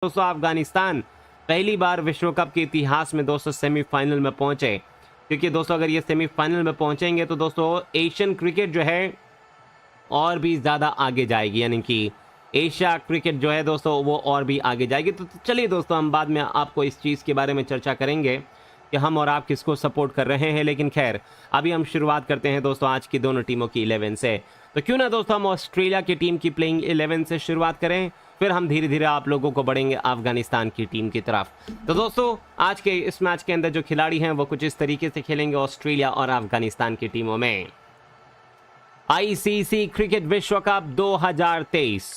दोस्तों अफगानिस्तान पहली बार विश्व कप के इतिहास में दोस्तों सेमीफाइनल में पहुंचे, क्योंकि दोस्तों अगर ये सेमीफाइनल में पहुंचेंगे तो दोस्तों एशियन क्रिकेट जो है और भी ज़्यादा आगे जाएगी, यानी कि एशिया क्रिकेट जो है दोस्तों वो और भी आगे जाएगी। तो चलिए दोस्तों हम बाद में आपको इस चीज़ के बारे में चर्चा करेंगे कि हम और आप किसको सपोर्ट कर रहे हैं, लेकिन खैर अभी हम शुरुआत करते हैं दोस्तों आज की दोनों टीमों की 11 से। तो क्यों ना दोस्तों हम ऑस्ट्रेलिया की टीम की प्लेइंग 11 से शुरुआत करें, फिर हम धीरे धीरे आप लोगों को बढ़ेंगे अफगानिस्तान की टीम की तरफ। तो दोस्तों आज के इस मैच के अंदर जो खिलाड़ी हैं वो कुछ इस तरीके से खेलेंगे ऑस्ट्रेलिया और अफगानिस्तान की टीमों में। आईसीसी क्रिकेट विश्व कप 2023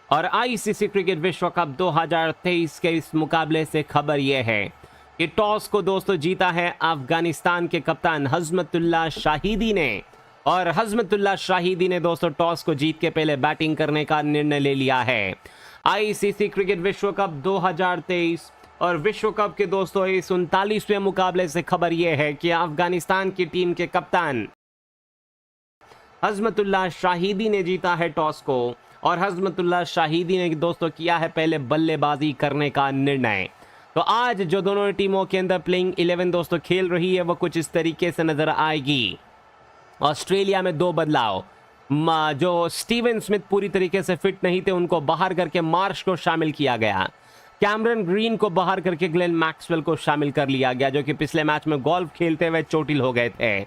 और आईसीसी क्रिकेट विश्व कप 2023 के इस मुकाबले से खबर यह है कि टॉस को दोस्तों जीता है अफगानिस्तान के कप्तान हजमतुल्लाह शाहिदी ने, और हजमतुल्लाह शाहिदी ने दोस्तों टॉस को जीत के पहले बैटिंग करने का निर्णय ले लिया है। आईसीसी क्रिकेट विश्व कप 2023 और विश्व कप के दोस्तों इस 39वें मुकाबले से खबर यह है कि अफगानिस्तान की टीम के कप्तान हजमतुल्लाह शाहिदी ने जीता है टॉस को, और हजमतुल्लाह शाहिदी ने दोस्तों किया है पहले बल्लेबाजी करने का निर्णय। तो आज जो दोनों टीमों के अंदर प्लेइंग 11 दोस्तों खेल रही है वो कुछ इस तरीके से नजर आएगी। ऑस्ट्रेलिया में दो बदलाव, जो स्टीवन स्मिथ पूरी तरीके से फिट नहीं थे उनको बाहर करके मार्श को शामिल किया गया, कैमरन ग्रीन को बाहर करके ग्लेन मैक्सवेल को शामिल कर लिया गया, जो कि पिछले मैच में गोल्फ खेलते हुए चोटिल हो गए थे।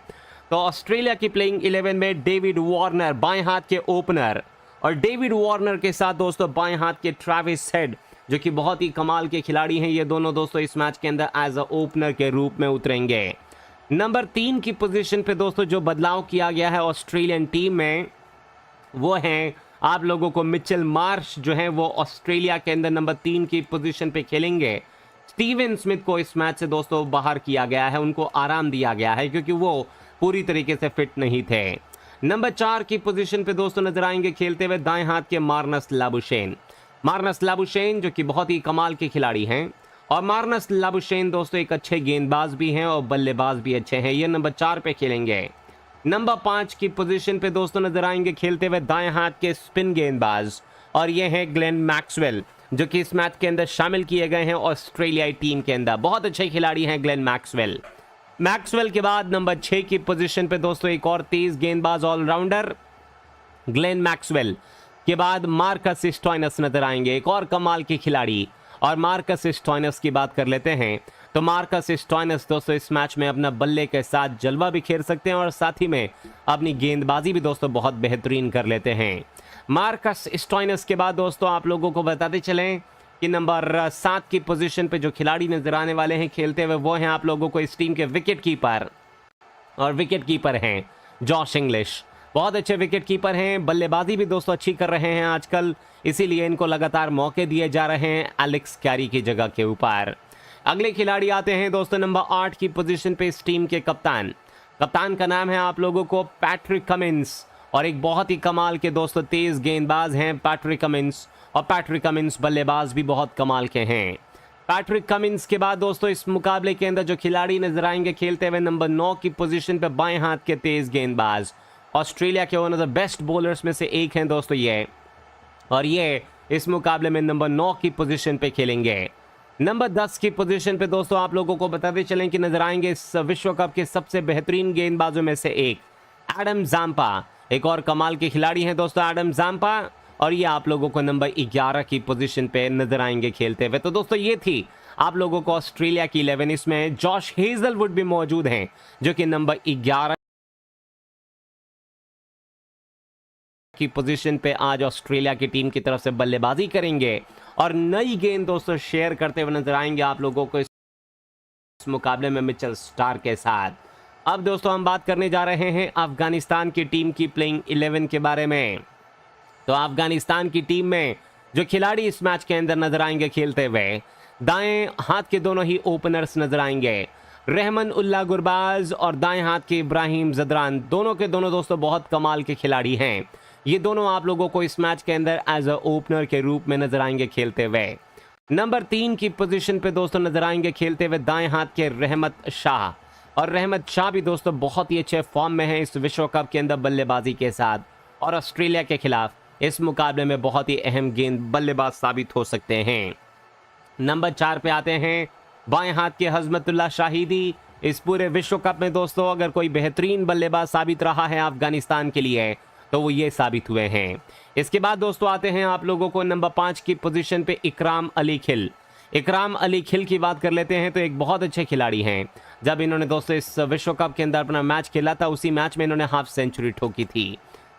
तो ऑस्ट्रेलिया की प्लेइंग 11 में डेविड वार्नर बाएं हाथ के ओपनर, और डेविड वार्नर के साथ दोस्तों बाएं हाथ के ट्रेविस हेड जो कि बहुत ही कमाल के खिलाड़ी हैं, ये दोनों दोस्तों इस मैच के अंदर एज अ ओपनर के रूप में उतरेंगे। नंबर 3 की पोजीशन पे दोस्तों जो बदलाव किया गया है ऑस्ट्रेलियन टीम में वो हैं आप लोगों को मिचेल मार्श जो है वो ऑस्ट्रेलिया के अंदर नंबर 3 की पोजीशन पे खेलेंगे। स्टीवन स्मिथ को इस मैच से दोस्तों बाहर किया गया है, उनको आराम दिया गया है क्योंकि वो पूरी तरीके से फिट नहीं थे। नंबर 4 की पोजीशन पे दोस्तों नजर आएंगे खेलते हुए दाएं हाथ के मार्नस लाबुशेन जो कि बहुत ही कमाल के खिलाड़ी हैं, और मार्नस लाबुशेन दोस्तों एक अच्छे गेंदबाज भी हैं और बल्लेबाज भी अच्छे हैं, ये नंबर 4 पे खेलेंगे। नंबर 5 की पोजीशन पे दोस्तों नजर आएंगे खेलते हुए दाएं हाथ के स्पिन गेंदबाज, और ये है ग्लेन मैक्सवेल जो कि इस मैच के अंदर शामिल किए गए हैं ऑस्ट्रेलियाई टीम के अंदर। बहुत अच्छे खिलाड़ी हैं ग्लेन मैक्सवेल के बाद नंबर 6 की पोजीशन पे दोस्तों एक और तेज गेंदबाज ऑलराउंडर ग्लेन मैक्सवेल के बाद मार्कस स्टोइनस नजर आएंगे, एक और कमाल के खिलाड़ी। और मार्कस स्टोइनस की बात कर लेते हैं तो मार्कस स्टोइनस दोस्तों इस मैच में अपना बल्ले के साथ जलवा भी खेल सकते हैं और साथ ही में अपनी गेंदबाजी भी दोस्तों बहुत बेहतरीन कर लेते हैं। मार्कस स्टोइनस के बाद दोस्तों आप लोगों को बताते चलें कि नंबर 7 की पोजीशन पे जो खिलाड़ी नजर आने वाले हैं खेलते हुए वो हैं आप लोगों को इस टीम के विकेट कीपर, और विकेट कीपर हैं जॉश इंग्लिश। बहुत अच्छे विकेट कीपर हैं, बल्लेबाजी भी दोस्तों अच्छी कर रहे हैं आजकल, इसीलिए इनको लगातार मौके दिए जा रहे हैं एलेक्स कैरी की जगह के ऊपर। अगले खिलाड़ी आते हैं दोस्तों नंबर 8 की पोजीशन पे इस टीम के कप्तान का नाम है आप लोगों को पैट्रिक कमिंस, और एक बहुत ही कमाल के दोस्तों तेज गेंदबाज हैं पैट्रिक कमिंस, और पैट्रिक कमिंस बल्लेबाज भी बहुत कमाल के हैं। पैट्रिक कमिंस के बाद दोस्तों इस मुकाबले के अंदर जो खिलाड़ी नजर आएंगे खेलते हुए नंबर 9 की पोजीशन पे बाएं हाथ के तेज गेंदबाज, ऑस्ट्रेलिया के one of the best bowlers में से एक हैं दोस्तों ये, और ये इस मुकाबले में नंबर 9 की पोजीशन पे खेलेंगे। नंबर 10 की पोजीशन पे दोस्तों आप लोगों को बताते चलें कि नजर आएंगे इस विश्व कप के सबसे बेहतरीन गेंदबाजों में से एक एडम जाम्पा, एक और कमाल के खिलाड़ी हैं दोस्तों एडम जाम्पा, और ये आप लोगों को नंबर 11 की पोजीशन पे नजर आएंगे खेलते हुए। तो दोस्तों ये थी आप लोगों को ऑस्ट्रेलिया की 11, इसमें जॉश हेजलवुड भी मौजूद हैं जो कि नंबर 11 की पोजीशन पे आज ऑस्ट्रेलिया की टीम की तरफ से बल्लेबाजी करेंगे, और नई गेंद दोस्तों शेयर करते हुए नजर आएंगे आप लोगों को इस मुकाबले में मिचेल स्टार्क के साथ। अब दोस्तों हम बात करने जा रहे हैं अफगानिस्तान की टीम की प्लेइंग 11 के बारे में। तो अफगानिस्तान की टीम में जो खिलाड़ी इस मैच के अंदर नजर आएंगे खेलते हुए दाएं हाथ के दोनों ही ओपनर्स नजर आएंगे, रहमान उल्लाह गुरबाज और दाएं हाथ के इब्राहिम जदरान, दोनों के दोनों दोस्तों बहुत कमाल के खिलाड़ी हैं। ये दोनों आप लोगों को इस मैच के अंदर एज अ ओपनर के रूप में नजर आएंगे खेलते हुए। नंबर 3 की पोजीशन पे दोस्तों नजर आएंगे खेलते हुए दाएं हाथ के रहमत शाह, और रहमत शाह भी दोस्तों बहुत ही अच्छे फॉर्म में हैं इस विश्व कप के अंदर बल्लेबाजी के साथ, और ऑस्ट्रेलिया के खिलाफ इस मुकाबले में बहुत ही अहम गेंद बल्लेबाज साबित हो सकते हैं। नंबर 4 पे आते हैं बाएं हाथ के हजमतुल्लाह शाहिदी। इस पूरे विश्व कप में दोस्तों अगर कोई बेहतरीन बल्लेबाज साबित रहा है अफगानिस्तान के लिए तो वो ये साबित हुए हैं। इसके बाद दोस्तों आते हैं आप लोगों को नंबर 5 की पोजीशन पे इकराम अली खिल। इकराम अली खिल की बात कर लेते हैं तो एक बहुत अच्छे खिलाड़ी हैं। जब इन्होंने दोस्तों इस विश्व कप के अंदर अपना मैच खेला था उसी मैच में इन्होंने हाफ सेंचुरी ठोकी थी।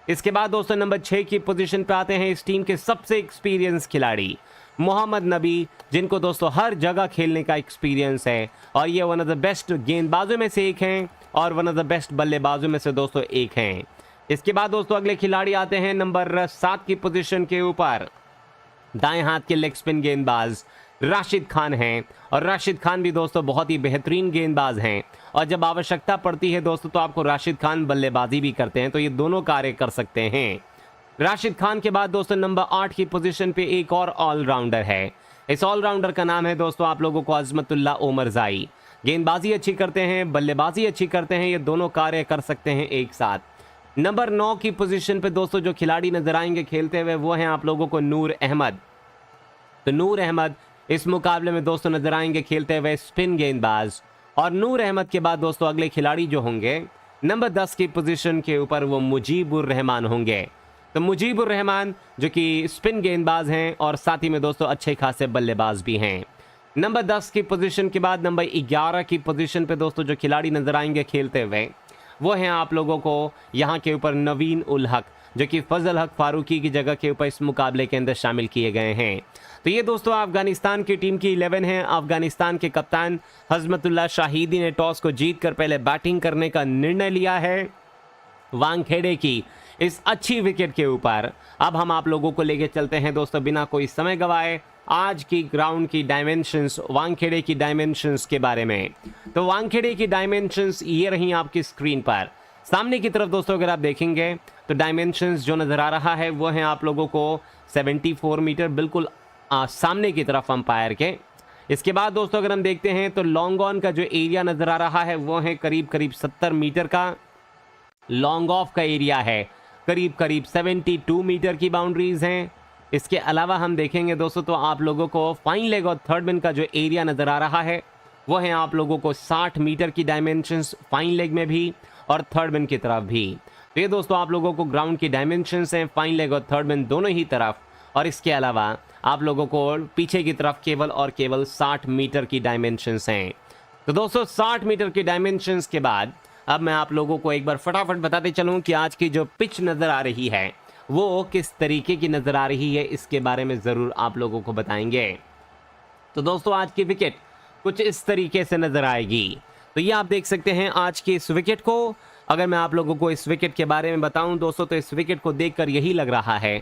इसके बाद दोस्तों नंबर 6 की पोजीशन पे आते हैं इस टीम के सबसे एक्सपीरियंस खिलाड़ी मोहम्मद नबी, जिनको दोस्तों हर जगह खेलने का एक्सपीरियंस है और ये वन ऑफ द बेस्ट गेंदबाजों में से एक हैं और वन ऑफ द बेस्ट बल्लेबाजों में से दोस्तों एक हैं। इसके बाद दोस्तों अगले खिलाड़ी आते हैं नंबर 7 की पोजीशन के ऊपर दाएं हाथ के लेग स्पिन गेंदबाज राशिद खान हैं और राशिद खान भी दोस्तों बहुत ही बेहतरीन गेंदबाज हैं और जब आवश्यकता पड़ती है दोस्तों तो आपको राशिद खान बल्लेबाजी भी करते हैं, तो ये दोनों कार्य कर सकते हैं। राशिद खान के बाद दोस्तों नंबर 8 की पोजीशन पे एक और ऑलराउंडर है। इस ऑलराउंडर का नाम है दोस्तों आप लोगों को अजमतुल्लाह ओमरजाई। गेंदबाजी अच्छी करते हैं, बल्लेबाजी अच्छी करते हैं, ये दोनों कार्य कर सकते हैं एक साथ। नंबर 9 की पोजीशन पे दोस्तों जो खिलाड़ी नजर आएंगे खेलते हुए वो हैं आप लोगों को नूर अहमद। तो नूर अहमद इस मुकाबले में दोस्तों नजर आएंगे खेलते हुए स्पिन गेंदबाज। और नूर अहमद के बाद दोस्तों अगले खिलाड़ी जो होंगे नंबर 10 की पोजीशन के ऊपर वो मुजीबुर रहमान होंगे। तो मुजीबुर रहमान जो कि स्पिन गेंदबाज हैं और साथ ही में दोस्तों अच्छे खासे बल्लेबाज भी हैं। नंबर 10 की पोजीशन के बाद नंबर 11 की पोजीशन पे दोस्तों जो खिलाड़ी नजर आएंगे खेलते हुए वो हैं आप लोगों को यहाँ के ऊपर नवीन उल हक, जो कि फजल हक फारूकी की जगह के ऊपर इस मुकाबले के अंदर शामिल किए गए हैं। तो ये दोस्तों अफगानिस्तान की टीम की 11 है। अफगानिस्तान के कप्तान हजमतुल्लाह शाहिदी ने टॉस को जीतकर पहले बैटिंग करने का निर्णय लिया है वानखेड़े की इस अच्छी विकेट के ऊपर। अब हम आप लोगों को लेके चलते हैं दोस्तों बिना कोई समय गवाए आज की ग्राउंड की डायमेंशंस, वानखेड़े की डायमेंशंस के बारे में। तो वानखेड़े की डायमेंशंस ये रही आपकी स्क्रीन पर। सामने की तरफ दोस्तों अगर आप देखेंगे तो डायमेंशंस जो नज़र आ रहा है वो है आप लोगों को 74 मीटर बिल्कुल सामने की तरफ अंपायर के। इसके बाद दोस्तों अगर हम देखते हैं तो लॉन्ग ऑन का जो एरिया नज़र आ रहा है वो है करीब 70 मीटर का। लॉन्ग ऑफ का एरिया है करीब 72 मीटर की बाउंड्रीज हैं। इसके अलावा हम देखेंगे दोस्तों तो आप लोगों को फाइन लेग और थर्ड मैन का जो एरिया नज़र आ रहा है वो है आप लोगों को 60 मीटर की डायमेंशंस फाइन लेग में भी और थर्ड मैन की तरफ भी। तो ये दोस्तों आप लोगों को ग्राउंड की डायमेंशंस हैं फाइन लेग और थर्ड मैन दोनों ही तरफ। और इसके अलावा आप लोगों को पीछे की तरफ केवल और केवल 60 मीटर की डायमेंशंस हैं। तो दोस्तों 60 मीटर की डायमेंशंस के बाद अब मैं आप लोगों को एक बार फटाफट बताते चलूं कि आज की जो पिच नज़र आ रही है वो किस तरीके की नज़र आ रही है, इसके बारे में ज़रूर आप लोगों को बताएंगे। तो दोस्तों आज की विकेट कुछ इस तरीके से नज़र आएगी। तो ये आप देख सकते हैं आज की इस विकेट को। अगर मैं आप लोगों को इस विकेट के बारे में बताऊं दोस्तों तो इस विकेट को देखकर यही लग रहा है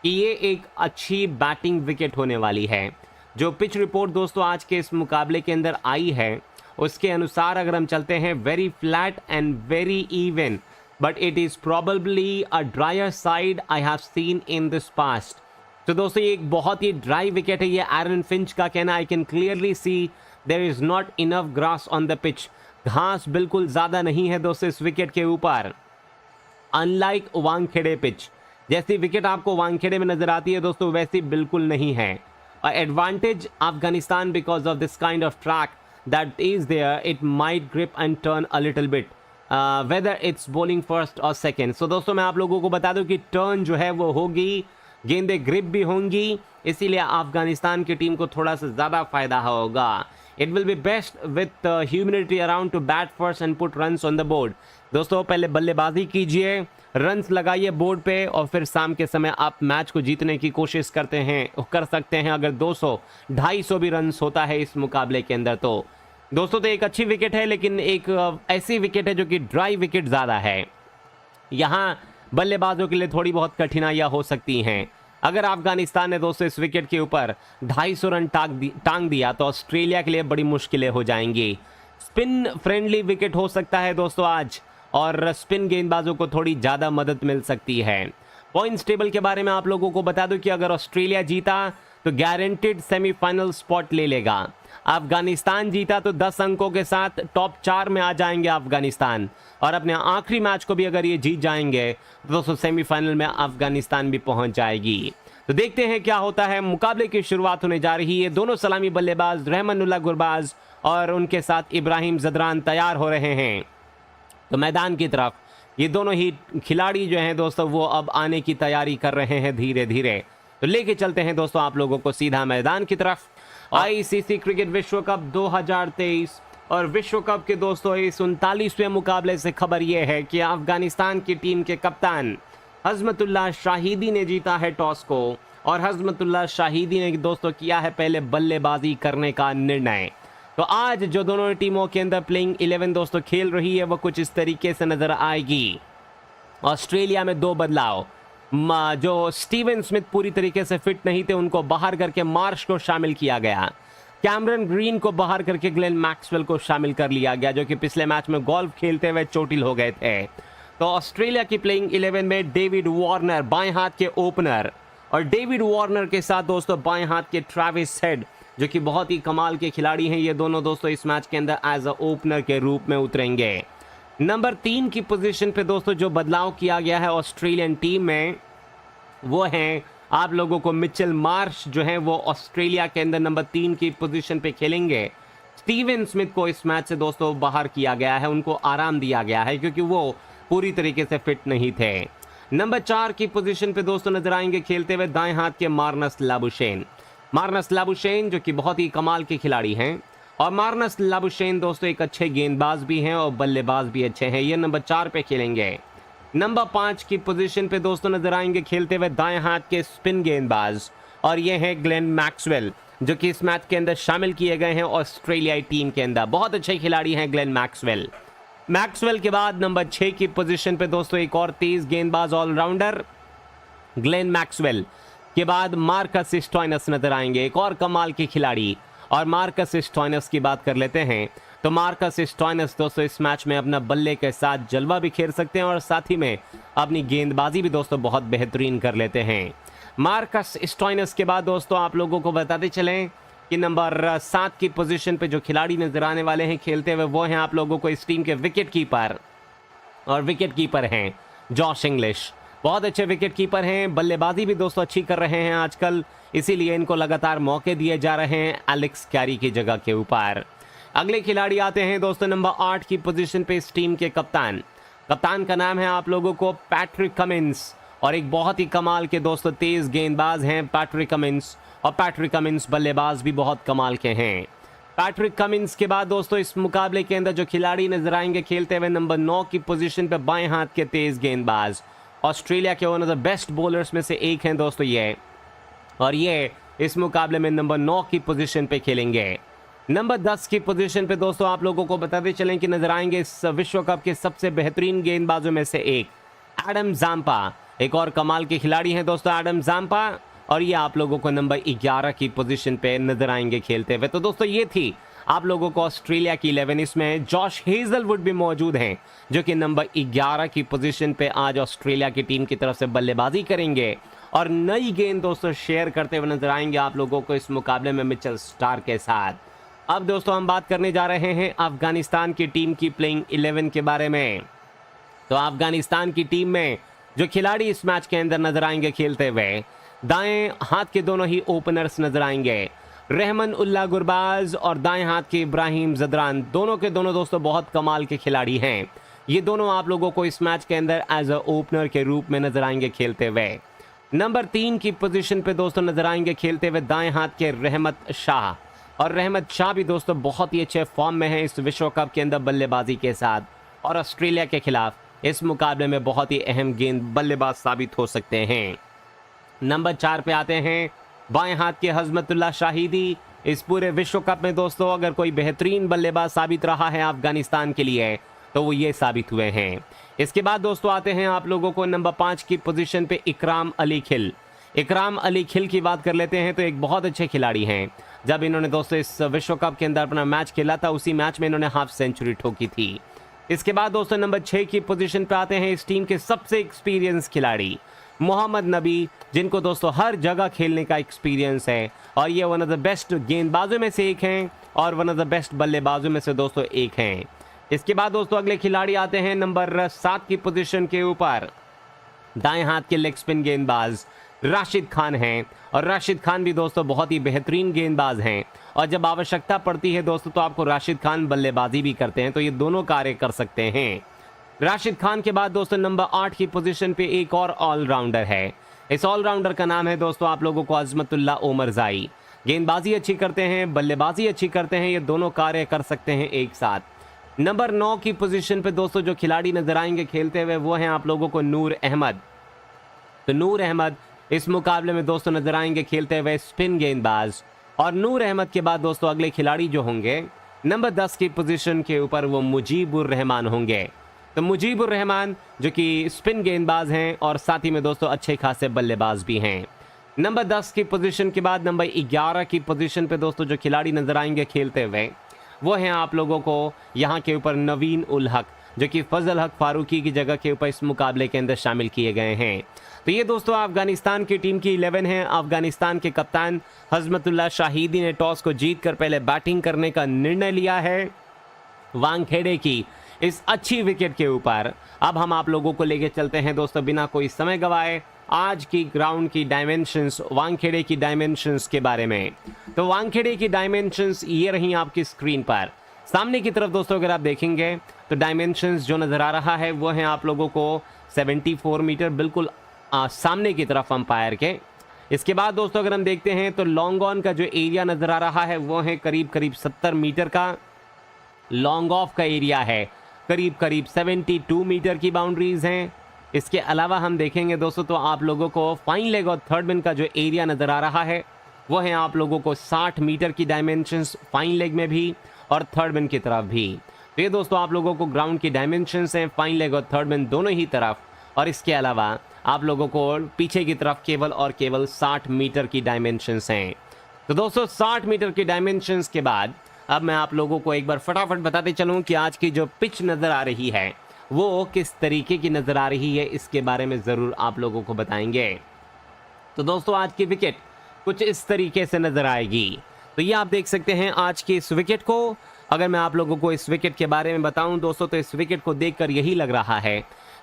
कि ये एक अच्छी बैटिंग विकेट होने वाली है। जो पिच रिपोर्ट दोस्तों आज के इस मुकाबले के अंदर आई है उसके अनुसार अगर हम चलते हैं very flat and very even, but it is probably a dryer side I have seen in this past. तो दोस्तों ये एक बहुत ही ड्राई विकेट है। ये एरन फिंच का कहना, I can clearly see there is not enough grass on the pitch. घास बिल्कुल ज़्यादा नहीं है दोस्तों इस विकेट के ऊपर। अनलाइक वानखेड़े पिच, जैसी विकेट आपको वानखेड़े में नजर आती है दोस्तों वैसी बिल्कुल नहीं है। Advantage Afghanistan because of this kind of track that is there, it might grip and turn a little bit whether it's bowling first और सेकेंड। सो दोस्तों मैं आप लोगों को बता दूं कि टर्न जो है वो होगी, गेंदें ग्रिप भी होंगी, इसीलिए अफगानिस्तान की टीम को थोड़ा सा ज़्यादा फायदा होगा। It will be best with humidity around two bat first and put runs on the board. दोस्तों पहले बल्लेबाजी कीजिए, रन्स लगाइए बोर्ड पे और फिर शाम के समय आप मैच को जीतने की कोशिश कर सकते हैं। अगर 200-250 भी रन्स होता है इस मुकाबले के अंदर तो दोस्तों तो एक अच्छी विकेट है, लेकिन एक ऐसी विकेट है जो कि ड्राई विकेट ज़्यादा है। यहाँ बल्लेबाजों के लिए थोड़ी बहुत कठिनाइयाँ हो सकती हैं। अगर अफगानिस्तान ने दोस्तों इस विकेट के ऊपर 250 रन टांग दिया तो ऑस्ट्रेलिया के लिए बड़ी मुश्किलें हो जाएंगी। स्पिन फ्रेंडली विकेट हो सकता है दोस्तों आज, और स्पिन गेंदबाजों को थोड़ी ज़्यादा मदद मिल सकती है। पॉइंट्स टेबल के बारे में आप लोगों को बता दूं कि अगर ऑस्ट्रेलिया जीता तो गारंटेड सेमीफाइनल स्पॉट ले लेगा। अफगानिस्तान जीता तो 10 अंकों के साथ टॉप 4 में आ जाएंगे अफगानिस्तान, और अपने आखिरी मैच को भी अगर ये जीत जाएंगे तो दोस्तों सेमीफाइनल में अफगानिस्तान भी पहुंच जाएगी। तो देखते हैं क्या होता है। मुकाबले की शुरुआत होने जा रही है। दोनों सलामी बल्लेबाज रहमानुल्लाह गुरबाज और उनके साथ इब्राहिम जदरान तैयार हो रहे हैं। तो मैदान की तरफ ये दोनों ही खिलाड़ी जो हैं दोस्तों वो अब आने की तैयारी कर रहे हैं धीरे धीरे। तो लेके चलते हैं दोस्तों आप लोगों को सीधा मैदान की तरफ। आईसीसी क्रिकेट विश्व कप 2023 और विश्व कप के दोस्तों इस 39वें मुकाबले से खबर यह है कि अफगानिस्तान की टीम के कप्तान हजमतुल्लाह शाहिदी ने जीता है टॉस को और हजमतुल्लाह शाहिदी ने दोस्तों किया है पहले बल्लेबाजी करने का निर्णय। तो आज जो दोनों टीमों के अंदर प्लेइंग 11 दोस्तों खेल रही है वो कुछ इस तरीके से नजर आएगी। ऑस्ट्रेलिया में 2 बदलाव, जो स्टीवन स्मिथ पूरी तरीके से फिट नहीं थे उनको बाहर करके मार्श को शामिल किया गया। कैमरन ग्रीन को बाहर करके ग्लेन मैक्सवेल को शामिल कर लिया गया जो कि पिछले मैच में गोल्फ खेलते हुए चोटिल हो गए थे। तो ऑस्ट्रेलिया की प्लेइंग 11 में डेविड वार्नर बाएं हाथ के ओपनर और डेविड वार्नर के साथ दोस्तों बाएं हाथ के ट्रेविस हेड जो कि बहुत ही कमाल के खिलाड़ी हैं। ये दोनों दोस्तों इस मैच के अंदर एज अ ओपनर के रूप में उतरेंगे। नंबर 3 की पोजीशन पे दोस्तों जो बदलाव किया गया है ऑस्ट्रेलियन टीम में वो हैं आप लोगों को मिचेल मार्श जो है वो ऑस्ट्रेलिया के अंदर नंबर 3 की पोजीशन पे खेलेंगे। स्टीवन स्मिथ को इस मैच से दोस्तों बाहर किया गया है, उनको आराम दिया गया है क्योंकि वो पूरी तरीके से फिट नहीं थे। नंबर 4 की पोजीशन पे दोस्तों नजर आएंगे खेलते हुए दाएं हाथ के मार्नस लाबुशेन जो कि बहुत ही कमाल के खिलाड़ी हैं और मार्नस लाबुशेन दोस्तों एक अच्छे गेंदबाज भी हैं और बल्लेबाज भी अच्छे हैं। ये नंबर 4 पे खेलेंगे। नंबर 5 की पोजीशन पे दोस्तों नजर आएंगे खेलते हुए दाएं हाथ के स्पिन गेंदबाज और ये हैं ग्लेन मैक्सवेल जो कि इस मैच के अंदर शामिल किए गए हैं ऑस्ट्रेलियाई टीम के अंदर। बहुत अच्छे खिलाड़ी हैं ग्लेन मैक्सवेल के बाद नंबर 6 की पोजीशन पे दोस्तों एक और तेज गेंदबाज ऑलराउंडर ग्लेन मैक्सवेल के बाद मार्कस स्टोइनस नजर आएंगे, एक और कमाल के खिलाड़ी। और मार्कस स्टोइनस की बात कर लेते हैं तो मार्कस स्टोइनस दोस्तों इस मैच में अपना बल्ले के साथ जलवा भी खेल सकते हैं और साथ ही में अपनी गेंदबाजी भी दोस्तों बहुत बेहतरीन कर लेते हैं। मार्कस स्टोइनस के बाद दोस्तों आप लोगों को बताते चलें कि नंबर 7 की पोजीशन पे जो खिलाड़ी नजर आने वाले हैं खेलते हुए वो हैं आप लोगों को इस टीम के विकेट कीपर हैं जॉश इंग्लिश। बहुत अच्छे विकेट कीपर हैं, बल्लेबाजी भी दोस्तों अच्छी कर रहे हैं आजकल, इसीलिए इनको लगातार मौके दिए जा रहे हैं एलेक्स कैरी की जगह के ऊपर। अगले खिलाड़ी आते हैं दोस्तों नंबर 8 की पोजीशन पे इस टीम के कप्तान का नाम है आप लोगों को पैट्रिक कमिंस और एक बहुत ही कमाल के दोस्तों तेज गेंदबाज हैं पैट्रिक कमिंस बल्लेबाज भी बहुत कमाल के हैं। पैट्रिक कमिंस के बाद दोस्तों इस मुकाबले के अंदर जो खिलाड़ी नजर आएंगे खेलते हुए नंबर 9 की पोजीशन पे बाएं हाथ के तेज गेंदबाज ऑस्ट्रेलिया के one of the best bowlers में से एक हैं दोस्तों ये, और ये इस मुकाबले में नंबर 9 की पोजीशन पे खेलेंगे। नंबर 10 की पोजीशन पे दोस्तों आप लोगों को बताते चलें कि नजर आएंगे इस विश्व कप के सबसे बेहतरीन गेंदबाजों में से एक एडम जाम्पा, एक और कमाल के खिलाड़ी हैं दोस्तों एडम जाम्पा, और ये आप लोगों को नंबर 11 की पोजीशन पे नजर आएंगे खेलते हुए। तो दोस्तों ये थी आप लोगों को ऑस्ट्रेलिया की 11। इसमें जॉश हेजलवुड भी मौजूद हैं जो कि नंबर 11 की पोजीशन पे आज ऑस्ट्रेलिया की टीम की तरफ से बल्लेबाजी करेंगे और नई गेंद दोस्तों शेयर करते हुए नजर आएंगे आप लोगों को इस मुकाबले में मिचेल स्टार्क के साथ। अब दोस्तों हम बात करने जा रहे हैं अफगानिस्तान की टीम की प्लेइंग 11 के बारे में। तो अफगानिस्तान की टीम में जो खिलाड़ी इस मैच के अंदर नजर आएंगे खेलते हुए दाएं हाथ के दोनों ही ओपनर्स नजर आएंगे रहमानुल्लाह गुरबाज और दाएं हाथ के इब्राहिम जदरान, दोनों के दोनों दोस्तों बहुत कमाल के खिलाड़ी हैं। ये दोनों आप लोगों को इस मैच के अंदर एज अ ओपनर के रूप में नजर आएंगे खेलते हुए। नंबर 3 की पोजीशन पे दोस्तों नजर आएंगे खेलते हुए दाएं हाथ के रहमत शाह, और रहमत शाह भी दोस्तों बहुत ही अच्छे फॉर्म में है इस विश्व कप के अंदर बल्लेबाजी के साथ और ऑस्ट्रेलिया के खिलाफ इस मुकाबले में बहुत ही अहम गेंद बल्लेबाज साबित हो सकते हैं। नंबर 4 पे आते हैं बाएं हाथ के हजमतुल्लाह शाहिदी। इस पूरे विश्व कप में दोस्तों अगर कोई बेहतरीन बल्लेबाज साबित रहा है अफगानिस्तान के लिए तो वो ये साबित हुए हैं। इसके बाद दोस्तों आते हैं आप लोगों को नंबर 5 की पोजीशन पे इकराम अली खिल की बात कर लेते हैं। तो एक बहुत अच्छे खिलाड़ी हैं, जब इन्होंने दोस्तों इस विश्व कप के अंदर अपना मैच खेला था उसी मैच में इन्होंने हाफ सेंचुरी ठोकी थी। इसके बाद दोस्तों नंबर 6 की पोजीशन पे आते हैं इस टीम के सबसे एक्सपीरियंस खिलाड़ी मोहम्मद नबी, जिनको दोस्तों हर जगह खेलने का एक्सपीरियंस है और ये वन ऑफ द बेस्ट गेंदबाजों में से एक हैं और वन ऑफ द बेस्ट बल्लेबाजों में से दोस्तों एक हैं। इसके बाद दोस्तों अगले खिलाड़ी आते हैं नंबर 7 की पोजीशन के ऊपर दाएं हाथ के लेग स्पिन गेंदबाज राशिद खान हैं। और राशिद खान भी दोस्तों बहुत ही बेहतरीन गेंदबाज हैं, और जब आवश्यकता पड़ती है दोस्तों तो आपको राशिद खान बल्लेबाजी भी करते हैं, तो ये दोनों कार्य कर सकते हैं। राशिद खान के बाद दोस्तों नंबर 8 की पोजीशन पे एक और ऑलराउंडर है। इस ऑलराउंडर का नाम है दोस्तों आप लोगों को अजमतुल्लाह ओमरजाई। गेंदबाजी अच्छी करते हैं, बल्लेबाजी अच्छी करते हैं, ये दोनों कार्य कर सकते हैं एक साथ। नंबर 9 की पोजीशन पे दोस्तों जो खिलाड़ी नजर आएंगे खेलते हुए वो हैं आप लोगों को नूर अहमद। तो नूर अहमद इस मुकाबले में दोस्तों नजर आएंगे खेलते हुए स्पिन गेंदबाज। और नूर अहमद के बाद दोस्तों अगले खिलाड़ी जो होंगे नंबर 10 की पोजीशन के ऊपर वो मुजीबुर रहमान होंगे। तो मुजीबुर रहमान जो कि स्पिन गेंदबाज हैं और साथ ही में दोस्तों अच्छे खासे बल्लेबाज भी हैं। नंबर 10 की पोजीशन के बाद नंबर 11 की पोजीशन पे दोस्तों जो खिलाड़ी नजर आएंगे खेलते हुए वो हैं आप लोगों को यहाँ के ऊपर नवीन उल हक, जो कि फजल हक फारूकी की जगह के ऊपर इस मुकाबले के अंदर शामिल किए गए हैं। तो ये दोस्तों अफगानिस्तान की टीम की 11 है। अफगानिस्तान के कप्तान हजमतुल्लाह शाहिदी ने टॉस को जीतकर पहले बैटिंग करने का निर्णय लिया है वानखेड़े की इस अच्छी विकेट के ऊपर। अब हम आप लोगों को लेके चलते हैं दोस्तों बिना कोई समय गवाए आज की ग्राउंड की डायमेंशंस, वानखेड़े की डायमेंशंस के बारे में। तो वानखेड़े की डायमेंशंस ये रही आपकी स्क्रीन पर। सामने की तरफ दोस्तों अगर आप देखेंगे तो डायमेंशंस जो नजर आ रहा है वो है आप लोगों को 74 मीटर, बिल्कुल सामने की तरफ अंपायर के। इसके बाद दोस्तों अगर हम देखते हैं तो लॉन्ग ऑन का जो एरिया नजर आ रहा है वो है करीब 70 मीटर का। लॉन्ग ऑफ का एरिया है करीब 72 मीटर की बाउंड्रीज हैं। इसके अलावा हम देखेंगे दोस्तों तो आप लोगों को फाइन लेग और थर्ड मैन का जो एरिया नजर आ रहा है वो है आप लोगों को 60 मीटर की डायमेंशंस, फाइन लेग में भी और थर्ड मैन की तरफ भी। तो ये दोस्तों आप लोगों को ग्राउंड की डायमेंशंस हैं फाइन लेग और थर्ड मैन दोनों ही तरफ। और इसके अलावा आप लोगों को पीछे की तरफ केवल और केवल 60 मीटर की डायमेंशंस हैं। तो दोस्तों 60 मीटर की डायमेंशंस के बाद अब मैं आप लोगों को एक बार फटाफट बताते चलूं कि आज की जो पिच नज़र आ रही है वो किस तरीके की नज़र आ रही है, इसके बारे में ज़रूर आप लोगों को बताएंगे। तो दोस्तों आज की विकेट कुछ इस तरीके से नज़र आएगी। तो ये आप देख सकते हैं आज की इस विकेट को। अगर मैं आप लोगों को इस विकेट के बारे में बताऊं दोस्तों तो इस विकेट को देखकर यही लग रहा है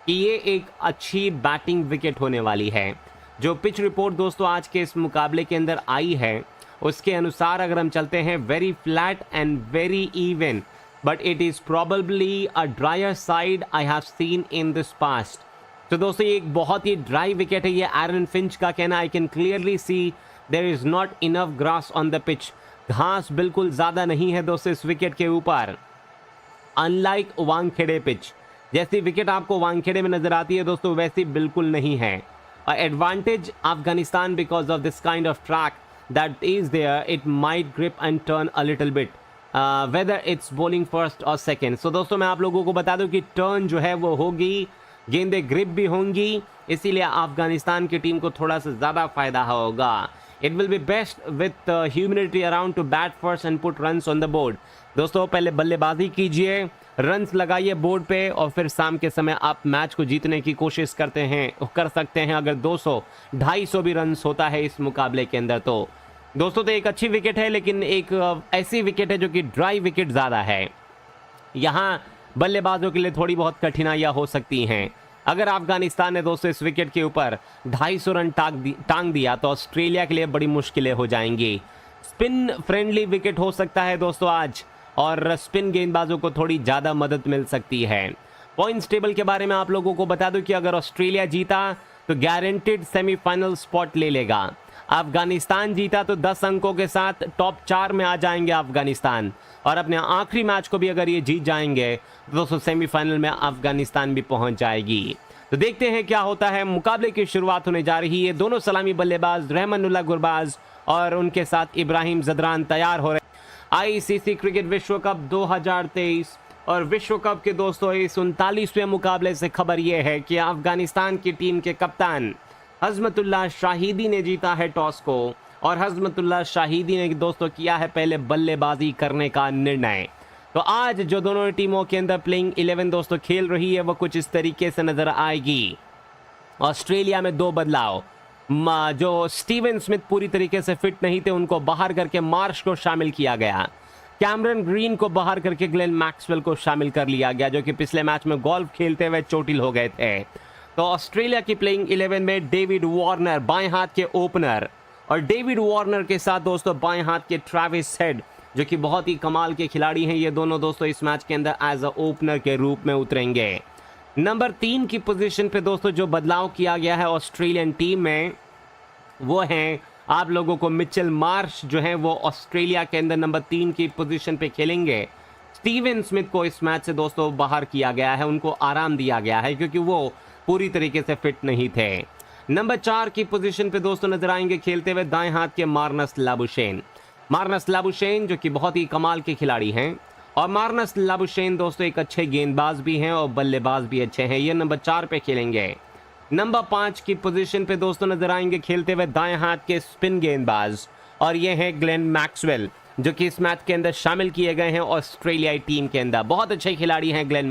कि ये एक अच्छी बैटिंग विकेट होने वाली है। जो पिच रिपोर्ट दोस्तों आज के इस मुकाबले के अंदर आई है उसके अनुसार अगर हम चलते हैं very flat and very even, but it is probably a dryer side I have seen in this past. तो दोस्तों ये एक बहुत ही ड्राई विकेट है। ये एरन फिंच का कहना, I can clearly see there is not enough grass on the pitch. घास बिल्कुल ज़्यादा नहीं है दोस्तों इस विकेट के ऊपर। अनलाइक वानखेड़े पिच, जैसी विकेट आपको वानखेड़े में नजर आती है दोस्तों वैसी बिल्कुल नहीं है। Advantage Afghanistan because of this kind of track that is there, it might grip and turn a little bit whether it's bowling first और सेकेंड। सो दोस्तों मैं आप लोगों को बता दूं कि टर्न जो है वो होगी, गेंदें ग्रिप भी होंगी, इसीलिए अफगानिस्तान की टीम को थोड़ा सा ज़्यादा फायदा होगा। It will be best with humidity around two bat first and put runs on the board. दोस्तों पहले बल्लेबाजी कीजिए, रन्स लगाइए बोर्ड पे और फिर शाम के समय आप मैच को जीतने की कोशिश कर सकते हैं। अगर 200-250 भी रन्स होता है इस मुकाबले के अंदर तो दोस्तों तो एक अच्छी विकेट है, लेकिन एक ऐसी विकेट है जो कि ड्राई विकेट ज़्यादा है। यहाँ बल्लेबाजों के लिए थोड़ी बहुत कठिनाइयाँ हो सकती हैं। अगर अफगानिस्तान ने दोस्तों इस विकेट के ऊपर 250 रन टांग दिया तो ऑस्ट्रेलिया के लिए बड़ी मुश्किलें हो जाएंगी। स्पिन फ्रेंडली विकेट हो सकता है दोस्तों आज, और स्पिन गेंदबाजों को थोड़ी ज़्यादा मदद मिल सकती है। पॉइंट्स टेबल के बारे में आप लोगों को बता दूं कि अगर ऑस्ट्रेलिया जीता तो गारंटेड सेमीफाइनल स्पॉट ले लेगा। अफगानिस्तान जीता तो 10 अंकों के साथ टॉप 4 में आ जाएंगे अफगानिस्तान, और अपने आखिरी मैच को भी अगर ये जीत जाएंगे तो दोस्तों सेमीफाइनल में अफगानिस्तान भी पहुंच जाएगी। तो देखते हैं क्या होता है। मुकाबले की शुरुआत होने जा रही है। दोनों सलामी बल्लेबाज रहमानुल्लाह गुरबाज और उनके साथ इब्राहिम जदरान तैयार हो रहे हैं। आईसीसी क्रिकेट विश्व कप 2023 और विश्व कप के दोस्तों इस 39वें मुकाबले से खबर यह है कि अफगानिस्तान की टीम के कप्तान हजमतुल्लाह शाहिदी ने जीता है टॉस को, और हजमतुल्लाह शाहिदी ने दोस्तों किया है पहले बल्लेबाजी करने का निर्णय। तो आज जो दोनों टीमों के अंदर प्लेइंग 11 दोस्तों खेल रही है वो कुछ इस तरीके से नजर आएगी। ऑस्ट्रेलिया में 2 बदलाव, जो स्टीवन स्मिथ पूरी तरीके से फिट नहीं थे उनको बाहर करके मार्श को शामिल किया गया। कैमरन ग्रीन को बाहर करके ग्लेन मैक्सवेल को शामिल कर लिया गया, जो कि पिछले मैच में गोल्फ खेलते हुए चोटिल हो गए थे। तो ऑस्ट्रेलिया की प्लेइंग 11 में डेविड वार्नर बाएं हाथ के ओपनर, और डेविड वार्नर के साथ दोस्तों बाएं हाथ के ट्रेविस हेड जो कि बहुत ही कमाल के खिलाड़ी हैं। ये दोनों दोस्तों इस मैच के अंदर एज अ ओपनर के रूप में उतरेंगे। नंबर 3 की पोजीशन पे दोस्तों जो बदलाव किया गया है ऑस्ट्रेलियन टीम में वो हैं आप लोगों को मिचेल मार्श जो है वो ऑस्ट्रेलिया के अंदर नंबर 3 की पोजीशन पे खेलेंगे। स्टीवन स्मिथ को इस मैच से दोस्तों बाहर किया गया है, उनको आराम दिया गया है क्योंकि वो पूरी तरीके से फिट नहीं थे। नंबर 4 की पोजीशन पे दोस्तों नजर आएंगे खेलते हुए दाएं हाथ के मार्नस लाबुशेन जो कि बहुत ही कमाल के खिलाड़ी हैं, और मार्नस लाबुशेन दोस्तों एक अच्छे गेंदबाज भी हैं और बल्लेबाज भी अच्छे हैं। ये नंबर 4 पे खेलेंगे। नंबर 5 की पोजीशन पे दोस्तों नजर आएंगे खेलते हुए दाएं हाथ के स्पिन गेंदबाज, और ये हैं ग्लेन मैक्सवेल जो कि इस मैच के अंदर शामिल किए गए हैं ऑस्ट्रेलियाई टीम के अंदर। बहुत अच्छे खिलाड़ी हैं ग्लेन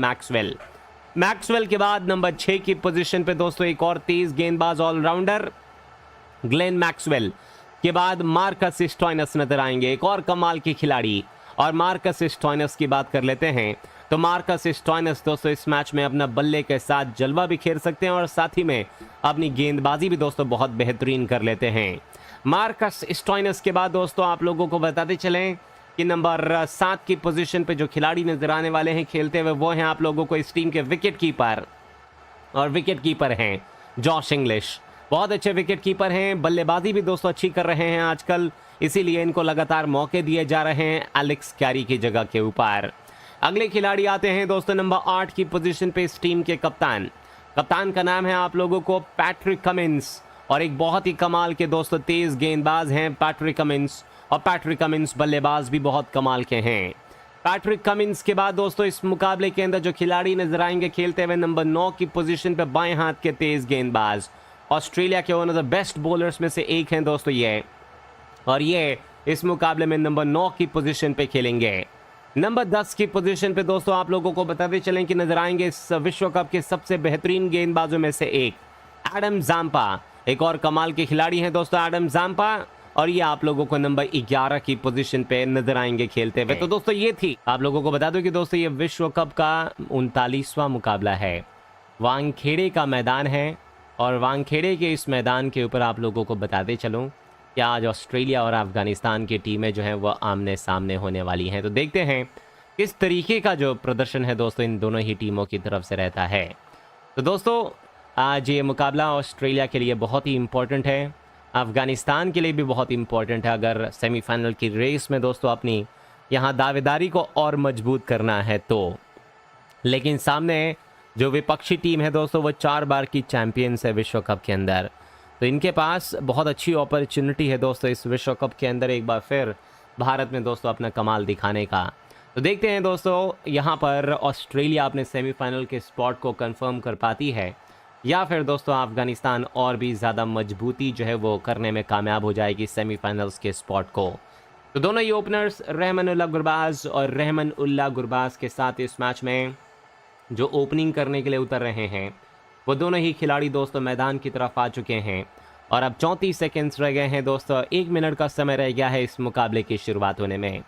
मैक्सवेल के बाद नंबर 6 की पोजीशन पे दोस्तों एक और तेज गेंदबाज ऑलराउंडर ग्लेन मैक्सवेल के बाद मार्कस स्टोइनस नजर आएंगे, एक और कमाल के खिलाड़ी। और मार्कस स्टोइनस की बात कर लेते हैं तो मार्कस स्टोइनस दोस्तों इस मैच में अपना बल्ले के साथ जलवा भी खेल सकते हैं और साथ ही में अपनी गेंदबाजी भी दोस्तों बहुत बेहतरीन कर लेते हैं। मार्कस स्टोइनस के बाद दोस्तों आप लोगों को बताते चलें कि नंबर 7 की पोजीशन पे जो खिलाड़ी नजर आने वाले हैं खेलते हुए वो हैं आप लोगों को इस टीम के विकेट कीपर हैं जॉश इंग्लिश। बहुत अच्छे विकेट कीपर हैं, बल्लेबाजी भी दोस्तों अच्छी कर रहे हैं आजकल, इसीलिए इनको लगातार मौके दिए जा रहे हैं एलेक्स कैरी की जगह के ऊपर। अगले खिलाड़ी आते हैं दोस्तों नंबर 8 की पोजीशन पे इस टीम के कप्तान का नाम है आप लोगों को पैट्रिक कमिंस, और एक बहुत ही कमाल के दोस्तों तेज गेंदबाज हैं पैट्रिक कमिंस, और पैट्रिक कमिंस बल्लेबाज भी बहुत कमाल के हैं। पैट्रिक कमिंस के बाद दोस्तों इस मुकाबले के अंदर जो खिलाड़ी नजर आएंगे खेलते हुए नंबर 9 की पोजीशन पे बाएं हाथ के तेज गेंदबाज, ऑस्ट्रेलिया के one of the best bowlers में से एक हैं दोस्तों ये, और ये इस मुकाबले में नंबर 9 की पोजीशन पे खेलेंगे। नंबर 10 की पोजीशन पे दोस्तों आप लोगों को बताते चलें कि नजर आएंगे इस विश्व कप के सबसे बेहतरीन गेंदबाजों में से एक एडम जाम्पा, एक और कमाल के खिलाड़ी हैं दोस्तों एडम जाम्पा, और ये आप लोगों को नंबर 11 की पोजीशन पे नजर आएंगे खेलते हुए। तो दोस्तों ये थी, आप लोगों को बता दूं कि दोस्तों ये विश्व कप का 39वां मुकाबला है, वानखेड़े का मैदान है, और वानखेड़े के इस मैदान के ऊपर आप लोगों को बताते चलूं कि आज ऑस्ट्रेलिया और अफगानिस्तान की टीमें जो हैं वो आमने सामने होने वाली हैं। तो देखते हैं किस तरीके का जो प्रदर्शन है दोस्तों इन दोनों ही टीमों की तरफ से रहता है। तो दोस्तों आज ये मुकाबला ऑस्ट्रेलिया के लिए बहुत ही इम्पोर्टेंट है, अफगानिस्तान के लिए भी बहुत इम्पोर्टेंट है अगर सेमीफाइनल की रेस में दोस्तों अपनी यहाँ दावेदारी को और मजबूत करना है तो। लेकिन सामने जो विपक्षी टीम है दोस्तों वो 4 बार की चैंपियंस है विश्व कप के अंदर, तो इनके पास बहुत अच्छी अपॉर्चुनिटी है दोस्तों इस विश्व कप के अंदर एक बार फिर भारत में दोस्तों अपना कमाल दिखाने का। तो देखते हैं दोस्तों यहाँ पर ऑस्ट्रेलिया अपने सेमीफाइनल के स्पॉट को कंफर्म कर पाती है या फिर दोस्तों अफगानिस्तान और भी ज़्यादा मजबूती जो है वो करने में कामयाब हो जाएगी सेमीफाइनल्स के स्पॉट को। तो दोनों ही ओपनर्स रहमानुल्लाह गुरबाज और रहमानुल्लाह गुरबाज के साथ इस मैच में जो ओपनिंग करने के लिए उतर रहे हैं वो दोनों ही खिलाड़ी दोस्तों मैदान की तरफ आ चुके हैं, और अब 34 सेकेंड्स रह गए हैं दोस्तों, 1 मिनट का समय रह गया है इस मुकाबले की शुरुआत होने में।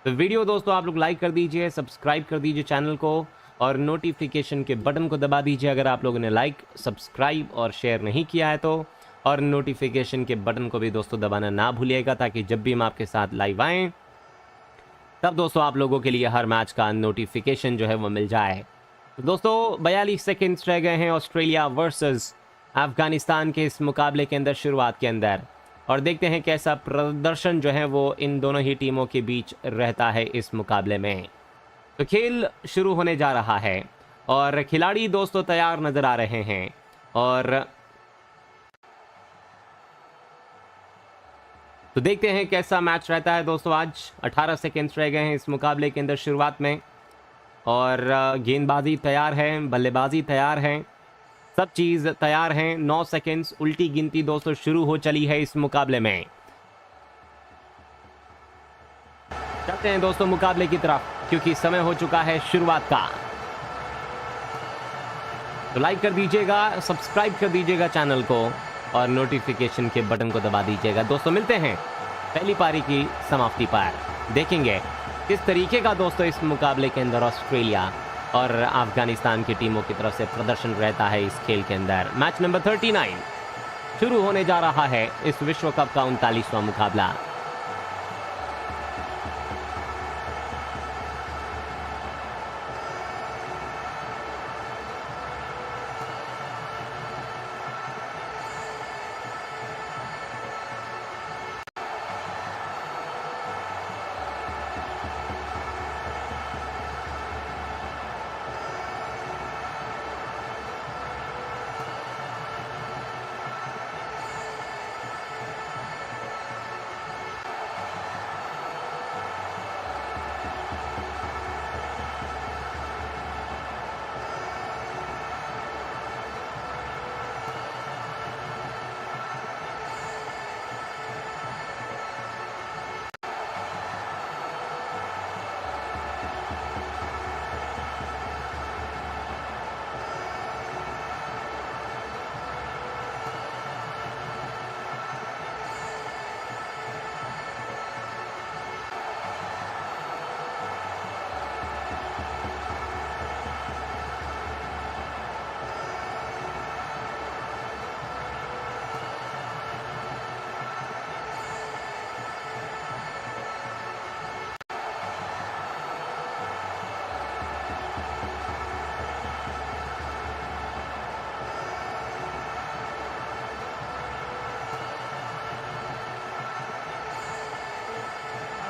तो वीडियो दोस्तों आप लोग लाइक कर दीजिए, सब्सक्राइब कर दीजिए चैनल को, और नोटिफिकेशन के बटन को दबा दीजिए अगर आप लोगों ने लाइक, सब्सक्राइब और शेयर नहीं किया है तो, और नोटिफिकेशन के बटन को भी दोस्तों दबाना ना भूलिएगा ताकि जब भी हम आपके साथ लाइव आएँ तब दोस्तों आप लोगों के लिए हर मैच का नोटिफिकेशन जो है वो मिल जाए। तो दोस्तों 42 सेकेंड्स रह गए हैं ऑस्ट्रेलिया वर्सेस अफगानिस्तान के इस मुकाबले के अंदर शुरुआत के अंदर, और देखते हैं कैसा प्रदर्शन जो है वो इन दोनों ही टीमों के बीच रहता है इस मुकाबले में। तो खेल शुरू होने जा रहा है और खिलाड़ी दोस्तों तैयार नजर आ रहे हैं, और तो देखते हैं कैसा मैच रहता है दोस्तों। आज 18 सेकेंड्स रह गए हैं इस मुकाबले के अंदर शुरुआत में, और गेंदबाजी तैयार है, बल्लेबाजी तैयार है, सब चीज़ तैयार हैं। 9 सेकेंड्स उल्टी गिनती दोस्तों शुरू हो चली है इस मुकाबले में। चलते हैं दोस्तों मुकाबले की तरफ क्योंकि समय हो चुका है शुरुआत का। तो लाइक कर दीजिएगा, सब्सक्राइब कर दीजिएगा चैनल को, और नोटिफिकेशन के बटन को दबा दीजिएगा। दोस्तों मिलते हैं पहली पारी की समाप्ति पर, देखेंगे किस तरीके का दोस्तों इस मुकाबले के अंदर ऑस्ट्रेलिया और अफगानिस्तान की टीमों की तरफ से प्रदर्शन रहता है इस खेल के अंदर। मैच नंबर 39 शुरू होने जा रहा है इस विश्व कप का 39वां मुकाबला।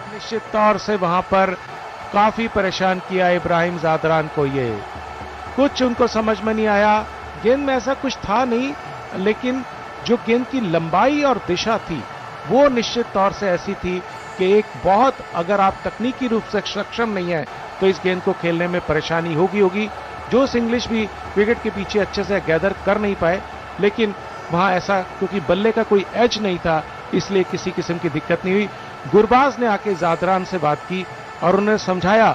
निश्चित तौर से वहां पर काफी परेशान किया इब्राहिम जादरान को। ये कुछ उनको समझ में नहीं आया, गेंद में ऐसा कुछ था नहीं, लेकिन जो गेंद की लंबाई और दिशा थी वो निश्चित तौर से ऐसी थी कि एक बहुत, अगर आप तकनीकी रूप से सक्षम नहीं है तो इस गेंद को खेलने में परेशानी होगी। जोश इंग्लिश भी विकेट के पीछे अच्छे से गैदर कर नहीं पाए, लेकिन वहां ऐसा क्योंकि बल्ले का कोई एज नहीं था इसलिए किसी किस्म की दिक्कत नहीं हुई। गुरबाज ने आके जादरान से बात की और उन्हें समझाया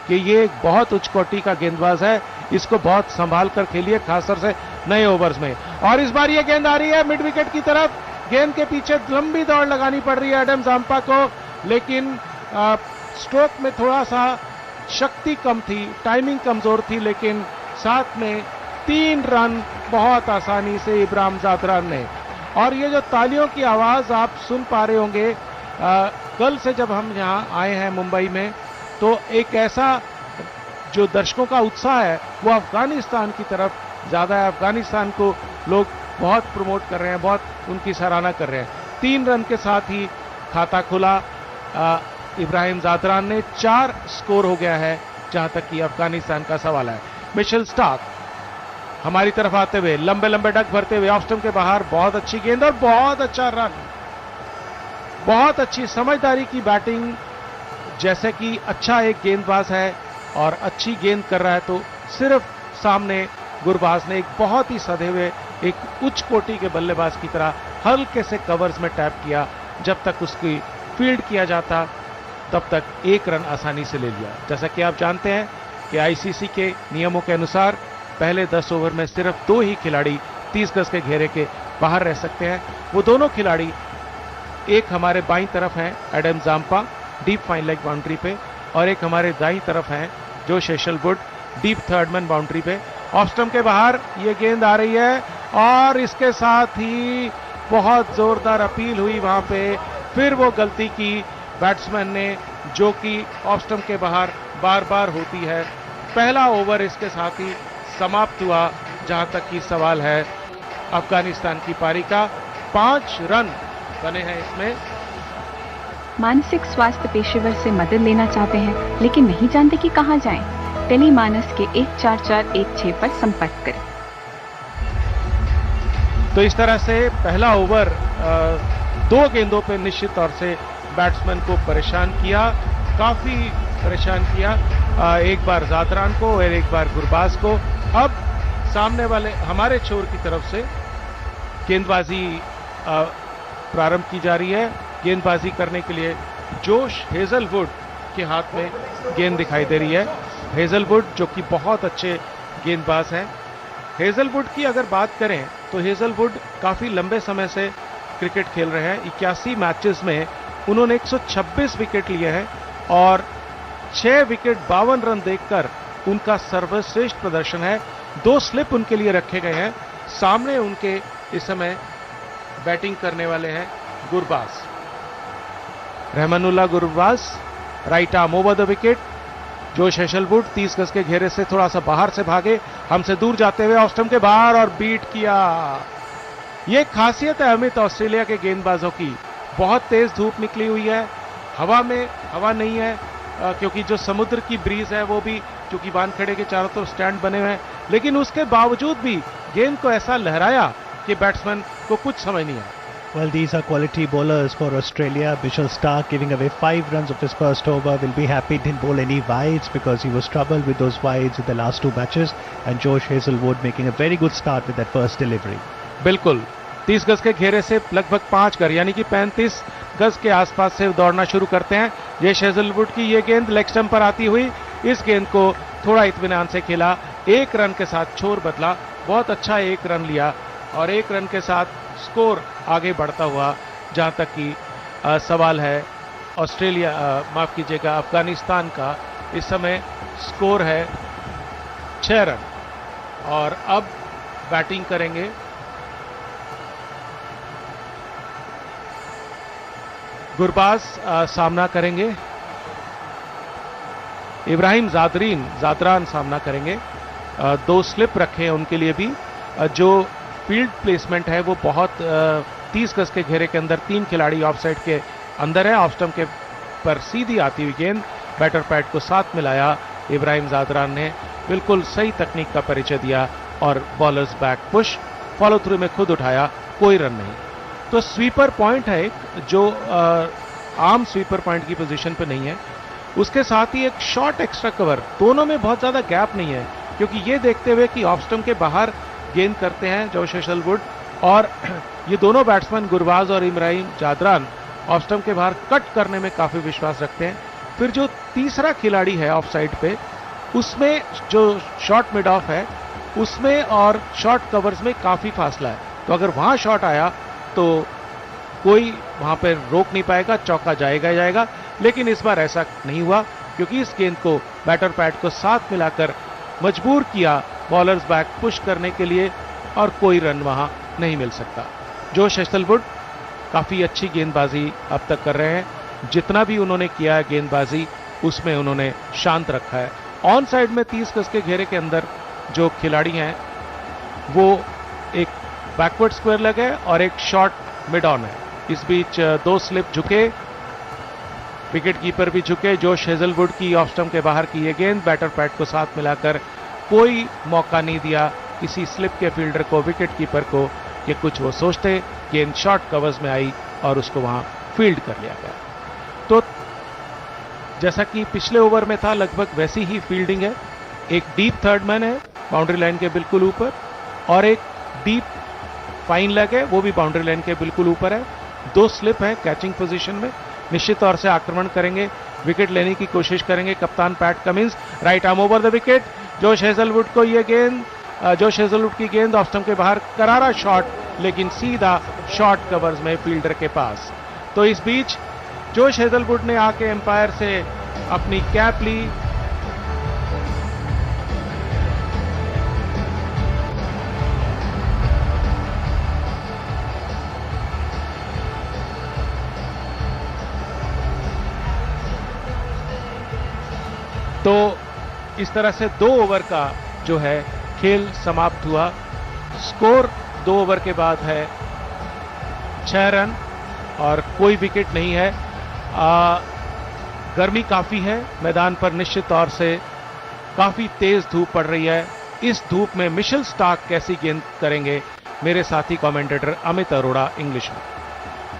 कि ये एक बहुत उच्च कोटि का गेंदबाज है, इसको बहुत संभाल कर खेलिए, खासतौर से नए ओवर्स में। और इस बार ये गेंद आ रही है मिड विकेट की तरफ, गेंद के पीछे लंबी दौड़ लगानी पड़ रही है एडम जाम्पा को, लेकिन स्ट्रोक में थोड़ा सा शक्ति कम थी, टाइमिंग कमजोर थी, लेकिन साथ में 3 रन बहुत आसानी से इब्राहिम जादरान ने। और ये जो तालियों की आवाज आप सुन पा रहे होंगे, कल से जब हम यहाँ आए हैं मुंबई में, तो एक ऐसा जो दर्शकों का उत्साह है वो अफगानिस्तान की तरफ ज्यादा है। अफगानिस्तान को लोग बहुत प्रमोट कर रहे हैं, बहुत उनकी सराहना कर रहे हैं। 3 रन के साथ ही खाता खुला इब्राहिम जादरान ने, 4 स्कोर हो गया है जहां तक कि अफगानिस्तान का सवाल है। मिशेल स्टार्क हमारी तरफ आते हुए लंबे लंबे डक भरते हुए ऑफ स्टंप के बाहर, बहुत अच्छी गेंद और बहुत अच्छा रन, बहुत अच्छी समझदारी की बैटिंग। जैसे कि अच्छा एक गेंदबाज है और अच्छी गेंद कर रहा है तो सिर्फ सामने गुरबाज ने एक बहुत ही सधे हुए एक उच्च कोटि के बल्लेबाज की तरह हल्के से कवर्स में टैप किया। जब तक उसकी फील्ड किया जाता तब तक 1 रन आसानी से ले लिया। जैसा कि आप जानते हैं कि आईसीसी के नियमों के अनुसार पहले 10 ओवर में सिर्फ 2 ही खिलाड़ी 30 गज के घेरे के बाहर रह सकते हैं। वो दोनों खिलाड़ी, एक हमारे बाईं तरफ हैं Adam Zampa deep fine leg boundary पे, और एक हमारे दाईं तरफ हैं जो शेशलवुड डीप थर्ड मैन बाउंड्री पे। ऑफ स्टंप के बाहर ये गेंद आ रही है और इसके साथ ही बहुत जोरदार अपील हुई वहां पे, फिर वो गलती की बैट्समैन ने जो कि ऑफ स्टंप के बाहर बार बार होती है। पहला ओवर इसके साथ ही समाप्त हुआ जहां तक कि सवाल है अफगानिस्तान की पारी का। 5 रन बने हैं इसमें। मानसिक स्वास्थ्य पेशेवर से मदद लेना चाहते हैं लेकिन नहीं जानते कि कहां जाएं? टेलीमानस के 14416 पर संपर्क करें। तो इस तरह से पहला ओवर 2 गेंदों पे निश्चित तौर से बैट्समैन को परेशान किया, काफी परेशान किया, एक बार जादरान को और एक बार गुरबाज को। अब सामने वाले हमारे छोर की तरफ से गेंदबाजी प्रारंभ की जा रही है। गेंदबाजी करने के लिए जोश हेजलवुड के हाथ में गेंद दिखाई दे रही है। हेजलवुड जो कि बहुत अच्छे गेंदबाज हैं। हेजलवुड की अगर बात करें तो हेजलवुड काफी लंबे समय से क्रिकेट खेल रहे हैं। 81 मैचेस में उन्होंने 126 विकेट लिए हैं और 6 विकेट 52 रन देखकर उनका सर्वश्रेष्ठ प्रदर्शन है। 2 स्लिप उनके लिए रखे गए हैं। सामने उनके इस समय बैटिंग करने वाले हैं Gurbaz, Rahmanullah Gurbaz, right arm over the wicket. Josh Hazlewood 30 गज के घेरे से थोड़ा सा बाहर से भागे, हमसे दूर जाते हुए ऑफ स्टंप के बाहर और बीट किया। ये खासियत है अमित ऑस्ट्रेलिया के गेंदबाजों की। बहुत तेज धूप निकली हुई है, हवा में हवा नहीं है क्योंकि जो समुद्र की ब्रीज है वो भी, चूंकि वानखेड़े के चारों तरफ स्टैंड बने हुए हैं, लेकिन उसके बावजूद भी गेंद को ऐसा लहराया कि बैट्समैन को कुछ समझ नहीं आया। Well, these are quality bowlers for Australia. Mitchell Starc giving away 5 runs of his first over. Will be happy didn't bowl any wides because he was troubled with those wides in the last 2 matches. And Josh Hazlewood making a very good start with that first delivery. बिल्कुल 30 गज के घेरे से लगभग 5 कर यानी कि 35 गज के आसपास से दौड़ना शुरू करते हैं। जोश हेजलवुड की ये गेंद लेग स्टंप पर आती हुई, इस गेंद को थोड़ा इत्मीनान से खेला, 1 रन के साथ छोर बदला, बहुत अच्छा 1 रन लिया और 1 रन के साथ स्कोर आगे बढ़ता हुआ। जहां तक कि सवाल है ऑस्ट्रेलिया, माफ कीजिएगा, अफगानिस्तान का इस समय स्कोर है 6 रन और अब बैटिंग करेंगे गुरबाज, सामना करेंगे इब्राहिम जादरान सामना करेंगे। 2 स्लिप रखे हैं उनके लिए भी। जो फील्ड प्लेसमेंट है वो बहुत 30 गज के घेरे के अंदर 3 खिलाड़ी ऑफ साइड के अंदर है। ऑफ स्टंप के पर सीधी आती हुई गेंद, बैटर पैड को साथ मिलाया इब्राहिम जादरान ने, बिल्कुल सही तकनीक का परिचय दिया और bowlers back push, follow through में खुद उठाया, कोई रन नहीं। तो स्वीपर पॉइंट है एक, जो आम स्वीपर पॉइंट की पोजीशन पे नहीं है। उसके साथ ही एक शॉर्ट एक्स्ट्रा कवर, दोनों में बहुत ज्यादा गैप नहीं है क्योंकि ये देखते हुए कि ऑफ स्टंप के बाहर गेंद करते हैं जोश हेजलवुड और ये दोनों बैट्समैन गुरबाज और इब्राहिम जादरान ऑफ स्टंप के बाहर कट करने में काफी विश्वास रखते हैं। फिर जो तीसरा खिलाड़ी है ऑफ साइड पे, उसमें जो शॉर्ट मिड ऑफ है उसमें और शॉर्ट कवर्स में काफी फासला है, तो अगर वहां शॉट आया तो कोई वहां पर रोक नहीं पाएगा, चौका जाएगा ही जाएगा। लेकिन इस बार ऐसा नहीं हुआ क्योंकि इस गेंद को बैटर पैड को साथ मिलाकर मजबूर किया बॉलर्स बैक पुश करने के लिए और कोई रन वहां नहीं मिल सकता। जोश हेजलवुड काफी अच्छी गेंदबाजी अब तक कर रहे हैं, जितना भी उन्होंने किया है गेंदबाजी उसमें उन्होंने शांत रखा है। ऑन साइड में 30 गज के घेरे के अंदर जो खिलाड़ी हैं वो एक बैकवर्ड स्क्वायर लेग है और एक शॉर्ट मिड ऑन है। इस बीच 2 स्लिप झुके, विकेट कीपर भी झुके। जोश हेजलवुड की ऑफ स्टंप के बाहर की ये गेंद बैटर पैड को साथ मिलाकर कोई मौका नहीं दिया किसी स्लिप के फील्डर को, विकेट कीपर को कि कुछ वो सोचते। गेंद शॉर्ट कवर्स में आई और उसको वहां फील्ड कर लिया गया। तो जैसा कि पिछले ओवर में था लगभग वैसी ही फील्डिंग है। एक डीप थर्ड मैन है बाउंड्री लाइन के बिल्कुल ऊपर और एक डीप फाइन लेग है वो भी बाउंड्री लाइन के बिल्कुल ऊपर है। 2 स्लिप हैं कैचिंग पोजीशन में, निश्चित तौर से आक्रमण करेंगे, विकेट लेने की कोशिश करेंगे कप्तान PAT Cummins. Right arm over the wicket, Josh Hazlewood को ये गेंद, जोश हेजलवुड की गेंद ऑफ स्टंप के बाहर, करारा शॉट लेकिन सीधा शॉर्ट कवर्स में फील्डर के पास। तो इस बीच जोश हेजलवुड ने आके एम्पायर से अपनी कैप ली। तो इस तरह से 2 ओवर का जो है खेल समाप्त हुआ। स्कोर 2 ओवर के बाद है 6 रन और कोई विकेट नहीं है। गर्मी काफी है मैदान पर, निश्चित तौर से काफी तेज धूप पड़ रही है। इस धूप में मिशेल स्टार्क कैसी गेंद करेंगे, मेरे साथी कमेंटेटर अमित अरोड़ा इंग्लिश में।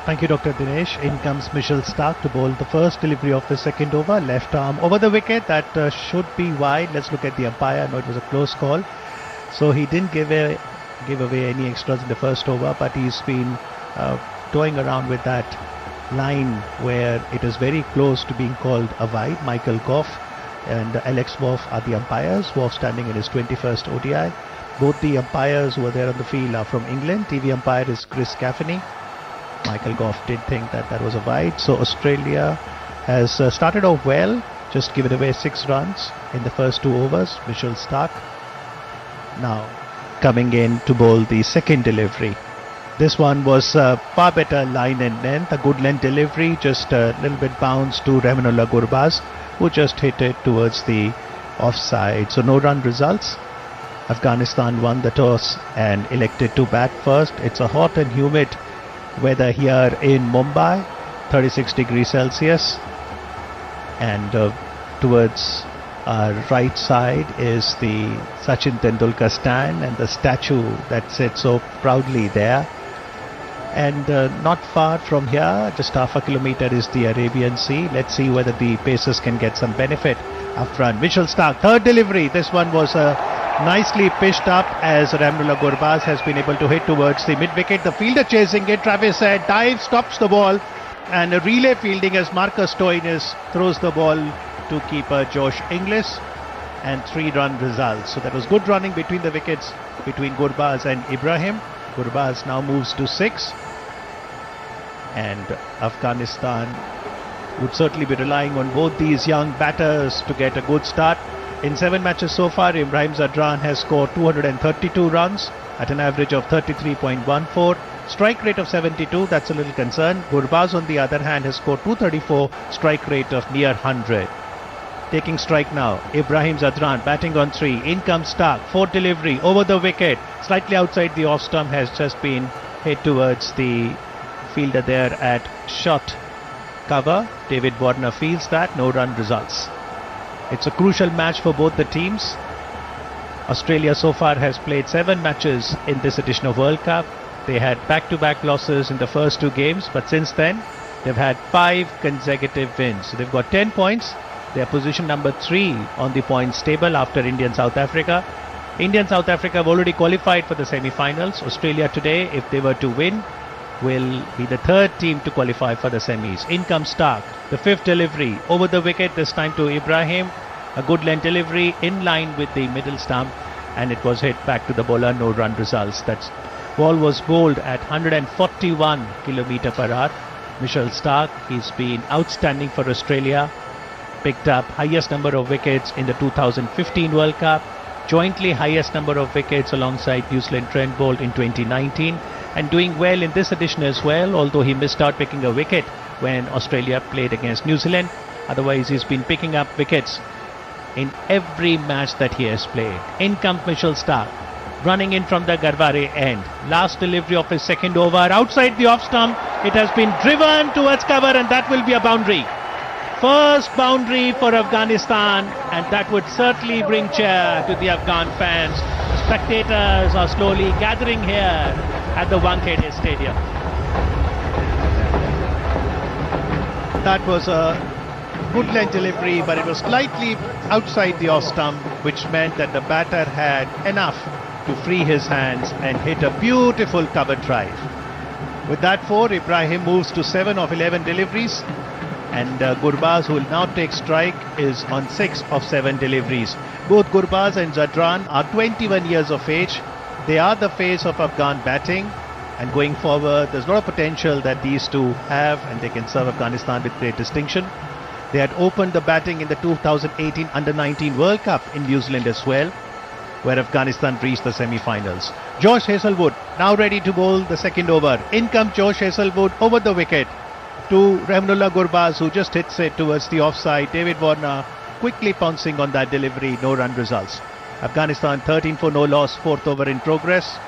Thank you, Dr. Dinesh. In comes Mitchell Starc to bowl the first delivery of the second over. Left arm over the wicket. That should be wide. Let's look at the umpire. No, it was a close call. So he didn't give away any extras in the first over, but he's been toying around with that line where it is very close to being called a wide. Michael Goff and Alex Wolff are the umpires. Wolff standing in his 21st ODI. Both the umpires who are there on the field are from England. TV umpire is Chris Gaffney. Michael Goff did think that that was a wide. So Australia has started off well, just given away 6 runs in the first 2 overs. Mitchell Starc now coming in to bowl the second delivery. This one was a far better line and length, a good length delivery, just a little bit bounce to Rahmanullah Gurbaz, who just hit it towards the offside. So no run results. Afghanistan won the toss and elected to bat first. It's a hot and humid weather here in Mumbai, 36 degrees Celsius, and towards our right side is the Sachin Tendulkar stand and the statue that sits so proudly there. And not far from here, just half a kilometer, is the Arabian Sea. Let's see whether the Pacers can get some benefit up front. Mitchell Starc, third delivery. This one was nicely pitched up as Rahmanullah Gurbaz has been able to hit towards the mid-wicket. The fielder chasing it, Travis Head, dives, stops the ball, and a relay fielding as Marcus Stoinis throws the ball to keeper Josh Inglis, and 3-run results. So that was good running between the wickets between Gurbaz and Ibrahim. Gurbaz now moves to 6, and Afghanistan would certainly be relying on both these young batters to get a good start. In 7 matches so far, Ibrahim Zadran has scored 232 runs at an average of 33.14. Strike rate of 72, that's a little concern. Gurbaz, on the other hand, has scored 234, strike rate of near 100. Taking strike now, Ibrahim Zadran batting on 3. In comes Starc, 4th delivery, over the wicket, slightly outside the off stump, has just been hit towards the fielder there at short cover. David Warner fields that, no run results. It's a crucial match for both the teams. Australia so far has played 7 matches in this edition of World Cup. They had back-to-back losses in the first 2 games, but since then they've had 5 consecutive wins. So they've got 10 points. They are position number 3 on the points table after India and South Africa. India and South Africa have already qualified for the semi-finals. Australia today, if they were to win, will be the 3rd team to qualify for the semis. In comes Starc, the 5th delivery, over the wicket, this time to Ibrahim. A good length delivery in line with the middle stump, and it was hit back to the bowler, no run results. That ball was bowled at 141 km per hour. Mitchell Starc, he's been outstanding for Australia. Picked up highest number of wickets in the 2015 World Cup, jointly highest number of wickets alongside New Zealand Trent Boult in 2019, and doing well in this edition as well, although he missed out picking a wicket when Australia played against New Zealand. Otherwise, he's been picking up wickets in every match that he has played. In comes Mitchell Starc, running in from the Garware end. Last delivery of his second over, outside the off stump. It has been driven towards cover, and that will be a boundary. First boundary for Afghanistan, and that would certainly bring cheer to the Afghan fans. The spectators are slowly gathering here at the Wankhede Stadium. That was a good length delivery, but it was slightly outside the off stump, which meant that the batter had enough to free his hands and hit a beautiful cover drive. With that 4, Ibrahim moves to 7 of 11 deliveries, and Gurbaz, who will now take strike, is on 6 of 7 deliveries. Both Gurbaz and Zadran are 21 years of age. They are the face of Afghan batting, and going forward there's a lot of potential that these two have, and they can serve Afghanistan with great distinction. They had opened the batting in the 2018 Under-19 World Cup in New Zealand as well, where Afghanistan reached the semi-finals. Josh Hazlewood now ready to bowl the second over. In comes Josh Hazlewood over the wicket to Rahmanullah Gurbaz, who just hits it towards the offside. David Warner quickly pouncing on that delivery, no run results. Afghanistan 13 for no loss, 4th over in progress.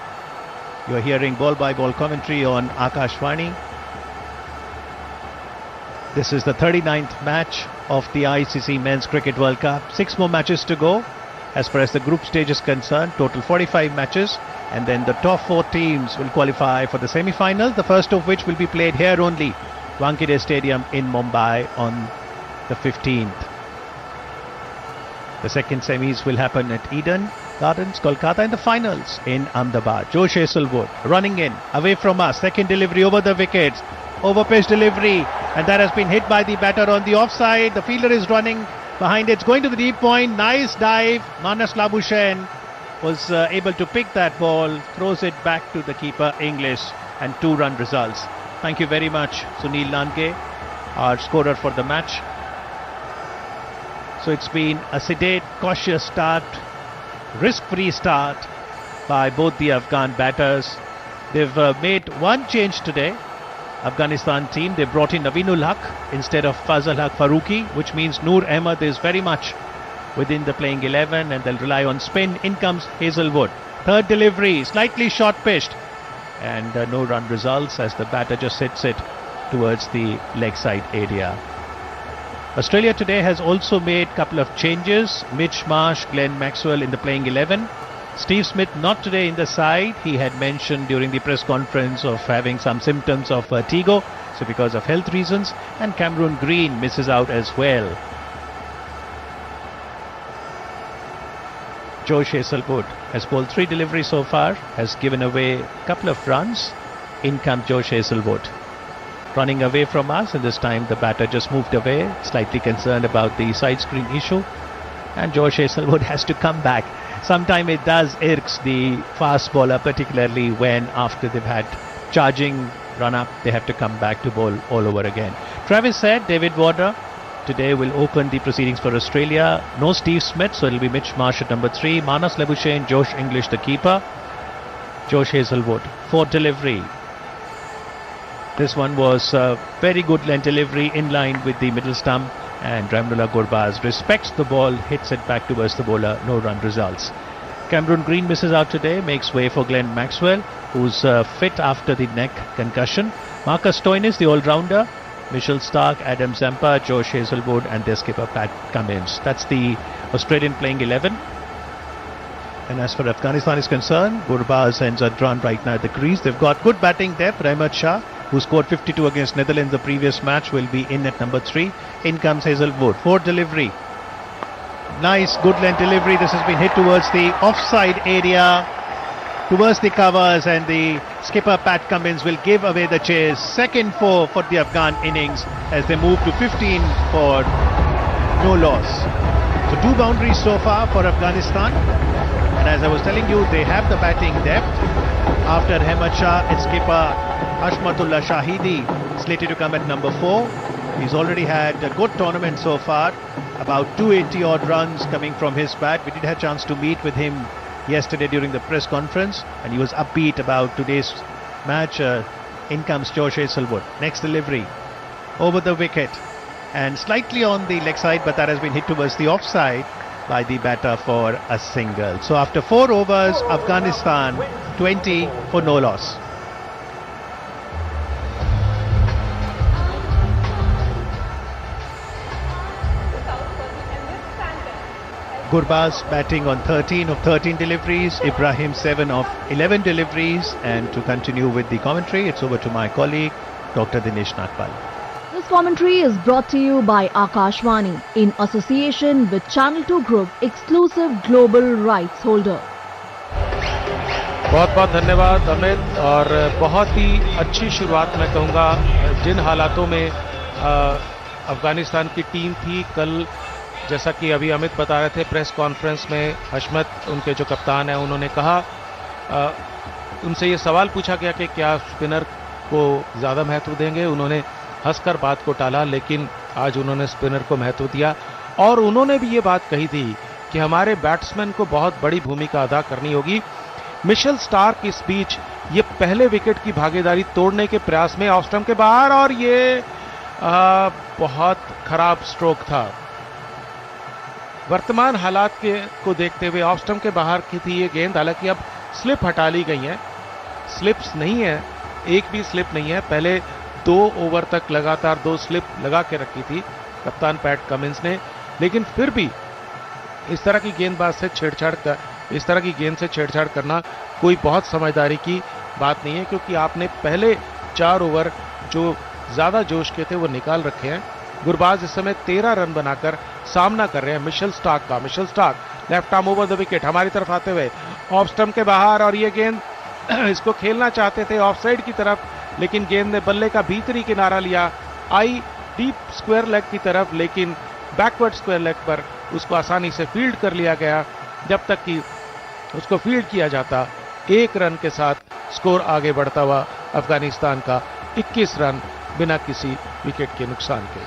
You're hearing ball-by-ball commentary on Akashvani. This is the 39th match of the ICC Men's Cricket World Cup. 6 more matches to go. As far as the group stage is concerned, total 45 matches, and then the top 4 teams will qualify for the semi-finals, the first of which will be played here only, Wankhede Stadium in Mumbai on the 15th. The second semis will happen at Eden Gardens, Kolkata, and the finals in Ahmedabad. Josh Hazlewood running in, away from us, second delivery over the wickets, over pitch delivery, and that has been hit by the batter on the offside. The fielder is running behind it, it's going to the deep point, nice dive. Manas Labuschagne was able to pick that ball, throws it back to the keeper English, and 2-run results. Thank you very much, Sunil Nange, our scorer for the match. So it's been a sedate, cautious start, risk-free start by both the Afghan batters. They've made one change today. Afghanistan team, they brought in Naveenul Haq instead of Fazal Haq Farooqi, which means Noor Ahmed is very much within the playing 11 and they'll rely on spin. In comes Hazelwood. Third delivery, slightly short pitched, and no run results as the batter just hits it towards the leg side area. Australia today has also made a couple of changes. Mitch Marsh, Glenn Maxwell in the playing 11. Steve Smith not today in the side. He had mentioned during the press conference of having some symptoms of vertigo, so because of health reasons. And Cameron Green misses out as well. Josh Hazelwood has bowled 3 deliveries so far, has given away a couple of runs. In comes Josh Hazelwood. Running away from us, and this time the batter just moved away, slightly concerned about the side screen issue. And Josh Hazelwood has to come back. Sometimes it does irks the fast bowler, particularly when after they've had charging run up, they have to come back to bowl all over again. Travis said David Warner today will open the proceedings for Australia. No Steve Smith, so it'll be Mitch Marsh at number 3. Manas Labuschagne, Josh English the keeper. Josh Hazelwood, 4th delivery. This one was a very good length delivery in line with the middle stump, and Rahmanullah Gurbaz respects the ball, hits it back towards the bowler, no run results. Cameron Green misses out today, makes way for Glenn Maxwell, who's fit after the neck concussion. Marcus Stoinis, the all-rounder. Mitchell Starc, Adam Zampa, Josh Hazelwood and their skipper Pat Cummins. That's the Australian playing 11. And as far as Afghanistan is concerned, Gurbaz and Zadran right now at the crease. They've got good batting depth. Rahmat Shah, who scored 52 against Netherlands the previous match, will be in at number 3. In comes Hazelwood. 4th delivery. Nice, good length delivery. This has been hit towards the offside area, towards the covers, and the skipper Pat Cummins will give away the chase. Second 4 for the Afghan innings as they move to 15 for no loss. So 2 boundaries so far for Afghanistan. And as I was telling you, they have the batting depth. After Rahmat Shah, it's skipper Hashmatullah Shahidi slated to come at number 4. He's already had a good tournament so far, about 280 odd runs coming from his bat. We did have a chance to meet with him yesterday during the press conference, and he was upbeat about today's match. In comes Josh Hazelwood. Next delivery over the wicket and slightly on the leg side, but that has been hit towards the offside by the batter for a single. So after 4 overs, Afghanistan 20 for no loss. Gurbaz batting on 13 of 13 deliveries, Ibrahim 7 of 11 deliveries. And to continue with the commentary, it's over to my colleague Dr. Dinesh Nagpal. This commentary is brought to you by Akashvani in association with Channel 2 Group, exclusive global rights holder. बहुत बहुत धन्यवाद अमित, और बहुत ही अच्छी शुरुआत मैं कहूँगा जिन हालातों में अफगानिस्तान की टीम थी कल। जैसा कि अभी अमित बता रहे थे प्रेस कॉन्फ्रेंस में, हशमत उनके जो कप्तान हैं उन्होंने कहा, उनसे ये सवाल पूछा गया कि क्या स्पिनर को ज़्यादा महत्व देंगे। उन्होंने हंसकर बात को टाला, लेकिन आज उन्होंने स्पिनर को महत्व दिया। और उन्होंने भी ये बात कही थी कि हमारे बैट्समैन को बहुत बड़ी भूमिका अदा करनी होगी। मिशेल स्टार्क इस बीच ये पहले विकेट की भागीदारी तोड़ने के प्रयास में ऑफ स्टंप के बाहर, और ये बहुत खराब स्ट्रोक था। वर्तमान हालात को देखते हुए ऑफ स्टंप के बाहर की थी ये गेंद। हालांकि अब स्लिप हटा ली गई है, स्लिप्स नहीं है, एक भी स्लिप नहीं है। पहले 2 ओवर तक लगातार 2 स्लिप लगा के रखी थी कप्तान पैट कमिंस ने, लेकिन फिर भी इस तरह की गेंदबाज से इस तरह की गेंद से छेड़छाड़ करना कोई बहुत समझदारी की बात नहीं है, क्योंकि आपने पहले 4 ओवर जो ज़्यादा जोश के थे वो निकाल रखे हैं। गुरबाज इस समय 13 रन बनाकर सामना कर रहे हैं मिशेल स्टार्क का। Mitchell Starc left arm over the wicket हमारी तरफ आते हुए ऑफ स्टंप के बाहर, और ये गेंद इसको खेलना चाहते थे ऑफ साइड की तरफ, लेकिन गेंद ने बल्ले का भीतरी किनारा लिया, आई डीप स्क्वायर लेग की तरफ, लेकिन बैकवर्ड स्क्वायर लेग पर उसको आसानी से फील्ड कर लिया गया। जब तक कि उसको फील्ड किया जाता 1 रन के साथ स्कोर आगे बढ़ता हुआ अफगानिस्तान का 21 रन बिना किसी विकेट के नुकसान के।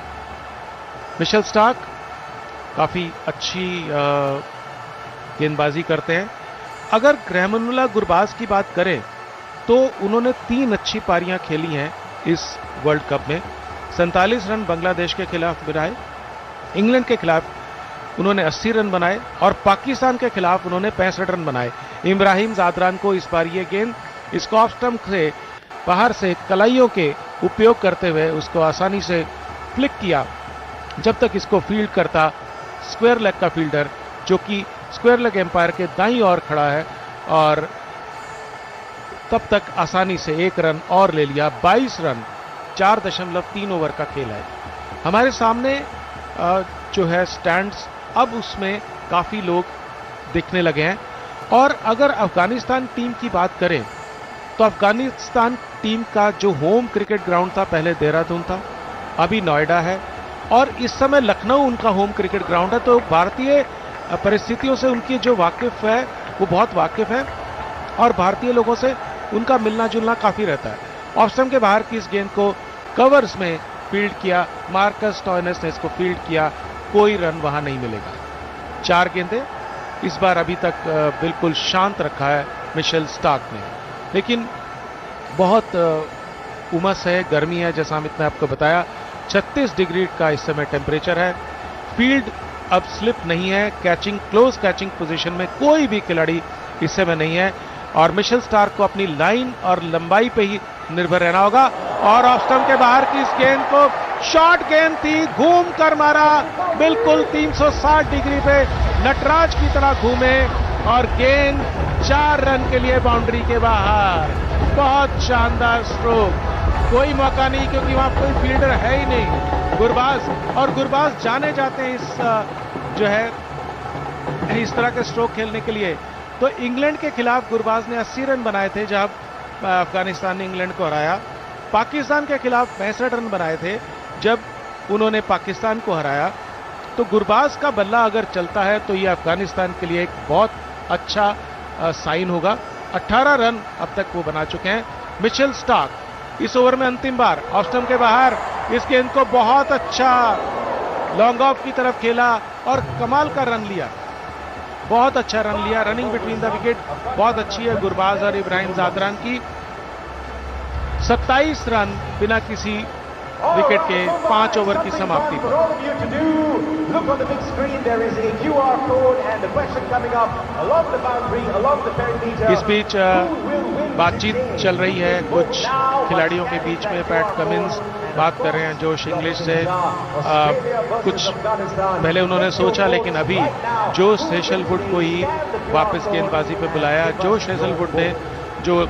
मिशेल स्टार्क काफ़ी अच्छी गेंदबाजी करते हैं। अगर रहमानुल्लाह गुरबाज की बात करें तो उन्होंने 3 अच्छी पारियां खेली हैं इस वर्ल्ड कप में। 47 रन बांग्लादेश के खिलाफ बनाए, इंग्लैंड के खिलाफ उन्होंने 80 रन बनाए और पाकिस्तान के खिलाफ उन्होंने 65 रन बनाए। इब्राहिम ज़ादरान को इस बार ये गेंद इसको ऑफ स्टंप से बाहर से कलाइयों के उपयोग करते हुए उसको आसानी से फ्लिक किया, जब तक इसको फील्ड करता स्क्वायर लेग का फील्डर, जो कि स्क्वायर लेग एम्पायर के दाईं ओर खड़ा है, और तब तक आसानी से 1 रन और ले लिया। 22 रन 4.3 ओवर का खेल है। हमारे सामने जो है स्टैंड्स, अब उसमें काफ़ी लोग दिखने लगे हैं। और अगर अफगानिस्तान टीम की बात करें तो अफगानिस्तान टीम का जो होम क्रिकेट ग्राउंड था पहले देहरादून था, अभी नोएडा है, और इस समय लखनऊ उनका होम क्रिकेट ग्राउंड है। तो भारतीय परिस्थितियों से उनकी जो वाकिफ है वो बहुत वाकिफ है और भारतीय लोगों से उनका मिलना जुलना काफ़ी रहता है। ऑफ स्टंप के बाहर की इस गेंद को कवर्स में फील्ड किया, मार्कस टॉयनस ने इसको फील्ड किया, कोई रन वहां नहीं मिलेगा। 4 गेंदें इस बार अभी तक बिल्कुल शांत रखा है मिशेल स्टार्क ने, लेकिन बहुत उमस है, गर्मी है, जैसा अमित ने आपको बताया। 36 डिग्री का इस समय टेम्परेचर है। फील्ड अब स्लिप नहीं है, कैचिंग क्लोज कैचिंग पोजीशन में कोई भी खिलाड़ी इस समय नहीं है और मिशेल स्टार्क को अपनी लाइन और लंबाई पे ही निर्भर रहना होगा। और ऑफ स्टंप के बाहर की इस गेंद को, शॉर्ट गेंद थी, घूम कर मारा, बिल्कुल 360 डिग्री पे नटराज की तरह घूमे और गेंद 4 रन के लिए बाउंड्री के बाहर। बहुत शानदार स्ट्रोक, कोई मौका नहीं क्योंकि वहां कोई फील्डर है ही नहीं। गुरबाज, और गुरबाज जाने जाते हैं इस जो है इस तरह के स्ट्रोक खेलने के लिए। तो इंग्लैंड के खिलाफ गुरबाज ने 80 रन बनाए थे जब अफगानिस्तान ने इंग्लैंड को हराया। पाकिस्तान के खिलाफ 65 रन बनाए थे जब उन्होंने पाकिस्तान को हराया। तो गुरबाज का बल्ला अगर चलता है तो यह अफगानिस्तान के लिए एक बहुत अच्छा साइन होगा। 18 रन अब तक वो बना चुके हैं। मिशेल स्टार्क इस ओवर में अंतिम बार ऑफ स्टंप के बाहर इस गेंद को बहुत अच्छा लॉन्ग ऑफ की तरफ खेला और कमाल का रन लिया, बहुत अच्छा रन लिया। रनिंग बिटवीन द विकेट बहुत अच्छी है गुरबाज और इब्राहिम ज़ादरान की। 27 रन बिना किसी विकेट के 5 ओवर की समाप्ति पर। इस बीच बातचीत चल रही है कुछ खिलाड़ियों के बीच में। पैट कमिंस बात कर रहे हैं जोश इंग्लिश से। कुछ पहले उन्होंने सोचा, लेकिन अभी जोश हेजलवुड को ही वापस गेंदबाजी पे बुलाया। जोश हेजलवुड ने जो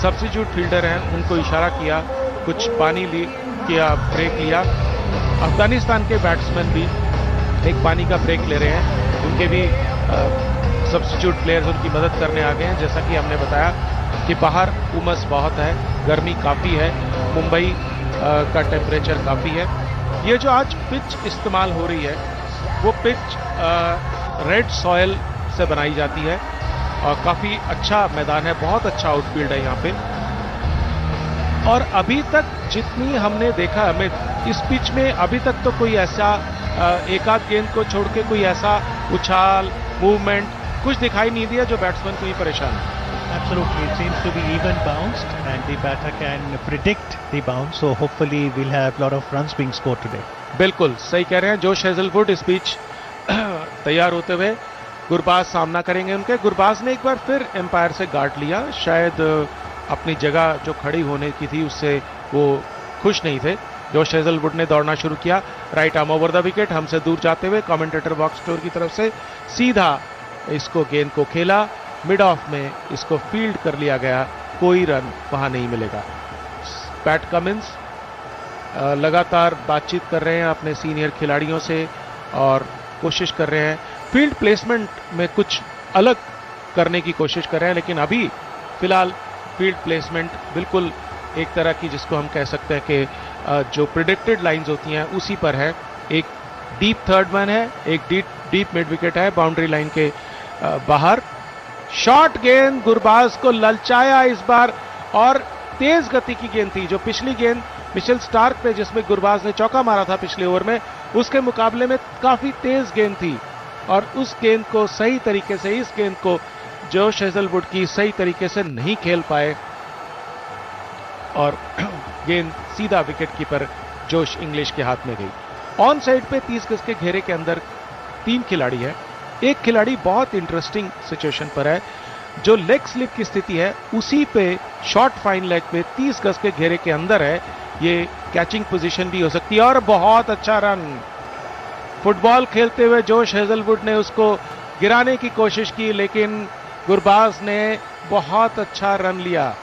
सब्स्टिट्यूट फील्डर हैं उनको इशारा किया, कुछ पानी किया, ब्रेक लिया। अफगानिस्तान के बैट्समैन भी एक पानी का ब्रेक ले रहे हैं, उनके भी सब्स्टिट्यूट प्लेयर्स उनकी मदद करने आ गए हैं। जैसा कि हमने बताया कि बाहर उमस बहुत है, गर्मी काफ़ी है, मुंबई का टेम्परेचर काफ़ी है। ये जो आज पिच इस्तेमाल हो रही है वो पिच रेड सॉयल से बनाई जाती है और काफ़ी अच्छा मैदान है, बहुत अच्छा आउटफील्ड है यहाँ पे। और अभी तक जितनी हमने देखा हमें इस पिच में अभी तक तो कोई ऐसा एक आध गेंद को छोड़ के कोई ऐसा उछाल मूवमेंट कुछ दिखाई नहीं दिया जो बैट्समैन को ही परेशान है। Absolutely, it seems to be even bounced and the batter can predict the bounce, so hopefully we'll have a lot of runs being scored today. बिल्कुल सही कह रहे हैं जोश हेजलवुड। इस बीच तैयार होते हुए गुरबाज सामना करेंगे उनके। गुरबाज ने एक बार फिर एम्पायर से गार्ड लिया, शायद अपनी जगह जो खड़ी होने की थी उससे वो खुश नहीं थे। जोश हेजलवुड ने दौड़ना शुरू किया, right arm over the wicket, हमसे दूर जाते हुए कमेंटेटर बॉक्स स्टोर की तरफ से सीधा इसको गेंद को खेला, मिड ऑफ में इसको फील्ड कर लिया गया, कोई रन वहां नहीं मिलेगा। पैट कमिंस लगातार बातचीत कर रहे हैं अपने सीनियर खिलाड़ियों से और कोशिश कर रहे हैं फील्ड प्लेसमेंट में कुछ अलग करने की कोशिश कर रहे हैं, लेकिन अभी फिलहाल फील्ड प्लेसमेंट बिल्कुल एक तरह की जिसको हम कह सकते हैं कि जो प्रिडिक्टेड लाइंस होती हैं उसी पर है। एक डीप थर्ड मैन है, एक डीप मिड विकेट है बाउंड्री लाइन के बाहर। शॉर्ट गेंद गुरबाज को ललचाया इस बार और तेज गति की गेंद थी। जो पिछली गेंद मिशेल स्टार्क पे जिसमें गुरबाज ने चौका मारा था पिछले ओवर में, उसके मुकाबले में काफी तेज गेंद थी और उस गेंद को सही तरीके से, इस गेंद को जोश हेजलवुड की सही तरीके से नहीं खेल पाए और गेंद सीधा विकेट कीपर जोश इंग्लिश के हाथ में गई। ऑन साइड पे 30 गज के घेरे के अंदर 3 खिलाड़ी है। एक खिलाड़ी बहुत इंटरेस्टिंग सिचुएशन पर है, जो लेग स्लिप की स्थिति है उसी पे शॉर्ट फाइन लेग पे 30 गज के घेरे के अंदर है। ये कैचिंग पोजीशन भी हो सकती है और बहुत अच्छा रन। फुटबॉल खेलते हुए जोश हेजलवुड ने उसको गिराने की कोशिश की, लेकिन गुरबाज ने बहुत अच्छा रन लिया।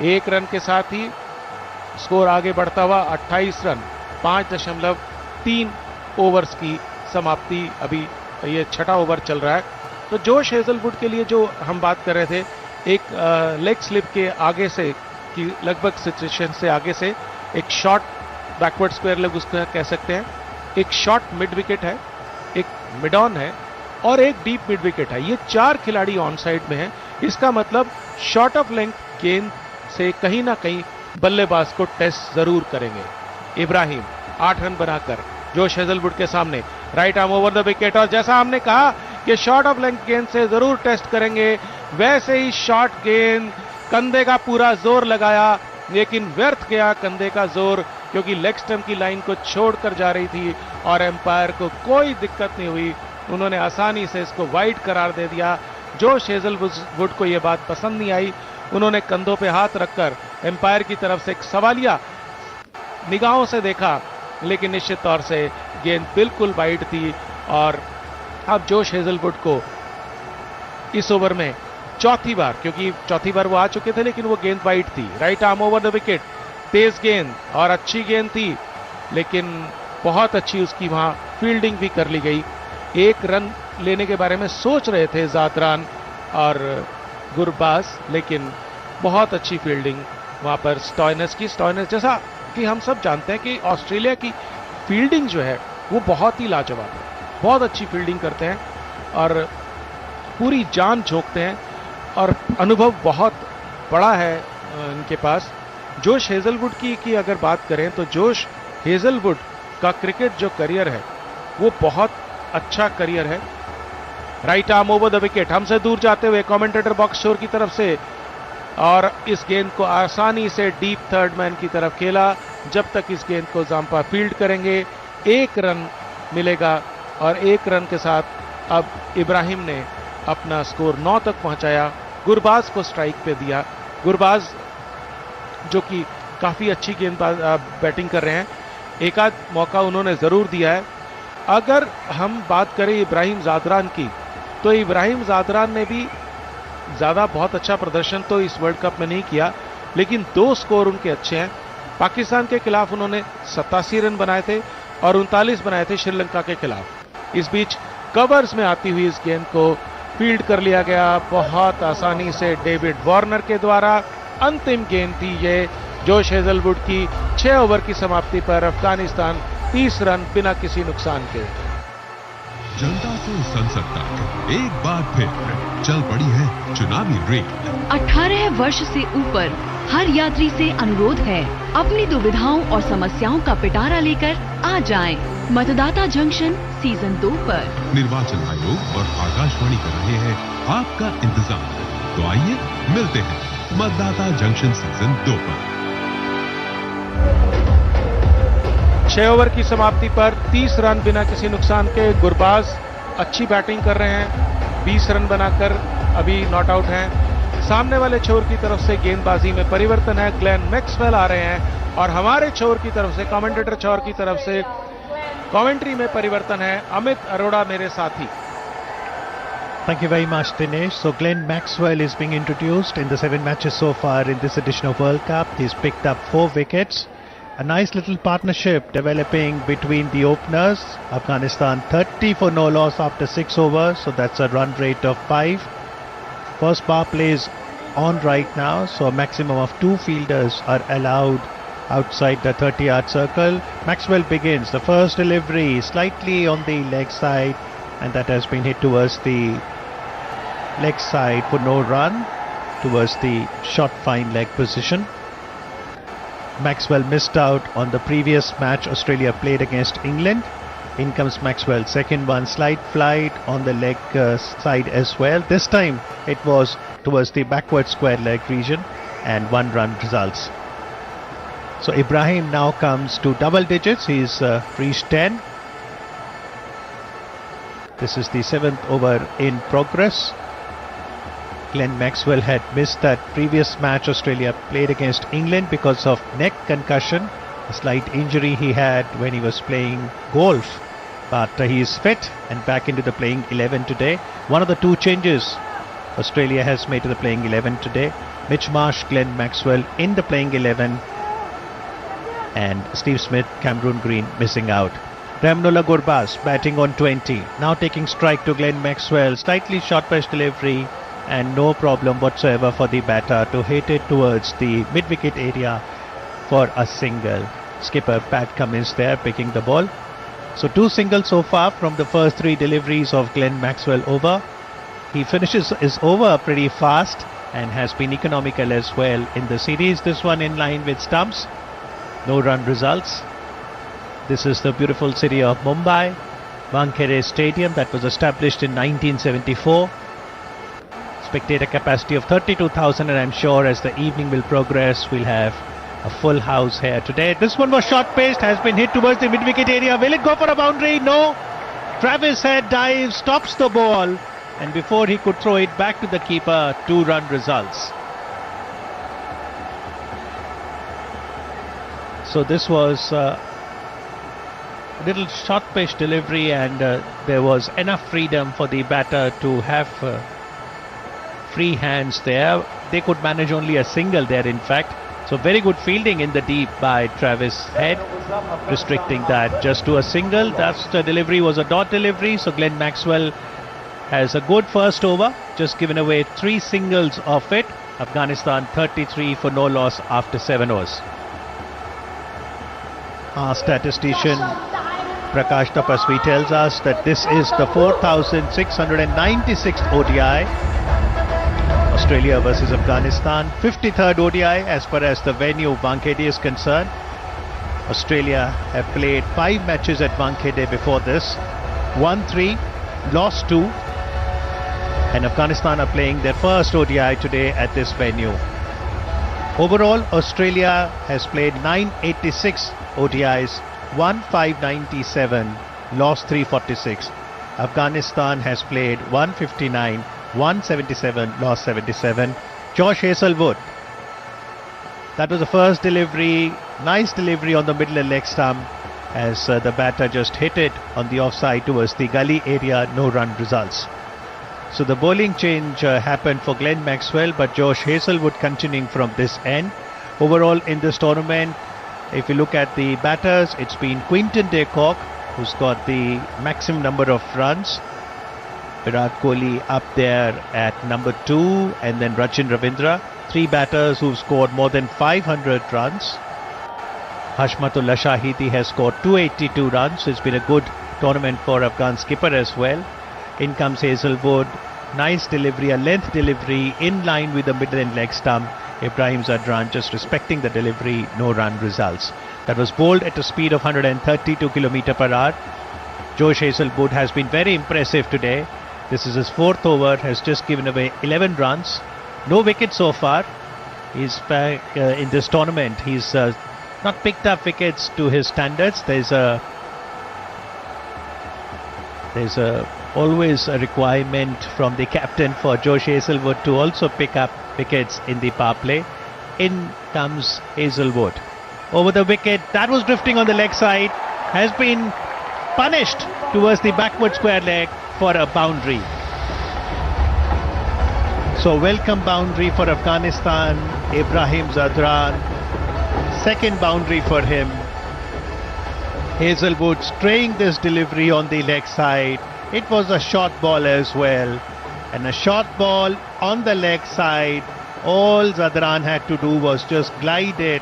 1 रन के साथ ही स्कोर आगे बढ़ता हुआ 28 रन 5.3 ओवर्स की समाप्ति। अभी ये 6वां ओवर चल रहा है। तो जोश हेजलवुड के लिए जो हम बात कर रहे थे, एक लेग स्लिप के आगे से की लगभग सिचुएशन से आगे से एक शॉर्ट बैकवर्ड स्क्वायर लेग उसको कह सकते हैं, एक शॉर्ट मिड विकेट है, एक मिड ऑन है और एक डीप मिड विकेट है। ये 4 खिलाड़ी ऑन साइड में हैं। इसका मतलब शॉर्ट ऑफ लेंथ गेंद से कहीं ना कहीं बल्लेबाज को टेस्ट जरूर करेंगे। इब्राहिम 8 रन बनाकर जोश हेजलवुड के सामने right arm over the wicket, और जैसा हमने कहा कि शॉर्ट ऑफ लेंथ गेंद से जरूर टेस्ट करेंगे, वैसे ही शॉर्ट गेंद कंधे का पूरा जोर लगाया, लेकिन व्यर्थ गया कंधे का जोर, क्योंकि लेग स्टंप की लाइन को छोड़कर जा रही थी और एम्पायर को कोई दिक्कत नहीं हुई। उन्होंने आसानी से इसको वाइड करार दे दिया। जोश हेजलवुड को यह बात पसंद नहीं आई। उन्होंने कंधों पे हाथ रखकर एम्पायर की तरफ से एक सवालिया निगाहों से देखा, लेकिन निश्चित तौर से गेंद बिल्कुल वाइड थी और अब जोश हेजलवुड को इस ओवर में चौथी बार, क्योंकि चौथी बार वो आ चुके थे, लेकिन वो गेंद वाइड थी। Right arm over the wicket, तेज गेंद और अच्छी गेंद थी, लेकिन बहुत अच्छी उसकी वहां फील्डिंग भी कर ली गई। 1 रन लेने के बारे में सोच रहे थे जादरान और गुरबाज, लेकिन बहुत अच्छी फील्डिंग वहां पर स्टॉयनस की। स्टॉयनस, जैसा कि हम सब जानते हैं कि ऑस्ट्रेलिया की फील्डिंग जो है वो बहुत ही लाजवाब है, बहुत अच्छी फील्डिंग करते हैं और पूरी जान झोंकते हैं और अनुभव बहुत बड़ा है इनके पास। जोश हेजलवुड की अगर बात करें तो जोश हेजलवुड का क्रिकेट जो करियर है वो बहुत अच्छा करियर है। Right arm over the wicket, हमसे दूर जाते हुए कमेंटेटर बॉक्स शोर की तरफ से, और इस गेंद को आसानी से डीप थर्ड मैन की तरफ खेला। जब तक इस गेंद को जाम्पा फील्ड करेंगे 1 रन मिलेगा और 1 रन के साथ अब इब्राहिम ने अपना स्कोर 9 तक पहुंचाया। गुरबाज को स्ट्राइक पे दिया। गुरबाज जो कि काफी अच्छी गेंदबाज बैटिंग कर रहे हैं, एक आध मौका उन्होंने जरूर दिया है। अगर हम बात करें इब्राहिम जादरान की, तो इब्राहिम जादरान ने भी ज्यादा बहुत अच्छा प्रदर्शन तो इस वर्ल्ड कप में नहीं किया, लेकिन 2 स्कोर उनके अच्छे हैं। पाकिस्तान के खिलाफ उन्होंने 87 रन बनाए थे और 39 बनाए थे श्रीलंका के खिलाफ। इस बीच कवर्स में आती हुई इस गेंद को फील्ड कर लिया गया बहुत आसानी से डेविड वार्नर के द्वारा। अंतिम गेंद थी ये जोश हेजलवुड की। 6 ओवर की समाप्ति पर अफगानिस्तान 30 रन बिना किसी नुकसान के। जनता से संसद तक एक बार फिर चल पड़ी है चुनावी रेल। 18 वर्ष से ऊपर हर यात्री से अनुरोध है, अपनी दुविधाओं और समस्याओं का पिटारा लेकर आ जाएं। मतदाता जंक्शन सीजन 2 पर। निर्वाचन आयोग और आकाशवाणी कर रहे हैं आपका इंतजार। तो आइए मिलते हैं मतदाता जंक्शन सीजन 2 पर। 6 ओवर की समाप्ति पर 30 रन बिना किसी नुकसान के। गुरबाज अच्छी बैटिंग कर रहे हैं, 20 रन बनाकर अभी नॉट आउट हैं। सामने वाले छोर की तरफ से गेंदबाजी में परिवर्तन है, ग्लेन मैक्सवेल आ रहे हैं और हमारे छोर की तरफ से, कमेंटेटर छोर की तरफ से कमेंट्री में परिवर्तन है, अमित अरोड़ा मेरे साथी। Thank you very much, Dinesh. So Glenn Maxwell is being introduced in the 7 matches so far in this edition of World Cup. He's picked up 4 wickets. A nice little partnership developing between the openers. Afghanistan 30 for no loss after 6 overs, so that's a run rate of 5. First power play is on right now, so a maximum of 2 fielders are allowed outside the 30-yard circle. Maxwell begins. The first delivery slightly on the leg side, and that has been hit towards the leg side for no run, towards the short fine leg position. Maxwell missed out on the previous match Australia played against England. In comes Maxwell, second one, slight flight on the leg side as well. This time it was towards the backward square leg region, and 1 run results. So Ibrahim now comes to double digits. He's reached 10. This is the 7th over in progress. Glenn Maxwell had missed that previous match Australia played against England because of neck concussion, a slight injury he had when he was playing golf. But he is fit and back into the playing 11 today. One of the 2 changes Australia has made to the playing 11 today. Mitch Marsh, Glenn Maxwell in the playing 11, and Steve Smith, Cameron Green missing out. Ramnullah Gurbaz batting on 20. Now taking strike to Glenn Maxwell. Slightly short pitch delivery, and no problem whatsoever for the batter to hit it towards the mid-wicket area for a single. Skipper Pat Cummins there picking the ball. So 2 singles so far from the first 3 deliveries of Glenn Maxwell over. He finishes his over pretty fast and has been economical as well in the series. This one in line with stumps. No run results. This is the beautiful city of Mumbai. Wankhede Stadium that was established in 1974. Spectator capacity of 32,000, and I'm sure as the evening will progress we'll have a full house here today. This one was short paced, has been hit towards the mid-wicket area. Will it go for a boundary? No. Travis Head dives, stops the ball, and before he could throw it back to the keeper, 2 run results. So this was a little short pitch delivery, and there was enough freedom for the batter to have free hands there. They could manage only a single there, in fact. So very good fielding in the deep by Travis Head, restricting that just to a single. That's the delivery was a dot delivery. So Glenn Maxwell has a good first over, just given away 3 singles of it. Afghanistan 33 for no loss after 7 overs. Our statistician Prakash Tapasvi tells us that this is the 4,696th ODI. Australia versus Afghanistan, 53rd ODI as far as the venue Wankhede is concerned. Australia have played 5 matches at Wankhede before this, won 3, lost 2, and Afghanistan are playing their first ODI today at this venue. Overall, Australia has played 986 ODIs, won 597, lost 346. Afghanistan has played 159, 177, lost 77. Josh Hazlewood, that was the first delivery, nice delivery on the middle leg stump as the batter just hit it on the offside towards the gully area. No run results. So the bowling change happened for Glenn Maxwell, but Josh Hazlewood continuing from this end. Overall in this tournament, if you look at the batters, it's been Quinton de Kock who's got the maximum number of runs. Virat Kohli up there at number 2, and then Rachin Ravindra. 3 batters who've scored more than 500 runs. Hashmatullah Shahidi has scored 282 runs. It's been a good tournament for Afghan skipper as well. In comes Hazlewood. Nice delivery, a length delivery in line with the middle and leg stump. Ibrahim Zadran just respecting the delivery, no run results. That was bowled at a speed of 132 km per hour. Josh Hazlewood has been very impressive today. This is his 4th over, has just given away 11 runs. No wickets so far. He's back in this tournament. He's not picked up wickets to his standards. There's always a requirement from the captain for Josh Hazlewood to also pick up wickets in the power play. In comes Hazlewood. Over the wicket, that was drifting on the leg side, has been punished towards the backward square leg for a boundary. So welcome boundary for Afghanistan. Ibrahim Zadran, 2nd boundary for him. Hazlewood straying this delivery on the leg side. It was a short ball as well, and a short ball on the leg side. All Zadran had to do was just glide it,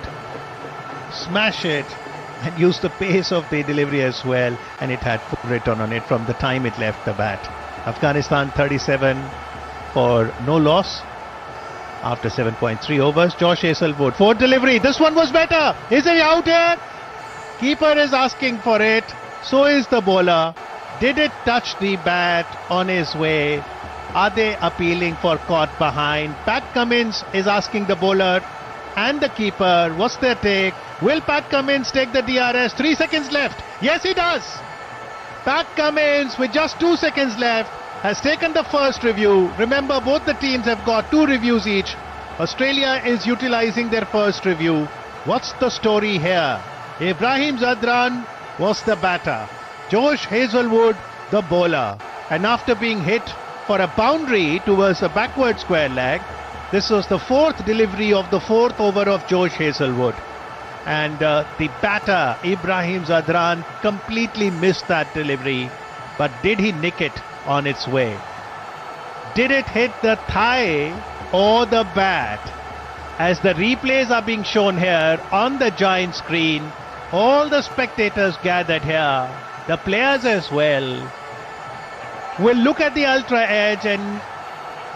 smash it, and use the pace of the delivery as well, and it had full return on it from the time it left the bat. Afghanistan 37 for no loss. after 7.3 overs. Josh Hazlewood, fourth delivery. This one was better. Is he out here? Keeper is asking for it. So is the bowler. Did it touch the bat on his way? Are they appealing for caught behind? Pat Cummins is asking the bowler and the keeper, what's their take? Will Pat Cummins take the DRS? 3 seconds left. Yes, he does. Pat Cummins, with just 2 seconds left, has taken the first review. Remember, both the teams have got 2 reviews each. Australia is utilizing their first review. What's the story here? Ibrahim Zadran was the batter. Josh Hazlewood, the bowler. And after being hit for a boundary towards a backward square leg, this was the 4th delivery of the 4th over of Josh Hazlewood. And the batter, Ibrahim Zadran, completely missed that delivery. But did he nick it on its way? Did it hit the thigh or the bat? As the replays are being shown here on the giant screen, all the spectators gathered here, the players as well, will look at the ultra edge and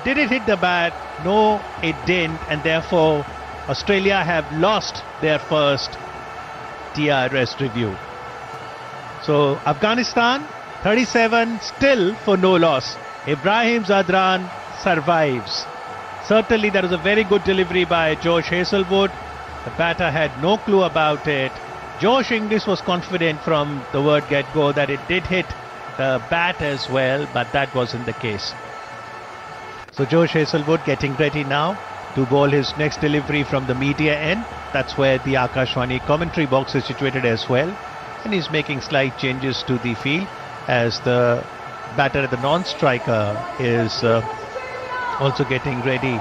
did it hit the bat? No, it didn't, and therefore Australia have lost their first DRS review. So Afghanistan 37 still for no loss. Ibrahim Zadran survives. Certainly there was a very good delivery by Josh Hazlewood. The batter had no clue about it. Josh Inglis was confident from the word get-go that it did hit the bat as well, but that wasn't the case. So Josh Hazlewood getting ready now to bowl his next delivery from the media end. That's where the Akashvani commentary box is situated as well. And he's making slight changes to the field as the batter, the non-striker, is also getting ready,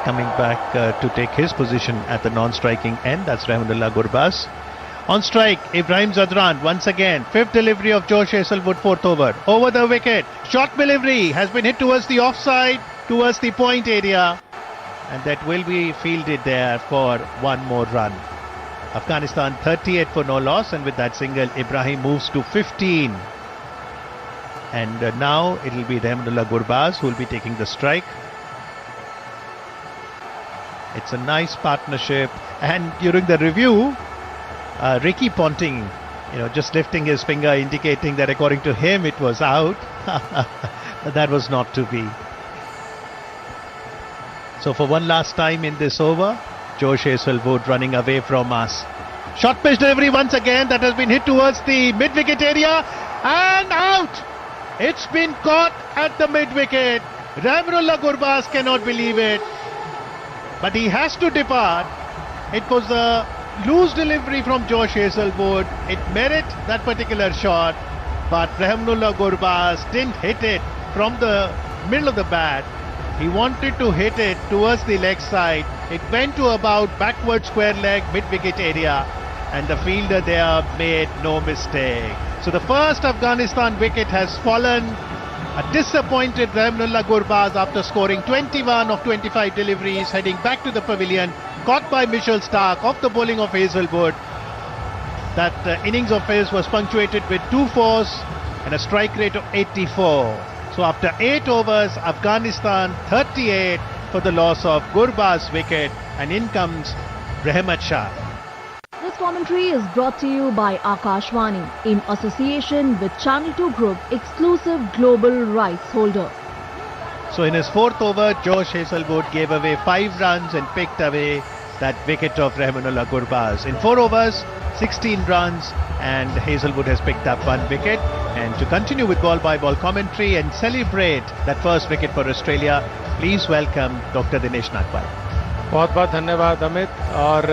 coming back to take his position at the non-striking end. That's Rahmanullah Gurbaz. On strike, Ibrahim Zadran once again. 5th delivery of Josh Hazlewood, 4th over. Over the wicket. Short delivery has been hit towards the offside, towards the point area. And that will be fielded there for one more run. Afghanistan 38 for no loss, and with that single, Ibrahim moves to 15. And now it will be Rahmanullah Gurbaz who will be taking the strike. It's a nice partnership. And during the review, Ricky Ponting, just lifting his finger indicating that according to him it was out. But that was not to be. So for one last time in this over, Josh Hazlewood running away from us. Short pitch delivery once again that has been hit towards the mid-wicket area and out. It's been caught at the mid-wicket. Rahmanullah Gurbaz cannot believe it. But he has to depart. It was a loose delivery from Josh Hazlewood. It merit that particular shot. But Rahmanullah Gurbaz didn't hit it from the middle of the bat. He wanted to hit it towards the leg side. It went to about backward square leg mid-wicket area. And the fielder there made no mistake. So the first Afghanistan wicket has fallen. A disappointed Rahmanullah Gurbaz after scoring 21 of 25 deliveries, heading back to the pavilion, caught by Mitchell Starc off the bowling of Hazlewood. That innings of his was punctuated with 2 fours and a strike rate of 84. So after 8 overs, Afghanistan 38 for the loss of Gurbaz's wicket, and in comes Rahmat Shah. This commentary is brought to you by Akashvani in association with Channel 2 Group, exclusive global rights holder. So in his 4th over, Josh Hazlewood gave away 5 runs and picked away that wicket of Rahmanullah Gurbaz. In 4 overs, 16 runs, and Hazlewood has picked up 1 wicket. And to continue with ball-by-ball commentary and celebrate that first wicket for Australia, please welcome Dr. Dinesh Nagpal. बहुत-बहुत धन्यवाद अमित। और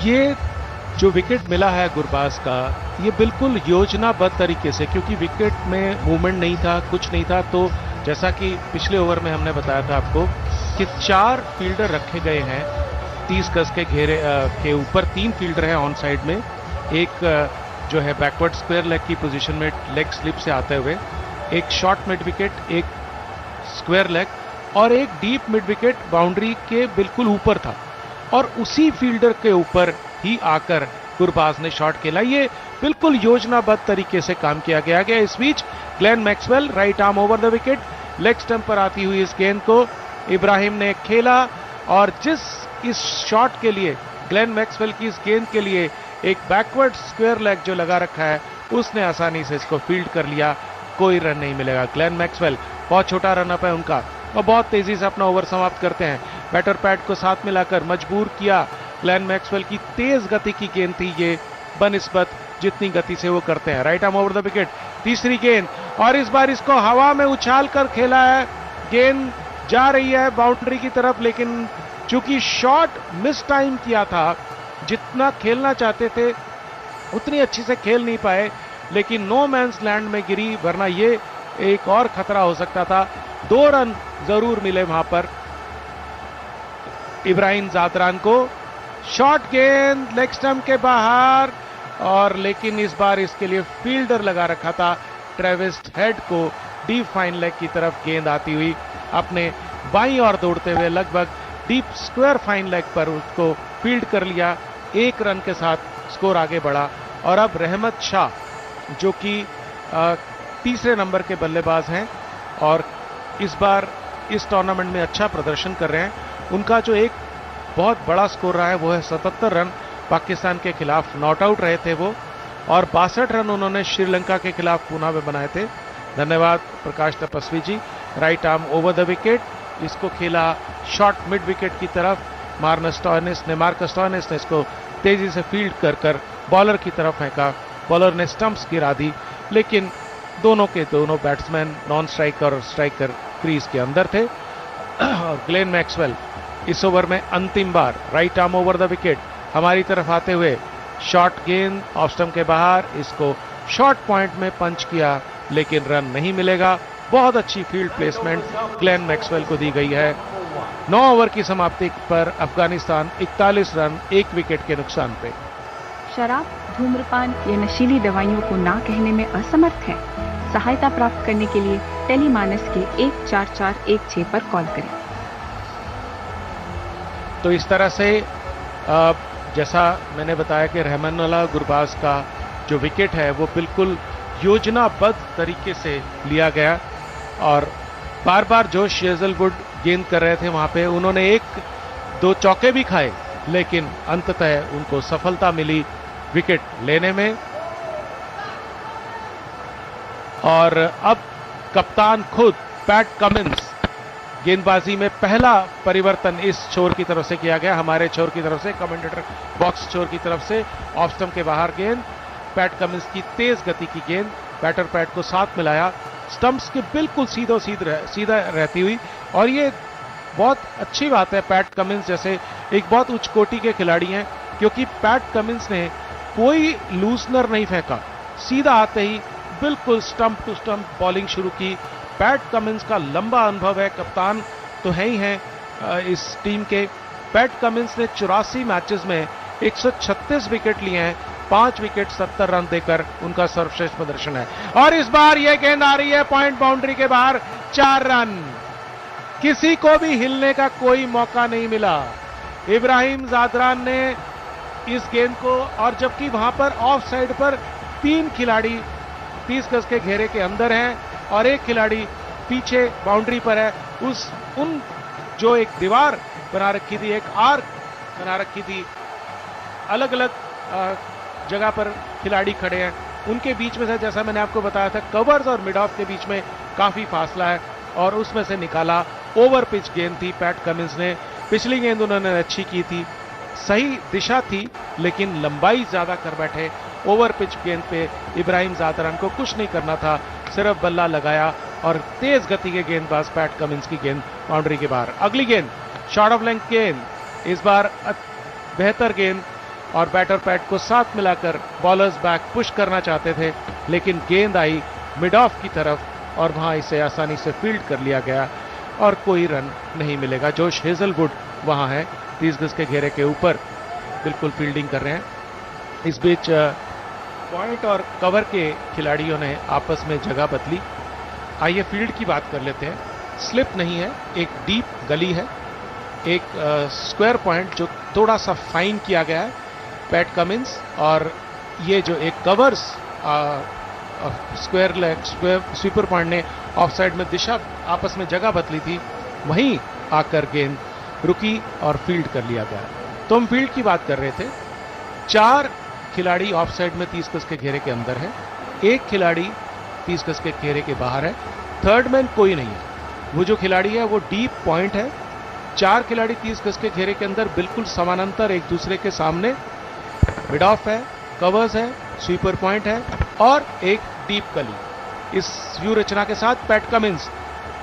ये जो wicket मिला है गुरबाज का, ये बिल्कुल योजनाबद्ध तरीके से, क्योंकि विकेट में मूवमेंट नहीं था, कुछ नहीं था, तो जैसा कि पिछले ओवर में हमने बताया था आपको कि 4 फील्डर रखे गए हैं 30 गज के घेरे के ऊपर। 3 फील्डर हैं ऑन साइड में, एक जो है बैकवर्ड स्क्वायर लेग की पोजीशन में लेग स्लिप से आते हुए, एक शॉर्ट मिड विकेट, एक स्क्वायर लेग और एक डीप मिड विकेट बाउंड्री के बिल्कुल ऊपर था, और उसी फील्डर के ऊपर ही आकर गुरबाज ने शॉट खेला। ये बिल्कुल योजनाबद्ध तरीके से काम किया गया। इस बीच Glenn Maxwell right arm over the wicket, leg stump पर आती हुई इस गेंद को इब्राहिम ने खेला और जिस इस शॉट के लिए ग्लेन मैक्सवेल की इस गेंद के लिए एक बैकवर्ड स्क्वायर लेग जो लगा रखा है उसने आसानी से इसको फील्ड कर लिया, कोई रन नहीं मिलेगा। ग्लेन मैक्सवेल बहुत छोटा रन अप है उनका और बहुत तेजी से अपना ओवर समाप्त करते हैं। बैटर पैड को साथ मिलाकर मजबूर किया। ग्लेन मैक्सवेल की तेज गति की गेंद थी ये बनिस्बत जितनी गति से वो करते हैं। Right arm over the wicket, तीसरी गेंद और इस बार इसको हवा में उछाल कर खेला है। गेंद जा रही है बाउंड्री की तरफ, लेकिन चूंकि शॉट मिस टाइम किया था, जितना खेलना चाहते थे उतनी अच्छी से खेल नहीं पाए, लेकिन नो मैंस लैंड में गिरी, वरना ये एक और खतरा हो सकता था। 2 रन जरूर मिले वहां पर इब्राहिम जादरान को। शॉट गेंद लेग स्टंप के बाहर, और लेकिन इस बार इसके लिए फील्डर लगा रखा था ट्रेविस हेड को। डीप फाइन लेग की तरफ गेंद आती हुई अपने बाईं ओर दौड़ते हुए लगभग डीप स्क्वायर फाइन लेग पर उसको फील्ड कर लिया। 1 रन के साथ स्कोर आगे बढ़ा और अब रहमत शाह जो कि तीसरे नंबर के बल्लेबाज हैं और इस बार इस टूर्नामेंट में अच्छा प्रदर्शन कर रहे हैं, उनका जो एक बहुत बड़ा स्कोर रहा है वो है 77 रन। पाकिस्तान के खिलाफ नॉट आउट रहे थे वो, और 62 रन उन्होंने श्रीलंका के खिलाफ पुणे में बनाए थे। धन्यवाद Prakash Tapasvi ji. Right arm over the wicket, इसको खेला शॉर्ट मिड विकेट की तरफ। मार्कस स्टोइनिस ने इसको तेजी से फील्ड कर बॉलर की तरफ फेंका। बॉलर ने स्टंप्स गिरा दी, लेकिन दोनों के दोनों बैट्समैन नॉन स्ट्राइकर और स्ट्राइकर क्रीज के अंदर थे। और ग्लेन मैक्सवेल इस ओवर में अंतिम बार right arm over the wicket हमारी तरफ आते हुए शॉर्ट गेंद ऑफ स्टंप के बाहर, इसको शॉर्ट पॉइंट में पंच किया, लेकिन रन नहीं मिलेगा। बहुत अच्छी फील्ड प्लेसमेंट ग्लेन मैक्सवेल को दी गई है। 9 ओवर की समाप्ति पर अफगानिस्तान 41 रन 1 विकेट के नुकसान पे। शराब, धूम्रपान या नशीली दवाइयों को ना कहने में असमर्थ है। सहायता प्राप्त करने के लिए टेलीमानस के 14416 पर कॉल करें। तो इस तरह से जैसा मैंने बताया कि रहमानुल्लाह गुरबाज का जो विकेट है वो बिल्कुल योजनाबद्ध तरीके से लिया गया, और बार बार जोश हेजलवुड गेंद कर रहे थे वहां पे। उन्होंने 1-2 चौके भी खाए, लेकिन अंततः उनको सफलता मिली विकेट लेने में। और अब कप्तान खुद पैट कमिंस, गेंदबाजी में पहला परिवर्तन इस छोर की तरफ से किया गया, हमारे छोर की तरफ से, कमेंटेटर बॉक्स छोर की तरफ से। ऑफ स्टंप के बाहर गेंद, पैट कमिंस की तेज गति की गेंद, बैटर पैट को साथ मिलाया, स्टंप्स के बिल्कुल सीधा रहती हुई। और ये बहुत अच्छी बात है, पैट कमिंस जैसे एक बहुत उच्च कोटि के खिलाड़ी हैं, क्योंकि पैट कमिंस ने कोई लूजनर नहीं फेंका, सीधा आते ही बिल्कुल स्टंप टू स्टंप बॉलिंग शुरू की। पैट कमिंस का लंबा अनुभव है, कप्तान तो है ही हैं इस टीम के। पैट कमिंस ने 84 मैचेस में 136 विकेट लिए हैं, 5 विकेट 70 रन देकर उनका सर्वश्रेष्ठ प्रदर्शन है। और इस बार यह गेंद आ रही है पॉइंट बाउंड्री के बाहर, 4 रन। किसी को भी हिलने का कोई मौका नहीं मिला। इब्राहिम जादरान ने इस गेंद को, और जबकि वहां पर ऑफ साइड पर 3 खिलाड़ी 30 गज के घेरे के अंदर हैं और 1 खिलाड़ी पीछे बाउंड्री पर है, उन जो एक दीवार बना रखी थी, एक आर्क बना रखी थी, अलग अलग जगह पर खिलाड़ी खड़े हैं, उनके बीच में से, जैसा मैंने आपको बताया था, कवर्स और मिड ऑफ के बीच में काफी फासला है, और उसमें से निकाला ओवर पिच गेंद थी पैट कमिंस ने। पिछली गेंद उन्होंने अच्छी की थी, सही दिशा थी, लेकिन लंबाई ज्यादा कर बैठे। ओवर पिच गेंद पे इब्राहिम जादरान को कुछ नहीं करना था, सिर्फ बल्ला लगाया, और तेज गति के गेंदबाज पैट कमिंस की गेंद बाउंड्री के बाहर। अगली गेंद शॉर्ट ऑफ लेंथ गेंद, इस बार बेहतर गेंद, और बैटर पैट को साथ मिलाकर बॉलर्स बैक पुश करना चाहते थे, लेकिन गेंद आई मिड ऑफ की तरफ और वहां इसे आसानी से फील्ड कर लिया गया और कोई रन नहीं मिलेगा। जोश हेजलवुड वहां है, 30 गज के घेरे के ऊपर बिल्कुल फील्डिंग कर रहे हैं। इस बीच पॉइंट और कवर के खिलाड़ियों ने आपस में जगह बदली। आइए फील्ड की बात कर लेते हैं। स्लिप नहीं है, एक डीप गली है, एक स्क्वायर पॉइंट जो थोड़ा सा फाइन किया गया है पैट कमिंस, और ये जो एक कवर्स स्क्वायर स्वीपर पॉइंट ने ऑफ साइड में दिशा आपस में जगह बदली थी, वहीं आकर गेंद रुकी और फील्ड कर लिया गया। तो हम फील्ड की बात कर रहे थे। 4 खिलाड़ी ऑफ साइड में 30 गज के घेरे के अंदर है, 1 खिलाड़ी 30 गज के घेरे के बाहर है, थर्ड मैन कोई नहीं है। वो जो खिलाड़ी है वो डीप पॉइंट है। 4 खिलाड़ी 30 गज के घेरे के अंदर बिल्कुल समानांतर एक दूसरे के सामने, मिड ऑफ है, कवर्स है, स्वीपर पॉइंट है और एक डीप गली। इस व्यू रचना के साथ पैट कमिंस,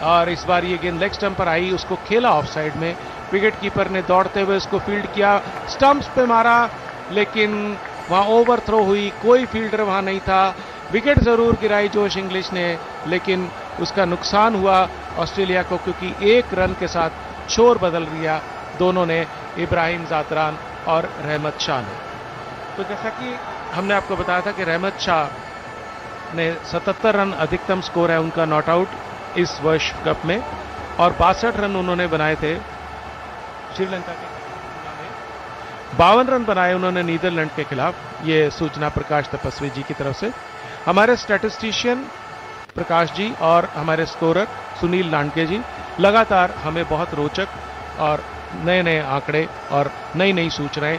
और इस बार ये गेंद लेग स्टंप पर आई, उसको खेला ऑफ साइड में। विकेट कीपर ने दौड़ते हुए उसको फील्ड किया, स्टंप्स पे मारा, लेकिन वहां ओवर थ्रो हुई, कोई फील्डर वहां नहीं था। विकेट जरूर गिराई जोश इंग्लिश ने, लेकिन उसका नुकसान हुआ ऑस्ट्रेलिया को, क्योंकि 1 रन के साथ छोर बदल दिया दोनों ने, इब्राहिम जातरान और रहमत शाह ने। तो जैसा कि हमने आपको बताया था कि रहमत शाह ने 77 रन अधिकतम स्कोर है उनका नॉट आउट इस वर्ष कप में, और 62 रन उन्होंने बनाए थे श्रीलंका के खिलाफ। 52 रन बनाए उन्होंने नीदरलैंड के खिलाफ। ये सूचना प्रकाश तपस्वी जी की तरफ से। हमारे स्टैटिस्टिशियन प्रकाश जी और हमारे स्कोरर सुनील लांडके जी लगातार हमें बहुत रोचक और नए नए आंकड़े और नई नई सूचनाएं,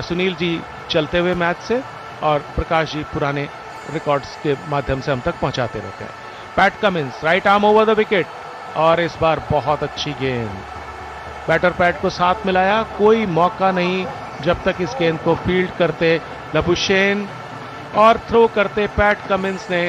सुनील जी चलते हुए मैच से और प्रकाश जी पुराने रिकॉर्ड्स के माध्यम से हम तक पहुंचाते रहते हैं। PAT Cummins right arm over the wicket, और इस बार बहुत अच्छी गेंद। बैटर पैट को साथ मिलाया, कोई मौका नहीं जब तक इस गेंद को फील्ड करते लबुशेन और थ्रो करते पैट कमिंस ने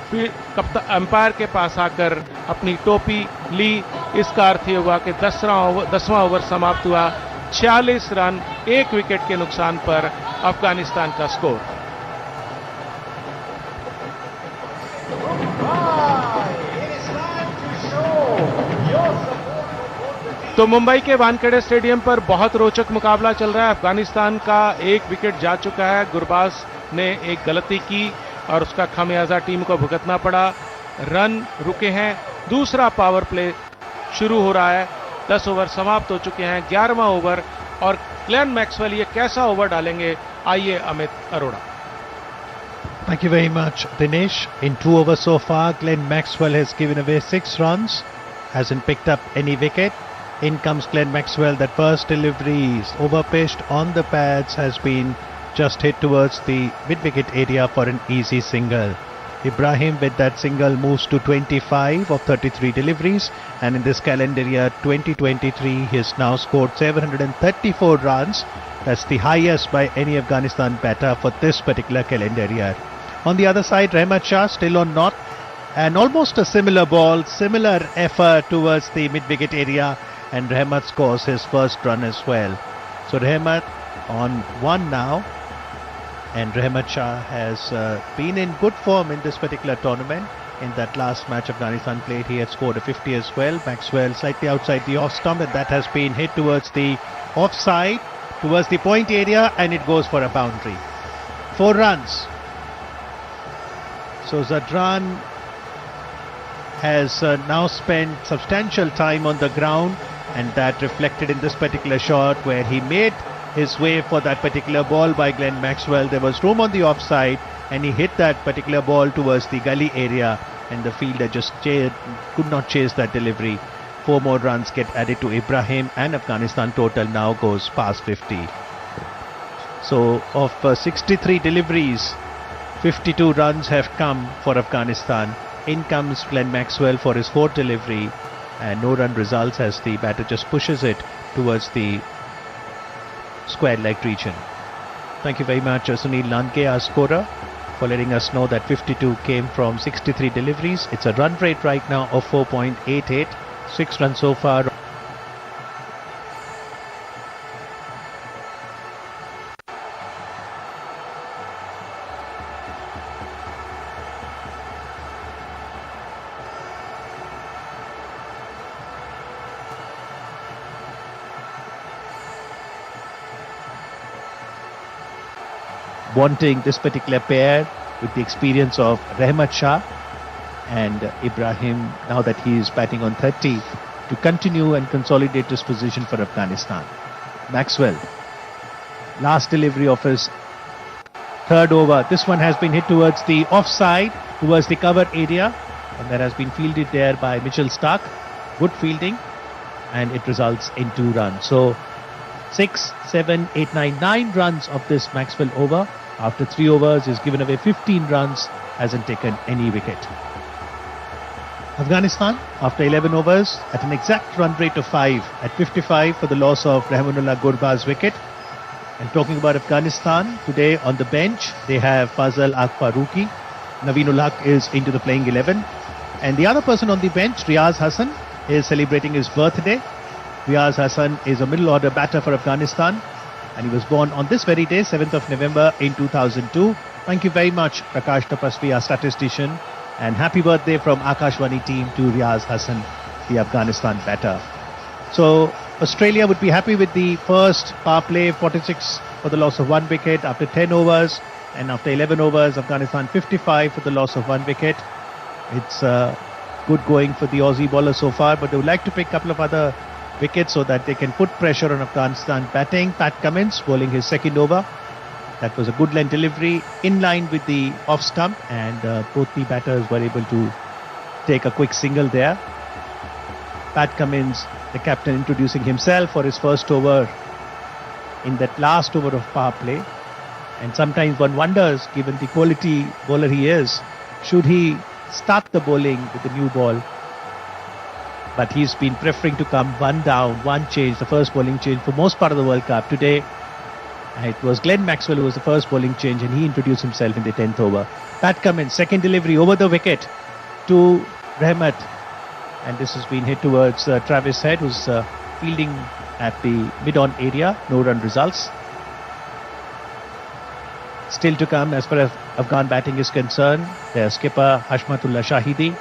अंपायर के पास आकर अपनी टोपी ली। इसका अर्थ ये हुआ कि 10वां ओवर समाप्त हुआ। 46 रन 1 विकेट के नुकसान पर अफगानिस्तान का स्कोर। तो मुंबई के वानखेड़े स्टेडियम पर बहुत रोचक मुकाबला चल रहा है। अफगानिस्तान का 1 विकेट जा चुका है। गुरबाज ने एक गलती की और उसका खामियाजा टीम को भुगतना पड़ा। रन रुके हैं, दूसरा पावर प्ले शुरू हो रहा है। 10 ओवर समाप्त हो चुके हैं, 11वां ओवर, और ग्लेन मैक्सवेल ये कैसा ओवर डालेंगे, आइए Amit Arora. Thank you very much, Dinesh. In 2 overs so far, Glenn Maxwell has given away 6 runs, hasn't picked up any wicket. In comes Glenn Maxwell. That first delivery is overpitched on the pads, has been just hit towards the mid-wicket area for an easy single. Ibrahim with that single moves to 25 of 33 deliveries, and in this calendar year 2023 he has now scored 734 runs. That's the highest by any Afghanistan batter for this particular calendar year. On the other side, Rahmat Shah still on not, and almost a similar ball, similar effort towards the mid-wicket area, and Rahmat scores his first run as well. So Rahmat on 1 now, and Rahmat Shah has been in good form in this particular tournament. In that last match Afghanistan played, he had scored a 50 as well. Maxwell slightly outside the off stump, and that has been hit towards the offside, towards the point area, and it goes for a boundary. 4 runs. So Zadran has now spent substantial time on the ground, and that reflected in this particular shot where he made his way for that particular ball by Glenn Maxwell. There was room on the offside, and he hit that particular ball towards the gully area, and the fielder just could not chase that delivery. 4 more runs get added to Ibrahim, and Afghanistan total now goes past 50. So of 63 deliveries, 52 runs have come for Afghanistan. In comes Glenn Maxwell for his 4th delivery, and no run results as the batter just pushes it towards the square leg region. Thank you very much, Sunil Lanke, our scorer, for letting us know that 52 came from 63 deliveries. It's a run rate right now of 4.88, 6 runs so far. Wanting this particular pair with the experience of Rahmat Shah and Ibrahim, now that he is batting on 30, to continue and consolidate this position for Afghanistan. Maxwell, last delivery of his 3rd over. This one has been hit towards the offside, towards the cover area, and that has been fielded there by Mitchell Starc. Good fielding. and it results in 2 runs. So 6, 7, 8, 9, 9 runs of this Maxwell over. After 3 overs, he's given away 15 runs, hasn't taken any wicket. Afghanistan, after 11 overs, at an exact run rate of 5, at 55 for the loss of Rahmanullah Gurba's wicket. And talking about Afghanistan, today on the bench, they have Fazal Akfaruqi. Naveenul Haq is into the playing 11. And the other person on the bench, Riaz Hassan, is celebrating his birthday. Riaz Hassan is a middle order batter for Afghanistan, and he was born on this very day, 7th of November in 2002. Thank you very much, Prakash Tapasvi, our statistician, and happy birthday from Akashvani team to Riaz Hassan, the Afghanistan batter. So Australia would be happy with the first power play, 46 for the loss of 1 wicket after 10 overs, and after 11 overs, Afghanistan 55 for the loss of 1 wicket. It's good going for the Aussie bowlers so far, but they would like to pick a couple of other wickets so that they can put pressure on Afghanistan batting. Pat Cummins bowling his second over. That was a good line delivery in line with the off stump, and both the batters were able to take a quick single there. Pat Cummins, the captain, introducing himself for his first over in that last over of power play. And sometimes one wonders, given the quality bowler he is, should he start the bowling with the new ball? But he's been preferring to come 1 down, 1 change, the first bowling change for most part of the World Cup. Today, it was Glenn Maxwell who was the first bowling change, and he introduced himself in the 10th over. Pat Cummins, second delivery over the wicket to Rahmat. And this has been hit towards Travis Head, who's fielding at the mid-on area. No run results. Still to come as far as Afghan batting is concerned, their skipper Hashmatullah Shahidi,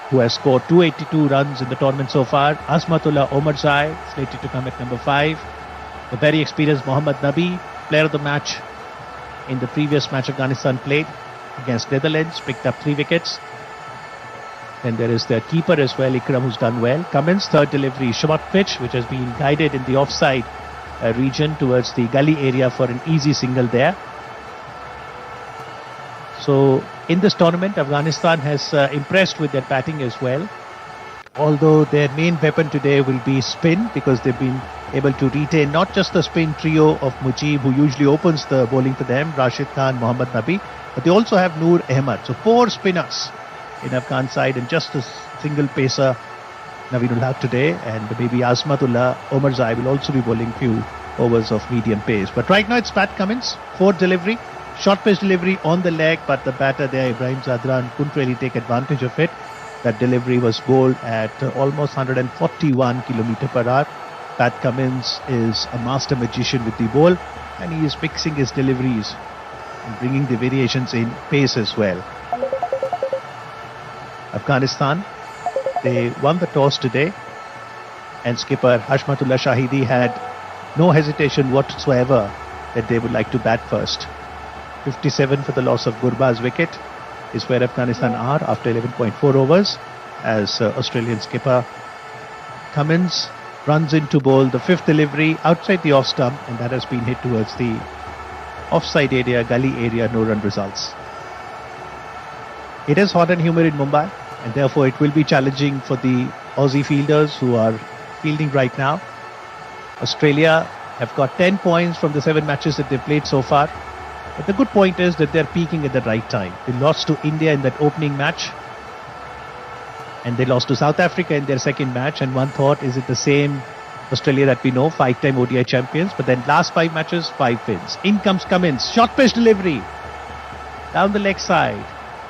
who has scored 282 runs in the tournament so far. Azmatullah Omarzai, slated to come at number 5. The very experienced Mohammad Nabi, player of the match in the previous match Afghanistan played against Netherlands, picked up 3 wickets. Then there is their keeper as well, Ikram, who's done well. Cummins, third delivery, short pitch, which has been guided in the offside region towards the gully area for an easy single there. So in this tournament, Afghanistan has impressed with their batting as well. Although their main weapon today will be spin, because they've been able to retain not just the spin trio of Mujib, who usually opens the bowling for them, Rashid Khan, Mohammad Nabi, but they also have Noor Ahmad. So 4 spinners in Afghan side, and just a single pacer, Naveenul Haq today, and maybe Azmatullah Omarzai will also be bowling few overs of medium pace. But right now it's Pat Cummins, 4th delivery, short pitch delivery on the leg, but the batter there, Ibrahim Zadran, couldn't really take advantage of it. That delivery was bowled at almost 141 km per hour. Pat Cummins is a master magician with the ball, and he is mixing his deliveries and bringing the variations in pace as well. Afghanistan, they won the toss today, and skipper Hashmatullah Shahidi had no hesitation whatsoever that they would like to bat first. 57 for the loss of Gurba's wicket is where Afghanistan are after 11.4 overs, as Australian skipper Cummins runs in to bowl the 5th delivery outside the off stump, and that has been hit towards the offside area, gully area. No run results. It is hot and humid in Mumbai, and therefore it will be challenging for the Aussie fielders who are fielding right now. Australia have got 10 points from the 7 matches that they've played so far. But the good point is that they're peaking at the right time. They lost to India in that opening match, and they lost to South Africa in their second match. And one thought, is it the same Australia that we know, 5-time ODI champions? But then last 5 matches, 5 wins. In comes Cummins, short pitch delivery down the leg side,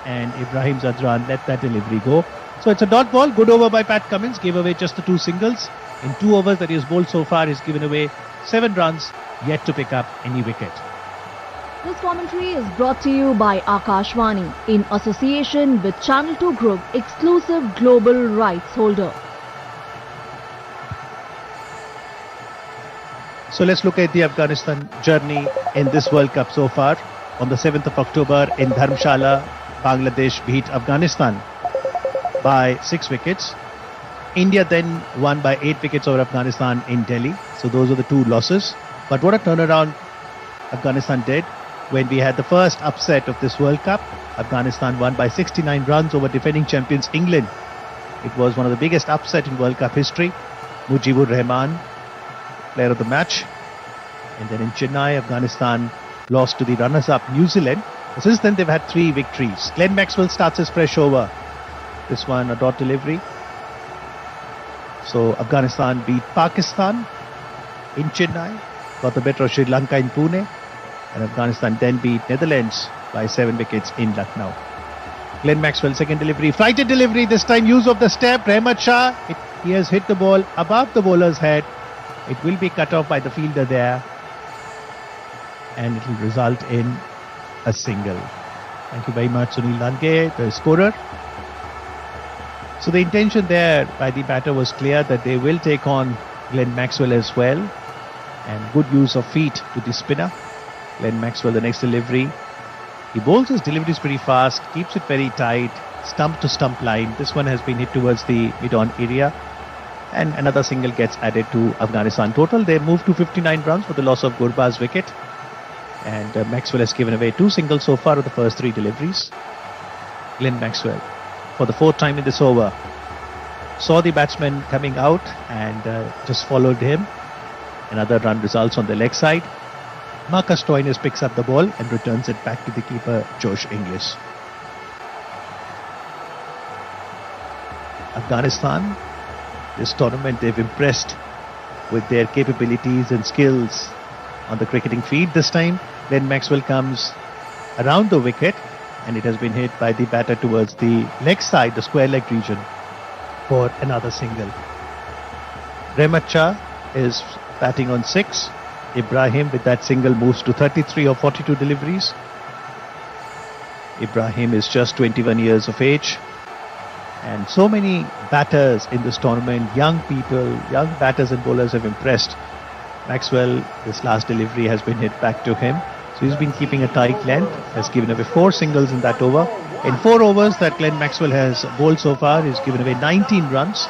and Ibrahim Zadran let that delivery go. So it's a dot ball, good over by Pat Cummins, gave away just the 2 singles. In 2 overs that he has bowled so far, he's given away 7 runs, yet to pick up any wicket. This commentary is brought to you by Akashvani in association with Channel 2 Group, exclusive global rights holder. So let's look at the Afghanistan journey in this World Cup so far. On the 7th of October in Dharamshala, Bangladesh beat Afghanistan by 6 wickets. India then won by 8 wickets over Afghanistan in Delhi. So those are the 2 losses. But what a turnaround Afghanistan did. When we had the first upset of this World Cup, Afghanistan won by 69 runs over defending champions England. It was one of the biggest upset in World Cup history. Mujibur Rahman, player of the match. And then in Chennai, Afghanistan lost to the runners-up New Zealand. Since then, they've had 3 victories. Glenn Maxwell starts his fresh over. This one, a dot delivery. So Afghanistan beat Pakistan in Chennai, got the better of Sri Lanka in Pune, and Afghanistan then beat Netherlands by 7 wickets in Lucknow. Glenn Maxwell, second delivery, flighted delivery, this time use of the step. Rahmat Shah, he has hit the ball above the bowler's head. It will be cut off by the fielder there, and it will result in a single. Thank you very much, Sunil Lange, the scorer. So the intention there by the batter was clear that they will take on Glenn Maxwell as well, and good use of feet to the spinner. Glenn Maxwell, the next delivery. He bowls his deliveries pretty fast, keeps it very tight, stump to stump line. This one has been hit towards the mid-on area, and another single gets added to Afghanistan. Total, they moved to 59 runs for the loss of Gurba's wicket, and Maxwell has given away 2 singles so far of the first 3 deliveries. Glenn Maxwell, for the 4th time in this over, saw the batsman coming out and just followed him. Another run results on the leg side. Marcus Stoinis picks up the ball and returns it back to the keeper, Josh Inglis. Afghanistan, this tournament, they've impressed with their capabilities and skills on the cricketing field. This time, Glenn Maxwell comes around the wicket, and it has been hit by the batter towards the leg side, the square leg region, for another single. Rahmat Shah is batting on 6. Ibrahim with that single moves to 33 of 42 deliveries. Ibrahim is just 21 years of age. And so many batters in this tournament, young people, young batters and bowlers have impressed. Maxwell, this last delivery has been hit back to him. So he's been keeping a tight length, has given away 4 singles in that over. In 4 overs that Glenn Maxwell has bowled so far, he's given away 19 runs,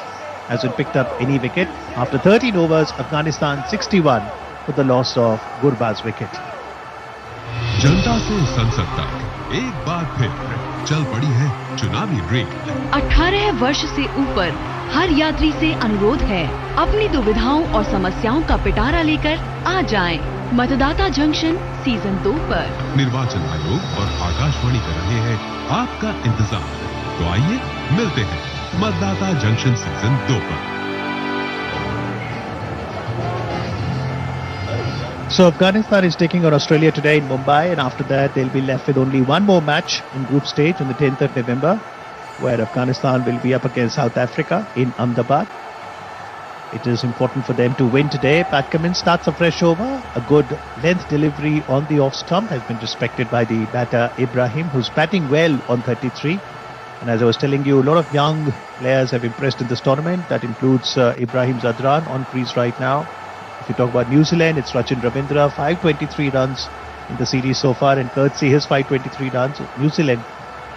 hasn't picked up any wicket. After 13 overs, Afghanistan 61 for the loss of Gurba's wicket. जनता से संसद तक एक बार फिर चल पड़ी है चुनावी रेल। 18 वर्ष से ऊपर हर यात्री से अनुरोध है, अपनी दुविधाओं और समस्याओं का पिटारा लेकर आ जाएं। मतदाता जंक्शन सीजन 2 पर निर्वाचन आयोग और आकाशवाणी कर रहे हैं आपका इंतजार। तो आइए मिलते हैं मतदाता जंक्शन सीजन 2 पर। So Afghanistan is taking on Australia today in Mumbai, and after that they'll be left with only one more match in group stage on the 10th of November, where Afghanistan will be up against South Africa in Ahmedabad. It is important for them to win today. Pat Cummins starts a fresh over. A good length delivery on the off stump has been respected by the batter Ibrahim, who's batting well on 33. And as I was telling you, a lot of young players have impressed in this tournament. That includes Ibrahim Zadran on crease right now. If you talk about New Zealand, it's Rachin Ravindra, 523 runs in the series so far, and courtesy his 523 runs. New Zealand,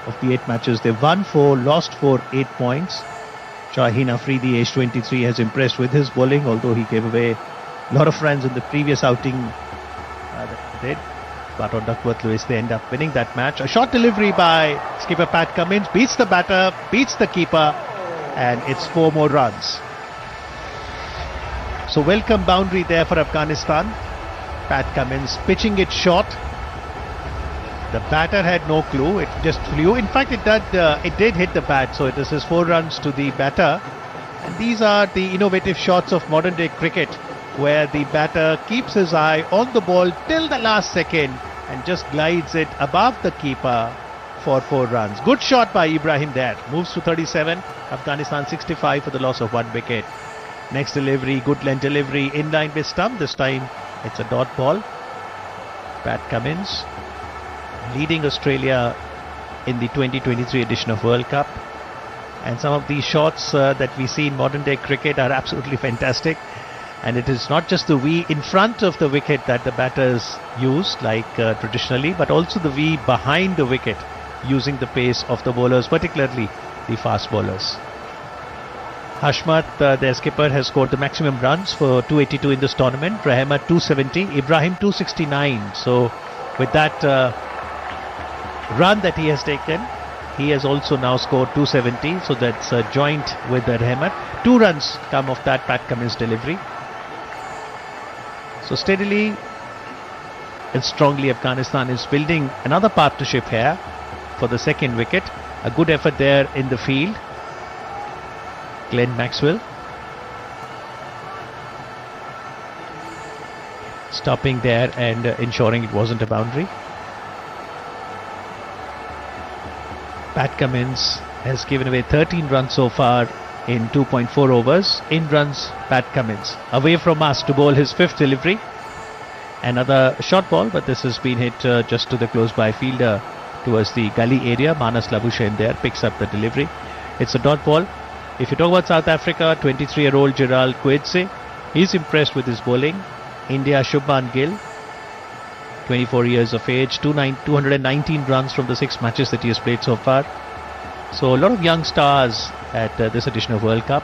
of the 8 matches, they've won 4, lost 4, 8 points. Shaheen Afridi, age 23, has impressed with his bowling, although he gave away a lot of runs in the previous outing that he did. But on Duckworth Lewis, they end up winning that match. A short delivery by skipper Pat Cummins, beats the batter, beats the keeper, and it's 4 more runs. So welcome boundary there for Afghanistan. Pat Cummins pitching it short. The batter had no clue. It just flew. In fact, it did hit the bat. So it is his 4 runs to the batter. And these are the innovative shots of modern day cricket, where the batter keeps his eye on the ball till the last second and just glides it above the keeper for 4 runs. Good shot by Ibrahim there. Moves to 37. Afghanistan 65 for the loss of 1 wicket. Next delivery, good length delivery, in line with stump. This time it's a dot ball. Pat Cummins leading Australia in the 2023 edition of World Cup. And some of these shots that we see in modern day cricket are absolutely fantastic. And it is not just the V in front of the wicket that the batters use, like traditionally, but also the V behind the wicket, using the pace of the bowlers, particularly the fast bowlers. Hashmat, their skipper, has scored the maximum runs for 282 in this tournament. Rahmat 270, Ibrahim 269. So with that run that he has taken, He has also now scored 270, so that's a joint with Rahmat. 2 runs come of that Pat Cummins delivery. So steadily and strongly Afghanistan is building another partnership here for the second wicket. A good effort there in the field. Glenn Maxwell stopping there and ensuring it wasn't a boundary. Pat Cummins has given away 13 runs so far in 2.4 overs. In runs Pat Cummins. Away from us to bowl his 5th delivery. Another short ball, but this has been hit just to the close by fielder towards the gully area. Manas Labuschagne there picks up the delivery. It's a dot ball. If you talk about South Africa, 23-year-old Gerald Coetzee, he's impressed with his bowling. India, Shubman Gill, 24 years of age, 219 runs from the 6 matches that he has played so far. So a lot of young stars at this edition of World Cup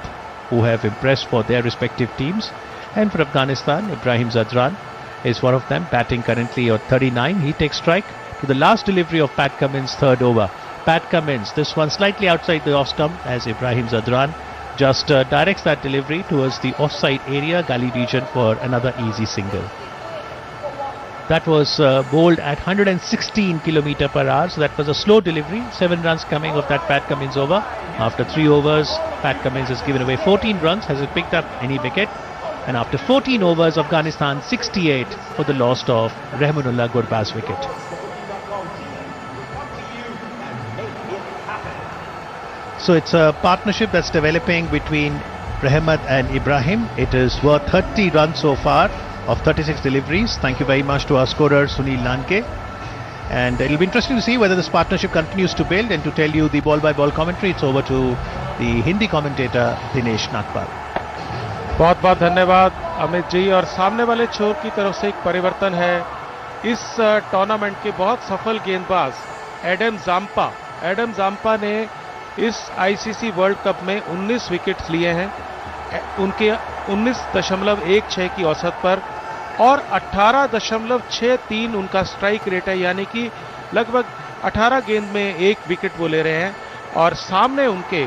who have impressed for their respective teams. And for Afghanistan, Ibrahim Zadran is one of them, batting currently at 39. He takes strike to the last delivery of Pat Cummins' 3rd over. Pat Cummins, this one slightly outside the off stump as Ibrahim Zadran just directs that delivery towards the offside area, gully region, for another easy single. That was bowled at 116 km per hour, so that was a slow delivery. 7 runs coming of that Pat Cummins over. After 3 overs, Pat Cummins has given away 14 runs, hasn't picked up any wicket. And after 14 overs, Afghanistan 68 for the loss of Rahmanullah Gurbaz's wicket. So it's a partnership that's developing between Rahmat and Ibrahim. It is worth 30 runs so far of 36 deliveries. Thank you very much to our scorer Sunil Lanke. And it'll be interesting to see whether this partnership continues to build. And to tell you the ball by ball commentary, it's over to the Hindi commentator Dinesh Nagpal. बहुत बहुत धन्यवाद अमित जी। और सामने वाले छोर की तरफ से एक परिवर्तन है। इस टूर्नामेंट के बहुत सफल गेंदबाज एडम जाम्पा ने इस आईसीसी वर्ल्ड कप में 19 विकेट्स लिए हैं, उनके 19.16 की औसत पर, और 18.63 उनका स्ट्राइक रेट है, यानी कि लगभग 18 गेंद में 1 विकेट वो ले रहे हैं। और सामने उनके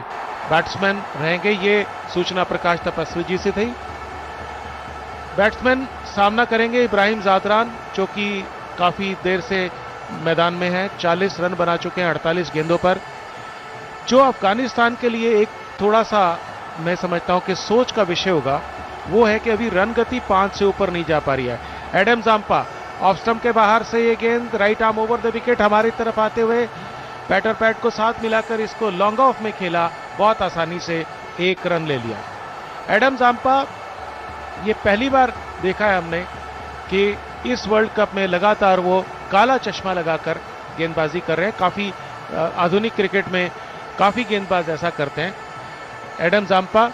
बैट्समैन रहेंगे, ये सूचना प्रकाश तपस्वी जी से थी। बैट्समैन सामना करेंगे इब्राहिम जादरान, जो कि काफी देर से मैदान में है, 40 रन बना चुके हैं 48 गेंदों पर। जो अफगानिस्तान के लिए एक थोड़ा सा मैं समझता हूं कि सोच का विषय होगा, वो है कि अभी रन गति 5 से ऊपर नहीं जा पा रही है। एडम जाम्पा ऑफ स्टंप के बाहर से ये गेंद right arm over the wicket हमारी तरफ आते हुए बैटर पैड को साथ मिलाकर इसको लॉन्ग ऑफ में खेला, बहुत आसानी से 1 रन ले लिया। एडम जाम्पा ये पहली बार देखा है हमने कि इस वर्ल्ड कप में लगातार वो काला चश्मा लगाकर गेंदबाजी कर रहे हैं। काफी आधुनिक क्रिकेट में काफी गेंदबाज ऐसा करते हैं। एडम जाम्पा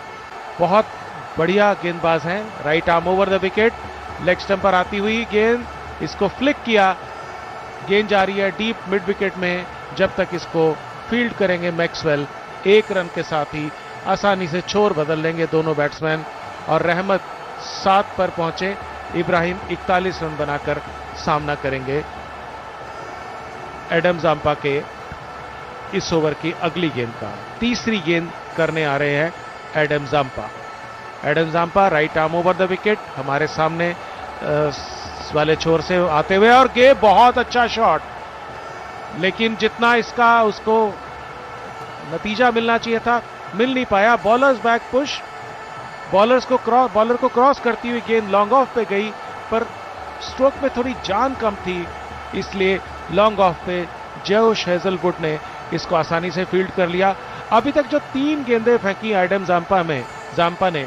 बहुत बढ़िया गेंदबाज हैं। Right arm over the wicket, leg stump पर आती हुई गेंद, इसको फ्लिक किया, गेंद जा रही है डीप मिड विकेट में। जब तक इसको फील्ड करेंगे मैक्सवेल, 1 रन के साथ ही आसानी से छोर बदल लेंगे दोनों बैट्समैन। और रहमत 7 पर पहुंचे, इब्राहिम 41 रन बनाकर सामना करेंगे एडम जाम्पा के इस ओवर की अगली गेंद का। तीसरी गेंद करने आ रहे हैं Adam Zampa right arm over the wicket हमारे सामने वाले छोर से आते हुए, और गेंद बहुत अच्छा शॉट, लेकिन जितना इसका उसको नतीजा मिलना चाहिए था मिल नहीं पाया। बॉलर्स बैक पुश, बॉलर को क्रॉस करती हुई गेंद लॉन्ग ऑफ पे गई, पर स्ट्रोक में थोड़ी जान कम थी, इसलिए लॉन्ग ऑफ पे जोश हेजलवुड ने इसको आसानी से फील्ड कर लिया। अभी तक जो 3 गेंदें फेंकी एडम जाम्पा ने,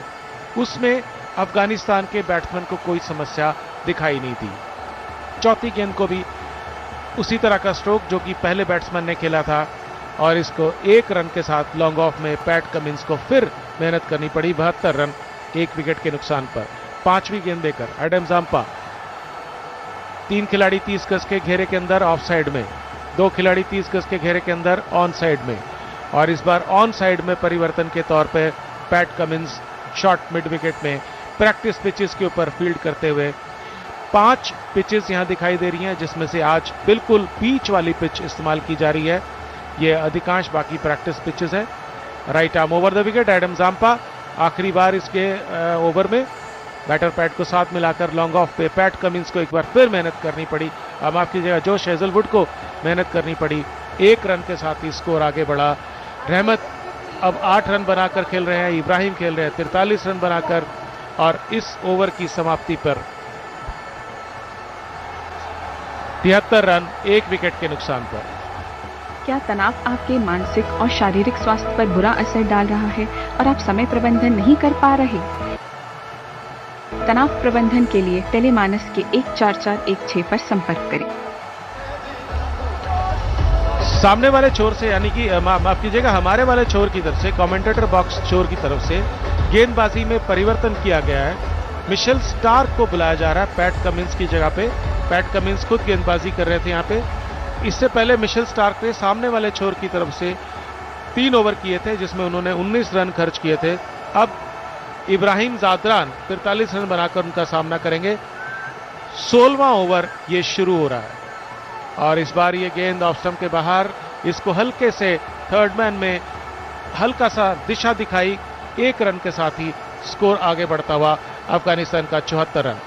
उसमें अफगानिस्तान के बैट्समैन को कोई समस्या दिखाई नहीं दी। चौथी गेंद को भी उसी तरह का स्ट्रोक जो कि पहले बैट्समैन ने खेला था, और इसको 1 रन के साथ लॉन्ग ऑफ में पैट कमिंस को फिर मेहनत करनी पड़ी। 72 रन 1 विकेट के नुकसान पर। 5वीं गेंद देकर एडम जाम्पा, 3 खिलाड़ी 30 गज के घेरे के अंदर ऑफ साइड में, 2 खिलाड़ी 30 गज के घेरे के अंदर ऑन साइड में, और इस बार ऑन साइड में परिवर्तन के तौर पे PAT Cummins short mid wicket में प्रैक्टिस पिचेस के ऊपर फील्ड करते हुए। 5 पिचेस यहां दिखाई दे रही हैं, जिसमें से आज बिल्कुल बीच वाली पिच इस्तेमाल की जा रही है। ये अधिकांश बाकी प्रैक्टिस पिचेस हैं। Right arm over the wicket Adam Zampa, आखिरी बार इसके ओवर में बैटर पैट को साथ मिलाकर लॉन्ग ऑफ पे पैट कमिंस को एक बार फिर मेहनत करनी पड़ी, माफ कीजिएगा जोश हेजलवुड को मेहनत करनी पड़ी। 1 रन के साथ ही स्कोर आगे बढ़ा। रहमत अब 8 रन बनाकर खेल रहे हैं, इब्राहिम खेल रहे हैं 43 रन बनाकर, और इस ओवर की समाप्ति पर 73 रन 1 विकेट के नुकसान पर। क्या तनाव आपके मानसिक और शारीरिक स्वास्थ्य पर बुरा असर डाल रहा है और आप समय प्रबंधन नहीं कर पा रहे? तनाव प्रबंधन के लिए टेलीमानस के 14416 पर संपर्क करें। सामने वाले छोर से, यानी कि माफ कीजिएगा हमारे वाले छोर की तरफ से, कमेंटेटर बॉक्स छोर की तरफ से गेंदबाजी में परिवर्तन किया गया है। मिशेल स्टार्क को बुलाया जा रहा है पैट कमिंस की जगह पे। पैट कमिंस खुद गेंदबाजी कर रहे थे यहाँ पे। इससे पहले मिशेल स्टार्क ने सामने वाले छोर की तरफ से 3 ओवर किए थे जिसमें उन्होंने 19 रन खर्च किए थे। अब इब्राहिम जादरान 43 रन बनाकर उनका सामना करेंगे। 16वां ओवर ये शुरू हो रहा है और इस बार ये गेंद ऑफ स्टंप के बाहर, इसको हल्के से थर्ड मैन में हल्का सा दिशा दिखाई। 1 रन के साथ ही स्कोर आगे बढ़ता हुआ अफगानिस्तान का 74 रन।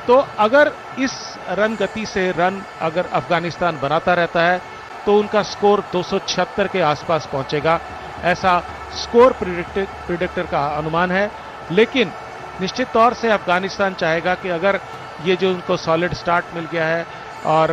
तो अगर इस रन गति से रन अगर अफगानिस्तान बनाता रहता है तो उनका स्कोर 276 के आसपास पहुंचेगा, ऐसा स्कोर प्रिडिक्टर का अनुमान है। लेकिन निश्चित तौर से अफगानिस्तान चाहेगा कि अगर ये जो उनको सॉलिड स्टार्ट मिल गया है और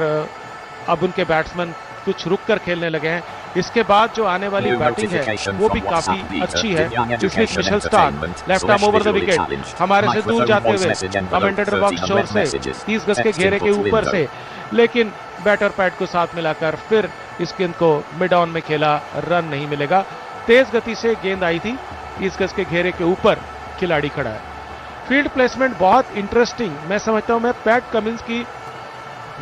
अब उनके बैट्समैन कुछ रुक कर खेलने लगे हैं, इसके बाद जो आने वाली बैटिंग है वो भी काफी अच्छी है। इसलिए Mitchell Starc left arm over the wicket हमारे से दूर जाते हुए कमेंटेटर बॉक्स छोर से 30 गज के घेरे के ऊपर से, लेकिन बैटर पैट को साथ मिलाकर फिर इस गेंद को मिड ऑन में खेला, रन नहीं मिलेगा। तेज गति से गेंद आई थी, 30 गज के घेरे के ऊपर खिलाड़ी खड़ा है। फील्ड प्लेसमेंट बहुत इंटरेस्टिंग मैं समझता हूं। मैं पैट कमिंस की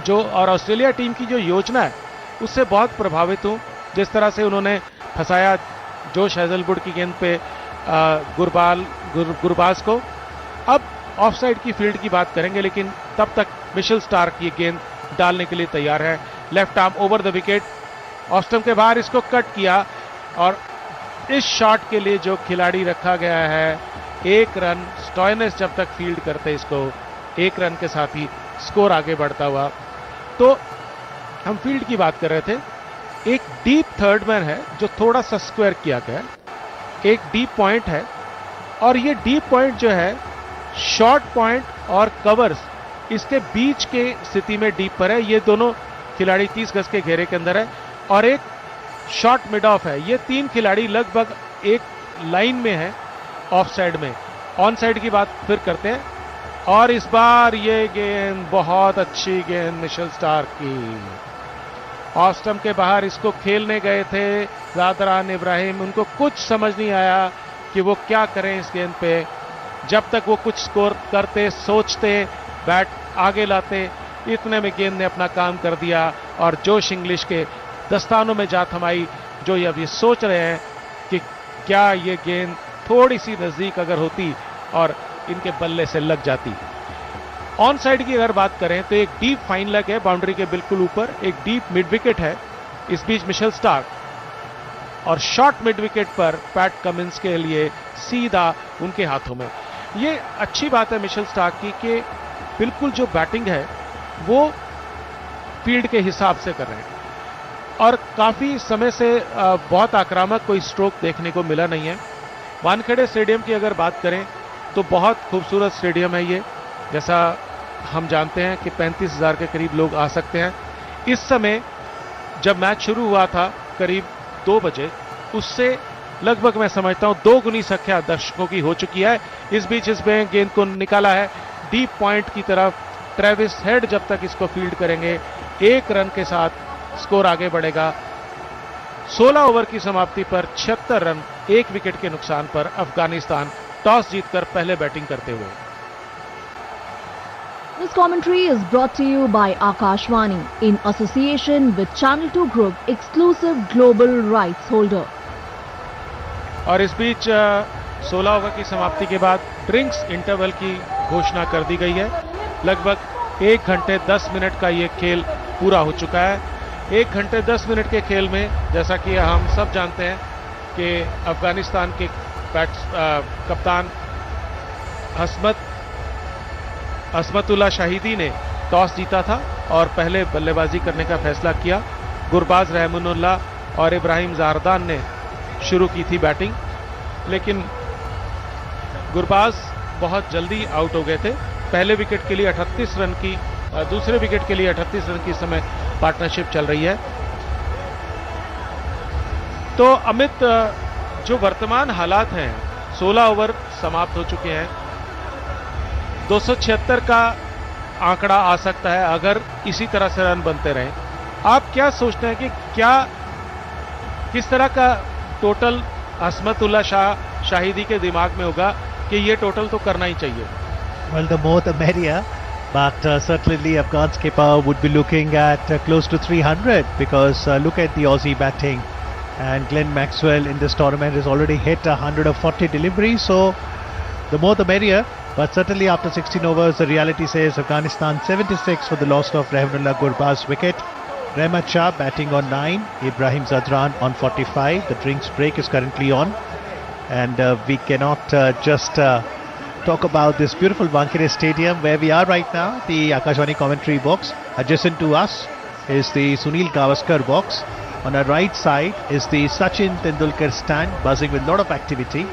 जो और ऑस्ट्रेलिया टीम की जो योजना है उससे बहुत प्रभावित हूं। जिस तरह से उन्होंने फंसाया जोश हेजलवुड की गेंद पे गुरबाज को। अब ऑफसाइड की फील्ड की बात करेंगे, लेकिन तब तक मिशेल स्टार्क ये गेंद डालने के लिए तैयार है। Left arm over the wicket, of stump के बाहर इसको कट किया और इस शॉट के लिए जो खिलाड़ी रखा गया है 1 रन, स्टॉयनेस जब तक फील्ड करते इसको 1 रन के साथ ही स्कोर आगे बढ़ता हुआ। तो हम फील्ड की बात कर रहे थे। एक डीप थर्ड मैन है जो थोड़ा सा स्क्वायर किया गया है, एक डीप पॉइंट है और ये डीप पॉइंट जो है शॉर्ट पॉइंट और कवर्स इसके बीच के स्थिति में डीप पर है। ये दोनों खिलाड़ी 30 गज के घेरे के अंदर है और एक शॉर्ट मिड ऑफ है। ये 3 खिलाड़ी लगभग एक लाइन में है ऑफ साइड में। ऑन साइड की बात फिर करते हैं और इस बार ये गेंद बहुत अच्छी गेंद मिशेल स्टार्क की। ऑफ स्टंप के बाहर इसको खेलने गए थे जादरान इब्राहिम, उनको कुछ समझ नहीं आया कि वो क्या करें इस गेंद पे। जब तक वो कुछ स्कोर करते, सोचते, बैट आगे लाते, इतने में गेंद ने अपना काम कर दिया और जोश इंग्लिश के दस्तानों में जा थमाई, जो ये अभी सोच रहे हैं कि क्या ये गेंद थोड़ी सी नजदीक अगर होती और इनके बल्ले से लग जाती। ऑन साइड की अगर बात करें तो एक डीप फाइन लेग है बाउंड्री के बिल्कुल ऊपर, एक डीप मिड विकेट है इस बीच मिशेल स्टार्क और शॉर्ट मिड विकेट पर पैट कमिंस के लिए सीधा उनके हाथों में। ये अच्छी बात है मिशेल स्टार्क की कि बिल्कुल जो बैटिंग है वो फील्ड के हिसाब से कर रहे हैं और काफी समय से बहुत आक्रामक कोई स्ट्रोक देखने को मिला नहीं है। वानखेड़े स्टेडियम की अगर बात करें तो बहुत खूबसूरत स्टेडियम है ये, जैसा हम जानते हैं कि 35,000 के करीब लोग आ सकते हैं। इस समय जब मैच शुरू हुआ था करीब 2 बजे, उससे लगभग मैं समझता हूं 2 गुनी संख्या दर्शकों की हो चुकी है। इस बीच इसमें गेंद को निकाला है डीप पॉइंट की तरफ। ट्रेविस हेड जब तक इसको फील्ड करेंगे 1 रन के साथ स्कोर आगे बढ़ेगा। 16 ओवर की समाप्ति पर 76 रन 1 विकेट के नुकसान पर अफगानिस्तान टॉस जीतकर पहले बैटिंग करते हुए। This commentary is brought to you by Akashvani in association with Channel 2 Group, exclusive global rights holder. और इस बीच 16 ओवर की समाप्ति के बाद ड्रिंक्स इंटरवल की घोषणा कर दी गई है। लगभग 1 घंटे 10 मिनट का ये खेल पूरा हो चुका है। 1 घंटे 10 मिनट के खेल में, जैसा कि हम सब जानते हैं कि अफगानिस्तान के कप्तान हस्मतुल्लाह शाहिदी ने टॉस जीता था और पहले बल्लेबाजी करने का फैसला किया। गुरबाज रहमानुल्लाह और इब्राहिम ज़ारदान ने शुरू की थी बैटिंग, लेकिन गुरबाज बहुत जल्दी आउट हो गए थे। पहले विकेट के लिए 38 रन की, दूसरे विकेट के लिए 38 रन की इस समय पार्टनरशिप चल रही है। तो अमित, जो वर्तमान हालात हैं, 16 ओवर समाप्त हो चुके हैं, 276 का आंकड़ा आ सकता है अगर इसी तरह से रन बनते रहें। आप क्या सोचते हैं कि किस तरह का टोटल हस्मतुल्लाह शाहिदी के दिमाग में होगा कि ये टोटल तो करना ही चाहिए? Well, the more the merrier, but certainly Afghans keeper would be looking at close to 300 because look at the Aussie batting, and Glenn Maxwell in this tournament has already hit 140 deliveries, so the more the merrier. But certainly after 16 overs, the reality says Afghanistan 76 for the loss of Rahmanullah Gurbaz's wicket. Rahmat Shah batting on 9, Ibrahim Zadran on 45. The drinks break is currently on, and we cannot just talk about this beautiful Wankhede Stadium where we are right now. The Akashvani commentary box adjacent to us is the Sunil Gavaskar box. On our right side is the Sachin Tendulkar stand, buzzing with a lot of activity.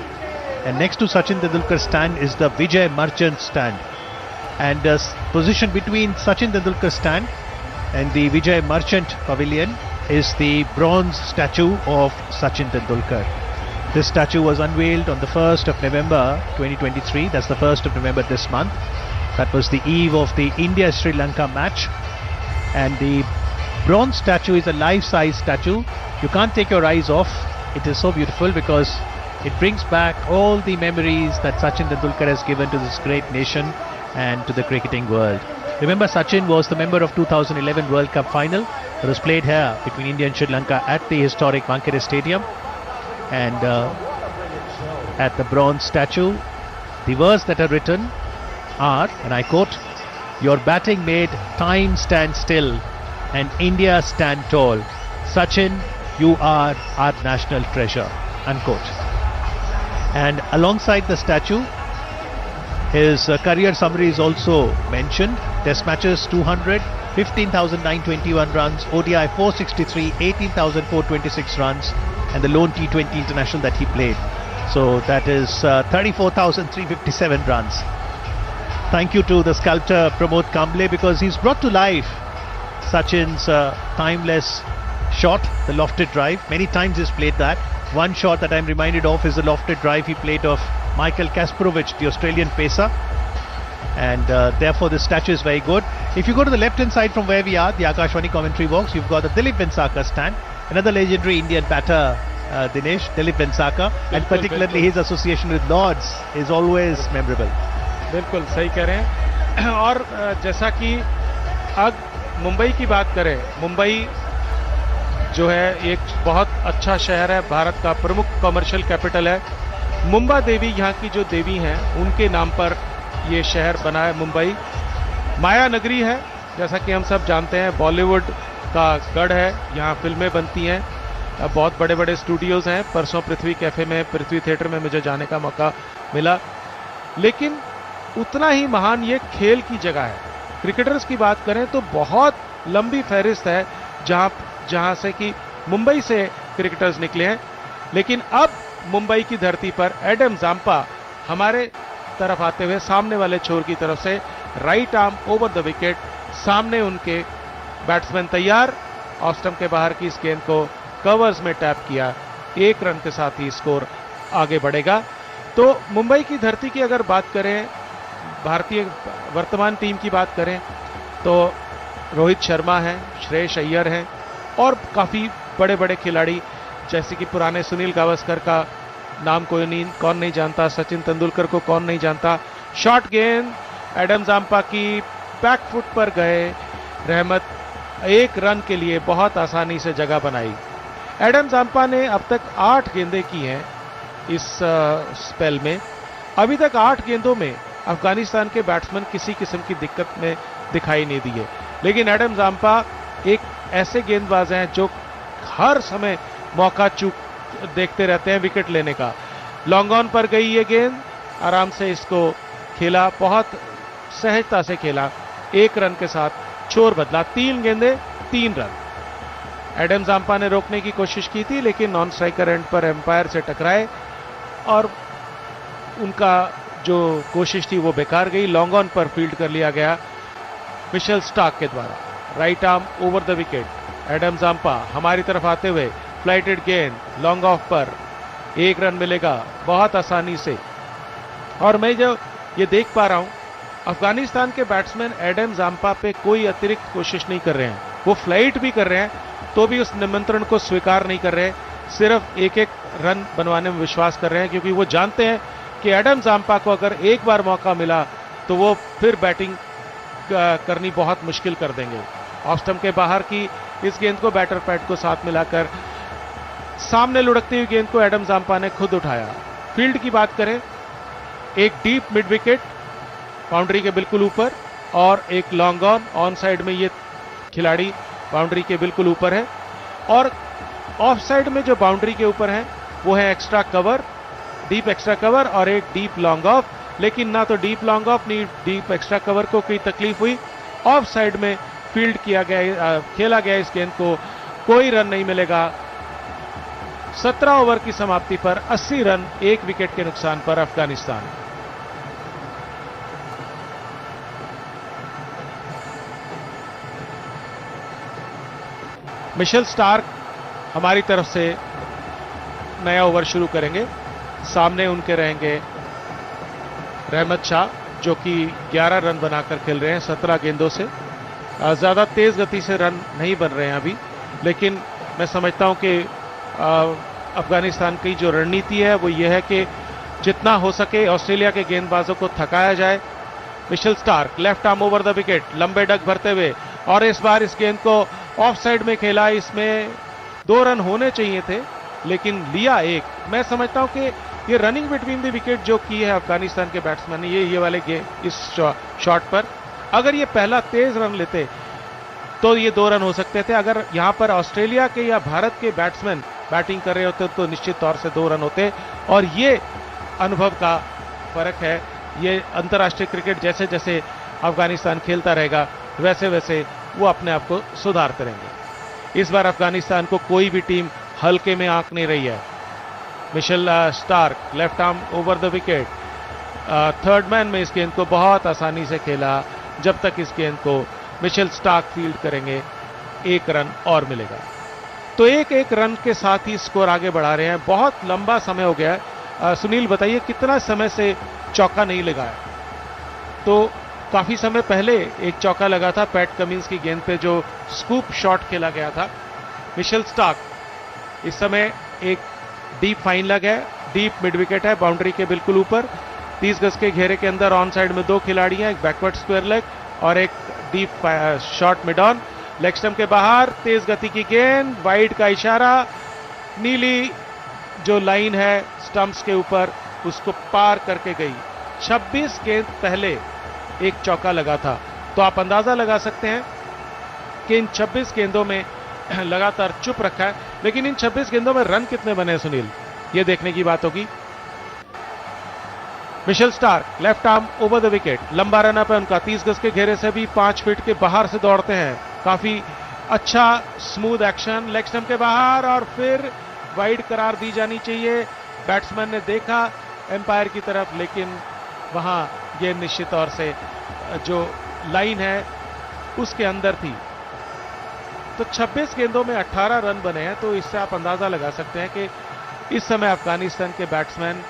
And next to Sachin Tendulkar stand is the Vijay Merchant stand. And position between Sachin Tendulkar stand and the Vijay Merchant pavilion is the bronze statue of Sachin Tendulkar. This statue was unveiled on the 1st of November 2023. That's the 1st of November this month. That was the eve of the India-Sri Lanka match. And the bronze statue is a life-size statue. You can't take your eyes off. It is so beautiful because it brings back all the memories that Sachin Tendulkar has given to this great nation and to the cricketing world. Remember, Sachin was the member of 2011 World Cup final that was played here between India and Sri Lanka at the historic Wankhede Stadium. And at the bronze statue, the words that are written are, and I quote, "Your batting made time stand still and India stand tall. Sachin, you are our national treasure," unquote. And alongside the statue, his career summary is also mentioned. Test matches 200, 15,921 runs, ODI 463, 18,426 runs, and the lone T20 international that he played. So that is 34,357 runs. Thank you to the sculptor Pramod Kamble because he's brought to life Sachin's timeless shot, the lofted drive. Many times he's played that. One shot that I'm reminded of is the lofted drive he played of Michael Kasparovich, the Australian pacer. And therefore the statue is very good. If you go to the left hand side from where we are, the Akashvani commentary box, you've got the Dilip Vengsarkar stand, another legendary Indian batter, Dinesh, Dilip Vengsarkar, and particularly his association with Lords is always memorable. बिल्कुल सही कह रहे हैं। और जैसा कि अब मुंबई की बात करें, मुंबई जो है एक बहुत अच्छा शहर है, भारत का प्रमुख कमर्शियल कैपिटल है। मुंबा देवी यहाँ की जो देवी हैं उनके नाम पर ये शहर बना है। मुंबई माया नगरी है, जैसा कि हम सब जानते हैं, बॉलीवुड का गढ़ है, यहाँ फिल्में बनती हैं, बहुत बड़े बड़े स्टूडियोज हैं। परसों पृथ्वी कैफे में, पृथ्वी थिएटर में मुझे जाने का मौका मिला। लेकिन उतना ही महान ये खेल की जगह है। क्रिकेटर्स की बात करें तो बहुत लंबी फहरिस्त है जहां से कि मुंबई से क्रिकेटर्स निकले हैं। लेकिन अब मुंबई की धरती पर एडम जाम्पा हमारे तरफ आते हुए सामने वाले छोर की तरफ से right arm over the wicket, सामने उनके बैट्समैन तैयार, ऑफ स्टंप के बाहर की इस गेंद को कवर्स में टैप किया। 1 रन के साथ ही स्कोर आगे बढ़ेगा। तो मुंबई की धरती की अगर बात करें, भारतीय वर्तमान टीम की बात करें तो रोहित शर्मा हैं, श्रेयस अय्यर हैं और काफ़ी बड़े बड़े खिलाड़ी, जैसे कि पुराने सुनील गावस्कर का नाम कौन नहीं जानता, सचिन तेंदुलकर को कौन नहीं जानता। शॉर्ट गेंद एडम जाम्पा की बैक फुट पर गए, रहमत 1 रन के लिए बहुत आसानी से जगह बनाई। एडम जाम्पा ने अब तक 8 गेंदें की हैं इस स्पेल में। अभी तक 8 गेंदों में अफगानिस्तान के बैट्समैन किसी किस्म की दिक्कत में दिखाई नहीं दिए, लेकिन एडम जाम्पा एक ऐसे गेंदबाज हैं जो हर समय मौका चूक देखते रहते हैं विकेट लेने का। लॉन्ग ऑन पर गई ये गेंद, आराम से इसको खेला, बहुत सहजता से खेला, 1 रन के साथ छोर बदला। 3 गेंदें 3 रन। एडम जाम्पा ने रोकने की कोशिश की थी लेकिन नॉन स्ट्राइकर एंड पर एम्पायर से टकराए और उनका जो कोशिश थी वो बेकार गई। लॉन्ग ऑन पर फील्ड कर लिया गया मिशेल स्टार्क के द्वारा। Right arm over the wicket. Adam Zampa हमारी तरफ आते हुए फ्लाइटेड गेंद लॉन्ग ऑफ पर 1 रन मिलेगा बहुत आसानी से। और मैं जो ये देख पा रहा हूं, अफगानिस्तान के बैट्समैन एडम जाम्पा पे कोई अतिरिक्त कोशिश नहीं कर रहे हैं। वो फ्लाइट भी कर रहे हैं तो भी उस निमंत्रण को स्वीकार नहीं कर रहे, सिर्फ एक एक रन बनवाने में विश्वास कर रहे हैं, क्योंकि वो जानते हैं कि एडम जाम्पा को अगर एक बार मौका मिला तो वो फिर बैटिंग करनी बहुत मुश्किल कर देंगे। ऑफ स्टंप के बाहर की इस गेंद को बैटर पैड को साथ मिलाकर सामने लुढ़कती हुई गेंद को एडम जाम्पा ने खुद उठाया। फील्ड की बात करें, एक डीप मिड विकेट बाउंड्री के बिल्कुल ऊपर और एक लॉन्ग ऑन साइड में ये खिलाड़ी बाउंड्री के बिल्कुल ऊपर है, और ऑफ साइड में जो बाउंड्री के ऊपर है वो है extra cover, deep extra cover और एक डीप लॉन्ग ऑफ। लेकिन ना तो डीप लॉन्ग ऑफ नहीं डीप एक्स्ट्रा कवर को कोई तकलीफ हुई। ऑफ साइड में फील्ड किया गया, खेला गया इस गेंद को, कोई रन नहीं मिलेगा। 17 ओवर की समाप्ति पर 80 रन 1 विकेट के नुकसान पर अफगानिस्तान। मिशेल स्टार्क हमारी तरफ से नया ओवर शुरू करेंगे। सामने उनके रहेंगे रहमत शाह, जो कि 11 रन बनाकर खेल रहे हैं 17 गेंदों से। ज्यादा तेज गति से रन नहीं बन रहे हैं अभी, लेकिन मैं समझता हूं कि अफगानिस्तान की जो रणनीति है वो ये है कि जितना हो सके ऑस्ट्रेलिया के गेंदबाजों को थकाया जाए। Mitchell Starc left arm over the wicket, लंबे डग भरते हुए, और इस बार इस गेंद को ऑफ साइड में खेला। इसमें 2 रन होने चाहिए थे लेकिन लिया 1। मैं समझता हूं कि ये रनिंग बिटवीन द विकेट जो की है अफगानिस्तान के बैट्समैन ने, ये वाले इस शॉट पर अगर ये पहला तेज रन लेते तो ये 2 रन हो सकते थे। अगर यहां पर ऑस्ट्रेलिया के या भारत के बैट्समैन बैटिंग कर रहे होते तो निश्चित तौर से 2 रन होते। और ये अनुभव का फर्क है। ये अंतर्राष्ट्रीय क्रिकेट जैसे जैसे अफगानिस्तान खेलता रहेगा वैसे वैसे वो अपने आप को सुधारते रहेंगे। इस बार अफगानिस्तान को कोई भी टीम हल्के में आंक नहीं रही है। Mitchell Starc left arm over the wicket, third man में इस गेंद को बहुत आसानी से खेला। जब तक इस गेंद को मिशेल स्टार्क फील्ड करेंगे 1 रन और मिलेगा। तो 1-1 रन के साथ ही स्कोर आगे बढ़ा रहे हैं। बहुत लंबा समय हो गया है। सुनील बताइए कितना समय से चौका नहीं लगा है? तो काफी समय पहले एक चौका लगा था पैट कमिंस की गेंद पे, जो स्कूप शॉट खेला गया था। मिशेल स्टार्क इस समय एक डीप फाइन लग है, डीप मिड विकेट है बाउंड्री के बिल्कुल ऊपर, 30 गज के घेरे के अंदर। ऑन साइड में 2 खिलाड़ी हैं, एक बैकवर्ड स्क्वायर लेग और एक deep shot mid on. Leg stump के बाहर तेज गति की गेंद, वाइड का इशारा, नीली जो लाइन है स्टंप्स के ऊपर उसको पार करके गई। 26 गेंद पहले एक चौका लगा था, तो आप अंदाजा लगा सकते हैं कि इन 26 गेंदों में लगातार चुप रखा है। लेकिन इन 26 गेंदों में रन कितने बने सुनील, ये देखने की बात होगी। Mitchell Starc left arm over the wicket, लंबा रन अप है उनका, 30 गज के घेरे से भी 5 फीट के बाहर से दौड़ते हैं। काफी अच्छा स्मूथ एक्शन, लेग स्टंप के बाहर और फिर वाइड करार दी जानी चाहिए। बैट्समैन ने देखा एम्पायर की तरफ, लेकिन वहां गेंद निश्चित तौर से जो लाइन है उसके अंदर थी। तो 26 गेंदों में 18 रन बने हैं, तो इससे आप अंदाजा लगा सकते हैं कि इस समय अफगानिस्तान के बैट्समैन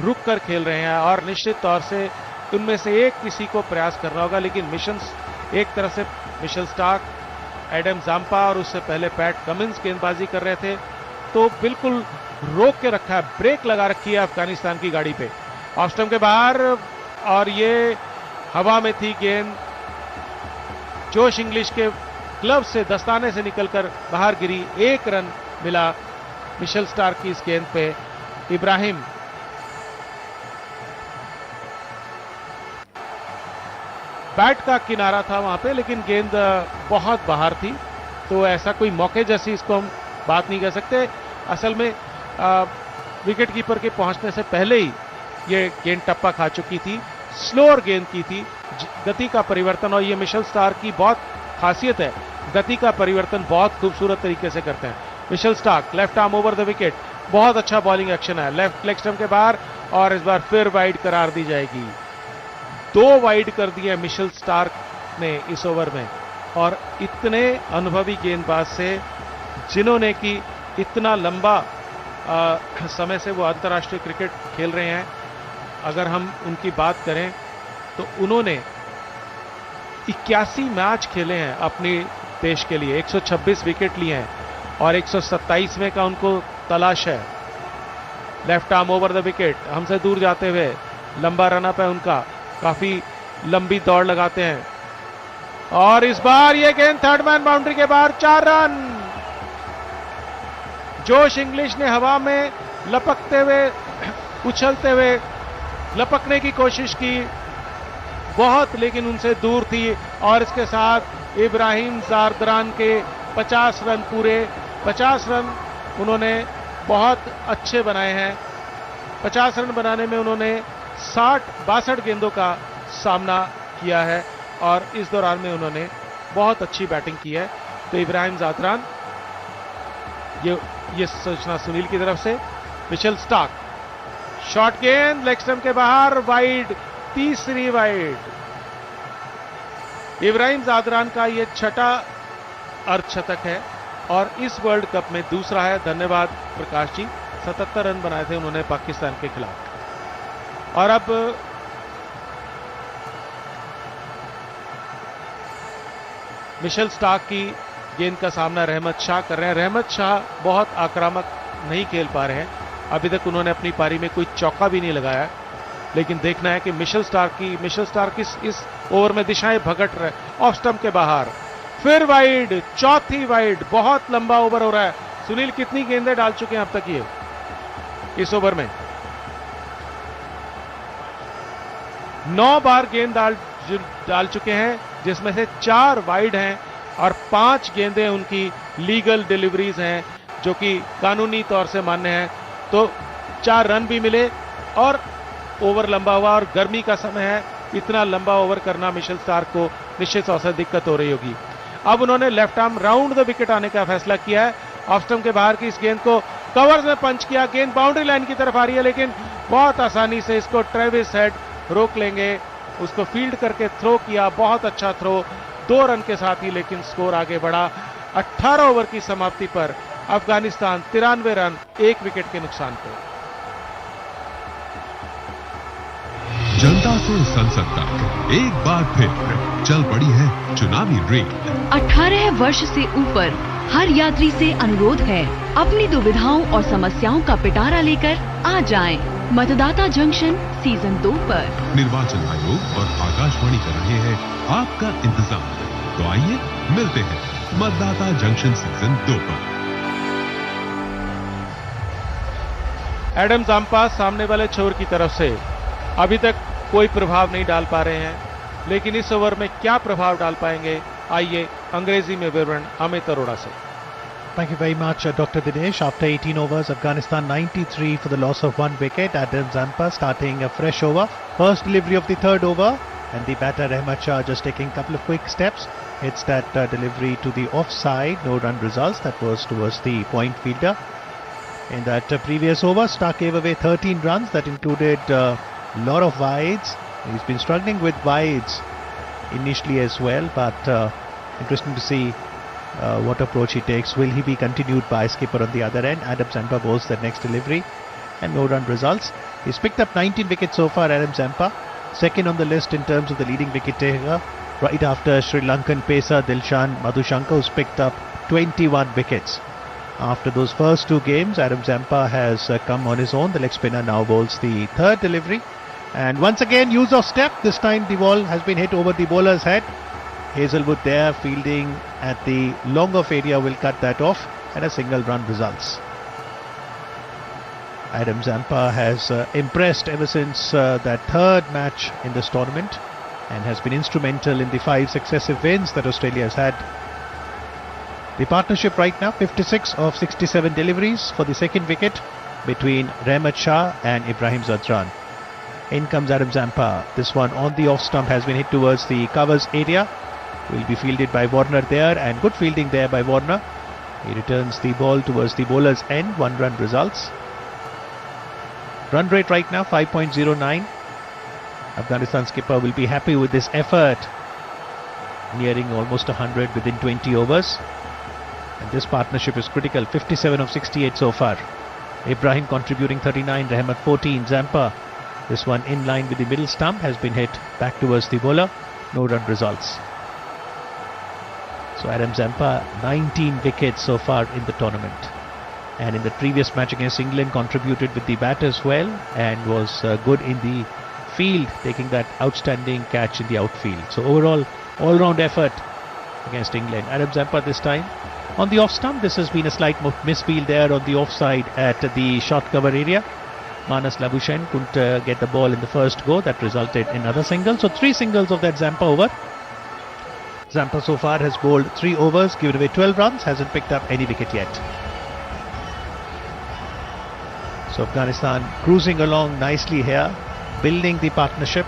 रुक कर खेल रहे हैं और निश्चित तौर से उनमें से एक किसी को प्रयास करना होगा। लेकिन मिशन एक तरफ से मिशेल स्टार्क, एडम जाम्पा और उससे पहले पैट कमिंस गेंदबाजी कर रहे थे, तो बिल्कुल रोक के रखा है, ब्रेक लगा रखी है अफगानिस्तान की गाड़ी पे। ऑफ स्टंप के बाहर और ये हवा में थी गेंद, जोश इंग्लिश के क्लब से दस्ताने से निकलकर बाहर गिरी। 1 रन मिला मिशेल स्टार्क की इस गेंद पे। इब्राहिम बैट का किनारा था वहां पे, लेकिन गेंद बहुत बाहर थी। तो ऐसा कोई मौके जैसी इसको हम बात नहीं कह सकते। असल में विकेट कीपर के पहुंचने से पहले ही ये गेंद टप्पा खा चुकी थी, स्लोअर गेंद की थी, गति का परिवर्तन, और ये मिशेल स्टार्क की बहुत खासियत है, गति का परिवर्तन बहुत खूबसूरत तरीके से करते हैं। Mitchell Starc left arm over the wicket, बहुत अच्छा बॉलिंग एक्शन है, लेफ्ट लेग स्टंप के बाहर, और इस बार फिर वाइड करार दी जाएगी। 2 वाइड कर दिए मिशेल स्टार्क ने इस ओवर में, और इतने अनुभवी गेंदबाज से, जिन्होंने कि इतना लंबा समय से वो अंतर्राष्ट्रीय क्रिकेट खेल रहे हैं, अगर हम उनकी बात करें तो उन्होंने 81 मैच खेले हैं अपने देश के लिए, 126 विकेट लिए हैं, और 127वें का उनको तलाश है। Left arm over the wicket, हमसे दूर जाते हुए लंबा रन अप है उनका, काफी लंबी दौड़ लगाते हैं, और इस बार ये गेंद थर्ड मैन बाउंड्री के बाहर, 4 रन। जोश इंग्लिश ने हवा में लपकते हुए, उछलते हुए लपकने की कोशिश की बहुत, लेकिन उनसे दूर थी, और इसके साथ इब्राहिम जारदान के 50 रन पूरे। 50 रन उन्होंने बहुत अच्छे बनाए हैं। 50 रन बनाने में उन्होंने 62 गेंदों का सामना किया है, और इस दौरान में उन्होंने बहुत अच्छी बैटिंग की है। तो इब्राहिम जारदान, ये सूचना सुनील की तरफ से। मिशेल स्टार्क, शॉर्ट गेंद लेग स्टंप के बाहर, वाइड, तीसरी वाइड। इब्राहिम जारदान का यह छठा अर्धशतक है, और इस वर्ल्ड कप में दूसरा है। धन्यवाद प्रकाश जी, 77 रन बनाए थे उन्होंने पाकिस्तान के खिलाफ। और अब मिशेल स्टार्क की गेंद का सामना रहमत शाह कर रहे हैं। रहमत शाह बहुत आक्रामक नहीं खेल पा रहे हैं, अभी तक उन्होंने अपनी पारी में कोई चौका भी नहीं लगाया, लेकिन देखना है कि मिशेल स्टार्क इस ओवर में दिशाएं भगट रहे। ऑफ स्टंप के बाहर, फिर वाइड, चौथी वाइड। बहुत लंबा ओवर हो रहा है। सुनील, कितनी गेंदें डाल चुके हैं अब तक ये इस ओवर में? 9 बार गेंद डाल चुके हैं, जिसमें से 4 वाइड हैं, और 5 गेंदें उनकी लीगल डिलीवरीज हैं, जो कि कानूनी तौर से मान्य है। तो 4 रन भी मिले, और ओवर लंबा हुआ, और गर्मी का समय है, इतना लंबा ओवर करना मिशेल स्टार्क को निश्चित तौर से दिक्कत हो रही होगी। अब उन्होंने left arm round the wicket आने का फैसला किया है। ऑफ स्टंप के बाहर की इस गेंद को कवर्स में पंच किया, गेंद बाउंड्री लाइन की तरफ आ रही है, लेकिन बहुत आसानी से इसको ट्रेविस हेड रोक लेंगे। उसको फील्ड करके थ्रो किया, बहुत अच्छा थ्रो, 2 रन के साथ ही, लेकिन स्कोर आगे बढ़ा। 18 ओवर की समाप्ति पर अफगानिस्तान 93 रन 1 विकेट के नुकसान पर। जनता से संसद तक एक बार फिर चल पड़ी है चुनावी रेल। 18 वर्ष से ऊपर हर यात्री से अनुरोध है, अपनी दुविधाओं और समस्याओं का पिटारा लेकर आ जाएं। मतदाता जंक्शन सीजन 2 पर। निर्वाचन आयोग और आकाशवाणी कर रहे हैं आपका इंतजार। तो आइए मिलते हैं मतदाता जंक्शन सीजन 2 पर। एडम जाम्पा सामने वाले छोर की तरफ से अभी तक कोई प्रभाव नहीं डाल पा रहे हैं, लेकिन इस ओवर में क्या प्रभाव डाल पाएंगे, आइए अंग्रेजी में विवरण अमित अरोड़ा से। Thank you very much, Dr. Dinesh. After 18 overs, Afghanistan 93 for the loss of 1 wicket. Adam Zampa starting a fresh over. First delivery of the 3rd over, and the batter Rahmat Shah just taking a couple of quick steps. Hits that delivery to the offside. No run results. That was towards the point fielder. In that previous over, Stark gave away 13 runs. That included a lot of wides. He's been struggling with wides initially as well, but interesting to see what approach he takes. Will he be continued by skipper on the other end? Adam Zampa bowls the next delivery, and no run results. He's picked up 19 wickets so far, Adam Zampa. Second on the list in terms of the leading wicket taker, right after Sri Lankan pacer Dilshan Madhushanka, who's picked up 21 wickets. After those first 2 games, Adam Zampa has come on his own. The leg spinner now bowls the 3rd delivery. And once again, use of step. This time the ball has been hit over the bowler's head. Hazelwood there fielding at the long off area will cut that off, and a single run results. Adam Zampa has impressed ever since that 3rd match in this tournament, and has been instrumental in the 5 successive wins that Australia has had. The partnership right now, 56 of 67 deliveries for the second wicket between Rahmat Shah and Ibrahim Zadran. In comes Adam Zampa. This one on the off stump has been hit towards the covers area. Will be fielded by Warner there, and good fielding there by Warner. He returns the ball towards the bowler's end. 1 run results. Run rate right now 5.09. Afghanistan skipper will be happy with this effort, nearing almost 100 within 20 overs. And this partnership is critical. 57 of 68 so far. Ibrahim contributing 39, Rahmat 14, Zampa. This one in line with the middle stump has been hit back towards the bowler. No run results. So Adam Zampa, 19 wickets so far in the tournament. And in the previous match against England contributed with the bat as well, and was good in the field, taking that outstanding catch in the outfield. So overall, all-round effort against England. Adam Zampa this time on the off stump. This has been a slight misfield there on the offside at the short cover area. Manas Labuschagne couldn't get the ball in the first go. That resulted in another single. So 3 singles of that Zampa over. Zampa so far has bowled 3 overs, given away 12 runs, hasn't picked up any wicket yet. So Afghanistan cruising along nicely here, building the partnership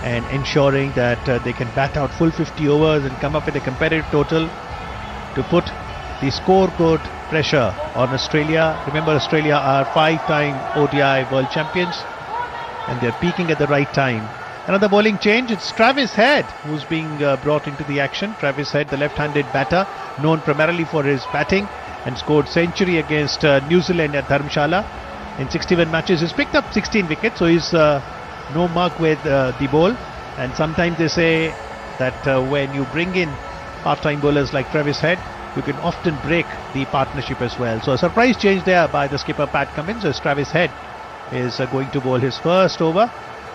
and ensuring that they can bat out full 50 overs and come up with a competitive total to put the scoreboard pressure on Australia. Remember, Australia are 5-time ODI world champions, and they're peaking at the right time. Another bowling change. It's Travis Head who's being brought into the action. Travis Head, the left-handed batter, known primarily for his batting, and scored century against New Zealand at Dharamshala in 61 matches. He's picked up 16 wickets, so he's no mark with the ball. And sometimes they say that when you bring in part-time bowlers like Travis Head, you can often break the partnership as well. So a surprise change there by the skipper Pat Cummins, as Travis Head is going to bowl his first over.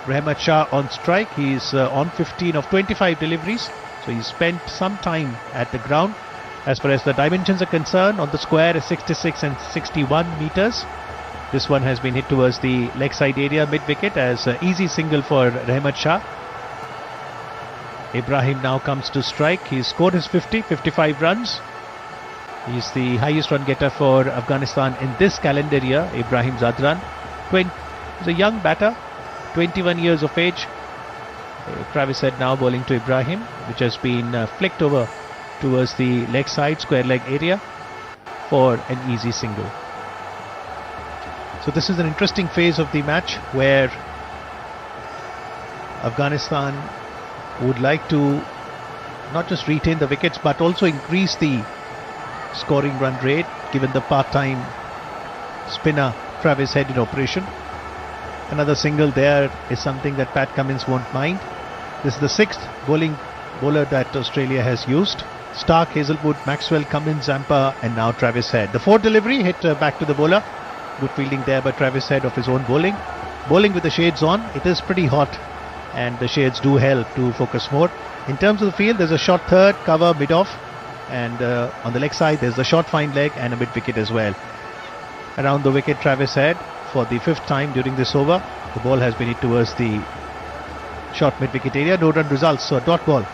Rahmat Shah on strike. He's on 15 of 25 deliveries, so he's spent some time at the ground. As far as the dimensions are concerned, on the square is 66 and 61 meters. This one has been hit towards the leg side area mid-wicket as easy single for Rahmat Shah. Ibrahim now comes to strike. He's scored his 55 runs. He's the highest run getter for Afghanistan in this calendar year, Ibrahim Zadran. He's a young batter, 21 years of age. Travis Head now bowling to Ibrahim, which has been flicked over towards the leg side, square leg area for an easy single. So this is an interesting phase of the match where Afghanistan would like to not just retain the wickets but also increase the scoring run rate, given the part-time spinner Travis Head in operation. Another single there is something that Pat Cummins won't mind. This is the 6th bowler that Australia has used. Stark, Hazelwood, Maxwell, Cummins, Zampa, and now Travis Head. The 4th delivery hit back to the bowler. Good fielding there by Travis Head of his own bowling. Bowling with the shades on. It is pretty hot, and the shades do help to focus more. In terms of the field, there's a short third, cover, mid-off, and on the leg side there's a short fine leg and a mid-wicket as well. Around the wicket, Travis Head for the 5th time during this over. The ball has been hit towards the short mid-wicket area. No run results, so a dot ball.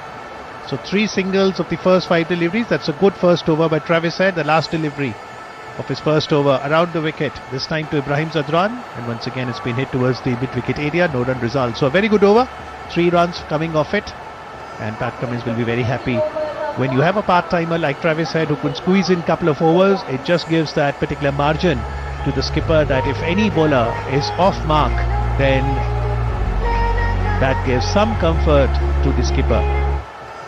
So 3 singles of the first 5 deliveries. That's a good first over by Travis Head. The last delivery of his first over around the wicket, this time to Ibrahim Zadran, and once again it's been hit towards the mid-wicket area. No run result. So a very good over, 3 runs coming off it, and Pat Cummins will be very happy. When you have a part-timer like Travis Head who can squeeze in a couple of overs, it just gives that particular margin to the skipper that if any bowler is off mark, then that gives some comfort to the skipper.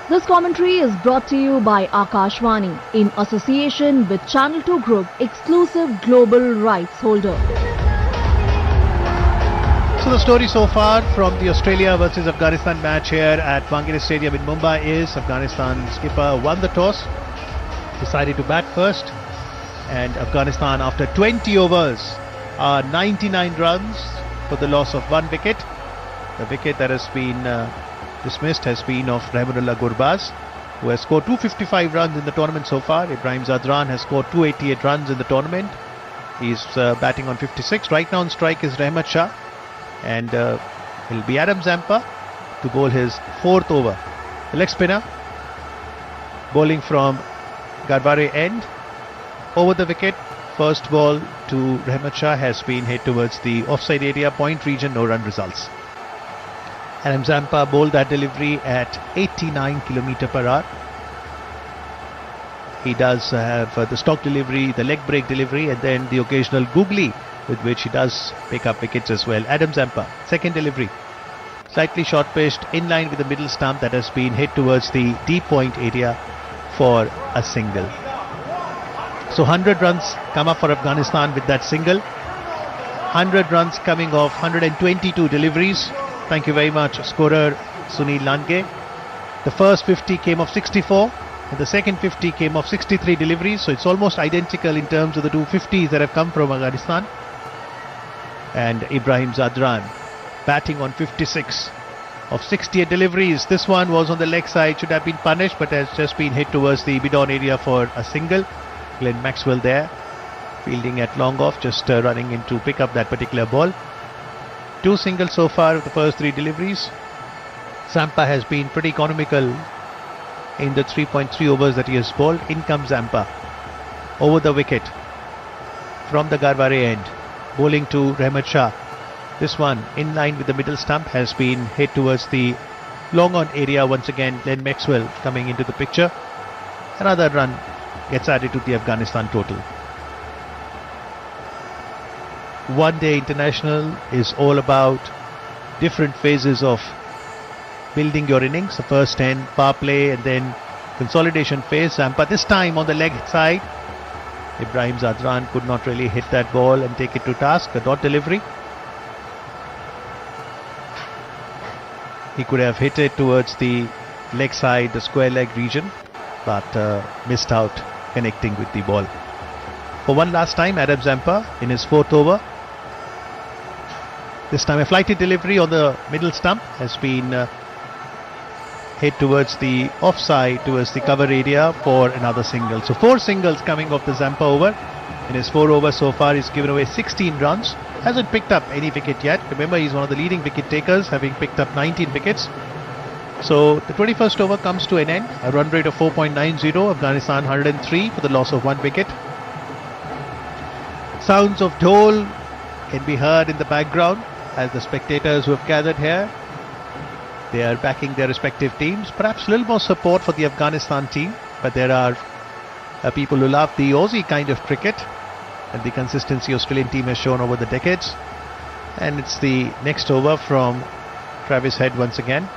This commentary is brought to you by Akashvani in association with Channel 2 Group, exclusive global rights holder. So the story so far from the Australia versus Afghanistan match here at Wankhede Stadium in Mumbai is Afghanistan skipper won the toss, decided to bat first, and Afghanistan after 20 overs are 99 runs for the loss of 1 wicket. The wicket that has been dismissed has been of Rahmanullah Gurbaz, who has scored 255 runs in the tournament so far. Ibrahim Zadran has scored 288 runs in the tournament. He's batting on 56. Right now on strike is Rahmat Shah, and it'll be Adam Zampa to bowl his 4th over. The leg spinner bowling from Garware end. Over the wicket, first ball to Rahmat Shah has been hit towards the offside area, point region, no run results. Adam Zampa bowled that delivery at 89 km per hour. He does have the stock delivery, the leg break delivery, and then the occasional googly with which he does pick up wickets as well. Adam Zampa, second delivery. Slightly short pitched, in line with the middle stump, that has been hit towards the deep point area for a single. So 100 runs come up for Afghanistan with that single. 100 runs coming off 122 deliveries. Thank you very much, scorer Sunil Lange. The first 50 came off 64 and the second 50 came off 63 deliveries. So it's almost identical in terms of the two 50s that have come from Afghanistan. And Ibrahim Zadran batting on 56 of 68 deliveries. This one was on the leg side, should have been punished, but has just been hit towards the mid-on area for a single. Glenn Maxwell there, fielding at long off, just running in to pick up that particular ball. Two singles so far of the first three deliveries. Zampa has been pretty economical in the 3.3 overs that he has bowled. In comes Zampa over the wicket from the Garware end, bowling to Rahmat Shah. This one in line with the middle stump has been hit towards the long on area. Once again, Glenn Maxwell coming into the picture. Another run gets added to the Afghanistan total. One day international is all about different phases of building your innings. The first 10 power play and then consolidation phase. Zampa this time on the leg side. Ibrahim Zadran could not really hit that ball and take it to task. A dot delivery. He could have hit it towards the leg side, the square leg region, but missed out connecting with the ball. For one last time, Adam Zampa in his fourth over. This time a flighted delivery on the middle stump has been hit towards the offside, towards the cover area for another single. So 4 singles coming off the Zampa over. In his 4 overs so far, he's given away 16 runs. Hasn't picked up any wicket yet. Remember, he's one of the leading wicket takers, having picked up 19 wickets. So the 21st over comes to an end. A run rate of 4.90. Afghanistan 103 for the loss of 1 wicket. Sounds of dhol can be heard in the background as the spectators who have gathered here, they are backing their respective teams. Perhaps a little more support for the Afghanistan team, but there are people who love the Aussie kind of cricket and the consistency Australian team has shown over the decades. And it's the next over from Travis Head once again.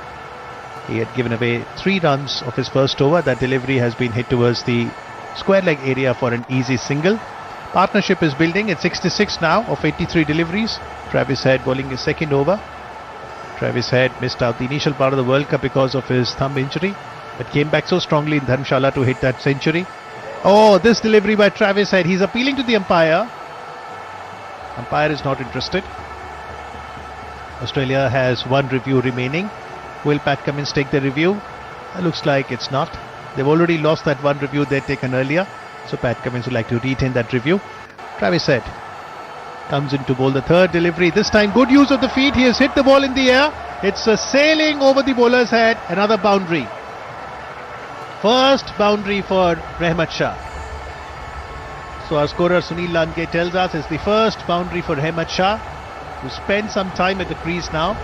He had given away 3 runs of his first over. That delivery has been hit towards the square leg area for an easy single. Partnership is building at 66 now of 83 deliveries. Travis Head bowling his second over. Travis Head missed out the initial part of the World Cup because of his thumb injury, but came back so strongly in Dharamshala to hit that century. Oh, this delivery by Travis Head. He's appealing to the umpire. Umpire is not interested. Australia has 1 review remaining. Will Pat Cummins take the review? Looks like it's not. They've already lost that 1 review they'd taken earlier. So Pat Cummins would like to retain that review. Travis Head comes in to bowl the third delivery. This time good use of the feet. He has hit the ball in the air. It's sailing over the bowler's head. Another boundary. First boundary for Rahmat Shah. So our scorer Sunil Lange tells us it's the first boundary for Rahmat Shah, who spent some time at the crease now.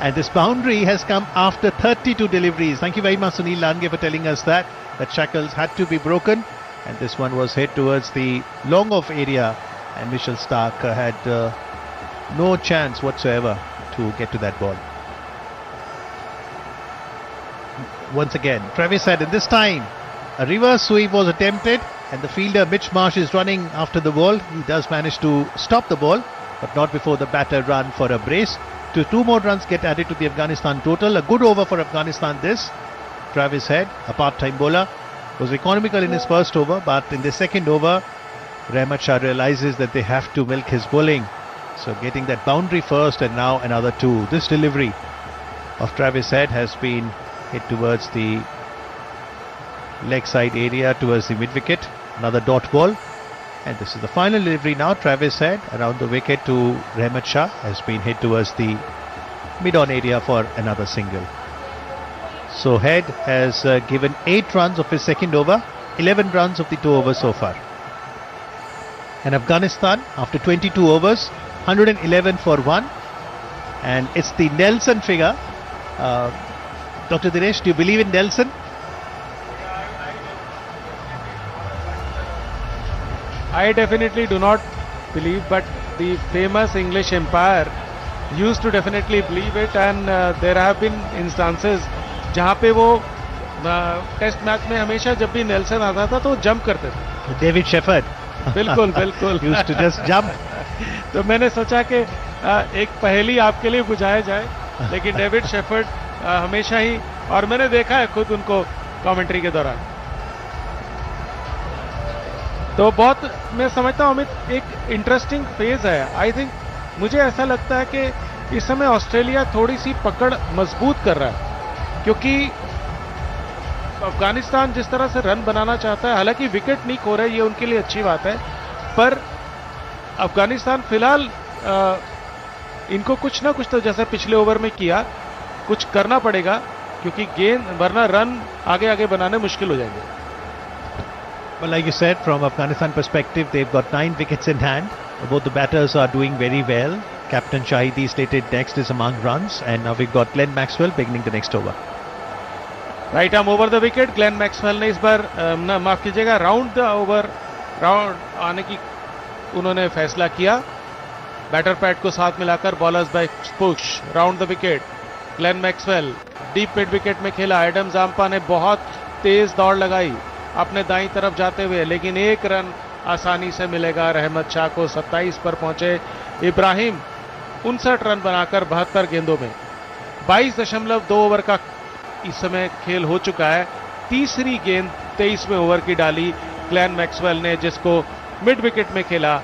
And this boundary has come after 32 deliveries. Thank you very much, Sunil Lange, for telling us that shackles had to be broken. And this one was hit towards the long off area. And Mitchell Starc had no chance whatsoever to get to that ball. Once again, Travis Head, and this time a reverse sweep was attempted. And the fielder Mitch Marsh is running after the ball. He does manage to stop the ball, but not before the batter run for a brace. 2 more runs get added to the Afghanistan total. A good over for Afghanistan this. Travis Head, a part-time bowler, was economical in his first over, but in the second over, Rahmat Shah realizes that they have to milk his bowling. So getting that boundary first and now another 2. This delivery of Travis Head has been hit towards the leg side area, towards the mid-wicket. Another dot ball. And this is the final delivery now. Travis Head around the wicket to Rahmat Shah has been hit towards the mid-on area for another single. So Head has given 8 runs of his second over, 11 runs of the 2 overs so far. And Afghanistan, after 22 overs, 111 for 1. And it's the Nelson figure. Dr. Dinesh, do you believe in Nelson? I definitely do not believe, but the famous English empire used to definitely believe it, and there have been instances जहाँ पे वो test match में हमेशा जब भी Nelson आता था तो जंप करते थे. David Shepherd. बिल्कुल बिल्कुल. Used to just jump. तो मैंने सोचा कि एक पहेली आपके लिए बुझाया जाए, लेकिन डेविड शेफर्ड हमेशा ही, और मैंने देखा है खुद उनको कमेंट्री के दौरान. तो बहुत मैं समझता हूं अमित एक इंटरेस्टिंग फेज है. आई थिंक मुझे ऐसा लगता है कि इस समय ऑस्ट्रेलिया थोड़ी सी पकड़ मजबूत कर रहा है, क्योंकि अफगानिस्तान जिस तरह से रन बनाना चाहता है, हालांकि विकेट नहीं खो रहे, ये उनके लिए अच्छी बात है, पर अफगानिस्तान फिलहाल इनको कुछ ना कुछ तो जैसे पिछले ओवर में किया कुछ करना पड़ेगा, क्योंकि गेंद वरना रन आगे आगे बनाने मुश्किल हो जाएंगे. Well, like you said, from Afghanistan perspective, they've got 9 wickets in hand. Both the batters are doing very well. Captain Shahidi slated next is among runs, and now we've got Glenn Maxwell beginning the next over. Right arm over the wicket. Glenn Maxwell ने इस बार माफ कीजिएगा round the over round आने की उन्होंने फैसला किया. Batter pad को साथ मिलाकर bowlers by push round the wicket. Glenn Maxwell deep mid wicket में खेला. एडम जाम्पा ने बहुत तेज दौड़ लगाई अपने दाईं तरफ जाते हुए, लेकिन एक रन आसानी से मिलेगा रहमत शाह को. 27 पर पहुंचे इब्राहिम 59 रन बनाकर 72 गेंदों में. 22.2 ओवर का इस समय खेल हो चुका है. तीसरी गेंद 23वें ओवर की डाली ग्लेन मैक्सवेल ने, जिसको मिड विकेट में खेला.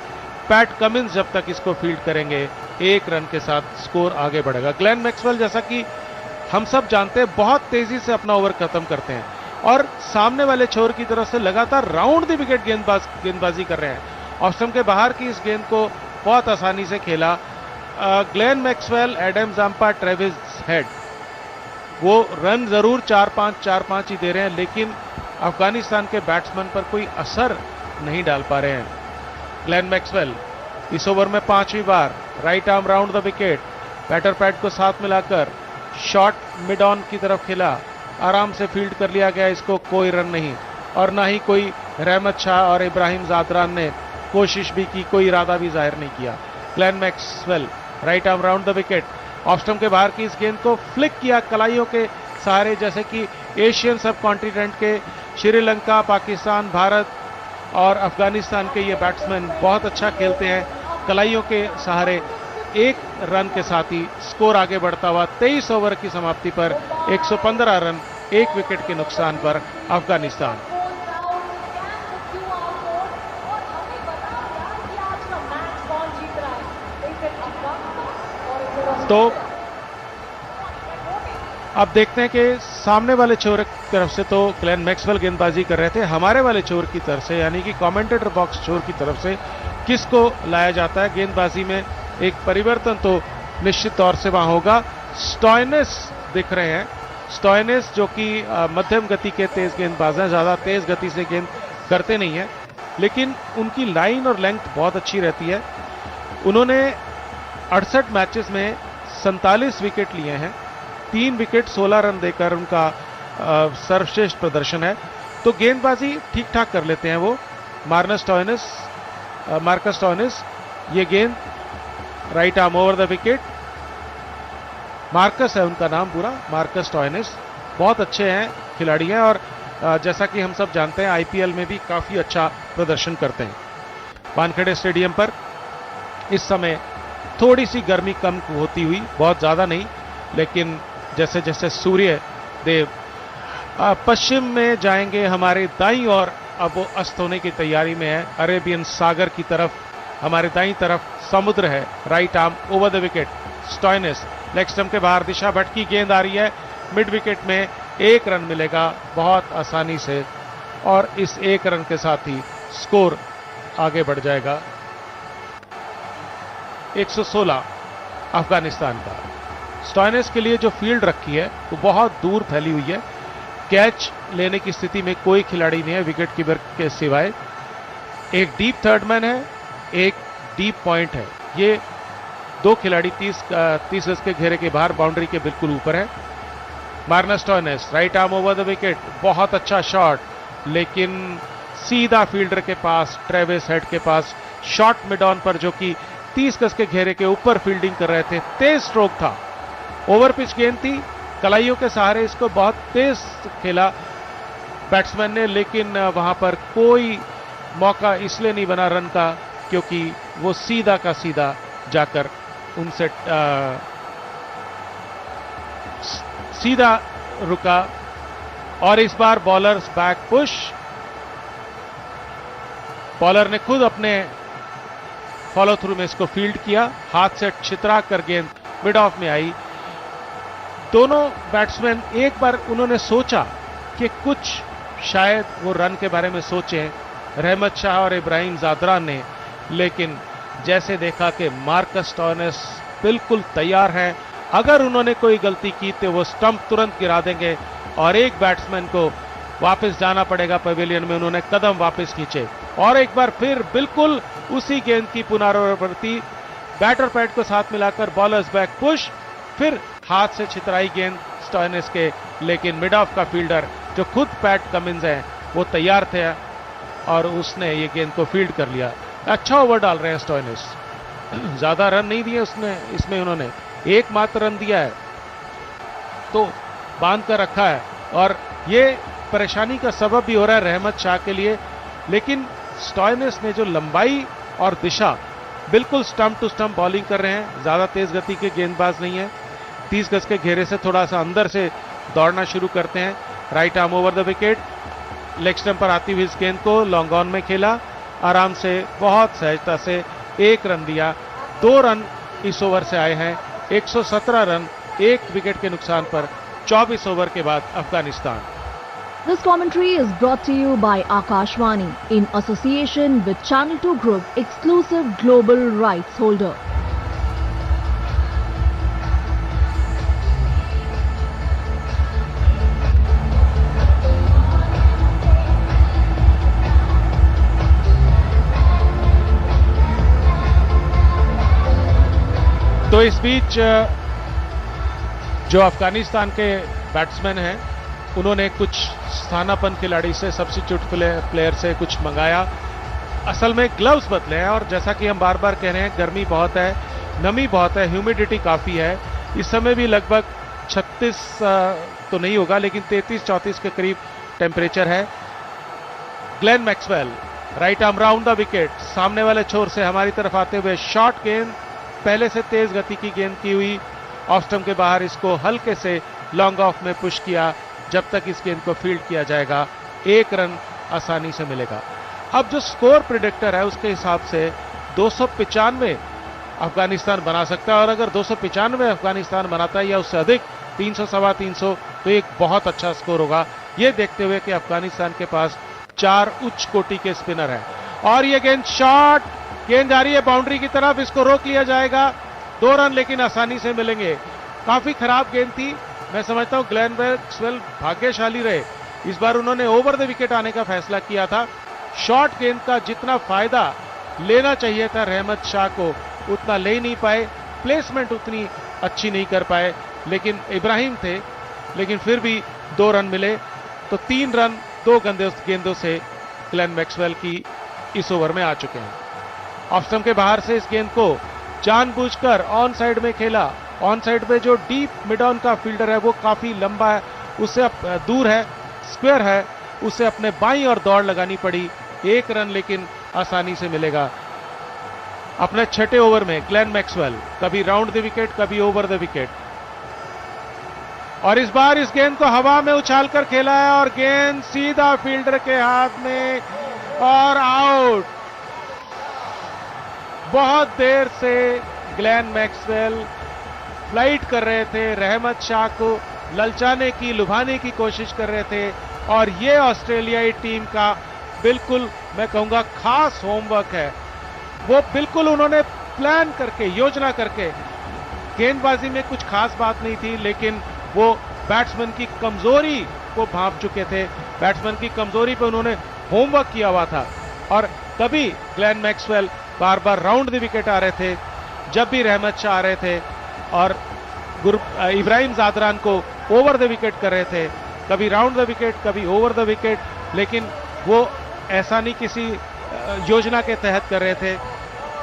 पैट कमिंस जब तक इसको फील्ड करेंगे 1 रन के साथ स्कोर आगे बढ़ेगा. ग्लेन मैक्सवेल जैसा कि हम सब जानते हैं बहुत तेजी से अपना ओवर खत्म करते हैं और सामने वाले छोर की तरफ से लगातार राउंड द विकेट गेंदबाजी कर रहे हैं. ऑफ स्टंप के बाहर की इस गेंद को बहुत आसानी से खेला. Glenn Maxwell, Adam Zampa, Travis Head वो रन जरूर 4-5 ही दे रहे हैं, लेकिन अफगानिस्तान के बैट्समैन पर कोई असर नहीं डाल पा रहे हैं. ग्लेन मैक्सवेल इस ओवर में 5वीं बार right arm round the wicket. Batter pad को साथ मिलाकर शॉट मिड ऑन की तरफ खेला. आराम से फील्ड कर लिया गया इसको. कोई रन नहीं, और ना ही कोई रहमत शाह और इब्राहिम जादरान ने कोशिश भी की, कोई इरादा भी जाहिर नहीं किया. Glenn Maxwell right arm round the wicket. Of stump के बाहर की इस गेंद को फ्लिक किया कलाइयों के सहारे, जैसे कि एशियन सब कॉन्टिनेंट के श्रीलंका, पाकिस्तान, भारत और अफगानिस्तान के ये बैट्समैन बहुत अच्छा खेलते हैं. कलाइयों के सहारे 1 रन के साथ ही स्कोर आगे बढ़ता हुआ 23 ओवर की समाप्ति पर 115 रन 1 विकेट के नुकसान पर अफगानिस्तान. तो अब देखते हैं कि सामने वाले छोर की तरफ से तो ग्लेन मैक्सवेल गेंदबाजी कर रहे थे, हमारे वाले छोर की तरफ से यानी कि कमेंटेटर बॉक्स छोर की तरफ से किसको लाया जाता है. गेंदबाजी में एक परिवर्तन तो निश्चित तौर से वहां होगा. स्टॉयनिस दिख रहे हैं. स्टॉयनिस जो कि मध्यम गति के तेज गेंदबाज हैं, ज्यादा तेज गति से गेंद करते नहीं है, लेकिन उनकी लाइन और लेंथ बहुत अच्छी रहती है. उन्होंने 68 मैचेस में 47 विकेट लिए हैं. 3 विकेट 16 रन देकर उनका सर्वश्रेष्ठ प्रदर्शन है. तो गेंदबाजी ठीक ठाक कर लेते हैं वो. मार्कस स्टॉयनिस ये गेंद right arm over the wicket. Marcus है उनका नाम पूरा, मार्कस स्टॉयनिस. बहुत अच्छे हैं, खिलाड़ी हैं, और जैसा कि हम सब जानते हैं आईपीएल में भी काफी अच्छा प्रदर्शन करते हैं. वानखेड़े स्टेडियम पर इस समय थोड़ी सी गर्मी कम होती हुई, बहुत ज्यादा नहीं, लेकिन जैसे जैसे सूर्य देव पश्चिम में जाएंगे हमारे दाईं ओर, अब वो अस्त होने की तैयारी में है. अरेबियन सागर की तरफ हमारे दाईं तरफ समुद्र है. Right arm over the wicket Stoinis. Leg stump के बाहर दिशा भटकी गेंद आ रही है. मिड विकेट में 1 रन मिलेगा बहुत आसानी से, और इस 1 रन के साथ ही स्कोर आगे बढ़ जाएगा 116 अफगानिस्तान का. स्टॉइनिस के लिए जो फील्ड रखी है वो बहुत दूर फैली हुई है। कैच लेने की स्थिति में कोई खिलाड़ी नहीं है विकेट कीपर के सिवाय। एक डीप थर्ड मैन है, एक डीप पॉइंट है। ये दो खिलाड़ी 30 गज के घेरे के बाहर बाउंड्री के बिल्कुल ऊपर है। Marnus Stoinis right arm over the wicket, बहुत अच्छा शॉट, लेकिन सीधा फील्डर के पास, ट्रेविस हेड के पास, शॉट मिड ऑन पर, जो कि 30 गज के घेरे के ऊपर फील्डिंग कर रहे थे। तेज स्ट्रोक था, ओवर पिच गेंद थी, कलाइयों के सहारे इसको बहुत तेज खेला बैट्समैन ने, लेकिन वहां पर कोई मौका इसलिए नहीं बना रन का क्योंकि वो सीधा का सीधा जाकर उनसे सीधा रुका। और इस बार बॉलर्स बैक पुश, बॉलर ने खुद अपने फॉलो थ्रू में इसको फील्ड किया, हाथ से छितरा कर गेंद मिड ऑफ में आई। दोनों बैट्समैन एक बार उन्होंने सोचा कि कुछ शायद वो रन के बारे में सोचें, रहमत शाह और इब्राहिम जादरान ने, लेकिन जैसे देखा कि मार्कस स्टॉइनिस बिल्कुल तैयार हैं, अगर उन्होंने कोई गलती की तो वो स्टंप तुरंत गिरा देंगे और एक बैट्समैन को वापस जाना पड़ेगा पवेलियन में। उन्होंने कदम वापस खींचे और एक बार फिर बिल्कुल उसी गेंद की पुनरावृत्ति, बैटर पैड को साथ मिलाकर बॉलर्स बैक पुश, फिर हाथ से छितराई गेंद स्टॉइनिस के, लेकिन मिड ऑफ का फील्डर जो खुद पैट कमिंस है वो तैयार थे और उसने ये गेंद को फील्ड कर लिया। अच्छा ओवर डाल रहे हैं स्टॉइनिस, ज्यादा रन नहीं दिए उसने, इसमें उन्होंने एकमात्र रन दिया है तो बांध कर रखा है, और ये परेशानी का सबब भी हो रहा है रहमत शाह के लिए। लेकिन स्टॉइनिस ने जो लंबाई और दिशा, बिल्कुल स्टंप टू स्टंप बॉलिंग कर रहे हैं, ज्यादा तेज गति के गेंदबाज नहीं है, 30 गज के घेरे से थोड़ा सा अंदर से दौड़ना शुरू करते हैं। Right arm over the wicket, leg stump पर आती हुई इस गेंद को लॉन्ग ऑन में खेला, आराम से, बहुत सहजता से 1 रन दिया। 2 रन इस ओवर से आए हैं, 117 रन 1 विकेट के नुकसान पर 24 ओवर के बाद Afghanistan. This commentary is brought to you by Akashvani in association with Channel 2 Group, exclusive global rights holder. तो इस बीच जो अफगानिस्तान के बैट्समैन हैं उन्होंने कुछ स्थानापन्न खिलाड़ी से, सब्स्टिट्यूट प्लेयर से कुछ मंगाया। असल में ग्लव्स बदले हैं, और जैसा कि हम बार बार कह रहे हैं, गर्मी बहुत है, नमी बहुत है, ह्यूमिडिटी काफी है। इस समय भी लगभग 36 तो नहीं होगा, लेकिन 33-34 के करीब टेम्परेचर है। Glenn Maxwell right arm round the wicket, सामने वाले छोर से हमारी तरफ आते हुए शॉर्ट गेंद, पहले से तेज गति की गेंद की हुई, ऑफ स्टंप के बाहर इसको हल्के से लॉन्ग ऑफ में पुश किया। जब तक इस गेंद को फील्ड किया जाएगा 1 रन आसानी से मिलेगा। अब जो स्कोर प्रिडिक्टर है उसके हिसाब से 295 अफगानिस्तान बना सकता है, और अगर 295 अफगानिस्तान बनाता है या उससे अधिक, 300 सवा 300, तो एक बहुत अच्छा स्कोर होगा, ये देखते हुए कि अफगानिस्तान के पास 4 उच्च कोटि के स्पिनर हैं। और ये गेंद शॉट, गेंद जा रही है बाउंड्री की तरफ, इसको रोक लिया जाएगा। 2 रन लेकिन आसानी से मिलेंगे। काफी खराब गेंद थी, मैं समझता हूं ग्लेन मैक्सवेल भाग्यशाली रहे, इस बार उन्होंने ओवर द विकेट आने का फैसला किया था। शॉर्ट गेंद का जितना फायदा लेना चाहिए था रहमत शाह को, उतना ले नहीं पाए, प्लेसमेंट उतनी अच्छी नहीं कर पाए, लेकिन इब्राहिम थे, लेकिन फिर भी 2 रन मिले। तो 3 रन 2 गेंदों से ग्लेन मैक्सवेल की इस ओवर में आ चुके हैं। ऑफ स्टंप के बाहर से इस गेंद को जानबूझकर ऑन साइड में खेला। ऑन साइड में जो डीप मिड ऑन का फील्डर है वो काफी लंबा है, उससे दूर है, स्क्वायर है, उसे अपने बाईं और दौड़ लगानी पड़ी। 1 रन लेकिन आसानी से मिलेगा। अपने 6ठे ओवर में ग्लेन मैक्सवेल कभी राउंड द विकेट, कभी ओवर द विकेट, और इस बार इस गेंद को हवा में उछालकर खेला है और गेंद सीधा फील्डर के हाथ में और आउट। बहुत देर से ग्लेन मैक्सवेल फ्लाइट कर रहे थे, रहमत शाह को ललचाने की, लुभाने की कोशिश कर रहे थे, और ये ऑस्ट्रेलियाई टीम का बिल्कुल मैं कहूंगा खास होमवर्क है। वो बिल्कुल उन्होंने प्लान करके, योजना करके गेंदबाजी में कुछ खास बात नहीं थी, लेकिन वो बैट्समैन की कमजोरी को भांप चुके थे। बैट्समैन की कमजोरी पे उन्होंने होमवर्क किया हुआ था, और तभी ग्लेन मैक्सवेल बार बार राउंड द विकेट आ रहे थे। जब भी रहमत शाह आ रहे थे और इब्राहिम जादरान को ओवर द विकेट कर रहे थे, कभी राउंड द विकेट कभी ओवर द विकेट, लेकिन वो ऐसा नहीं किसी योजना के तहत कर रहे थे।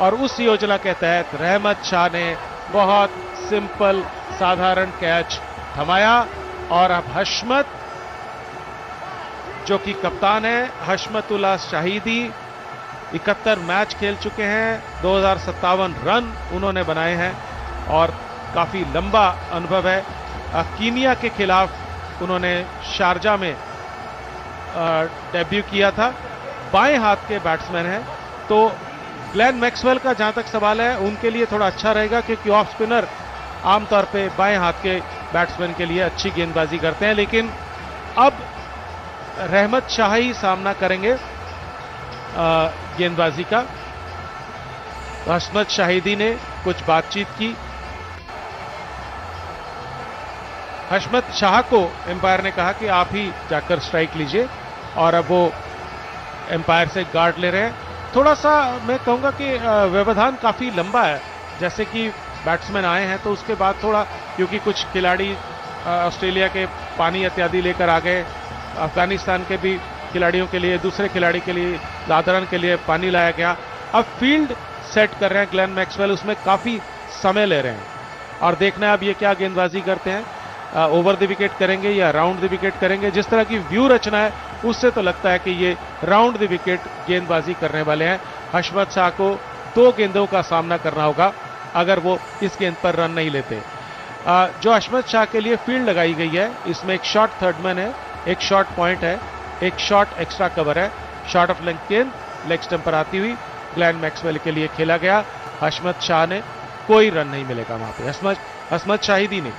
और उस योजना के तहत रहमत शाह ने बहुत सिंपल साधारण कैच थमाया, और अब हशमत जो कि कप्तान है, हशमतुल्लाह शाहिदी 71 मैच खेल चुके हैं, 2057 रन उन्होंने बनाए हैं और काफी लंबा अनुभव है। कीनिया के खिलाफ उन्होंने शारजा में डेब्यू किया था। बाएं हाथ के बैट्समैन हैं, तो ग्लेन मैक्सवेल का जहां तक सवाल है उनके लिए थोड़ा अच्छा रहेगा, क्योंकि ऑफ स्पिनर आमतौर पे बाएं हाथ के बैट्समैन के लिए अच्छी गेंदबाजी करते हैं। लेकिन अब रहमत शाह ही सामना करेंगे गेंदबाजी का। हशमत शाहिदी ने कुछ बातचीत की। हशमत शाह को एम्पायर ने कहा कि आप ही जाकर स्ट्राइक लीजिए, और अब वो एम्पायर से गार्ड ले रहे हैं। थोड़ा सा मैं कहूंगा कि व्यवधान काफी लंबा है, जैसे कि बैट्समैन आए हैं तो उसके बाद थोड़ा, क्योंकि कुछ खिलाड़ी ऑस्ट्रेलिया के पानी इत्यादि लेकर आ गए, अफगानिस्तान के भी खिलाड़ियों के लिए, दूसरे खिलाड़ी के लिए, जादरान के लिए पानी लाया गया। अब फील्ड सेट कर रहे हैं ग्लेन मैक्सवेल, उसमें काफी समय ले रहे हैं, और देखना है अब ये क्या गेंदबाजी करते हैं, ओवर द विकेट करेंगे या राउंड द विकेट करेंगे। जिस तरह की व्यू रचना है उससे तो लगता है कि ये राउंड द विकेट गेंदबाजी करने वाले हैं। हशमत शाह को 2 गेंदों का सामना करना होगा अगर वो इस गेंद पर रन नहीं लेते। जो हशमत शाह के लिए फील्ड लगाई गई है, इसमें एक शॉर्ट थर्डमैन है, एक शॉर्ट पॉइंट है, एक शॉर्ट एक्स्ट्रा कवर है। शॉर्ट ऑफ लेंथ गेंद लेग स्टंप पर आती हुई ग्लेन मैक्सवेल के लिए खेला गया। हशमत शाह ने कोई रन नहीं मिलेगा वहां पे। हशमत शाहिदी ने,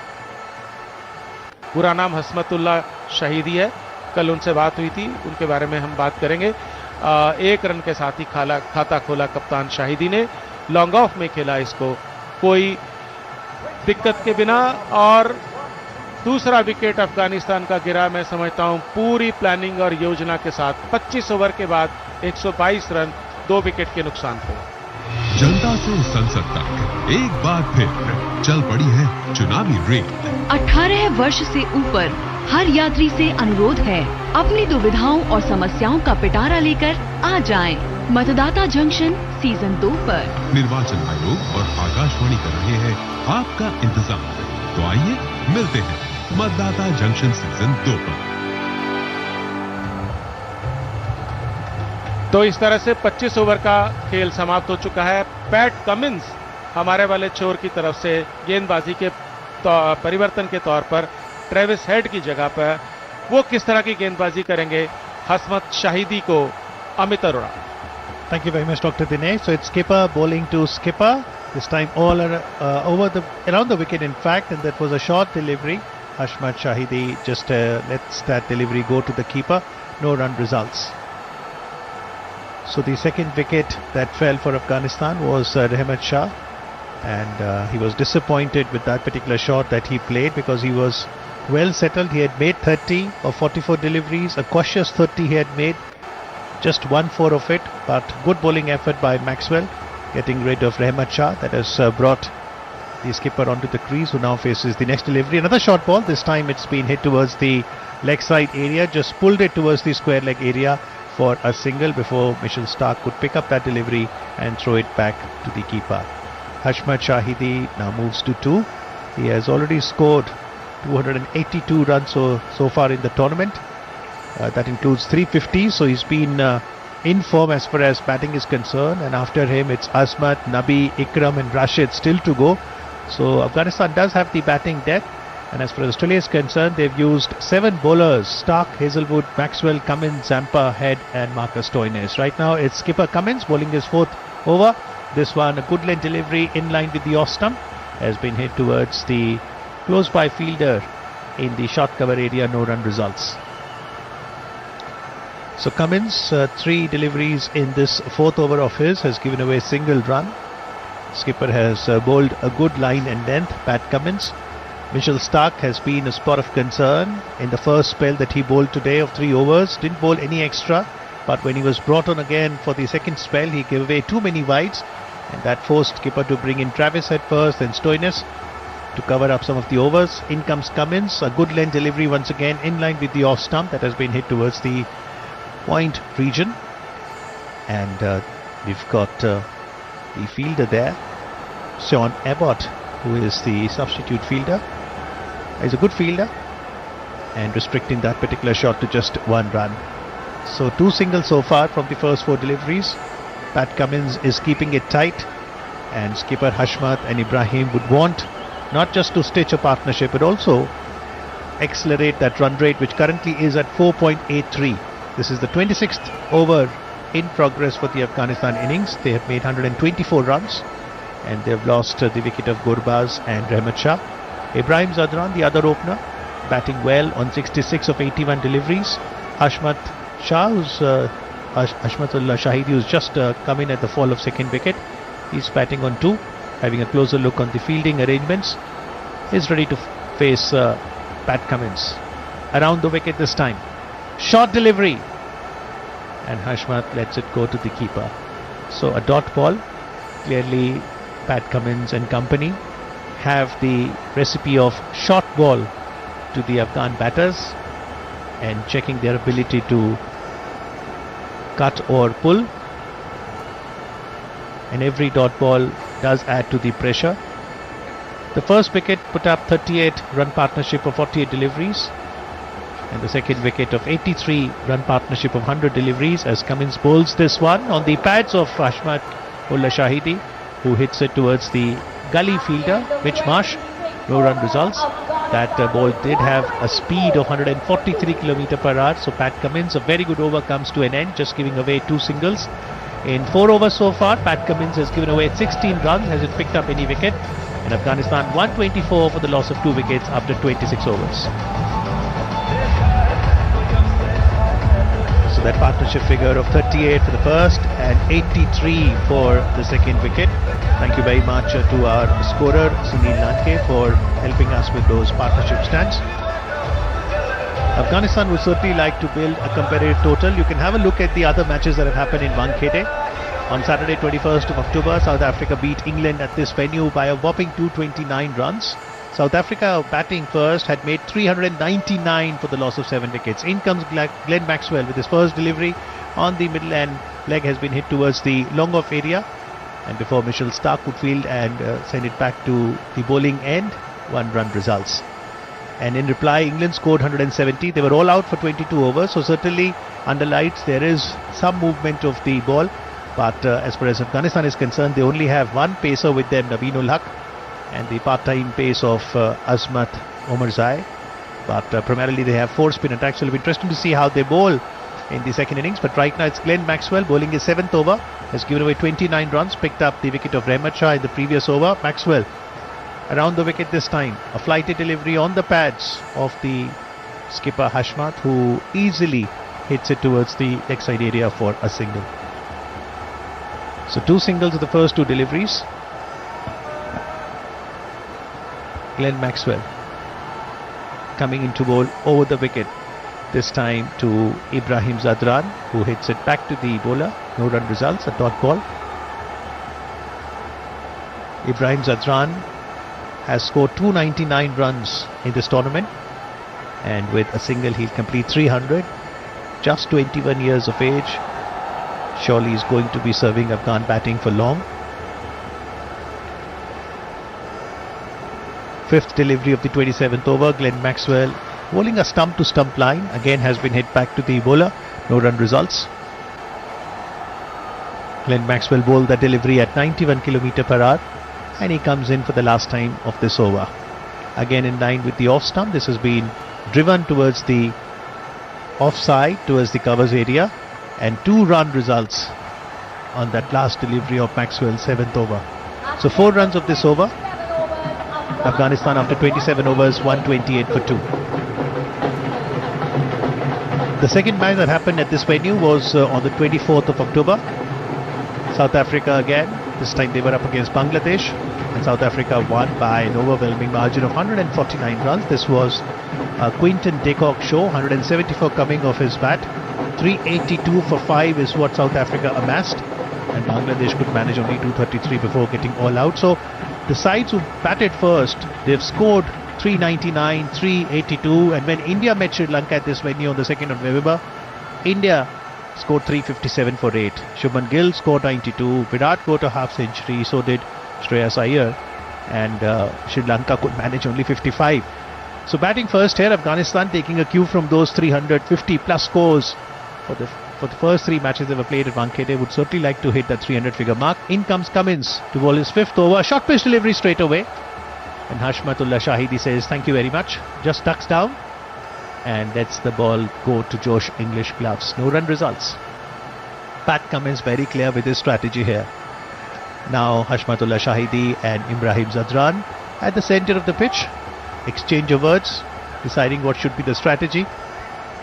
पूरा नाम हशमतुल्लाह शाहिदी है, कल उनसे बात हुई थी, उनके बारे में हम बात करेंगे। 1 रन के साथ ही खाता खोला कप्तान शाहिदी ने, लॉन्ग ऑफ में खेला इसको कोई दिक्कत के बिना, और दूसरा विकेट अफगानिस्तान का गिरा। मैं समझता हूं पूरी प्लानिंग और योजना के साथ 25 ओवर के बाद 122 रन 2 विकेट के नुकसान पे। जनता से संसद तक एक बार फिर चल पड़ी है चुनावी रेल। 18 वर्ष से ऊपर हर यात्री से अनुरोध है, अपनी दुविधाओं और समस्याओं का पिटारा लेकर आ जाएं। मतदाता जंक्शन सीजन 2 पर निर्वाचन आयोग और आकाशवाणी कर रहे हैं आपका इंतजार। तो आइए मिलते हैं मतदाता जंक्शन सीजन 2 पर। तो इस तरह से 25 ओवर का खेल समाप्त हो चुका है। पैट कमिंस हमारे वाले छोर की तरफ से गेंदबाजी के परिवर्तन के तौर पर ट्रेविस हेड की जगह पर वो किस तरह की गेंदबाजी करेंगे, हशमत शाहिदी को Amit Arora. Thank you very much, Dr. Dinesh. So it's skipper bowling to skipper. This time all around the wicket, in fact, and that was a short delivery. Hashmat Shahidi just lets that delivery go to the keeper. No run results. So the second wicket that fell for Afghanistan was Rahmat Shah, and he was disappointed with that particular shot that he played because he was well settled. He had made 30 of 44 deliveries, a cautious 30 he had made, just 1/4 of it, but good bowling effort by Maxwell, getting rid of Rahmat Shah. That has brought the skipper onto the crease, who now faces the next delivery. Another short ball, this time it's been hit towards the leg side area, just pulled it towards the square leg area for a single before Mitchell Starc could pick up that delivery and throw it back to the keeper. Hashmat Shahidi now moves to 2. He has already scored 282 runs so far in the tournament. That includes 350, so he's been in form as far as batting is concerned, and after him it's Azmat, Nabi, Ikram and Rashid still to go. So Afghanistan does have the batting depth, and as far as Australia is concerned, they've used 7 bowlers: Starc, Hazelwood, Maxwell, Cummins, Zampa, Head and Marcus Stoinis. Right now it's skipper Cummins bowling his 4th over. This one, a good length delivery in line with the off stump, has been hit towards the close by fielder in the short cover area. No run results. So Cummins, 3 deliveries in this 4th over of his, has given away a single run. Skipper has bowled a good line and length. Pat Cummins. Mitchell Starc has been a spot of concern in the first spell that he bowled today of 3 overs. Didn't bowl any extra, but when he was brought on again for the second spell, he gave away too many wides, and that forced Skipper to bring in Travis at first, then Stoinis to cover up some of the overs. In comes Cummins, a good length delivery once again in line with the off stump that has been hit towards the point region. And we've got the fielder there, Sean Abbott, who is the substitute fielder. He's a good fielder and restricting that particular shot to just 1 run. So 2 singles so far from the first 4 deliveries. Pat Cummins is keeping it tight, and skipper Hashmat and Ibrahim would want not just to stitch a partnership but also accelerate that run rate, which currently is at 4.83. This is the 26th over in progress for the Afghanistan innings. They have made 124 runs and they have lost the wicket of Gurbaz and Rahmat Shah. Ibrahim Zadran, the other opener, batting well on 66 of 81 deliveries. Hashmatullah Shahidi, who's just come in at the fall of second wicket. He's batting on 2, having a closer look on the fielding arrangements. He's ready to face Pat Cummins. Around the wicket this time. Short delivery. And Hashmat lets it go to the keeper. So a dot ball. Clearly Pat Cummins and company have the recipe of short ball to the Afghan batters and checking their ability to cut or pull, and every dot ball does add to the pressure. The first wicket put up 38 run partnership of 48 deliveries, and the second wicket of 83 run partnership of 100 deliveries as Cummins bowls this one on the pads of Hashmatullah Shahidi, who hits it towards the gully fielder Mitch Marsh. No run results. That ball did have a speed of 143 km per hour. So Pat Cummins, a very good over comes to an end, just giving away 2 singles. In 4 overs so far, Pat Cummins has given away 16 runs, hasn't picked up any wicket. And Afghanistan 124 for the loss of 2 wickets after 26 overs. So that partnership figure of 38 for the first and 83 for the second wicket. Thank you very much to our scorer Sunil Nanke for helping us with those partnership stats. Afghanistan would certainly like to build a competitive total. You can have a look at the other matches that have happened in Wankhede. On Saturday 21st of October, South Africa beat England at this venue by a whopping 229 runs. South Africa, batting first, had made 399 for the loss of 7 wickets. In comes Glenn Maxwell with his first delivery on the middle, and leg has been hit towards the long off area. And before Mitchell Starc could field and send it back to the bowling end, 1 run results. And in reply, England scored 170. They were all out for 22 overs. So certainly under lights there is some movement of the ball. But as far as Afghanistan is concerned, they only have 1 pacer with them, Naveen ul Haq, and the part-time pace of Azmat Omarzai. But primarily they have 4 spin attacks. So it'll be interesting to see how they bowl in the second innings. But right now it's Glenn Maxwell bowling his 7th over. Has given away 29 runs, picked up the wicket of Rahmat Shah in the previous over. Maxwell around the wicket this time. A flighty delivery on the pads of the skipper Hashmat, who easily hits it towards the leg side area for a single. So 2 singles of the first 2 deliveries. Glenn Maxwell coming into bowl over the wicket, this time to Ibrahim Zadran, who hits it back to the bowler. No run results, a dot ball. Ibrahim Zadran has scored 299 runs in this tournament, and with a single he'll complete 300. Just 21 years of age. Surely he's going to be serving Afghan batting for long. 5th delivery of the 27th over. Glenn Maxwell bowling a stump to stump line, again has been hit back to the bowler. No run results. Glenn Maxwell bowled the delivery at 91 km per hour, and he comes in for the last time of this over. Again in line with the off stump. This has been driven towards the offside, towards the covers area, and 2 run results on that last delivery of Maxwell's 7th over. So 4 runs of this over. Afghanistan after 27 overs, 128 for 2. The second match that happened at this venue was on the 24th of October. South Africa again This time they were up against Bangladesh, and South Africa won by an overwhelming margin of 149 runs. This was a Quinton de Kock show, 174 coming off his bat. 382 for 5 is what South Africa amassed, and Bangladesh could manage only 233 before getting all out. So the sides who batted first, they've scored 399, 382, and when India met Sri Lanka at this venue on the 2nd of November, India scored 357 for 8. Shubman Gill scored 92, Virat got a half century, so did Shreyas Iyer, and Sri Lanka could manage only 55. So batting first here, Afghanistan taking a cue from those 350 plus scores for the first 3 matches they were played at Wankhede. Would certainly like to hit that 300 figure mark. In comes Cummins to bowl his 5th over. Short pitch delivery straight away, and Hashmatullah Shahidi says thank you very much, just ducks down and lets the ball go to Josh English gloves. No run results. Pat Cummins very clear with his strategy here. Now Hashmatullah Shahidi and Ibrahim Zadran at the centre of the pitch, exchange of words, deciding what should be the strategy,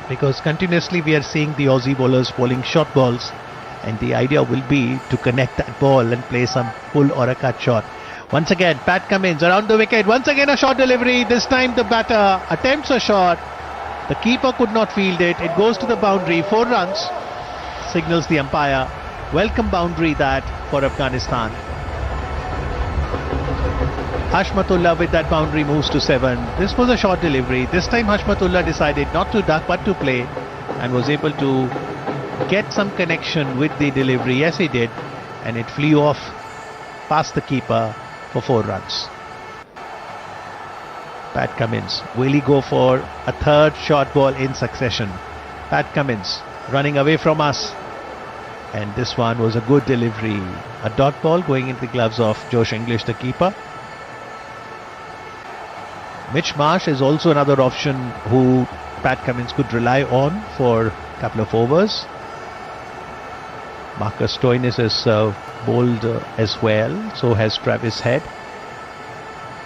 because continuously we are seeing the Aussie bowlers bowling short balls, and the idea will be to connect that ball and play some pull or a cut shot. Once again Pat Cummins around the wicket, once again a short delivery. This time the batter attempts a shot, the keeper could not field it, it goes to the boundary. 4 runs signals the umpire. Welcome boundary that for Afghanistan. Hashmatullah with that boundary moves to 7. This was a short delivery. This time Hashmatullah decided not to duck but to play, and was able to get some connection with the delivery. Yes, he did, and it flew off past the keeper for 4 runs. Pat Cummins, will he go for a 3rd short ball in succession? Pat Cummins running away from us, and this one was a good delivery. A dot ball going into the gloves of Josh English, the keeper. Mitch Marsh is also another option who Pat Cummins could rely on for a couple of overs. Marcus Stoinis has bowled as well, so has Travis Head.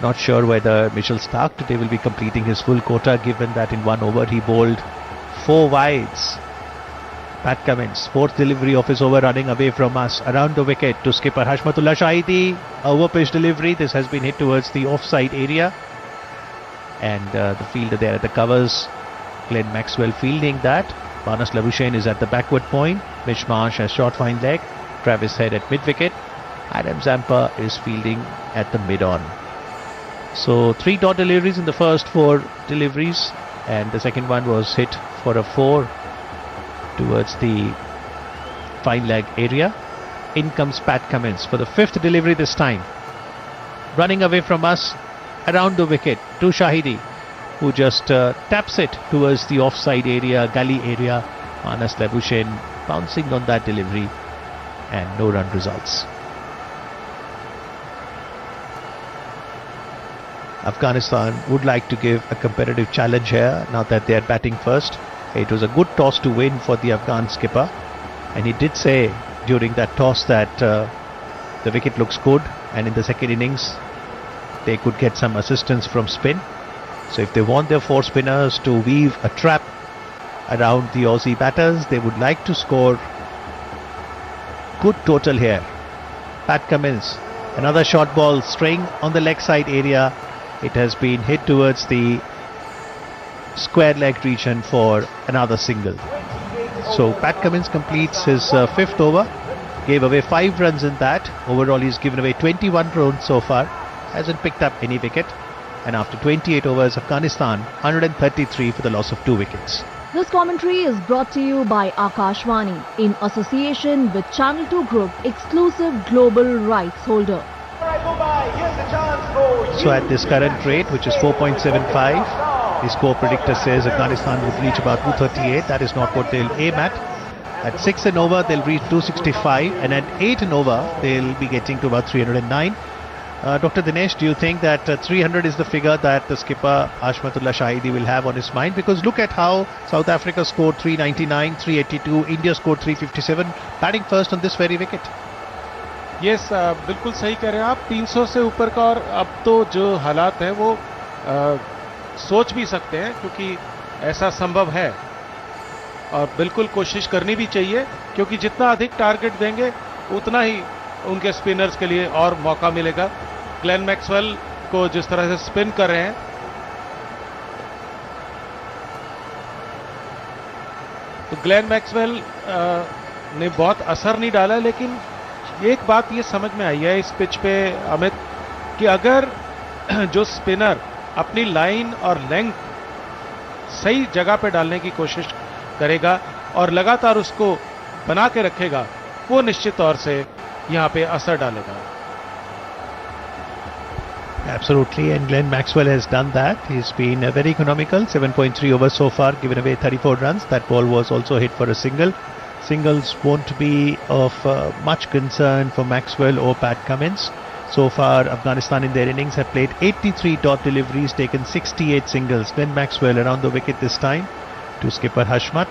Not sure whether Mitchell Starc today will be completing his full quota, given that in 1 over he bowled 4 wides. Pat Cummins, 4th delivery of his over, running away from us around the wicket to skipper Hashmatullah Shahidi. Over pitch delivery, this has been hit towards the offside area, and the fielder there at the covers, Glenn Maxwell, fielding that. Marnus Labuschagne is at the backward point. Mitch Marsh has short fine leg. Travis Head at mid wicket. Adam Zampa is fielding at the mid on. So 3 dot deliveries in the first 4 deliveries, and the second one was hit for a 4 towards the fine leg area. In comes Pat Cummins for the 5th delivery this time, running away from us around the wicket to Shahidi, who just taps it towards the offside area, gully area. Marnus Labuschagne bouncing on that delivery, and no run results. Afghanistan would like to give a competitive challenge here now that they are batting first. It was a good toss to win for the Afghan skipper, and he did say during that toss that the wicket looks good, and in the second innings they could get some assistance from spin. So if they want their 4 spinners to weave a trap around the Aussie batters, they would like to score good total here. Pat Cummins, another short ball straying on the leg side area. It has been hit towards the square leg region for another single. So Pat Cummins completes his 5th over, gave away 5 runs in that. Overall he's given away 21 runs so far, hasn't picked up any wicket, and after 28 overs Afghanistan 133 for the loss of 2 wickets. This commentary is brought to you by Akashvani in association with Channel 2 Group, exclusive global rights holder. So at this current rate, which is 4.75, the score predictor says Afghanistan would reach about 238. That is not what they'll aim at. At 6 and over, they'll reach 265, and at 8 and over, they'll be getting to about 309. Dr. Dinesh, do you think that 300 is the figure that the skipper Hashmatullah Shahidi will have on his mind? Because look at how South Africa scored 399, 382, India scored 357, batting first on this very wicket. Yes बिल्कुल सही कह रहे हैं आप. 300 से ऊपर का, और अब तो जो हालात हैं वो सोच भी सकते हैं, क्योंकि ऐसा संभव है और बिल्कुल कोशिश करनी भी चाहिए, क्योंकि जितना अधिक टारगेट देंगे उतना ही उनके स्पिनर्स के लिए और मौका मिलेगा। ग्लेन मैक्सवेल को जिस तरह से स्पिन कर रहे हैं, तो ग्लेन मैक्सवेल ने बहुत असर नहीं डाला, लेकिन एक बात ये समझ में आई है इस पिच पे अमित, कि अगर जो स्पिनर अपनी लाइन और लेंथ सही जगह पे डालने की कोशिश करेगा और लगातार उसको बना के रखेगा, वो निश्चित तौर से यहां पे असर डालेगा। Absolutely, and Glenn Maxwell has done that. He's been very economical, 7.3 overs so far, given away 34 runs. That ball was also hit for a single. Singles won't be of much concern for Maxwell or Pat Cummins. So far, Afghanistan in their innings have played 83 dot deliveries, taken 68 singles. Glenn Maxwell around the wicket this time to skipper Hashmat,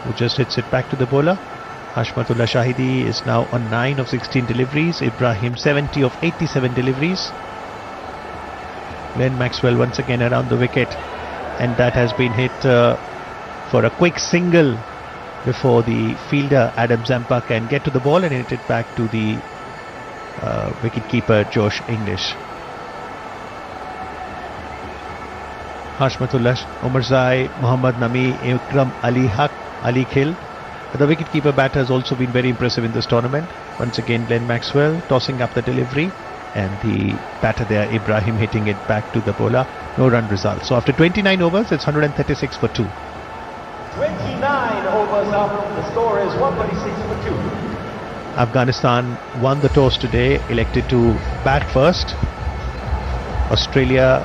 who just hits it back to the bowler. Hashmatullah Shahidi is now on 9 of 16 deliveries. Ibrahim 70 of 87 deliveries. Glenn Maxwell once again around the wicket, and that has been hit for a quick single before the fielder Adam Zampa can get to the ball and hit it back to the wicket-keeper Josh English. Hashmatullah, Omarzai, Muhammad Nami, Ikram Ali Haq, Ali Khil. The wicket-keeper batter has also been very impressive in this tournament. Once again, Glenn Maxwell tossing up the delivery, and the batter there, Ibrahim, hitting it back to the bowler. No run result. So after 29 overs, it's 136 for 2. 29 overs up, the score is 136 for 2. Afghanistan won the toss today, elected to bat first. Australia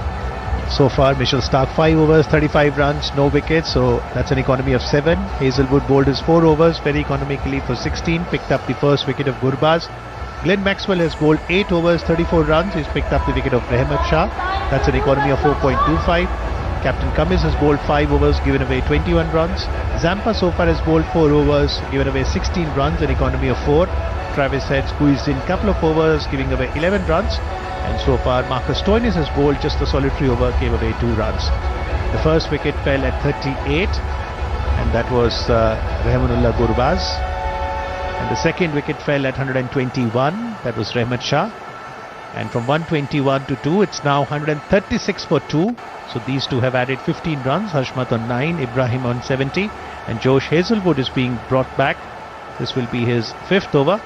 so far, Mitchell Starc 5 overs, 35 runs, no wickets, so that's an economy of 7. Hazelwood bowled his 4 overs very economically for 16, picked up the first wicket of Gurbaz. Glenn Maxwell has bowled 8 overs, 34 runs. He's picked up the wicket of Rahmat Shah. That's an economy of 4.25. Captain Cummins has bowled 5 overs, given away 21 runs. Zampa so far has bowled 4 overs, given away 16 runs, an economy of 4. Travis Head squeezed in a couple of overs, giving away 11 runs. And so far, Marcus Stoinis has bowled just a solitary over, gave away 2 runs. The first wicket fell at 38, and that was Rahmanullah Gurbaz. And the second wicket fell at 121, that was Rahmat Shah. And from 121 to 2, it's now 136 for 2. So these two have added 15 runs. Hashmat on 9, Ibrahim on 70, and Josh Hazelwood is being brought back. This will be his 5th over.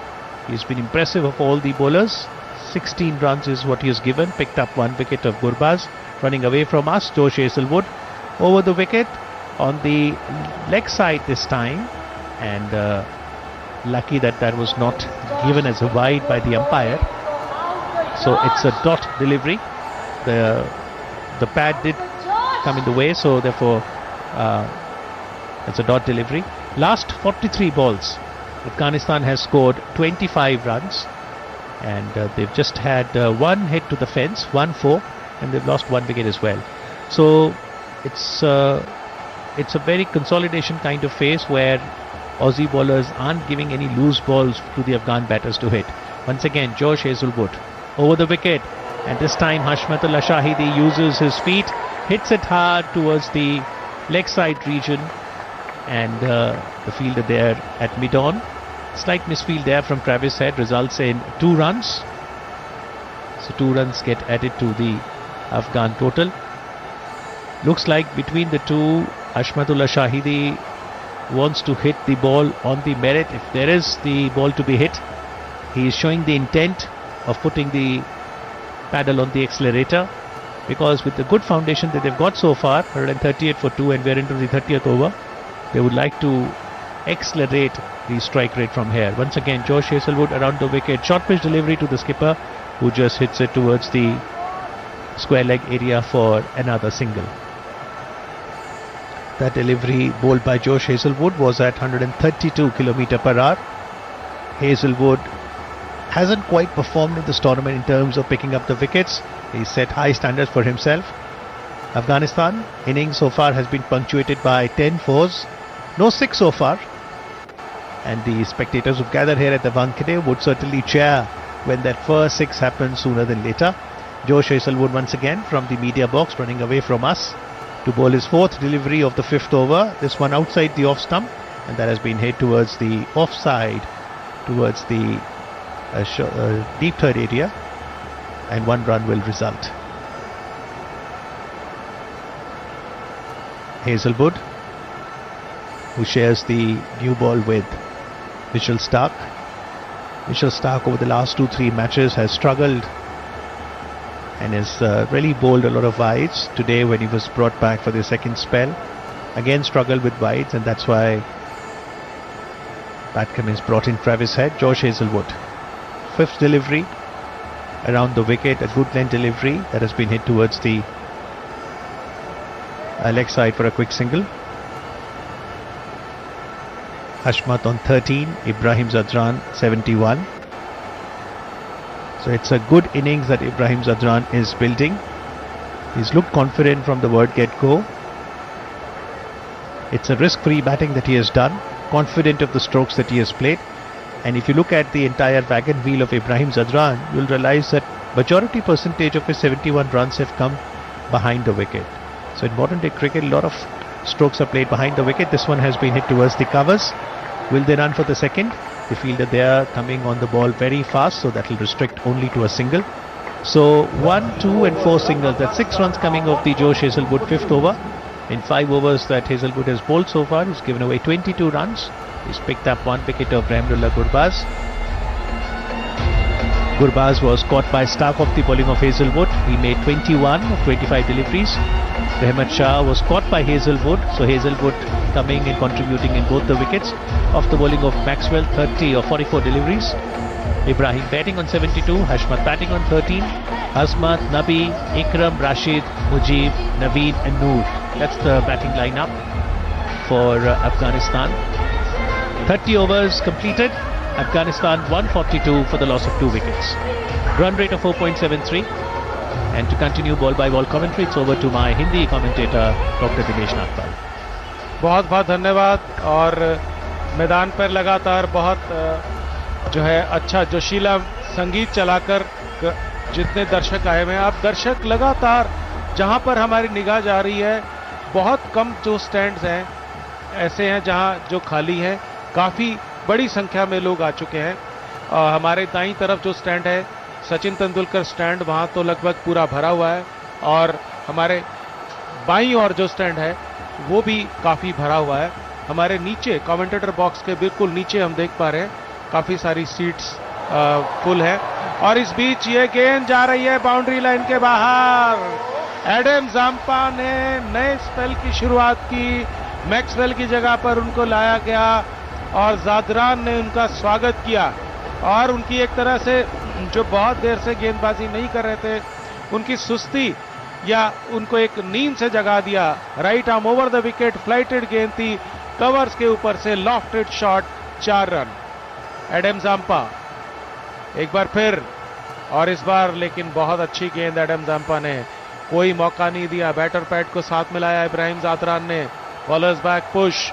He's been impressive of all the bowlers. 16 runs is what he has given. Picked up 1 wicket of Gurbaz. Running away from us, Josh Hazelwood over the wicket on the leg side this time, and lucky that that was not given as a wide by the umpire. So it's a dot delivery. The pad did come in the way, so therefore it's a dot delivery. Last 43 balls, Afghanistan has scored 25 runs, and they've just had 1 hit to the fence, 1-4, and they've lost 1 wicket as well. So it's a very consolidation kind of phase where Aussie bowlers aren't giving any loose balls to the Afghan batters to hit. Once again, Josh Hazelwood over the wicket, and this time Hashmatullah Shahidi uses his feet, hits it hard towards the leg side region, and the fielder there at mid-on. Slight misfield there from Travis Head results in 2 runs. So 2 runs get added to the Afghan total. Looks like between the two, Hashmatullah Shahidi wants to hit the ball on the merit. If there is the ball to be hit, he is showing the intent of putting the paddle on the accelerator, because with the good foundation that they've got so far, 138 for 2, and we're into the 30th over, they would like to accelerate the strike rate from here. Once again, Josh Hazelwood around the wicket, short pitch delivery to the skipper, who just hits it towards the square leg area for another single. That delivery bowled by Josh Hazelwood was at 132 km/h. Hazelwood hasn't quite performed in this tournament in terms of picking up the wickets. He set high standards for himself. Afghanistan innings so far has been punctuated by 10 fours, no 6 so far, and the spectators who gather here at the Wankhede would certainly cheer when that first 6 happens sooner than later. Josh Hazelwood once again from the media box, running away from us to bowl his 4th delivery of the 5th over. This one outside the off stump, and that has been hit towards the offside, towards the a deep third area, and 1 run will result. Hazelwood, who shares the new ball with Mitchell Starc. Mitchell Starc over the last 2-3 matches has struggled and has really bowled a lot of wides. Today, when he was brought back for the second spell, again struggled with wides, and that's why Pat Cummins brought in Travis Head. Josh Hazelwood, 5th delivery around the wicket, a good length delivery that has been hit towards the leg side for a quick single. Hashmat on 13, Ibrahim Zadran 71. So it's a good innings that Ibrahim Zadran is building. He's looked confident from the word get-go. It's a risk-free batting that he has done, confident of the strokes that he has played. And if you look at the entire wagon wheel of Ibrahim Zadran, you'll realize that majority percentage of his 71 runs have come behind the wicket. So in modern day cricket, a lot of strokes are played behind the wicket. This one has been hit towards the covers. Will they run for the second? They feel that they are coming on the ball very fast, so that will restrict only to a single. So 1, 2 and 4 singles. That's 6 runs coming off the Josh Hazelwood 5th over. In 5 overs that Hazelwood has bowled so far, he's given away 22 runs. He's picked up 1 wicket of Rahimullah Gurbaz. Gurbaz was caught by Starc off the bowling of Hazelwood. He made 21 of 25 deliveries. Rahmat Shah was caught by Hazelwood, so Hazelwood coming and contributing in both the wickets. Off the bowling of Maxwell, 30 of 44 deliveries. Ibrahim batting on 72, Hashmat batting on 13. Hasmat, Nabi, Ikram, Rashid, Mujib, Naveen and Noor. That's the batting lineup for Afghanistan. 30 overs completed. Afghanistan 142 for the loss of 2 wickets. Run rate of 4.73. And to continue ball by ball commentary, it's over to my Hindi commentator, Dr. Dinesh Nagpal. बहुत बहुत धन्यवाद। और मैदान पर लगातार बहुत जो है अच्छा जोशीला संगीत चलाकर जितने दर्शक आए हुए हैं, अब दर्शक लगातार जहां पर हमारी निगाह जा रही है, बहुत कम जो स्टैंड्स हैं ऐसे हैं जहां जो खाली हैं। काफ़ी बड़ी संख्या में लोग आ चुके हैं। हमारे दाईं तरफ जो स्टैंड है सचिन तेंदुलकर स्टैंड, वहां तो लगभग पूरा भरा हुआ है। और हमारे बाईं ओर जो स्टैंड है वो भी काफ़ी भरा हुआ है। हमारे नीचे कमेंटेटर बॉक्स के बिल्कुल नीचे हम देख पा रहे हैं काफ़ी सारी सीट्स फुल है। और इस बीच ये गेंद जा रही है बाउंड्री लाइन के बाहर। एडम जाम्पा ने नए स्पेल की शुरुआत की, मैक्सवेल की जगह पर उनको लाया गया और जादरान ने उनका स्वागत किया। और उनकी एक तरह से जो बहुत देर से गेंदबाजी नहीं कर रहे थे, उनकी सुस्ती या उनको एक नींद से जगा दिया। Right arm over the wicket, flighted गेंद थी, कवर्स के ऊपर से लॉफ्टेड शॉट, 4 रन। एडम जाम्पा एक बार फिर, और इस बार लेकिन बहुत अच्छी गेंद एडम जाम्पा ने, कोई मौका नहीं दिया। बैटर पैड को साथ मिलाया इब्राहिम जादरान ने। बॉलर्स बैक पुश,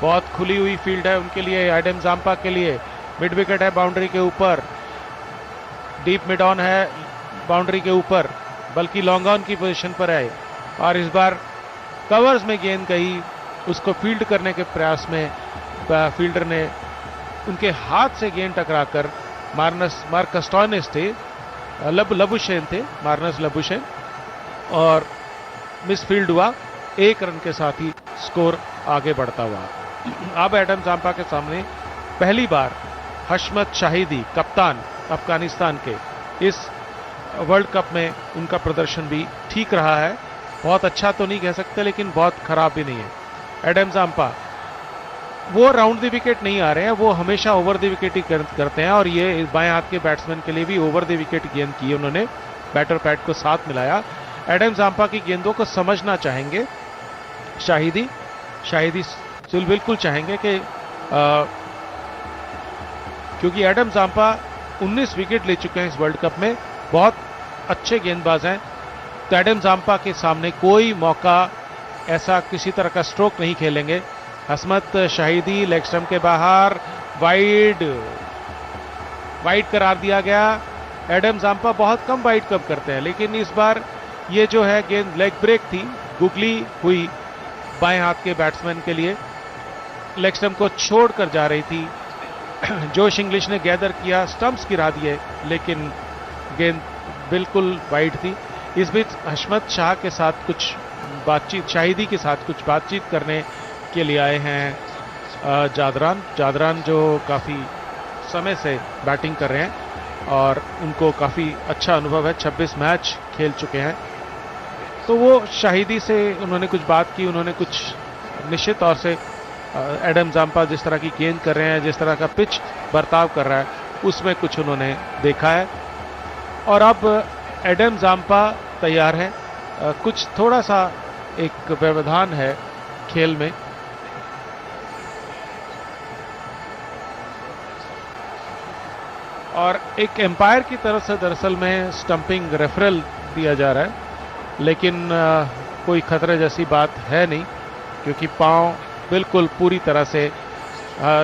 बहुत खुली हुई फील्ड है उनके लिए, एडम जाम्पा के लिए। मिड विकेट है बाउंड्री के ऊपर, डीप मिड ऑन है बाउंड्री के ऊपर, बल्कि लॉन्ग ऑन की पोजीशन पर है। और इस बार कवर्स में गेंद गई, उसको फील्ड करने के प्रयास में फील्डर ने उनके हाथ से गेंद टकराकर मार्कस टॉयनिस थे, लबुशेन थे, मार्नस लबुशेन, और मिस फील्ड हुआ। 1 रन के साथ ही स्कोर आगे बढ़ता हुआ। अब एडम जाम्पा के सामने पहली बार हशमत शाहिदी, कप्तान अफगानिस्तान के, इस वर्ल्ड कप में उनका प्रदर्शन भी ठीक रहा है। बहुत अच्छा तो नहीं कह सकते, लेकिन बहुत खराब भी नहीं है। एडम जाम्पा वो राउंड द विकेट नहीं आ रहे हैं, वो हमेशा ओवर द विकेट ही करते हैं। और ये बाएं हाथ के बैट्समैन के लिए भी ओवर द विकेट गेंद की उन्होंने, बैटर पैड को साथ मिलाया। एडम जाम्पा की गेंदों को समझना चाहेंगे शाहिदी बिल्कुल चाहेंगे कि क्योंकि एडम जाम्पा 19 विकेट ले चुके हैं इस वर्ल्ड कप में, बहुत अच्छे गेंदबाज हैं। तो एडम जाम्पा के सामने कोई मौका ऐसा किसी तरह का स्ट्रोक नहीं खेलेंगे। हसमत शाहिदी लेग स्टंप के बाहर, वाइड करार दिया गया। एडम जाम्पा बहुत कम वाइड कब करते हैं, लेकिन इस बार ये जो है गेंद लेग ब्रेक थी, गुगली हुई बाएं हाथ के बैट्समैन के लिए, लेग स्टंप को छोड़कर जा रही थी जोश इंग्लिश ने गैदर किया, स्टंप्स गिरा दिए, लेकिन गेंद बिल्कुल वाइड थी। इस बीच हशमत शाह के साथ कुछ बातचीत, शाहिदी के साथ कुछ बातचीत करने के लिए आए हैं जादरान जो काफ़ी समय से बैटिंग कर रहे हैं और उनको काफ़ी अच्छा अनुभव है, 26 मैच खेल चुके हैं। तो वो शाहिदी से उन्होंने कुछ बात की, उन्होंने कुछ निश्चित तौर से एडम जाम्पा जिस तरह की गेंद कर रहे हैं, जिस तरह का पिच बर्ताव कर रहा है, उसमें कुछ उन्होंने देखा है। और अब एडम जाम्पा तैयार है। कुछ थोड़ा सा एक व्यवधान है खेल में। और एक एम्पायर की तरफ से दरअसल में स्टंपिंग रेफरल दिया जा रहा है, लेकिन कोई खतरे जैसी बात है नहीं, क्योंकि पांव बिल्कुल पूरी तरह से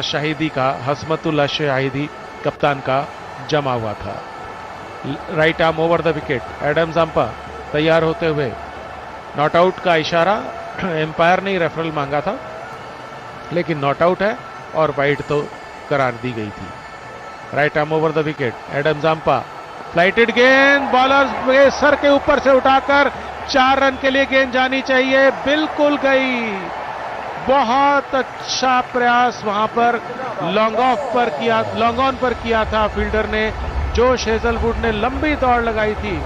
शाहिदी का, हसमतुल्लाह शाहिदी कप्तान का जमा हुआ था। Right arm over the wicket, Adam Zampa तैयार होते हुए, नॉट आउट का इशारा, एम्पायर ने रेफरल मांगा था, लेकिन नॉट आउट है और वाइड तो करार दी गई थी। Right arm over the wicket, Adam Zampa, flighted गेंद, बॉलर के सर के ऊपर से उठाकर 4 रन के लिए गेंद जानी चाहिए, बिल्कुल गई। बहुत अच्छा प्रयास वहां पर लॉन्ग ऑन पर किया था फील्डर ने। जोश हेजलवुड ने लंबी दौड़ लगाई थी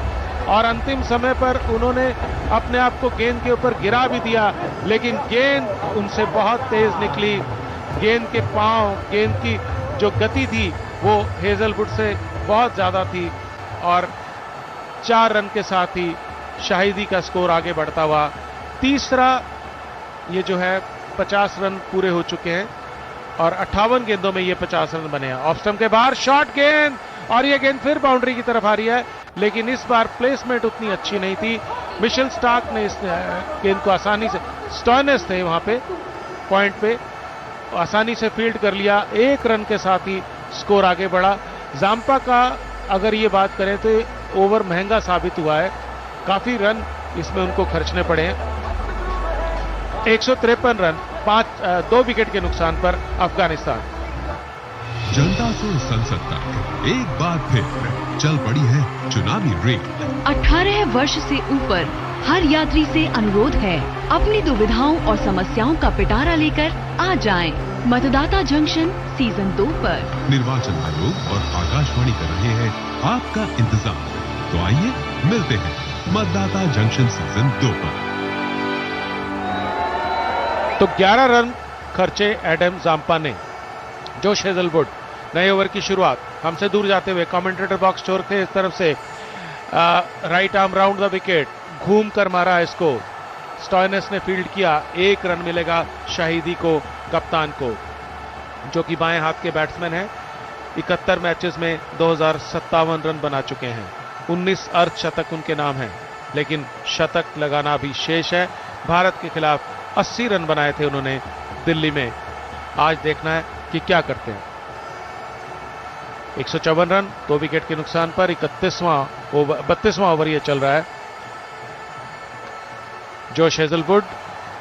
और अंतिम समय पर उन्होंने अपने आप को गेंद के ऊपर गिरा भी दिया, लेकिन गेंद उनसे बहुत तेज निकली। गेंद के पांव, गेंद की जो गति थी वो हेजलवुड से बहुत ज्यादा थी और 4 रन के साथ ही शाहिदी का स्कोर आगे बढ़ता हुआ। तीसरा ये जो है 50 रन पूरे हो चुके हैं और 58 गेंदों में ये 50 रन बने हैं। ऑफ स्टंप के बाहर शॉट गेंद, और ये गेंद फिर बाउंड्री की तरफ आ रही है, लेकिन इस बार प्लेसमेंट उतनी अच्छी नहीं थी। मिशेल स्टार्क ने इस गेंद को आसानी से, स्टॉयनेस थे वहां पे पॉइंट पे, आसानी से फील्ड कर लिया। 1 रन के साथ ही स्कोर आगे बढ़ा। जाम्पा का अगर ये बात करें तो ओवर महंगा साबित हुआ है, काफी रन इसमें उनको खर्चने पड़े हैं। 153 रन 2 विकेट के नुकसान पर अफगानिस्तान। जनता से संसद तक एक बार फिर चल पड़ी है चुनावी रेल। 18 वर्ष से ऊपर हर यात्री से अनुरोध है, अपनी दुविधाओं और समस्याओं का पिटारा लेकर आ जाएं। मतदाता जंक्शन सीजन 2 पर निर्वाचन आयोग और आकाशवाणी कर रहे हैं आपका इंतजार। तो आइए मिलते हैं मतदाता जंक्शन सीजन 2 पर। तो 11 रन खर्चे एडम जाम्पा ने। जोश हेजलवुड नए ओवर की शुरुआत, हमसे दूर जाते हुए कमेंटेटर बॉक्स छोर के इस तरफ से right arm round the wicket, घूम कर मारा इसको, स्टॉयनेस ने फील्ड किया। 1 रन मिलेगा शाहिदी को, कप्तान को, जो कि बाएं हाथ के बैट्समैन हैं। 71 मैचेस में 2057 रन बना चुके हैं, 19 अर्धशतक उनके नाम हैं, लेकिन शतक लगाना भी शेष है। भारत के खिलाफ 80 रन बनाए थे उन्होंने दिल्ली में। आज देखना है कि क्या करते हैं। 154 रन 2 विकेट के नुकसान पर 32वां ओवर ये चल रहा है। Josh Hazlewood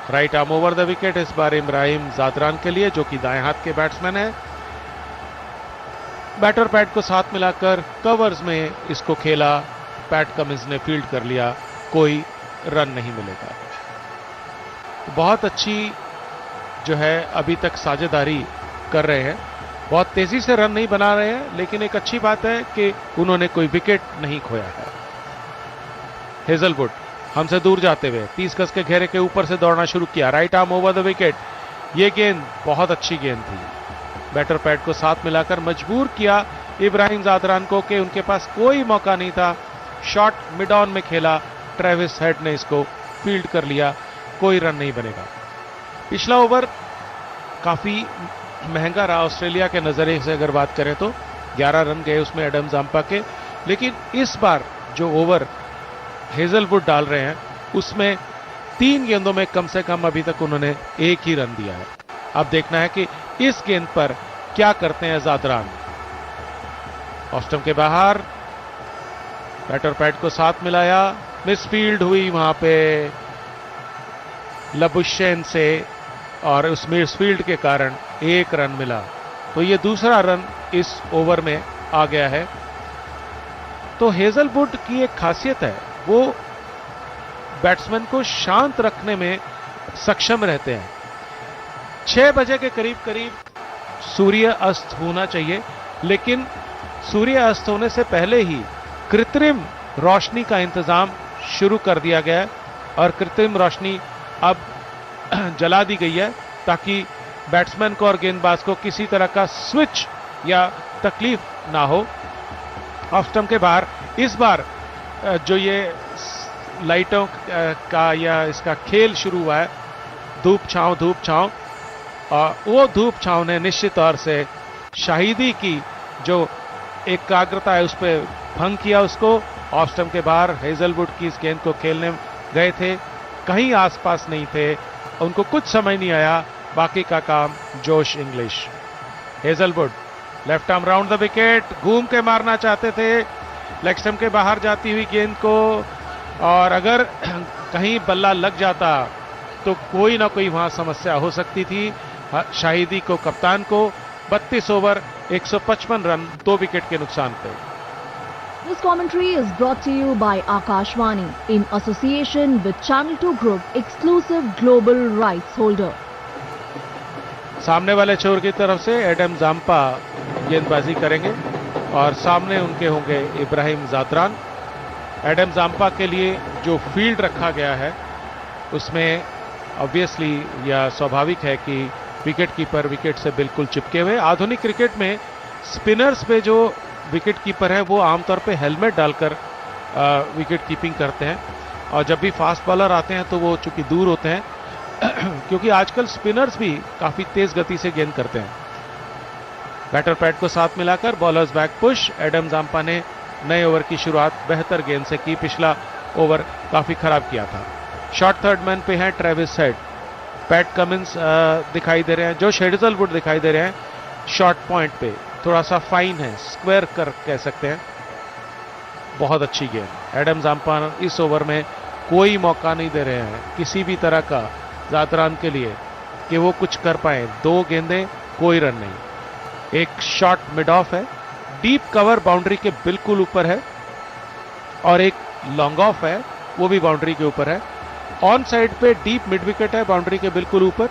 right arm over the wicket, इस बार इब्राहिम जादरान के लिए, जो कि दाएं हाथ के बैट्समैन है। बैटर पैड को साथ मिलाकर कवर्स में इसको खेला, पैट कमिंस ने फील्ड कर लिया, कोई रन नहीं मिलेगा। बहुत अच्छी जो है अभी तक साझेदारी कर रहे हैं, बहुत तेजी से रन नहीं बना रहे हैं, लेकिन एक अच्छी बात है कि उन्होंने कोई विकेट नहीं खोया है। हेजलवुड हमसे दूर जाते हुए 30 गज के घेरे के ऊपर से दौड़ना शुरू किया, right arm over the wicket. ये गेंद बहुत अच्छी गेंद थी, बैटर पैड को साथ मिलाकर मजबूर किया इब्राहिम जादरान को कि उनके पास कोई मौका नहीं था। शॉट मिड ऑन में खेला, ट्रेविस हेड ने इसको फील्ड कर लिया, कोई रन नहीं बनेगा। पिछला ओवर काफी महंगा रहा ऑस्ट्रेलिया के नजरिए से अगर बात करें तो, 11 रन गए उसमें एडम जाम्पा के, लेकिन इस बार जो ओवर हेजलवुड डाल रहे हैं उसमें 3 गेंदों में कम से कम अभी तक उन्होंने 1 ही रन दिया है। अब देखना है कि इस गेंद पर क्या करते हैं जादरान। ऑफ स्टंप के बाहर, बैटर पैड को साथ मिलाया, मिसफील्ड हुई वहां पे लबुशेन से, और उस मिसफील्ड के कारण 1 रन मिला। तो ये दूसरा रन इस ओवर में आ गया है। तो हेजलवुड की एक खासियत है, वो बैट्समैन को शांत रखने में सक्षम रहते हैं। 6 बजे के करीब करीब सूर्य अस्त होना चाहिए, लेकिन सूर्य अस्त होने से पहले ही कृत्रिम रोशनी का इंतजाम शुरू कर दिया गया है और कृत्रिम रोशनी अब जला दी गई है ताकि बैट्समैन को और गेंदबाज को किसी तरह का स्विच या तकलीफ ना हो। ऑफ स्टंप के बाहर इस बार जो ये लाइटों का या इसका खेल शुरू हुआ है, धूप छांव, और वो धूप छांव ने निश्चित तौर से शाहिदी की जो एकाग्रता है उस पर भंग किया उसको। ऑफ स्टंप के बाहर हेजलवुड की इस गेंद को खेलने गए थे, कहीं आसपास नहीं थे, उनको कुछ समझ नहीं आया, बाकी का काम जोश English. Hazlewood left arm round the wicket, घूम के मारना चाहते थे लेग स्टंप के बाहर जाती हुई गेंद को, और अगर कहीं बल्ला लग जाता तो कोई ना कोई वहां समस्या हो सकती थी शाहिदी को, कप्तान को। 32 ओवर 155 रन 2 विकेट के नुकसान पे। This commentary is brought to you by Akashvani in association with Channel 2 Group, exclusive global rights holder. सामने वाले छोर की तरफ से एडम जाम्पा गेंदबाजी करेंगे और सामने उनके होंगे इब्राहिम जादरान। एडम जाम्पा के लिए जो फील्ड रखा गया है उसमें ऑब्वियसली या स्वाभाविक है कि विकेट कीपर विकेट से बिल्कुल चिपके हुए। आधुनिक क्रिकेट में स्पिनर्स पे जो विकेट कीपर है वो आमतौर पे हेलमेट डालकर विकेट कीपिंग करते हैं, और जब भी फास्ट बॉलर आते हैं तो वो चूंकि दूर होते हैं क्योंकि आजकल स्पिनर्स भी काफी तेज गति से गेंद करते हैं। बैटर पैड को साथ मिलाकर bowlers back push. Adam Zampa ने नए ओवर की शुरुआत बेहतर गेंद से की, पिछला ओवर काफी खराब किया था। शॉर्ट थर्ड मैन पे है ट्रेविस हेड, पैट कमिंस दिखाई दे रहे हैं, जोश हेजलवुड दिखाई दे रहे हैं शॉर्ट पॉइंट पे, थोड़ा सा फाइन है, स्क्वायर कर कह सकते हैं। बहुत अच्छी गेंद। एडम जाम्पा इस ओवर में कोई मौका नहीं दे रहे हैं किसी भी तरह का जादरान के लिए कि वो कुछ कर पाए। 2 गेंदें, कोई रन नहीं। एक शॉट मिड ऑफ है, डीप कवर बाउंड्री के बिल्कुल ऊपर है, और एक लॉन्ग ऑफ है वो भी बाउंड्री के ऊपर है। ऑन साइड पे डीप मिड विकेट है बाउंड्री के बिल्कुल ऊपर,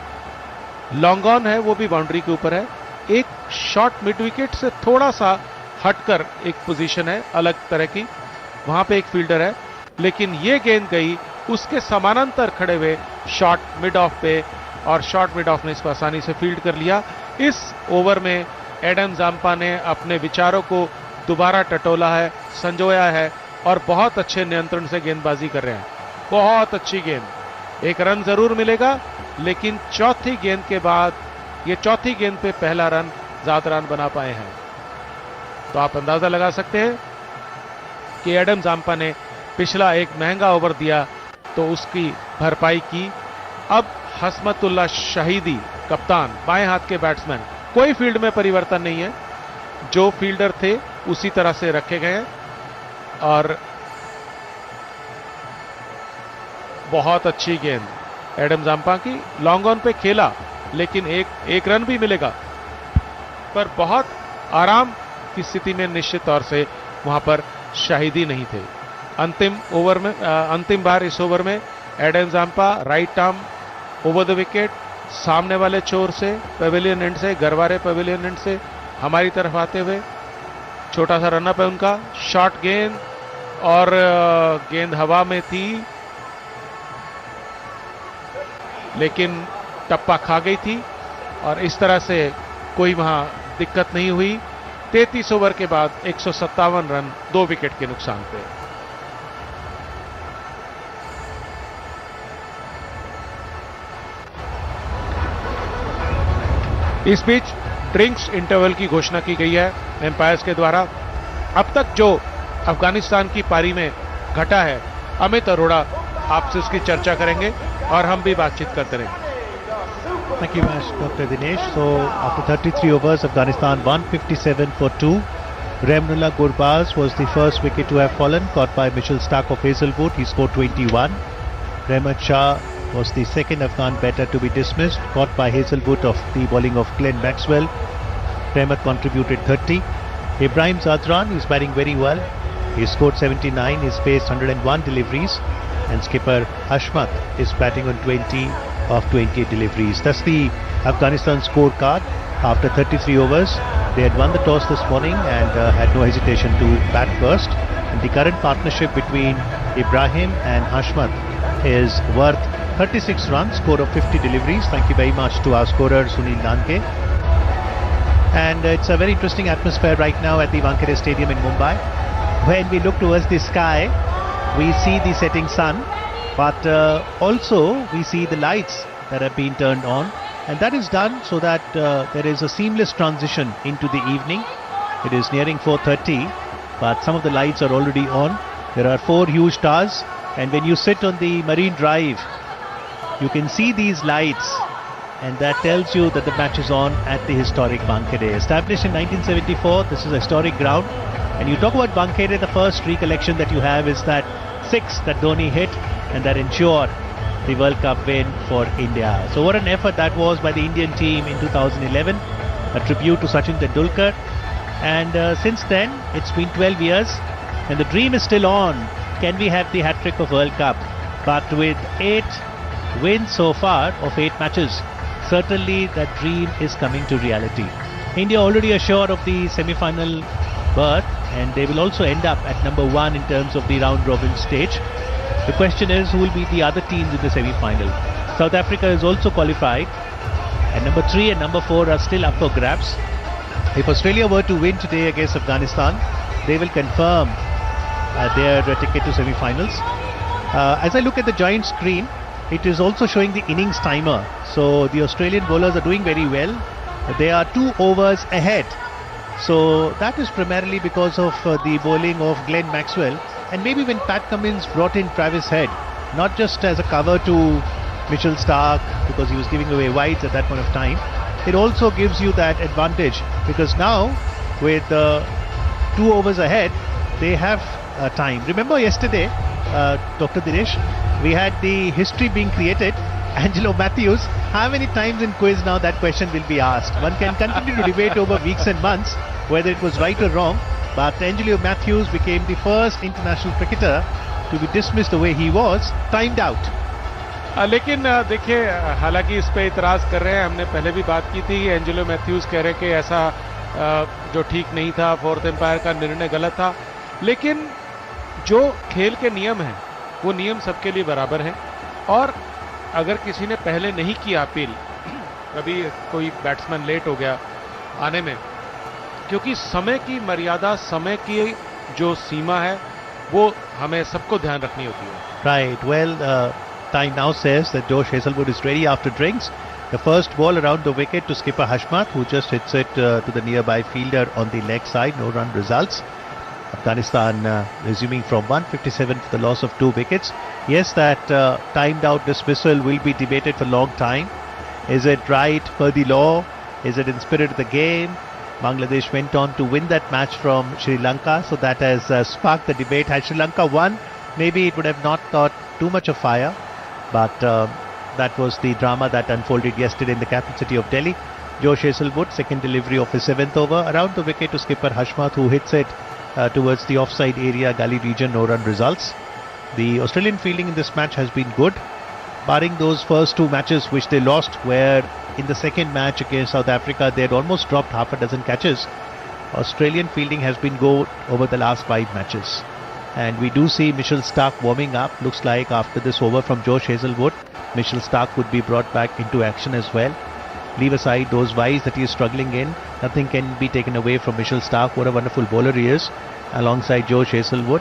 लॉन्ग ऑन है वो भी बाउंड्री के ऊपर है। एक शॉट मिड विकेट से थोड़ा सा हटकर एक पोजीशन है अलग तरह की, वहां पे एक फील्डर है, लेकिन ये गेंद गई उसके समानांतर खड़े हुए शॉट मिड ऑफ पे, और शॉट मिड ऑफ ने इसको आसानी से फील्ड कर लिया। इस ओवर में एडम जाम्पा ने अपने विचारों को दोबारा टटोला है, संजोया है, और बहुत अच्छे नियंत्रण से गेंदबाजी कर रहे हैं। बहुत अच्छी गेंद। एक रन जरूर मिलेगा, लेकिन चौथी गेंद के बाद, ये चौथी गेंद पे पहला रन जादरान बना पाए हैं। तो आप अंदाजा लगा सकते हैं कि एडम जाम्पा ने पिछला एक महंगा ओवर दिया तो उसकी भरपाई की। अब हसमतुल्लाह शाहिदी कप्तान, बाएं हाथ के बैट्समैन, कोई फील्ड में परिवर्तन नहीं है, जो फील्डर थे उसी तरह से रखे गए हैं, और बहुत अच्छी गेंद एडम जाम्पा की। लॉन्ग ऑन पे खेला, लेकिन एक रन भी मिलेगा, पर बहुत आराम की स्थिति में निश्चित तौर से वहां पर शाहिदी नहीं थे। अंतिम ओवर में, अंतिम बार इस ओवर में Adam Zampa right arm over the wicket, सामने वाले छोर से, पेविलियन एंड से, गरवारे पेविलियन एंड से हमारी तरफ आते हुए छोटा सा रनअप है उनका। शॉर्ट गेंद, और गेंद हवा में थी, लेकिन टप्पा खा गई थी, और इस तरह से कोई वहां दिक्कत नहीं हुई। 33 ओवर के बाद 157 रन 2 विकेट के नुकसान पे। इस बीच ड्रिंक्स इंटरवल की घोषणा की गई है एम्पायर्स के द्वारा। अब तक जो अफगानिस्तान की पारी में घटा है, अमित अरोड़ा आपसे उसकी चर्चा करेंगे और हम भी बातचीत करते रहेंगे। Thank you very much, Dr. Dinesh. So, after 33 overs, Afghanistan won 57 for 2. Remnullah Gurbaz was the first wicket to have fallen, caught by Mitchell Starc of Hazelwood. He scored 21. Rehmat Shah was the second Afghan batter to be dismissed, caught by Hazelwood of the bowling of Glenn Maxwell. Dr. Ahmed contributed 30. Ibrahim Zadran is batting very well. He scored 79. He's faced 101 deliveries. And skipper Hashmat is batting on 20 of 28 deliveries. That's the Afghanistan scorecard after 33 overs. They had won the toss this morning and had no hesitation to bat first. And the current partnership between Ibrahim and Hashmat is worth 36 runs, score of 50 deliveries. Thank you very much to our scorer Sunil Nanke. And it's a very interesting atmosphere right now at the Wankhede Stadium in Mumbai. When we look towards the sky, we see the setting sun, but also we see the lights that have been turned on, and that is done so that there is a seamless transition into the evening. It is nearing 4:30, but some of the lights are already on. There are 4 huge stars, and when you sit on the Marine Drive, you can see these lights, and that tells you that the match is on at the historic Wankhede. Established in 1974, this is a historic ground. And you talk about Wankhede, the first recollection that you have is that 6 that Dhoni hit and that ensured the World Cup win for India. So what an effort that was by the Indian team in 2011. A tribute to Sachin Tendulkar. And since then, it's been 12 years and the dream is still on. Can we have the hat-trick of World Cup? But with 8 wins so far of 8 matches, certainly that dream is coming to reality. India already assured of the semi-final berth, and they will also end up at number 1 in terms of the round-robin stage. The question is, who will be the other teams in the semi-final? South Africa is also qualified, and number 3 and number 4 are still up for grabs. If Australia were to win today against Afghanistan, they will confirm their ticket to semi-finals. As I look at the giant screen, it is also showing the innings timer. So the Australian bowlers are doing very well. They are 2 overs ahead. So that is primarily because of the bowling of Glenn Maxwell, and maybe when Pat Cummins brought in Travis Head, not just as a cover to Mitchell Starc because he was giving away wides at that point of time, it also gives you that advantage because now with 2 overs ahead, they have time. Remember yesterday, Dr. Dinesh, we had the history being created. Angelo Matthews, how many times in quiz now that question will be asked? One can continue to debate over weeks and months whether it was right or wrong, but Angelo Matthews became the first international cricketer to be dismissed the way he was, timed out. लेकिन देखिए, हालांकि इस पे इतराज कर रहे हैं, हमने पहले भी बात की थी, एंजेलो मैथ्यूज कह रहे कि ऐसा जो ठीक नहीं था, 4th एम्पायर का निर्णय गलत था, लेकिन जो खेल के नियम हैं वो नियम सबके लिए बराबर हैं, और अगर किसी ने पहले नहीं किया अपील, कभी कोई बैट्समैन लेट हो गया आने में, क्योंकि समय की मर्यादा, समय की जो सीमा है वो हमें सबको ध्यान रखनी होती है. Right, well, time now says that Josh Hazlewood is ready after drinks. The first ball around the wicket to skipper Hashmat, who just hits it to the nearby fielder on the leg side. No run results. Afghanistan resuming from 157 for the loss of 2 wickets. Yes, that timed out dismissal will be debated for a long time. Is it right per the law? Is it in spirit of the game? Bangladesh went on to win that match from Sri Lanka, so that has sparked the debate. Had Sri Lanka won, maybe it would have not caught too much of fire, but that was the drama that unfolded yesterday in the capital city of Delhi. Josh Hazlewood, second delivery of his 7th over, around the wicket to skipper Hashmat, who hits it towards the offside area, gully region. No run results. The Australian fielding in this match has been good, barring those first 2 matches which they lost, where in the second match against South Africa they had almost dropped half a dozen catches. Australian fielding has been good over the last 5 matches. And we do see Mitchell Starc warming up. Looks like after this over from Josh Hazlewood, Mitchell Starc would be brought back into action as well. Leave aside those wides that he is struggling in, nothing can be taken away from Mitchell Starc. What a wonderful bowler he is, alongside Josh Hazlewood.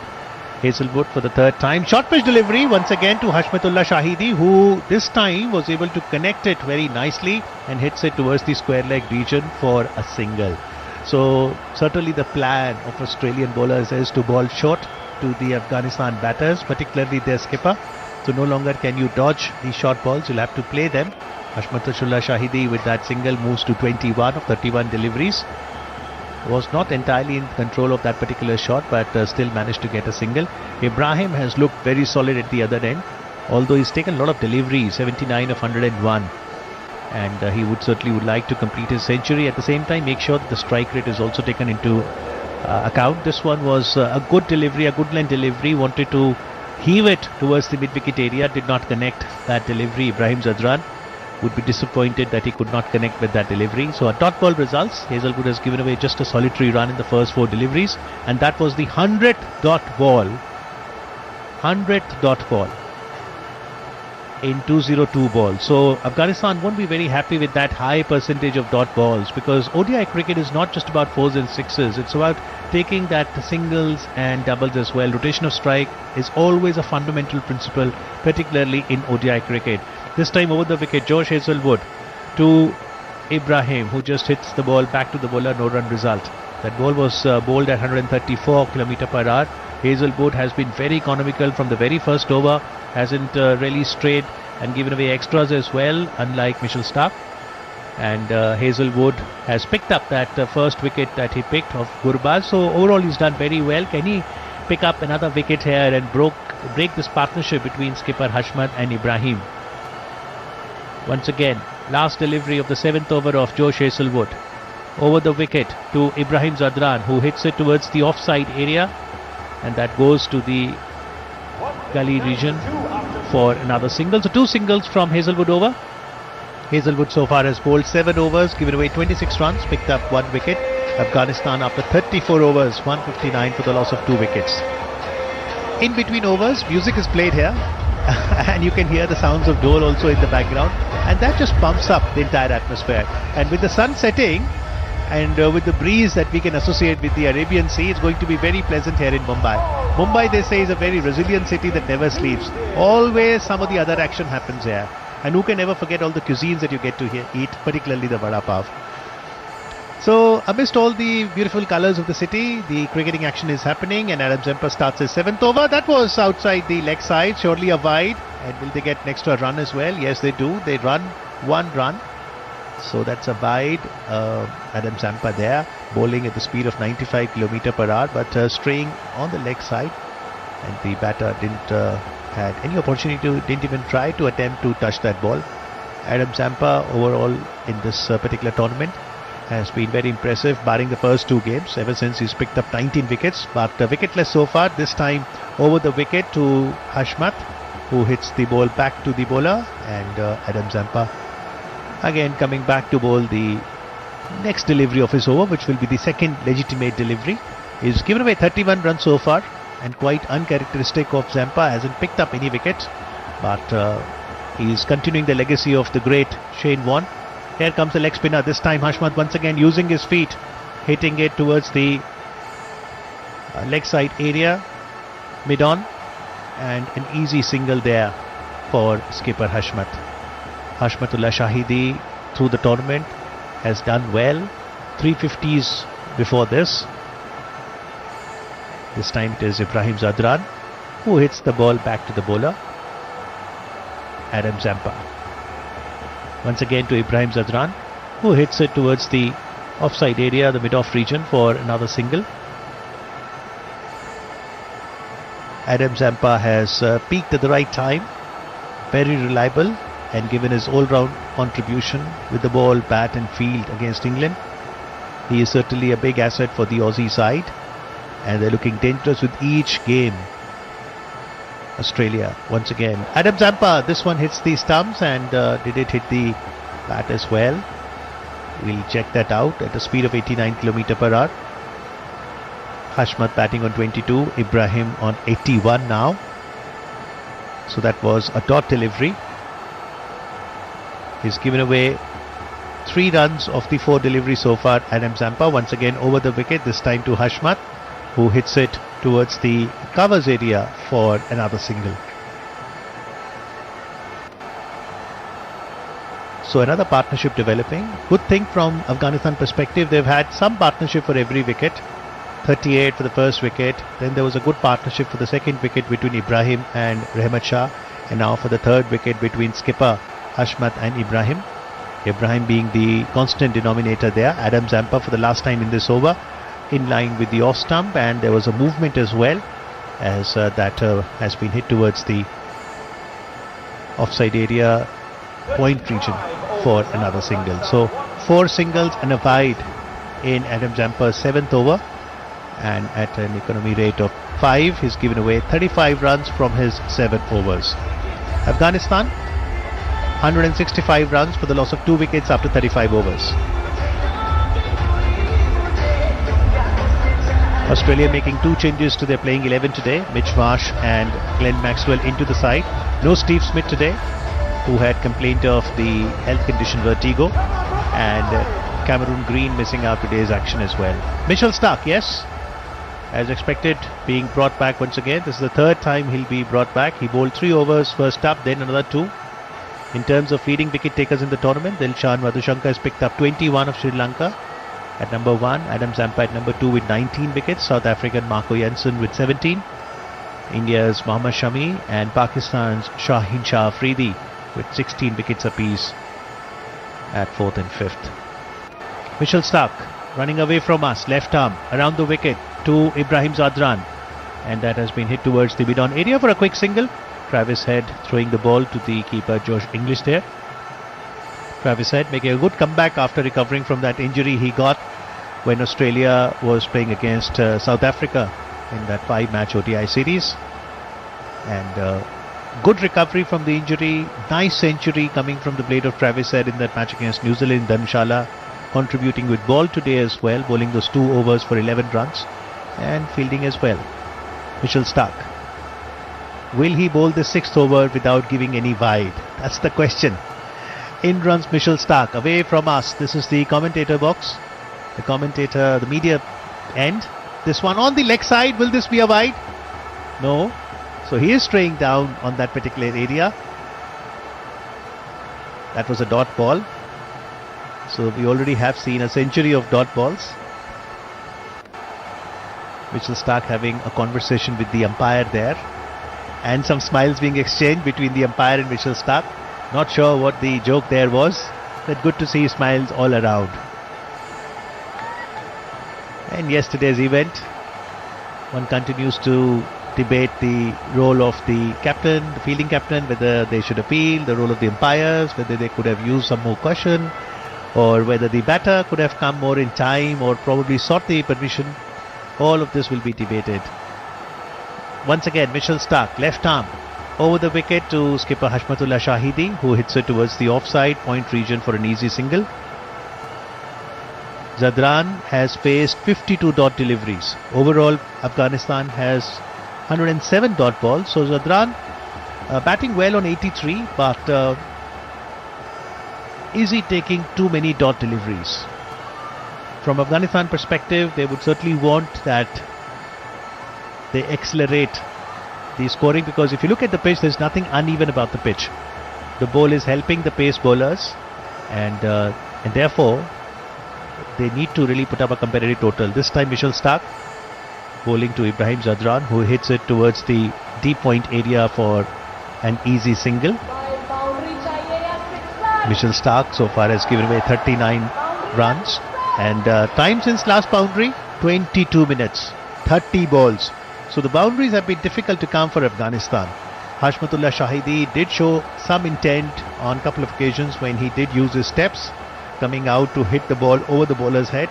Hazlewood for the 3rd time. Short pitch delivery once again to Hashmatullah Shahidi, who this time was able to connect it very nicely and hits it towards the square leg region for a single. So certainly the plan of Australian bowlers is to bowl short to the Afghanistan batters, particularly their skipper. So no longer can you dodge these short balls, you'll have to play them. Hashmatullah Shahidi with that single moves to 21 of 31 deliveries. Was not entirely in control of that particular shot, but still managed to get a single. Ibrahim has looked very solid at the other end, although he's taken a lot of deliveries, 79 of 101. and he would certainly like to complete his century. At the same time, make sure that the strike rate is also taken into account. This one was a good delivery, a good length delivery. Wanted to heave it towards the mid-wicket area, did not connect that delivery. Ibrahim Zadran would be disappointed that he could not connect with that delivery. So a dot ball results. Hazelwood has given away just a solitary run in the first 4 deliveries, and that was the 100th dot ball. 100th dot ball in 202 balls. So Afghanistan won't be very happy with that high percentage of dot balls, because ODI cricket is not just about 4s and 6s. It's about taking that singles and doubles as well. Rotation of strike is always a fundamental principle, particularly in ODI cricket. This time over the wicket, Josh Hazelwood to Ibrahim, who just hits the ball back to the bowler, no run result. That ball was bowled at 134 km per hour. Hazelwood has been very economical from the very first over, hasn't really strayed and given away extras as well, unlike Mitchell Starc. And Hazelwood has picked up that first wicket that he picked of Gurbaz. So overall he's done very well. Can he pick up another wicket here and break this partnership between skipper Hashmat and Ibrahim? Once again, last delivery of the 7th over of Josh Hazelwood. Over the wicket to Ibrahim Zadran, who hits it towards the offside area, and that goes to the gully region for another single. So 2 singles from Hazelwood over. Hazelwood so far has bowled 7 overs, given away 26 runs, picked up 1 wicket. Afghanistan after 34 overs, 159 for the loss of 2 wickets. In between overs, music is played here. And you can hear the sounds of dole also in the background, and that just pumps up the entire atmosphere. And with the sun setting and with the breeze that we can associate with the Arabian Sea, it's going to be very pleasant here in Mumbai. Mumbai, they say, is a very resilient city that never sleeps. Always some of the other action happens here, and who can ever forget all the cuisines that you get to eat, particularly the vada pav. So amidst all the beautiful colours of the city, the cricketing action is happening, and Adam Zampa starts his 7th over. That was outside the leg side, surely a wide. And will they get an extra run as well? Yes, they do. They run 1 run. So that's a wide. Adam Zampa there, bowling at the speed of 95 km per hour, but straying on the leg side. And the batter didn't had any opportunity to, didn't even try to attempt to touch that ball. Adam Zampa overall in this particular tournament has been very impressive, barring the first 2 games, ever since he's picked up 19 wickets, but wicketless so far. This time over the wicket to Hashmat, who hits the ball back to the bowler, and Adam Zampa again coming back to bowl the next delivery of his over, which will be the second legitimate delivery. He's given away 31 runs so far, and quite uncharacteristic of Zampa, hasn't picked up any wickets, but he's continuing the legacy of the great Shane Warne. Here comes the leg spinner. This time Hashmat once again using his feet, hitting it towards the leg side area, mid-on, and an easy single there for skipper Hashmat. Hashmatullah Shahidi through the tournament has done well. 350s before this. This time it is Ibrahim Zadran who hits the ball back to the bowler, Adam Zampa. Once again to Ibrahim Zadran, who hits it towards the offside area, the mid-off region, for another single. Adam Zampa has peaked at the right time, very reliable, and given his all-round contribution with the ball, bat and field against England. He is certainly a big asset for the Aussie side, and they're looking dangerous with each game. Australia once again. Adam Zampa, this one hits the stumps, and did it hit the bat as well? We'll check that out at a speed of 89 km per hour. Hashmat batting on 22, Ibrahim on 81 now. So that was a dot delivery. He's given away 3 runs of the 4 deliveries so far. Adam Zampa once again over the wicket, this time to Hashmat, who hits it towards the covers area for another single. So another partnership developing. Good thing from Afghanistan perspective, they've had some partnership for every wicket. 38 for the first wicket, then there was a good partnership for the second wicket between Ibrahim and Rahmat Shah, and now for the third wicket between skipper Hashmat and Ibrahim. Ibrahim being the constant denominator there. Adam Zampa for the last time in this over, in line with the off stump, and there was a movement as well, as that has been hit towards the offside area point region for another single. So 4 singles and a wide in Adam Zampar's 7th over, and at an economy rate of 5 he's given away 35 runs from his 7 overs. Afghanistan 165 runs for the loss of 2 wickets after 35 overs. Australia making 2 changes to their playing 11 today. Mitch Marsh and Glenn Maxwell into the side. No Steve Smith today, who had complained of the health condition vertigo, and Cameron Green missing out today's action as well. Mitchell Starc, yes, as expected, being brought back once again. This is the 3rd time he'll be brought back. He bowled 3 overs first up, then another 2. In terms of leading wicket takers in the tournament, Dilshan Madhushankar has picked up 21 of Sri Lanka at number 1, Adam Zampa at number 2 with 19 wickets, South African Marco Jansen with 17, India's Mohammad Shami and Pakistan's Shaheen Shah Afridi with 16 wickets apiece at 4th and 5th. Mitchell Starc running away from us, left arm around the wicket to Ibrahim Zadran, and that has been hit towards the mid-on area for a quick single. Travis Head throwing the ball to the keeper Josh English there. Travis Head making a good comeback after recovering from that injury he got when Australia was playing against South Africa in that 5-match ODI series, and good recovery from the injury. Nice century coming from the blade of Travis Head in that match against New Zealand in Dharamshala, contributing with ball today as well, bowling those 2 overs for 11 runs and fielding as well. Mitchell Starc, will he bowl the 6th over without giving any wide? That's the question. In runs Mitchell Starc away from us. This is the commentator box, the media end. This one on the leg side, will this be a wide? No. So he is straying down on that particular area. That was a dot ball. So we already have seen a century of dot balls. Mitchell Starc having a conversation with the umpire there, and some smiles being exchanged between the umpire and Mitchell Starc. Not sure what the joke there was, but good to see smiles all around. And yesterday's event, one continues to debate the role of the captain, the fielding captain, whether they should appeal, the role of the umpires, whether they could have used some more caution, or whether the batter could have come more in time or probably sought the permission. All of this will be debated. Once again, Mitchell Starc, left arm over the wicket to skipper Hashmatullah Shahidi, who hits it towards the offside point region for an easy single. Zadran has faced 52 dot deliveries. Overall, Afghanistan has 107 dot balls. So Zadran batting well on 83, but is he taking too many dot deliveries? From Afghanistan perspective, they would certainly want that they accelerate the scoring, because if you look at the pitch, there's nothing uneven about the pitch. The ball is helping the pace bowlers, and therefore they need to really put up a competitive total. This time Mitchell Starc bowling to Ibrahim Zadran, who hits it towards the deep point area for an easy single. Mitchell Starc so far has given away 39 runs, and time since last boundary 22 minutes, 30 balls. So the boundaries have been difficult to come for Afghanistan. Hashmatullah Shahidi did show some intent on a couple of occasions when he did use his steps coming out to hit the ball over the bowler's head,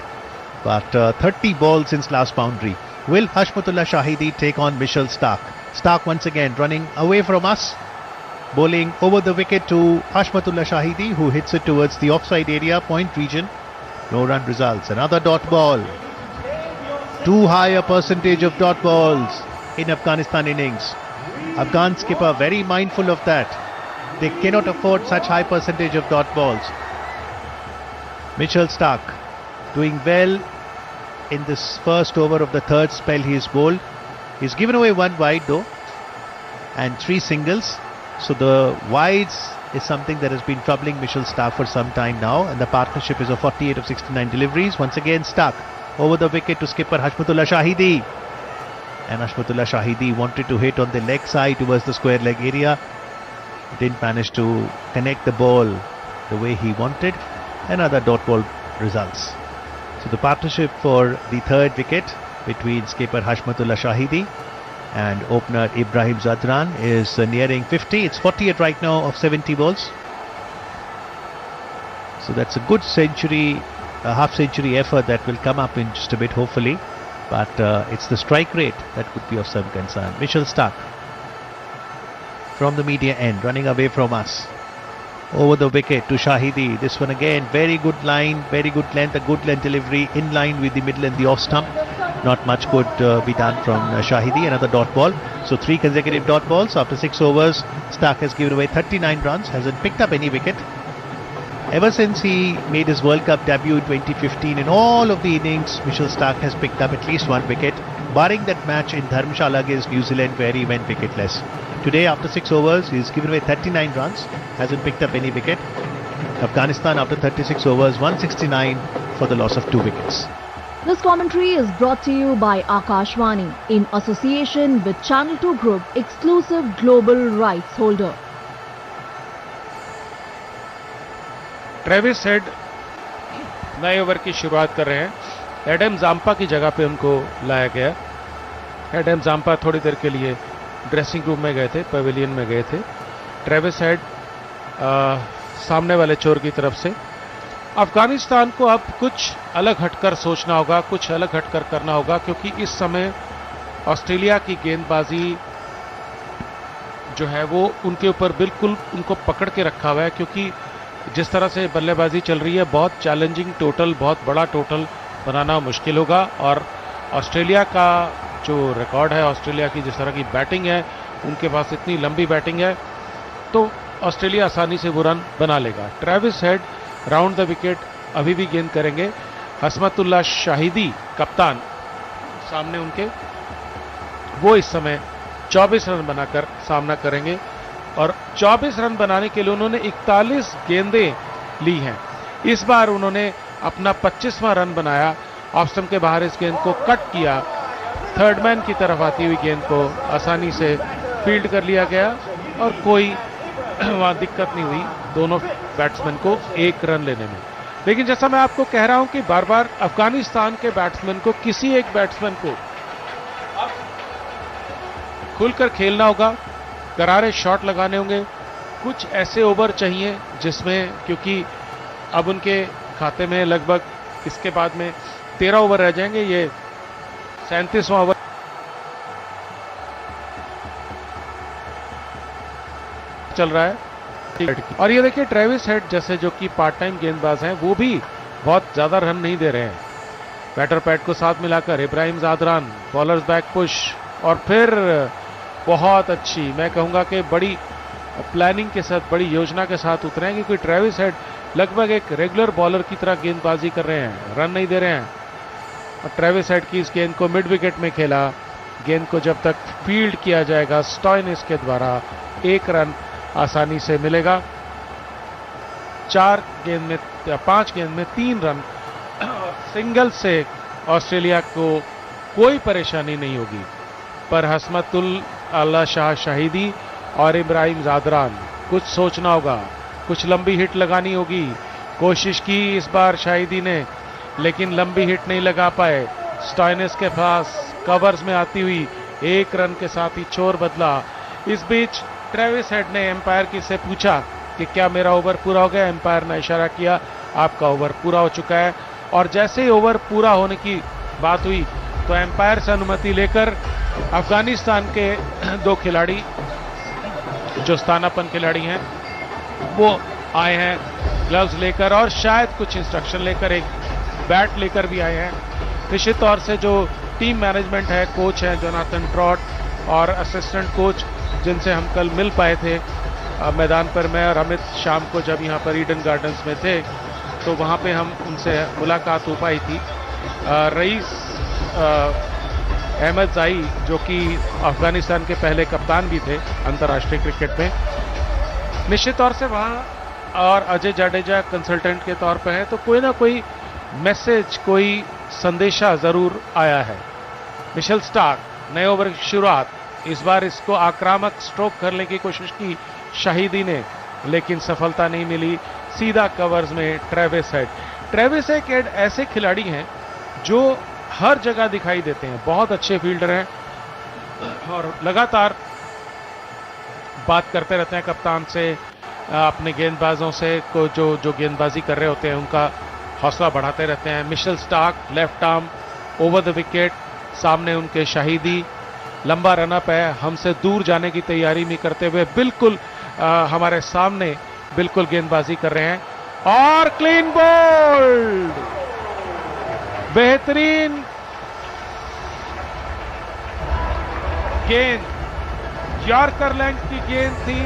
but 30 balls since last boundary. Will Hashmatullah Shahidi take on Mitchell Starc? Starc once again running away from us, bowling over the wicket to Hashmatullah Shahidi, who hits it towards the offside area point region. No run results. Another dot ball. Too high a percentage of dot balls in Afghanistan innings. Afghan skipper very mindful of that. They cannot afford such high percentage of dot balls. Mitchell Starc doing well in this first over of the 3rd spell he is bowled. He's given away 1 wide though, and 3 singles. So the wides is something that has been troubling Mitchell Starc for some time now, and the partnership is of 48 of 69 deliveries. Once again Starc over the wicket to skipper Hashmatullah Shahidi, and Hashmatullah Shahidi wanted to hit on the leg side towards the square leg area, didn't manage to connect the ball the way he wanted. Another dot ball results. So the partnership for the 3rd wicket between skipper Hashmatullah Shahidi and opener Ibrahim Zadran is nearing 50. It's 48 right now of 70 balls. So that's a good century, a half century effort that will come up in just a bit hopefully. But it's the strike rate that could be of some concern. Mitchell Starc from the media end, running away from us. Over the wicket to Shahidi. This one again, very good line, very good length, a good length delivery in line with the middle and the off stump. Not much could be done from Shahidi. Another dot ball. So 3 consecutive dot balls after 6 overs. Starc has given away 39 runs, hasn't picked up any wicket. Ever since he made his World Cup debut in 2015, in all of the innings, Mitchell Starc has picked up at least 1 wicket, barring that match in Dharamshala against New Zealand where he went wicketless. Today, after 6 overs, he's given away 39 runs, hasn't picked up any wicket. Afghanistan, after 36 overs, 169 for the loss of 2 wickets. This commentary is brought to you by Akashvani in association with Channel 2 Group, exclusive global rights holder. Travis head नए over की शुरुआत कर रहे हैं. Adam Zampa की जगह पे उनको लाया गया. एडम जाम्पा थोड़ी देर के लिए ड्रेसिंग रूम में गए थे, पवेलियन में गए थे. ट्रेविस हेड सामने वाले छोर की तरफ से. अफगानिस्तान को अब कुछ अलग हटकर सोचना होगा, कुछ अलग हटकर करना होगा, क्योंकि इस समय ऑस्ट्रेलिया की गेंदबाजी जो है वो उनके ऊपर बिल्कुल उनको पकड़ के रखा हुआ है. क्योंकि जिस तरह से बल्लेबाजी चल रही है, बहुत चैलेंजिंग टोटल, बहुत बड़ा टोटल बनाना मुश्किल होगा. और ऑस्ट्रेलिया का जो रिकॉर्ड है, ऑस्ट्रेलिया की जिस तरह की बैटिंग है, उनके पास इतनी लंबी बैटिंग है, तो ऑस्ट्रेलिया आसानी से वो रन बना लेगा. Travis head round the wicket अभी भी गेंद करेंगे. हसमतुल्लाह शाहिदी कप्तान सामने उनके, वो इस समय 24 रन बनाकर सामना करेंगे. और 24 रन बनाने के लिए उन्होंने 41 गेंदें ली हैं. इस बार उन्होंने अपना 25वां रन बनाया. ऑफ स्टंप के बाहर इस गेंद को कट किया. थर्ड मैन की तरफ आती हुई गेंद को आसानी से फील्ड कर लिया गया और कोई वहां दिक्कत नहीं हुई दोनों बैट्समैन को 1 रन लेने में. लेकिन जैसा मैं आपको कह रहा हूं कि बार बार अफगानिस्तान के बैट्समैन को, किसी एक बैट्समैन को खुलकर खेलना होगा, करारे शॉट लगाने होंगे. कुछ ऐसे ओवर चाहिए जिसमें, क्योंकि अब उनके खाते में लगभग इसके बाद में 13 ओवर रह जाएंगे. ये 37वां ओवर चल रहा है. और ये देखिए ट्रेविस हेड जैसे जो कि पार्ट टाइम गेंदबाज हैं, वो भी बहुत ज्यादा रन नहीं दे रहे हैं. बैटर पैड को साथ मिलाकर Ibrahim Zadran, bowlers back push, और फिर बहुत अच्छी, मैं कहूंगा कि बड़ी प्लानिंग के साथ, बड़ी योजना के साथ उतरे हैं. क्योंकि ट्रेविस हेड लगभग एक रेगुलर बॉलर की तरह गेंदबाजी कर रहे हैं, रन नहीं दे रहे हैं. और ट्रेविस हेड की इस गेंद को मिड विकेट में खेला. गेंद को जब तक फील्ड किया जाएगा स्टॉइनिस के द्वारा, 1 रन आसानी से मिलेगा. 5 गेंद में 3 रन. सिंगल से ऑस्ट्रेलिया को कोई परेशानी नहीं होगी. पर हसमतुल्लाह शाहिदी और इब्राहिम जादरान, कुछ सोचना होगा, कुछ लंबी हिट लगानी होगी. कोशिश की इस बार शाहिदी ने, लेकिन लंबी हिट नहीं लगा पाए. स्टॉइनिस के पास कवर्स में आती हुई 1 रन के साथ ही छोर बदला. इस बीच ट्रेविस हेड ने एम्पायर की से पूछा कि क्या मेरा ओवर पूरा हो गया. एम्पायर ने इशारा किया, आपका ओवर पूरा हो चुका है. और जैसे ही ओवर पूरा होने की बात हुई तो एम्पायर से अनुमति लेकर अफगानिस्तान के 2 खिलाड़ी जो स्थानापन्न खिलाड़ी हैं वो आए हैं ग्लव्स लेकर, और शायद कुछ इंस्ट्रक्शन लेकर, एक बैट लेकर भी आए हैं. निश्चित तौर से जो टीम मैनेजमेंट है, कोच हैं जोनाथन ट्रॉट और असिस्टेंट कोच, जिनसे हम कल मिल पाए थे मैदान पर, मैं और अमित शाम को जब यहाँ पर ईडन गार्डन्स में थे, तो वहाँ पे हम उनसे मुलाकात हो पाई थी. रईस अहमद जाई, जो कि अफगानिस्तान के पहले कप्तान भी थे अंतर्राष्ट्रीय क्रिकेट में, निश्चित तौर से वहाँ, और अजय जाडेजा कंसल्टेंट के तौर पर है. तो कोई ना कोई मैसेज, कोई संदेशा जरूर आया है. मिशेल स्टार्क नए ओवर की शुरुआत. इस बार इसको आक्रामक स्ट्रोक करने की कोशिश की शाहिदी ने, लेकिन सफलता नहीं मिली. सीधा कवर्स में ट्रेविस हेड. ट्रेविस हेड ऐसे खिलाड़ी हैं जो हर जगह दिखाई देते हैं, बहुत अच्छे फील्डर हैं और लगातार बात करते रहते हैं कप्तान से, अपने गेंदबाजों से को जो गेंदबाजी कर रहे होते हैं उनका हौसला बढ़ाते रहते हैं। Mitchell Starc left arm over the wicket, सामने उनके शाहिदी, लंबा रनअप है, हमसे दूर जाने की तैयारी में करते हुए बिल्कुल हमारे सामने बिल्कुल गेंदबाजी कर रहे हैं और क्लीन बोल्ड, बेहतरीन गेंद, यॉर्कर लेंथ की गेंद थी।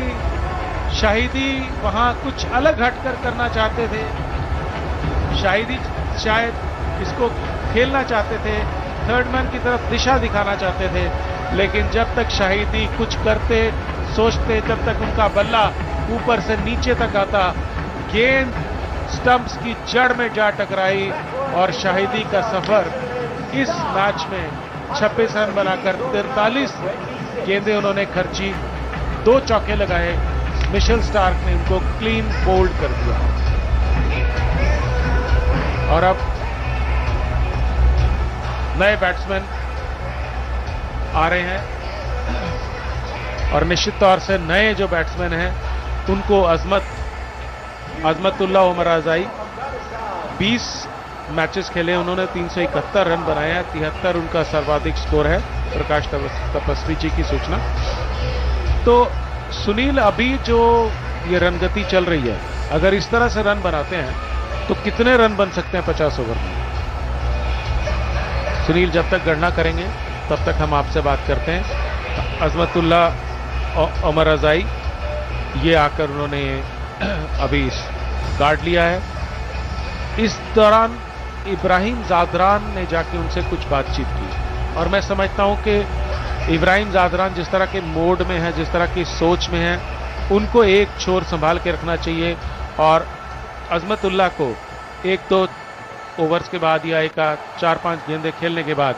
शाहिदी वहां कुछ अलग हटकर करना चाहते थे, शाहिदी शायद इसको खेलना चाहते थे, थर्ड मैन की तरफ दिशा दिखाना चाहते थे, लेकिन जब तक शाहिदी कुछ करते सोचते तब तक उनका बल्ला ऊपर से नीचे तक आता, गेंद स्टंप्स की जड़ में जा टकराई और शाहिदी का सफर इस मैच में 26 रन बनाकर 43 गेंदें उन्होंने खर्ची, 2 चौके लगाए। मिशेल स्टार्क ने उनको क्लीन बोल्ड कर दिया और अब नए बैट्समैन आ रहे हैं और निश्चित तौर से नए जो बैट्समैन हैं उनको अजमतुल्लाह उमर अज़ाई 20 मैचेस खेले, उन्होंने 371 रन बनाए हैं, 73 उनका सर्वाधिक स्कोर है। प्रकाश तपस्वी जी की सूचना। तो सुनील, अभी जो ये रन गति चल रही है, अगर इस तरह से रन बनाते हैं तो कितने रन बन सकते हैं 50 ओवर में? सुनील जब तक गणना करेंगे तब तक हम आपसे बात करते हैं। अजमतुल्लाह उमर अज़ाई ये आकर उन्होंने अभी गार्ड लिया है। इस दौरान इब्राहिम ज़ादरान ने जाके उनसे कुछ बातचीत की और मैं समझता हूं कि इब्राहिम ज़ादरान जिस तरह के मोड में है, जिस तरह की सोच में है, उनको एक छोर संभाल के रखना चाहिए और अजमतुल्लाह को 1-2 ओवर्स के बाद या 4-5 गेंदें खेलने के बाद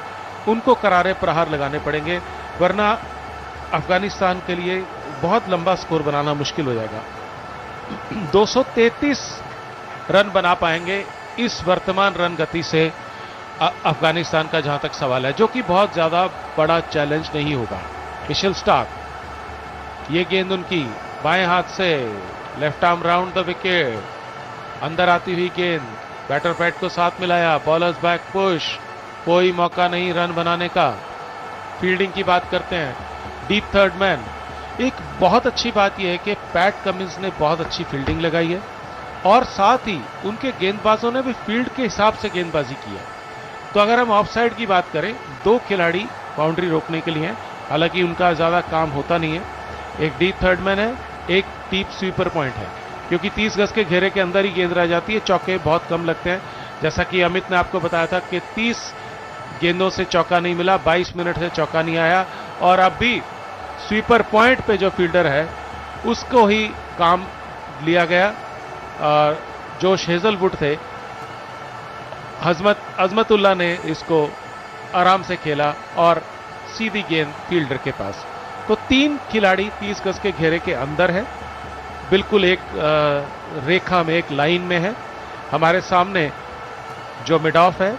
उनको करारे प्रहार लगाने पड़ेंगे, वरना अफगानिस्तान के लिए बहुत लंबा स्कोर बनाना मुश्किल हो जाएगा। 233 रन बना पाएंगे इस वर्तमान रन गति से अफगानिस्तान का जहां तक सवाल है, जो कि बहुत ज्यादा बड़ा चैलेंज नहीं होगा। मिशेल स्टार्क, ये गेंद उनकी बाएं हाथ से left arm round the wicket, अंदर आती हुई गेंद, बैटर पैड को साथ मिलाया, बॉलर्स बैक पुश, कोई मौका नहीं रन बनाने का। फील्डिंग की बात करते हैं, डीप थर्ड मैन। एक बहुत अच्छी बात यह है कि पैट कमिंस ने बहुत अच्छी फील्डिंग लगाई है और साथ ही उनके गेंदबाजों ने भी फील्ड के हिसाब से गेंदबाजी की है। तो अगर हम ऑफ साइड की बात करें, 2 खिलाड़ी बाउंड्री रोकने के लिए हैं, हालांकि उनका ज्यादा काम होता नहीं है। एक डीप थर्ड मैन है, एक डीप स्वीपर पॉइंट है, क्योंकि 30 गज के घेरे के अंदर ही गेंद रह जाती है, चौके बहुत कम लगते हैं। जैसा कि अमित ने आपको बताया था कि 30 गेंदों से चौका नहीं मिला, 22 मिनट से चौका नहीं आया और अब भी स्वीपर पॉइंट पे जो फील्डर है उसको ही काम लिया गया। जोश हेजलवुड थे, अजमतुल्लाह ने इसको आराम से खेला और सीधी गेंद फील्डर के पास। तो 3 खिलाड़ी 30 गज के घेरे के अंदर है, बिल्कुल एक रेखा में, एक लाइन में है। हमारे सामने जो मिड ऑफ है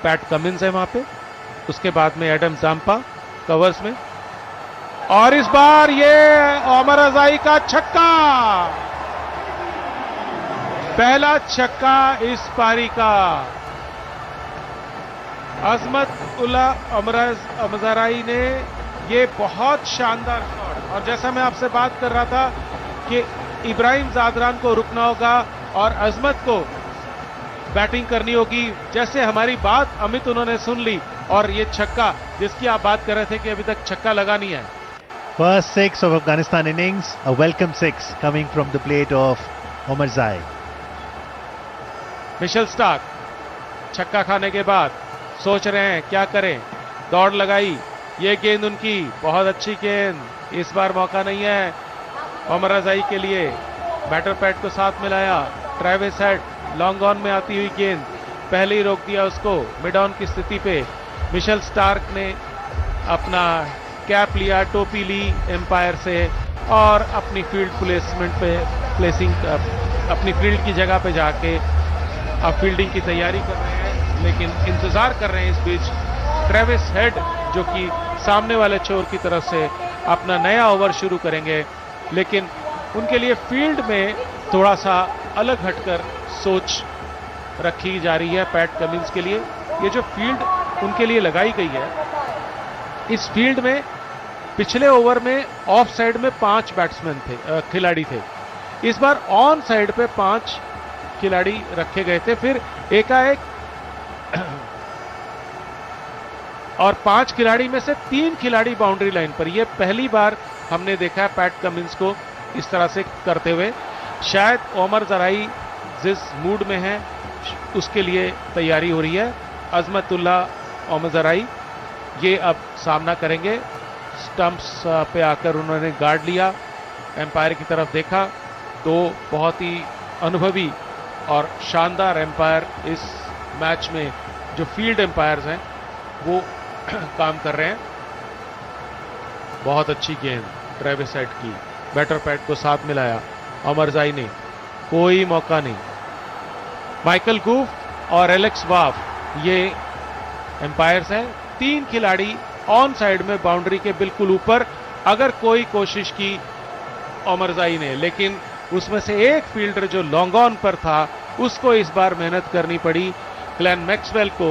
पैट कमिंस है वहां पे, उसके बाद में एडम जाम्पा कवर्स में, और इस बार ये उमर अज़ाई का छक्का, पहला छक्का इस पारी का। अजमतुल्लाह उमर अज़ाई ने ये बहुत शानदार शॉट, और जैसा मैं आपसे बात कर रहा था कि इब्राहिम ज़ादरान को रुकना होगा और अजमत को बैटिंग करनी होगी, जैसे हमारी बात अमित उन्होंने सुन ली और ये छक्का जिसकी आप बात कर रहे थे कि अभी तक छक्का लगा नहीं है। First 6 of Afghanistan innings, a welcome 6 coming from the plate of Umar Zai. Mitchell Starc छक्का खाने के बाद सोच रहे हैं क्या करें, दौड़ लगाई, ये गेंद उनकी बहुत अच्छी गेंद, इस बार मौका नहीं है उमर अज़ाई के लिए। बैटर पैड को साथ मिलाया, ट्रेविस हेड लॉन्ग ऑन में आती हुई गेंद, पहले ही रोक दिया उसको मिड ऑन की स्थिति पे। मिशेल स्टार्क ने अपना कैप लिया, टोपी ली एम्पायर से और अपनी फील्ड प्लेसमेंट पे अपनी फील्ड की जगह पे जाके अब फील्डिंग की तैयारी कर रहे हैं, लेकिन इंतजार कर रहे हैं इस बीच ट्रेविस हेड, जो कि सामने वाले छोर की तरफ से अपना नया ओवर शुरू करेंगे। लेकिन उनके लिए फील्ड में थोड़ा सा अलग हटकर सोच रखी जा रही है पैट कमिंस के लिए। ये जो फील्ड उनके लिए लगाई गई है, इस फील्ड में पिछले ओवर में ऑफ साइड में 5 बैट्समैन थे, खिलाड़ी थे। इस बार ऑन साइड पे 5 खिलाड़ी रखे गए थे, फिर एकाएक और 5 खिलाड़ी में से 3 खिलाड़ी बाउंड्री लाइन पर। यह पहली बार हमने देखा है पैट कमिंस को इस तरह से करते हुए। शायद ओमर जराई जिस मूड में है उसके लिए तैयारी हो रही है। अजमतुल्ला ओमर जराई ये अब सामना करेंगे। स्टंप्स पे आकर उन्होंने गार्ड लिया, एम्पायर की तरफ देखा, तो बहुत ही अनुभवी और शानदार एम्पायर इस मैच में जो फील्ड एम्पायर्स हैं वो काम कर रहे हैं। बहुत अच्छी गेंद ट्रेविस हेड की, बैटर पैड को साथ मिलाया अमरजाई ने, कोई मौका नहीं। माइकल गूफ और एलेक्स वाफ ये एम्पायर्स हैं। 3 खिलाड़ी ऑन साइड में बाउंड्री के बिल्कुल ऊपर। अगर कोई कोशिश की अमरजाई ने, लेकिन उसमें से एक फील्डर जो लॉन्ग ऑन पर था उसको इस बार मेहनत करनी पड़ी, ग्लेन मैक्सवेल को।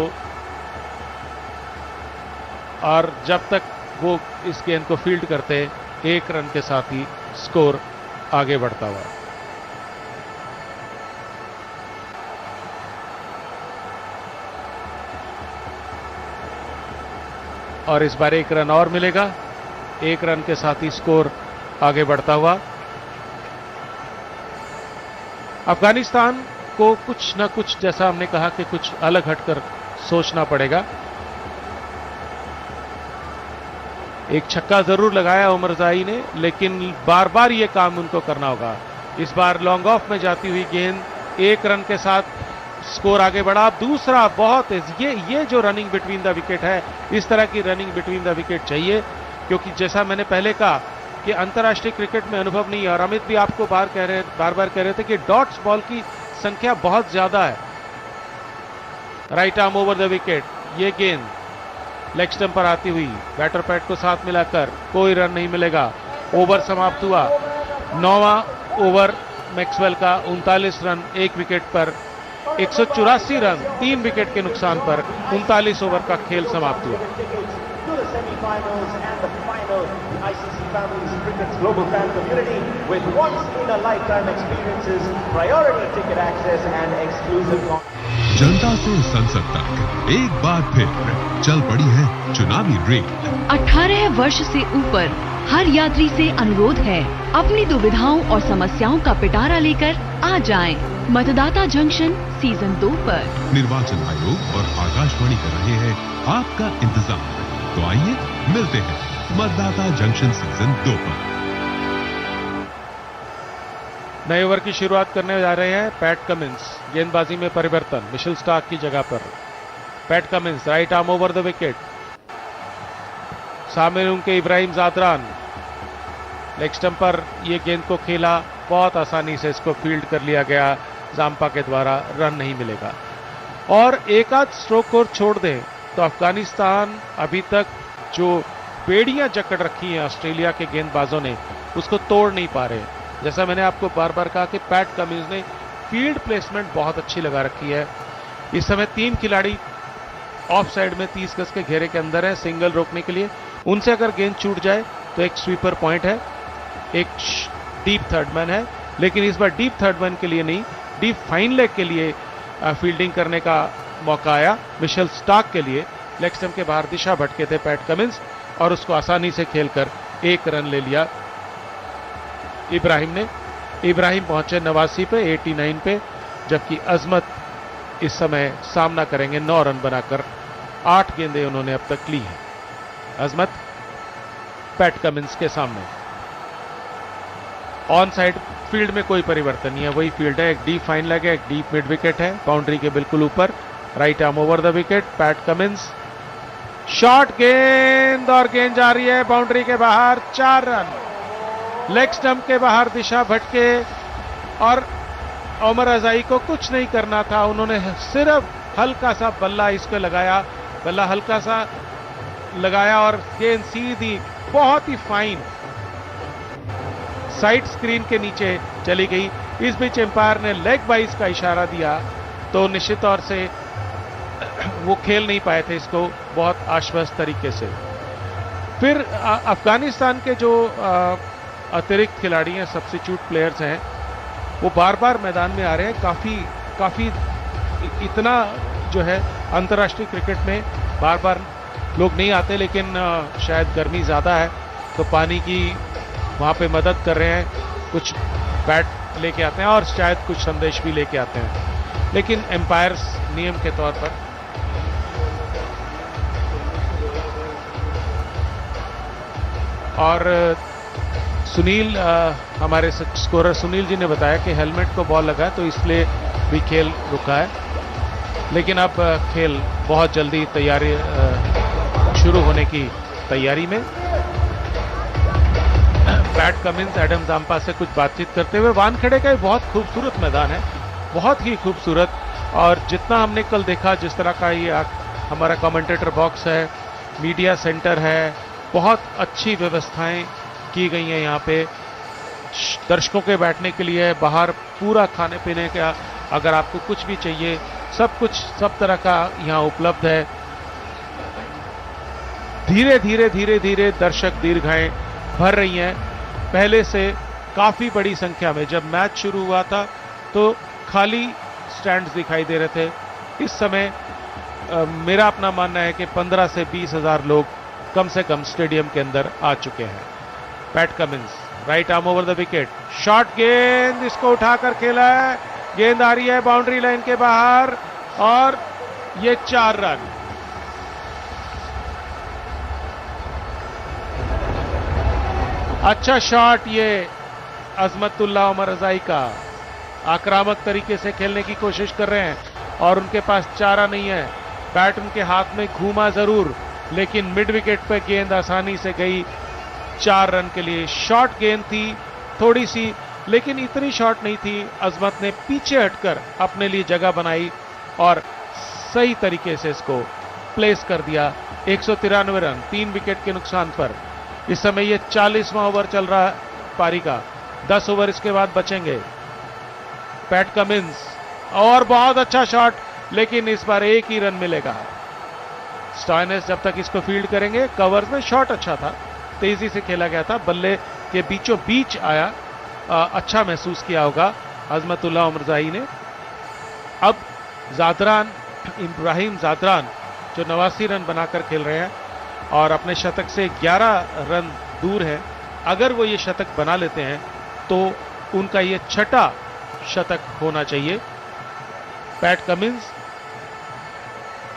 और जब तक वो इस गेंद को फील्ड करते, 1 रन के साथ ही स्कोर आगे बढ़ता हुआ। और इस बार 1 रन और मिलेगा, 1 रन के साथ ही स्कोर आगे बढ़ता हुआ। अफगानिस्तान को कुछ न कुछ, जैसा हमने कहा कि कुछ अलग हटकर सोचना पड़ेगा। एक छक्का जरूर लगाया उमरजाई ने, लेकिन बार बार ये काम उनको करना होगा। इस बार लॉन्ग ऑफ में जाती हुई गेंद, 1 रन के साथ स्कोर आगे बढ़ा। दूसरा बहुत ये जो रनिंग बिटवीन द विकेट है, इस तरह की रनिंग बिटवीन द विकेट चाहिए, क्योंकि जैसा मैंने पहले कहा कि अंतर्राष्ट्रीय क्रिकेट में अनुभव नहीं है। और अमित भी आपको बार बार कह रहे थे कि डॉट्स बॉल की संख्या बहुत ज्यादा है। Right arm over the wicket, ये गेंद लेग स्टंप पर आती हुई, बैटर पैड को साथ मिलाकर कोई रन नहीं मिलेगा। ओवर समाप्त हुआ। 9वां ओवर मैक्सवेल का 39 रन 1 विकेट पर, 184 रन 3 विकेट के नुकसान पर 39 ओवर का खेल समाप्त हुआ। To the semi-finals and the final, ICC Families Cricket's global fan community with once-in-a-lifetime experiences, priority ticket access and exclusive. जनता से संसद तक एक बार फिर चल पड़ी है चुनावी रेल। 18 वर्ष से ऊपर हर यात्री से अनुरोध है, अपनी दुविधाओं और समस्याओं का पिटारा लेकर आ जाएं। मतदाता जंक्शन सीजन 2 पर। निर्वाचन आयोग और आकाशवाणी कर रहे हैं आपका इंतजार। तो आइए मिलते हैं मतदाता जंक्शन सीजन 2 पर। नए ओवर की शुरुआत करने जा रहे हैं पैट कमिंस। गेंदबाजी में परिवर्तन, मिशेल स्टार्क की जगह पर PAT Cummins. Right arm over the wicket, सामने उनके इब्राहिम जादरान। लेग स्टंप पर यह गेंद को खेला, बहुत आसानी से इसको फील्ड कर लिया गया जाम्पा के द्वारा, रन नहीं मिलेगा। और एक आध स्ट्रोक और छोड़ दें तो अफगानिस्तान अभी तक जो बेड़ियां जकड़ रखी हैं ऑस्ट्रेलिया के गेंदबाजों ने, उसको तोड़ नहीं पा रहे। जैसा मैंने आपको बार बार कहा कि पैट कमिंस ने फील्ड प्लेसमेंट बहुत अच्छी लगा रखी है। इस समय 3 खिलाड़ी ऑफ साइड में 30 गज के घेरे के अंदर है सिंगल रोकने के लिए। उनसे अगर गेंद छूट जाए तो एक स्वीपर पॉइंट है, एक डीप थर्ड मैन है। लेकिन इस बार डीप थर्ड मैन के लिए नहीं, डीप फाइन लेग के लिए फील्डिंग करने का मौका आया मिशेल स्टार्क के लिए। लेग स्टंप के बाहर दिशा भटके थे पैट कमिंस और उसको आसानी से खेलकर 1 रन ले लिया इब्राहिम ने। इब्राहिम पहुंचे 89 पे, 89 पे, जबकि अजमत इस समय सामना करेंगे 9 रन बनाकर। 8 गेंदें उन्होंने अब तक ली हैं अजमत पैट कमिंस के सामने। ऑन साइड फील्ड में कोई परिवर्तन नहीं है, वही फील्ड है। एक डीप फाइन लेग है, एक डीप मिड विकेट है बाउंड्री के बिल्कुल ऊपर। Right arm over the wicket, PAT Cummins. Short गेंद और गेंद जा रही है बाउंड्री के बाहर, 4 रन। लेग स्टंप के बाहर दिशा भटके और ओमर अजाई को कुछ नहीं करना था, उन्होंने सिर्फ हल्का सा बल्ला इस पे लगाया, बल्ला हल्का सा लगाया और गेंद सीधी, बहुत ही फाइन साइड स्क्रीन के नीचे चली गई। इस बीच एम्पायर ने लेग वाइज का इशारा दिया, तो निश्चित तौर से वो खेल नहीं पाए थे इसको बहुत आश्वस्त तरीके से। फिर अफगानिस्तान के जो अतिरिक्त खिलाड़ी हैं, सब्स्टिट्यूट प्लेयर्स हैं, वो बार बार मैदान में आ रहे हैं। काफ़ी इतना जो है अंतर्राष्ट्रीय क्रिकेट में बार बार लोग नहीं आते, लेकिन शायद गर्मी ज़्यादा है तो पानी की वहाँ पे मदद कर रहे हैं, कुछ बैट लेके आते हैं और शायद कुछ संदेश भी लेके आते हैं, लेकिन एम्पायर्स नियम के तौर पर। और सुनील, हमारे स्कोरर सुनील जी ने बताया कि हेलमेट को बॉल लगा तो इसलिए भी खेल रुका है, लेकिन अब खेल बहुत जल्दी तैयारी शुरू होने की तैयारी में। पैट कमिंस एडम जाम्पा से कुछ बातचीत करते हुए, वानखेड़े का एक बहुत खूबसूरत मैदान है, बहुत ही खूबसूरत, और जितना हमने कल देखा जिस तरह का ये हमारा कमेंटेटर बॉक्स है, मीडिया सेंटर है, बहुत अच्छी व्यवस्थाएं की गई हैं यहाँ पे दर्शकों के बैठने के लिए, बाहर पूरा खाने पीने का, अगर आपको कुछ भी चाहिए सब कुछ सब तरह का यहाँ उपलब्ध है। धीरे धीरे दर्शक दीर्घाएं भर रही हैं, पहले से काफी बड़ी संख्या में। जब मैच शुरू हुआ था तो खाली स्टैंड्स दिखाई दे रहे थे, इस समय मेरा अपना मानना है कि 15 से 20 हजार लोग कम से कम स्टेडियम के अंदर आ चुके हैं। PAT Cummins right arm over the wicket, short गेंद, इसको उठाकर खेला है, गेंद आ रही है बाउंड्री लाइन के बाहर और ये 4 रन। अच्छा शॉट ये अजमतुल्लाह उमर रजाई का, आक्रामक तरीके से खेलने की कोशिश कर रहे हैं और उनके पास चारा नहीं है। बैट उनके हाथ में घूमा जरूर, लेकिन मिड विकेट पर गेंद आसानी से गई 4 रन के लिए। शॉर्ट गेंद थी थोड़ी सी, लेकिन इतनी शॉर्ट नहीं थी। अजमत ने पीछे हटकर अपने लिए जगह बनाई और सही तरीके से इसको प्लेस कर दिया। 193 रन 3 विकेट के नुकसान पर। इस समय ये 40वां ओवर चल रहा है पारी का, 10 ओवर इसके बाद बचेंगे। पैट कमिंस और बहुत अच्छा शॉट, लेकिन इस बार एक ही रन मिलेगा। स्टॉइनिस जब तक इसको फील्ड करेंगे, कवर्स में शॉट अच्छा था, तेजी से खेला गया था, बल्ले के बीचों बीच आया, अच्छा महसूस किया होगा अजमतुल्लाह उमरजाई ने। अब जादरान, इब्राहिम जादरान जो 89 रन बनाकर खेल रहे हैं और अपने शतक से 11 रन दूर है। अगर वो ये शतक बना लेते हैं तो उनका ये 6ठा शतक होना चाहिए। पैट कमिंस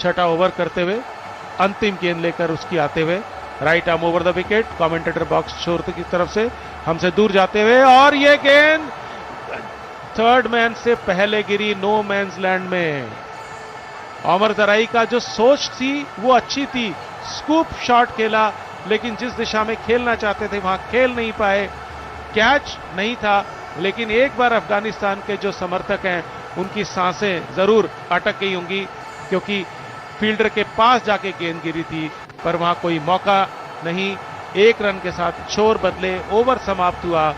6ठा ओवर करते हुए, अंतिम गेंद लेकर उसकी आते हुए, right arm over the wicket, commentator box छोर की तरफ से हमसे दूर जाते हुए, और ये गेंद थर्ड मैन से पहले गिरी नो मैंस लैंड में। उमर जराई का जो सोच थी वो अच्छी थी, स्कूप शॉट खेला, लेकिन जिस दिशा में खेलना चाहते थे वहां खेल नहीं पाए। कैच नहीं था, लेकिन एक बार अफगानिस्तान के जो समर्थक हैं उनकी सांसें जरूर अटक गई होंगी, क्योंकि फील्डर के पास जाके गेंद गिरी थी, पर वहां कोई मौका नहीं। 1 रन के साथ छोर बदले, ओवर समाप्त हुआ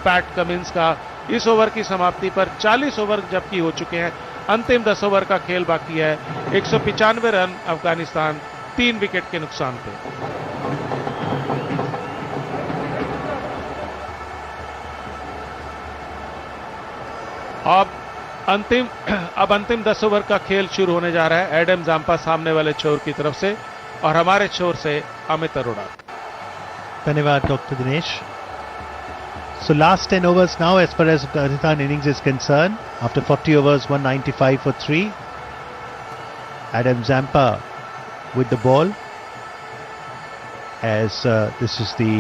पैट कमिंस का। इस ओवर की समाप्ति पर 40 ओवर जबकि हो चुके हैं, अंतिम 10 ओवर का खेल बाकी है। 195 रन अफगानिस्तान 3 विकेट के नुकसान पे। अब अंतिम 10 ओवर का खेल शुरू होने जा रहा है। एडम जाम्पा सामने वाले छोर की तरफ से और हमारे छोर से अमित अरोड़ा। धन्यवाद doctor Dinesh. So last 10 overs now as far as Afghanistan innings is concerned. After 40 overs, 195 for 3. Adam Zampa with the ball, as this is the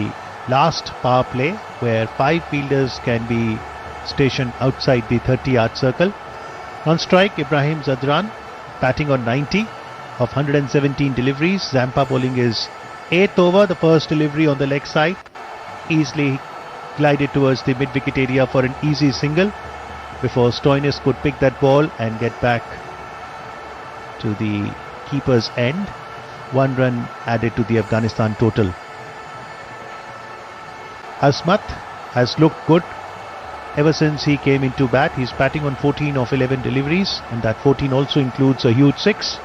last power play where 5 fielders can be stationed outside the 30-yard circle. On strike, Ibrahim Zadran batting on 90 of 117 deliveries. Zampa bowling his 8th over, the first delivery on the leg side. Easily glided towards the mid-wicket area for an easy single before Stoinis could pick that ball and get back to the keeper's end. 1 run added to the Afghanistan total. Asmat has looked good ever since he came into bat. He's batting on 14 of 11 deliveries, and that 14 also includes a huge 6,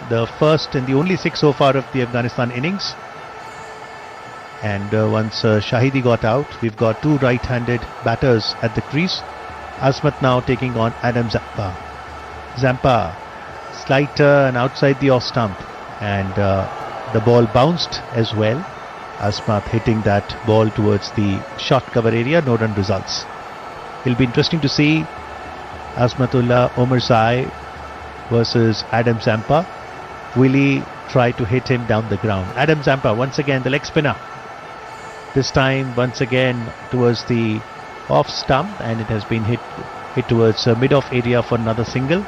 the first and the only 6 so far of the Afghanistan innings. And once Shahidi got out, we've got two right-handed batters at the crease. Azmat now taking on Adam Zampa. Zampa, slight turn outside the off stump, and the ball bounced as well. Azmat hitting that ball towards the short cover area, no run results. It'll be interesting to see Azmatullah Omarzai versus Adam Zampa. Will he try to hit him down the ground? Adam Zampa, once again the leg spinner. This time once again towards the off stump, and it has been hit towards mid-off area for another single.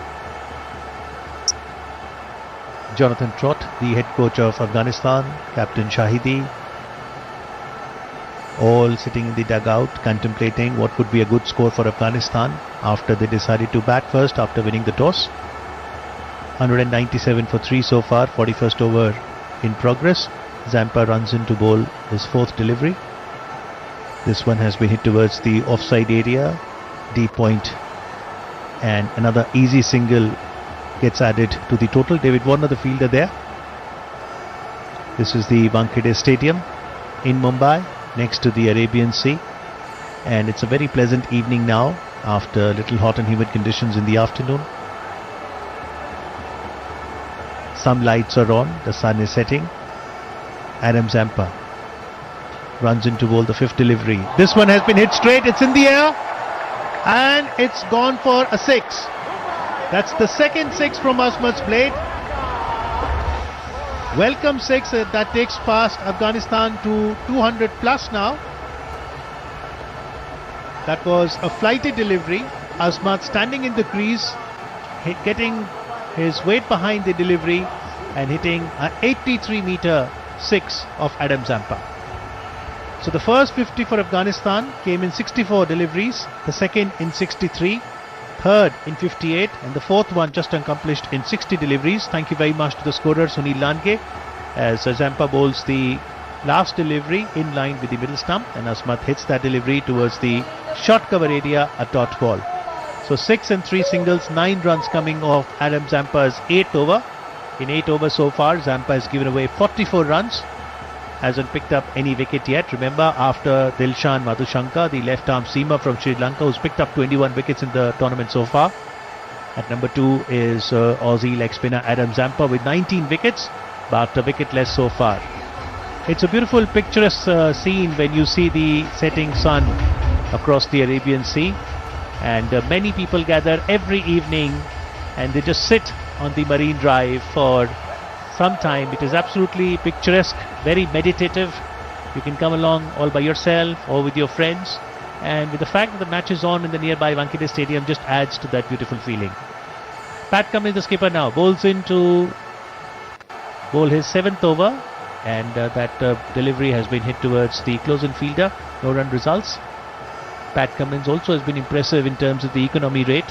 Jonathan Trott, the head coach of Afghanistan, Captain Shahidi, all sitting in the dugout contemplating what would be a good score for Afghanistan after they decided to bat first after winning the toss. 197 for 3 so far, 41st over in progress. Zampa runs in to bowl his 4th delivery. This one has been hit towards the offside area, deep point, and another easy single gets added to the total. David Warner, the fielder there. This is the Wankhede Stadium in Mumbai, next to the Arabian Sea, and it's a very pleasant evening now after a little hot and humid conditions in the afternoon. Some lights are on, the sun is setting. Adam Zampa runs in to bowl the 5th delivery. This one has been hit straight, it's in the air, and it's gone for a 6. That's the second 6 from Azmat's blade. Welcome 6 that takes past Afghanistan to 200 plus now. That was a flighted delivery. Azmat standing in the crease, getting his weight behind the delivery and hitting an 83-meter 6 of Adam Zampa. So the first 50 for Afghanistan came in 64 deliveries, the second in 63, third in 58, and the 4th one just accomplished in 60 deliveries. Thank you very much to the scorer Sunil Lange, as Zampa bowls the last delivery in line with the middle stump, and Azmat hits that delivery towards the short cover area, a dot ball. So 6 and 3 singles, 9 runs coming off Adam Zampa's 8th over. In 8 overs so far, Zampa has given away 44 runs, hasn't picked up any wicket yet. Remember, after Dilshan Madhushanka, the left-arm seamer from Sri Lanka, who's picked up 21 wickets in the tournament so far. At number 2 is Aussie leg spinner Adam Zampa with 19 wickets, but a wicket less so far. It's a beautiful picturesque scene when you see the setting sun across the Arabian Sea, and many people gather every evening and they just sit on the Marine Drive for some time. It is absolutely picturesque, very meditative. You can come along all by yourself or with your friends, and with the fact that the match is on in the nearby Wankhede Stadium just adds to that beautiful feeling. Pat Cummins, the skipper, now bowls in to bowl his 7th over, and that delivery has been hit towards the close-in fielder. No run results. Pat Cummins also has been impressive in terms of the economy rate,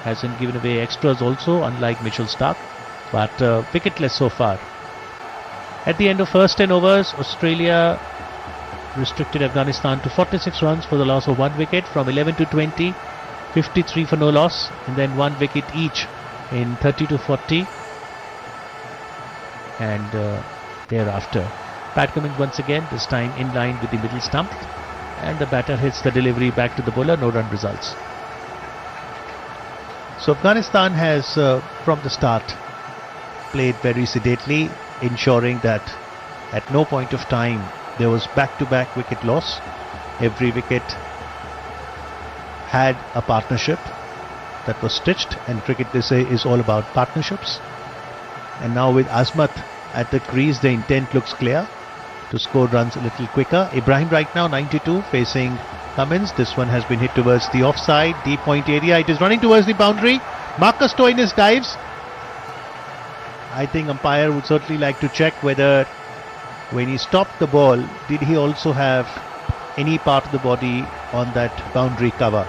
hasn't given away extras also, unlike Mitchell Starc, but wicketless so far. At the end of first 10 overs, Australia restricted Afghanistan to 46 runs for the loss of 1 wicket. From 11 to 20, 53 for no loss, and then 1 wicket each in 30 to 40, and thereafter. Pat Cummins once again, this time in line with the middle stump, and the batter hits the delivery back to the bowler. No run results. So Afghanistan has from the start played very sedately, ensuring that at no point of time there was back-to-back wicket loss. Every wicket had a partnership that was stitched, and cricket, they say, is all about partnerships. And now with Azmat at the crease, the intent looks clear to score runs a little quicker. Ibrahim right now 92 facing Cummins. This one has been hit towards the offside, deep point area. It is running towards the boundary. Marcus Stoinis dives. I think umpire would certainly like to check whether when he stopped the ball, did he also have any part of the body on that boundary cover.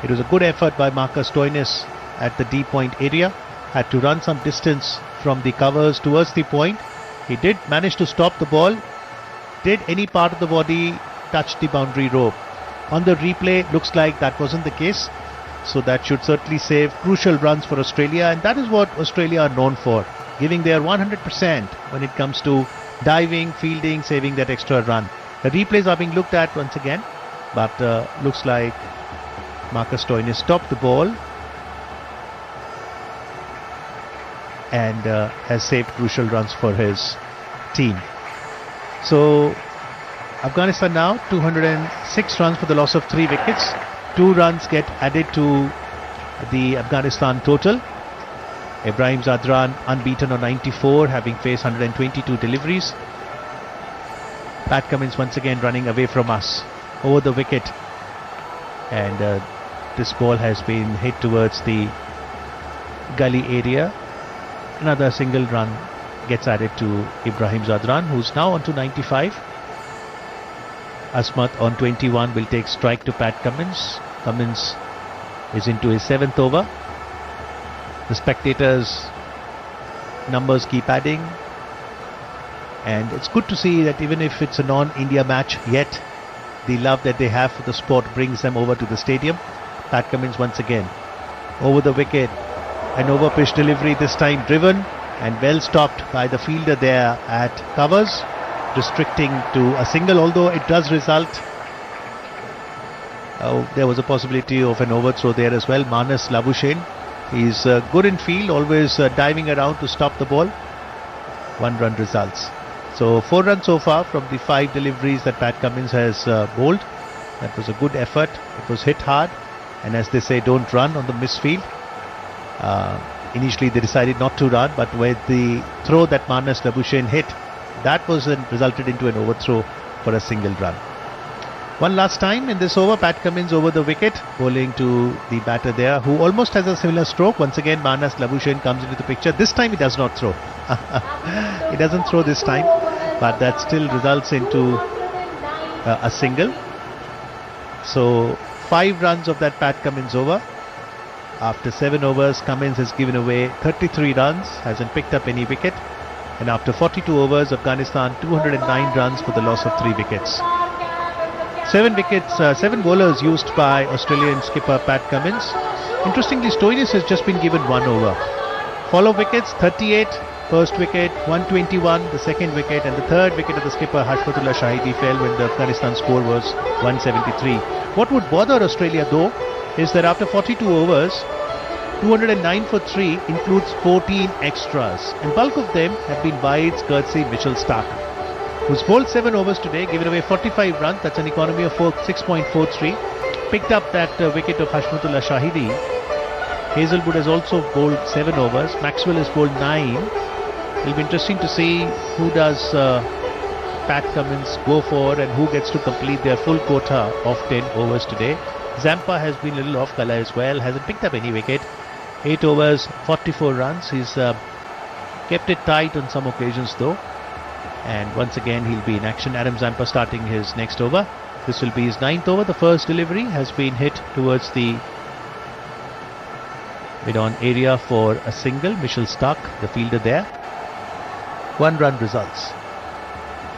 It was a good effort by Marcus Stoinis at the deep point area. Had to run some distance from the covers towards the point. He did manage to stop the ball. Did any part of the body touched the boundary rope. On the replay, looks like that wasn't the case. So that should certainly save crucial runs for Australia, and that is what Australia are known for, giving their 100% when it comes to diving, fielding, saving that extra run. The replays are being looked at once again, but looks like Marcus Stoinis stopped the ball and has saved crucial runs for his team. So Afghanistan now 206 runs for the loss of 3 wickets. 2 runs get added to the Afghanistan total. Ibrahim Zadran unbeaten on 94, having faced 122 deliveries. Pat Cummins once again running away from us over the wicket, and this ball has been hit towards the gully area. Another single run gets added to Ibrahim Zadran, who's now on to 95. Asmat on 21 will take strike to Pat Cummins. Cummins is into his 7th over. The spectators' numbers keep adding, and it's good to see that even if it's a non-India match, yet the love that they have for the sport brings them over to the stadium. Pat Cummins once again over the wicket. An over-pitch delivery, this time driven and well stopped by the fielder there at covers, restricting to a single, although it does result. There was a possibility of an overthrow there as well. Manas Labuschagne, he's good in field, always diving around to stop the ball. 1 run results. So 4 runs so far from the 5 deliveries that Pat Cummins has bowled. That was a good effort. It was hit hard, and as they say, don't run on the misfield. Initially they decided not to run, but with the throw that Manas Labuschagne hit, that was resulted into an overthrow for a single run. One last time in this over, Pat Cummins over the wicket, bowling to the batter there, who almost has a similar stroke. Once again, Manas Labuschagne comes into the picture. This time he does not throw. He doesn't throw this time, but that still results into a single. So 5 runs of that Pat Cummins over. After 7 overs, Cummins has given away 33 runs, hasn't picked up any wicket. And after 42 overs, Afghanistan 209 runs for the loss of 3 wickets. 7 bowlers used by Australian skipper Pat Cummins. Interestingly, Stoinis has just been given 1 over. Follow wickets 38, first wicket 121, the second wicket, and the third wicket of the skipper Hashmatullah Shahidi fell when the Afghanistan score was 173. What would bother Australia though is that after 42 overs, 209 for 3 includes 14 extras, and bulk of them have been wides courtesy Mitchell Starc, who's bowled 7 overs today, given away 45 runs. That's an economy of 6.43. Picked up that wicket of Hashmatullah Shahidi. Hazelwood has also bowled 7 overs. Maxwell has bowled 9. It'll be interesting to see who does Pat Cummins go for and who gets to complete their full quota of 10 overs today. Zampa has been a little off colour as well, hasn't picked up any wicket. 8 overs, 44 runs. He's kept it tight on some occasions though. And once again he'll be in action. Adam Zampa starting his next over. This will be his 9th over. The first delivery has been hit towards the mid-on area for a single. Mitchell Starc, the fielder there. 1 run results.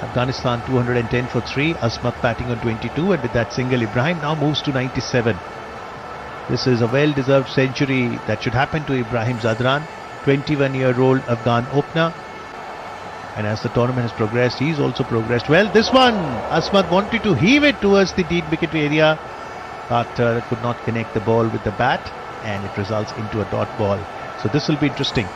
Afghanistan 210 for 3. Asmat batting on 22, and with that single, Ibrahim now moves to 97. This is a well-deserved century that should happen to Ibrahim Zadran, 21-year-old Afghan opener. And as the tournament has progressed, he's also progressed well. This one, Asmat wanted to heave it towards the deep wicket area, but could not connect the ball with the bat, and it results into a dot ball. So this will be interesting.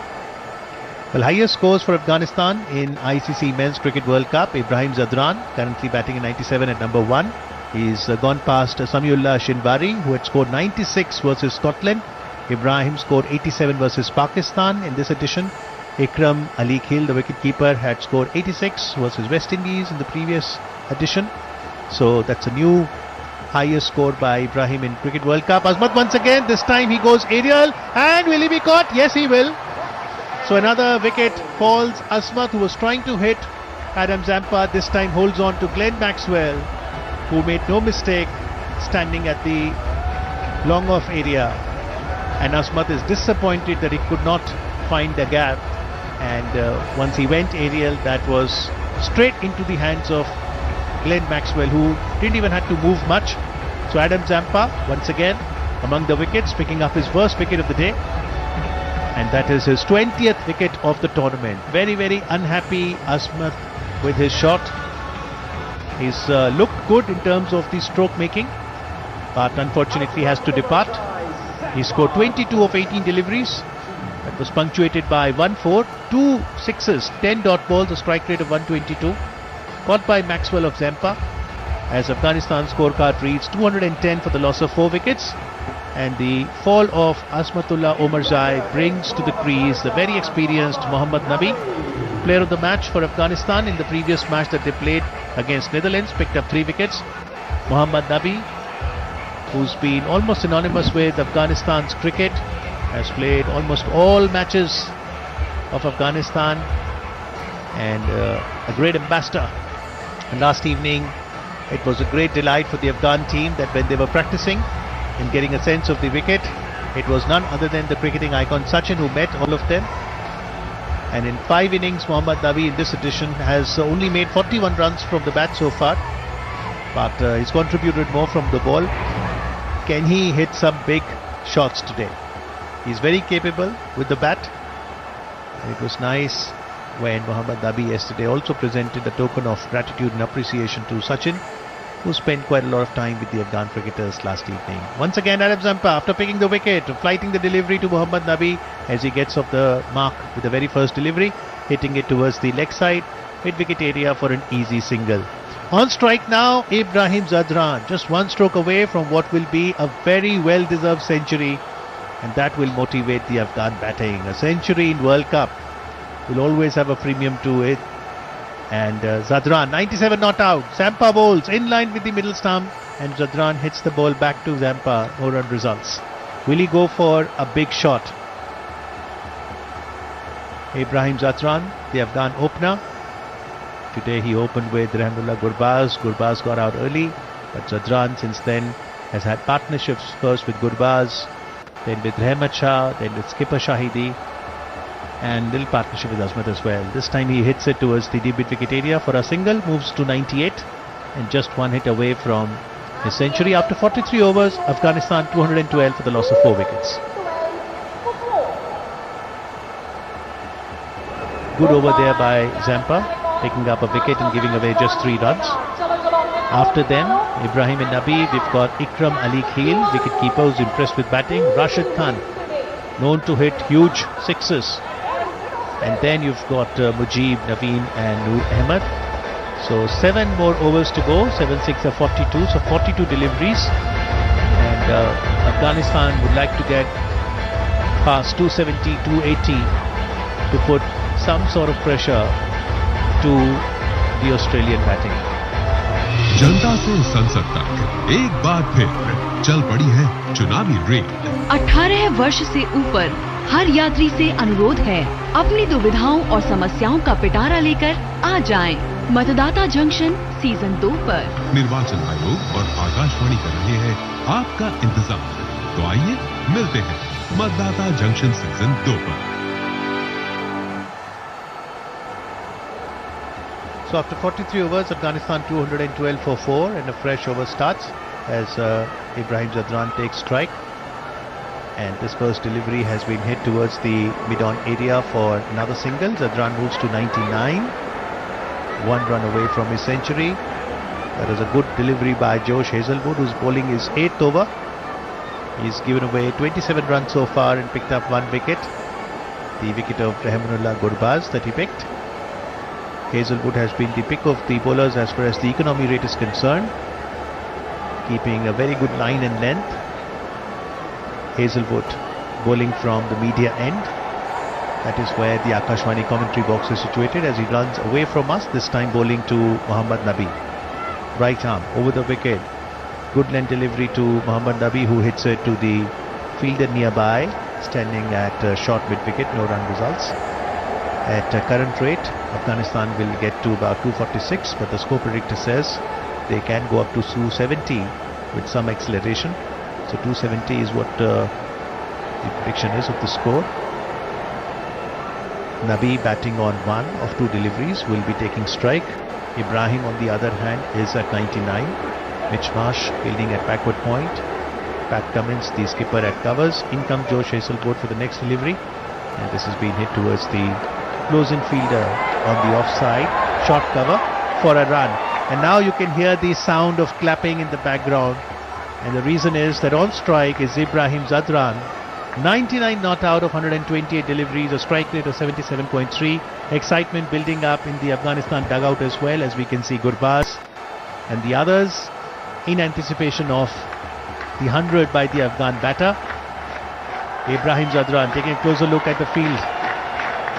Well, highest scores for Afghanistan in ICC Men's Cricket World Cup. Ibrahim Zadran currently batting in 97 at number 1. He's gone past Samiullah Shinwari, who had scored 96 versus Scotland. Ibrahim scored 87 versus Pakistan in this edition. Ikram Ali Khil, the wicketkeeper, had scored 86 versus West Indies in the previous edition. So that's a new highest score by Ibrahim in Cricket World Cup. Asmat once again, this time he goes aerial, and will he be caught? Yes, he will. So another wicket falls. Asmat, who was trying to hit Adam Zampa, this time holds on to Glenn Maxwell, who made no mistake standing at the long off area. And Asmat is disappointed that he could not find the gap. And once he went aerial, that was straight into the hands of Glenn Maxwell, who didn't even have to move much. So Adam Zampa once again among the wickets, picking up his first wicket of the day, and that is his 20th wicket of the tournament. Very, very unhappy Asmat with his shot. He's looked good in terms of the stroke making, but unfortunately has to depart. He scored 22 of 18 deliveries. That was punctuated by 1-4, 2 sixes, 10 dot balls, a strike rate of 122. Caught by Maxwell of Zampa, as Afghanistan's scorecard reads 210 for the loss of 4 wickets. And the fall of Asmatullah Omarzai brings to the crease the very experienced Mohammad Nabi, player of the match for Afghanistan in the previous match that they played against Netherlands, picked up 3 wickets. Mohammad Nabi, who's been almost synonymous with Afghanistan's cricket, has played almost all matches of Afghanistan, and a great ambassador. And last evening it was a great delight for the Afghan team that when they were practicing and getting a sense of the wicket, it was none other than the cricketing icon Sachin who met all of them. And in 5 innings, Mohammad Nabi in this edition has only made 41 runs from the bat so far, but he's contributed more from the ball. Can he hit some big shots today? He's very capable with the bat, and it was nice when Mohammad Nabi yesterday also presented a token of gratitude and appreciation to Sachin, who spent quite a lot of time with the Afghan cricketers last evening. Once again, Adam Zampa, after picking the wicket, flighting the delivery to Mohammad Nabi as he gets off the mark with the very first delivery, hitting it towards the leg side, mid-wicket area for an easy single. On strike now, Ibrahim Zadran, just 1 stroke away from what will be a very well-deserved century, and that will motivate the Afghan batting. A century in World Cup will always have a premium to it. And Zadran, 97 not out. Zampa bowls in line with the middle stump, and Zadran hits the ball back to Zampa. No run results. Will he go for a big shot? Ibrahim Zadran, the Afghan opener. Today he opened with Rahmanullah Gurbaz. Gurbaz got out early, but Zadran since then has had partnerships, first with Gurbaz, then with Rahmat Shah, then with skipper Shahidi, and little partnership with Azmat as well. This time he hits it towards the deep mid-wicket area for a single, moves to 98, and just 1 hit away from his century. After 43 overs, Afghanistan 212 for the loss of 4 wickets. Good over there by Zampa, picking up a wicket and giving away just 3 runs. After them, Ibrahim and Nabi, we've got Ikram Ali Khil, wicketkeeper, who's impressed with batting. Rashid Khan, known to hit huge sixes. And then you've got Mujib, Naveen and Noor Ahmed. So 7 more overs to go, 7-6 are 42, so 42 deliveries. And Afghanistan would like to get past 270, 280 to put some sort of pressure to the Australian batting. जनता से संसद तक एक बार फिर चल पड़ी है चुनावी रेड। 18 वर्ष से ऊपर हर यात्री से अनुरोध है, अपनी दुविधाओं और समस्याओं का पिटारा लेकर आ जाएं। मतदाता जंक्शन सीजन 2 पर। निर्वाचन आयोग और आकाशवाणी कर रहे हैं आपका इंतजार। तो आइए मिलते हैं मतदाता जंक्शन सीजन 2 पर। So after 43 overs, Afghanistan 212 for 4, and a fresh over starts as Ibrahim Zadran takes strike. And this first delivery has been hit towards the mid-on area for another single. Zadran moves to 99, 1 run away from his century. That is a good delivery by Josh Hazlewood, who's bowling his 8th over. He's given away 27 runs so far and picked up 1 wicket. The wicket of Rahmanullah Gurbaz that he picked. Hazlewood has been the pick of the bowlers as far as the economy rate is concerned, keeping a very good line and length. Hazlewood bowling from the media end. That is where the Akashwani commentary box is situated as he runs away from us, this time bowling to Mohammad Nabi. Right arm over the wicket. Good length delivery to Mohammad Nabi, who hits it to the fielder nearby, standing at short mid-wicket, no run results. At current rate, Afghanistan will get to about 246, but the score predictor says they can go up to 270 with some acceleration. So 270 is what the prediction is of the score. Nabi batting on 1 of 2 deliveries will be taking strike. Ibrahim, on the other hand, is at 99. Mitch Marsh fielding at backward point. Pat Cummins, the skipper, at covers. In comes Josh Hazelwood for the next delivery. And this has been hit towards the close-in fielder on the offside. Short cover for a run. And now you can hear the sound of clapping in the background. And the reason is that on strike is Ibrahim Zadran. 99 not out of 128 deliveries, a strike rate of 77.3. Excitement building up in the Afghanistan dugout as well, as we can see Gurbaz and the others in anticipation of the 100 by the Afghan batter. Ibrahim Zadran taking a closer look at the field.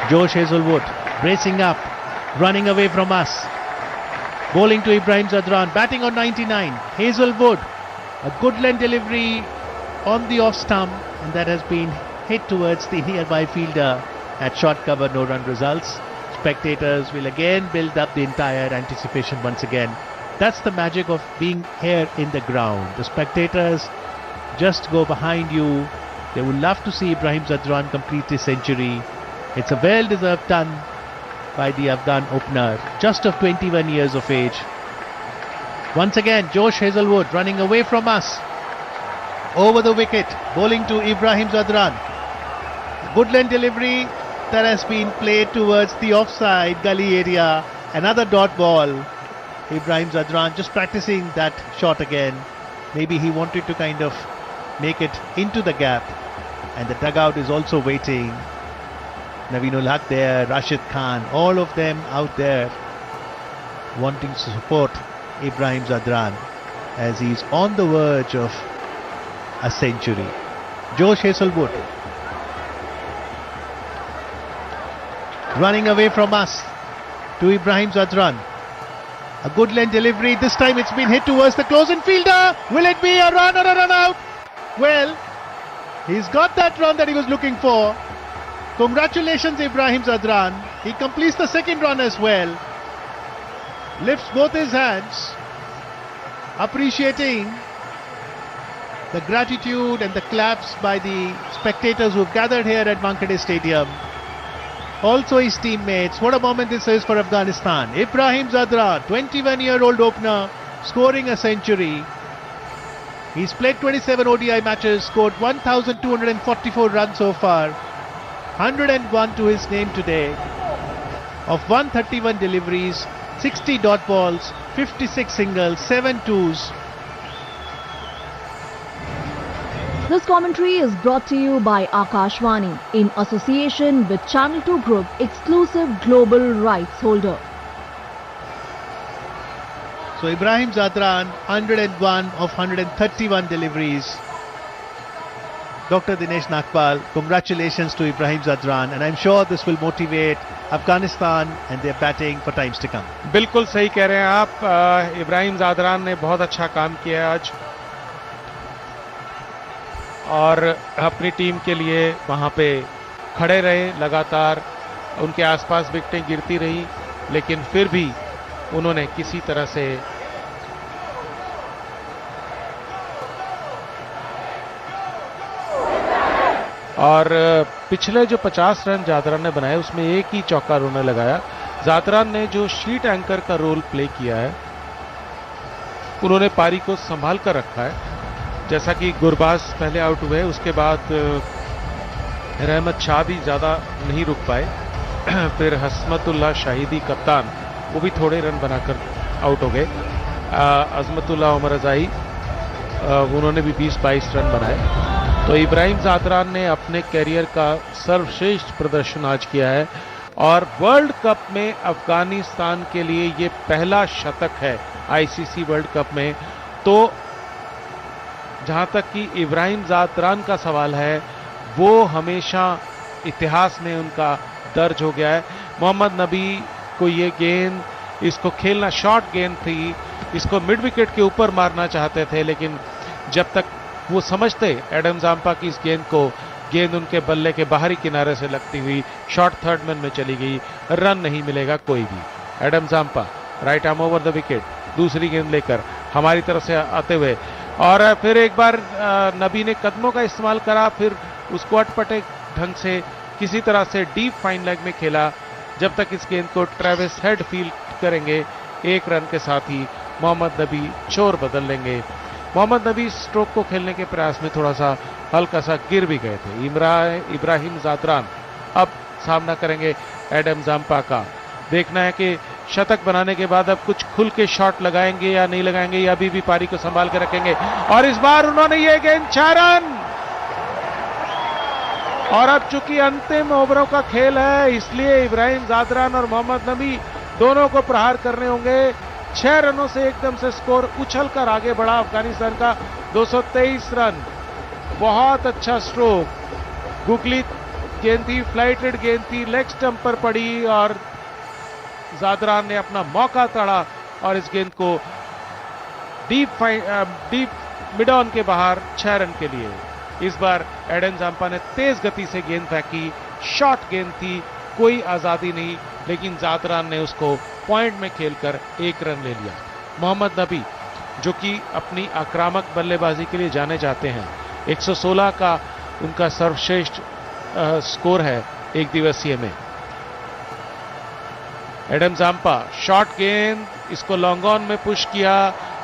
Josh Hazelwood bracing up, running away from us. Bowling to Ibrahim Zadran, batting on 99. Hazelwood, a good length delivery on the off stump, and that has been hit towards the nearby fielder at short cover. No run results. Spectators will again build up the entire anticipation once again. That's the magic of being here in the ground. The spectators just go behind you. They would love to see Ibrahim Zadran complete his century. It's a well-deserved ton by the Afghan opener, just of 21 years of age. Once again, Josh Hazelwood running away from us. Over the wicket, bowling to Ibrahim Zadran. Good length delivery that has been played towards the offside gully area. Another dot ball. Ibrahim Zadran just practicing that shot again. Maybe he wanted to kind of make it into the gap. And the dugout is also waiting. Naveenul Haq there, Rashid Khan, all of them out there wanting to support Ibrahim Zadran as he's on the verge of a century. Josh Hazelwood running away from us to Ibrahim Zadran. A good length delivery. This time it's been hit towards the close-in fielder. Will it be a run or a run out? Well, he's got that run that he was looking for. Congratulations, Ibrahim Zadran. He completes the second run as well. Lifts both his hands, appreciating the gratitude and the claps by the spectators who've gathered here at Wankhede Stadium. Also his teammates. What a moment this is for Afghanistan. Ibrahim Zadran, 21-year-old opener, scoring a century. He's played 27 ODI matches, scored 1,244 runs so far. 101 to his name today. Of 131 deliveries, 60 dot balls, 56 singles, 7 twos. This commentary is brought to you by Akashvani in association with Channel 2 Group, exclusive global rights holder. So Ibrahim Zadran, 101 of 131 deliveries. Dr. Dinesh Nagpal, congratulations to Ibrahim Zadran, and I'm sure this will motivate Afghanistan and their batting for times to come. बिल्कुल सही कह रहे हैं आप. इब्राहिम जादरान ने बहुत अच्छा काम किया आज और अपनी टीम के लिए वहां पे खड़े रहे. लगातार उनके आसपास विकेटें गिरती रही, लेकिन फिर भी उन्होंने किसी तरह से और पिछले जो 50 रन जादरान ने बनाए उसमें एक ही चौका उन्होंने लगाया. जादरान ने जो शीट एंकर का रोल प्ले किया है, उन्होंने पारी को संभाल कर रखा है. जैसा कि गुरबाज पहले आउट हुए, उसके बाद रहमत शाह भी ज़्यादा नहीं रुक पाए. फिर हसमतुल्लाह शाहिदी कप्तान, वो भी थोड़े रन बनाकर आउट हो गए. अजमतुल्लाह उमर रजाई, उन्होंने भी 20-22 रन बनाए. तो इब्राहिम जादरान ने अपने कैरियर का सर्वश्रेष्ठ प्रदर्शन आज किया है और वर्ल्ड कप में अफगानिस्तान के लिए ये पहला शतक है आईसीसी वर्ल्ड कप में. तो जहां तक कि इब्राहिम जादरान का सवाल है, वो हमेशा इतिहास में उनका दर्ज हो गया है. मोहम्मद नबी को ये गेंद, इसको खेलना शॉर्ट गेंद थी, इसको मिड विकेट के ऊपर मारना चाहते थे, लेकिन जब तक वो समझते एडम जाम्पा की इस गेंद को, गेंद उनके बल्ले के बाहरी किनारे से लगती हुई शॉर्ट थर्ड मैन में चली गई. रन नहीं मिलेगा कोई भी. Adam Zampa right arm over the wicket, दूसरी गेंद लेकर हमारी तरफ से आते हुए, और फिर एक बार नबी ने कदमों का इस्तेमाल करा, फिर उसको अटपटे ढंग से किसी तरह से डीप फाइन लेग में खेला. जब तक इस गेंद को ट्रेविस हेड फील्ड करेंगे, 1 रन के साथ ही मोहम्मद नबी छोर बदल लेंगे। मोहम्मद नबी स्ट्रोक को खेलने के प्रयास में थोड़ा सा हल्का सा गिर भी गए थे। इब्राहिम जादरान अब सामना करेंगे एडम जाम्पा का। देखना है कि शतक बनाने के बाद अब कुछ खुल के शॉट लगाएंगे या नहीं लगाएंगे, या अभी भी पारी को संभाल के रखेंगे। और इस बार उन्होंने ये गेंद 6 रन। और अब चूंकि अंतिम ओवरों का खेल है, इसलिए इब्राहिम जादरान और मोहम्मद नबी दोनों को प्रहार करने होंगे। 6 रनों से एकदम से स्कोर उछल कर आगे बढ़ा अफगानिस्तान का 223 रन। बहुत अच्छा स्ट्रोक। गुगली गेंद थी, फ्लाइटेड गेंद थी, लेग स्टंप पर पड़ी और जादरान ने अपना मौका तड़ा और इस गेंद को डीप मिड ऑन के बाहर 6 रन के लिए। इस बार एडन जाम्पा ने तेज गति से गेंद फेंकी, शॉर्ट गेंद थी, कोई आजादी नहीं, लेकिन जादरान ने उसको पॉइंट में खेलकर 1 रन ले लिया। मोहम्मद नबी जो कि अपनी आक्रामक बल्लेबाजी के लिए जाने जाते हैं, 116 का उनका सर्वश्रेष्ठ स्कोर है एक दिवसीय में। एडम जाम्पा शॉर्ट गेंद, इसको लॉन्ग ऑन में पुश किया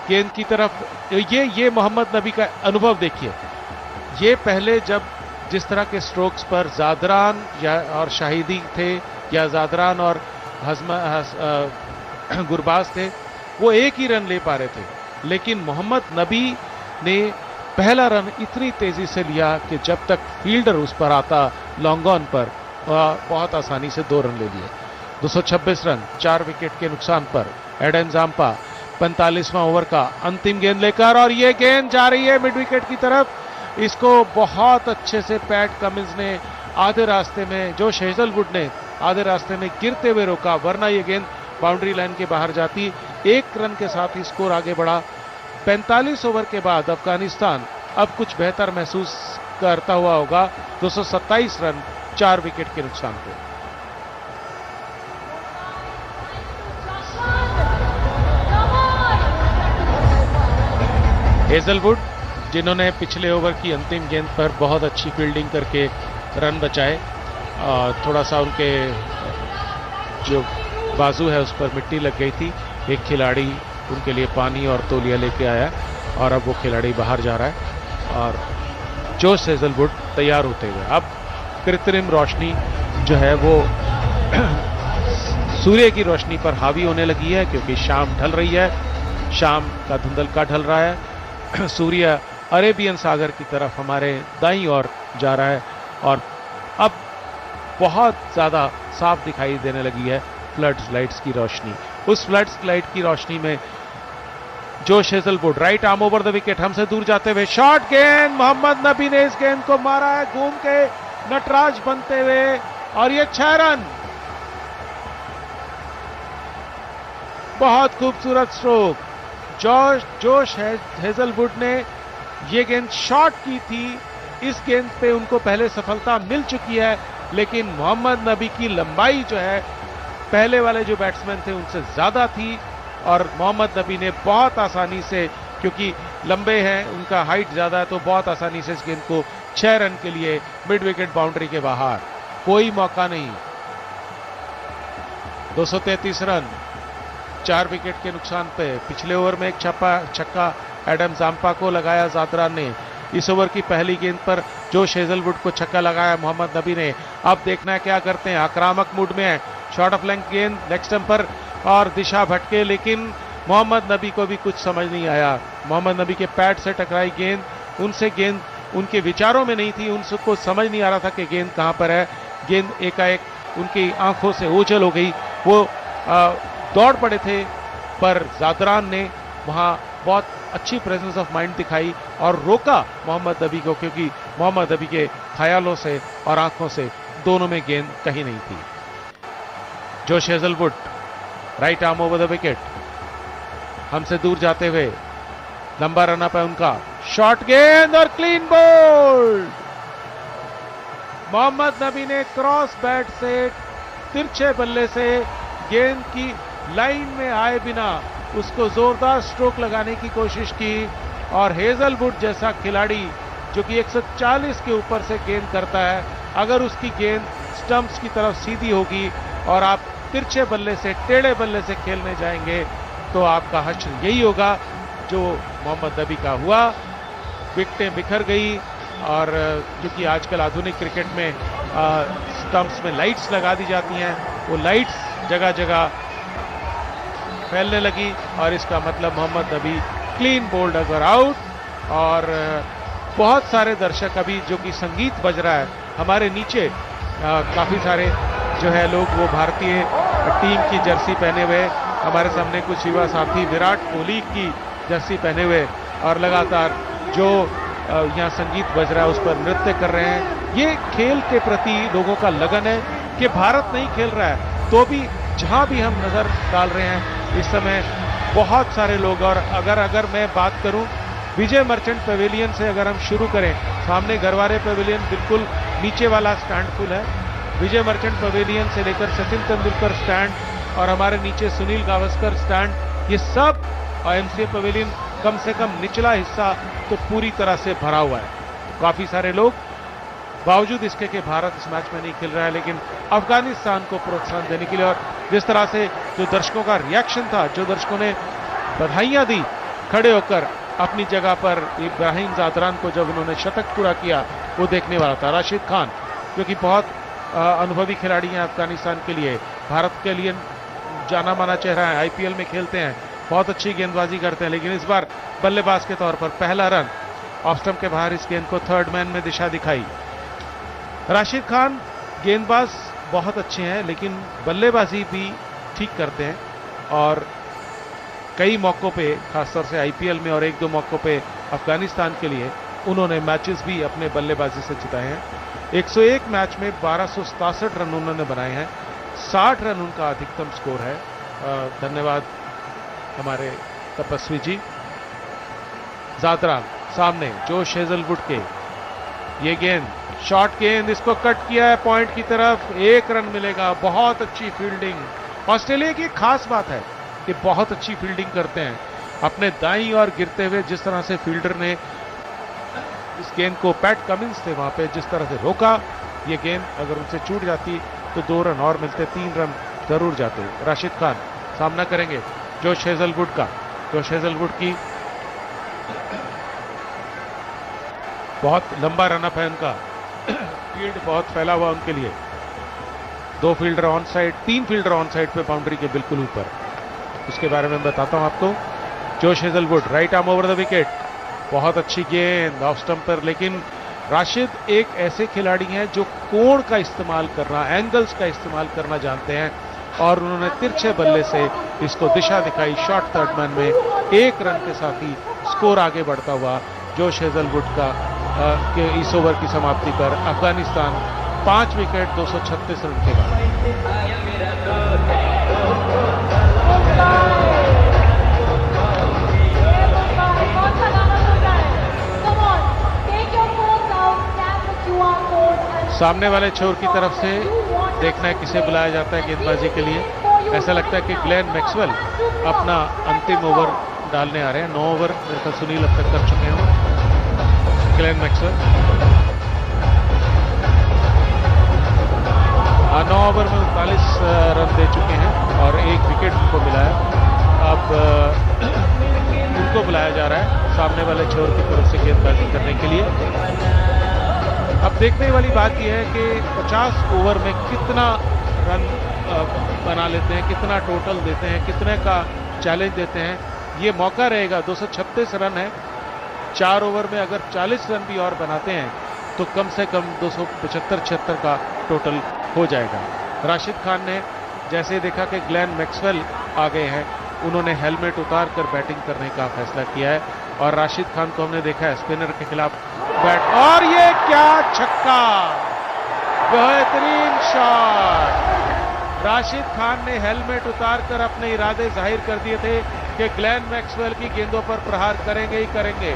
गेंद की तरफ। ये मोहम्मद नबी का अनुभव देखिए। ये पहले जब जिस तरह के स्ट्रोक्स पर जादरान और शाहिदी थे, या जादरान और गुरबाज थे, वो 1 ही रन ले पा रहे थे, लेकिन मोहम्मद नबी ने पहला रन इतनी तेजी से लिया कि जब तक फील्डर उस पर आता लॉन्ग ऑन पर, बहुत आसानी से 2 रन ले लिए। 226 रन 4 विकेट के नुकसान पर एडन जाम्पा 45वां ओवर का अंतिम गेंद लेकर, और ये गेंद जा रही है मिड विकेट की तरफ। इसको बहुत अच्छे से पैट कमिंस ने आधे रास्ते में, जोश हेजलवुड ने आधे रास्ते में गिरते हुए रोका, वरना ये गेंद बाउंड्री लाइन के बाहर जाती। 1 रन के साथ ही स्कोर आगे बढ़ा। 45 ओवर के बाद अफगानिस्तान अब कुछ बेहतर महसूस करता हुआ होगा। 227 रन 4 विकेट के नुकसान पे। हेजलवुड जिन्होंने पिछले ओवर की अंतिम गेंद पर बहुत अच्छी फील्डिंग करके रन बचाए, थोड़ा सा उनके जो बाजू है उस पर मिट्टी लग गई थी। एक खिलाड़ी उनके लिए पानी और तौलिया लेके आया और अब वो खिलाड़ी बाहर जा रहा है और जोश हेजलवुड तैयार होते हुए। अब कृत्रिम रोशनी जो है वो सूर्य की रोशनी पर हावी होने लगी है, क्योंकि शाम ढल रही है, शाम का धुंधलका ढल रहा है। सूर्य अरेबियन सागर की तरफ हमारे दाईं ओर जा रहा है और अब बहुत ज़्यादा साफ दिखाई देने लगी है फ्लड्स लाइट्स की रोशनी। उस फ्लड्स लाइट की रोशनी में Josh Hazlewood right arm over the wicket, हमसे दूर जाते हुए शॉर्ट गेंद। मोहम्मद नबी ने इस गेंद को मारा है घूम के नटराज बनते हुए, और ये 6 रन। बहुत खूबसूरत स्ट्रोक। जोश हेजलवुड ने ये गेंद शॉर्ट की थी। इस गेंद पे उनको पहले सफलता मिल चुकी है, लेकिन मोहम्मद नबी की लंबाई जो है पहले वाले जो बैट्समैन थे उनसे ज्यादा थी, और मोहम्मद नबी ने बहुत आसानी से, क्योंकि लंबे हैं, उनका हाइट ज्यादा है, तो बहुत आसानी से इस गेंद को 6 रन के लिए मिड विकेट बाउंड्री के बाहर, कोई मौका नहीं। 233 रन 4 विकेट के नुकसान पे। पिछले ओवर में एक छक्का एडम जाम्पा को लगाया जादरान ने। इस ओवर की पहली गेंद पर जोश हेजलवुड को छक्का लगाया मोहम्मद नबी ने। अब देखना है क्या करते हैं, आक्रामक मूड में है। शॉर्ट ऑफ लेंथ गेंद लेग स्टंप पर और दिशा भटके, लेकिन मोहम्मद नबी को भी कुछ समझ नहीं आया। मोहम्मद नबी के पैड से टकराई गेंद, उनसे गेंद उनके विचारों में नहीं थी, उनको समझ नहीं आ रहा था कि गेंद कहां पर है। गेंद एकाएक उनकी आंखों से ओझल हो गई। वो दौड़ पड़े थे, पर जादरान ने वहां बहुत अच्छी प्रेजेंस ऑफ माइंड दिखाई और रोका मोहम्मद नबी को, क्योंकि मोहम्मद नबी के ख्यालों से और आंखों से दोनों में गेंद कहीं नहीं थी। Josh Hazlewood right arm over the wicket, हमसे दूर जाते हुए लंबा रन अप है उनका। शॉर्ट गेंद और क्लीन बोल्ड। मोहम्मद नबी ने क्रॉस बैट से, तिरछे बल्ले से गेंद की लाइन में आए बिना उसको जोरदार स्ट्रोक लगाने की कोशिश की, और हेजलवुड जैसा खिलाड़ी जो कि 140 के ऊपर से गेंद करता है, अगर उसकी गेंद स्टंप्स की तरफ सीधी होगी और आप तिरछे बल्ले से, टेढ़े बल्ले से खेलने जाएंगे, तो आपका हश्र यही होगा जो मोहम्मद नबी का हुआ। विकेटें बिखर गई और क्योंकि आजकल आधुनिक क्रिकेट में स्टंप्स में लाइट्स लगा दी जाती हैं, वो लाइट्स जगह जगह फैलने लगी और इसका मतलब मोहम्मद नबी क्लीन बोल्ड अगर आउट। और बहुत सारे दर्शक अभी जो कि संगीत बज रहा है हमारे नीचे, काफ़ी सारे जो है लोग वो भारतीय टीम की जर्सी पहने हुए, हमारे सामने कुछ युवा साथी विराट कोहली की जर्सी पहने हुए और लगातार जो यहाँ संगीत बज रहा है उस पर नृत्य कर रहे हैं। ये खेल के प्रति लोगों का लगन है कि भारत नहीं खेल रहा है तो भी जहाँ भी हम नज़र डाल रहे हैं इस समय बहुत सारे लोग। और अगर मैं बात करूं विजय मर्चेंट पवेलियन से, अगर हम शुरू करें, सामने गरवारे पवेलियन बिल्कुल नीचे वाला स्टैंड फुल है। विजय मर्चेंट पवेलियन से लेकर सचिन तेंदुलकर स्टैंड और हमारे नीचे सुनील गावस्कर स्टैंड, ये सब एमसीए पवेलियन कम से कम निचला हिस्सा तो पूरी तरह से भरा हुआ है। तो काफी सारे लोग, बावजूद इसके कि भारत इस मैच में नहीं खेल रहा है, लेकिन अफगानिस्तान को प्रोत्साहन देने के लिए और जिस तरह से जो दर्शकों का रिएक्शन था, जो दर्शकों ने बधाइयां दी खड़े होकर अपनी जगह पर इब्राहिम जादरान को जब उन्होंने शतक पूरा किया, वो देखने वाला था। राशिद खान जो कि बहुत अनुभवी खिलाड़ी हैं अफगानिस्तान के लिए, भारत के लिए जाना माना चेहरा है, आईपीएल में खेलते हैं, बहुत अच्छी गेंदबाजी करते हैं, लेकिन इस बार बल्लेबाज के तौर पर पहला रन ऑफ स्टंप के बाहर इस गेंद को थर्ड मैन में दिशा दिखाई। राशिद खान गेंदबाज बहुत अच्छे हैं लेकिन बल्लेबाजी भी ठीक करते हैं और कई मौकों पे, खासतौर से आईपीएल में और एक दो मौकों पे अफगानिस्तान के लिए उन्होंने मैचेस भी अपने बल्लेबाजी से जिताए हैं। 101 मैच में 1267 रन उन्होंने बनाए हैं, 60 रन उनका अधिकतम स्कोर है। धन्यवाद हमारे तपस्वी जी। जादरान सामने जोश हेजलवुड के, ये गेंद शॉर्ट गेंद, इसको कट किया है पॉइंट की तरफ, 1 रन मिलेगा। बहुत अच्छी फील्डिंग। ऑस्ट्रेलिया की खास बात है कि बहुत अच्छी फील्डिंग करते हैं। अपने दाईं और गिरते हुए जिस तरह से फील्डर ने इस गेंद को, पैट कमिंस थे वहां पे, जिस तरह से रोका, ये गेंद अगर उनसे छूट जाती तो 2 रन और मिलते, 3 रन जरूर जाते। राशिद खान सामना करेंगे जोश हेजलवुड का। जोश हेजलवुड की बहुत लंबा रनअप है उनका, फील्ड बहुत फैला हुआ उनके लिए। 2 fielder on side, 3 fielder on side पे बाउंड्री के बिल्कुल ऊपर। उसके बारे में बताता हूं आपको। Josh Hazlewood right arm over the wicket, बहुत अच्छी गेंद ऑफ स्टंप पर, लेकिन राशिद एक ऐसे खिलाड़ी हैं जो कोण का इस्तेमाल करना, एंगल्स का इस्तेमाल करना जानते हैं और उन्होंने तिरछे बल्ले से इसको दिशा दिखाई। शॉर्ट थर्ड मैन में 1 रन के साथ ही स्कोर आगे बढ़ता हुआ जोश हेजलवुड का के इस ओवर की समाप्ति पर अफगानिस्तान 5 विकेट 236 रन के बाद। सामने वाले छोर की तरफ से देखना है किसे बुलाया जाता है गेंदबाजी के लिए। ऐसा लगता है कि ग्लेन मैक्सवेल अपना अंतिम ओवर डालने आ रहे हैं। 9 ओवर मेरे ख्याल सुनील अब तक कर चुके हैं। ग्लेन मैक्सवेल 9 ओवर में 39 रन दे चुके हैं और 1 विकेट उनको मिला है। अब उनको बुलाया जा रहा है सामने वाले छोर की तरफ से गेंदबाजी करने के लिए। अब देखने वाली बात यह है कि 50 ओवर में कितना रन बना लेते हैं, कितना टोटल देते हैं, कितने का चैलेंज देते हैं, ये मौका रहेगा। 236 रन है, 4 ओवर में अगर 40 रन भी और बनाते हैं तो कम से कम 275-76 का टोटल हो जाएगा। राशिद खान ने जैसे देखा कि ग्लेन मैक्सवेल आ गए हैं, उन्होंने हेलमेट उतार कर बैटिंग करने का फैसला किया है और राशिद खान को हमने देखा है स्पिनर के खिलाफ बैट, और ये क्या छक्का, बेहतरीन शॉट। राशिद खान ने हेलमेट उतार कर अपने इरादे जाहिर कर दिए थे कि ग्लेन मैक्सवेल की गेंदों पर प्रहार करेंगे ही करेंगे,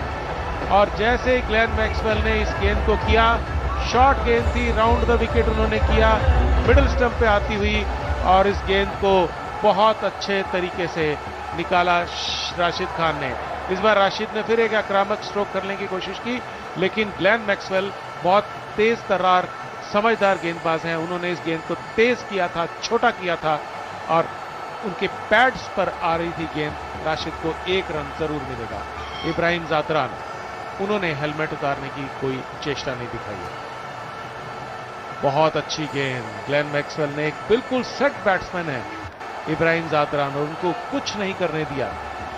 और जैसे ही ग्लेन मैक्सवेल ने इस गेंद को किया, शॉर्ट गेंद थी, राउंड द विकेट उन्होंने किया मिडिल स्टंप पे आती हुई और इस गेंद को बहुत अच्छे तरीके से निकाला राशिद खान ने। इस बार राशिद ने फिर एक आक्रामक स्ट्रोक करने की कोशिश की, लेकिन ग्लेन मैक्सवेल बहुत तेज तर्रार समझदार गेंदबाज हैं। उन्होंने इस गेंद को तेज किया था, छोटा किया था और उनके पैड्स पर आ रही थी गेंद राशिद को 1 रन जरूर मिलेगा। इब्राहिम जादरान, उन्होंने हेलमेट उतारने की कोई चेष्टा नहीं दिखाई है। बहुत अच्छी गेंद, ग्लेन मैक्सवेल ने, एक बिल्कुल सेट बैट्समैन है इब्राहिम जादरान, और उनको कुछ नहीं करने दिया।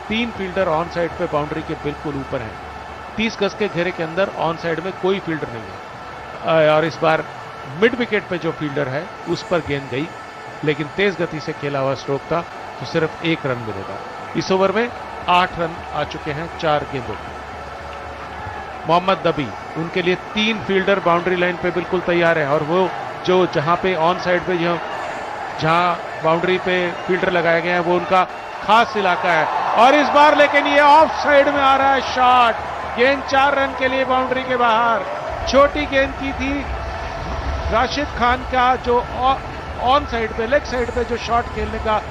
3 फील्डर ऑन साइड पे बाउंड्री के बिल्कुल ऊपर हैं। 30 गज के घेरे के अंदर ऑन साइड में कोई फील्डर नहीं है, और इस बार मिड विकेट पे जो फील्डर है उस पर गेंद गई, लेकिन तेज गति से खेला हुआ स्ट्रोक था, तो सिर्फ 1 रन मिलेगा। इस ओवर में 8 रन आ चुके हैं 4 गेंदों में। मोहम्मद दबी, उनके लिए 3 फील्डर बाउंड्री लाइन पे बिल्कुल तैयार है, और वो जो जहां पे ऑन साइड पे जहां बाउंड्री पे फील्डर लगाए गए हैं वो उनका खास इलाका है। और इस बार लेकिन ये ऑफ साइड में आ रहा है शॉट, गेंद 4 रन के लिए बाउंड्री के बाहर। छोटी गेंद की थी राशिद खान का, जो ऑन साइड पे, लेग साइड पे जो शॉट खेलने का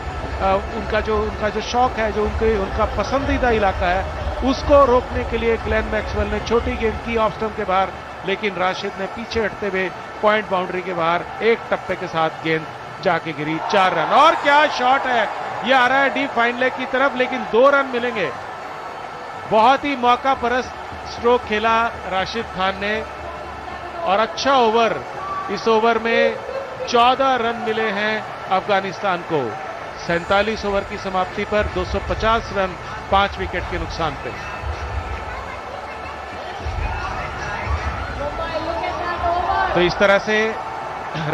उनका जो शौक है, जो उनका पसंदीदा इलाका है, उसको रोकने के लिए ग्लेन मैक्सवेल ने छोटी गेंद की ऑफ स्टंप के बाहर, लेकिन राशिद ने पीछे हटते हुए पॉइंट बाउंड्री के बाहर एक टप्पे के साथ गेंद जाके गिरी। 4 रन। और क्या शॉट है, ये आ रहा है डीप फाइन लेग की तरफ, लेकिन 2 रन मिलेंगे। बहुत ही मौका परस्त स्ट्रोक खेला राशिद खान ने, और अच्छा ओवर। इस ओवर में 14 रन मिले हैं अफगानिस्तान को। 47 ओवर की समाप्ति पर 250 रन 5 विकेट के नुकसान पे। तो इस तरह से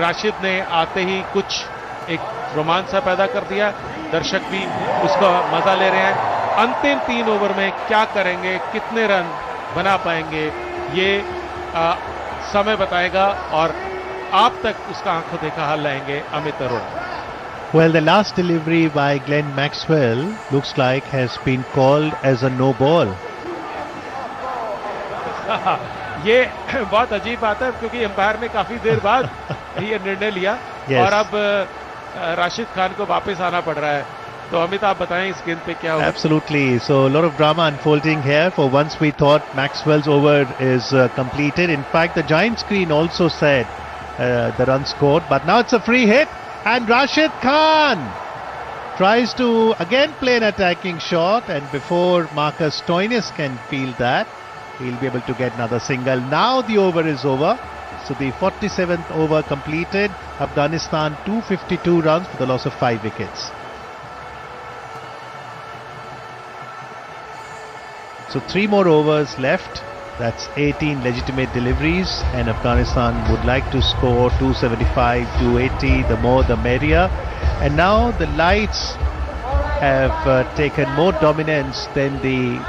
राशिद ने आते ही कुछ एक रोमांच सा पैदा कर दिया, दर्शक भी उसका मजा ले रहे हैं। अंतिम 3 ओवर में क्या करेंगे, कितने रन बना पाएंगे, ये समय बताएगा, और आप तक उसका आंखों देखा हाल लाएंगे Amit Arora. Well, the last delivery by Glenn Maxwell looks like has been called as a no ball. ये बहुत अजीब बात है, क्योंकि अंपायर ने काफी देर बाद ये निर्णय लिया। Yes. और अब राशिद खान को वापस आना पड़ रहा है। तो अमित, आप बताएं इस गेंद पे क्या हुआ? Absolutely. So a lot of drama unfolding here. For once we thought Maxwell's over is completed. In fact, the giant screen also said the run scored, but now it's a free hit. And Rashid Khan tries to again play an attacking shot, and before Marcus Stoinis can field that, he'll be able to get another single. Now the over is over. So the 47th over completed. Afghanistan 252 runs for the loss of 5 wickets. So 3 more overs left. That's 18 legitimate deliveries, and Afghanistan would like to score 275, 280, the more the merrier. And now the lights have taken more dominance than the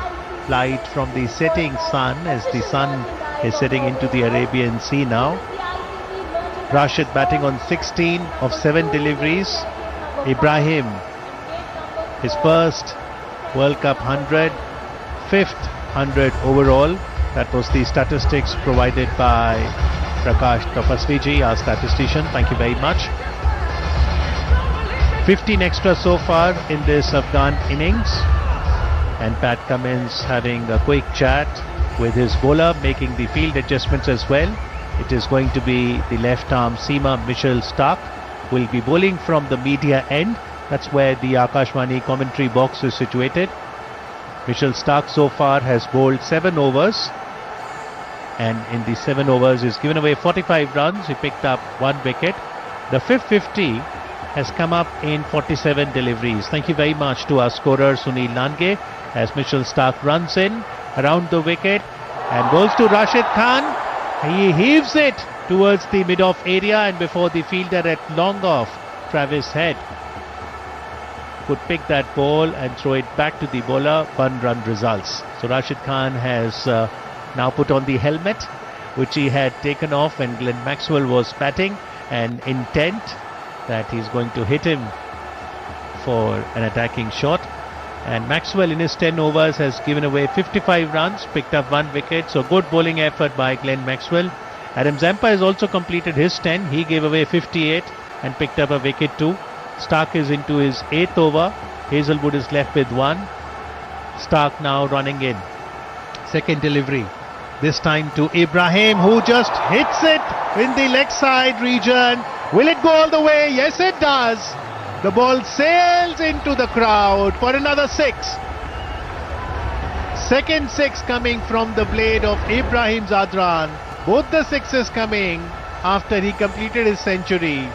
light from the setting sun, as the sun is setting into the Arabian Sea now. Rashid batting on 16 of 7 deliveries. Ibrahim, his first World Cup 100, 5th 100 overall. That was the statistics provided by Prakash Tapasviji, our statistician. Thank you very much. 15 extra so far in this Afghan innings. And Pat Cummins having a quick chat with his bowler, making the field adjustments as well. It is going to be the left arm seamer Mitchell Starc who will be bowling from the media end. That's where the Akashvani commentary box is situated. Mitchell Starc so far has bowled 7 overs. And in the 7 overs he's given away 45 runs. He picked up 1 wicket. The 550 has come up in 47 deliveries. Thank you very much to our scorer Sunil Nange, as Mitchell Starc runs in around the wicket and bowls to Rashid Khan. He heaves it towards the mid-off area, and before the fielder at long off, Travis Head could pick that ball and throw it back to the bowler. 1 run results. So Rashid Khan has now put on the helmet which he had taken off when Glenn Maxwell was batting, and intent that he's going to hit him for an attacking shot. And Maxwell in his 10 overs has given away 55 runs, picked up 1 wicket. So good bowling effort by Glenn Maxwell. Adam Zampa has also completed his 10. He gave away 58 and picked up a wicket too. Starc is into his 8th over. Hazelwood is left with 1. Starc now running in. Second delivery. This time to Ibrahim, who just hits it in the leg side region. Will it go all the way? Yes, it does. The ball sails into the crowd for another 6. Second 6 coming from the blade of Ibrahim Zadran. Both the 6s coming after he completed his century.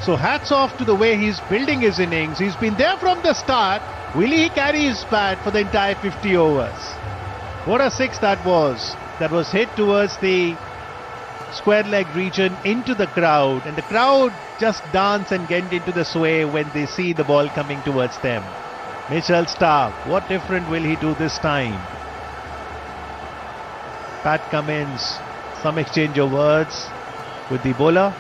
So hats off to the way he's building his innings. He's been there from the start. Will he carry his bat for the entire 50 overs? What a 6 that was. That was hit towards the square leg region into the crowd, and the crowd just dance and get into the sway when they see the ball coming towards them. Mitchell Starc, what different will he do this time? Pat Cummins, some exchange of words with the bowler,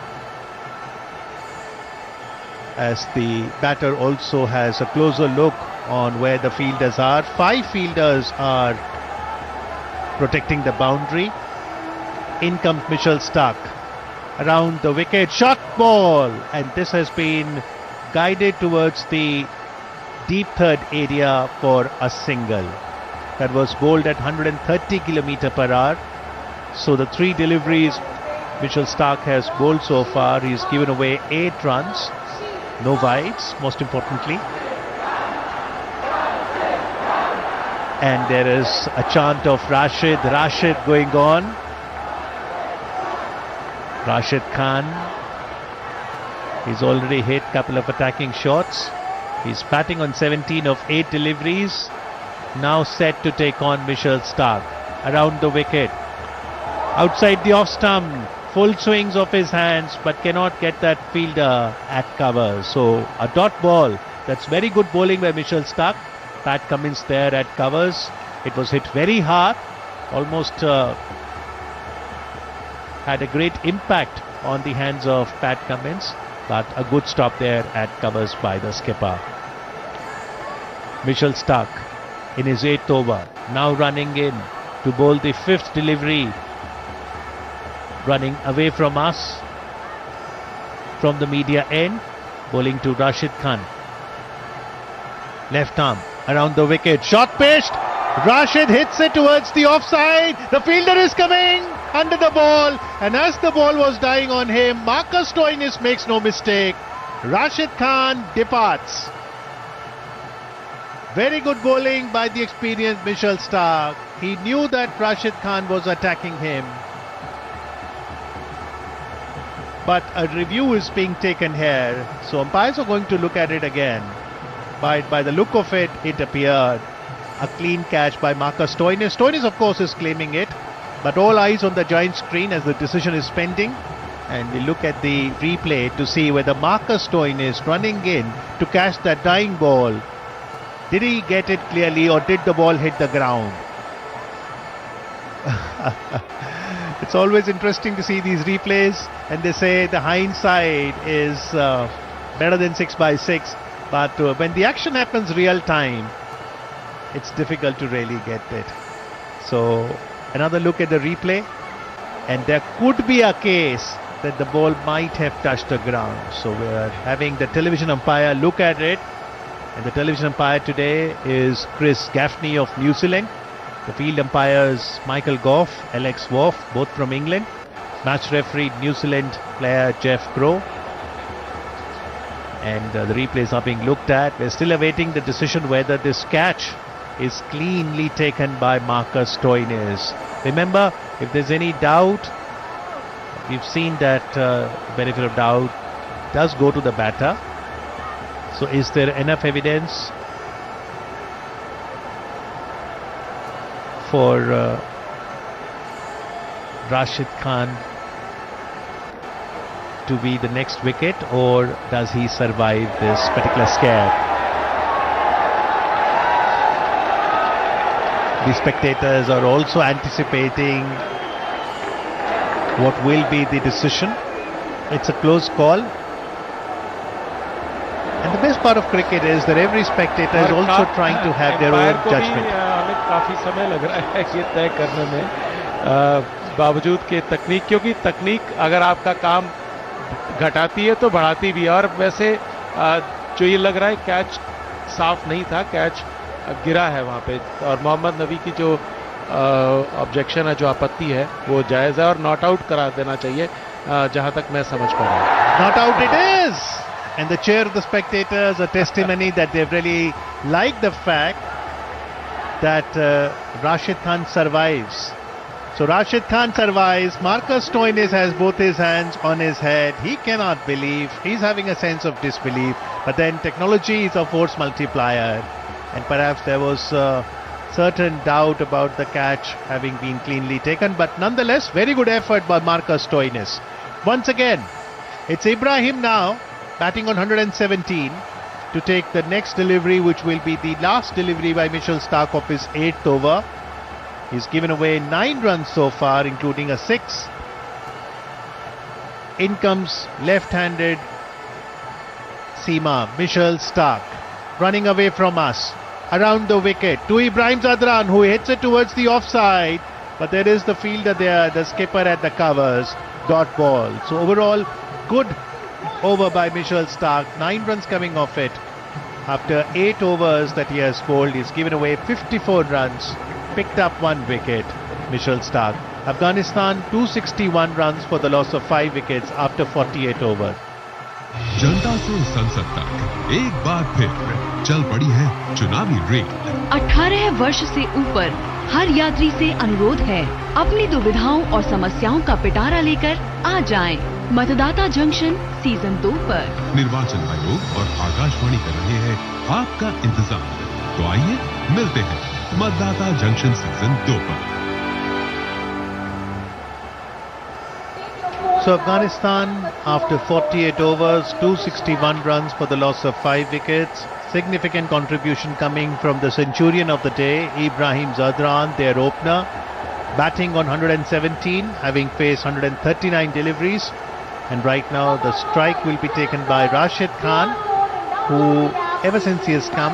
as the batter also has a closer look on where the fielders are. 5 fielders are protecting the boundary. In comes Mitchell Starc around the wicket, shot ball, and this has been guided towards the deep third area for a single. That was bowled at 130 km/h. So the 3 deliveries Mitchell Starc has bowled so far, he's given away 8 runs, no wides, most importantly. And there is a chant of Rashid going on. Rashid Khan, he's already hit a couple of attacking shots. He's batting on 17 of 8 deliveries. Now set to take on Mitchell Starc around the wicket. Outside the off stump, full swings of his hands, but cannot get that fielder at cover. So a dot ball. That's very good bowling by Mitchell Starc. Pat Cummins there at covers. It was hit very hard, almost had a great impact on the hands of Pat Cummins, but a good stop there at covers by the skipper. Mitchell Starc in his 8th over, now running in to bowl the 5th delivery, running away from us from the media end, bowling to Rashid Khan. Left arm around the wicket, shot pitched. Rashid hits it towards the offside. The fielder is coming under the ball, and as the ball was dying on him, Marcus Stoinis makes no mistake. Rashid Khan departs. Very good bowling by the experienced Mitchell Starc. He knew that Rashid Khan was attacking him, but a review is being taken here, so umpires are going to look at it again. By the look of it, it appeared a clean catch by Marcus Stoinis. Stoinis, of course, is claiming it, but all eyes on the giant screen as the decision is pending, and we look at the replay to see whether Marcus Stoinis running in to catch that dying ball, did he get it clearly or did the ball hit the ground? It's always interesting to see these replays, and they say the hindsight is better than 6x6, but when the action happens real time, it's difficult to really get it. So another look at the replay, and there could be a case that the ball might have touched the ground. So we're having the television umpire look at it, and the television umpire today is Chris Gaffney of New Zealand. The field umpires Michael Goff, Alex Wolff, both from England. Match referee New Zealand player Jeff Crow. And the replays are being looked at. We're still awaiting the decision whether this catch is cleanly taken by Marcus Stoinis. Remember, if there's any doubt, we've seen that benefit of doubt does go to the batter. So is there enough evidence for Rashid Khan to be the next wicket, or does he survive this particular scare? The spectators are also anticipating what will be the decision. It's a close call. And the best part of cricket is that every spectator is also trying to have their own judgment. काफी समय लग रहा है ये तय करने में, बावजूद के तकनीक, क्योंकि तकनीक अगर आपका काम घटाती है तो बढ़ाती भी है। और वैसे जो ये लग रहा है कैच साफ नहीं था, कैच गिरा है वहां पे, और मोहम्मद नबी की जो ऑब्जेक्शन है, जो आपत्ति है, वो जायज है और नॉट आउट करा देना चाहिए, जहां तक मैं समझ पा रहा हूं। Not out it is. and the cheer of the spectators a testimony that they've really liked the fact that Rashid Khan survives. So Rashid Khan survives. Marcus Stoinis has both his hands on his head. He cannot believe. He's having a sense of disbelief. But then technology is a force multiplier, and perhaps there was certain doubt about the catch having been cleanly taken. But nonetheless, very good effort by Marcus Stoinis. Once again, it's Ibrahim now batting on 117 to take the next delivery, which will be the last delivery by Mitchell Starc of his 8th over. He's given away 9 runs so far, including a 6. In comes left-handed seamer Mitchell Starc, running away from us, around the wicket to Ibrahim Zadran, who hits it towards the offside, but there is the fielder there, the skipper at the covers. Dot ball. So overall, good over by Mitchell Starc. 9 runs coming off it. After 8 overs that he has bowled, he's given away 54 runs, picked up 1 wicket. Mitchell Starc. Afghanistan 261 runs for the loss of 5 wickets after 48 overs. जनता से संसद तक एक बार फिर चल पड़ी है चुनावी रेल। 18 वर्ष से ऊपर हर यात्री से अनुरोध है, अपनी दुविधाओं और समस्याओं का पिटारा लेकर आ जाएं। मतदाता जंक्शन सीजन 2 पर निर्वाचन आयोग और आकाशवाणी कर रहे हैं आपका इंतजार। तो आइए मिलते हैं मतदाता जंक्शन सीजन 2 पर। So Afghanistan, after 48 overs, 261 runs for the loss of 5 wickets. Significant contribution coming from the centurion of the day, Ibrahim Zadran, their opener, batting on 117, having faced 139 deliveries. And right now the strike will be taken by Rashid Khan, who ever since he has come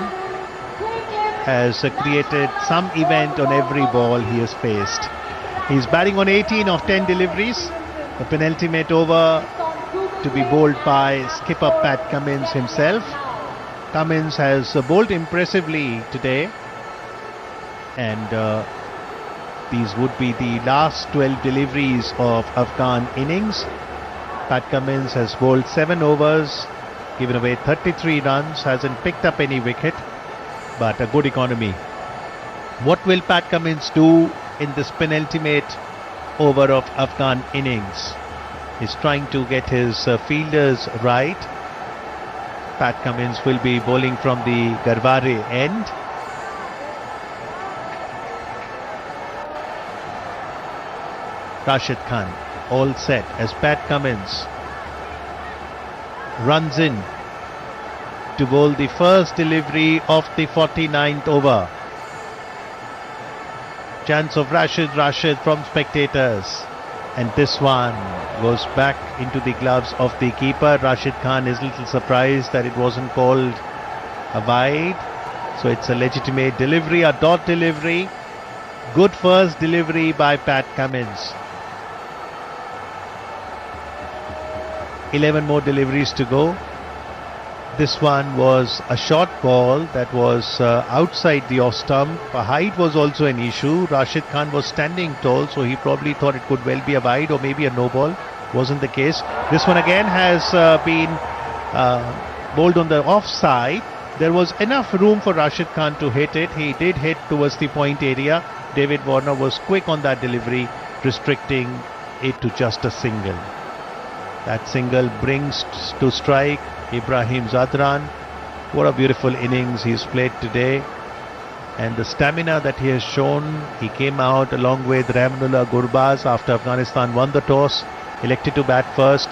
has created some event on every ball he has faced. He's batting on 18 of 10 deliveries. The penultimate over to be bowled by skipper Pat Cummins himself. Cummins has bowled impressively today, and these would be the last 12 deliveries of Afghan innings. Pat Cummins has bowled 7 overs, given away 33 runs, hasn't picked up any wicket, but a good economy. What will Pat Cummins do in this penultimate over of Afghan innings? He's trying to get his fielders right. Pat Cummins will be bowling from the Garware end. Rashid Khan all set as Pat Cummins runs in to bowl the first delivery of the 49th over. Chance of Rashid from spectators, and this one goes back into the gloves of the keeper. Rashid Khan is a little surprised that it wasn't called a wide, so it's a legitimate delivery, a dot delivery. Good first delivery by Pat Cummins. 11 more deliveries to go. This one was a short ball that was outside the off stump. Height was also an issue. Rashid Khan was standing tall, so he probably thought it could well be a wide or maybe a no ball. Wasn't the case. This one again has been bowled on the offside. There was enough room for Rashid Khan to hit it. He did hit towards the point area. David Warner was quick on that delivery, restricting it to just a single. That single brings to strike Ibrahim Zadran. What a beautiful innings he's played today, and the stamina that he has shown. He came out along with Rahmanullah Gurbaz after Afghanistan won the toss, elected to bat first,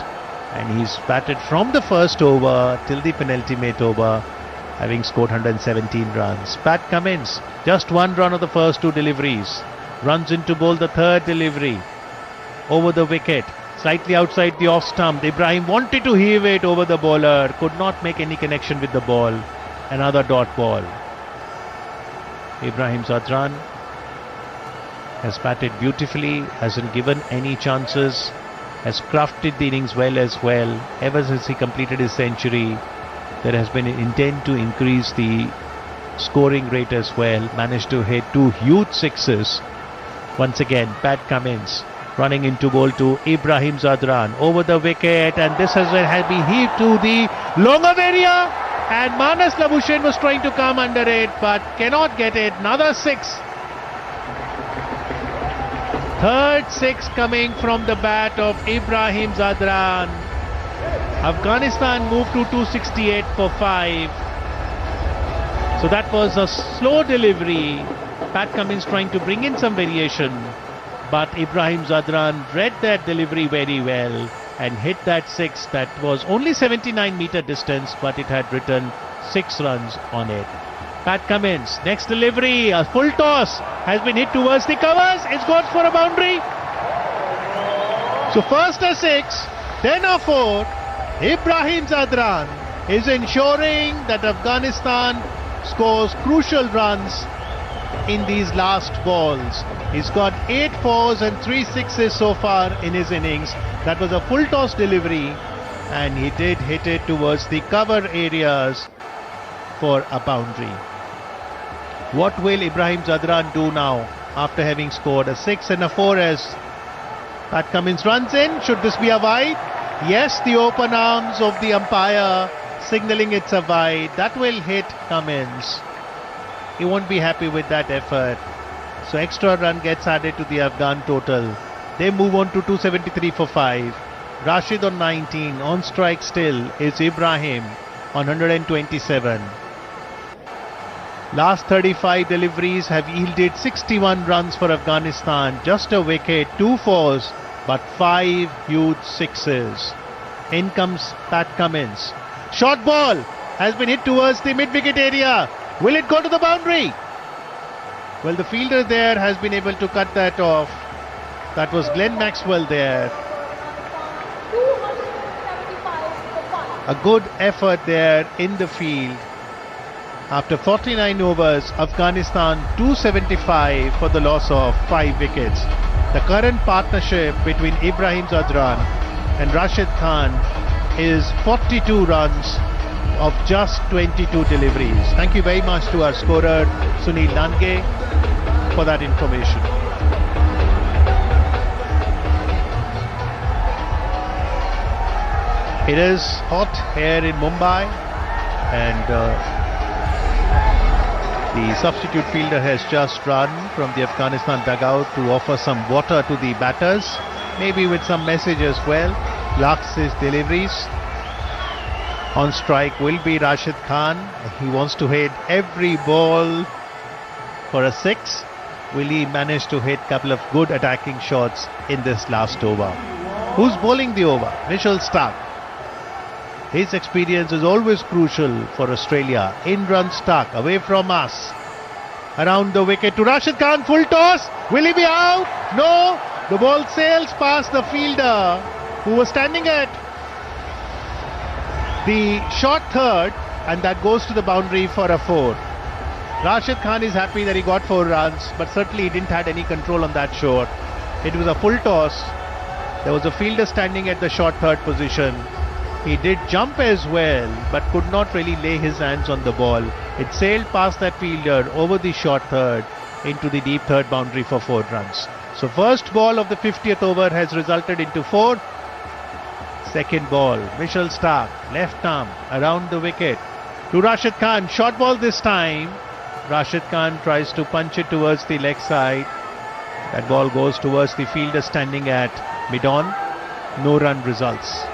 and he's batted from the first over till the penultimate over, having scored 117 runs. Pat Cummins, just 1 run of the first 2 deliveries, runs in to bowl the third delivery over the wicket. Slightly outside the off stump. Ibrahim wanted to heave it over the bowler, could not make any connection with the ball. Another dot ball. Ibrahim Zadran has batted beautifully, hasn't given any chances, has crafted the innings well as well. Ever since he completed his century, there has been an intent to increase the scoring rate as well. Managed to hit 2 huge sixes. Once again, Pat Cummins running into goal to Ibrahim Zadran over the wicket, and this has been heaved to the longer area, and Manas Labuschagne was trying to come under it but cannot get it. Another 6. Third 6 coming from the bat of Ibrahim Zadran. Afghanistan moved to 268 for 5. So that was a slow delivery. Pat Cummins trying to bring in some variation, but Ibrahim Zadran read that delivery very well and hit that 6 that was only 79-meter distance, but it had written 6 runs on it. Pat Cummins, next delivery, a full toss has been hit towards the covers. It's gone for a boundary. So first a 6, then a 4. Ibrahim Zadran is ensuring that Afghanistan scores crucial runs in these last balls. He's got 8 4s and 3 6s so far in his innings. That was a full toss delivery, and he did hit it towards the cover areas for a boundary. What will Ibrahim Zadran do now after having scored a 6 and a 4 as Pat Cummins runs in? Should this be a wide? Yes, the open arms of the umpire signalling it's a wide. That will hit Cummins. He won't be happy with that effort. So extra run gets added to the Afghan total. They move on to 273 for 5. Rashid on 19. On strike still is Ibrahim on 127. Last 35 deliveries have yielded 61 runs for Afghanistan. Just a wicket, 2 4s, but 5 huge 6s. In comes Pat Cummins. Short ball has been hit towards the mid-wicket area. Will it go to the boundary? Well, the fielder there has been able to cut that off. That was Glenn Maxwell there. A good effort there in the field. After 49 overs, Afghanistan 275 for the loss of 5 wickets. The current partnership between Ibrahim Zadran and Rashid Khan is 42 runs of just 22 deliveries. Thank you very much to our scorer Sunil Nange for that information. It is hot here in Mumbai, and the substitute fielder has just run from the Afghanistan dugout to offer some water to the batters, maybe with some message as well. Lux his deliveries. On strike will be Rashid Khan. He wants to hit every ball for a 6. Will he manage to hit a couple of good attacking shots in this last over? Who's bowling the over? Mitchell Starc. His experience is always crucial for Australia. In runs Starc, away from us. Around the wicket to Rashid Khan, full toss. Will he be out? No. The ball sails past the fielder who was standing at the short third, and that goes to the boundary for a 4. Rashid Khan is happy that he got 4 runs, but certainly he didn't have any control on that shot. It was a full toss. There was a fielder standing at the short third position. He did jump as well, but could not really lay his hands on the ball. It sailed past that fielder over the short third into the deep third boundary for 4 runs. So first ball of the 50th over has resulted into 4. Second ball, Mitchell Starc, left arm around the wicket to Rashid Khan. Short ball this time. Rashid Khan tries to punch it towards the leg side. That ball goes towards the fielder standing at mid-on. No run results.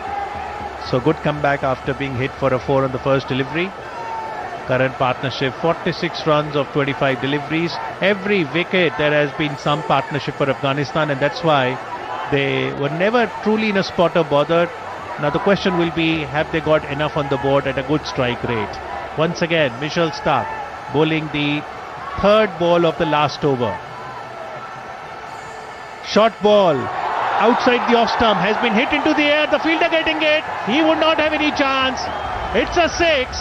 So good comeback after being hit for a 4 on the first delivery. Current partnership 46 runs of 25 deliveries. Every wicket there has been some partnership for Afghanistan, and that's why they were never truly in a spot of bother. Now the question will be, have they got enough on the board at a good strike rate? Once again, Mitchell Starc bowling the third ball of the last over. Short ball outside the off stump has been hit into the air. The fielder getting it. He would not have any chance. It's a 6.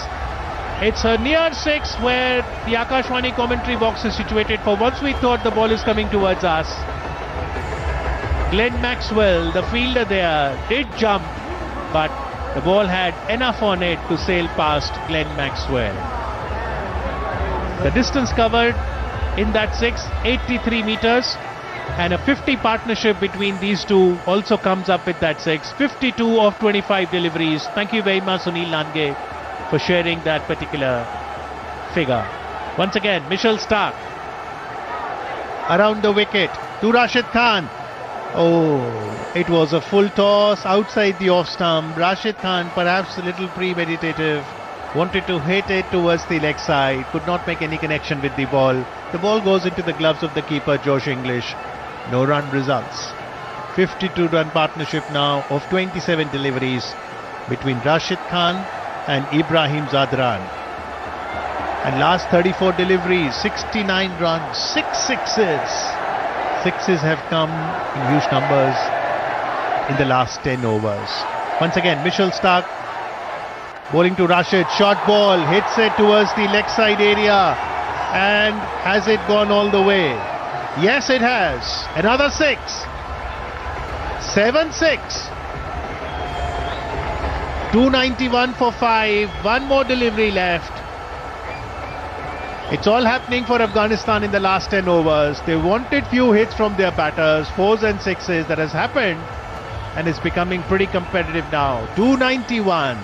It's a near 6 where the Akashwani commentary box is situated. For once we thought the ball is coming towards us. Glenn Maxwell, the fielder there, did jump, but the ball had enough on it to sail past Glenn Maxwell. The distance covered in that 6, 83 meters. And a 50 partnership between these two also comes up with that 6. 52 of 25 deliveries. Thank you very much, Sunil Lange, for sharing that particular figure. Once again, Mitchell Starc. Around the wicket to Rashid Khan. Oh, it was a full toss outside the off stump. Rashid Khan, perhaps a little premeditative, wanted to hit it towards the leg side, could not make any connection with the ball. The ball goes into the gloves of the keeper, Josh English. No run results. 52-run partnership now of 27 deliveries between Rashid Khan and Ibrahim Zadran. And last 34 deliveries, 69 runs, 6 sixes. Sixes have come in huge numbers in the last 10 overs. Once again, Mitchell Starc bowling to Rashid. Short ball, hits it towards the leg side area. And has it gone all the way? Yes, it has. Another 6. 7-6. 291 for 5. One more delivery left. It's all happening for Afghanistan in the last 10 overs. They wanted few hits from their batters, 4s and 6s. That has happened and it's becoming pretty competitive now. 291.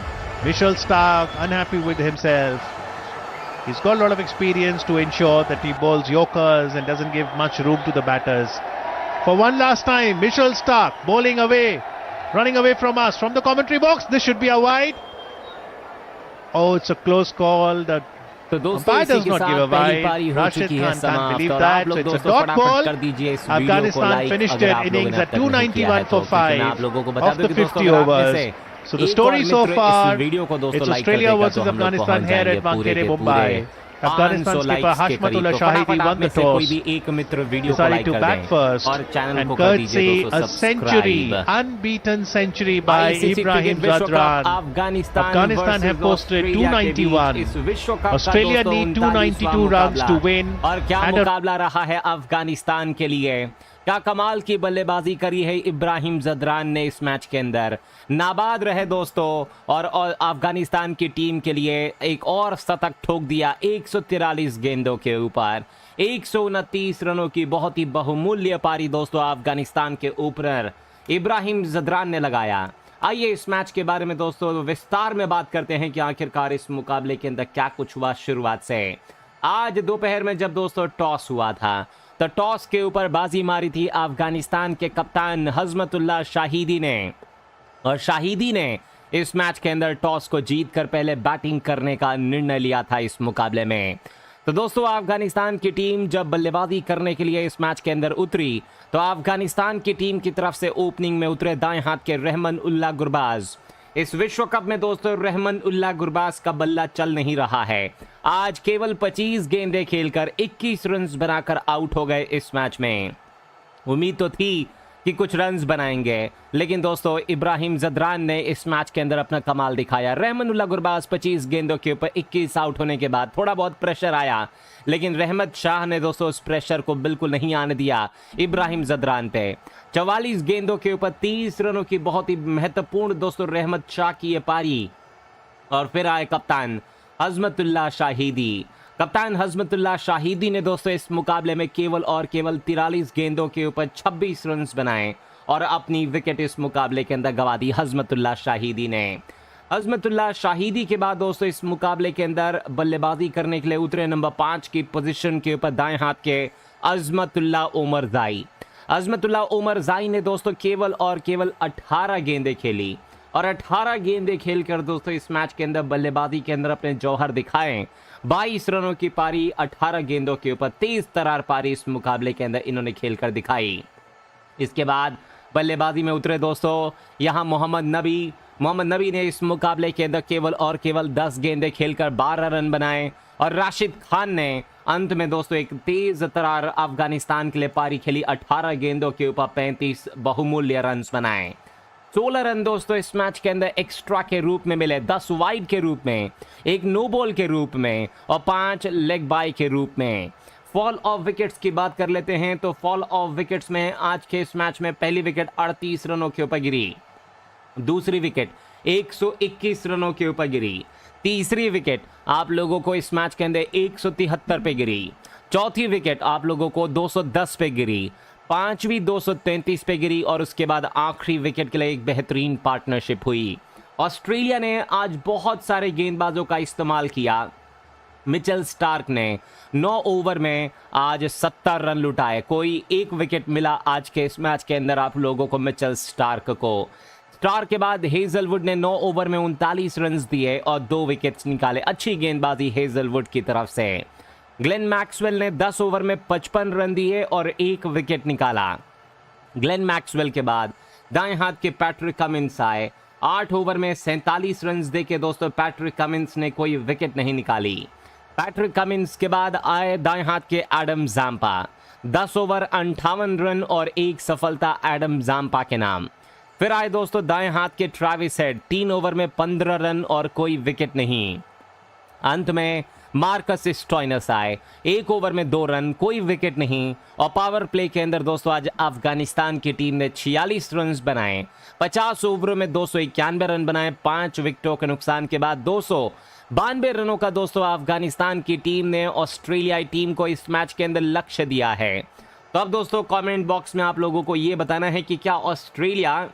Mitchell Starc unhappy with himself. He's got a lot of experience to ensure that he bowls yorkers and doesn't give much room to the batters. For one last time, Mitchell Starc bowling away, running away from us, from the commentary box. This should be a wide. Oh, it's a close call. The तो दोस्तों does not give a wide. Rashid Khan can't believe that. So it's a dot ball. Afghanistan finished their innings at 291 for 5 of the 50 overs. So the story so far, it's Australia versus Afghanistan here at Wankhede, Mumbai. Afghanistan's skipper Hashmatullah Shahidi won the toss, decided to bat first, and courtesy a century, unbeaten century by Ibrahim Zadran. Afghanistan have posted 291. Australia need 292 runs to win. और क्या मुकाबला रहा है अफगानिस्तान के लिए। क्या कमाल की बल्लेबाजी करी है इब्राहिम जदरान ने इस मैच के अंदर। नाबाद रहे दोस्तों और अफगानिस्तान की टीम के लिए एक और शतक ठोक दिया 143 गेंदों के ऊपर। 129 रनों की बहुत ही बहुमूल्य पारी दोस्तों अफगानिस्तान के ऊपर इब्राहिम जदरान ने लगाया। आइए इस मैच के बारे में दोस्तों विस्तार में बात करते हैं कि आखिरकार इस मुकाबले के अंदर क्या कुछ हुआ शुरुआत से। आज दोपहर में जब दोस्तों टॉस हुआ था तो टॉस के ऊपर बाजी मारी थी अफगानिस्तान के कप्तान हजमतुल्लाह शाहिदी ने, और शाहिदी ने इस मैच के अंदर टॉस को जीतकर पहले बैटिंग करने का निर्णय लिया था इस मुकाबले में। तो दोस्तों अफगानिस्तान की टीम जब बल्लेबाजी करने के लिए इस मैच के अंदर उतरी तो अफगानिस्तान की टीम की तरफ से ओपनिंग में उतरे दाएं हाथ के रहमान उल्लाह गुरबाज। इस विश्व कप में दोस्तों रहमान उल्लाह गुरबाज का बल्ला चल नहीं रहा है। आज केवल 25 गेंदें खेलकर 21 रन बनाकर आउट हो गए इस मैच में। उम्मीद तो थी कि कुछ रन्स बनाएंगे, लेकिन दोस्तों इब्राहिम जदरान ने इस मैच के अंदर अपना कमाल दिखाया। रहमान उल्लाह गुरबाज 25 गेंदों के ऊपर 21 आउट होने के बाद थोड़ा बहुत प्रेशर आया, लेकिन रहमत शाह ने दोस्तों उस प्रेशर को बिल्कुल नहीं आने दिया इब्राहिम जदरान पे। 44 गेंदों के ऊपर 30 रनों की बहुत ही महत्वपूर्ण दोस्तों रहमत शाह की ये पारी। और फिर आए कप्तान हजमतुल्लाह शाहिदी। कप्तान हजमतुल्लाह शाहिदी ने दोस्तों इस मुकाबले में केवल और केवल 43 गेंदों के ऊपर 26 रन बनाए और अपनी विकेट इस मुकाबले के अंदर गंवा दी हजमतुल्लाह शाहिदी ने। हजमतुल्लाह शाहिदी के बाद दोस्तों इस मुकाबले के अंदर बल्लेबाजी करने के लिए उतरे नंबर 5 की पोजीशन के ऊपर दाएं हाथ के अजमतुल्लाह उमर जाई। अजमतुल्लाह उमर जाई ने दोस्तों केवल और केवल 18 गेंदें खेली और 18 गेंदें खेलकर दोस्तों इस मैच के अंदर बल्लेबाजी के अंदर अपने जौहर दिखाए। 22 रनों की पारी 18 गेंदों के ऊपर तेज तरार पारी इस मुकाबले के अंदर इन्होंने खेलकर दिखाई। इसके बाद बल्लेबाजी में उतरे दोस्तों यहां मोहम्मद नबी ने इस मुकाबले के अंदर केवल और केवल 10 गेंदें खेलकर 12 रन बनाए और राशिद खान ने अंत में दोस्तों एक तेज तरार अफगानिस्तान के लिए पारी खेली। 18 गेंदों के ऊपर 35 बहुमूल्य रन बनाए। 16 रन दोस्तों इस मैच के अंदर एक्स्ट्रा के रूप में मिले, 10 वाइड के रूप में, एक नो बॉल के रूप में और 5 लेग बाय के रूप में। फॉल ऑफ विकेट्स की बात कर लेते हैं तो फॉल ऑफ विकेट्स में आज के इस मैच में पहली विकेट 38 रनों के ऊपर गिरी, दूसरी विकेट 121 रनों के ऊपर गिरी, तीसरी विकेट आप लोगों को इस मैच के अंदर 173 पे गिरी, चौथी विकेट आप लोगों को 210 पे गिरी, 5वीं 233 पे गिरी और उसके बाद आखिरी विकेट के लिए एक बेहतरीन पार्टनरशिप हुई। ऑस्ट्रेलिया ने आज बहुत सारे गेंदबाजों का इस्तेमाल किया। मिचेल स्टार्क ने 9 ओवर में आज 70 रन लुटाए। कोई एक विकेट मिला आज के इस मैच के अंदर आप लोगों को मिचेल स्टार्क को। स्टार्क के बाद हेजलवुड ने 9 ओवर में 39 रन दिए और 2 विकेट्स निकाले। अच्छी गेंदबाजी हेजलवुड की तरफ से। ग्लेन मैक्सवेल ने 10 ओवर में 55 रन दिए और 1 विकेट निकाला। ग्लेन मैक्सवेल के बाद दाएं हाथ के पैट्रिक कमिंस आए। 8 ओवर में 47 रन देके दोस्तों पैट्रिक कमिंस ने कोई विकेट नहीं निकाली। पैट्रिक कमिंस के बाद आए दाएं हाथ के एडम जाम्पा। 10 ओवर 58 रन और 1 सफलता एडम जाम्पा के नाम। फिर आए दोस्तों दाएं हाथ के ट्रेविस हेड। 3 ओवर में 15 रन और कोई विकेट नहीं। अंत में मार्कस स्टॉइनस आए। 1 ओवर में 2 रन, कोई विकेट नहीं। और पावर प्ले के अंदर दोस्तों आज अफगानिस्तान की टीम ने 46 रन बनाए। 50 ओवरों में 291 रन बनाए। 5 विकेटों के नुकसान के बाद 292 रनों का दोस्तों अफगानिस्तान की टीम ने ऑस्ट्रेलियाई टीम को इस मैच के अंदर लक्ष्य दिया है। तो अब दोस्तों कमेंट बॉक्स में आप लोगों को यह बताना है कि क्या ऑस्ट्रेलिया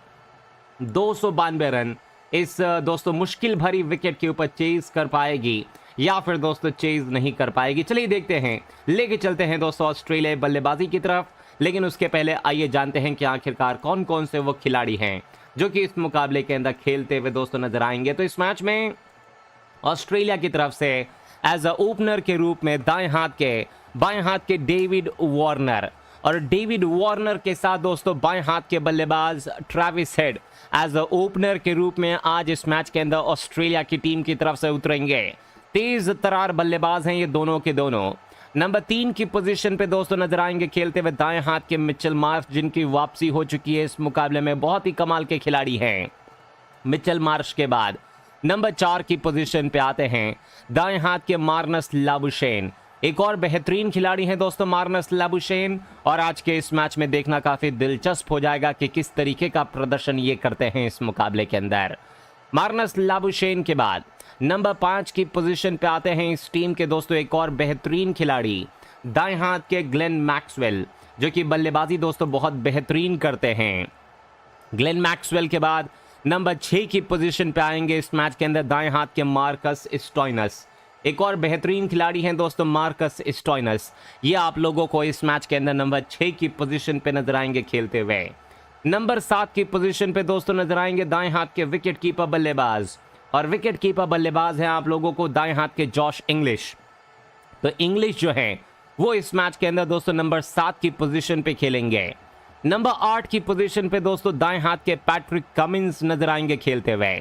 292 रन इस दोस्तों मुश्किल भरी विकेट के ऊपर चेज कर पाएगी या फिर दोस्तों चेज नहीं कर पाएगी। चलिए देखते हैं, लेके चलते हैं दोस्तों ऑस्ट्रेलिया बल्लेबाजी की तरफ। लेकिन उसके पहले आइए जानते हैं कि आखिरकार कौन कौन से वो खिलाड़ी हैं जो कि इस मुकाबले के अंदर खेलते हुए दोस्तों नजर आएंगे। तो इस मैच में ऑस्ट्रेलिया की तरफ से एज अ ओपनर के रूप में बाएं हाथ के डेविड वार्नर और डेविड वार्नर के साथ दोस्तों बाएं हाथ के बल्लेबाज Travis Head as a opener के रूप में आज इस मैच के अंदर ऑस्ट्रेलिया की टीम की तरफ से उतरेंगे। तेज तरार बल्लेबाज हैं ये दोनों के दोनों। नंबर 3 की पोजीशन पे दोस्तों नजर आएंगे खेलते हुए दाएं हाथ के मिचेल मार्श, जिनकी वापसी हो चुकी है इस मुकाबले में। बहुत ही कमाल के खिलाड़ी हैं। मिचेल मार्श के बाद नंबर 4 की पोजीशन पे आते हैं दाएं हाथ के मार्नस लाबुशेन। एक और बेहतरीन खिलाड़ी हैं दोस्तों मार्नस लाबुशेन, और आज के इस मैच में देखना काफी दिलचस्प हो जाएगा कि किस तरीके का प्रदर्शन ये करते हैं इस मुकाबले के अंदर। मार्नस लाबुशेन के बाद नंबर 5 की पोजीशन पे आते हैं इस टीम के दोस्तों एक और बेहतरीन खिलाड़ी दाएं हाथ के ग्लेन मैक्सवेल, जो कि बल्लेबाजी दोस्तों बहुत बेहतरीन करते हैं। ग्लेन मैक्सवेल के बाद नंबर 6 की पोजीशन पे आएंगे इस मैच के अंदर दाएं हाथ के मार्कस स्टॉइनस। एक और बेहतरीन खिलाड़ी हैं दोस्तों मार्कस स्टॉइनस। ये आप लोगों को इस मैच के अंदर नंबर 6 की पोजीशन पे नजर आएंगे खेलते हुए। नंबर 7 की पोजीशन पे दोस्तों नजर आएंगे दाएं हाथ के विकेट कीपर बल्लेबाज, और विकेट कीपर बल्लेबाज हैं आप लोगों को दाएं हाथ के जॉश इंग्लिश। तो इंग्लिश जो है वो इस मैच के अंदर दोस्तों नंबर 7 की पोजीशन पे खेलेंगे। नंबर 8 की पोजीशन पे दोस्तों दाएं हाथ के पैट्रिक कमिंस नजर आएंगे खेलते हुए।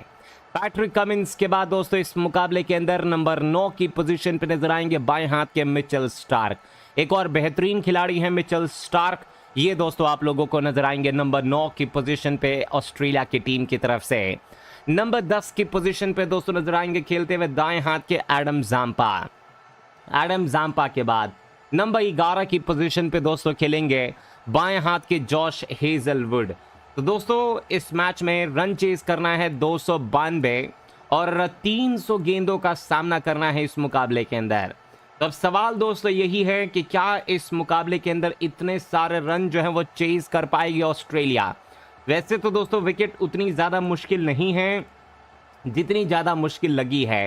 पैट्रिक कमिंस के बाद दोस्तों इस मुकाबले के अंदर नंबर 9 की पोजीशन पे नजर आएंगे बाएं हाथ के मिचेल स्टार्क। एक और बेहतरीन खिलाड़ी हैं मिचेल स्टार्क। ये दोस्तों आप लोगों को नजर आएंगे नंबर 9 की पोजीशन पे ऑस्ट्रेलिया की टीम की तरफ से। नंबर 10 की पोजीशन पे दोस्तों नजर आएंगे खेलते हुए दाएं हाथ के एडम जाम्पा। एडम जाम्पा के बाद नंबर 11 की पोजीशन पे दोस्तों खेलेंगे बाएं हाथ के जॉश हेजलवुड। तो दोस्तों इस मैच में रन चेज करना है 292 और 300 गेंदों का सामना करना है इस मुकाबले के अंदर। तो अब सवाल दोस्तों यही है कि क्या इस मुकाबले के अंदर इतने सारे रन जो है वो चेज कर पाएगी ऑस्ट्रेलिया। वैसे तो दोस्तों विकेट उतनी ज़्यादा मुश्किल नहीं है जितनी ज़्यादा मुश्किल लगी है।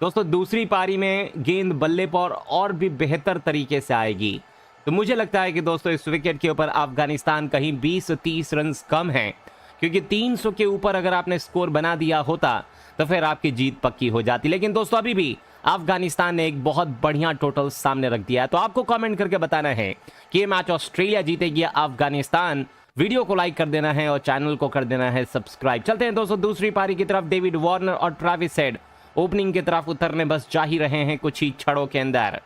दोस्तों दूसरी पारी में गेंद बल्ले पर और भी बेहतर तरीके से आएगी। तो मुझे लगता है कि दोस्तों इस विकेट के ऊपर अफगानिस्तान कहीं 20-30 रन कम है, क्योंकि 300 के ऊपर अगर आपने स्कोर बना दिया होता तो फिर आपकी जीत पक्की हो जाती। लेकिन दोस्तों अभी भी अफगानिस्तान ने एक बहुत बढ़िया टोटल सामने रख दिया है। तो आपको कमेंट करके बताना है कि ये मैच ऑस्ट्रेलिया जीतेगी या अफगानिस्तान। वीडियो को लाइक कर देना है और चैनल को कर देना है सब्सक्राइब। चलते हैं दोस्तों दूसरी पारी की तरफ। डेविड वार्नर और ट्रेविस हेड ओपनिंग की तरफ उतरने बस जा ही रहे हैं कुछ ही क्षणों के अंदर।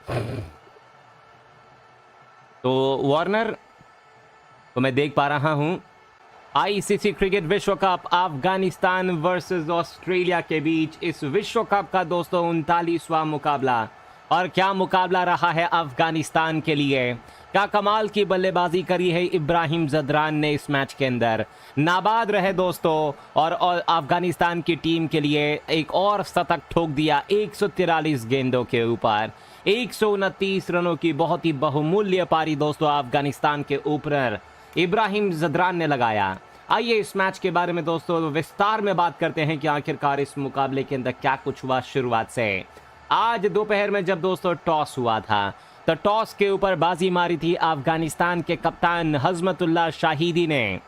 तो वार्नर को मैं देख पा रहा हूं आईसीसी क्रिकेट विश्व कप अफगानिस्तान वर्सेस ऑस्ट्रेलिया के बीच इस विश्व कप का दोस्तों 39वां मुकाबला। और क्या मुकाबला रहा है अफगानिस्तान के लिए। क्या कमाल की बल्लेबाजी करी है इब्राहिम जदरान ने इस मैच के अंदर। नाबाद रहे दोस्तों और अफगानिस्तान की टीम के लिए एक और शतक ठोक दिया 143 गेंदों के ऊपर। 129 रनों की बहुत ही बहुमूल्य पारी दोस्तों अफगानिस्तान के ओपनर इब्राहिम ज़दरान ने लगाया। आइए इस मैच के बारे में दोस्तों विस्तार में बात करते हैं कि आखिरकार इस मुकाबले के अंदर क्या कुछ हुआ शुरुआत से। आज दोपहर में जब दोस्तों टॉस हुआ था तो टॉस के ऊपर बाजी मारी थी अफगानिस्तान के कप्तान हजमतुल्लाह शाहिदी ने,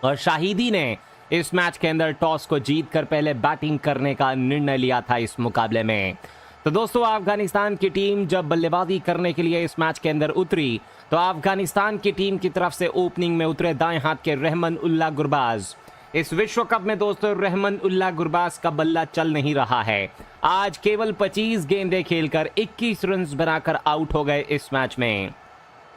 और शाहिदी ने इस मैच के अंदर टॉस को जीतकर पहले बैटिंग करने का निर्णय लिया था इस मुकाबले में। तो दोस्तों अफगानिस्तान की टीम जब बल्लेबाजी करने के लिए इस मैच के अंदर उतरी तो अफगानिस्तान की टीम की तरफ से ओपनिंग में उतरे दाएं हाथ के रहमान उल्लाह गुरबाज। इस विश्व कप में दोस्तों रहमान उल्लाह गुरबाज का बल्ला चल नहीं रहा है। आज केवल 25 गेंदें खेलकर 21 रन बनाकर आउट हो गए इस मैच में।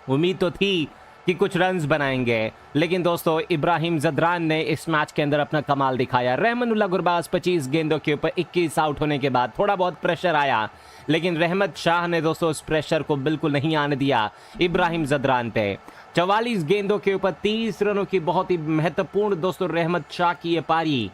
उम्मीद तो थी कि कुछ रन्स बनाएंगे, लेकिन दोस्तों इब्राहिम ज़दरान ने इस मैच के अंदर अपना कमाल दिखाया। रहमान उल्लाह गुरबाज 25 गेंदों के ऊपर 21 आउट होने के बाद थोड़ा बहुत प्रेशर आया, लेकिन रहमत शाह ने दोस्तों उस प्रेशर को बिल्कुल नहीं आने दिया इब्राहिम ज़दरान पे। 44 गेंदों के ऊपर 30 रनों की बहुत ही महत्वपूर्ण दोस्तों रहमत शाह की ये पारी।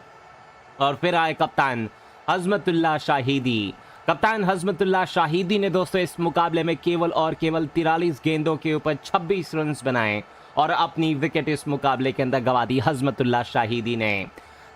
और फिर आए कप्तान हजमतुल्लाह शाहिदी। कप्तान हजमतुल्लाह शाहिदी ने दोस्तों इस मुकाबले में केवल और केवल 43 गेंदों के ऊपर 26 रन बनाए और अपनी विकेट इस मुकाबले के अंदर गंवा दी हजमतुल्लाह शाहिदी ने।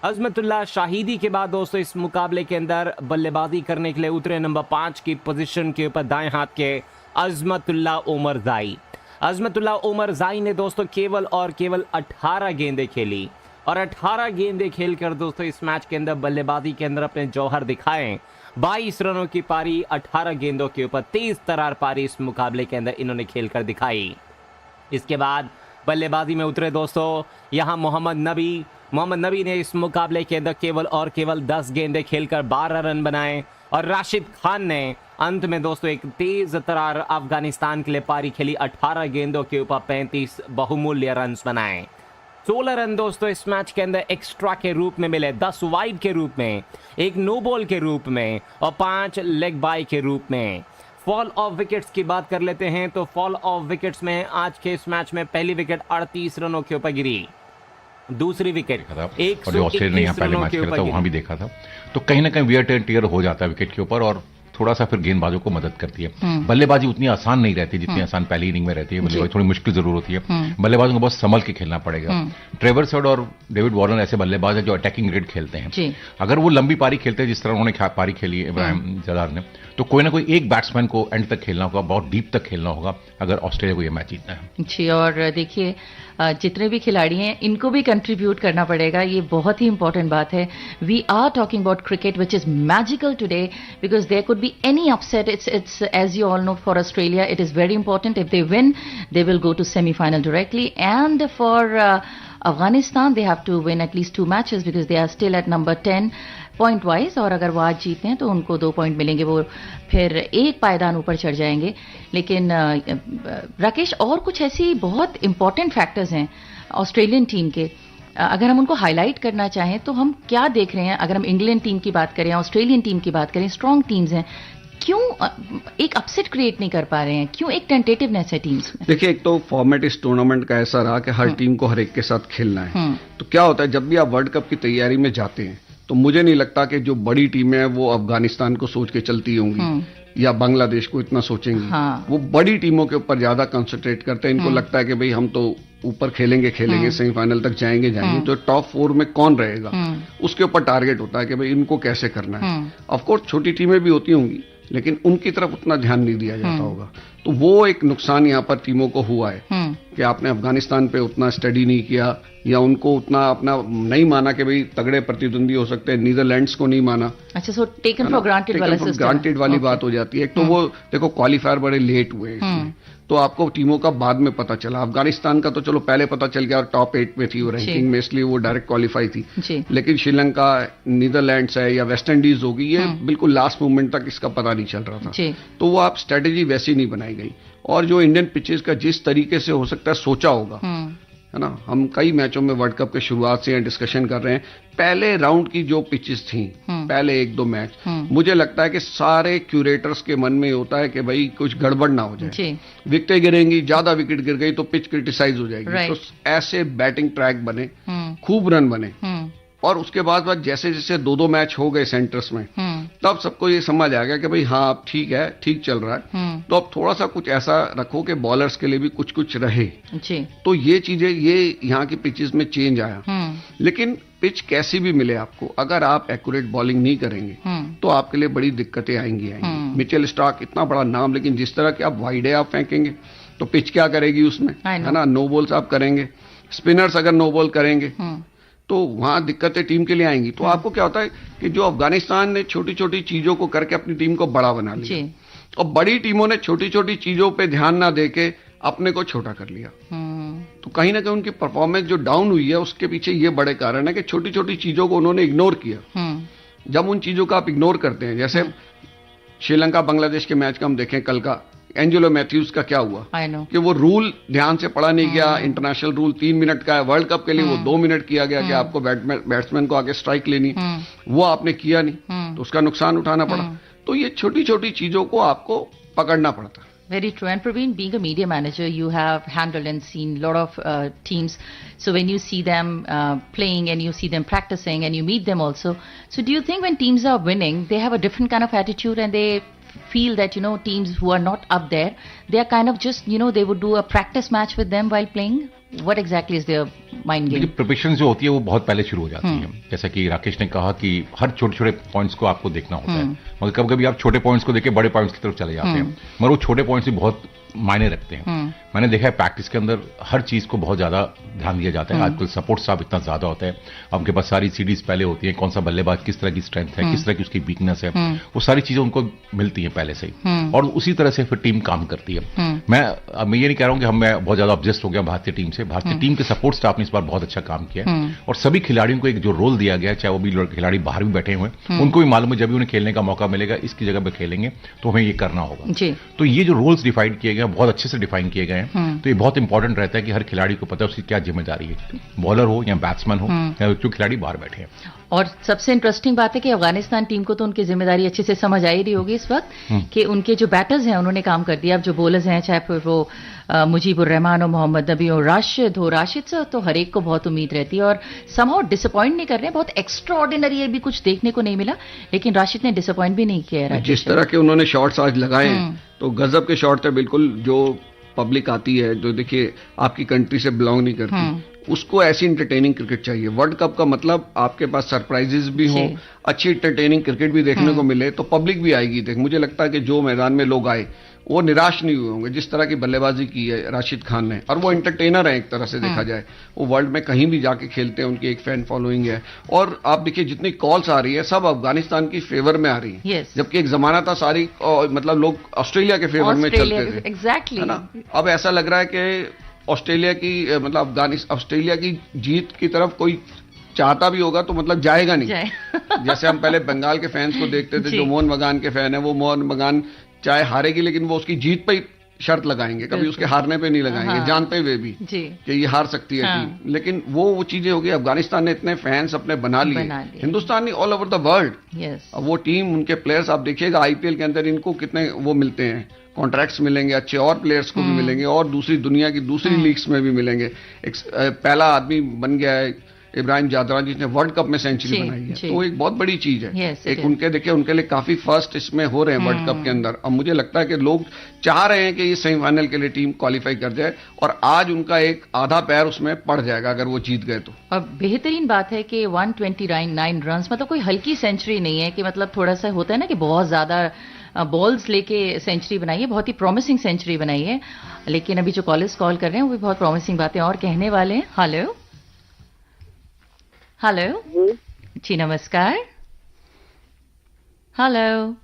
हजमतुल्लाह शाहिदी के बाद दोस्तों इस मुकाबले के अंदर बल्लेबाजी करने के लिए उतरे नंबर 5 की पोजीशन के ऊपर दाएं हाथ के अजमतुल्लाह उमर जाई। अजमतुल्लाह उमर जाई ने दोस्तों केवल और केवल 18 गेंदें खेली और 18 गेंदें खेलकर दोस्तों इस मैच के अंदर बल्लेबाजी के अंदर अपने जौहर दिखाए। 22 रनों की पारी 18 गेंदों के ऊपर 23 तरार पारी इस मुकाबले के अंदर इन्होंने खेलकर दिखाई। इसके बाद बल्लेबाजी में उतरे दोस्तों यहाँ मोहम्मद नबी ने इस मुकाबले के अंदर केवल और केवल 10 गेंदें खेलकर 12 रन बनाए और राशिद खान ने अंत में दोस्तों एक तेज तरार अफगानिस्तान के लिए पारी खेली। 18 गेंदों के ऊपर 35 बहुमूल्य रन बनाए। 16 रन दोस्तों इस मैच के अंदर एक्स्ट्रा के रूप में मिले, 10 वाइड के रूप में, एक नो बॉल के रूप में और 5 लेग बाय के रूप में। फॉल ऑफ विकेट्स की बात कर लेते हैं तो फॉल ऑफ विकेट्स में आज के इस मैच में पहली विकेट 38 रनों के ऊपर गिरी, दूसरी विकेट और जो ऑस्ट्रेलिया ने यहाँ पहले मैच खेला था वहां भी देखा था, तो कहीं ना कहीं वियर एंड टीयर हो जाता है विकेट के ऊपर और थोड़ा सा फिर गेंदबाजों को मदद करती है। बल्लेबाजी उतनी आसान नहीं रहती जितनी आसान पहली इनिंग में रहती है, बल्लेबाजी थोड़ी मुश्किल जरूर होती है। बल्लेबाजों को बहुत संभल के खेलना पड़ेगा। ट्रेवर सॉड और डेविड वार्नर ऐसे बल्लेबाज हैं जो अटैकिंग क्रिकेट खेलते हैं। अगर वो लंबी पारी खेलते हैं जिस तरह उन्होंने पारी खेली इब्राहिम ज़दरान ने, तो कोई ना कोई एक बैट्समैन को एंड तक खेलना होगा, बहुत डीप तक खेलना होगा अगर ऑस्ट्रेलिया को ये मैच जीतना है। जी, और देखिए जितने भी खिलाड़ी हैं इनको भी कंट्रीब्यूट करना पड़ेगा, ये बहुत ही इंपॉर्टेंट बात है। We are talking about cricket which is magical today because there could be any upset. It's as you all know, for Australia it is very important. If they win, they will go to semi-final directly, and for Afghanistan they have to win at least 2 matches because they are still at number 10 point wise, और अगर वो आज जीते हैं तो उनको 2 point मिलेंगे, वो फिर एक पायदान ऊपर चढ़ जाएंगे। लेकिन राकेश, और कुछ ऐसी बहुत इंपॉर्टेंट फैक्टर्स हैं ऑस्ट्रेलियन टीम के, अगर हम उनको हाईलाइट करना चाहें तो हम क्या देख रहे हैं? अगर हम इंग्लैंड टीम की बात करें, ऑस्ट्रेलियन टीम की बात करें, स्ट्रॉन्ग टीम्स हैं, क्यों एक अपसेट क्रिएट नहीं कर पा रहे हैं? क्यों एक टेंटेटिवनेस है टीम्स में? देखिए, एक तो फॉर्मेट इस टूर्नामेंट का ऐसा रहा कि हर टीम को हर एक के साथ खेलना है। तो क्या होता है, जब भी आप वर्ल्ड कप की तैयारी में जाते हैं तो मुझे नहीं लगता कि जो बड़ी टीमें हैं वो अफगानिस्तान को सोच के चलती होंगी या बांग्लादेश को इतना सोचेंगी। वो बड़ी टीमों के ऊपर ज्यादा कंसंट्रेट करते हैं। इनको लगता है कि भाई हम तो ऊपर खेलेंगे सेमीफाइनल तक जाएंगे तो टॉप 4 में कौन रहेगा, उसके ऊपर टारगेट होता है कि भाई इनको कैसे करना है। ऑफकोर्स छोटी टीमें भी होती होंगी लेकिन उनकी तरफ उतना ध्यान नहीं दिया जाता होगा। तो वो एक नुकसान यहाँ पर टीमों को हुआ है कि आपने अफगानिस्तान पे उतना स्टडी नहीं किया या उनको उतना अपना नहीं माना कि भाई तगड़े प्रतिद्वंदी हो सकते हैं। नीदरलैंड्स को नहीं माना। अच्छा, सो टेकन फॉर ग्रांटेड वाली बात हो जाती है। एक तो वो देखो क्वालिफायर बड़े लेट हुए इसमें, तो आपको टीमों का बाद में पता चला। अफगानिस्तान का तो चलो पहले पता चल गया और टॉप 8 में थी वो रैंकिंग में, इसलिए वो डायरेक्ट क्वालिफाई थी। लेकिन श्रीलंका, नीदरलैंड्स है या वेस्ट इंडीज होगी, ये बिल्कुल लास्ट मोमेंट तक इसका पता नहीं चल रहा था। तो वो आप स्ट्रेटेजी वैसी नहीं बनाई गई। और जो इंडियन पिचेस का जिस तरीके से हो सकता है सोचा होगा, है ना, हम कई मैचों में वर्ल्ड कप के शुरुआत से डिस्कशन कर रहे हैं। पहले राउंड की जो पिचेस थी, पहले 1-2 मैच, मुझे लगता है कि सारे क्यूरेटर्स के मन में होता है कि भाई कुछ गड़बड़ ना हो जाए, विकेटें गिरेंगी, ज्यादा विकेट गिर गई तो पिच क्रिटिसाइज हो जाएगी। तो ऐसे बैटिंग ट्रैक बने, खूब रन बने, और उसके बाद जैसे जैसे 2-2 मैच हो गए सेंटर्स में, तब सबको ये समझ आ गया कि भाई हाँ अब ठीक है, ठीक चल रहा है, तो अब थोड़ा सा कुछ ऐसा रखो कि बॉलर्स के लिए भी कुछ कुछ रहे जी। तो ये चीजें, ये यहाँ की पिचेस में चेंज आया। लेकिन पिच कैसी भी मिले आपको, अगर आप एक्यूरेट बॉलिंग नहीं करेंगे तो आपके लिए बड़ी दिक्कतें आएंगी। मिचेल स्टार्क इतना बड़ा नाम, लेकिन जिस तरह के आप वाइड आप फेंकेंगे तो पिच क्या करेगी उसमें, है ना। नो बॉल्स आप करेंगे, स्पिनर्स अगर नो बॉल करेंगे तो वहां दिक्कतें टीम के लिए आएंगी। तो आपको क्या होता है कि जो अफगानिस्तान ने छोटी छोटी चीजों को करके अपनी टीम को बड़ा बना लिया, और बड़ी टीमों ने छोटी छोटी चीजों पे ध्यान ना देके अपने को छोटा कर लिया। तो कहीं ना कहीं उनकी परफॉर्मेंस जो डाउन हुई है उसके पीछे ये बड़े कारण है कि छोटी छोटी चीजों को उन्होंने इग्नोर किया। जब उन चीजों को आप इग्नोर करते हैं, जैसे श्रीलंका बांग्लादेश के मैच का हम देखें कल का, एंजेलो मैथ्यूज का क्या हुआ कि वो रूल ध्यान से पढ़ा नहीं गया। इंटरनेशनल रूल 3 मिनट का है, वर्ल्ड कप के लिए वो 2 मिनट किया गया कि आपको बैट्समैन को आगे स्ट्राइक लेनी, वो आपने किया नहीं, तो उसका नुकसान उठाना पड़ा। तो ये छोटी छोटी चीजों को आपको पकड़ना पड़ता है। Very true. And Praveen, being a media manager, you have handled and seen a lot of teams. So when you see them playing and you see them practicing and you meet them also, so do you think when teams are winning, they have a different kind of attitude and they feel that, you know, teams who are not up there, they are kind of just, you know, they would do a practice match with them while playing? What exactly is their mind game? Preparation जो होती है वो बहुत पहले शुरू हो जाती है। जैसा कि राकेश ने कहा कि हर छोटे छोटे पॉइंट्स को आपको देखना होता है, मगर कभी कभी आप छोटे पॉइंट्स को देख के बड़े पॉइंट्स की तरफ चले जाते हैं, मगर वो छोटे पॉइंट्स भी बहुत मायने रखते हैं। मैंने देखा है प्रैक्टिस के अंदर हर चीज को बहुत ज्यादा ध्यान दिया जाता है। आजकल सपोर्ट स्टाफ इतना ज्यादा होता है, आपके पास सारी सीडीज पहले होती है, कौन सा बल्लेबाज किस तरह की स्ट्रेंथ है, किस तरह की उसकी वीकनेस है, वो सारी चीजें उनको मिलती है पहले से ही, और उसी तरह से फिर टीम काम करती है। मैं ये नहीं कह रहा हूं कि मैं बहुत ज्यादा ऑब्जेस्ट हो गया भारतीय टीम से। भारतीय टीम के सपोर्ट स्टाफ ने इस बार बहुत अच्छा काम किया है, और सभी खिलाड़ियों को एक जो रोल दिया गया है, चाहे वो भी खिलाड़ी बाहर भी बैठे हुए हैं, उनको भी मालूम है जब भी उन्हें खेलने का मौका मिलेगा, इसकी जगह पर खेलेंगे तो हमें ये करना होगा। तो ये जो रोल्स डिफाइड किए गए हैं, बहुत अच्छे से डिफाइन किए गए हैं। तो ये बहुत इंपॉर्टेंट रहता है कि हर खिलाड़ी को पता है उसकी क्या जिम्मेदारी है, बॉलर हो या बैट्समैन हो या जो खिलाड़ी बाहर बैठे हैं। और सबसे इंटरेस्टिंग बात है कि अफगानिस्तान टीम को तो उनकी जिम्मेदारी अच्छे से समझ आ ही रही होगी इस वक्त कि उनके जो बैटर्स हैं उन्होंने काम कर दिया। अब जो बॉलर्स हैं, चाहे फिर वो मुजीबुर रहमान और मोहम्मद नबी और राशिद से तो हर एक को बहुत उम्मीद रहती है, और समहाउ डिसअपॉइंट नहीं कर रहे हैं। बहुत एक्स्ट्रा ऑर्डिनरी भी कुछ देखने को नहीं मिला, लेकिन राशिद ने डिसअपॉइंट भी नहीं किया है। जिस तरह के उन्होंने शॉट्स आज लगाए तो गजब के शॉट थे बिल्कुल। जो पब्लिक आती है, जो देखिए आपकी कंट्री से बिलोंग नहीं करती, उसको ऐसी इंटरटेनिंग क्रिकेट चाहिए। वर्ल्ड कप का मतलब आपके पास सरप्राइजेस भी हो, अच्छी इंटरटेनिंग क्रिकेट भी देखने को मिले, तो पब्लिक भी आएगी देख। मुझे लगता है कि जो मैदान में लोग आए वो निराश नहीं हुए होंगे जिस तरह की बल्लेबाजी की है राशिद खान ने, और वो एंटरटेनर है एक तरह से देखा जाए। वो वर्ल्ड में कहीं भी जाके खेलते हैं, उनकी एक फैन फॉलोइंग है। और आप देखिए जितनी कॉल्स आ रही है सब अफगानिस्तान की फेवर में आ रही है, जबकि एक जमाना था सारी मतलब लोग ऑस्ट्रेलिया के फेवर में चलते थे, एग्जैक्टली, है ना। अब ऐसा लग रहा है कि ऑस्ट्रेलिया की मतलब ऑस्ट्रेलिया की जीत की तरफ कोई चाहता भी होगा तो मतलब जाएगा नहीं। जैसे हम पहले बंगाल के फैंस को देखते थे, जो मोहन बगान के फैन है, वो मोहन बगान चाहे हारेगी लेकिन वो उसकी जीत पे ही शर्त लगाएंगे, कभी उसके हारने पे नहीं लगाएंगे, जानते हुए भी कि ये हार सकती है टीम। लेकिन वो चीजें हो गई। अफगानिस्तान ने इतने फैंस अपने बना लिए, हिंदुस्तान नहीं, ऑल ओवर द वर्ल्ड। अब वो टीम, उनके प्लेयर्स आप देखिएगा आईपीएल के अंदर इनको कितने वो मिलते हैं, कॉन्ट्रैक्ट्स मिलेंगे अच्छे, और प्लेयर्स को भी मिलेंगे, और दूसरी दुनिया की दूसरी लीग्स में भी मिलेंगे। एक पहला आदमी बन गया है इब्राहिम जादरान जिसने वर्ल्ड कप में सेंचुरी बनाई है, तो एक बहुत बड़ी चीज है। एक उनके देखिए उनके लिए काफी फर्स्ट इसमें हो रहे हैं वर्ल्ड कप के अंदर। अब मुझे लगता है कि लोग चाह रहे हैं कि ये सेमीफाइनल के लिए टीम क्वालिफाई कर जाए, और आज उनका एक आधा पैर उसमें पड़ जाएगा अगर वो जीत गए तो। और बेहतरीन बात है कि 129 रन मतलब कोई हल्की सेंचुरी नहीं है कि मतलब थोड़ा सा होता है ना कि बहुत ज्यादा बॉल्स लेके सेंचुरी बनाई है, बहुत ही प्रॉमिसिंग सेंचुरी बनाई है। लेकिन अभी जो कॉलर्स कॉल कर रहे हैं वो भी बहुत प्रॉमिसिंग बातें और कहने वाले हैं। हेलो हेलो जी, नमस्कार। हेलो,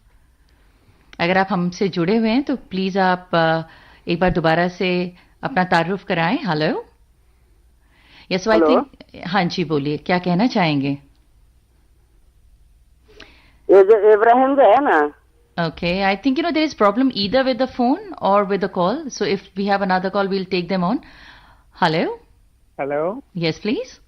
अगर आप हमसे जुड़े हुए हैं तो प्लीज आप एक बार दोबारा से अपना तारुफ कराएं। हेलो, यस, आई थिंक, हाँ जी, बोलिए, क्या कहना चाहेंगे? ये जो इब्राहिम जो है ना, okay, I think there is problem either with the phone or with the call, so if we have another call we'll take them on. Hello, yes please.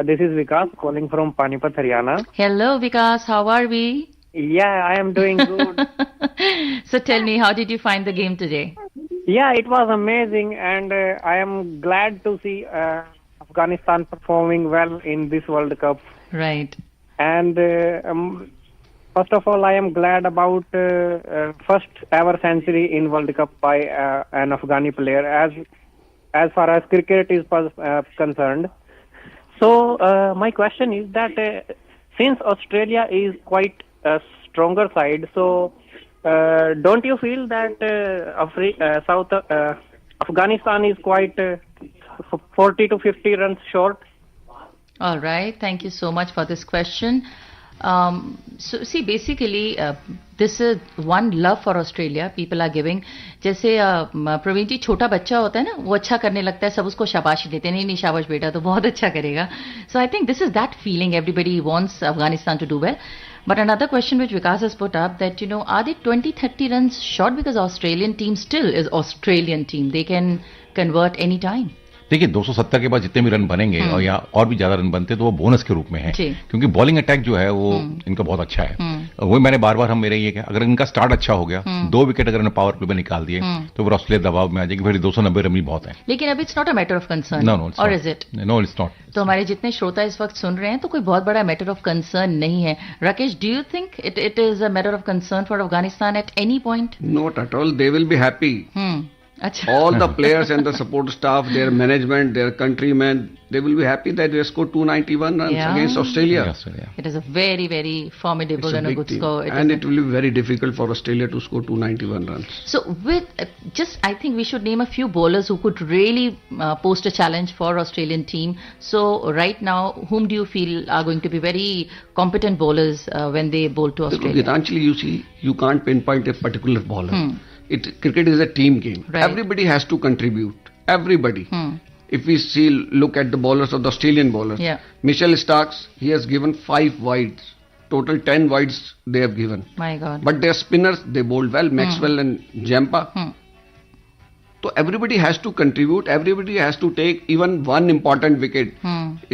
This is Vikas calling from Panipat, Haryana. Hello Vikas, how are we? Yeah, I am doing good. So tell me, how did you find the game today? Yeah, it was amazing, and I am glad to see Afghanistan performing well in this World Cup. Right. And First of all, I am glad about first ever century in World Cup by an Afghani player. As far as cricket is concerned, so my question is that since Australia is quite a stronger side, so don't you feel that Afghanistan is quite 40 to 50 runs short? All right, thank you so much for this question. So see, basically this is one love for Australia people are giving. जैसे प्रवीण जी, छोटा बच्चा होता है ना, वो अच्छा करने लगता है, सब उसको शाबाशी देते हैं, नहीं नहीं शाबाश बेटा तो बहुत अच्छा करेगा. So I think this is that feeling everybody wants Afghanistan to do well. But another question which Vikas has put up, that you know, are they 20-30 runs short because Australian team still is Australian team, they can convert any time. देखिए 270 के बाद जितने भी run बनेंगे और या और भी ज्यादा रन बनते तो वो बोनस के रूप में है, क्योंकि बॉलिंग अटैक जो है वो इनका बहुत अच्छा है. वही मैंने बार बार हम मेरे ये कहा, अगर इनका स्टार्ट अच्छा हो गया, 2 विकेट अगर इन्होंने पावर प्ले में निकाल दिए तो फिर ऑस्ट्रेलिया दबाव में आ जाएगी. फिर 290 रन भी बहुत है. लेकिन अब it's not a matter of concern, और is it? No, it's not. तो हमारे जितने श्रोता इस वक्त सुन रहे हैं, तो कोई बहुत बड़ा मैटर ऑफ कंसर्न नहीं है. Rakesh, do you think it is a matter of concern for Afghanistan at any point? Not at all. They will be happy. All the players and the support staff, their management, their countrymen, they will be happy that they scored 291 runs against Australia. It is a very, very formidable and a good score. And it will be very difficult for Australia to score 291 runs. So with I think we should name a few bowlers who could really post a challenge for Australian team. So right now, whom do you feel are going to be very competent bowlers when they bowl to Australia? Gitanjali, you see, you can't pinpoint a particular bowler. Cricket is a team game. Right. Everybody has to contribute. Everybody. If we look at the bowlers of the Australian bowlers, Mitchell Starks, he has given 5 wides. Total 10 wides they have given. My God. But their spinners, they bowled well. Maxwell and Jampa. So everybody has to contribute. Everybody has to take even one important wicket.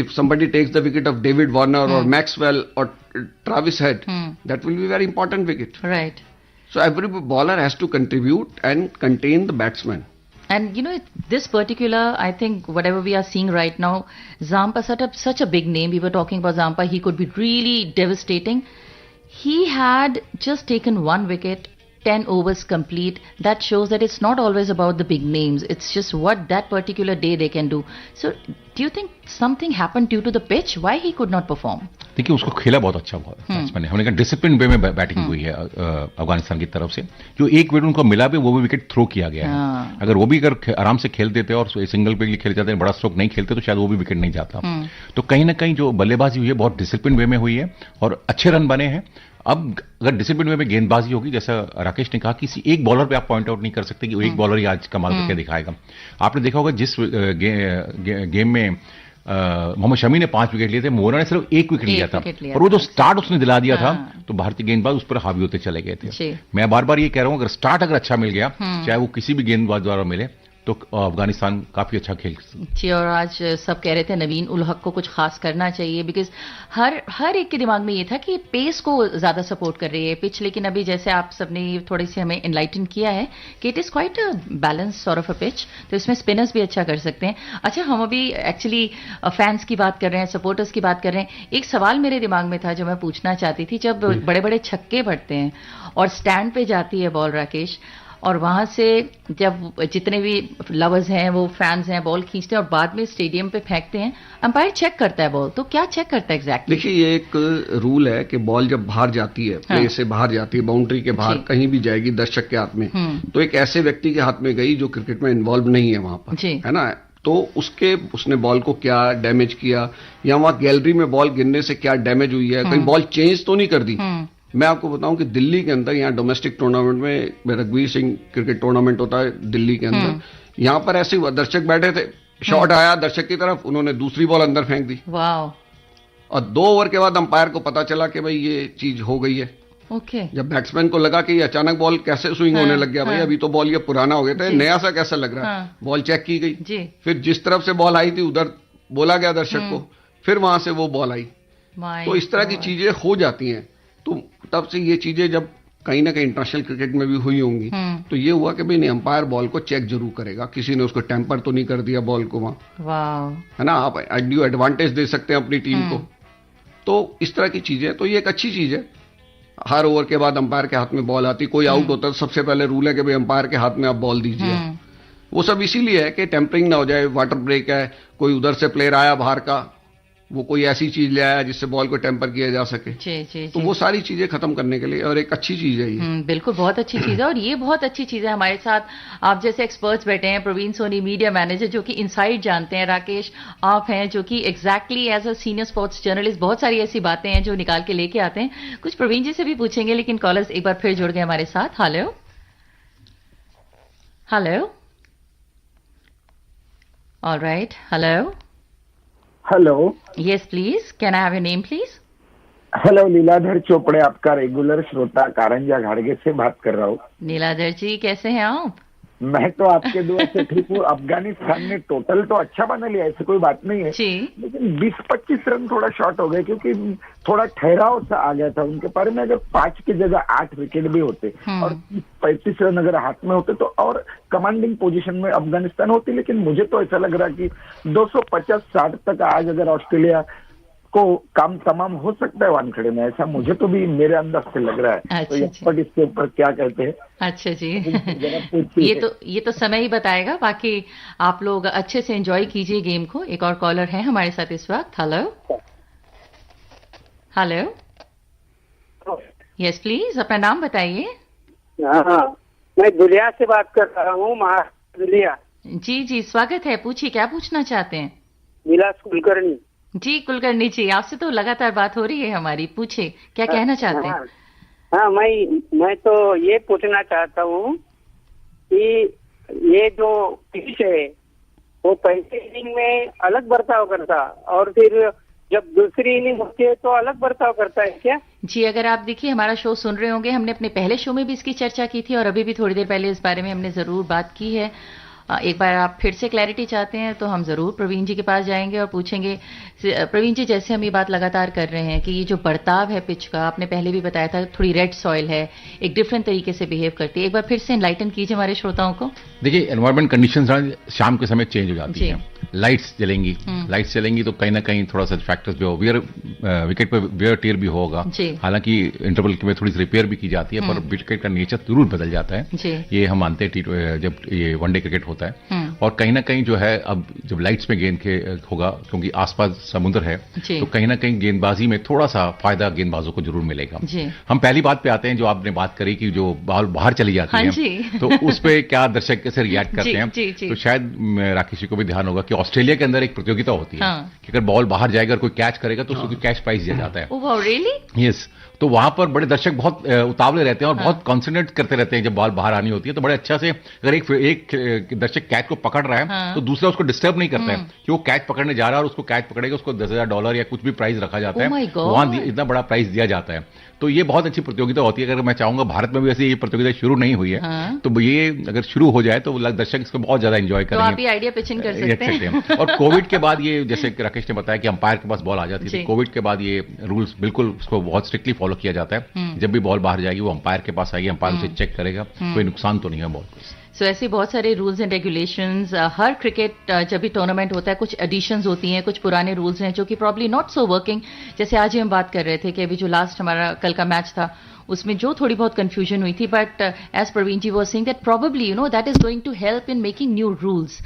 If somebody takes the wicket of David Warner or Maxwell or Travis Head, that will be a very important wicket. Right. So every bowler has to contribute and contain the batsman. And you know, this particular, I think whatever we are seeing right now, Zampa set up such a big name. We were talking about Zampa. He could be really devastating. He had just taken 1 wicket, 10 overs complete. That shows that it's not always about the big names. It's just what that particular day they can do. So do you think something happened due to the pitch? Why he could not perform? देखिए, उसको खेला बहुत अच्छा batsman है. हमने कहा discipline way में batting हुई है अफगानिस्तान की तरफ से. जो 1 विकेट उनको मिला भी, वो भी विकेट थ्रो किया गया है. अगर वो भी आराम से खेल देते और सिंगल पे खेल जाते हैं, बड़ा स्ट्रोक नहीं खेलते, तो शायद वो भी विकेट नहीं जाता. तो कहीं ना कहीं जो बल्लेबाजी हुई है बहुत डिसिप्लिन वे में हुई है और अच्छे रन बने हैं. अब अगर डिसिप्लिन वे में गेंदबाजी होगी, जैसा राकेश ने कहा, किसी एक बॉलर पे आप पॉइंट आउट नहीं कर सकते कि एक बॉलर ही आज कमाल करके दिखाएगा. आपने देखा होगा जिस गेम में मोहम्मद शमी ने 5 विकेट लिए थे, मोहरा ने सिर्फ 1 विकेट लिया था, और वो जो स्टार्ट उसने दिला दिया था, तो भारतीय गेंदबाज उस पर हावी होते चले गए थे. मैं बार बार ये कह रहा हूं, अगर स्टार्ट अगर अच्छा मिल गया, चाहे वो किसी भी गेंदबाज द्वारा मिले, तो अफगानिस्तान काफी अच्छा खेल. जी, और आज सब कह रहे थे नवीन उल हक को कुछ खास करना चाहिए, बिकॉज हर एक के दिमाग में ये था कि पेस को ज्यादा सपोर्ट कर रही है पिच. लेकिन अभी जैसे आप सबने थोड़ी सी हमें एनलाइटन किया है कि it is quite a balance sort of a pitch, तो इसमें स्पिनर्स भी अच्छा कर सकते हैं. अच्छा, हम अभी एक्चुअली फैंस की बात कर रहे हैं, सपोर्टर्स की बात कर रहे हैं. एक सवाल मेरे दिमाग में था जो मैं पूछना चाहती थी. जब बड़े बड़े छक्के पड़ते हैं और स्टैंड पे जाती है बॉल, राकेश, और वहां से जब जितने भी लवर्स हैं, वो फैंस हैं, बॉल खींचते हैं और बाद में स्टेडियम पे फेंकते हैं, अंपायर चेक करता है बॉल. तो क्या चेक करता है एग्जैक्टली? देखिए, ये एक रूल है कि बॉल जब बाहर जाती है, प्ले से बाहर जाती है, बाउंड्री के बाहर कहीं भी जाएगी दर्शक के हाथ में, तो एक ऐसे व्यक्ति के हाथ में गई जो क्रिकेट में इन्वॉल्व नहीं है वहां पर, है ना, तो उसने बॉल को क्या डैमेज किया, या वहां गैलरी में बॉल गिरने से क्या डैमेज हुई है, कहीं बॉल चेंज तो नहीं कर दी. मैं आपको बताऊं कि दिल्ली के अंदर, यहाँ डोमेस्टिक टूर्नामेंट में रघुवीर सिंह क्रिकेट टूर्नामेंट होता है दिल्ली के अंदर, यहाँ पर ऐसे हुआ, दर्शक बैठे थे, शॉट आया दर्शक की तरफ, उन्होंने दूसरी बॉल अंदर फेंक दी. वाह. और 2 ओवर के बाद अंपायर को पता चला कि भाई ये चीज हो गई है. जब बैट्समैन को लगा कि ये अचानक बॉल कैसे स्विंग होने लग गया, भाई अभी तो बॉल ये पुराना हो गया था, नया सा कैसा लग रहा है. बॉल चेक की गई, फिर जिस तरफ से बॉल आई थी उधर बोला गया दर्शक को, फिर वहां से वो बॉल आई. तो इस तरह की चीजें हो जाती हैं. तो तब से ये चीजें जब कहीं ना कहीं इंटरनेशनल क्रिकेट में भी हुई होंगी, तो ये हुआ कि भाई नहीं, अंपायर बॉल को चेक जरूर करेगा, किसी ने उसको टेम्पर तो नहीं कर दिया बॉल को वहां, है ना. आप ड्यू एडवांटेज दे सकते हैं अपनी टीम को. तो इस तरह की चीजें, तो ये एक अच्छी चीज है. हर ओवर के बाद अंपायर के हाथ में बॉल आती, कोई आउट होता है सबसे पहले रूल है कि भाई अंपायर के हाथ में आप बॉल दीजिए। वो सब इसीलिए है कि टेम्परिंग ना हो जाए, वाटर ब्रेक है, कोई उधर से प्लेयर आया बाहर का, वो कोई ऐसी चीज ले आया जिससे बॉल को टेम्पर किया जा सके। जी। तो वो सारी चीजें खत्म करने के लिए, और एक अच्छी चीज है ये। बिल्कुल, बहुत अच्छी चीज है, और ये बहुत अच्छी चीज है। हमारे साथ आप जैसे एक्सपर्ट्स बैठे हैं, प्रवीण सोनी मीडिया मैनेजर जो कि इनसाइड जानते हैं, राकेश आप हैं जो कि exactly as a senior sports journalist बहुत सारी ऐसी बातें हैं जो निकाल के लेके आते हैं। कुछ प्रवीण जी से भी पूछेंगे, लेकिन कॉलर्स एक बार फिर जुड़ गए हमारे साथ। Hello hello, all right, hello hello, yes please, can I have your name please? Hello, Leeladhar Chopde, आपका रेगुलर श्रोता कारंजा घाड़गे से बात कर रहा हूँ। नीलाधर जी कैसे हैं आप? मैं तो आपके दुआ से ठीक हूँ। अफगानिस्तान ने टोटल तो अच्छा बना लिया, ऐसी कोई बात नहीं है, लेकिन 20-25 रन थोड़ा शॉर्ट हो गए, क्योंकि थोड़ा ठहराव सा आ गया था उनके पार में। अगर 5 की जगह 8 विकेट भी होते और 35 रन अगर हाथ में होते तो और कमांडिंग पोजीशन में अफगानिस्तान होती। लेकिन मुझे तो ऐसा लग रहा कि 250-60 तक आज अगर ऑस्ट्रेलिया को काम तमाम हो सकता है वानखेड़े में, ऐसा मुझे तो भी मेरे अंदाज से लग रहा है। अच्छा, तो एक्सपर्ट इसके ऊपर क्या कहते हैं? अच्छा जी, ये तो समय ही बताएगा। बाकी आप लोग अच्छे से एंजॉय कीजिए गेम को। एक और कॉलर है हमारे साथ इस वक्त। हेलो हेलो, यस प्लीज, अपना नाम बताइए। हाँ, मैं दुलिया से बात कर रहा हूँ, महाराष्ट्र दुलिया। जी जी, स्वागत है, पूछिए क्या पूछना चाहते हैं? विलास कुलकर्णी जी। कुलकर्णी जी, आपसे तो लगातार बात हो रही है हमारी, पूछिए क्या कहना चाहते हैं? हाँ, मैं तो ये पूछना चाहता हूँ कि ये जो पिच है वो पहले इनिंग में अलग बर्ताव करता और फिर जब दूसरी इनिंग होती है तो अलग बर्ताव करता है क्या? जी, अगर आप देखिए हमारा शो सुन रहे होंगे, हमने अपने पहले शो में भी इसकी चर्चा की थी और अभी भी थोड़ी देर पहले इस बारे में हमने जरूर बात की है। एक बार आप फिर से क्लैरिटी चाहते हैं तो हम जरूर प्रवीण जी के पास जाएंगे और पूछेंगे। प्रवीण जी, जैसे हम ये बात लगातार कर रहे हैं कि ये जो बर्ताव है पिच का, आपने पहले भी बताया था थोड़ी रेड सॉइल है, एक डिफरेंट तरीके से बिहेव करती है, एक बार फिर से एनलाइटन कीजिए हमारे श्रोताओं को। देखिए, एनवायरमेंट कंडीशंस शाम के समय चेंज हो जाती है, लाइट्स जलेंगी तो कहीं ना कहीं थोड़ा सा फैक्टर्स भी हो, विकेट पे वेयर टेयर भी होगा। हालांकि इंटरवल में थोड़ी सी रिपेयर भी की जाती है, पर विकेट का नेचर जरूर बदल जाता है। ये हम मानते हैं जब ये वनडे क्रिकेट होता है। और कहीं ना कहीं जो है, अब जब लाइट्स में गेंद होगा, क्योंकि आसपास समुद्र है, तो कहीं ना कहीं गेंदबाजी में थोड़ा सा फायदा गेंदबाजों को जरूर मिलेगा। हम पहली बात पे आते हैं, जो आपने बात करी कि जो बॉल बाहर चली जाती है, तो उस पे क्या दर्शक कैसे रिएक्ट करते हैं। तो शायद राकेश जी को भी ध्यान होगा कि ऑस्ट्रेलिया के अंदर एक प्रतियोगिता होती है कि अगर बॉल बाहर जाएगा और कोई कैच करेगा तो उसको कैच प्राइज दिया जाता है। यस, तो वहां पर बड़े दर्शक बहुत उतावले रहते हैं और बहुत कॉन्सेंट्रेट करते रहते हैं जब बॉल बाहर आनी होती है। तो बड़े अच्छा से अगर एक दर्शक कैच को पकड़ रहा है तो दूसरा उसको डिस्टर्ब नहीं करता है कि वो कैच पकड़ने जा रहा है और उसको कैच पकड़ेगा, उसको $10,000 या कुछ भी प्राइज रखा जाता है, वहां इतना बड़ा प्राइज दिया जाता है। तो ये बहुत अच्छी प्रतियोगिता होती है। अगर मैं चाहूंगा भारत में भी ऐसी ये प्रतियोगिता शुरू नहीं हुई है, तो ये अगर शुरू हो जाए तो दर्शक इसको बहुत ज्यादा एंजॉय करेंगे। तो आप ये आइडिया पिचिंग कर सकते हैं। और कोविड के बाद ये, जैसे राकेश ने बताया कि अंपायर के पास बॉल आ जाती थी, कोविड के बाद ये रूल्स बिल्कुल उसको बहुत स्ट्रिक्टली फॉलो किया जाता है। जब भी बॉल बाहर जाएगी वो अंपायर के पास आएगी, अंपायर उसे चेक करेगा, कोई नुकसान तो नहीं है बॉल को। सो ऐसे बहुत सारे rules and regulations, her cricket जब भी टूर्नामेंट होता है कुछ एडिशंस होती हैं, कुछ पुराने रूल्स हैं जो कि प्रॉब्ली नॉट सो वर्किंग। जैसे आज ही हम बात कर रहे थे कि अभी जो लास्ट हमारा कल का मैच था उसमें जो थोड़ी बहुत कंफ्यूजन हुई थी, but as Praveen ji was saying that probably that is going to help in making new rules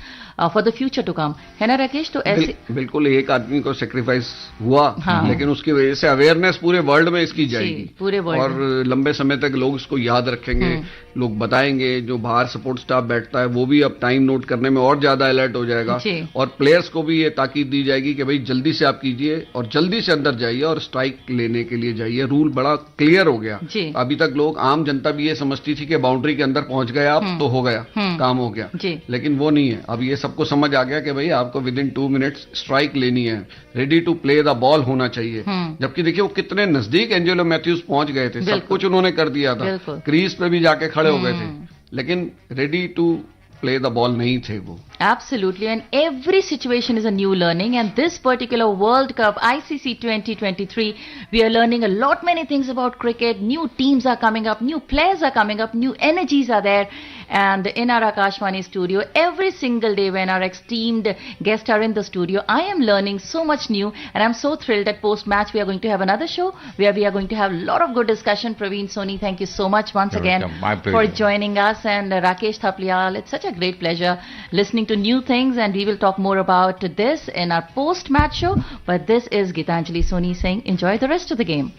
for the future to come, है ना राकेश? तो ऐसे बिल्कुल एक आदमी को सेक्रीफाइस हुआ, लेकिन उसकी वजह से अवेयरनेस पूरे वर्ल्ड में इसकी जाएगी, पूरे वर्ल्ड और लंबे समय तक लोग इसको याद रखेंगे, लोग बताएंगे। जो बाहर सपोर्ट स्टाफ बैठता है वो भी अब टाइम नोट करने में और ज्यादा अलर्ट हो जाएगा, और प्लेयर्स को भी ये ताकीद दी जाएगी कि भाई जल्दी से आप कीजिए और जल्दी से अंदर जाइए और स्ट्राइक लेने के लिए जाइए। रूल बड़ा क्लियर हो गया। अभी तक लोग, आम जनता भी ये समझती थी कि बाउंड्री के अंदर पहुंच गए आप तो हो गया, काम हो गया, लेकिन वो नहीं है। अब ये सबको समझ आ गया कि भाई आपको विद इन 2 मिनट्स स्ट्राइक लेनी है, ready to play the ball होना चाहिए। जबकि देखिए वो कितने नजदीक एंजेलो मैथ्यूज पहुंच गए थे, सब कुछ उन्होंने कर दिया था, क्रीज पे भी जाके खड़े हो गए थे, लेकिन ready to play the ball nahi the wo. Absolutely, and every situation is a new learning, and this particular World Cup ICC 2023 we are learning a lot many things about cricket. New teams are coming up, new players are coming up, new energies are there, And in our Akashvani studio, every single day when our esteemed guests are in the studio, I am learning so much new, and I'm so thrilled that post-match we are going to have another show where we are going to have a lot of good discussion. Praveen Soni, thank you so much once again for joining us, and Rakesh Thapliyal, it's such a great pleasure listening to new things, and we will talk more about this in our post-match show. But this is Gitanjali Soni saying enjoy the rest of the game.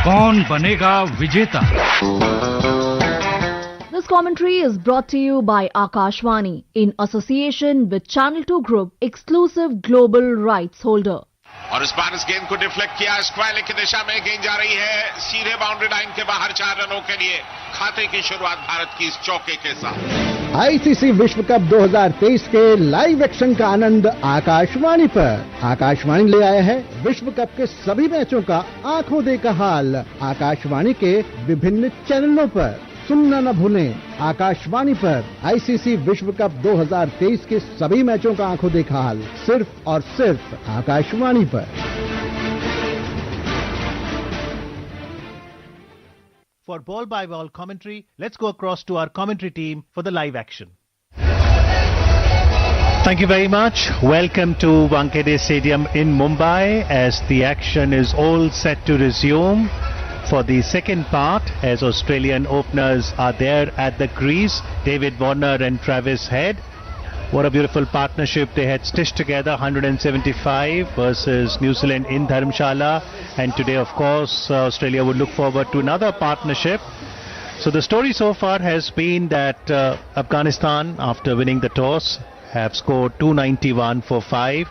कौन बनेगा विजेता? This commentary is brought to you by Akashvani in association with Channel 2 Group, exclusive global rights holder. और इस बार इस गेंद को deflect किया, square की दिशा में गेंद जा रही है सीधे बाउंड्री लाइन के बाहर 4 रनों के लिए। खाते की शुरुआत भारत की इस चौके के साथ। आईसीसी विश्व कप 2023 के लाइव एक्शन का आनंद आकाशवाणी पर। आकाशवाणी ले आया है विश्व कप के सभी मैचों का आंखों देखा हाल आकाशवाणी के विभिन्न चैनलों पर। सुनना न भूलें, आकाशवाणी पर आईसीसी विश्व कप 2023 के सभी मैचों का आंखों देखा हाल सिर्फ और सिर्फ आकाशवाणी पर। For ball-by-ball commentary, let's go across to our commentary team for the live action. Thank you very much. Welcome to Wankhede Stadium in Mumbai as the action is all set to resume for the second part as Australian openers are there at the crease. David Warner and Travis Head. What a beautiful partnership they had stitched together. 175 versus New Zealand in Dharamshala, and today of course Australia would look forward to another partnership. So the story so far has been that Afghanistan, after winning the toss, have scored 291 for 5.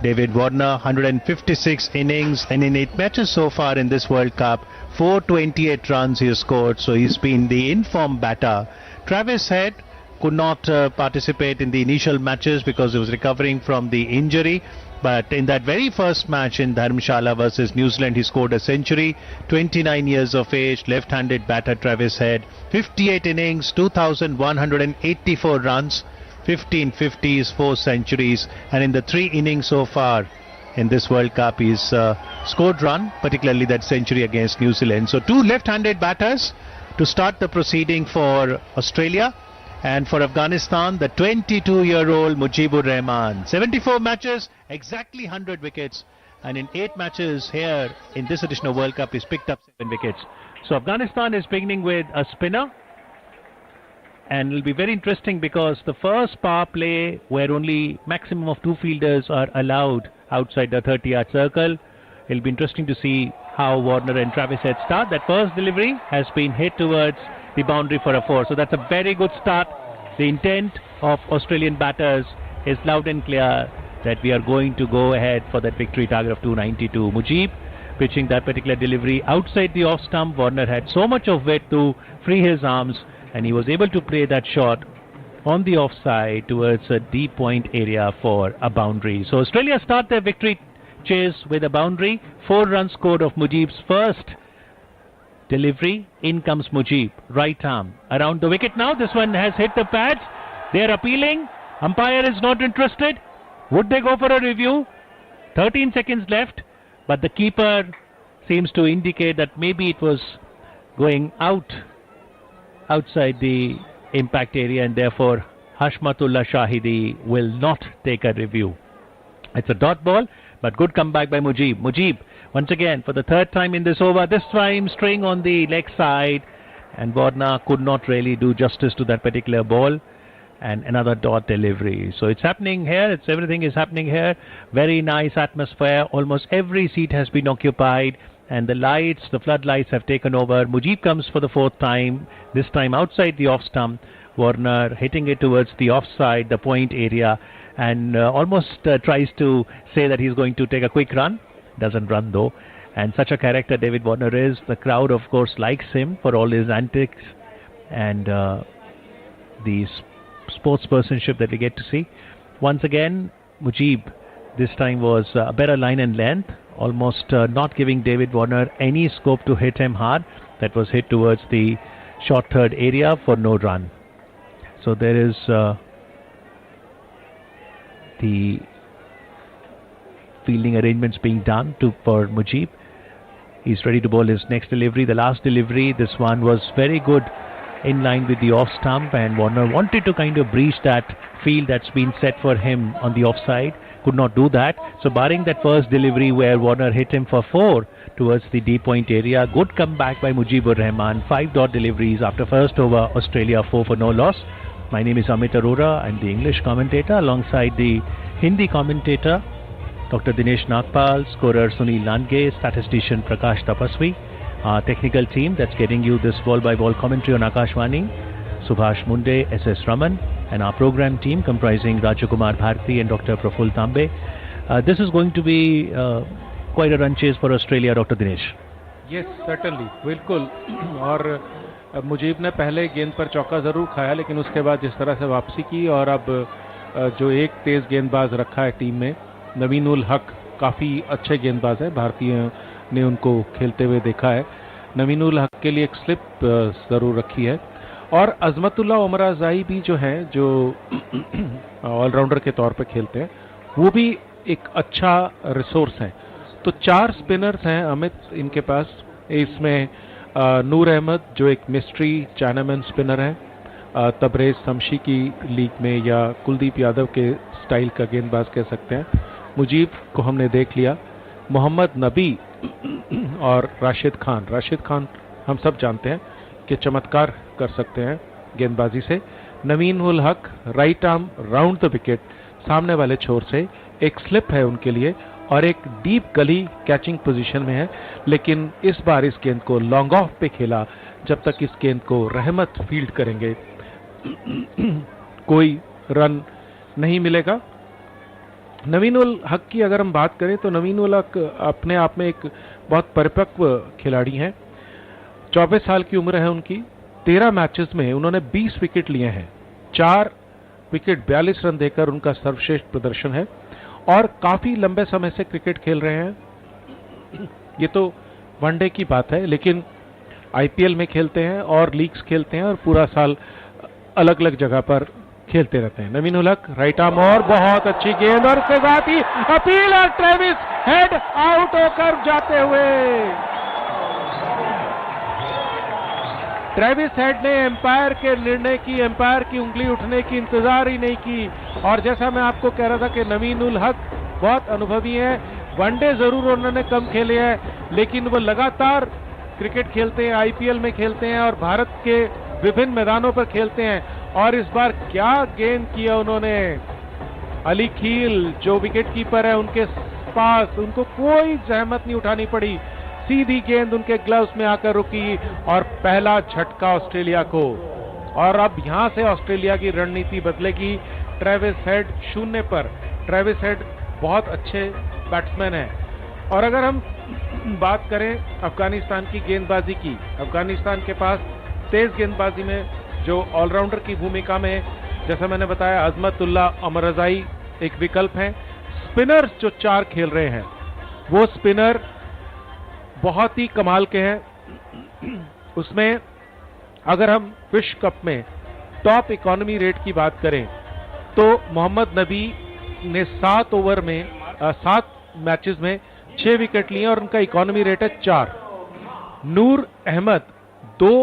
David Warner 156 innings, and in 8 matches so far in this World Cup, 428 runs he has scored, so he's been the informed batter. Travis Head could not participate in the initial matches because he was recovering from the injury, but in that very first match in Dharamshala versus New Zealand, he scored a century. 29 years of age, left-handed batter Travis Head, 58 innings, 2,184 runs, 15 50s, 4 centuries, and in the 3 innings so far in this World Cup he's scored run, particularly that century against New Zealand. So 2 left-handed batters to start the proceeding for Australia. And for Afghanistan, the 22-year-old Mujibur Rahman. 74 matches, exactly 100 wickets. And in 8 matches here in this edition of World Cup, he's picked up 7 wickets. So Afghanistan is beginning with a spinner. And it'll be very interesting because the first power play where only maximum of 2 fielders are allowed outside the 30-yard circle. It'll be interesting to see how Warner and Travis Head start. That first delivery has been hit towards the boundary for a 4. So that's a very good start. The intent of Australian batters is loud and clear that we are going to go ahead for that victory target of 292. Mujib pitching that particular delivery outside the off stump. Warner had so much of it to free his arms, and he was able to play that shot on the offside towards a deep point area for a boundary. So Australia start their victory chase with a boundary. 4 runs scored of Mujib's first delivery. In comes Mujib, right arm around the wicket now. This one has hit the pads. They are appealing. Umpire is not interested. Would they go for a review? 13 seconds left, but the keeper seems to indicate that maybe it was going outside the impact area, and therefore Hashmatullah Shahidi will not take a review. It's a dot ball, but good comeback by Mujib. Mujib once again for the 3rd time in this over, this time straying on the leg side, and Warner could not really do justice to that particular ball, and another dot delivery. So it's happening here, everything is happening here. Very nice atmosphere, almost every seat has been occupied, and the floodlights have taken over. Mujib comes for the 4th time, this time outside the off stump. Warner hitting it towards the offside, the point area, and almost tries to say that he's going to take a quick run. Doesn't run though, and such a character David Warner is. The crowd of course likes him for all his antics and the sportspersonship that we get to see. Once again Mujib this time was a better line and length, almost not giving David Warner any scope to hit him hard. That was hit towards the short third area for no run. So there is the fielding arrangements being done for Mujib. He's ready to bowl his next delivery. The last delivery, this one was very good in line with the off stump, and Warner wanted to kind of breach that field that's been set for him on the offside. Could not do that. So barring that first delivery where Warner hit him for 4 towards the deep point area, good comeback by Mujibur Rahman. 5 dot deliveries after first over. Australia 4 for no loss. My name is Amit Arora. I'm the English commentator alongside the Hindi commentator Dr. Dinesh Nagpal, scorer Sunil Lange, statistician Prakash Tapaswi, our technical team that's getting you this ball-by-ball commentary on Akashvani, Subhash Munde, S.S. Raman, and our program team comprising Rajakumar Bharti and Dr. Praful Tambe. This is going to be quite a run chase for Australia, Dr. Dinesh. Yes, certainly, बिल्कुल. और मुजीब ने पहले गेंद पर चौका जरूर खाया, लेकिन उसके बाद जिस तरह से वापसी की और अब जो एक तेज गेंदबाज रखा है टीम में, नवीन उल हक काफ़ी अच्छे गेंदबाज है. भारतीय ने उनको खेलते हुए देखा है. नवीन उल हक के लिए एक स्लिप ज़रूर रखी है. और अजमतुल्ला उमराज़ाई भी जो हैं, जो ऑलराउंडर के तौर पे खेलते हैं, वो भी एक अच्छा रिसोर्स है. तो 4 स्पिनर्स हैं अमित इनके पास. इसमें नूर अहमद जो एक मिस्ट्री चाइनामैन स्पिनर है, तबरेज शमशी की लीग में, या कुलदीप यादव के स्टाइल का गेंदबाज कह सकते हैं. मुजीब को हमने देख लिया. मोहम्मद नबी और राशिद खान हम सब जानते हैं कि चमत्कार कर सकते हैं गेंदबाजी से. नवीन उल हक right arm round the wicket, सामने वाले छोर से एक स्लिप है उनके लिए और एक डीप गली कैचिंग पोजीशन में है. लेकिन इस बार इस गेंद को लॉन्ग ऑफ पे खेला. जब तक इस गेंद को रहमत फील्ड करेंगे कोई रन नहीं मिलेगा. नवीन उल हक की अगर हम बात करें तो नवीन उल हक अपने आप में एक बहुत परिपक्व खिलाड़ी हैं. 24 साल की उम्र है उनकी. 13 मैचेस में उन्होंने 20 विकेट लिए हैं. 4 विकेट 42 रन देकर उनका सर्वश्रेष्ठ प्रदर्शन है और काफी लंबे समय से क्रिकेट खेल रहे हैं. ये तो वनडे की बात है, लेकिन आईपीएल में खेलते हैं और लीग्स खेलते हैं और पूरा साल अलग अलग जगह पर खेलते रहते हैं. नवीन उल हक राइट आर्म और बहुत अच्छी गेंद और उसके साथ ही अपील और ट्रेविस हेड आउट होकर जाते हुए. ट्रेविस हेड ने एम्पायर के निर्णय की, एम्पायर की उंगली उठने की इंतजार ही नहीं की. और जैसा मैं आपको कह रहा था कि नवीन उल हक बहुत अनुभवी हैं. वनडे जरूर उन्होंने कम खेले हैं, लेकिन वो लगातार क्रिकेट खेलते हैं, आईपीएल में खेलते हैं और भारत के विभिन्न मैदानों पर खेलते हैं. और इस बार क्या गेंद किया उन्होंने. अली खील जो विकेट कीपर है उनके पास, उनको कोई जहमत नहीं उठानी पड़ी. सीधी गेंद उनके ग्लव्स में आकर रुकी और पहला झटका ऑस्ट्रेलिया को. और अब यहां से ऑस्ट्रेलिया की रणनीति बदलेगी. ट्रेविस हेड 0 पर. ट्रेविस हेड बहुत अच्छे बैट्समैन हैं. और अगर हम बात करें अफगानिस्तान की गेंदबाजी की, अफगानिस्तान के पास तेज गेंदबाजी में जो ऑलराउंडर की भूमिका में, जैसा मैंने बताया, अजमतुल्ला उमराज़ाई एक विकल्प है. स्पिनर्स जो 4 खेल रहे हैं वो स्पिनर बहुत ही कमाल के हैं. उसमें अगर हम विश्व कप में टॉप इकोनॉमी रेट की बात करें तो मोहम्मद नबी ने 7 ओवर में 7 मैचेस में 6 विकेट लिए और उनका इकोनॉमी रेट है 4. नूर अहमद 2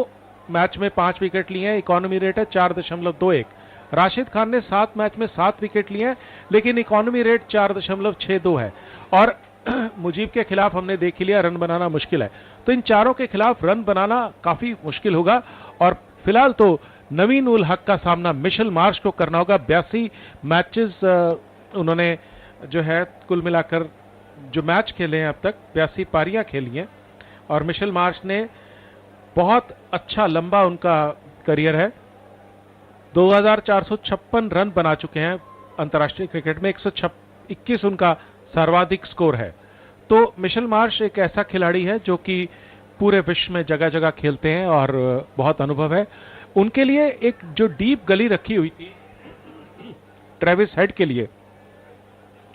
मैच में 5 विकेट लिए हैं, इकोनॉमी रेट है 4.21. राशिद खान ने 7 मैच में 7 विकेट लिए हैं, लेकिन इकोनॉमी रेट 4.62 है. और मुजीब के खिलाफ हमने देख लिया रन बनाना मुश्किल है, तो इन चारों के खिलाफ रन बनाना काफी मुश्किल होगा. और फिलहाल तो नवीन उल हक का सामना मिशेल मार्श को करना होगा. 82 मैचेस उन्होंने जो है कुल मिलाकर जो मैच खेले हैं अब तक 82 पारियां खेली हैं. और मिशेल मार्श ने बहुत अच्छा लंबा उनका करियर है. 2456 रन बना चुके हैं अंतर्राष्ट्रीय क्रिकेट में. 121 उनका सर्वाधिक स्कोर है. तो मिशेल मार्श एक ऐसा खिलाड़ी है जो कि पूरे विश्व में जगह जगह खेलते हैं और बहुत अनुभव है. उनके लिए एक जो डीप गली रखी हुई थी ट्रेविस हेड के लिए,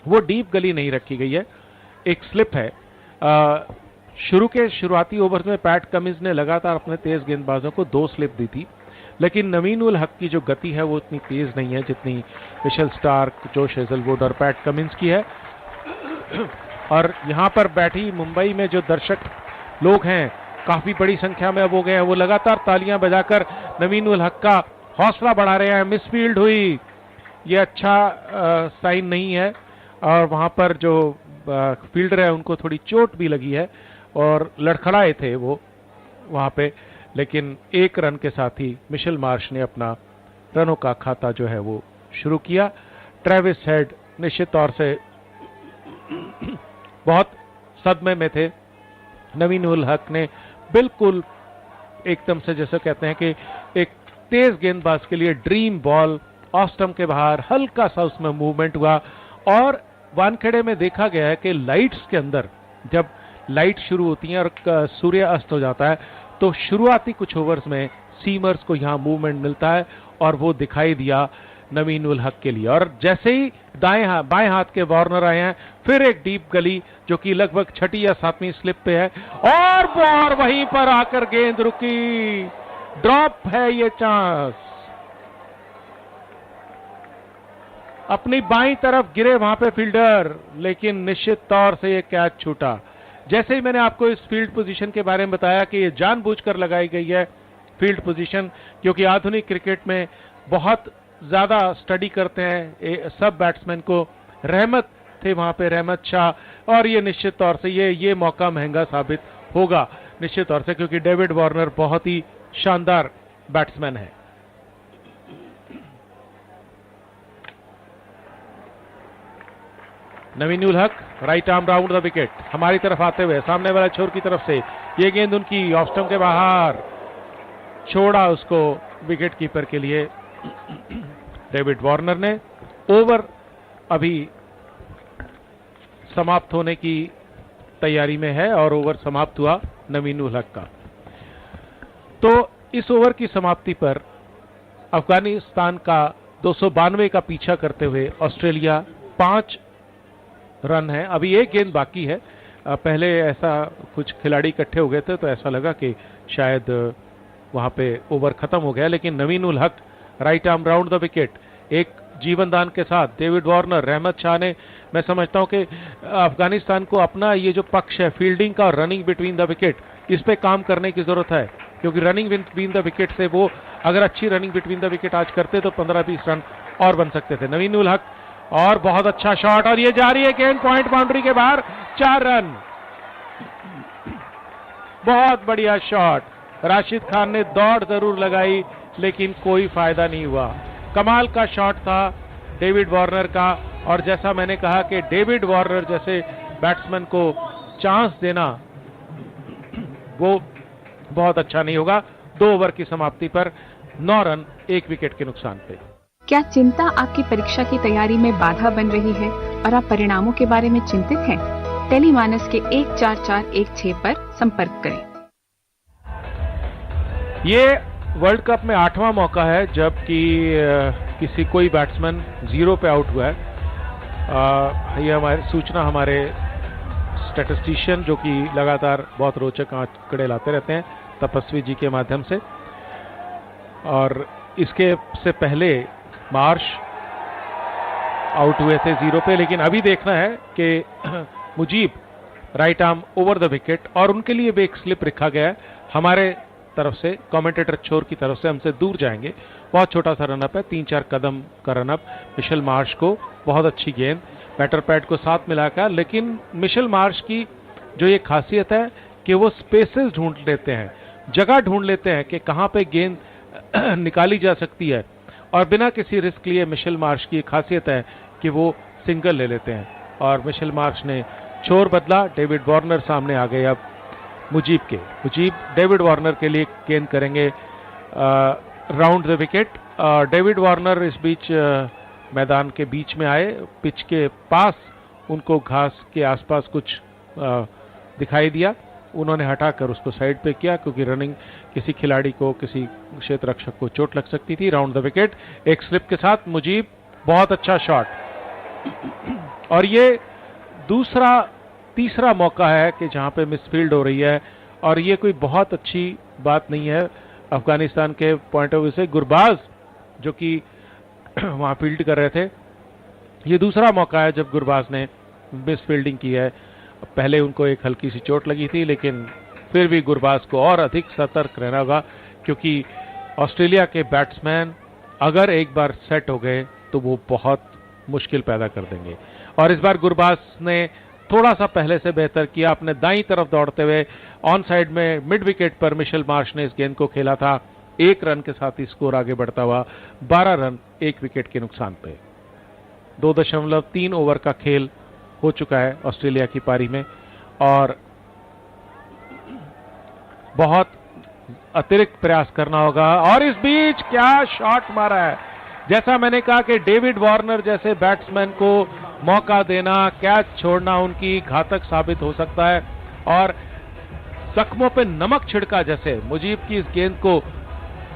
वो डीप गली नहीं रखी गई है, एक स्लिप है. शुरुआती ओवर में पैट कमिंस ने लगातार अपने तेज गेंदबाजों को 2 स्लिप दी थी, लेकिन नवीन उल हक की जो गति है वो इतनी तेज नहीं है जितनी मिशेल स्टार्क, जोश हेजलवुड और पैट कमिंस की है. और यहां पर बैठी मुंबई में जो दर्शक लोग हैं, काफी बड़ी संख्या में अब हो गए हैं, वो लगातार तालियां बजाकर नवीन उल हक का हौसला बढ़ा रहे हैं। मिसफील्ड हुई, ये अच्छा साइन नहीं है, और वहां पर जो फील्डर है उनको थोड़ी चोट भी लगी है और लड़खड़ाए थे वो वहां पे, लेकिन एक रन के साथ ही मिशेल मार्श ने अपना रनों का खाता जो है वो शुरू किया। ट्रेविस हेड निश्चित तौर से बहुत सदमे में थे। नवीन उल हक ने बिल्कुल एकदम से, जैसे कहते हैं कि एक तेज गेंदबाज के लिए ड्रीम बॉल, ऑफ स्टंप के बाहर हल्का सा उसमें मूवमेंट हुआ, और वानखेड़े में देखा गया है कि लाइट्स के अंदर जब लाइट शुरू होती हैं और सूर्य अस्त हो जाता है तो शुरुआती कुछ ओवर्स में सीमर्स को यहां मूवमेंट मिलता है, और वो दिखाई दिया नवीन उल हक के लिए। और जैसे ही बाएं हाथ के वार्नर आए हैं, फिर एक डीप गली जो कि लगभग 6वीं या 7वीं स्लिप पे है, और बॉल वहीं पर आकर गेंद रुकी। ड्रॉप है ये चांस, अपनी बाईं तरफ गिरे वहां पे फील्डर, लेकिन निश्चित तौर से ये कैच छूटा। जैसे ही मैंने आपको इस फील्ड पोजीशन के बारे में बताया कि ये जानबूझकर लगाई गई है फील्ड पोजीशन, क्योंकि आधुनिक क्रिकेट में बहुत ज्यादा स्टडी करते हैं सब बैट्समैन को। रहमत थे वहां पे, रहमत शाह, और ये निश्चित तौर से ये मौका महंगा साबित होगा निश्चित तौर से, क्योंकि डेविड वार्नर बहुत ही शानदार बैट्समैन है। नवीन उल हक right arm round the wicket, हमारी तरफ आते हुए सामने वाला छोर की तरफ से ये गेंद उनकी ऑफ स्टंप के बाहर, छोड़ा उसको विकेट कीपर के लिए डेविड वार्नर ने। ओवर अभी समाप्त होने की तैयारी में है और ओवर समाप्त हुआ नवीन उल हक का। तो इस ओवर की समाप्ति पर अफगानिस्तान का 292 का पीछा करते हुए ऑस्ट्रेलिया 5 रन है। अभी एक गेंद बाकी है। पहले ऐसा कुछ खिलाड़ी इकट्ठे हो गए थे तो ऐसा लगा कि शायद वहां पे ओवर खत्म हो गया, लेकिन नवीन उल हक right arm round the wicket एक जीवनदान के साथ, डेविड वार्नर, रहमत शाह ने, मैं समझता हूं कि अफगानिस्तान को अपना ये जो पक्ष है फील्डिंग का और रनिंग बिटवीन द विकेट, इस पे काम करने की जरूरत है, क्योंकि रनिंग बिटवीन द विकेट से वो अगर अच्छी रनिंग बिटवीन द विकेट आज करते तो 15-20 रन और बन सकते थे। नवीन उल हक, और बहुत अच्छा शॉट, और ये जा रही है गेंद पॉइंट बाउंड्री के बाहर, 4 रन। बहुत बढ़िया शॉट। राशिद खान ने दौड़ जरूर लगाई लेकिन कोई फायदा नहीं हुआ। कमाल का शॉट था डेविड वार्नर का, और जैसा मैंने कहा कि डेविड वार्नर जैसे बैट्समैन को चांस देना वो बहुत अच्छा नहीं होगा। 2 ओवर की समाप्ति पर 9 रन 1 विकेट के नुकसान पे। क्या चिंता आपकी परीक्षा की तैयारी में बाधा बन रही है और आप परिणामों के बारे में चिंतित हैं? टेलीमानस के 14416 पर संपर्क करें। ये वर्ल्ड कप में 8वां मौका है जबकि किसी कोई बैट्समैन 0 पे आउट हुआ है। ये हमारी सूचना हमारे स्टैटिस्टिशियन जो कि लगातार बहुत रोचक आंकड़े लाते रहते हैं तपस्वी जी के माध्यम से, और इसके से पहले मार्श आउट हुए थे 0 पे, लेकिन अभी देखना है कि Mujeeb right arm over the wicket, और उनके लिए भी एक स्लिप रखा गया है हमारे तरफ से, कमेंटेटर छोर की तरफ से, हमसे दूर जाएंगे। बहुत छोटा सा रनअप है, 3-4 कदम का रनअप। मिशेल मार्श को बहुत अच्छी गेंद, बैटर पैड को साथ मिलाकर, लेकिन मिशेल मार्श की जो ये खासियत है कि वो स्पेसेस ढूंढ लेते हैं, जगह ढूंढ लेते हैं कि कहां पे गेंद निकाली जा सकती है, और बिना किसी रिस्क लिए मिशेल मार्श की खासियत है कि वो सिंगल ले लेते हैं। और मिशेल मार्श ने छोर बदला, डेविड वार्नर सामने आ गए अब मुजीब डेविड वार्नर के लिए गेंद करेंगे round the wicket. David Warner इस बीच मैदान के बीच में आए, पिच के पास उनको घास के आसपास कुछ दिखाई दिया, उन्होंने हटाकर उसको साइड पे किया क्योंकि रनिंग किसी खिलाड़ी को, किसी क्षेत्र रक्षक को चोट लग सकती थी। राउंड द विकेट एक स्लिप के साथ मुजीब, बहुत अच्छा शॉट, और ये तीसरा मौका है कि जहां पे मिसफील्ड हो रही है, और ये कोई बहुत अच्छी बात नहीं है अफगानिस्तान के पॉइंट ऑफ व्यू से। गुरबाज जो कि वहां फील्ड कर रहे थे, ये दूसरा मौका है जब गुरबाज ने मिसफील्डिंग की है। पहले उनको एक हल्की सी चोट लगी थी, लेकिन फिर भी गुरबाज को और अधिक सतर्क रहना होगा, क्योंकि ऑस्ट्रेलिया के बैट्समैन अगर एक बार सेट हो गए तो वो बहुत मुश्किल पैदा कर देंगे। और इस बार गुरबाज ने थोड़ा सा पहले से बेहतर किया, अपने दाईं तरफ दौड़ते हुए ऑन साइड में मिड विकेट पर मिशेल मार्श ने इस गेंद को खेला था। 1 रन के साथ ही स्कोर आगे बढ़ता हुआ 12 रन 1 विकेट के नुकसान पे। 2.3 ओवर का खेल हो चुका है ऑस्ट्रेलिया की पारी में और बहुत अतिरिक्त प्रयास करना होगा। और इस बीच क्या शॉट मारा है! जैसा मैंने कहा कि डेविड वार्नर जैसे बैट्समैन को मौका देना, कैच छोड़ना उनकी घातक साबित हो सकता है। और जख्मों पे नमक छिड़का जैसे मुजीब की इस गेंद को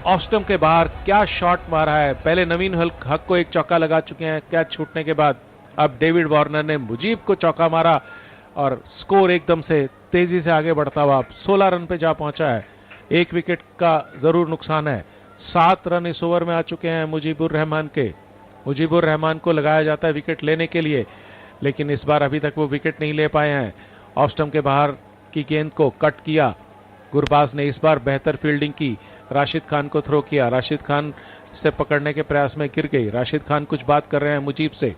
ऑफ स्टंप के बाहर क्या शॉट मारा है। पहले नवीन हक को एक चौका लगा चुके हैं कैच छूटने के बाद, अब डेविड वार्नर ने मुजीब को चौका मारा और स्कोर एकदम से तेजी से आगे बढ़ता हुआ 16 रन पे जा पहुंचा है। 1 विकेट का जरूर नुकसान है। 7 रन इस ओवर में आ चुके हैं मुजीबुर रहमान के। मुजीबुर रहमान को लगाया जाता है विकेट लेने के लिए, लेकिन इस बार अभी तक वो विकेट नहीं ले पाए हैं। ऑफ स्टंप के बाहर की गेंद को कट किया गुरबाज ने। इस बार बेहतर फील्डिंग की, राशिद खान को थ्रो किया, राशिद खान से पकड़ने के प्रयास में गिर गई। राशिद खान कुछ बात कर रहे हैं मुजीब से।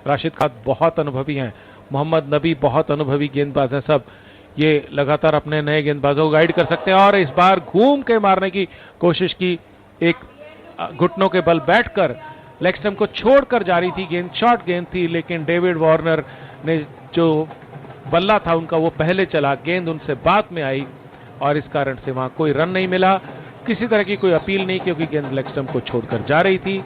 राशिद खान बहुत अनुभवी हैं, मोहम्मद नबी बहुत अनुभवी गेंदबाज हैं, सब ये लगातार अपने नए गेंदबाजों को गाइड कर सकते हैं। और इस बार घूम के मारने की कोशिश की, एक घुटनों के बल बैठकर लेग स्टंप को छोड़कर जा रही थी गेंद, शॉर्ट गेंद थी, लेकिन डेविड वार्नर ने जो बल्ला था उनका वो पहले चला, गेंद उनसे बाद में आई और इस कारण से वहां कोई रन नहीं मिला। किसी तरह की कोई अपील नहीं, क्योंकि गेंद लेग स्टंप को छोड़कर जा रही थी।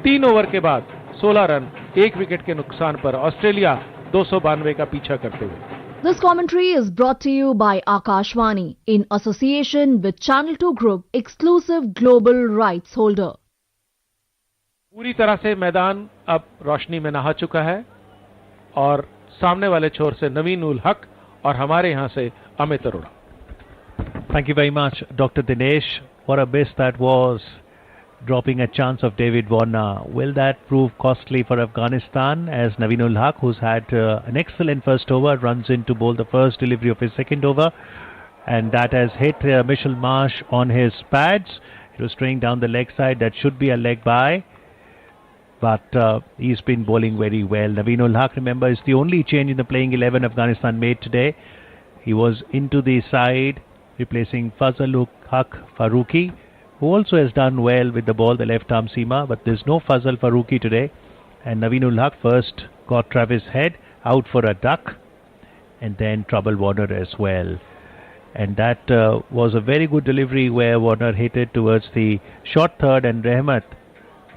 3 ओवर के बाद 16 रन 1 विकेट के नुकसान पर ऑस्ट्रेलिया 292 का पीछा करते हुए। This commentary is brought to you by Akashvani in association with Channel 2 Group, exclusive global rights holder. पूरी तरह से मैदान अब रोशनी में नहा चुका है और सामने वाले छोर से नवीन उल हक और हमारे यहां से Amit Arora. Thank you very much, Dr. Dinesh. What a miss that was, dropping a chance of David Warner. Will that prove costly for Afghanistan, as Naveen ul Haq, who's had an excellent first over, runs in to bowl the first delivery of his second over, and that has hit Mitchell Marsh on his pads. It was straying down the leg side. That should be a leg by, but he's been bowling very well. Naveen ul Haq, remember, is the only change in the playing 11 Afghanistan made today. He was into the side, replacing Fazal Haq Farooqi, who also has done well with the ball, the left arm seamer, but there's no Fazal Farooqi today. And Naveen ul Haq first got Travis Head out for a duck and then trouble Warner as well. And that was a very good delivery where Warner hit it towards the short third and Rahmat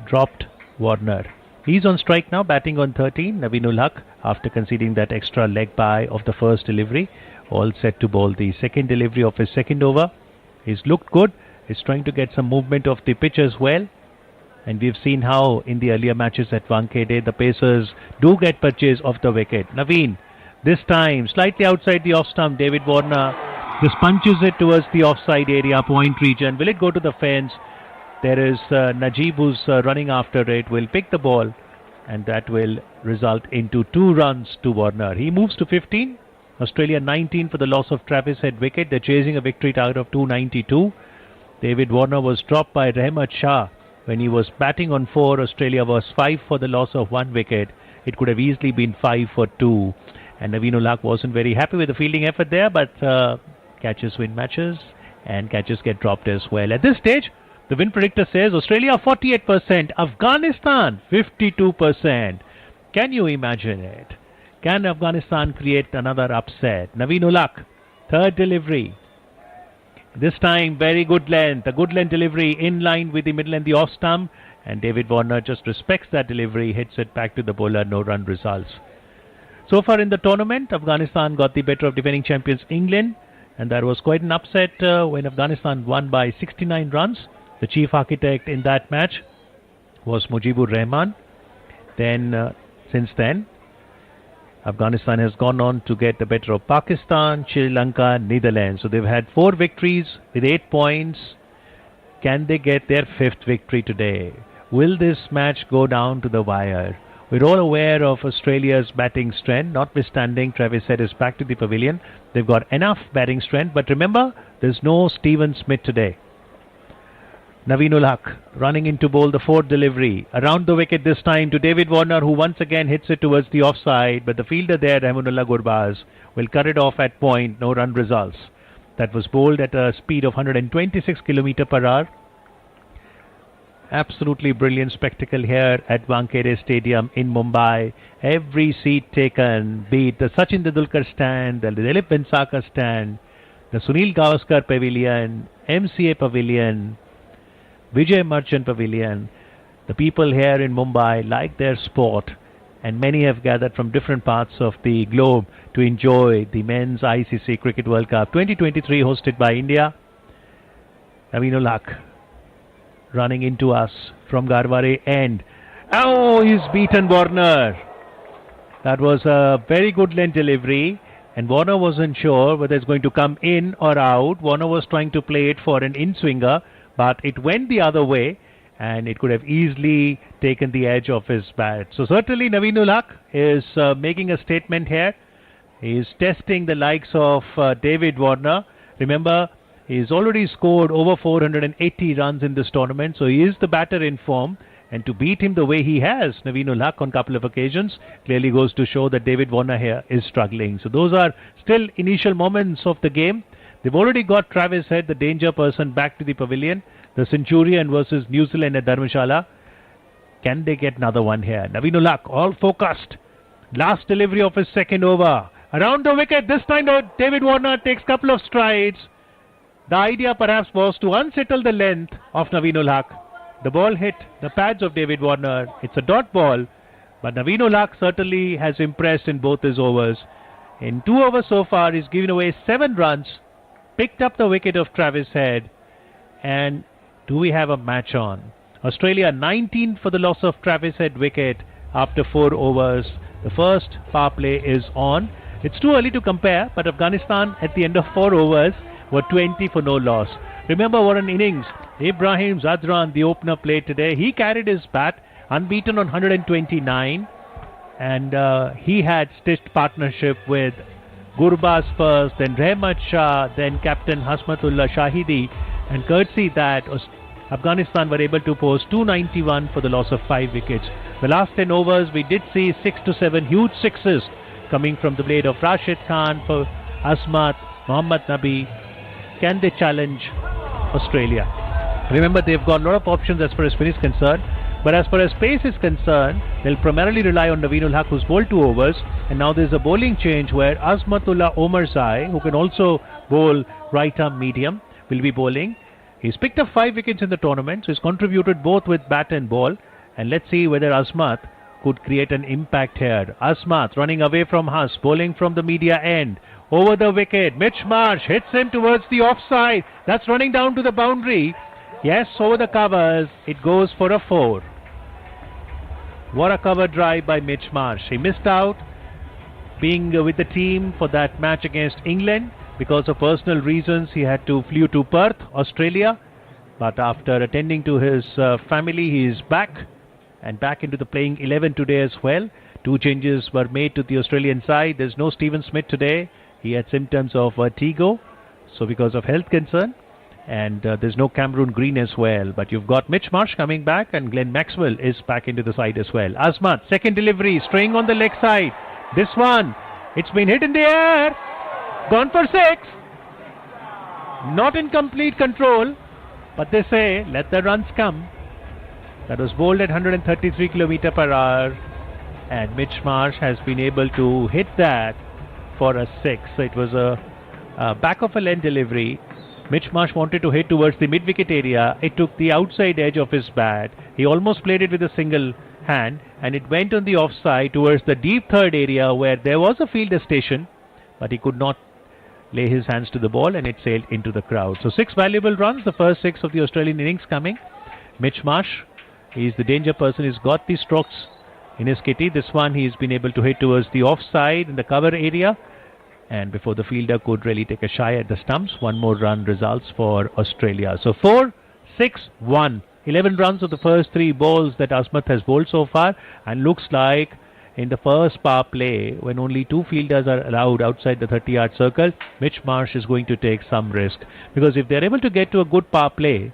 dropped Warner. He's on strike now, batting on 13, Naveen ul Haq, after conceding that extra leg by of the first delivery. All set to bowl the second delivery of his second over. He's looked good. He's trying to get some movement of the pitch as well. And we've seen how in the earlier matches at Wankhede, the Pacers do get purchase of the wicket. Naveen, this time slightly outside the off stump, David Warner just punches it towards the offside area, point region. Will it go to the fence? There is Najib who's running after it, will pick the ball, and that will result into 2 runs to Warner. He moves to 15. Australia 19 for the loss of Travis Head wicket. They're chasing a victory target of 292. David Warner was dropped by Rahmat Shah when he was batting on 4. Australia was 5 for the loss of 1 wicket. It could have easily been 5 for 2. And Naveen ul Haq wasn't very happy with the fielding effort there, but catches win matches and catches get dropped as well. At this stage, the win predictor says Australia 48%, Afghanistan 52%. Can you imagine it? Can Afghanistan create another upset? Naveen ul Haq, third delivery. This time, very good length. A good length delivery in line with the middle and the off stump. And David Warner just respects that delivery, hits it back to the bowler, no run results. So far in the tournament, Afghanistan got the better of defending champions England. And there was quite an upset when Afghanistan won by 69 runs. The chief architect in that match was Mujibur Rahman. Then, since then, Afghanistan has gone on to get the better of Pakistan, Sri Lanka, Netherlands. So they've had 4 victories with 8 points. Can they get their 5th victory today? Will this match go down to the wire? We're all aware of Australia's batting strength. Notwithstanding, Travis Head is back to the pavilion. They've got enough batting strength. But remember, there's no Stephen Smith today. Naveen ul Haq running in to bowl the fourth delivery. Around the wicket this time to David Warner, who once again hits it towards the offside. But the fielder there, Rahmanullah Gurbaz, will cut it off at point. No run results. That was bowled at a speed of 126 km per hour. Absolutely brilliant spectacle here at Wankhede Stadium in Mumbai. Every seat taken, be it the Sachin Tendulkar stand, the Dilip Bensaka stand, the Sunil Gavaskar Pavilion, MCA Pavilion, Vijay Merchant Pavilion. The people here in Mumbai like their sport, and many have gathered from different parts of the globe to enjoy the Men's ICC Cricket World Cup 2023 hosted by India. Naveen ul Haq running into us from Garware end. Oh, he's beaten Warner. That was a very good length delivery, and Warner wasn't sure whether it's going to come in or out. Warner was trying to play it for an in-swinger, but it went the other way, and it could have easily taken the edge of his bat. So certainly Naveen ul Haq is making a statement here. He is testing the likes of David Warner. Remember, he's already scored over 480 runs in this tournament, so he is the batter in form. And to beat him the way he has, Naveen ul Haq, on a couple of occasions, clearly goes to show that David Warner here is struggling. So those are still initial moments of the game. They've already got Travis Head, the danger person, back to the pavilion. The Centurion versus New Zealand at Dharamshala. Can they get another one here? Naveen ul Haq, all focused. Last delivery of his second over. Around the wicket, this time David Warner takes a couple of strides. The idea perhaps was to unsettle the length of Naveen ul Haq. The ball hit the pads of David Warner. It's a dot ball, but Naveen ul Haq certainly has impressed in both his overs. In 2 overs so far, he's given away 7 runs, picked up the wicket of Travis Head, and do we have a match on? Australia 19 for the loss of Travis Head wicket after 4 overs. The first power play is on. It's too early to compare, but Afghanistan at the end of 4 overs were 20 for no loss. Remember what an innings Ibrahim Zadran, the opener, played today. He carried his bat unbeaten on 129, and he had stitched partnership with Gurbaz first, then Rahmat Shah, then Captain Hasmatullah Shahidi, and courtesy that Afghanistan were able to post 291 for the loss of 5 wickets. The last 10 overs we did see 6 to 7 huge sixes coming from the blade of Rashid Khan for Asmat, Mohammad Nabi. Can they challenge Australia? Remember, they've got a lot of options as far as spin is concerned, but as far as pace is concerned, they'll primarily rely on Naveen ul Haq, who's bowled 2 overs, and now there's a bowling change where Azmatullah Omarzai, who can also bowl right-arm medium, will be bowling. He's picked up 5 wickets in the tournament, so he's contributed both with bat and ball, and let's see whether Azmat could create an impact here. Azmat running away from Haas, bowling from the media end. Over the wicket, Mitch Marsh hits him towards the offside. That's running down to the boundary. Yes, over the covers, it goes for a 4. What a cover drive by Mitch Marsh. He missed out being with the team for that match against England. Because of personal reasons, he had to flew to Perth, Australia. But after attending to his family, he is back, and back into the playing 11 today as well. 2 changes were made to the Australian side. There's no Stephen Smith today. He had symptoms of vertigo, so because of health concern. And there's no Cameron Green as well. But you've got Mitch Marsh coming back, and Glenn Maxwell is back into the side as well. Azmat, second delivery, straying on the leg side. This one, it's been hit in the air. Gone for 6. Not in complete control, but they say let the runs come. That was bowled at 133 km per hour, and Mitch Marsh has been able to hit that for a 6. So it was a back of a length delivery. Mitch Marsh wanted to hit towards the mid-wicket area. It took the outside edge of his bat. He almost played it with a single hand, and it went on the offside towards the deep third area where there was a fielder station, but he could not lay his hands to the ball, and it sailed into the crowd. So 6 valuable runs, the first 6 of the Australian innings coming. Mitch Marsh, he's the danger person. He's got the strokes in his kitty. This one he's been able to hit towards the offside in the cover area, and before the fielder could really take a shy at the stumps, 1 more run results for Australia. So 4, 6, 1 11 runs of the first 3 balls that Asmat has bowled so far, and looks like in the first power play, when only 2 fielders are allowed outside the 30-yard circle, Mitch Marsh is going to take some risk. Because if they're able to get to a good power play,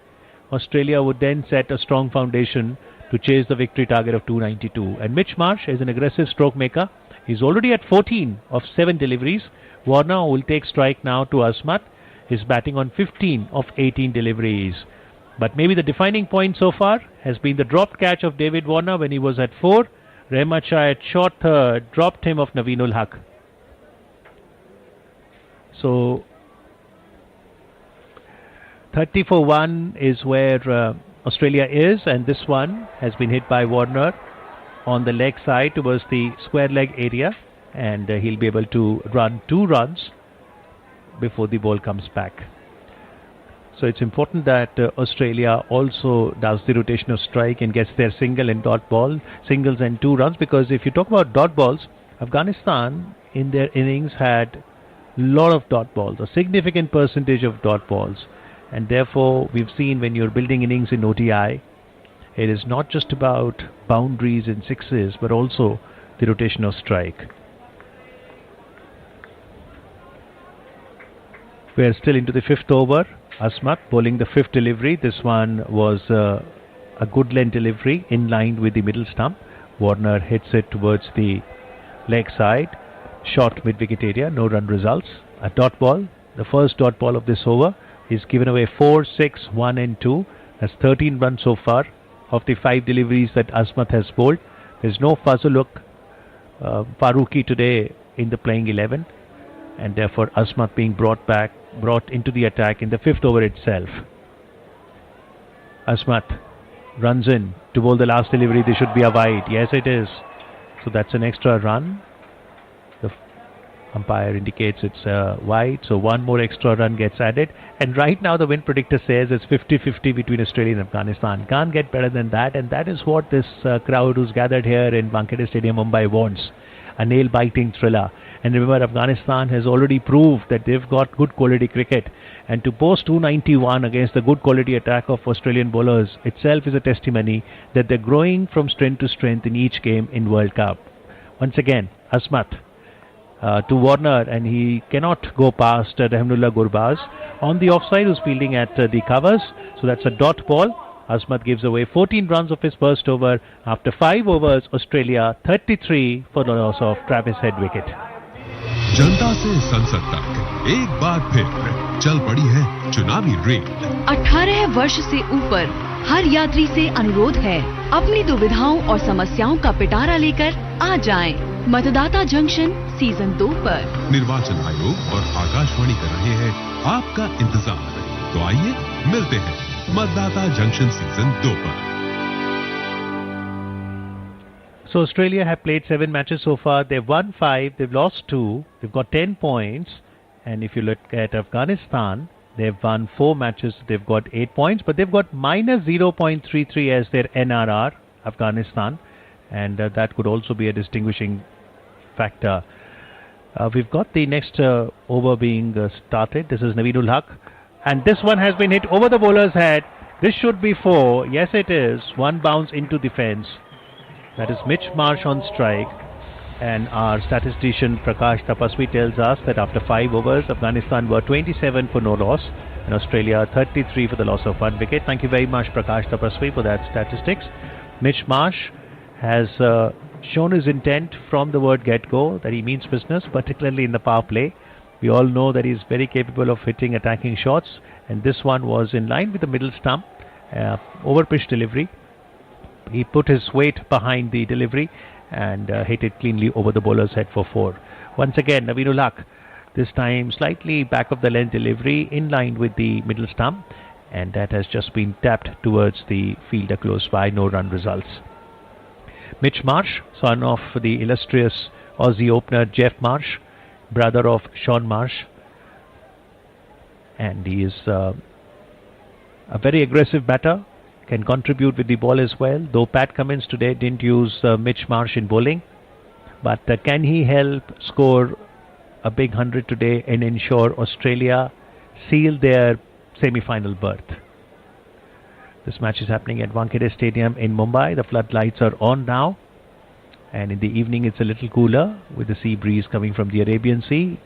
Australia would then set a strong foundation to chase the victory target of 292. And Mitch Marsh is an aggressive stroke maker. He's already at 14 of 7 deliveries. Warner will take strike now to Asmat. He's batting on 15 of 18 deliveries. But maybe the defining point so far has been the dropped catch of David Warner when he was at 4. Rahmat Shah at short third dropped him of Naveenul Haq. So 30 for 1 is where Australia is, and this one has been hit by Warner on the leg side towards the square leg area, and he'll be able to run 2 runs before the ball comes back. So it's important that Australia also does the rotation of strike and gets their single and dot ball, singles and 2 runs, because if you talk about dot balls, Afghanistan in their innings had a lot of dot balls, a significant percentage of dot balls, and therefore we've seen when you're building innings in ODI, it is not just about boundaries and sixes, but also the rotation of strike. We are still into the 5th over. Asmat bowling the 5th delivery. This one was a good length delivery in line with the middle stump. Warner hits it towards the leg side, short mid-wicket area, no run results. A dot ball, the first dot ball of this over, is given away 4, 6, 1 and 2. That's 13 runs so far of the 5 deliveries that Asmat has bowled. There's no Fazlul Farooqi today in the playing 11, and therefore Asmat being brought into the attack in the 5th over itself. Asmat runs in to bowl the last delivery. There should be a wide. Yes, it is. So that's an extra run. The umpire indicates it's wide, so 1 more extra run gets added. And right now the wind predictor says it's 50-50 between Australia and Afghanistan. Can't get better than that, and that is what this crowd who's gathered here in Wankhede Stadium, Mumbai wants. A nail-biting thriller. And remember, Afghanistan has already proved that they've got good quality cricket, and to post 291 against the good quality attack of Australian bowlers itself is a testimony that they're growing from strength to strength in each game in World Cup. Once again, Asmat to Warner, and he cannot go past Rahmanullah Gurbaz on the offside, who's fielding at the covers. So that's a dot ball. Asmat gives away 14 runs of his first over. After 5 overs, Australia 33 for the loss of Travis Head wicket. जनता से संसद तक एक बार फिर चल पड़ी है चुनावी रेल। 18 वर्ष से ऊपर हर यात्री से अनुरोध है, अपनी दुविधाओं और समस्याओं का पिटारा लेकर आ जाएं। मतदाता जंक्शन सीजन 2 पर निर्वाचन आयोग और आकाशवाणी कर रहे हैं आपका इंतजार। तो आइए मिलते हैं मतदाता जंक्शन सीजन 2 पर। So Australia have played 7 matches so far. They've won 5, they've lost 2, they've got 10 points. And if you look at Afghanistan, they've won 4 matches, they've got 8 points, but they've got minus 0.33 as their NRR, Afghanistan, and that could also be a distinguishing factor. We've got the next over being started. This is Naveenul Haq, and this one has been hit over the bowler's head. This should be 4. Yes, it is. 1 bounce into the fence. That is Mitch Marsh on strike, and our statistician Prakash Tapaswi tells us that after 5 overs, Afghanistan were 27 for no loss and Australia 33 for the loss of 1 wicket. Thank you very much, Prakash Tapaswi, for that statistics. Mitch Marsh has shown his intent from the word get-go that he means business, particularly in the power play. We all know that he's very capable of hitting attacking shots, and this one was in line with the middle stump, over pitch delivery. He put his weight behind the delivery and hit it cleanly over the bowler's head for 4. Once again, Naveenul Haq, this time slightly back of the length delivery in line with the middle stump, and that has just been tapped towards the fielder close by. No run results. Mitch Marsh, son of the illustrious Aussie opener Jeff Marsh, brother of Sean Marsh, and he is a very aggressive batter. Can contribute with the ball as well, though Pat Cummins today didn't use Mitch Marsh in bowling. But can he help score a big 100 today and ensure Australia seal their semi-final berth? This match is happening at Wankhede Stadium in Mumbai. The floodlights are on now. And in the evening it's a little cooler with the sea breeze coming from the Arabian Sea.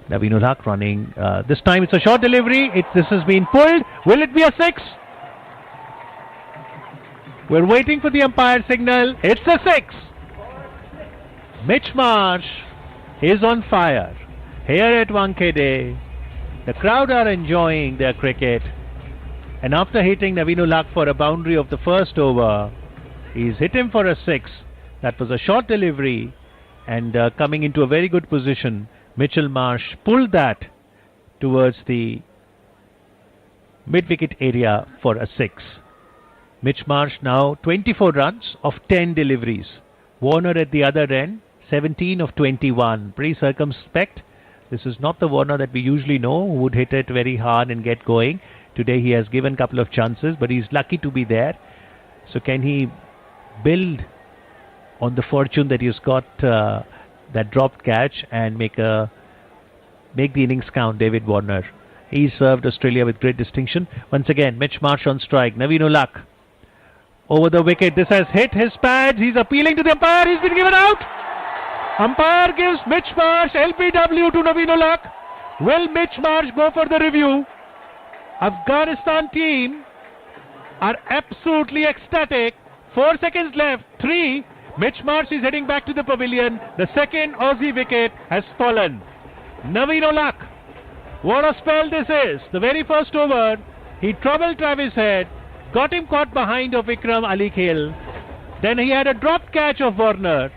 Naveen ul Haq running. This time it's a short delivery. This has been pulled. Will it be a 6? We're waiting for the umpire signal. It's a 6. Mitch Marsh is on fire here at Wankhede. The crowd are enjoying their cricket. And after hitting Naveen ul Haq for a boundary of the first over, he's hit him for a 6. That was a short delivery, and coming into a very good position, Mitchell Marsh pulled that towards the mid-wicket area for a 6. Mitch Marsh now 24 runs of 10 deliveries. Warner at the other end, 17 of 21. Pretty circumspect. This is not the Warner that we usually know, who would hit it very hard and get going. Today he has given a couple of chances, but he's lucky to be there. So can he build on the fortune that he's got, that dropped catch, and make the innings count, David Warner? He served Australia with great distinction. Once again, Mitch Marsh on strike. Naveen ul Haq over the wicket. This has hit his pads. He's appealing to the umpire. He's been given out. Umpire gives Mitch Marsh LBW to Naveen ul Haq. Will Mitch Marsh go for the review? Afghanistan team are absolutely ecstatic. 4 seconds left. 3. Mitch Marsh is heading back to the pavilion. The second Aussie wicket has fallen. Naveen ul Haq. What a spell this is. The very first over, he troubled Travis Head, got him caught behind of Vikram Ali Khel. Then he had a dropped catch of Warner.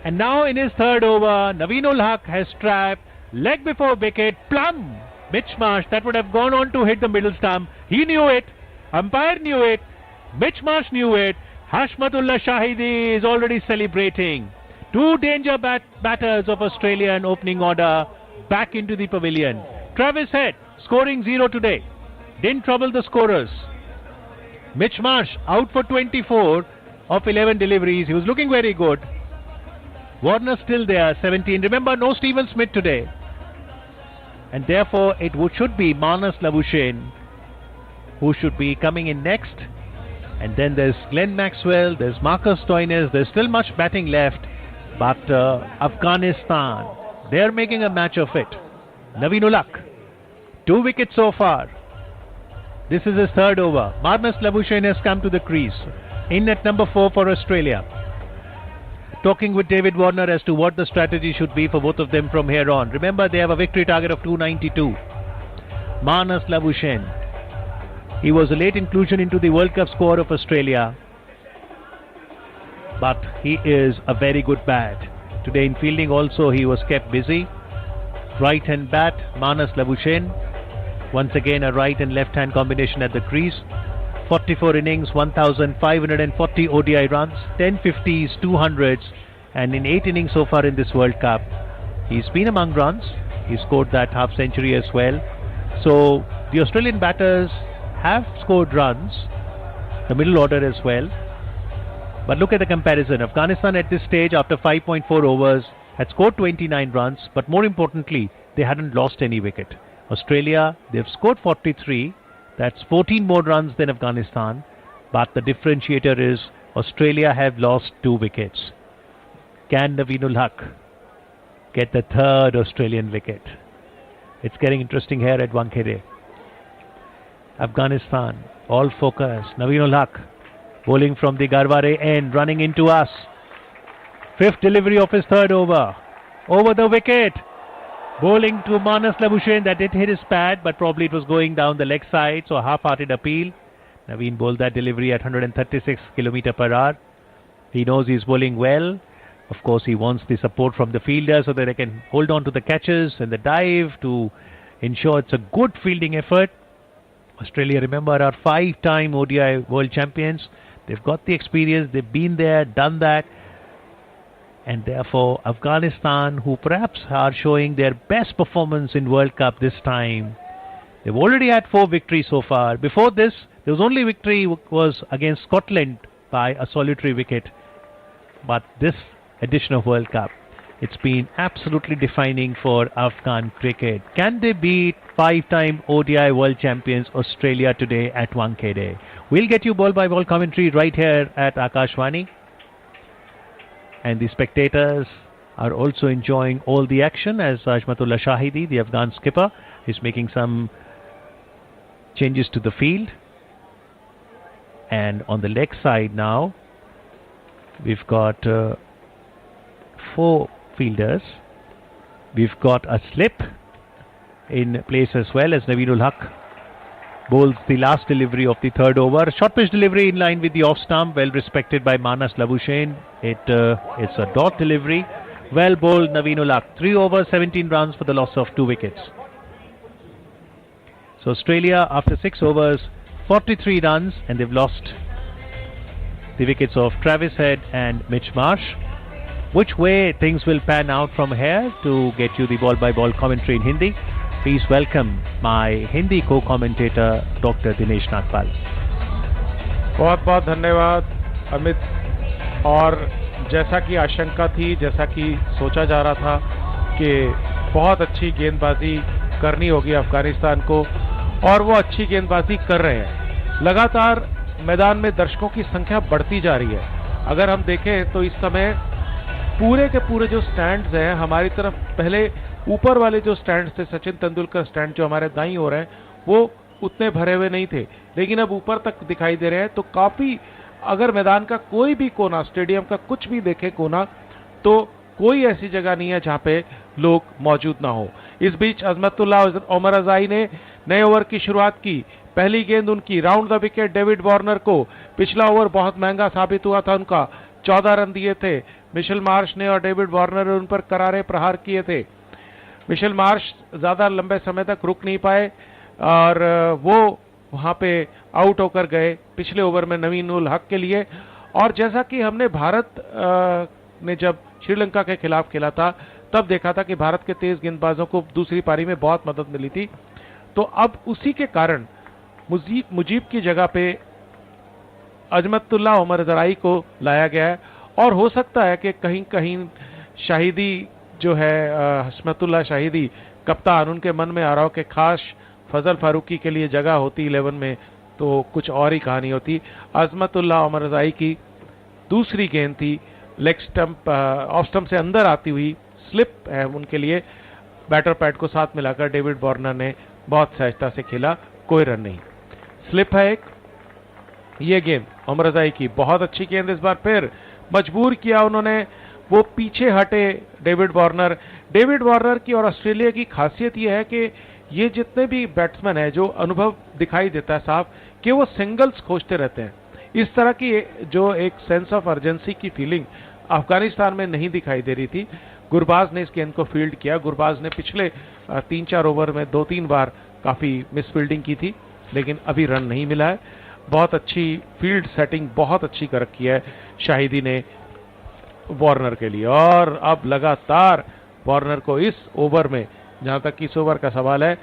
And now in his third over, Naveen ul Haq has trapped, leg before wicket, plumb Mitch Marsh. That would have gone on to hit the middle stump. He knew it. Umpire knew it. Mitch Marsh knew it. Hashmatullah Shahidi is already celebrating. 2 danger batters of Australia in opening order back into the pavilion. Travis Head scoring 0 today. Didn't trouble the scorers. Mitch Marsh out for 24 of 11 deliveries. He was looking very good. Warner still there, 17. Remember, no Stephen Smith today. And therefore it should be Manas Labuschagne who should be coming in next. And then there's Glenn Maxwell, there's Marcus Stoinis, there's still much batting left. But Afghanistan, they're making a match of it. Naveen ul Haq, 2 wickets so far. This is his third over. Manas Labuschagne has come to the crease. In at number 4 for Australia. Talking with David Warner as to what the strategy should be for both of them from here on. Remember, they have a victory target of 292. Manas Labuschagne. He was a late inclusion into the World Cup squad of Australia. But he is a very good bat. Today in fielding also he was kept busy. Right hand bat, Manas Labuschagne. Once again a right and left hand combination at the crease. 44 innings, 1,540 ODI runs, 10 50s, 200s, and in 8 innings so far in this World Cup. He's been among runs. He scored that half century as well. So the Australian batters have scored runs, the middle order as well. But look at the comparison. Afghanistan at this stage after 5.4 overs had scored 29 runs, but more importantly they hadn't lost any wicket. Australia, they've scored 43. That's 14 more runs than Afghanistan, but the differentiator is Australia have lost 2 wickets. Can Naveen ul Haq get the third Australian wicket? It's getting interesting here at Wankhede. Afghanistan, all focus. Naveen ul Haq bowling from the Garware end, running into us. 5th delivery of his third over. Over the wicket. Bowling to Manas Labuschagne, that did hit his pad, but probably it was going down the leg side, so a half-hearted appeal. Naveen bowled that delivery at 136 km per hour. He knows he's bowling well. Of course, he wants the support from the fielder so that they can hold on to the catches and the dive to ensure it's a good fielding effort. Australia, remember, are 5-time ODI world champions. They've got the experience, they've been there, done that. And therefore, Afghanistan, who perhaps are showing their best performance in World Cup this time, they've already had 4 victories so far. Before this, there was only victory was against Scotland by a solitary wicket. But this edition of World Cup, it's been absolutely defining for Afghan cricket. Can they beat 5-time ODI world champions Australia today at Wankhede? We'll get you ball-by-ball commentary right here at Akashvani. And the spectators are also enjoying all the action as Ajmatullah Shahidi, the Afghan skipper, is making some changes to the field. And on the leg side now, we've got 4 fielders. We've got a slip in place as well as Naveenul Haq bowls the last delivery of the 3rd over. Short pitch delivery in line with the off stump, well respected by Manas Labuschagne. It's a dot delivery. Well bowled Naveenul Haq. 3 overs, 17 runs for the loss of 2 wickets. So Australia, after 6 overs, 43 runs, and they've lost the wickets of Travis Head and Mitch Marsh. Which way things will pan out from here? To get you the ball-by-ball commentary in Hindi, please welcome my Hindi co-commentator Dr. Dinesh Nagpal. बहुत बहुत धन्यवाद अमित। और जैसा कि आशंका थी, जैसा कि सोचा जा रहा था कि बहुत अच्छी गेंदबाजी करनी होगी अफगानिस्तान को, और वो अच्छी गेंदबाजी कर रहे हैं। लगातार मैदान में दर्शकों की संख्या बढ़ती जा रही है। अगर हम देखें तो इस समय पूरे के पूरे जो स्टैंड्स हैं हमारी तरफ, पहले ऊपर वाले जो स्टैंड्स थे, सचिन तेंदुलकर स्टैंड जो हमारे दाईं ओर हैं, वो उतने भरे हुए नहीं थे, लेकिन अब ऊपर तक दिखाई दे रहे हैं। तो काफी, अगर मैदान का कोई भी कोना, स्टेडियम का कुछ भी देखे कोना, तो कोई ऐसी जगह नहीं है जहां पे लोग मौजूद ना हो। इस बीच अजमतुल्लाह उमर अज़ाई ने नए ओवर की शुरुआत की। पहली गेंद उनकी round the wicket David Warner को। पिछला ओवर बहुत महंगा साबित हुआ था उनका, 14 रन दिए थे। मिशेल मार्श ने और डेविड वार्नर ने उन पर करारे प्रहार किए थे। मिशेल मार्श ज्यादा लंबे समय तक रुक नहीं पाए और वो वहां पे आउट होकर गए पिछले ओवर में नवीनुल हक के लिए। और जैसा कि हमने भारत ने जब श्रीलंका के खिलाफ खेला था तब देखा था कि भारत के तेज गेंदबाजों को दूसरी पारी में बहुत मदद मिली थी, तो अब उसी के कारण मुजीब की जगह पे अजमतुल्लाह उमर अज़ाई को लाया गया है। और हो सकता है कि कहीं कहीं शाहिदी जो है, हस्मतुल्लाह शाहिदी कप्तान, उनके मन में आ रहा हो कि खास फजल फारूकी के लिए जगह होती 11 में तो कुछ और ही कहानी होती। अजमतुल्लाह उमर अज़ाई की दूसरी गेंद थी, लेग स्टंप, ऑफ स्टंप से अंदर आती हुई स्लिप है उनके लिए। बैटर पैड को साथ मिलाकर डेविड वार्नर ने बहुत सहजता से खेला, कोई रन नहीं। स्लिप है एक। ये गेंद उमर अज़ाई की बहुत अच्छी गेंद, इस बार फिर मजबूर किया उन्होंने, वो पीछे हटे डेविड वार्नर की। और ऑस्ट्रेलिया की खासियत यह है कि ये जितने भी बैट्समैन हैं, जो अनुभव दिखाई देता है साफ कि वो सिंगल्स खोजते रहते हैं। इस तरह की जो एक सेंस ऑफ अर्जेंसी की फीलिंग अफगानिस्तान में नहीं दिखाई दे रही थी। गुरबाज ने इस गेंद को फील्ड किया। गुरबाज ने पिछले 3-4 ओवर में 2-3 बार काफी मिसफील्डिंग की थी, लेकिन अभी रन नहीं मिला है। बहुत अच्छी फील्ड सेटिंग, बहुत अच्छी कर रखी है शाहिदी ने वार्नर के लिए। और अब लगातार वार्नर को इस ओवर में, जहां तक इस ओवर का सवाल है,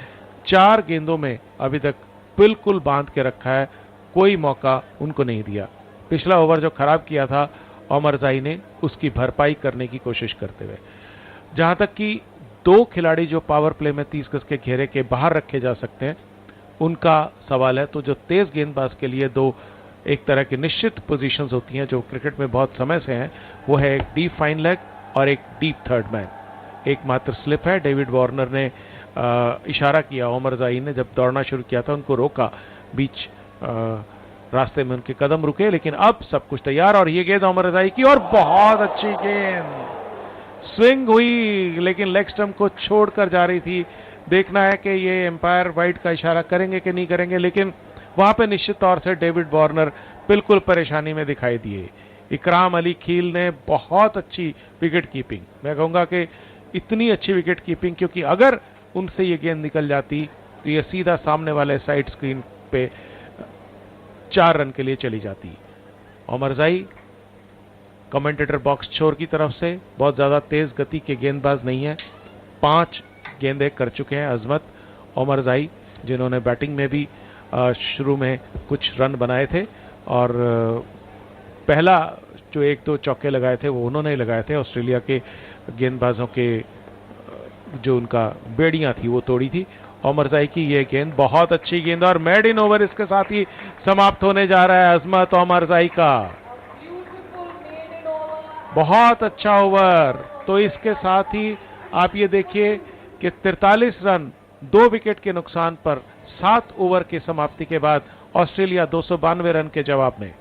4 गेंदों में अभी तक बिल्कुल बांध के रखा है, कोई मौका उनको नहीं दिया। पिछला ओवर जो खराब किया था उमर अज़ाई ने, उसकी भरपाई करने की कोशिश करते हुए। जहां तक कि 2 खिलाड़ी जो पावर प्ले में 30 गज के घेरे के बाहर रखे जा सकते हैं, उनका सवाल है, तो जो तेज गेंदबाज के लिए 2 एक तरह की निश्चित पोजीशंस होती हैं जो क्रिकेट में बहुत समय से हैं, वो है एक डीप फाइन लेग और एक डीप थर्ड मैन। एकमात्र स्लिप है। डेविड वार्नर ने इशारा किया, उमर अज़ाई ने जब दौड़ना शुरू किया था उनको रोका, बीच रास्ते में उनके कदम रुके, लेकिन अब सब कुछ तैयार। और ये गेंद उमर अज़ाई की, और बहुत अच्छी गेंद, स्विंग हुई लेकिन लेग स्टंप को छोड़कर जा रही थी। देखना है कि ये एम्पायर वाइड का इशारा करेंगे कि नहीं करेंगे, लेकिन वहां पे निश्चित तौर से डेविड वार्नर बिल्कुल परेशानी में दिखाई दिए। इकराम अली खील ने बहुत अच्छी विकेट कीपिंग, मैं कहूंगा कि इतनी अच्छी विकेट कीपिंग, क्योंकि अगर उनसे ये गेंद निकल जाती तो ये सीधा सामने वाले साइड स्क्रीन पे 4 रन के लिए चली जाती। उमर अज़ाई कमेंटेटर बॉक्स छोर की तरफ से बहुत ज्यादा तेज गति के गेंदबाज नहीं है, 5 गेंदें कर चुके हैं अजमत उमर अज़ाई, जिन्होंने बैटिंग में भी शुरू में कुछ रन बनाए थे, और पहला जो 1-2 चौके लगाए थे वो उन्होंने लगाए थे। ऑस्ट्रेलिया के गेंदबाजों के जो उनका बेड़ियां थी वो तोड़ी थी, ओमरजाई की ये गेंद, बहुत अच्छी गेंद और मेड इन ओवर इसके साथ ही समाप्त होने जा रहा है अजमत ओमरजाई का। बहुत अच्छा ओवर। तो इसके साथ ही आप ये देखिए कि 43 रन 2 विकेट के नुकसान पर 7 ओवर की समाप्ति के बाद ऑस्ट्रेलिया 292 रन के जवाब में।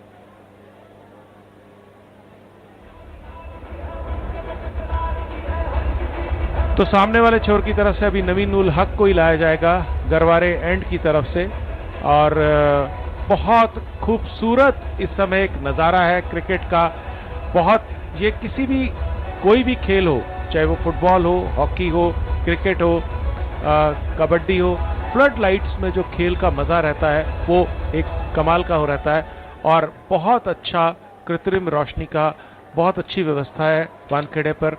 तो सामने वाले छोर की तरफ से अभी नवीन उल हक को ही लाया जाएगा गरवारे एंड की तरफ से। और बहुत खूबसूरत इस समय एक नज़ारा है क्रिकेट का। बहुत, ये किसी भी कोई भी खेल हो, चाहे वो फुटबॉल हो, हॉकी हो, क्रिकेट हो, कबड्डी हो, फ्लड लाइट्स में जो खेल का मजा रहता है वो एक कमाल का हो रहता है। और बहुत अच्छा कृत्रिम रोशनी का बहुत अच्छी व्यवस्था है वानखेड़े पर।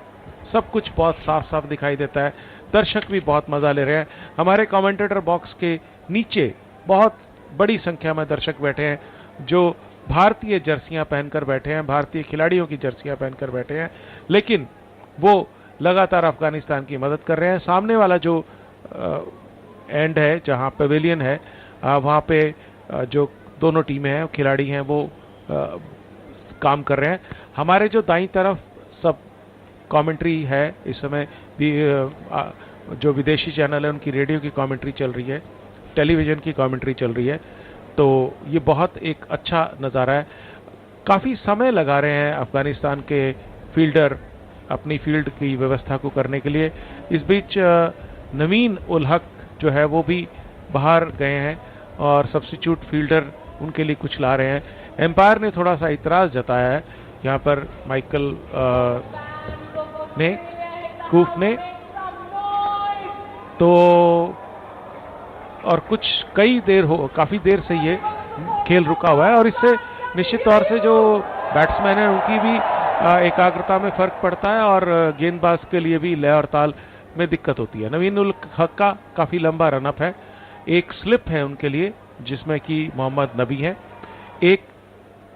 सब कुछ बहुत साफ साफ दिखाई देता है। दर्शक भी बहुत मजा ले रहे हैं। हमारे कमेंटेटर बॉक्स के नीचे बहुत बड़ी संख्या में दर्शक बैठे हैं जो भारतीय जर्सियां पहनकर बैठे हैं, भारतीय खिलाड़ियों की जर्सियां पहनकर बैठे हैं, लेकिन वो लगातार अफगानिस्तान की मदद कर रहे हैं। सामने वाला जो एंड है जहां पवेलियन है, वहां पे जो दोनों टीमें हैं, खिलाड़ी हैं, वो काम कर रहे हैं। हमारे जो दाईं तरफ सब कमेंट्री है इस समय भी, जो विदेशी चैनल है उनकी रेडियो की कमेंट्री चल रही है, टेलीविजन की कमेंट्री चल रही है। तो ये बहुत एक अच्छा नज़ारा है। काफ़ी समय लगा रहे हैं अफगानिस्तान के फील्डर अपनी फील्ड की व्यवस्था को करने के लिए। इस बीच नवीन उल हक जो है वो भी बाहर गए हैं और सब्स्टिट्यूट फील्डर उनके लिए कुछ ला रहे हैं। एम्पायर ने थोड़ा सा इतराज़ जताया है यहाँ पर माइकल ने, कूफ ने, तो और कुछ काफी देर से ये खेल रुका हुआ है और इससे निश्चित तौर से जो बैट्समैन है उनकी भी एकाग्रता में फर्क पड़ता है और गेंदबाज के लिए भी लय और ताल में दिक्कत होती है। नवीन उल हक का काफी लंबा रनअप है, एक स्लिप है उनके लिए जिसमें कि मोहम्मद नबी है, एक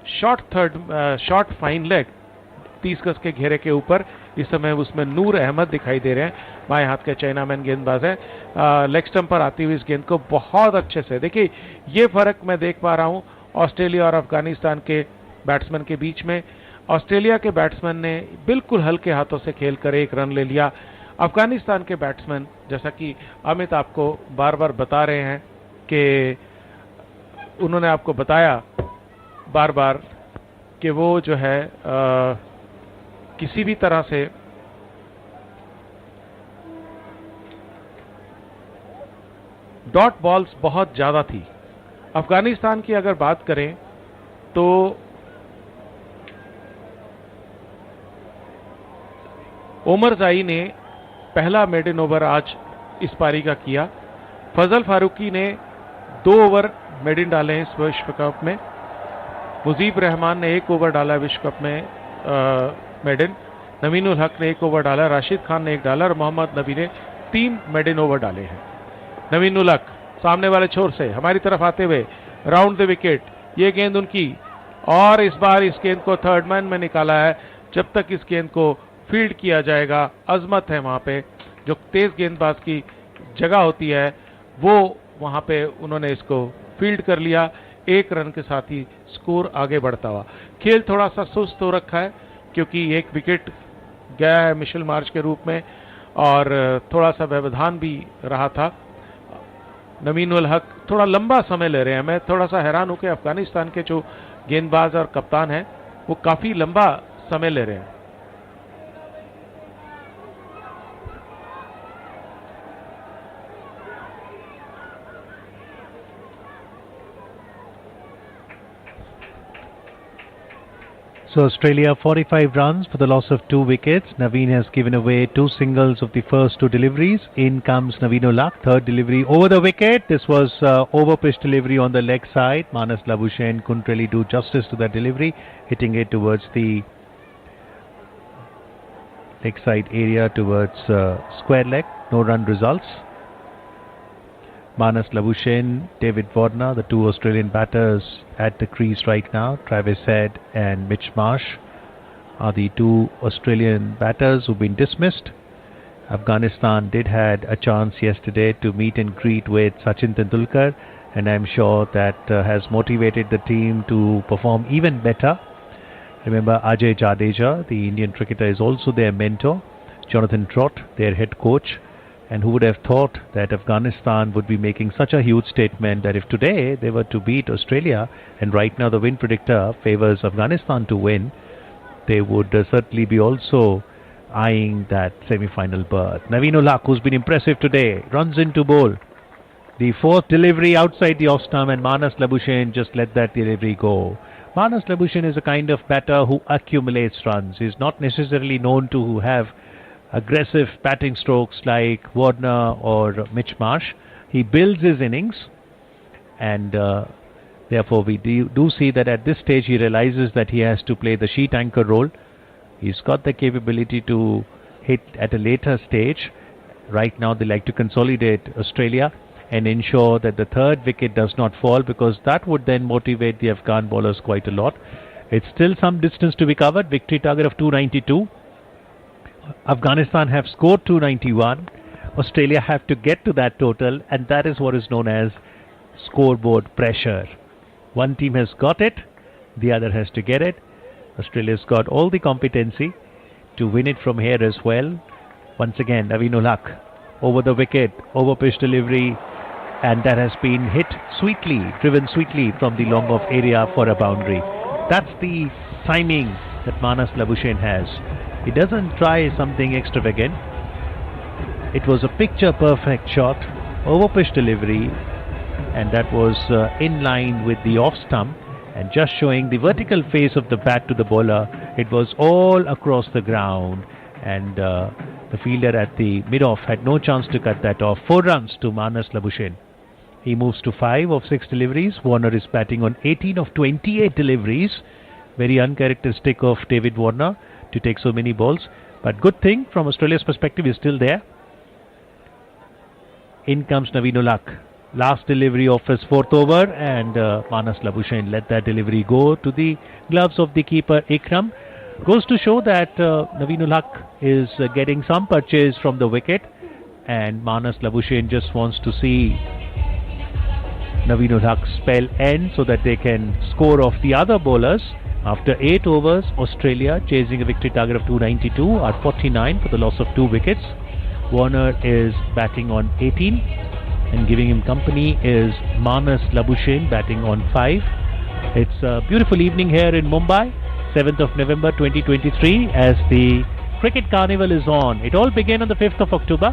शॉर्ट फाइन लेग 30 गज के घेरे के ऊपर। इस समय उसमें नूर अहमद दिखाई दे रहे हैं, बाएं हाथ के चाइनामैन गेंदबाज है। लेग स्टंप पर आती हुई इस गेंद को बहुत अच्छे से, देखिए ये फर्क मैं देख पा रहा हूं ऑस्ट्रेलिया और अफगानिस्तान के बैट्समैन के बीच में। ऑस्ट्रेलिया के बैट्समैन ने बिल्कुल हल्के हाथों से खेलकर 1 रन ले लिया। अफगानिस्तान के बैट्समैन, जैसा कि अमित आपको बार बार बता रहे हैं कि उन्होंने आपको बताया बार बार कि वो जो है किसी भी तरह से डॉट बॉल्स बहुत ज्यादा थी। अफगानिस्तान की अगर बात करें तो ओमरजाई ने पहला मेडन ओवर आज इस पारी का किया। फजल फारूकी ने 2 ओवर मेडन डाले हैं इस विश्व कप में। मुजीब रहमान ने 1 ओवर डाला विश्व कप में मेडन। नवीन उल हक ने 1 ओवर डाला, राशिद खान ने 1 डाला और मोहम्मद नबी ने 3 मेडन ओवर डाले हैं। नवीन उल हक सामने वाले छोर से हमारी तरफ आते हुए राउंड द विकेट, ये गेंद उनकी और इस बार इस गेंद को थर्ड मैन में निकाला है। जब तक इस गेंद को फील्ड किया जाएगा, अजमत है वहां पे, जो तेज गेंदबाज की जगह होती है वो वहां पे उन्होंने इसको फील्ड कर लिया। 1 रन के साथ ही स्कोर आगे बढ़ता हुआ। खेल थोड़ा सा सुस्त हो रखा है क्योंकि 1 विकेट गया है मिशेल मार्श के रूप में और थोड़ा सा व्यवधान भी रहा था। नवीन उल हक थोड़ा लंबा समय ले रहे हैं। मैं थोड़ा सा हैरान हूं कि अफगानिस्तान के जो गेंदबाज और कप्तान हैं वो काफी लंबा समय ले रहे हैं। So Australia 45 runs for the loss of 2 wickets. Naveen has given away 2 singles of the first 2 deliveries. In comes Naveen ul Haq, third delivery over the wicket. This was over pitch delivery on the leg side. Manas Labuschagne couldn't really do justice to that delivery, hitting it towards the leg side area towards square leg. No run results. Manas Labuschagne, David Warner, the 2 Australian batters at the crease right now. Travis Head and Mitch Marsh are the 2 Australian batters who've been dismissed. Afghanistan did had a chance yesterday to meet and greet with Sachin Tendulkar, and I'm sure that has motivated the team to perform even better. Remember, Ajay Jadeja, the Indian cricketer, is also their mentor. Jonathan Trott, their head coach. And who would have thought that Afghanistan would be making such a huge statement that if today they were to beat Australia, and right now the win predictor favors Afghanistan to win, they would certainly be also eyeing that semi-final berth. Naveen Ulhaq, who's been impressive today, runs into bowl. The fourth delivery outside the off stump, and Manas Labuschagne just let that delivery go. Manas Labuschagne is a kind of batter who accumulates runs. He's not necessarily known to have aggressive batting strokes like Warner or Mitch Marsh. He builds his innings, and therefore we do see that at this stage he realizes that he has to play the sheet anchor role. He's got the capability to hit at a later stage. Right now they like to consolidate Australia and ensure that the third wicket does not fall, because that would then motivate the Afghan bowlers quite a lot. It's still some distance to be covered. Victory target of 292. Afghanistan have scored 291. Australia have to get to that total, and that is what is known as scoreboard pressure. One team has got it, the other has to get it. Australia's got all the competency to win it from here as well. Once again, Naveen Ulhaq over the wicket, over pitch delivery, and that has been hit sweetly, driven sweetly from the long off area for a boundary. That's the timing that Manas Labuschagne has. He doesn't try something extravagant. It was a picture perfect shot, over pitch delivery, and that was in line with the off stump, and just showing the vertical face of the bat to the bowler. It was all across the ground, and the fielder at the mid-off had no chance to cut that off. 4 runs to Manas Labuschagne. He moves to 5 of 6 deliveries. Warner is batting on 18 of 28 deliveries. Very uncharacteristic of David Warner to take so many balls, but good thing from Australia's perspective is still there. In comes Naveen Ulhaq. Last delivery of his 4th over, and Manas Labuschagne let that delivery go to the gloves of the keeper Ikram. Goes to show that Naveen Ulhaq is getting some purchase from the wicket, and Manas Labuschagne just wants to see Naveen Ulhaq's spell end so that they can score off the other bowlers. After 8 overs, Australia chasing a victory target of 292 are 49 for the loss of 2 wickets. Warner is batting on 18, and giving him company is Manas Labuschagne batting on 5. It's a beautiful evening here in Mumbai, 7th of November 2023, as the cricket carnival is on. It all began on the 5th of October,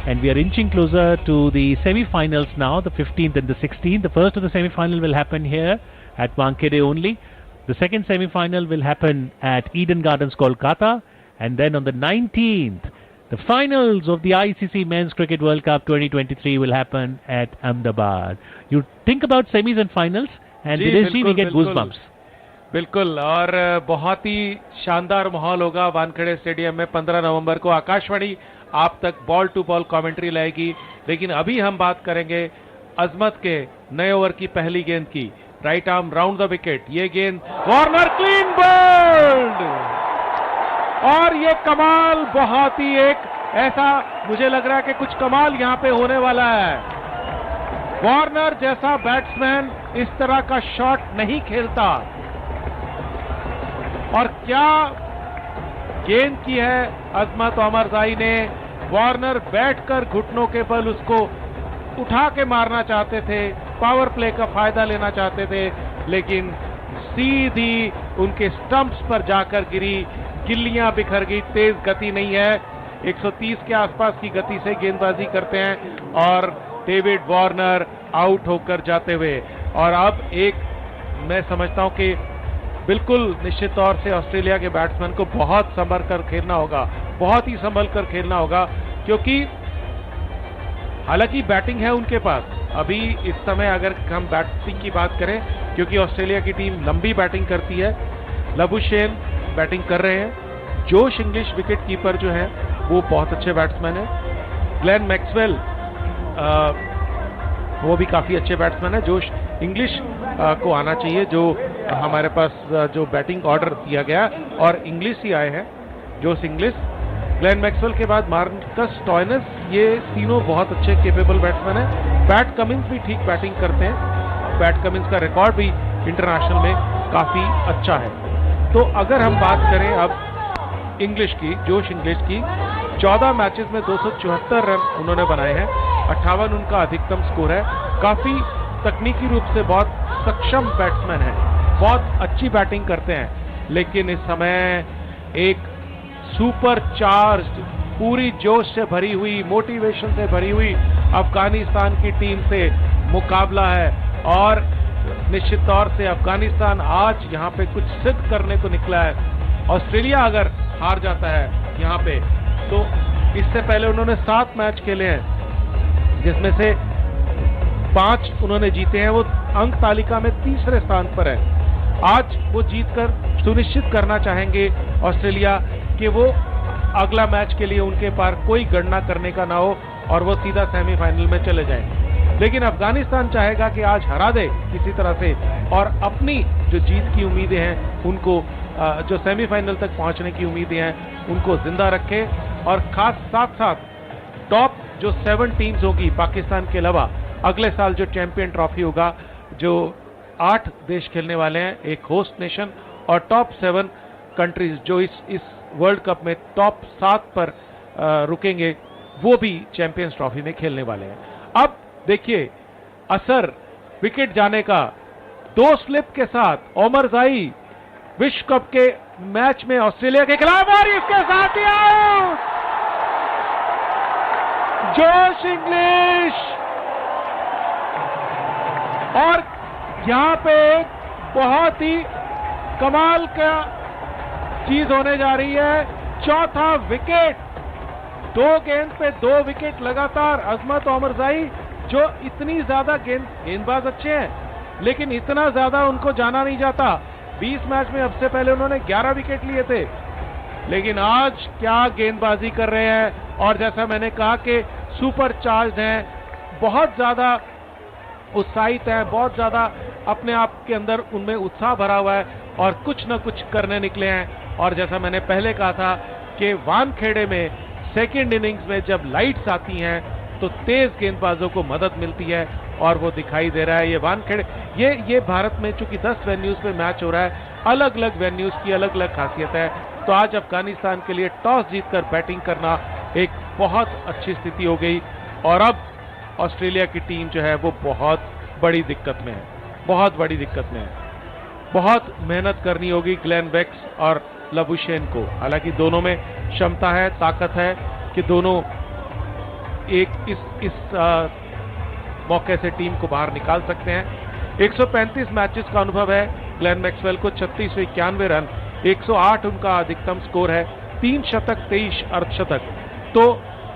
and we are inching closer to the semi-finals now, the 15th and the 16th. The first of the semi-final will happen here at Wankhede only. The second semi-final will happen at Eden Gardens, Kolkata, and then on the 19th, the finals of the ICC Men's Cricket World Cup 2023 will happen at Ahmedabad. You think about semis and finals, and Dinesh, we get goosebumps. बिल्कुल, और बहुत ही शानदार माहौल होगा Wankhede stadium में 15 नवंबर को। आकाशवाणी आप तक बॉल टू बॉल कमेंट्री लाएगी, लेकिन अभी हम बात करेंगे अजमत के नए ओवर की पहली गेंद की। Right arm round the wicket, ये गेंद वार्नर क्लीन बोल्ड, और ये कमाल, बहुत ही एक ऐसा मुझे लग रहा है कि कुछ कमाल यहां पे होने वाला है। वार्नर जैसा बैट्समैन इस तरह का शॉट नहीं खेलता, और क्या गेंद की है अजमत ओमरजाई ने। वार्नर बैठकर घुटनों के बल उसको उठा के मारना चाहते थे, पावर प्ले का फायदा लेना चाहते थे, लेकिन सीधी उनके स्टंप्स पर जाकर गिरी, गिल्लियां बिखर गई। तेज गति नहीं है, 130 के आसपास की गति से गेंदबाजी करते हैं, और डेविड वार्नर आउट होकर जाते हुए। और अब एक मैं समझता हूं कि बिल्कुल निश्चित तौर से ऑस्ट्रेलिया के बैट्समैन को बहुत संभल कर खेलना होगा, बहुत ही संभल कर खेलना होगा, क्योंकि हालांकि बैटिंग है उनके पास अभी इस समय। अगर हम बैटिंग की बात करें, क्योंकि ऑस्ट्रेलिया की टीम लंबी बैटिंग करती है, लबुशेन बैटिंग कर रहे हैं, जोश इंग्लिश विकेट कीपर जो है वो बहुत अच्छे बैट्समैन है, ग्लेन मैक्सवेल वो भी काफी अच्छे बैट्समैन है। जोश इंग्लिश को आना चाहिए, जो हमारे पास जो बैटिंग ऑर्डर दिया गया, और इंग्लिश ही आए हैं, जोश इंग्लिश। ग्लेन मैक्सवेल के बाद मार्कस स्टॉयनस, ये तीनों बहुत अच्छे केपेबल बैट्समैन हैं। पैट कमिंस भी ठीक बैटिंग करते हैं। पैट कमिंस का रिकॉर्ड भी इंटरनेशनल में काफी अच्छा है। तो अगर हम बात करें अब इंग्लिश की, जोश इंग्लिश की, 14 मैचेस में 274 रन उन्होंने बनाए हैं, 58 उनका अधिकतम स्कोर है। काफी तकनीकी रूप से बहुत सक्षम बैट्समैन है, बहुत अच्छी बैटिंग करते हैं, लेकिन इस समय एक सुपर चार्ज्ड, पूरी जोश से भरी हुई, मोटिवेशन से भरी हुई अफगानिस्तान की टीम से मुकाबला है। और निश्चित तौर से अफगानिस्तान आज यहाँ पे कुछ सिद्ध करने को निकला है। ऑस्ट्रेलिया अगर हार जाता है यहाँ पे, तो इससे पहले उन्होंने 7 मैच खेले हैं, जिसमें से 5 उन्होंने जीते हैं। वो अंक तालिका में तीसरे स्थान पर है। आज वो जीतकर सुनिश्चित करना चाहेंगे ऑस्ट्रेलिया कि वो अगला मैच के लिए उनके पार कोई गणना करने का ना हो और वो सीधा सेमीफाइनल में चले जाएं। लेकिन अफगानिस्तान चाहेगा कि आज हरा दे किसी तरह से और अपनी जो जीत की उम्मीदें हैं उनको, जो सेमीफाइनल तक पहुंचने की उम्मीदें हैं उनको जिंदा रखे। और खास साथ साथ टॉप जो 7 टीम्स होगी पाकिस्तान के अलावा, अगले साल जो चैंपियन ट्रॉफी होगा, जो 8 देश खेलने वाले हैं, एक होस्ट नेशन, और टॉप 7 कंट्रीज जो इस वर्ल्ड कप में टॉप 7 पर रुकेंगे, वो भी चैंपियंस ट्रॉफी में खेलने वाले हैं। अब देखिए असर विकेट जाने का, 2 स्लिप के साथ ओमर जाई विश्व कप के मैच में ऑस्ट्रेलिया के खिलाफ, और इसके साथ ही आउट। जोश इंग्लिश, और यहां पे बहुत ही कमाल का चीज होने जा रही है। चौथा विकेट, 2 गेंद पे 2 विकेट लगातार। अजमत ओमरजाई जो इतनी ज्यादा गेंदबाज अच्छे हैं, लेकिन इतना ज्यादा उनको जाना नहीं जाता। 20 मैच में अब से पहले उन्होंने 11 विकेट लिए थे, लेकिन आज क्या गेंदबाजी कर रहे हैं। और जैसा मैंने कहा कि सुपर चार्ज हैं, बहुत ज्यादा उत्साहित हैं, बहुत ज्यादा अपने आप के अंदर उनमें उत्साह भरा हुआ है और कुछ न कुछ करने निकले हैं। और जैसा मैंने पहले कहा था कि वानखेड़े में सेकेंड इनिंग्स में जब लाइट्स आती हैं तो तेज गेंदबाजों को मदद मिलती है, और वो दिखाई दे रहा है। ये वानखेड़े, ये भारत में चूंकि 10 वेन्यूज पे मैच हो रहा है, अलग अलग वेन्यूज की अलग अलग खासियत है। तो आज अफगानिस्तान के लिए टॉस जीतकर बैटिंग करना एक बहुत अच्छी स्थिति हो गई। और अब ऑस्ट्रेलिया की टीम जो है वो बहुत बड़ी दिक्कत में है, बहुत बड़ी दिक्कत में है। बहुत मेहनत करनी होगी ग्लेन वेक्स और लबुशेन को। हालांकि दोनों में क्षमता है, ताकत है कि दोनों एक इस मौके से टीम को बाहर निकाल सकते हैं। 135 मैचेस का अनुभव है ग्लेन मैक्सवेल को, 3691 रन, 108 उनका अधिकतम स्कोर है, 3 शतक 23 अर्धशतक। तो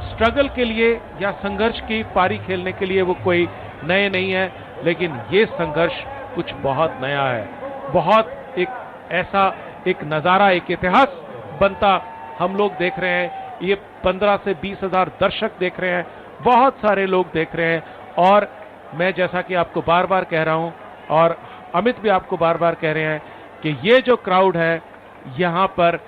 स्ट्रगल के लिए या संघर्ष की पारी खेलने के लिए वो कोई नए नहीं है, लेकिन ये संघर्ष कुछ बहुत नया है। बहुत एक ऐसा एक नजारा, एक इतिहास बनता हम लोग देख रहे हैं। ये 15 से 20 हजार दर्शक देख रहे हैं, बहुत सारे लोग देख रहे हैं। और मैं जैसा कि आपको बार बार कह रहा हूं, और अमित भी आपको बार बार कह रहे हैं कि ये जो क्राउड है, यहां पर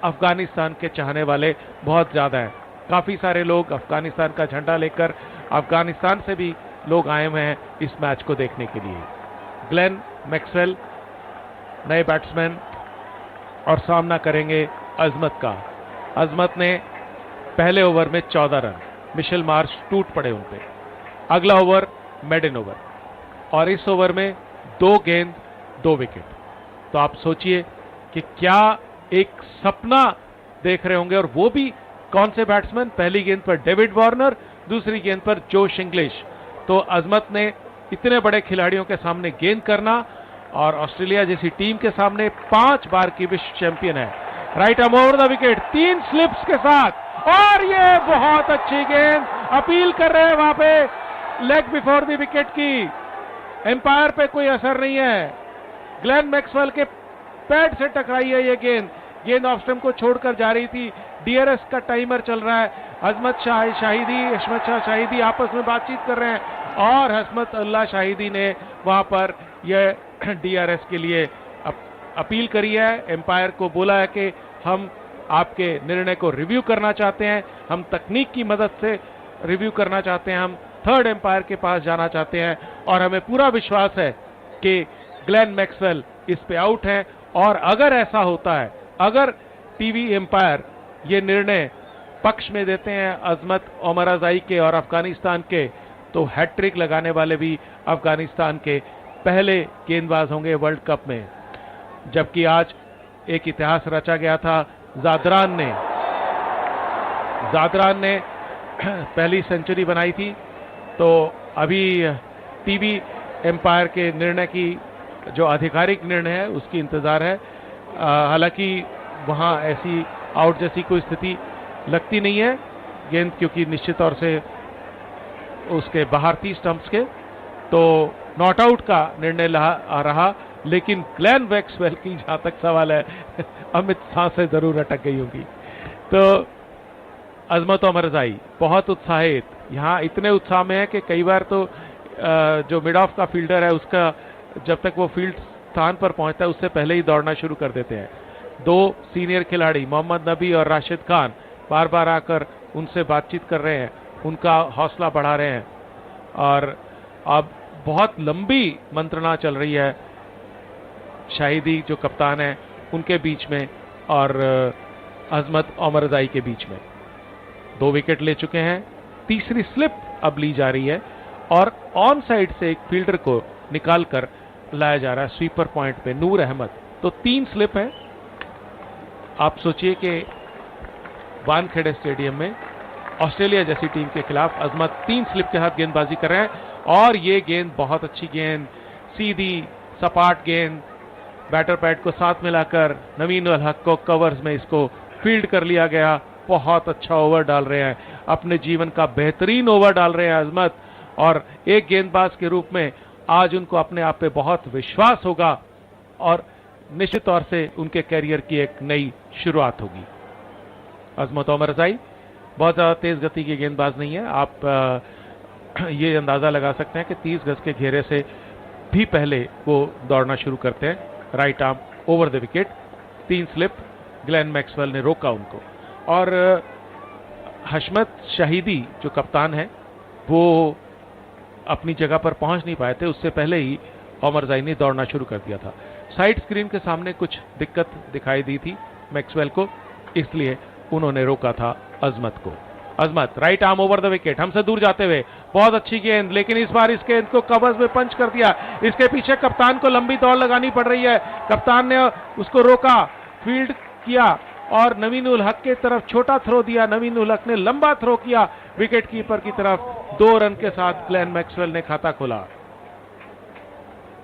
अफगानिस्तान के चाहने वाले बहुत ज्यादा हैं। काफी सारे लोग अफगानिस्तान का झंडा लेकर, अफगानिस्तान से भी लोग आए हुए हैं इस मैच को देखने के लिए। ग्लेन मैक्सवेल नए बैट्समैन और सामना करेंगे अजमत का। अजमत ने पहले ओवर में 14 रन, मिशेल मार्श टूट पड़े उन पे। अगला ओवर मेडन ओवर, और इस ओवर में 2 गेंद 2 विकेट। तो आप सोचिए कि क्या एक सपना देख रहे होंगे, और वो भी कौन से बैट्समैन। पहली गेंद पर डेविड वार्नर, दूसरी गेंद पर जोश इंग्लिश। तो अजमत ने इतने बड़े खिलाड़ियों के सामने गेंद करना, और ऑस्ट्रेलिया जैसी टीम के सामने 5 बार की विश्व चैंपियन है। Right arm over the wicket, 3 slips के साथ, और ये बहुत अच्छी गेंद। अपील कर रहे हैं वहां पे लेग बिफोर द विकेट की। एम्पायर पे कोई असर नहीं है, ग्लेन मैक्सवेल के पैड से टकराई है ये गेंद। गेंद ऑफ स्टंप को छोड़कर जा रही थी। डीआरएस का टाइमर चल रहा है। हसमत शाह शाहिदी आपस में बातचीत कर रहे हैं, और हसमत अल्लाह शाहिदी ने वहां पर यह डीआरएस के लिए अपील करी है। एम्पायर को बोला है कि हम आपके निर्णय को रिव्यू करना चाहते हैं, हम तकनीक की मदद से रिव्यू करना चाहते हैं, हम थर्ड एम्पायर के पास जाना चाहते हैं और हमें पूरा विश्वास है कि ग्लेन मैक्सवेल इस पे आउट है। और अगर ऐसा होता है, अगर टीवी एम्पायर ये निर्णय पक्ष में देते हैं अजमत ओमराज़ई के और अफगानिस्तान के, तो हैट्रिक लगाने वाले भी अफगानिस्तान के पहले गेंदबाज होंगे वर्ल्ड कप में। जबकि आज एक इतिहास रचा गया था, जादरान ने पहली सेंचुरी बनाई थी। तो अभी टीवी एम्पायर के निर्णय की जो आधिकारिक निर्णय है उसकी इंतजार है। हालांकि वहां ऐसी आउट जैसी कोई स्थिति लगती नहीं है गेंद, क्योंकि निश्चित तौर से उसके बाहर थी स्टंप्स के, तो नॉट आउट का निर्णय आ रहा। लेकिन ग्लेन मैक्सवेल की जहां तक सवाल है अमित सांसें जरूर अटक गई होगी। तो अजमत ओमराज़ई बहुत उत्साहित, यहाँ इतने उत्साह में है कि कई बार तो जो मिड ऑफ का फील्डर है उसका जब तक वो फील्ड स्थान पर पहुंचता है उससे पहले ही दौड़ना शुरू कर देते हैं। दो सीनियर खिलाड़ी मोहम्मद नबी और राशिद खान बार बार आकर उनसे बातचीत कर रहे हैं, उनका हौसला बढ़ा रहे हैं। और अब बहुत लंबी मंत्रणा चल रही है शाहिदी जो कप्तान है उनके बीच में और अजमत ओमराज़ई के बीच में। 2 विकेट ले चुके हैं, तीसरी स्लिप अब ली जा रही है और ऑन साइड से एक फील्डर को निकालकर लाया जा रहा है स्वीपर पॉइंट पे, नूर अहमद। तो 3 स्लिप है। आप सोचिए कि वानखेड़े स्टेडियम में ऑस्ट्रेलिया जैसी टीम के खिलाफ अजमत 3 स्लिप के साथ गेंदबाजी कर रहे हैं और ये गेंद बहुत अच्छी गेंद, सीधी सपाट गेंद, बैटर पैड को साथ मिलाकर नवीन उल हक को कवर्स में इसको फील्ड कर लिया गया। बहुत अच्छा ओवर डाल रहे हैं, अपने जीवन का बेहतरीन ओवर डाल रहे हैं अजमत, और एक गेंदबाज के रूप में आज उनको अपने आप पे बहुत विश्वास होगा और निश्चित तौर से उनके कैरियर की एक नई शुरुआत होगी। अजमत ओमराज़ई बहुत ज्यादा तेज गति की गेंदबाज नहीं है। आप ये अंदाजा लगा सकते हैं कि 30 गज के घेरे से भी पहले वो दौड़ना शुरू करते हैं। Right arm over the wicket, 3 slip, Glenn Maxwell ने रोका उनको। और हशमत शाहिदी जो कप्तान है वो अपनी जगह पर पहुंच नहीं पाए थे, उससे पहले ही ओमराज़ई ने दौड़ना शुरू कर दिया था। साइड स्क्रीन के सामने कुछ दिक्कत दिखाई दी थी मैक्सवेल को, इसलिए उन्होंने रोका था अजमत को। Azmat right arm over the wicket, हमसे दूर जाते हुए बहुत अच्छी गेंद, लेकिन इस बार इस गेंद को कवर्स में पंच कर दिया। इसके पीछे कप्तान को लंबी दौड़ लगानी पड़ रही है। कप्तान ने उसको रोका, फील्ड किया और नवीन उल हक की तरफ छोटा थ्रो दिया। नवीन उल हक ने लंबा थ्रो किया विकेट कीपर की तरफ। 2 रन के साथ ग्लेन मैक्सवेल ने खाता खोला।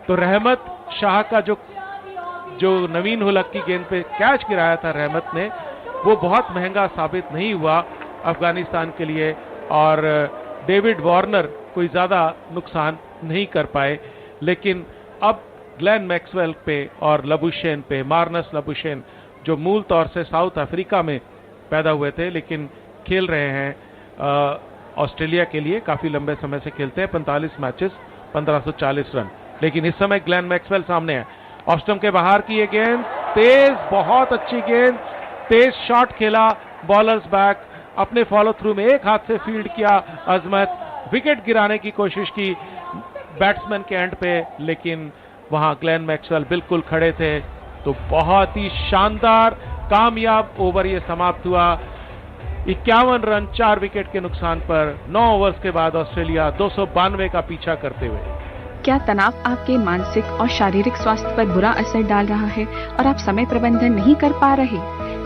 तो रहमत शाह का जो नवीन उल हक की गेंद पे कैच गिराया था रहमत ने, वो बहुत महंगा साबित नहीं हुआ अफगानिस्तान के लिए और डेविड वार्नर कोई ज्यादा नुकसान नहीं कर पाए। लेकिन अब ग्लेन मैक्सवेल पे और लबुशेन पे, मार्नस लबुशेन जो मूल तौर से साउथ अफ्रीका में पैदा हुए थे लेकिन खेल रहे हैं ऑस्ट्रेलिया के लिए, काफी लंबे समय से खेलते हैं, 45 मैचेस, 1540 रन। लेकिन इस समय ग्लेन मैक्सवेल सामने है। ऑफ स्टंप के बाहर की ये गेंद तेज, बहुत अच्छी गेंद, तेज शॉट खेला, बॉलर्स बैक, अपने फॉलो थ्रू में एक हाथ से फील्ड किया अजमत, विकेट गिराने की कोशिश की बैट्समैन के एंड पे, लेकिन वहां ग्लेन मैक्सवेल बिल्कुल खड़े थे। तो बहुत ही शानदार कामयाब ओवर ये समाप्त हुआ। 51 रन 4 विकेट के नुकसान पर 9 ओवर्स के बाद ऑस्ट्रेलिया 292 का पीछा करते हुए। क्या तनाव आपके मानसिक और शारीरिक स्वास्थ्य पर बुरा असर डाल रहा है और आप समय प्रबंधन नहीं कर पा रहे?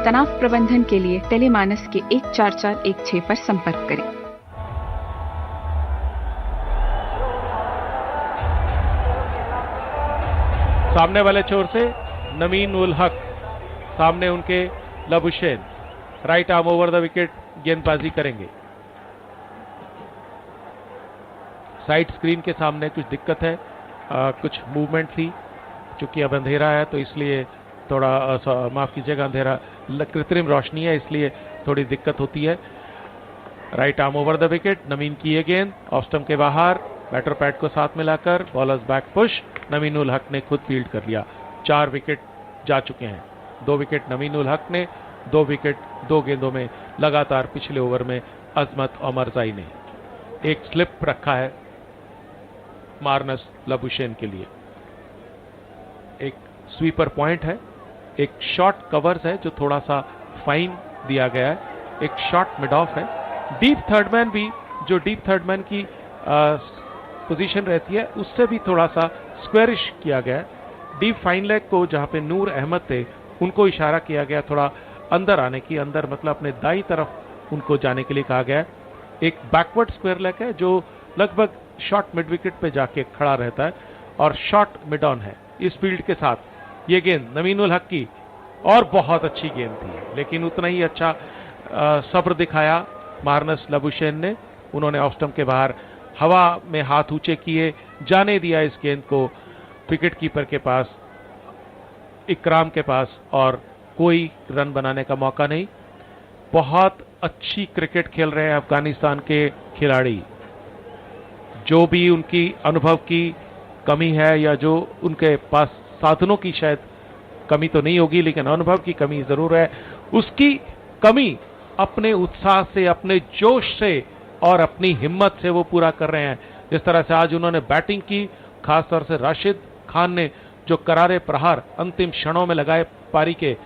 तनाव प्रबंधन के लिए टेलीमानस के 14416 पर संपर्क करें। सामने वाले छोर से नवीन उल हक, सामने उनके Labuschagne, right arm over the wicket गेंदबाजी करेंगे। साइड स्क्रीन के सामने कुछ दिक्कत है, कुछ मूवमेंट थी, चूंकि अब अंधेरा है तो इसलिए थोड़ा माफ कीजिएगा, अंधेरा कृत्रिम रोशनी है इसलिए थोड़ी दिक्कत होती है। Right arm over the wicket, Naveen की ये गेंद ऑफ स्टंप के बाहर, बैटर पैड को साथ मिलाकर बॉलर्स बैक पुश, नवीन उल हक ने खुद फील्ड कर लिया। 4 विकेट जा चुके हैं, 2 विकेट नवीन उल हक ने 2 विकेट 2 गेंदों में लगातार पिछले ओवर में अजमत और मरजाई ने। एक स्लिप रखा है मार्नस लबुशेन के लिए, एक स्वीपर पॉइंट है, एक शॉर्ट कवर्स है जो थोड़ा सा फाइन दिया गया है, एक शॉर्ट मिड ऑफ है, डीप थर्डमैन भी, जो डीप थर्डमैन की पोजीशन रहती है उससे भी थोड़ा सा स्क्वेरिश किया गया है। डीप फाइन लेग को जहां पे नूर अहमद थे उनको इशारा किया गया थोड़ा अंदर आने की, अंदर मतलब अपने दाईं तरफ उनको जाने के लिए कहा गया है। एक बैकवर्ड स्क्वायर लेग है जो लगभग शॉर्ट मिड विकेट पे जाके खड़ा रहता है और शॉर्ट मिड ऑन है। इस फील्ड के साथ ये गेंद नवीन उल हक की, और बहुत अच्छी गेंद थी, लेकिन उतना ही अच्छा सब्र दिखाया मार्नस लबुशेन ने। उन्होंने ऑफ स्टंप के बाहर हवा में हाथ ऊंचे किए, जाने दिया इस गेंद को विकेट कीपर के पास, इकराम के पास, और कोई रन बनाने का मौका नहीं। बहुत अच्छी क्रिकेट खेल रहे हैं अफगानिस्तान के खिलाड़ी। जो भी उनकी अनुभव की कमी है या जो उनके पास साधनों की शायद कमी तो नहीं होगी, लेकिन अनुभव की कमी जरूर है, उसकी कमी अपने उत्साह से, अपने जोश से और अपनी हिम्मत से वो पूरा कर रहे हैं। जिस तरह से आज उन्होंने बैटिंग की, खासतौर से राशिद खान ने जो करारे प्रहार अंतिम क्षणों में लगाए पारी के,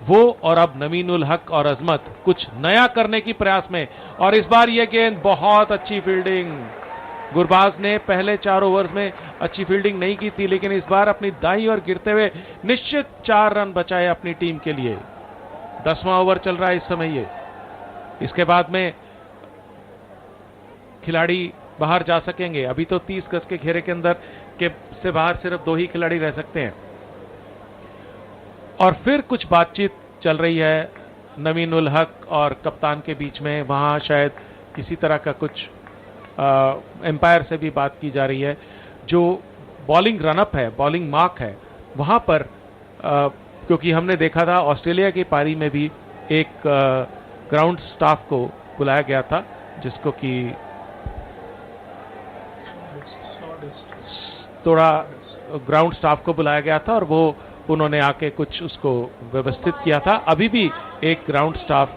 वो और अब नवीन उल हक और अजमत कुछ नया करने की प्रयास में। और इस बार ये गेंद बहुत अच्छी फील्डिंग, गुरबाज ने पहले 4 ओवर्स में अच्छी फील्डिंग नहीं की थी, लेकिन इस बार अपनी दाईं ओर गिरते हुए निश्चित 4 रन बचाए अपनी टीम के लिए। 10वां ओवर चल रहा है इस समय ये। इसके बाद में खिलाड़ी बाहर जा सकेंगे। अभी तो 30 गज के घेरे के अंदर के से बाहर सिर्फ 2 ही खिलाड़ी रह सकते हैं। और फिर कुछ बातचीत चल रही है नवीन उल हक और कप्तान के बीच में। वहां शायद किसी तरह का कुछ एम्पायर से भी बात की जा रही है। जो बॉलिंग रनअप है, बॉलिंग मार्क है, वहां पर क्योंकि हमने देखा था ऑस्ट्रेलिया की पारी में भी एक ग्राउंड स्टाफ को बुलाया गया था, जिसको कि थोड़ा ग्राउंड स्टाफ को बुलाया गया था और वो उन्होंने आके कुछ उसको व्यवस्थित किया था। अभी भी एक ग्राउंड स्टाफ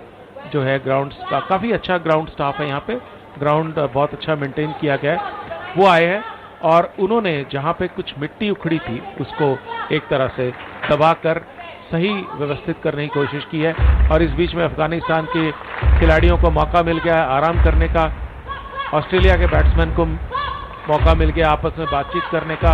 जो है, ग्राउंड स्टाफ काफी अच्छा ग्राउंड स्टाफ है यहाँ पे, ग्राउंड बहुत अच्छा मेंटेन किया गया है। वो आए हैं और उन्होंने जहां पे कुछ मिट्टी उखड़ी थी उसको एक तरह से दबाकर सही व्यवस्थित करने की कोशिश की है। और इस बीच में अफगानिस्तान के खिलाड़ियों को मौका मिल गया है आराम करने का, ऑस्ट्रेलिया के बैट्समैन को मौका मिल गया आपस में बातचीत करने का,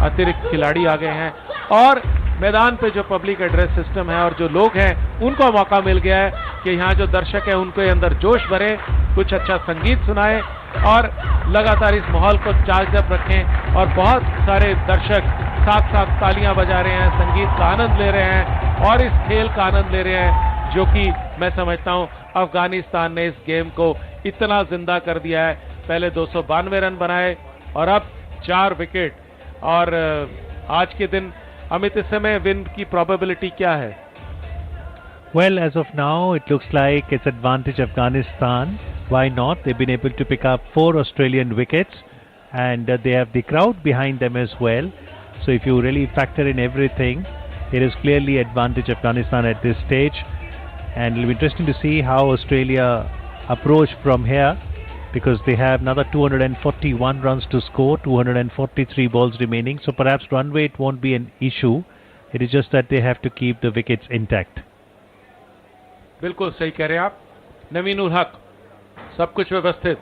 अतिरिक्त खिलाड़ी आ गए हैं और मैदान पे जो पब्लिक एड्रेस सिस्टम है और जो लोग हैं उनको मौका मिल गया है कि यहाँ जो दर्शक है उनके अंदर जोश भरे, कुछ अच्छा संगीत सुनाए और लगातार इस माहौल को चार्ज अप रखें। और बहुत सारे दर्शक साथ साथ तालियां बजा रहे हैं, संगीत का आनंद ले रहे हैं और इस खेल का आनंद ले रहे हैं, जो कि मैं समझता हूं अफगानिस्तान ने इस गेम को इतना जिंदा कर दिया है। पहले 292 रन बनाए और अब 4 विकेट। और आज के दिन अमित इस समय विन की प्रोबेबिलिटी क्या है? Well, as of now, it looks like it's advantage Afghanistan. Why not? They've been able to pick up 4 Australian wickets and they have the crowd behind them as well. So if you really factor in everything, it is clearly advantage Afghanistan at this stage. And it'll be interesting to see how Australia approach from here, because they have another 241 runs to score, 243 balls remaining. So perhaps run rate won't be an issue. It is just that they have to keep the wickets intact. बिल्कुल सही कह रहे हैं आप। नवीन उल हक, सब कुछ व्यवस्थित,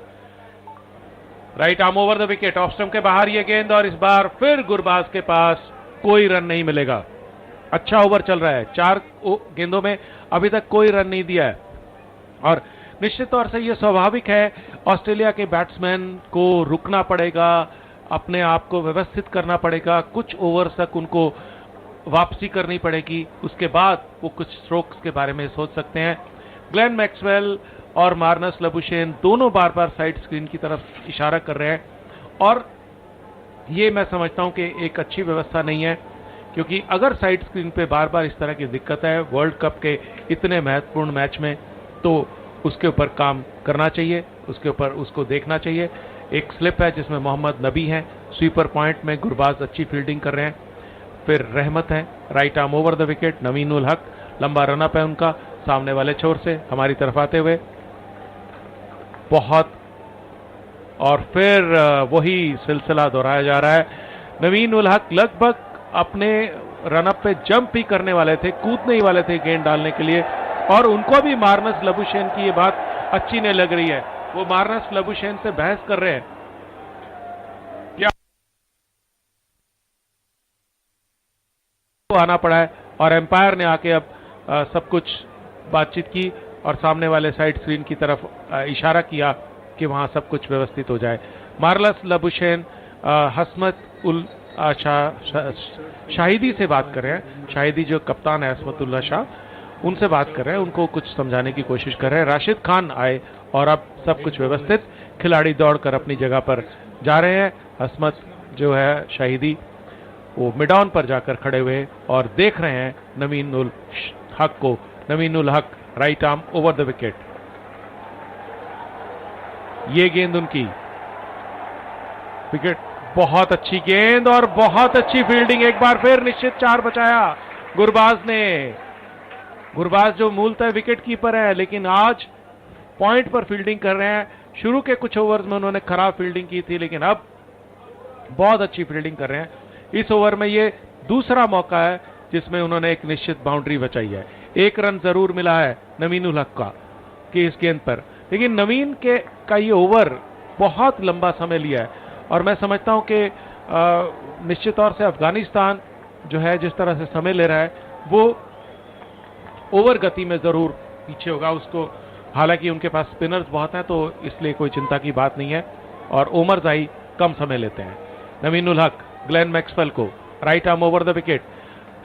right arm over the wicket, of stump के बाहर ये गेंद और इस बार फिर गुरबाज के पास कोई रन नहीं मिलेगा। अच्छा ओवर चल रहा है, 4 गेंदों में अभी तक कोई रन नहीं दिया है और निश्चित तौर से यह स्वाभाविक है। ऑस्ट्रेलिया के बैट्समैन को रुकना पड़ेगा, अपने आप को व्यवस्थित करना पड़ेगा, कुछ ओवर्स तक उनको वापसी करनी पड़ेगी, उसके बाद वो कुछ स्ट्रोक्स के बारे में सोच सकते हैं। ग्लेन मैक्सवेल और मार्नस लबुशेन दोनों बार बार साइड स्क्रीन की तरफ इशारा कर रहे हैं और ये मैं समझता हूं कि एक अच्छी व्यवस्था नहीं है, क्योंकि अगर साइड स्क्रीन पे बार बार इस तरह की दिक्कत है वर्ल्ड कप के इतने महत्वपूर्ण मैच में, तो उसके ऊपर काम करना चाहिए, उसके ऊपर उसको देखना चाहिए। एक स्लिप है जिसमें मोहम्मद नबी हैं, स्वीपर पॉइंट में गुरबाज अच्छी फील्डिंग कर रहे हैं, फिर रहमत है, right arm over the wicket, Naveen ul Haq लंबा रनअप है उनका, सामने वाले छोर से हमारी तरफ आते हुए, बहुत, और फिर वही सिलसिला दोहराया जा रहा है। नवीन उल हक लगभग अपने रनअप पे जंप ही करने वाले थे, कूदने ही वाले थे गेंद डालने के लिए, और उनको भी मार्नस लबुशेन की ये बात अच्छी नहीं लग रही है। वो मार्नस लबुशेन से बहस कर रहे हैं, क्या आना पड़ा है, और एम्पायर ने आके अब सब कुछ बातचीत की और सामने वाले साइड स्क्रीन की तरफ इशारा किया कि वहां सब कुछ व्यवस्थित हो जाए। मार्नस लबुशेन हसमत उल शाहिदी से बात कर रहे हैं, शाहिदी जो कप्तान है हसमतुल्लाह शाह, उनसे बात कर रहे हैं, उनको कुछ समझाने की कोशिश कर रहे हैं। राशिद खान आए और अब सब कुछ व्यवस्थित, खिलाड़ी दौड़कर अपनी जगह पर जा रहे हैं। हसमत जो है शाहिदी वो मिड ऑन पर जाकर खड़े हुए और देख रहे हैं नवीन उल हक को। नवीन उल हक right arm over the wicket, ये गेंद उनकी, विकेट, बहुत अच्छी गेंद और बहुत अच्छी फील्डिंग, एक बार फिर निश्चित 4 बचाया गुरबाज ने। गुरबाज जो मूलतः विकेट कीपर है, लेकिन आज पॉइंट पर फील्डिंग कर रहे हैं। शुरू के कुछ ओवर्स में उन्होंने खराब फील्डिंग की थी, लेकिन अब बहुत अच्छी फील्डिंग कर रहे हैं। इस ओवर में ये दूसरा मौका है जिसमें उन्होंने एक निश्चित बाउंड्री बचाई है। 1 रन जरूर मिला है नवीन उल हक का कि इस गेंद पर, लेकिन नवीन का ये ओवर बहुत लंबा समय लिया है, और मैं समझता हूं कि निश्चित तौर से अफगानिस्तान जो है जिस तरह से समय ले रहा है वो ओवर गति में जरूर पीछे होगा उसको। हालांकि उनके पास स्पिनर्स बहुत हैं, तो इसलिए कोई चिंता की बात नहीं है, और ओमर जाई कम समय लेते हैं। नवीन उल हक ग्लेन मैक्सवेल को right arm over the wicket,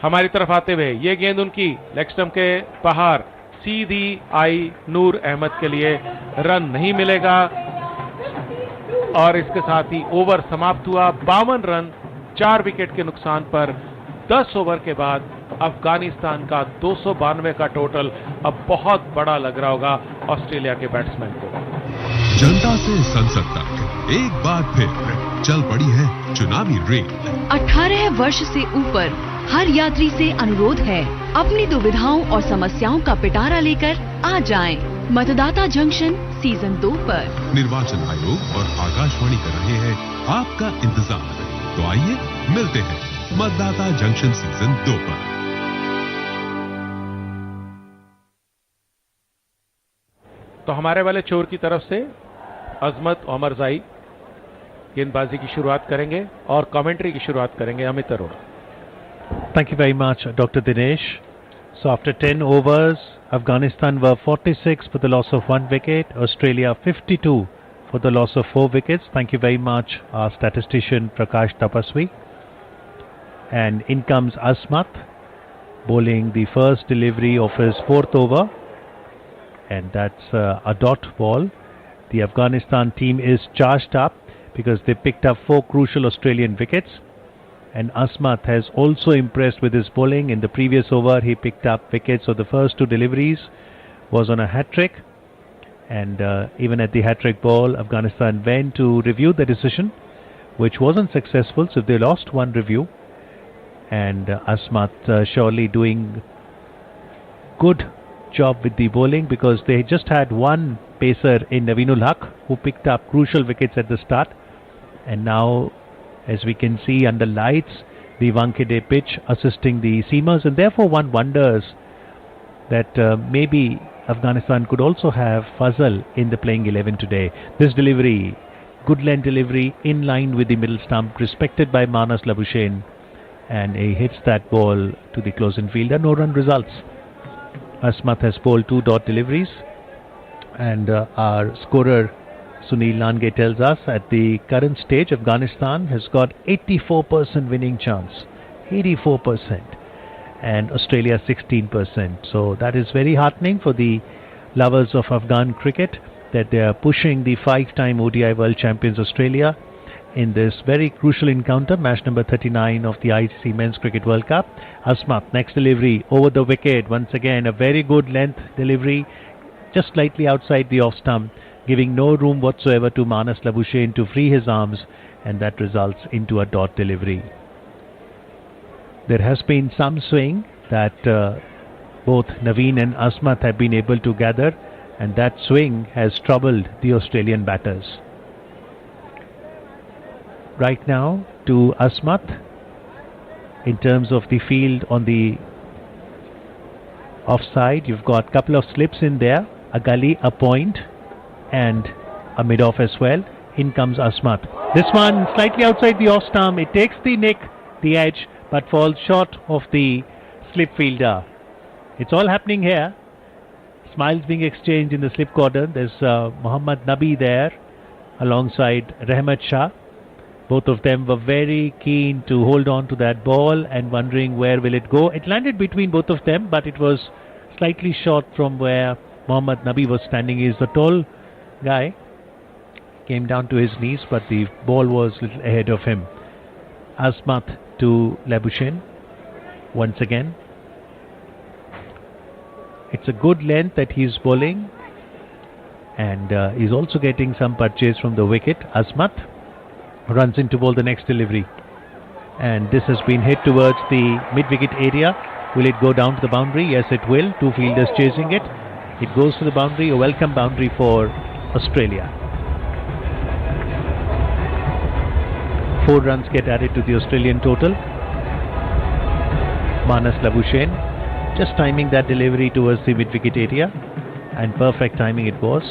हमारी तरफ आते हुए ये गेंद उनकी लेग स्टंप के बाहर सीधी आई नूर अहमद के लिए, रन नहीं मिलेगा, और इसके साथ ही ओवर समाप्त हुआ। 52 रन 4 विकेट के नुकसान पर 10 ओवर के बाद अफगानिस्तान का 292 का टोटल अब बहुत बड़ा लग रहा होगा ऑस्ट्रेलिया के बैट्समैन को। जनता से संसद तक एक बार फिर चल पड़ी है चुनावी रेल। 18 वर्ष से ऊपर हर यात्री से अनुरोध है, अपनी दुविधाओं और समस्याओं का पिटारा लेकर आ जाएं। मतदाता जंक्शन सीजन 2 पर। निर्वाचन आयोग और आकाशवाणी कर रहे हैं आपका इंतजार, तो आइए मिलते हैं मतदाता जंक्शन सीजन 2 पर। तो हमारे वाले चोर की तरफ से अजमत ओमर जाई गेंदबाजी की शुरुआत करेंगे और कमेंट्री की शुरुआत करेंगे Amit Arora. Thank you very much, Dr. Dinesh. So after 10 overs, Afghanistan were 46 for the loss of 1 wicket, Australia 52 for the loss of 4 wickets. Thank you very much, our statistician Prakash Tapaswi. And in comes Asmat, bowling the first delivery of his 4th over, and that's a dot ball. The Afghanistan team is charged up because they picked up 4 crucial Australian wickets. And Asmat has also impressed with his bowling. In the previous over, he picked up wickets, so the first 2 deliveries was on a hat-trick. And even at the hat-trick ball, Afghanistan went to review the decision, which wasn't successful, so they lost 1 review. And Asmat surely doing good job with the bowling, because they just had 1 pacer in Naveenul Haq, who picked up crucial wickets at the start. And now, as we can see under lights, the Wankhede pitch assisting the seamers, and therefore one wonders that maybe Afghanistan could also have Fazal in the playing 11 today. This delivery, good length delivery, in line with the middle stump, respected by Manas Labuschagne, and he hits that ball to the close-in fielder. No run results. Asmat has bowled 2 dot deliveries, and our scorer Sunil Nange tells us at the current stage Afghanistan has got 84% winning chance, 84%, and Australia 16%. So that is very heartening for the lovers of Afghan cricket, that they are pushing the 5-time ODI World Champions Australia in this very crucial encounter, match number 39 of the ICC Men's Cricket World Cup. Asmat, next delivery over the wicket, once again a very good length delivery, just slightly outside the off stump, giving no room whatsoever to Manas Labuschagne to free his arms, and that results into a dot delivery. There has been some swing that both Naveen and Asmat have been able to gather, and that swing has troubled the Australian batters. Right now to Asmat, in terms of the field on the offside, you've got a couple of slips in there, a gully, a point, and a mid-off as well. In comes Asmat. This one slightly outside the off stump. It takes the nick, the edge, but falls short of the slip fielder. It's all happening here. Smiles being exchanged in the slip corner. There's Muhammad Nabi there alongside Rahmat Shah. Both of them were very keen to hold on to that ball and wondering where will it go. It landed between both of them, but it was slightly short from where Muhammad Nabi was standing. He's a tall guy. Came down to his knees, but the ball was a little ahead of him. Asmat to Labuschagne once again. It's a good length that he's bowling, and he's also getting some purchase from the wicket. Asmat runs in to bowl the next delivery, and this has been hit towards the mid-wicket area. Will it go down to the boundary? Yes, it will. Two fielders chasing it. It goes to the boundary, a welcome boundary for Australia. 4 runs get added to the Australian total. Manas Labuschagne just timing that delivery towards the mid-wicket area, and perfect timing it was.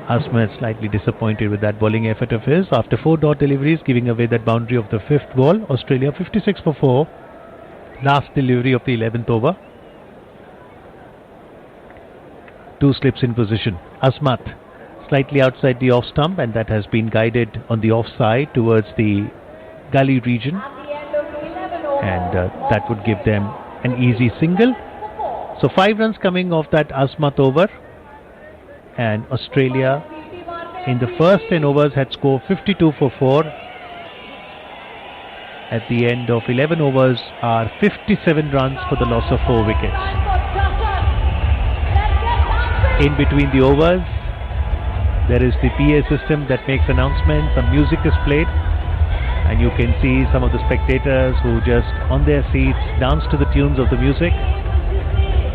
Asmat slightly disappointed with that bowling effort of his. After 4 dot deliveries, giving away that boundary of the 5th ball. Australia 56 for 4. Last delivery of the 11th over. 2 slips in position. Asmat slightly outside the off stump, and that has been guided on the offside towards the gully region, and that would give them an easy single. So 5 runs coming off that Asmat over, and Australia in the first 10 overs had scored 52 for 4. At the end of 11 overs are 57 runs for the loss of 4 wickets. In between the overs, there is the PA system that makes announcements. Some music is played, and you can see some of the spectators who just on their seats dance to the tunes of the music.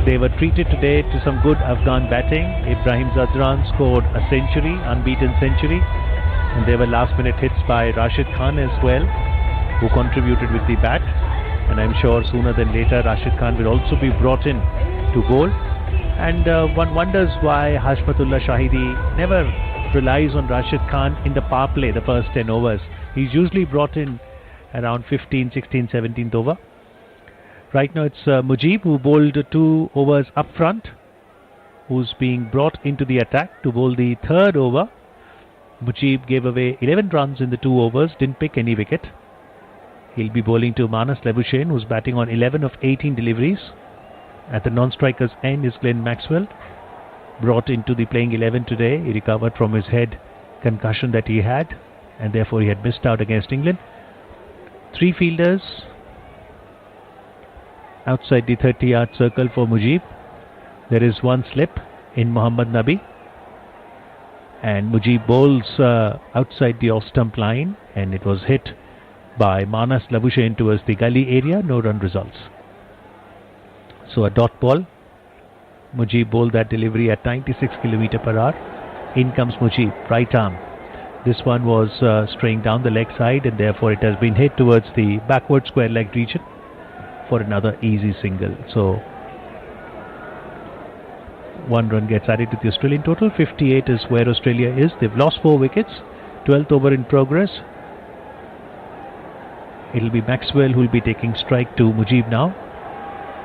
They were treated today to some good Afghan batting. Ibrahim Zadran scored a century, unbeaten century, and there were last minute hits by Rashid Khan as well, who contributed with the bat, and I'm sure sooner than later Rashid Khan will also be brought in to bowl. And one wonders why Hashmatullah Shahidi never relies on Rashid Khan in the power play the first 10 overs. He's usually brought in around 15, 16, 17th over. Right now it's Mujib who bowled 2 overs up front, who's being brought into the attack to bowl the 3rd over. Mujib gave away 11 runs in the 2 overs, didn't pick any wicket. He'll be bowling to Manas Labuschagne, who's batting on 11 of 18 deliveries. At the non-striker's end is Glenn Maxwell, brought into the playing 11 today. He recovered from his head concussion that he had, and therefore he had missed out against England. 3 fielders outside the 30-yard circle for Mujib. There is 1 slip in Muhammad Nabi, and Mujib bowls outside the off-stump line, and it was hit by Manas Labuschagne towards the gully area. No run results. So a dot ball. Mujib bowled that delivery at 96 km per hour. In comes Mujib, right arm. This one was straying down the leg side, and therefore it has been hit towards the backward square leg region for another easy single. So 1 run gets added to the Australian total. 58 is where Australia is. They've lost 4 wickets. 12th over in progress. It'll be Maxwell who will be taking strike to Mujib now.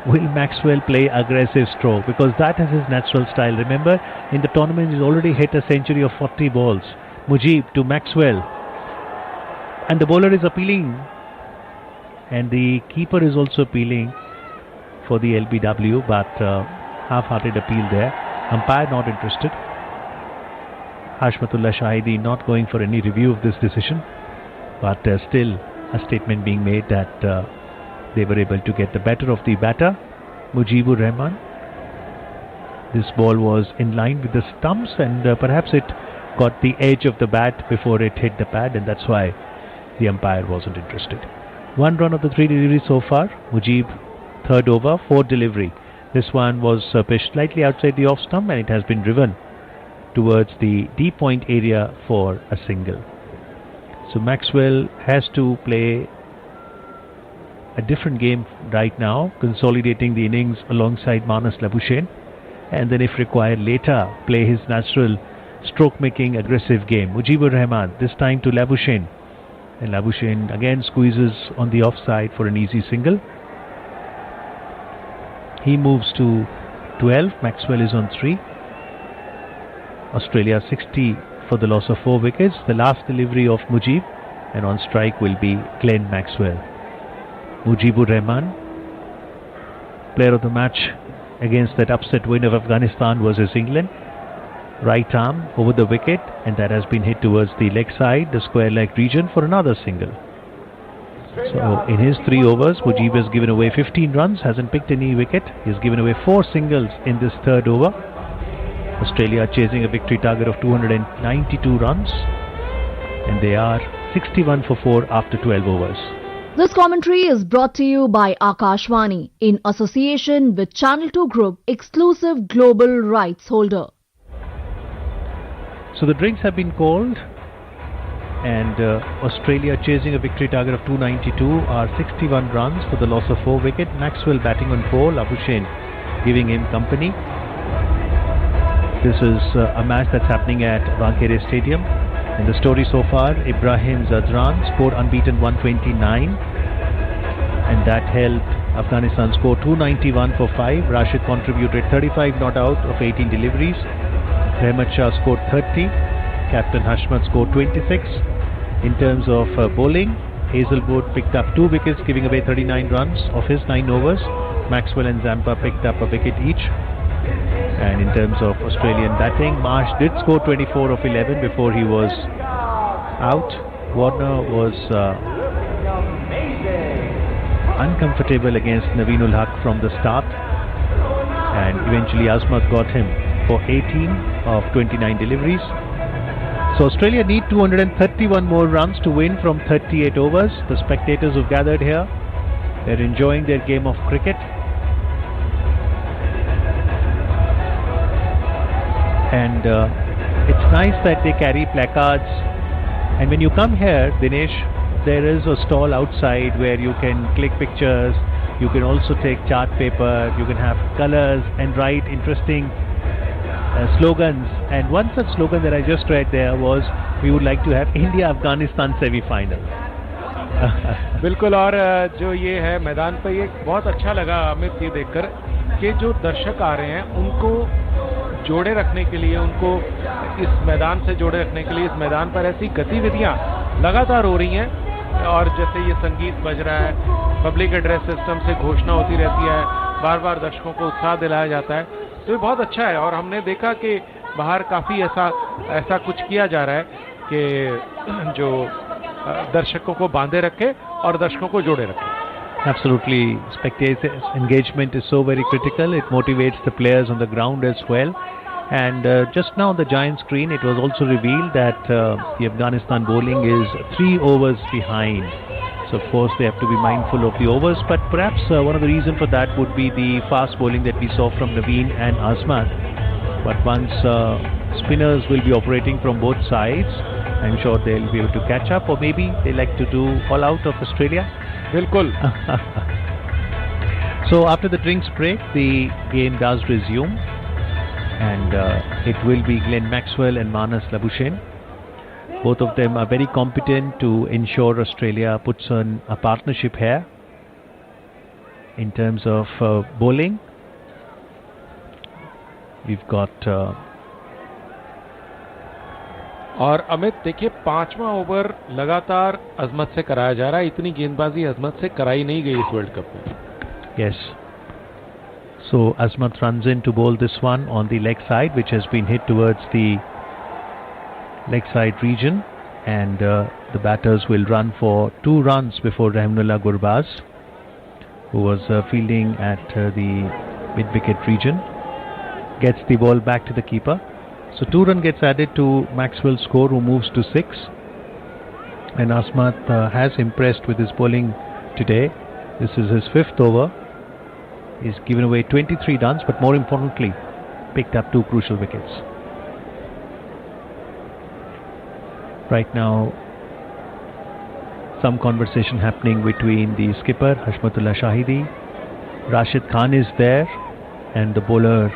Will Maxwell play aggressive stroke? Because that is his natural style. Remember, in the tournament he's already hit a century of 40 balls. Mujib to Maxwell. And the bowler is appealing. And the keeper is also appealing for the LBW, but half-hearted appeal there. Umpire not interested. Hashmatullah Shahidi not going for any review of this decision, but still a statement being made that they were able to get the better of the batter, Mujibur Rahman. This ball was in line with the stumps, and perhaps it got the edge of the bat before it hit the pad, and that's why the umpire wasn't interested. 1 run of the 3 deliveries so far. Mujib third over, 4 delivery. This one was pitched slightly outside the off stump and it has been driven towards the deep point area for a single. So Maxwell has to play a different game right now, consolidating the innings alongside Manas Labuschagne, and then if required later play his natural stroke making aggressive game. Mujibur Rahman this time to Labuschagne, and Labuschagne again squeezes on the offside for an easy single. He moves to 12. Maxwell is on 3. Australia 60 for the loss of 4 wickets. The last delivery of Mujib, and on strike will be Glenn Maxwell. Mujibur Rahman, player of the match against that upset win of Afghanistan versus England. Right arm over the wicket, and that has been hit towards the leg side, the square leg region, for another single. So in his 3 overs, Mujib has given away 15 runs, hasn't picked any wicket. He's given away 4 singles in this third over. Australia chasing a victory target of 292 runs, and they are 61 for 4 after 12 overs. This commentary is brought to you by Akashvani in association with Channel 2 Group, exclusive global rights holder. So the drinks have been called, and Australia chasing a victory target of 292 are 61 runs for the loss of 4 wicket. Maxwell batting on 4, Labuschagne giving him company. This is a match that's happening at Wankhede Stadium. In the story so far, Ibrahim Zadran scored unbeaten 129, and that helped Afghanistan score 291 for 5. Rashid contributed 35 not out of 18 deliveries. Rahmat Shah scored 30. Captain Hashmat scored 26. In terms of bowling, Hazelwood picked up 2 wickets, giving away 39 runs of his 9 overs. Maxwell and Zampa picked up a wicket each. And in terms of Australian batting, Marsh did score 24 of 11 before he was out. Warner was uncomfortable against Naveenul Haq from the start, and eventually Azmat got him for 18 of 29 deliveries. So Australia need 231 more runs to win from 38 overs. The spectators who've gathered here, they're enjoying their game of cricket. And it's nice that they carry placards, and when you come here, Dinesh, there is a stall outside where you can click pictures, you can also take chart paper, you can have colors and write interesting slogans. And one such slogan that I just read there was, we would like to have India-Afghanistan semi-final. बिल्कुल, और जो ये है मैदान पर, ये बहुत अच्छा लगा अमित ये देखकर कि जो दर्शक आ रहे हैं उनको जोड़े रखने के लिए, उनको इस मैदान से जोड़े रखने के लिए इस मैदान पर ऐसी गतिविधियां लगातार हो रही हैं। और जैसे ये संगीत बज रहा है, पब्लिक एड्रेस सिस्टम से घोषणा होती रहती है, बार बार दर्शकों को उत्साह दिलाया जाता है, तो ये बहुत अच्छा है। और हमने देखा कि बाहर काफ़ी ऐसा कुछ किया जा रहा है कि जो दर्शकों को बांधे रखे और दर्शकों को जोड़े रखे। Absolutely, spectator engagement is so very critical. It motivates the players on the ground as well. And just now on the giant screen, it was also revealed that the Afghanistan bowling is 3 overs behind. So of course they have to be mindful of the overs, but perhaps one of the reasons for that would be the fast bowling that we saw from Naveen and Azmat. But once spinners will be operating from both sides, I'm sure they'll be able to catch up, or maybe they like to do all out of Australia. बिल्कुल। So after the drinks break, the game does resume, and it will be Glenn Maxwell and Manas Labuschagne. Both of them are very competent to ensure Australia puts on a partnership here. In terms of bowling, we've got और अमित देखिए 5वां over लगातार अजमत से कराया जा रहा है। इतनी गेंदबाजी अजमत से कराई नहीं गई इस वर्ल्ड कप में। Yes. So Azmat runs in to bowl this one on the leg side, which has been hit towards the leg side region, and the batters will run for 2 runs before Rahmanullah Gurbaz, who was fielding at the mid-wicket region, gets the ball back to the keeper. So 2 runs gets added to Maxwell's score, who moves to 6. And Azmat has impressed with his bowling today. This is his 5th over. He's given away 23 runs, but more importantly, picked up 2 crucial wickets. Right now, some conversation happening between the skipper Hashmatullah Shahidi. Rashid Khan is there, and the bowler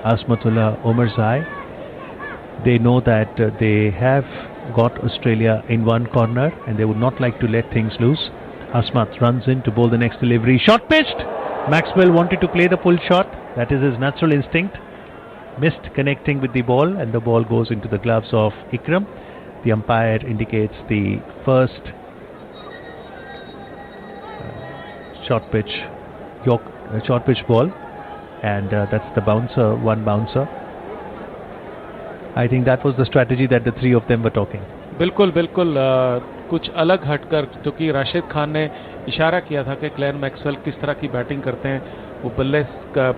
Asmatullah Omarzai. They know that they have got Australia in one corner and they would not like to let things loose. Asmat runs in to bowl the next delivery. Shot pitched! Maxwell wanted to play the pull shot. That is his natural instinct. Missed connecting with the ball, and the ball goes into the gloves of Ikram. The umpire indicates the first short pitch ball, and that's the bouncer, one bouncer. I think that was the strategy that the three of them were talking. बिल्कुल बिल्कुल कुछ अलग हटकर, क्योंकि राशिद खान ने इशारा किया था कि ग्लेन मैक्सवेल किस तरह की बैटिंग करते हैं, वो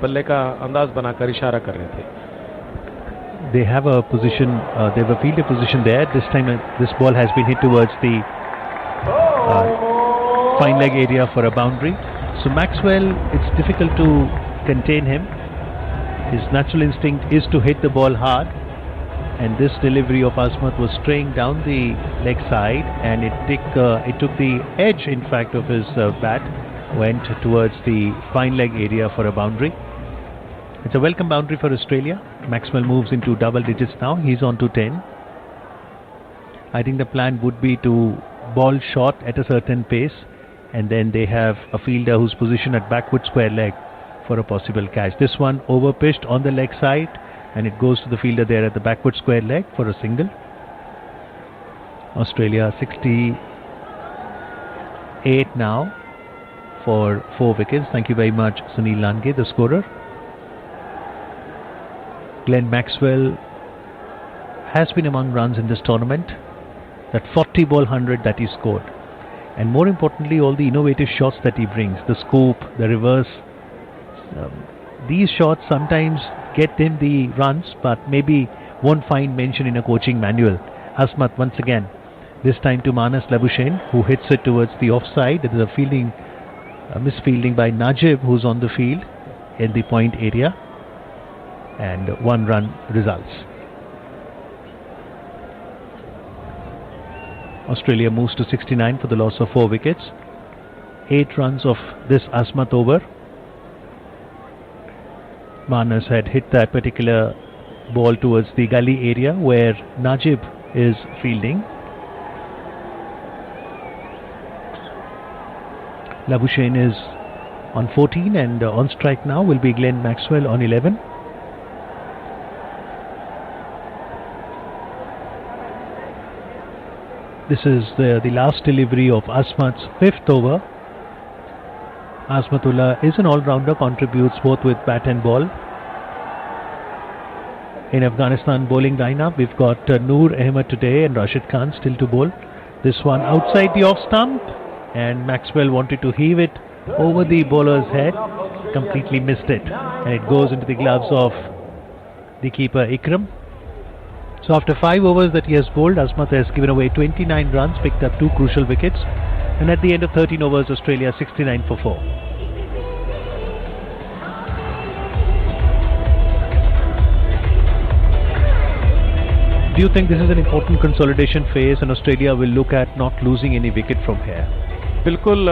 बल्ले का अंदाज बनाकर इशारा कर रहे थे. They have a position, they have a fielder position there. This time this ball has been hit towards the fine leg area for a boundary. So Maxwell, it's difficult to contain him. His natural instinct is to hit the ball hard, and this delivery of Asmat was straying down the leg side, and it took the edge, in fact, of his bat, went towards the fine leg area for a boundary. It's a welcome boundary for Australia. Maxwell moves into double digits now. He's on to 10. I think the plan would be to ball short at a certain pace, and then they have a fielder who's positioned at backward square leg for a possible catch. This one over pitched on the leg side, and it goes to the fielder there at the backward square leg for a single. Australia 68 now for 4 wickets. Thank you very much, Sunil Lange, the scorer. Glenn Maxwell has been among runs in this tournament. That 40 ball 100 that he scored, and more importantly, all the innovative shots that he brings, the scoop, the reverse. These shots sometimes get him the runs, but maybe won't find mention in a coaching manual. Asmat once again, this time to Manas Labuschagne, who hits it towards the offside. There is a misfielding by Najib, who's on the field in the point area, and 1 run results. Australia moves to 69 for the loss of 4 wickets. 8 runs of this Asmat over. Manas had hit that particular ball towards the gully area where Najib is fielding. Labuschagne is on 14, and on strike now will be Glenn Maxwell on 11. This is the last delivery of Asmat's 5th over. Asmatullah is an all-rounder, contributes both with bat and ball. In Afghanistan bowling lineup, we've got Noor Ahmed today and Rashid Khan still to bowl. This one outside the off stump, and Maxwell wanted to heave it over the bowler's head, completely missed it, and it goes into the gloves of the keeper Ikram. So after 5 overs that he has bowled, Asmat has given away 29 runs, picked up 2 crucial wickets, and at the end of 13 overs, Australia 69 for 4. Do you think this is an important consolidation phase and Australia will look at not losing any wicket from here? बिल्कुल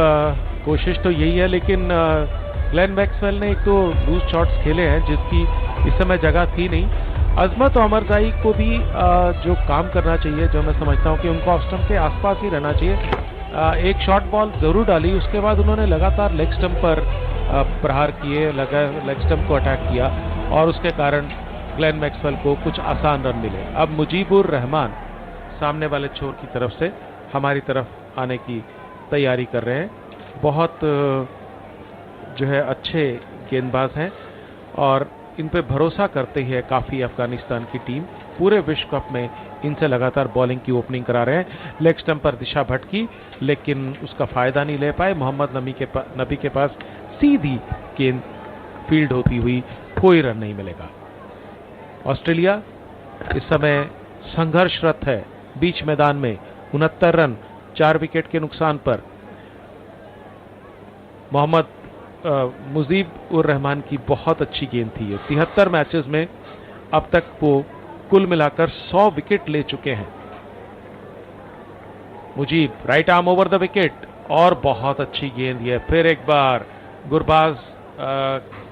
कोशिश तो यही है, लेकिन Glenn Maxwell ने एक तो loose shots खेले हैं जिसकी इस समय जगह थी नहीं. अजमत ओमरजाई को भी जो काम करना चाहिए, जो मैं समझता हूं कि उनको ऑफ स्टंप के आसपास ही रहना चाहिए. एक शॉर्ट बॉल जरूर डाली, उसके बाद उन्होंने लगातार लेग स्टंप पर प्रहार किए, लेग स्टंप को अटैक किया, और उसके कारण ग्लेन मैक्सवेल को कुछ आसान रन मिले. अब मुजीबुर रहमान सामने वाले छोर की तरफ से हमारी तरफ आने की तैयारी कर रहे हैं. बहुत जो है अच्छे गेंदबाज हैं और इन पे भरोसा करते ही है काफ़ी अफगानिस्तान की टीम. पूरे विश्व कप में इनसे लगातार बॉलिंग की ओपनिंग करा रहे हैं. लेग स्टंप पर दिशा भटकी, लेकिन उसका फ़ायदा नहीं ले पाए. मोहम्मद नबी के पास सीधी गेंद फील्ड होती हुई कोई रन नहीं मिलेगा. ऑस्ट्रेलिया इस समय संघर्षरत है बीच मैदान में. 69 रन 4 विकेट के नुकसान पर. मोहम्मद मुजीब उर रहमान की बहुत अच्छी गेंद थी। 73 मैचेस में अब तक वो कुल मिलाकर 100 विकेट ले चुके हैं। Mujeeb right arm over the wicket और बहुत अच्छी गेंद है। फिर एक बार गुरबाज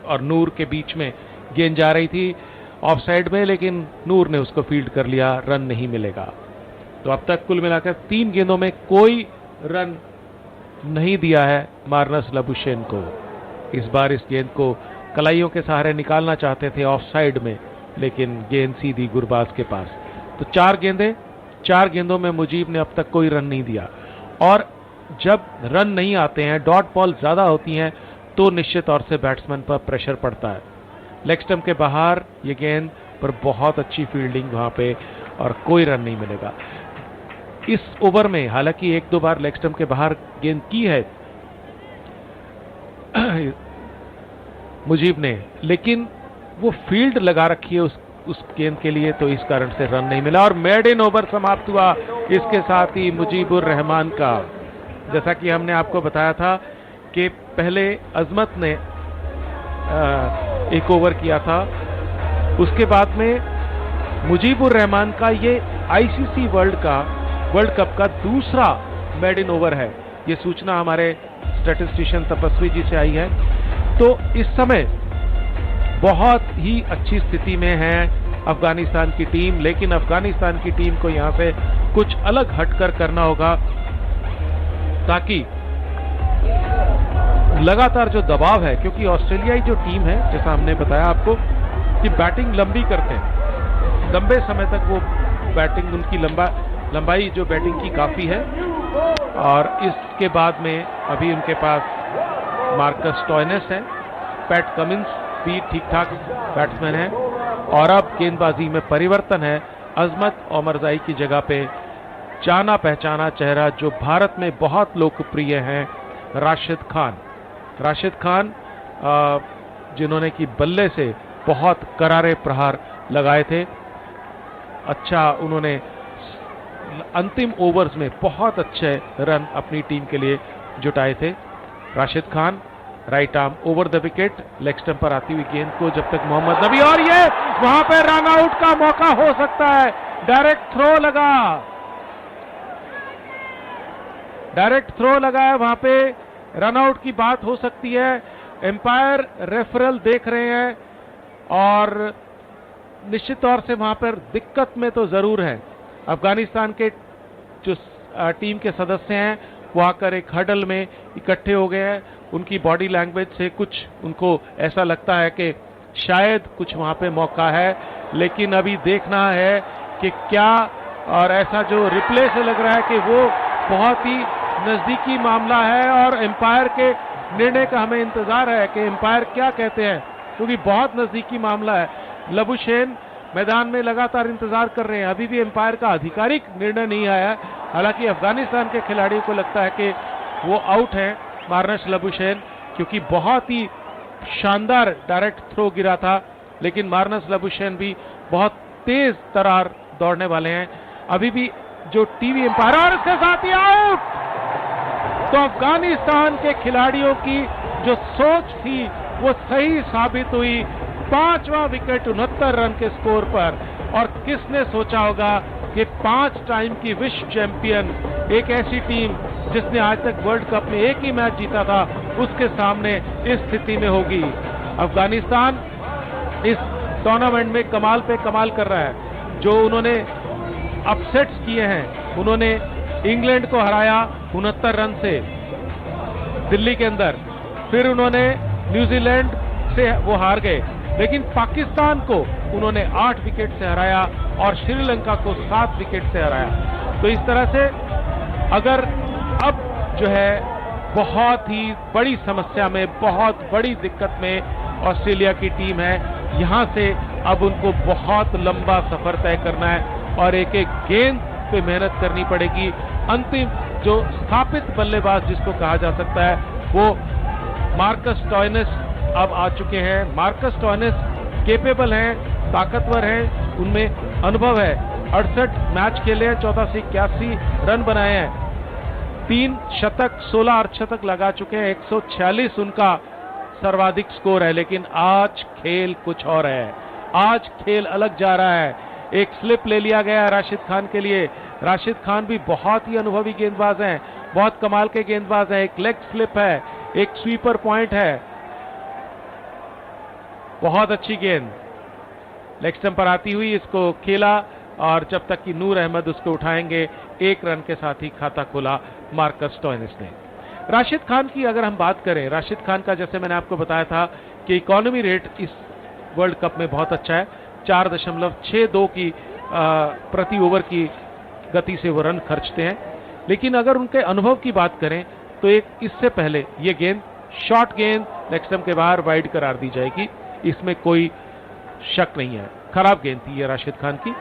और नूर के बीच में गेंद जा रही थी ऑफ साइड में, लेकिन नूर ने उसको फील्ड कर लिया, रन नहीं मिलेगा। तो अब तक कुल मिलाकर 3 गेंदों में कोई रन नहीं दिया है मार्नस लाबुशेन को। इस बार इस गेंद को कलाइयों के सहारे निकालना चाहते थे ऑफ साइड में, लेकिन गेंद सीधी गुरबाज के पास। तो 4 गेंदों में मुजीब ने अब तक कोई रन नहीं दिया। और जब रन नहीं आते हैं, डॉट बॉल ज्यादा होती हैं, तो निश्चित तौर से बैट्समैन पर प्रेशर पड़ता है। लेग स्टंप के बाहर ये गेंद पर बहुत अच्छी फील्डिंग वहां पे, और कोई रन नहीं मिलेगा। इस ओवर में हालांकि 1-2 बार लेग स्टंप के बाहर गेंद की है मुजीब ने, लेकिन वो फील्ड लगा रखी है उस गेंद के लिए, तो इस कारण से रन नहीं मिला। और मेडन ओवर समाप्त हुआ इसके साथ ही मुजीबुर रहमान का। जैसा कि हमने आपको बताया था कि पहले अजमत ने एक ओवर किया था, उसके बाद में मुजीबुर रहमान का ये आईसीसी वर्ल्ड कप का दूसरा मेडन ओवर है। ये सूचना हमारे स्टैटिस्टिशियन तपस्वी जी से आई है। तो इस समय बहुत ही अच्छी स्थिति में है अफगानिस्तान की टीम, लेकिन अफगानिस्तान की टीम को यहां से कुछ अलग हटकर करना होगा, ताकि लगातार जो दबाव है, क्योंकि ऑस्ट्रेलियाई जो टीम है, जैसा हमने बताया आपको कि बैटिंग लंबी करते हैं, लंबे समय तक वो बैटिंग, उनकी लंबाई जो बैटिंग की काफी है। और इसके बाद में अभी उनके पास मार्कस स्टॉयनेस है, पैट कमिंस भी ठीक ठाक बैट्समैन है, और अब गेंदबाजी में परिवर्तन है। अजमत ओमरजाई की जगह पे जाना पहचाना चेहरा जो भारत में बहुत लोकप्रिय हैं, राशिद खान जिन्होंने कि बल्ले से बहुत करारे प्रहार लगाए थे। अच्छा, उन्होंने अंतिम ओवर्स में बहुत अच्छे रन अपनी टीम के लिए जुटाए थे। Rashid Khan right arm over the wicket, leg stump पर आती हुई गेंद को जब तक मोहम्मद नबी, और ये वहां पे रन आउट का मौका हो सकता है। डायरेक्ट थ्रो लगा है, वहां पे रन आउट की बात हो सकती है। एम्पायर रेफरल देख रहे हैं, और निश्चित तौर से वहां पर दिक्कत में तो जरूर है। अफगानिस्तान के जो टीम के सदस्य हैं वो आकर एक हडल में इकट्ठे हो गए हैं। उनकी बॉडी लैंग्वेज से कुछ उनको ऐसा लगता है कि शायद कुछ वहां पे मौका है, लेकिन अभी देखना है कि क्या, और ऐसा जो रिप्ले से लग रहा है कि वो बहुत ही नजदीकी मामला है, और एम्पायर के निर्णय का हमें इंतजार है कि एम्पायर क्या कहते हैं, क्योंकि बहुत नजदीकी मामला है। लाबुशेन मैदान में लगातार इंतजार कर रहे हैं, अभी भी एम्पायर का आधिकारिक निर्णय नहीं आया है। हालांकि अफगानिस्तान के खिलाड़ियों को लगता है कि वो आउट हैं मार्नस लाबुशेन, क्योंकि बहुत ही शानदार डायरेक्ट थ्रो गिरा था, लेकिन मार्नस लाबुशेन भी बहुत तेज तरार दौड़ने वाले हैं। अभी भी जो टीवी एम्पायर, और इसके साथ ही आउट। तो अफगानिस्तान के खिलाड़ियों की जो सोच थी वो सही साबित हुई। 5वां विकेट 69 रन के स्कोर पर, और किसने सोचा होगा कि 5 टाइम की विश्व चैंपियन एक ऐसी टीम जिसने आज तक वर्ल्ड कप में एक ही मैच जीता था, उसके सामने इस स्थिति में होगी। अफगानिस्तान इस टूर्नामेंट में कमाल पे कमाल कर रहा है। जो उन्होंने अपसेट्स किए हैं, उन्होंने इंग्लैंड को हराया 69 रन से दिल्ली के अंदर, फिर उन्होंने न्यूजीलैंड से वो हार गए, लेकिन पाकिस्तान को उन्होंने 8 विकेट से हराया और श्रीलंका को 7 विकेट से हराया। तो इस तरह से अगर अब जो है बहुत ही बड़ी समस्या में, बहुत बड़ी दिक्कत में ऑस्ट्रेलिया की टीम है, यहां से अब उनको बहुत लंबा सफर तय करना है और एक एक गेंद पे मेहनत करनी पड़ेगी। अंतिम जो स्थापित बल्लेबाज जिसको कहा जा सकता है वो मार्कस स्टॉयनेस अब आ चुके हैं। मार्कस स्टॉयनेस केपेबल हैं, ताकतवर हैं, उनमें अनुभव है। 68 मैच खेले हैं, 14 से 81 रन बनाए हैं, 3 शतक 16 अर्धशतक लगा चुके हैं, 146 उनका सर्वाधिक स्कोर है, लेकिन आज खेल कुछ और है। आज खेल अलग जा रहा है। एक स्लिप ले लिया गया राशिद खान के लिए। राशिद खान भी बहुत ही अनुभवी गेंदबाज हैं, बहुत कमाल के गेंदबाज हैं। एक लेग स्लिप है, एक स्वीपर पॉइंट है, बहुत अच्छी गेंद लेग स्टंप पर आती हुई इसको खेला, और जब तक कि नूर अहमद उसको उठाएंगे, 1 रन के साथ ही खाता खोला मार्कस स्टॉइनिस ने। राशिद खान की अगर हम बात करें, राशिद खान का जैसे मैंने आपको बताया था कि इकोनॉमी रेट इस वर्ल्ड कप में बहुत अच्छा है। 4.62 की प्रति ओवर की गति से वो रन खर्चते हैं। लेकिन अगर उनके अनुभव की बात करें तो एक इससे पहले ये गेंद शॉर्ट गेंद लेग स्टंप के बाहर वाइड करार दी जाएगी, इसमें कोई शक नहीं है। खराब गेंद थी ये राशिद खान की।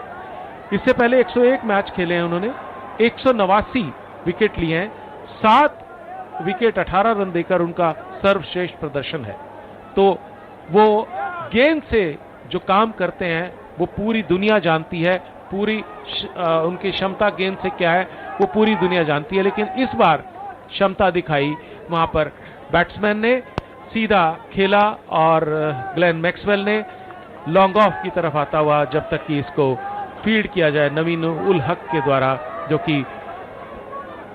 इससे पहले 101 मैच खेले हैं उन्होंने, 189 विकेट लिए हैं, 7 विकेट 18 रन देकर उनका सर्वश्रेष्ठ प्रदर्शन है। तो वो गेंद से जो काम करते हैं वो पूरी दुनिया जानती है, पूरी उनकी क्षमता गेंद से क्या है वो पूरी दुनिया जानती है। लेकिन इस बार क्षमता दिखाई वहां पर बैट्समैन ने, सीधा खेला और ग्लेन मैक्सवेल ने लॉन्ग ऑफ की तरफ आता हुआ, जब तक कि इसको फील्ड किया जाए नवीन उल हक के द्वारा, जो कि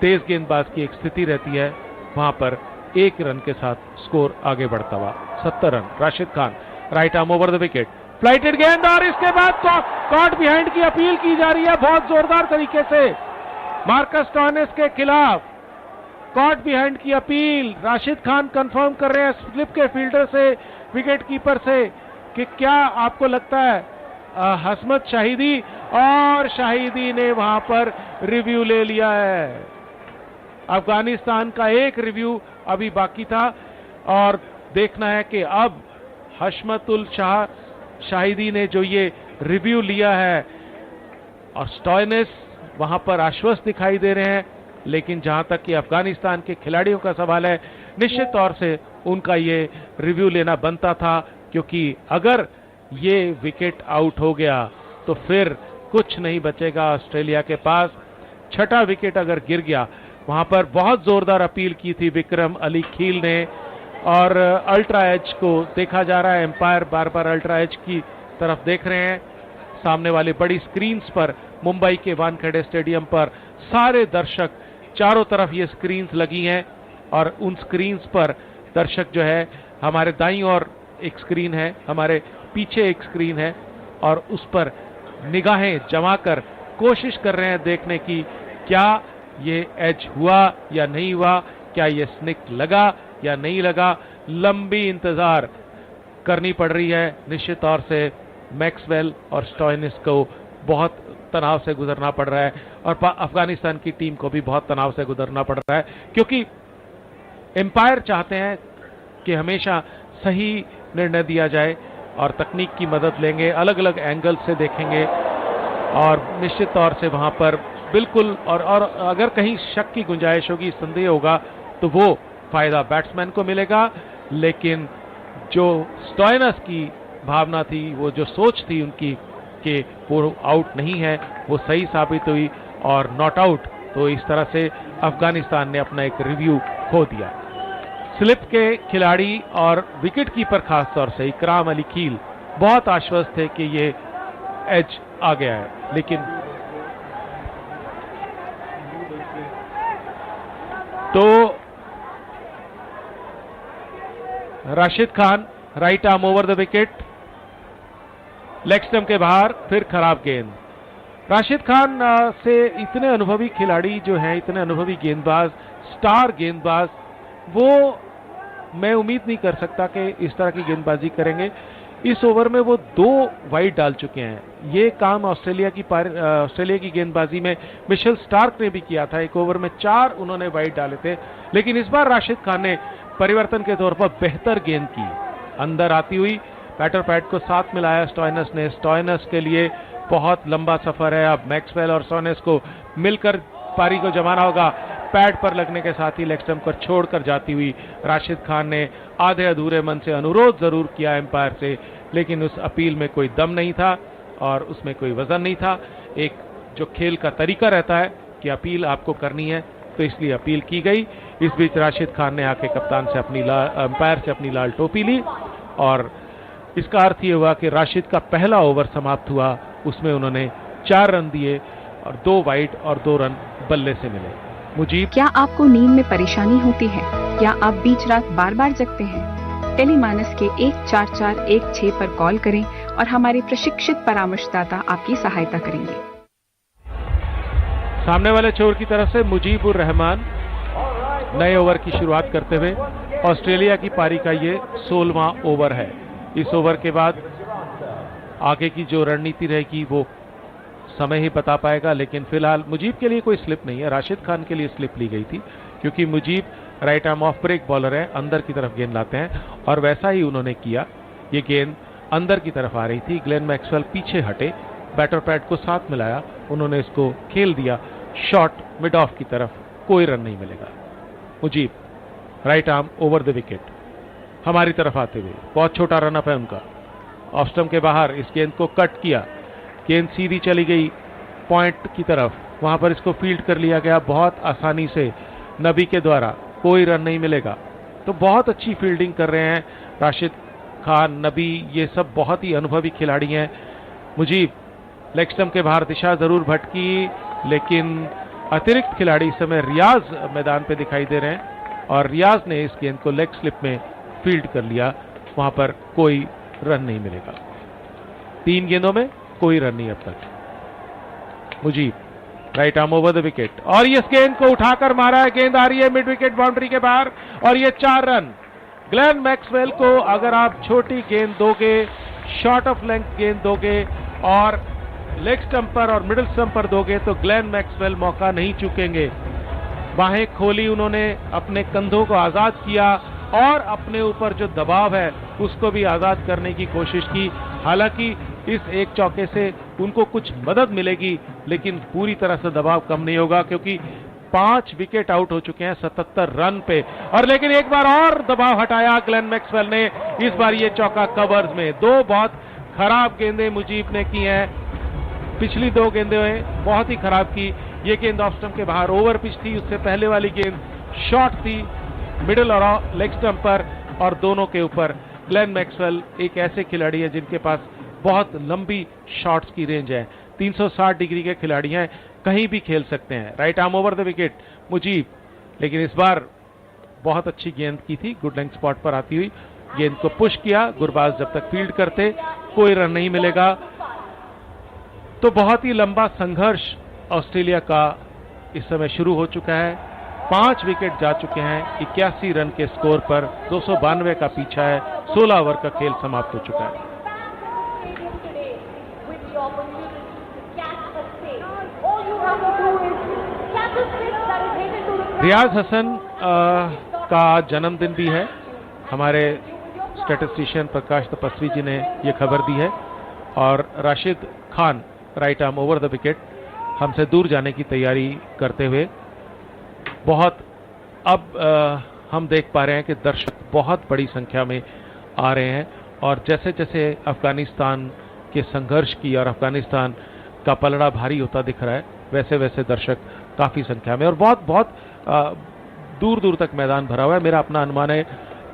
तेज गेंदबाज की एक स्थिति रहती है, वहां पर 1 रन के साथ स्कोर आगे बढ़ता हुआ 70 run. Rashid Khan right arm over the wicket, flighted गेंद, और इसके बाद कॉट बिहाइंड की अपील की जा रही है बहुत जोरदार तरीके से मार्कस स्टॉइनिस के खिलाफ। कॉट बिहाइंड की अपील राशिद खान कंफर्म कर रहे हैं स्लिप के फील्डर से, विकेट कीपर से, कि क्या आपको लगता है हसमत शाहिदी, और शाहिदी ने वहां पर रिव्यू ले लिया है। अफगानिस्तान का एक रिव्यू अभी बाकी था और देखना है कि अब हशमतुल शाहिदी ने जो ये रिव्यू लिया है, और स्टॉइनिस वहां पर आश्वस्त दिखाई दे रहे हैं। लेकिन जहां तक कि अफगानिस्तान के खिलाड़ियों का सवाल है, निश्चित तौर से उनका ये रिव्यू लेना बनता था, क्योंकि अगर ये विकेट आउट हो गया तो फिर कुछ नहीं बचेगा ऑस्ट्रेलिया के पास। 6ठा विकेट अगर गिर गया, वहां पर बहुत जोरदार अपील की थी विक्रम अली खील ने, और अल्ट्रा एज को देखा जा रहा है। एम्पायर बार बार अल्ट्रा एज की तरफ देख रहे हैं। सामने वाली बड़ी स्क्रीन्स पर, मुंबई के वानखेड़े स्टेडियम पर सारे दर्शक, चारों तरफ ये स्क्रीन्स लगी हैं, और उन स्क्रीन्स पर दर्शक जो है, हमारे दाईं ओर एक स्क्रीन है, हमारे पीछे एक स्क्रीन है, और उस पर निगाहें जमाकर कोशिश कर रहे हैं देखने की क्या ये एज हुआ या नहीं हुआ, क्या ये स्निक लगा या नहीं लगा। लंबी इंतजार करनी पड़ रही है। निश्चित तौर से मैक्सवेल और स्टॉइनिस को बहुत तनाव से गुजरना पड़ रहा है, और अफगानिस्तान की टीम को भी बहुत तनाव से गुजरना पड़ रहा है, क्योंकि एम्पायर चाहते हैं कि हमेशा सही निर्णय दिया जाए, और तकनीक की मदद लेंगे, अलग अलग एंगल से देखेंगे, और निश्चित तौर से वहां पर बिल्कुल, और अगर कहीं शक की गुंजाइश होगी, संदेह होगा, तो वो फायदा बैट्समैन को मिलेगा। लेकिन जो स्टॉइनिस की भावना थी, वो जो सोच थी उनकी कि वो आउट नहीं है, वो सही साबित हुई, और नॉट आउट। तो इस तरह से अफगानिस्तान ने अपना एक रिव्यू खो दिया। स्लिप के खिलाड़ी और विकेट कीपर खास तौर से इकराम अली खील बहुत आश्वस्त थे कि ये एज आ गया है, लेकिन तो Rashid Khan right arm over the wicket, leg stump के बाहर, फिर खराब गेंद। राशिद खान से इतने अनुभवी खिलाड़ी जो हैं, इतने अनुभवी गेंदबाज, स्टार गेंदबाज, वो मैं उम्मीद नहीं कर सकता कि इस तरह की गेंदबाजी करेंगे। इस ओवर में वो 2 वाइड डाल चुके हैं। ये काम ऑस्ट्रेलिया की गेंदबाजी में मिशेल स्टार्क ने भी किया था। एक ओवर में 4 उन्होंने वाइड डाले थे, लेकिन इस बार राशिद खान ने परिवर्तन के तौर पर बेहतर गेंद की, अंदर आती हुई बैटर पैड को साथ मिलाया स्टॉइनिस ने। स्टॉइनिस के लिए बहुत लंबा सफर है, अब मैक्सवेल और स्टॉइनिस को मिलकर पारी को जमाना होगा। पैड पर लगने के साथ ही लेग स्टंप पर छोड़कर जाती हुई राशिद खान ने आधे अधूरे मन से अनुरोध जरूर किया एम्पायर से, लेकिन उस अपील में कोई दम नहीं था और उसमें कोई वजन नहीं था। एक जो खेल का तरीका रहता है कि अपील आपको करनी है, तो इसलिए अपील की गई। इस बीच राशिद खान ने आके कप्तान से अंपायर से अपनी लाल टोपी ली और इसका अर्थ ये हुआ कि राशिद का पहला ओवर समाप्त हुआ, उसमें उन्होंने 4 रन दिए और 2 वाइड और 2 रन बल्ले से मिले। मुजीब, क्या आपको नींद में परेशानी होती है? क्या आप बीच रात बार बार जगते हैं? टेलीमानस के 14416 पर कॉल करें और हमारे प्रशिक्षित परामर्शदाता आपकी सहायता करेंगे। सामने वाले छोर की तरफ से मुजीबुर रहमान नए ओवर की शुरुआत करते हुए, ऑस्ट्रेलिया की पारी का ये 16वां ओवर है। इस ओवर के बाद आगे की जो रणनीति रहेगी वो समय ही बता पाएगा, लेकिन फिलहाल मुजीब के लिए कोई स्लिप नहीं है। राशिद खान के लिए स्लिप ली गई थी क्योंकि Mujeeb right arm off break bowler है, अंदर की तरफ गेंद लाते हैं और वैसा ही उन्होंने किया। ये गेंद अंदर की तरफ आ रही थी, ग्लेन मैक्सवेल पीछे हटे, बैटर पैड को साथ मिलाया, उन्होंने इसको खेल दिया शॉट मिड ऑफ की तरफ, कोई रन नहीं मिलेगा। Mujeeb right arm over the wicket हमारी तरफ आते हुए, बहुत छोटा रन अप है उनका, ऑफ स्टंप के बाहर इस गेंद को कट किया, गेंद सीधी चली गई पॉइंट की तरफ, वहां पर इसको फील्ड कर लिया गया बहुत आसानी से नबी के द्वारा, कोई रन नहीं मिलेगा। तो बहुत अच्छी फील्डिंग कर रहे हैं राशिद खान, नबी, ये सब बहुत ही अनुभवी खिलाड़ी हैं। मुजीब लेग स्टंप के बाहर दिशा जरूर भटकी, लेकिन अतिरिक्त खिलाड़ी इस समय रियाज मैदान पे दिखाई दे रहे हैं और रियाज ने इस गेंद को लेग स्लिप में फील्ड कर लिया, वहां पर कोई रन नहीं मिलेगा। 3 गेंदों में कोई रन नहीं अब तक। Mujeeb right arm over the wicket और इस गेंद को उठाकर मारा है, गेंद आ रही है मिड विकेट बाउंड्री के बाहर और ये 4 रन। ग्लेन मैक्सवेल को अगर आप छोटी गेंद दोगे, शॉर्ट ऑफ लेंथ गेंद दोगे और लेग स्टंप पर और मिडिल स्टंप पर दोगे तो ग्लेन मैक्सवेल मौका नहीं चूकेंगे। बाहें खोली उन्होंने, अपने कंधों को आजाद किया और अपने ऊपर जो दबाव है उसको भी आजाद करने की कोशिश की। हालांकि इस एक चौके से उनको कुछ मदद मिलेगी, लेकिन पूरी तरह से दबाव कम नहीं होगा क्योंकि 5 विकेट आउट हो चुके हैं 77 रन पे। और लेकिन एक बार और दबाव हटाया ग्लेन मैक्सवेल ने, इस बार ये चौका कवर्स में। 2 बहुत खराब गेंदें मुजीब ने की हैं, पिछली 2 गेंदें बहुत ही खराब की। ये गेंद ऑफ स्टंप के बाहर ओवर पिच थी, उससे पहले वाली गेंद शॉर्ट थी मिडिल और लेग स्टंप पर, और दोनों के ऊपर ग्लेन मैक्सवेल एक ऐसे खिलाड़ी है जिनके पास बहुत लंबी शॉट्स की रेंज है, 360 डिग्री के खिलाड़ी हैं, कहीं भी खेल सकते हैं। Right arm over the wicket Mujeeb, लेकिन इस बार बहुत अच्छी गेंद की थी, गुड लेंथ स्पॉट पर आती हुई गेंद को पुश किया। गुरबाज जब तक फील्ड करते कोई रन नहीं मिलेगा। तो बहुत ही लंबा संघर्ष ऑस्ट्रेलिया का इस समय शुरू हो चुका है। 5 विकेट जा चुके हैं 81 रन के स्कोर पर, 292 का पीछा है, 16 ओवर का खेल समाप्त हो चुका है। रियाज हसन का जन्मदिन भी है। हमारे स्टैटिस्टिशियन प्रकाश तपस्वी जी ने यह खबर दी है और Rashid Khan right arm over the wicket हमसे दूर जाने की तैयारी करते हुए बहुत अब हम देख पा रहे हैं कि दर्शक बहुत बड़ी संख्या में आ रहे हैं और जैसे जैसे अफगानिस्तान के संघर्ष की और अफगानिस्तान का पलड़ा भारी होता दिख रहा है, वैसे वैसे दर्शक काफी संख्या में और बहुत बहुत दूर दूर तक मैदान भरा हुआ है। मेरा अपना अनुमान है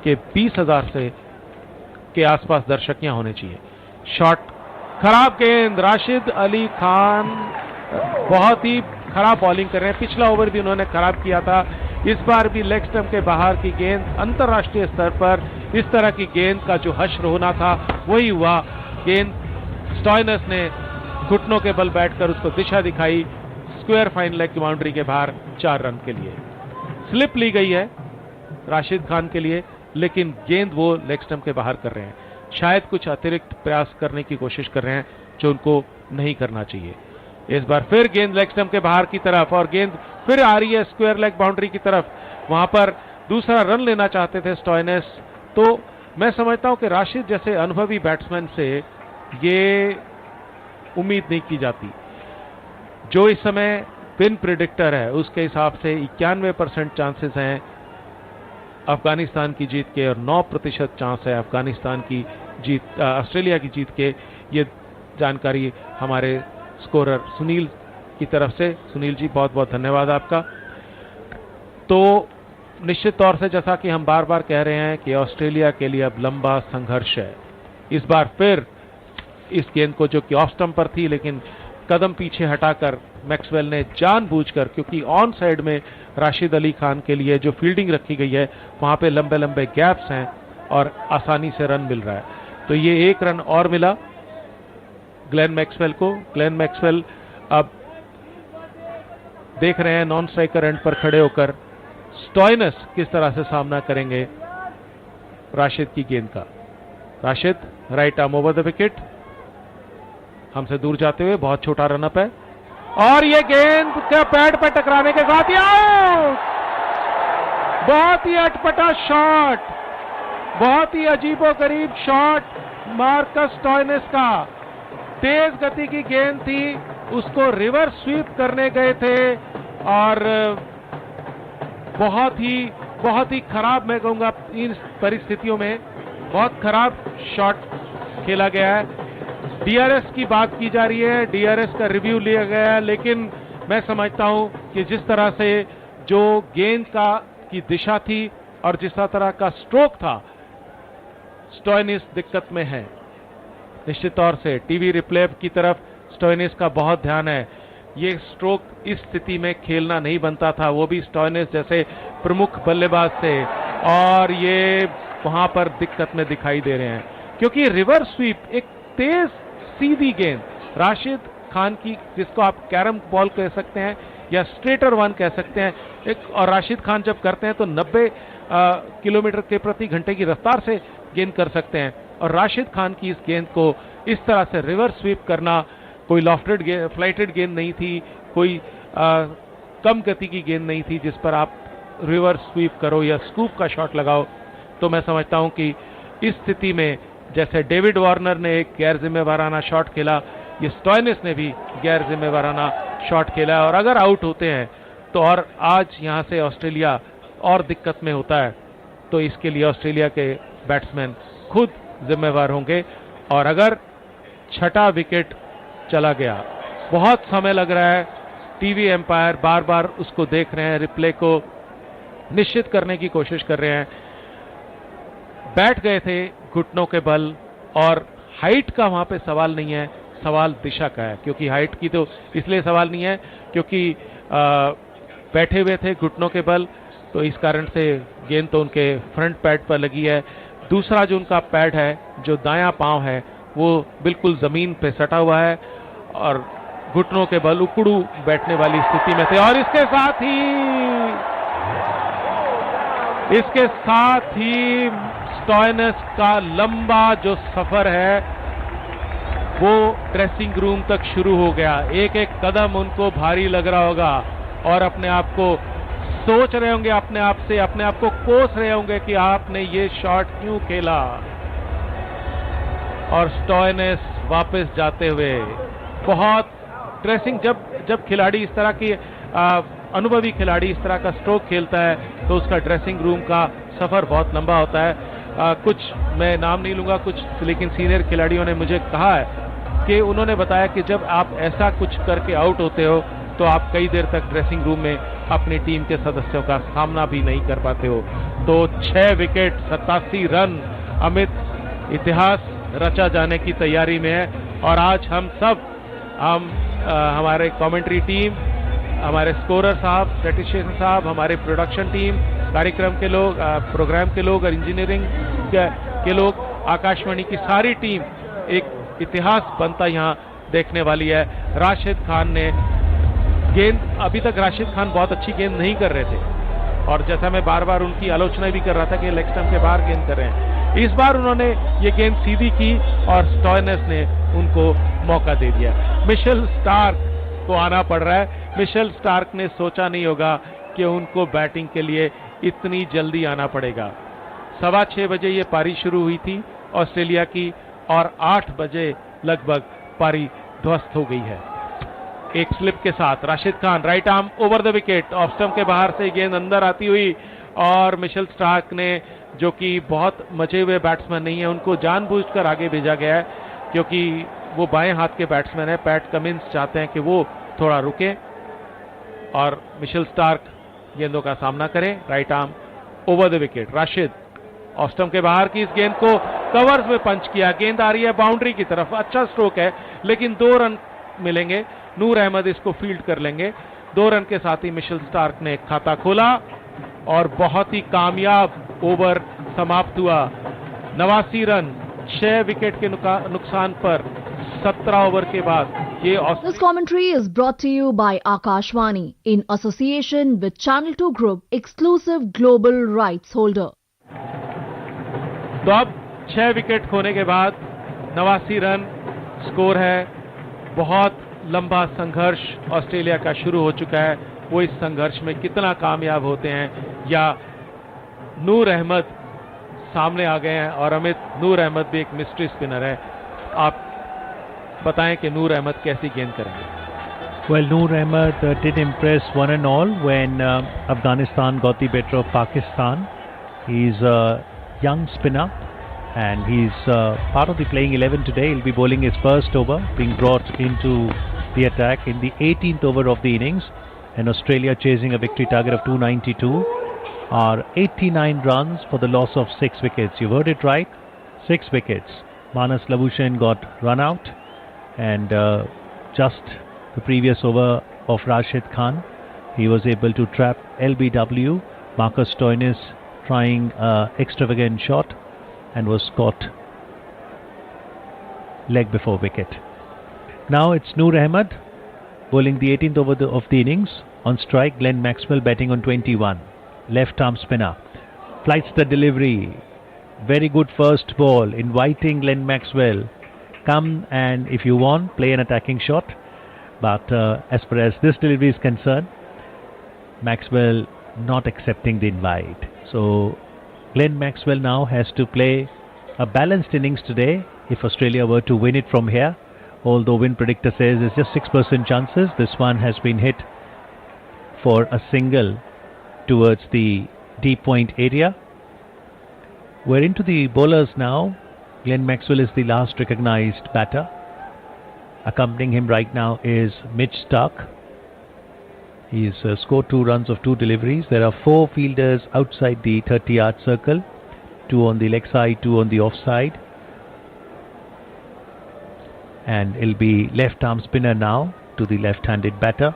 कि 20,000 से के आसपास दर्शक यहां होने चाहिए। शॉट खराब गेंद, राशिद अली खान बहुत ही खराब बॉलिंग कर रहे हैं। पिछला ओवर भी उन्होंने खराब किया था, इस बार भी लेग स्टंप के बाहर की गेंद। अंतर्राष्ट्रीय स्तर पर इस तरह की गेंद का जो हश्र होना था वही हुआ। गेंद स्टॉइनस ने घुटनों के बल बैठकर उसको दिशा दिखाई, स्क्वायर फाइन लेग की बाउंड्री के बाहर 4 रन के लिए। स्लिप ली गई है राशिद खान के लिए, लेकिन गेंद वो लेग स्टंप के बाहर कर रहे हैं। शायद कुछ अतिरिक्त प्रयास करने की कोशिश कर रहे हैं जो उनको नहीं करना चाहिए। इस बार फिर गेंद लेग स्टंप के बाहर की तरफ और गेंद फिर आ रही है स्क्वायर लेग बाउंड्री की तरफ। वहां पर दूसरा रन लेना चाहते थे स्टॉइनस। तो मैं समझता हूं कि राशिद जैसे अनुभवी बैट्समैन से ये उम्मीद नहीं की जाती। जो इस समय पिन प्रिडिक्टर है उसके हिसाब से 91% चांसेस हैं अफगानिस्तान की जीत के और 9% चांस है अफगानिस्तान की जीत, ऑस्ट्रेलिया की जीत के। ये जानकारी हमारे स्कोरर सुनील की तरफ से। सुनील जी बहुत बहुत धन्यवाद आपका। तो निश्चित तौर से जैसा कि हम बार बार कह रहे हैं कि ऑस्ट्रेलिया के लिए अब लंबा संघर्ष है। इस बार फिर इस गेंद को, जो कि ऑफ स्टंप पर थी, लेकिन कदम पीछे हटाकर मैक्सवेल ने जानबूझकर, क्योंकि ऑन साइड में राशिद अली खान के लिए जो फील्डिंग रखी गई है वहां पे लंबे लंबे गैप्स हैं और आसानी से रन मिल रहा है, तो ये 1 रन और मिला ग्लेन मैक्सवेल को। ग्लेन मैक्सवेल अब देख रहे हैं नॉन स्ट्राइकर एंड पर खड़े होकर स्टॉइनस किस तरह से सामना करेंगे राशिद की गेंद का। Rashid right arm over the wicket, हमसे दूर जाते हुए, बहुत छोटा रनअप है और ये गेंद के पैड पर टकराने के साथ ही आउट। बहुत ही अटपटा शॉट, बहुत ही अजीबोगरीब शॉट मार्कस स्टॉइनस का। तेज गति की गेंद थी, उसको रिवर्स स्वीप करने गए थे और बहुत ही खराब, मैं कहूंगा इन परिस्थितियों में बहुत खराब शॉट खेला गया है। डीआरएस की बात की जा रही है, डीआरएस का रिव्यू लिया गया है, लेकिन मैं समझता हूं कि जिस तरह से जो गेंद की दिशा थी और जिस तरह का स्ट्रोक था, स्टॉइनिस दिक्कत में है। निश्चित तौर से टीवी रिप्ले की तरफ स्टॉइनिस का बहुत ध्यान है। ये स्ट्रोक इस स्थिति में खेलना नहीं बनता था, वो भी स्टॉइनिस जैसे प्रमुख बल्लेबाज से, और ये वहां पर दिक्कत में दिखाई दे रहे हैं क्योंकि रिवर्स स्वीप, एक तेज सीधी गेंद राशिद खान की, जिसको आप कैरम बॉल कह सकते हैं या स्ट्रेटर वन कह सकते हैं, और राशिद खान जब करते हैं तो 90 किलोमीटर के प्रति घंटे की रफ्तार से गेंद कर सकते हैं, और राशिद खान की इस गेंद को इस तरह से रिवर्स स्वीप करना कोई लॉफ्टेड गेंद, फ्लाइटेड गेंद नहीं थी, कोई कम गति की गेंद नहीं थी जिस पर आप रिवर्स स्वीप करो या स्कूप का शॉट लगाओ। तो मैं समझता हूं कि इस स्थिति में जैसे डेविड वार्नर ने एक गैर जिम्मेवाराना शॉट खेला, ये स्टॉइनिस ने भी गैर जिम्मेवाराना शॉट खेला, और अगर आउट होते हैं तो और आज यहां से ऑस्ट्रेलिया और दिक्कत में होता है, तो इसके लिए ऑस्ट्रेलिया के बैट्समैन खुद जिम्मेवार होंगे। और अगर छठा विकेट चला गया, बहुत समय लग रहा है, टीवी एम्पायर बार बार उसको देख रहे हैं, रिप्ले को निश्चित करने की कोशिश कर रहे हैं। बैठ गए थे घुटनों के बल, और हाइट का वहां पे सवाल नहीं है, सवाल दिशा का है, क्योंकि हाइट की तो इसलिए सवाल नहीं है क्योंकि बैठे हुए थे घुटनों के बल, तो इस कारण से गेंद तो उनके फ्रंट पैड पर लगी है। दूसरा जो उनका पैड है, जो दायां पांव है, वो बिल्कुल जमीन पे सटा हुआ है और घुटनों के बल उकड़ू बैठने वाली स्थिति में थे। और इसके साथ ही स्टॉइनस का लंबा जो सफर है वो ड्रेसिंग रूम तक शुरू हो गया। एक एक कदम उनको भारी लग रहा होगा और अपने आप को सोच रहे होंगे, अपने आप को कोस रहे होंगे कि आपने ये शॉट क्यों खेला। और स्टॉइनस वापस जाते हुए, बहुत ड्रेसिंग, जब खिलाड़ी इस तरह की अनुभवी खिलाड़ी इस तरह का स्ट्रोक खेलता है तो उसका ड्रेसिंग रूम का सफर बहुत लंबा होता है। कुछ, मैं नाम नहीं लूंगा, कुछ लेकिन सीनियर खिलाड़ियों ने मुझे कहा है कि उन्होंने बताया कि जब आप ऐसा कुछ करके आउट होते हो तो आप कई देर तक ड्रेसिंग रूम में अपनी टीम के सदस्यों का सामना भी नहीं कर पाते हो। तो 6 विकेट 87 रन, अमित, इतिहास रचा जाने की तैयारी में है। और आज हम हमारे कमेंट्री टीम, हमारे स्कोरर साहब, स्टैटिस्टिशियन साहब, हमारे प्रोडक्शन टीम, कार्यक्रम के लोग, प्रोग्राम के लोग और इंजीनियरिंग के लोग, आकाशवाणी की सारी टीम एक इतिहास बनता यहां देखने वाली है। राशिद खान ने गेंद, अभी तक राशिद खान बहुत अच्छी गेंद नहीं कर रहे थे और जैसा मैं बार बार उनकी आलोचना भी कर रहा था कि लेग स्टंप के बाहर गेंद कर रहे हैं, इस बार उन्होंने ये गेंद सीधी की और स्टॉइनस ने उनको मौका दे दिया। मिशेल स्टार्क को आना पड़ रहा है। मिशेल स्टार्क ने सोचा नहीं होगा कि उनको बैटिंग के लिए इतनी जल्दी आना पड़ेगा। 6:15 बजे ये पारी शुरू हुई थी ऑस्ट्रेलिया की और 8 बजे लगभग पारी ध्वस्त हो गई है। एक स्लिप के साथ Rashid Khan right arm over the wicket, of stump के बाहर से गेंद अंदर आती हुई, और मिशेल स्टार्क ने, जो कि बहुत मचे हुए बैट्समैन नहीं है, उनको जानबूझकर आगे भेजा गया है क्योंकि वो बाएं हाथ के बैट्समैन है। पैट कमिंस चाहते हैं कि वो थोड़ा रुके और मिशेल स्टार्क गेंदों का सामना करें। Right arm over the wicket. Rashid of stump के बाहर की इस गेंद को कवर्स में पंच किया, गेंद आ रही है बाउंड्री की तरफ। अच्छा स्ट्रोक है लेकिन 2 रन मिलेंगे। नूर अहमद इसको फील्ड कर लेंगे। 2 रन के साथ ही मिशेल स्टार्क ने खाता खोला और बहुत ही कामयाब ओवर समाप्त हुआ। 89 रन 6 विकेट के नुकसान पर 17 ओवर के बाद ये। This commentary is brought to you by Akashvani in association with Channel 2 Group, exclusive global rights holder. तो अब 6 विकेट खोने के बाद 89 रन स्कोर है। बहुत लंबा संघर्ष ऑस्ट्रेलिया का शुरू हो चुका है। वो इस संघर्ष में कितना कामयाब होते हैं या नूर अहमद सामने आ गए हैं। और अमित, नूर अहमद भी एक मिस्ट्री स्पिनर है, आप बताएं कि नूर अहमद कैसी गेंद करेंगे। Well, Noor Ahmed did impress one and all when Afghanistan got the better of Pakistan. He's a young spinner and he's part of the playing 11 today. He'll be bowling his first over, being brought into the attack in the 18th over of the innings, and Australia chasing a victory target of 292 are 89 runs for the loss of 6 wickets. You heard it right, 6 wickets. Manas Labuschagne got run out, and just the previous over of Rashid Khan, he was able to trap LBW. Marcus Stoinis trying extravagant shot and was caught leg before wicket. Now it's Noor Ahmed bowling the 18th over of the innings. On strike, Glenn Maxwell batting on 21. Left arm spinner. Flights the delivery. Very good first ball, inviting Glenn Maxwell. Come and if you want, play an attacking shot. But as far as this delivery is concerned, Maxwell not accepting the invite. So Glenn Maxwell now has to play a balanced innings today if Australia were to win it from here. Although win predictor says it's just 6% chances, this one has been hit for a single towards the deep point area. We're into the bowlers now. Glenn Maxwell is the last recognized batter. Accompanying him right now is Mitch Starc. He's scored 2 runs of 2 deliveries. There are 4 fielders outside the 30-yard circle, 2 on the leg side, 2 on the off side. And it'll be left arm spinner now to the left-handed batter.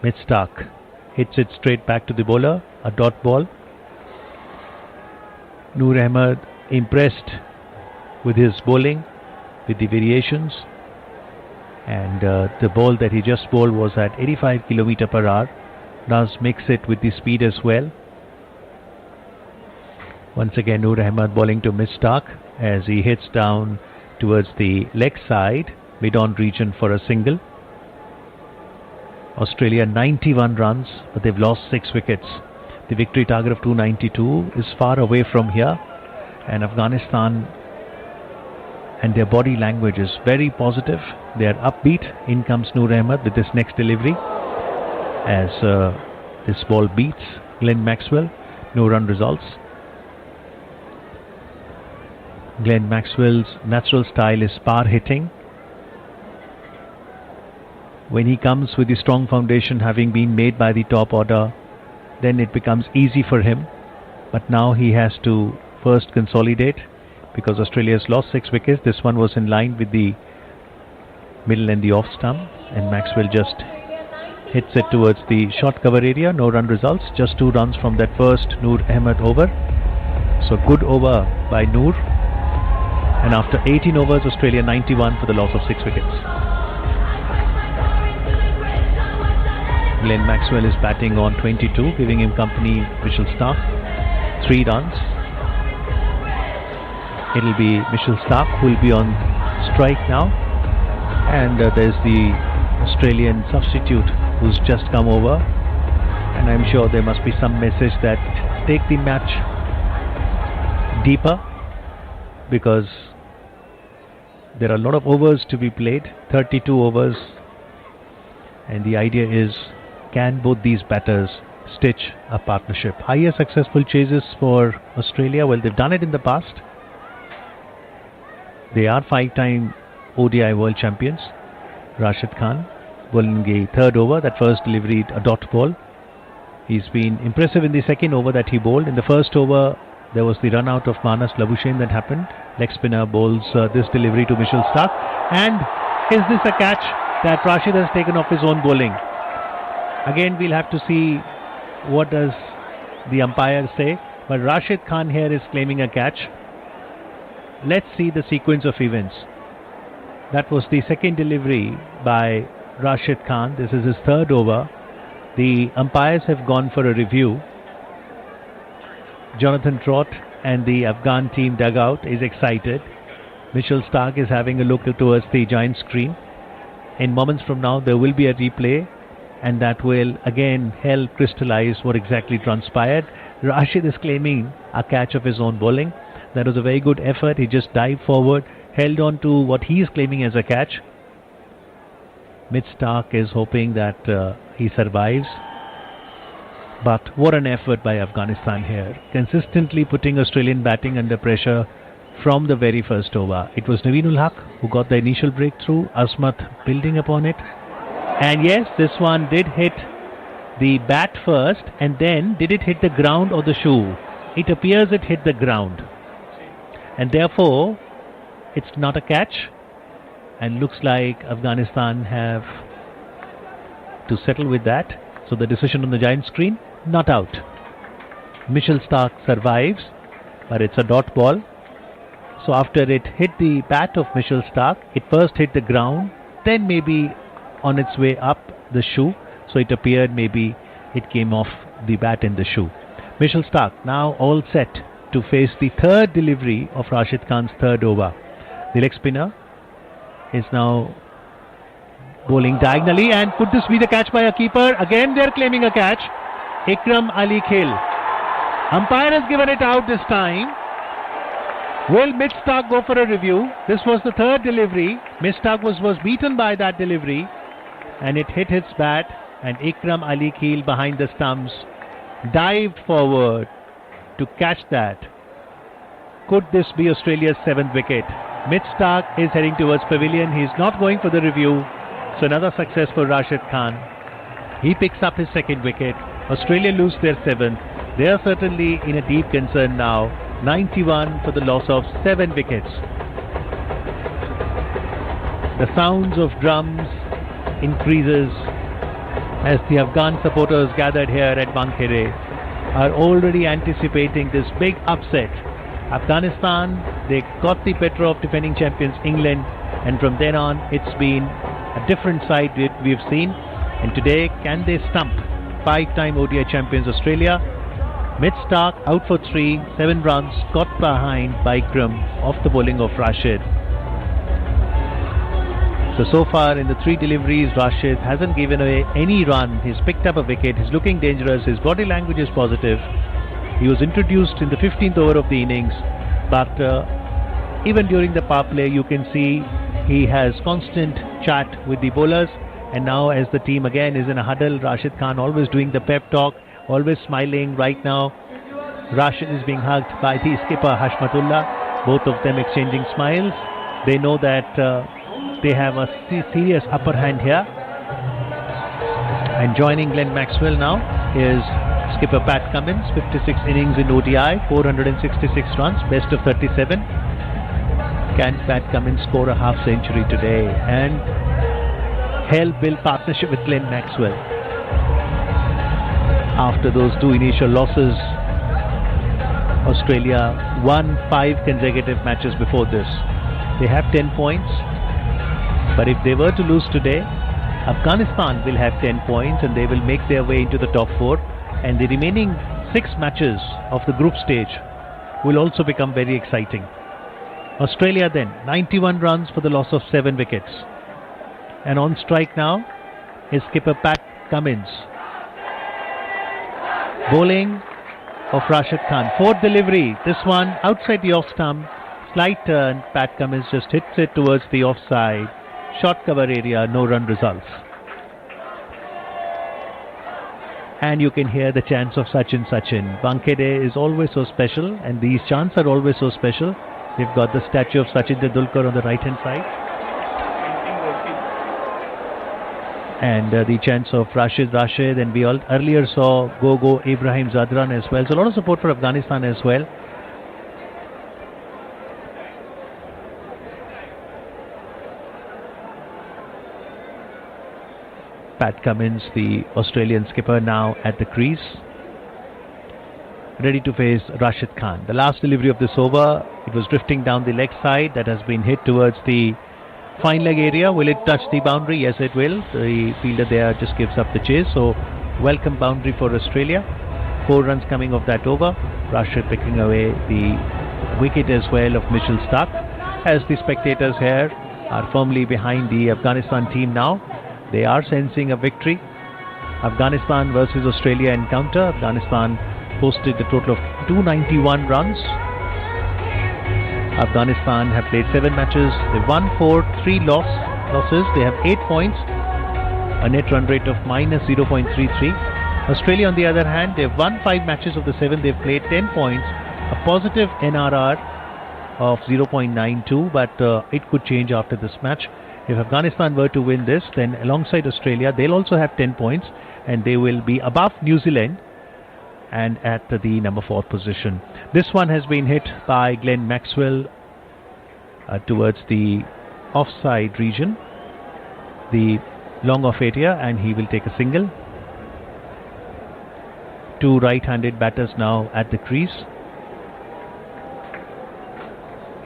Mitch Starc hits it straight back to the bowler, a dot ball. Noor Ahmed impressed with his bowling, with the variations, and the ball that he just bowled was at 85 km per hour. Does mix it with the speed as well. Once again Noor Ahmed bowling to Mitch Starc as he hits down towards the leg side, mid-on region for a single. Australia 91 runs, but they've lost 6 wickets. The victory target of 292 is far away from here, and Afghanistan and their body language is very positive. They are upbeat. In comes Noor Ahmed with this next delivery as this ball beats Glenn Maxwell. No run results. Glenn Maxwell's natural style is power hitting. When he comes with the strong foundation having been made by the top order, then it becomes easy for him. But now he has to first consolidate because Australia has lost 6 wickets. This one was in line with the middle and the off stump, and Maxwell just hits it towards the short cover area. No run results, just 2 runs from that first Noor Ahmed over. So good over by Noor, and after 18 overs Australia 91 for the loss of 6 wickets. Glenn Maxwell is batting on 22, giving him company Michelle Starc. 3 runs. It'll be Michelle Starc who will be on strike now, and there's the Australian substitute who's just come over, and I'm sure there must be some message that take the match deeper because there are a lot of overs to be played, 32 overs, and the idea is, can both these batters stitch a partnership? Higher successful chases for Australia, well, they've done it in the past. They are 5-time ODI world champions. Rashid Khan bowling the 3rd over, that first delivery a dot ball. He's been impressive in the second over that he bowled. In the first over, there was the run out of Marnus Labuschagne that happened. Leg spinner bowls this delivery to Mitchell Starc. And is this a catch that Rashid has taken off his own bowling? Again, we'll have to see what does the umpire say. But Rashid Khan here is claiming a catch. Let's see the sequence of events. That was the second delivery by Rashid Khan. This is his third over. The umpires have gone for a review. Jonathan Trott and the Afghan team dugout is excited. Mitchell Starc is having a look towards the giant screen. In moments from now, there will be a replay, and that will again help crystallize what exactly transpired. Rashid is claiming a catch of his own bowling. That was a very good effort. He just dived forward, held on to what he is claiming as a catch. Mitch Starc is hoping that he survives. But what an effort by Afghanistan here. Consistently putting Australian batting under pressure from the very first over. It was Naveen ul Haq who got the initial breakthrough. Asmat building upon it. And yes, this one did hit the bat first, and then did it hit the ground or the shoe? It appears it hit the ground. And therefore, it's not a catch. And looks like Afghanistan have to settle with that. So the decision on the giant screen, not out. Mitchell Starc survives, but it's a dot ball. So after it hit the bat of Mitchell Starc, it first hit the ground, then maybe on its way up the shoe. So it appeared maybe it came off the bat and the shoe. Mitchell Starc now all set to face the third delivery of Rashid Khan's third over. The leg spinner is now bowling diagonally, and could this be the catch by a keeper? Again they're claiming a catch. Ikram Ali Khel. Umpire has given it out this time. Will Mitch Starc go for a review? This was the third delivery. Mitch Starc was beaten by that delivery, and it hit his bat, and Ikram Ali Khel behind the stumps dived forward to catch that. Could this be Australia's 7th wicket? Mitch Starc is heading towards pavilion. He's not going for the review. So another success for Rashid Khan. He picks up his second wicket. Australia lose their 7th. They are certainly in a deep concern now. 91 for the loss of 7 wickets. The sounds of drums increases as the Afghan supporters gathered here at Wankhede are already anticipating this big upset. Afghanistan, they got the better of defending champions England, and from then on it's been a different side we've seen. And today, can they stump 5-time ODI champions Australia? Mitch Starc out for 3, 7 runs, got behind by Ikram off the bowling of Rashid. So far in the 3 deliveries, Rashid hasn't given away any run. He's picked up a wicket. He's looking dangerous. His body language is positive. He was introduced in the 15th over of the innings, but even during the power play, you can see he has constant chat with the bowlers. And now as the team again is in a huddle, Rashid Khan always doing the pep talk, always smiling. Right now, Rashid is being hugged by the skipper Hashmatullah, both of them exchanging smiles. They know that they have a serious upper hand here. And joining Glenn Maxwell now is skipper Pat Cummins, 56 innings in ODI, 466 runs, best of 37. Can Pat Cummins score a half century today and help build partnership with Glenn Maxwell? After those 2 initial losses, Australia won 5 consecutive matches before this. They have 10 points, but if they were to lose today, Afghanistan will have 10 points and they will make their way into the top 4, and the remaining 6 matches of the group stage will also become very exciting. Australia then, 91 runs for the loss of 7 wickets. And on strike now is skipper Pat Cummins. Bowling of Rashid Khan. 4th delivery. This one outside the off stump. Slight turn. Pat Cummins just hits it towards the offside. Short cover area. No run results. And you can hear the chants of Sachin Sachin. Wankhede is always so special, and these chants are always so special. They've got the statue of Sachin Tendulkar on the right hand side. And the chants of Rashid, and we earlier saw Go Ibrahim Zadran as well. So a lot of support for Afghanistan as well. Pat Cummins, the Australian skipper, now at the crease, ready to face Rashid Khan. The last delivery of this over, it was drifting down the leg side. That has been hit towards the fine leg area. Will it touch the boundary? Yes, it will. The fielder there just gives up the chase. So welcome boundary for Australia. 4 runs coming off that over. Rashid picking away the wicket as well of Mitchell Starc, as the spectators here are firmly behind the Afghanistan team now. They are sensing a victory. Afghanistan versus Australia encounter. Afghanistan posted a total of 291 runs. Afghanistan have played 7 matches. They won 4, 3 losses. They have 8 points, a net run rate of minus 0.33. Australia, on the other hand, they've won 5 matches of the 7. They've played 10 points, a positive NRR of 0.92, but it could change after this match. If Afghanistan were to win this, then alongside Australia, they'll also have 10 points, and they will be above New Zealand and at the number 4th position. This one has been hit by Glenn Maxwell towards the offside region, the long off area, and he will take a single. 2 right-handed batters now at the crease.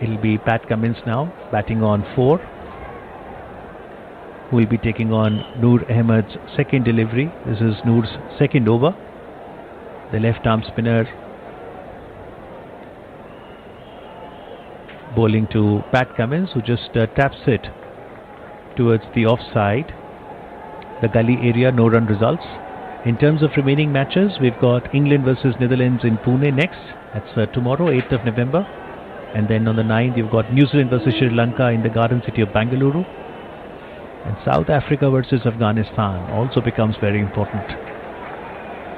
It'll be Pat Cummins now batting on 4. Who will be taking on Noor Ahmed's second delivery. This is Noor's second over. The left arm spinner bowling to Pat Cummins, who just taps it towards the offside, the gully area. No run results. In terms of remaining matches, we've got England versus Netherlands in Pune next. That's tomorrow, 8th of November. And then on the 9th, you've got New Zealand versus Sri Lanka in the garden city of Bangalore. And South Africa versus Afghanistan also becomes very important.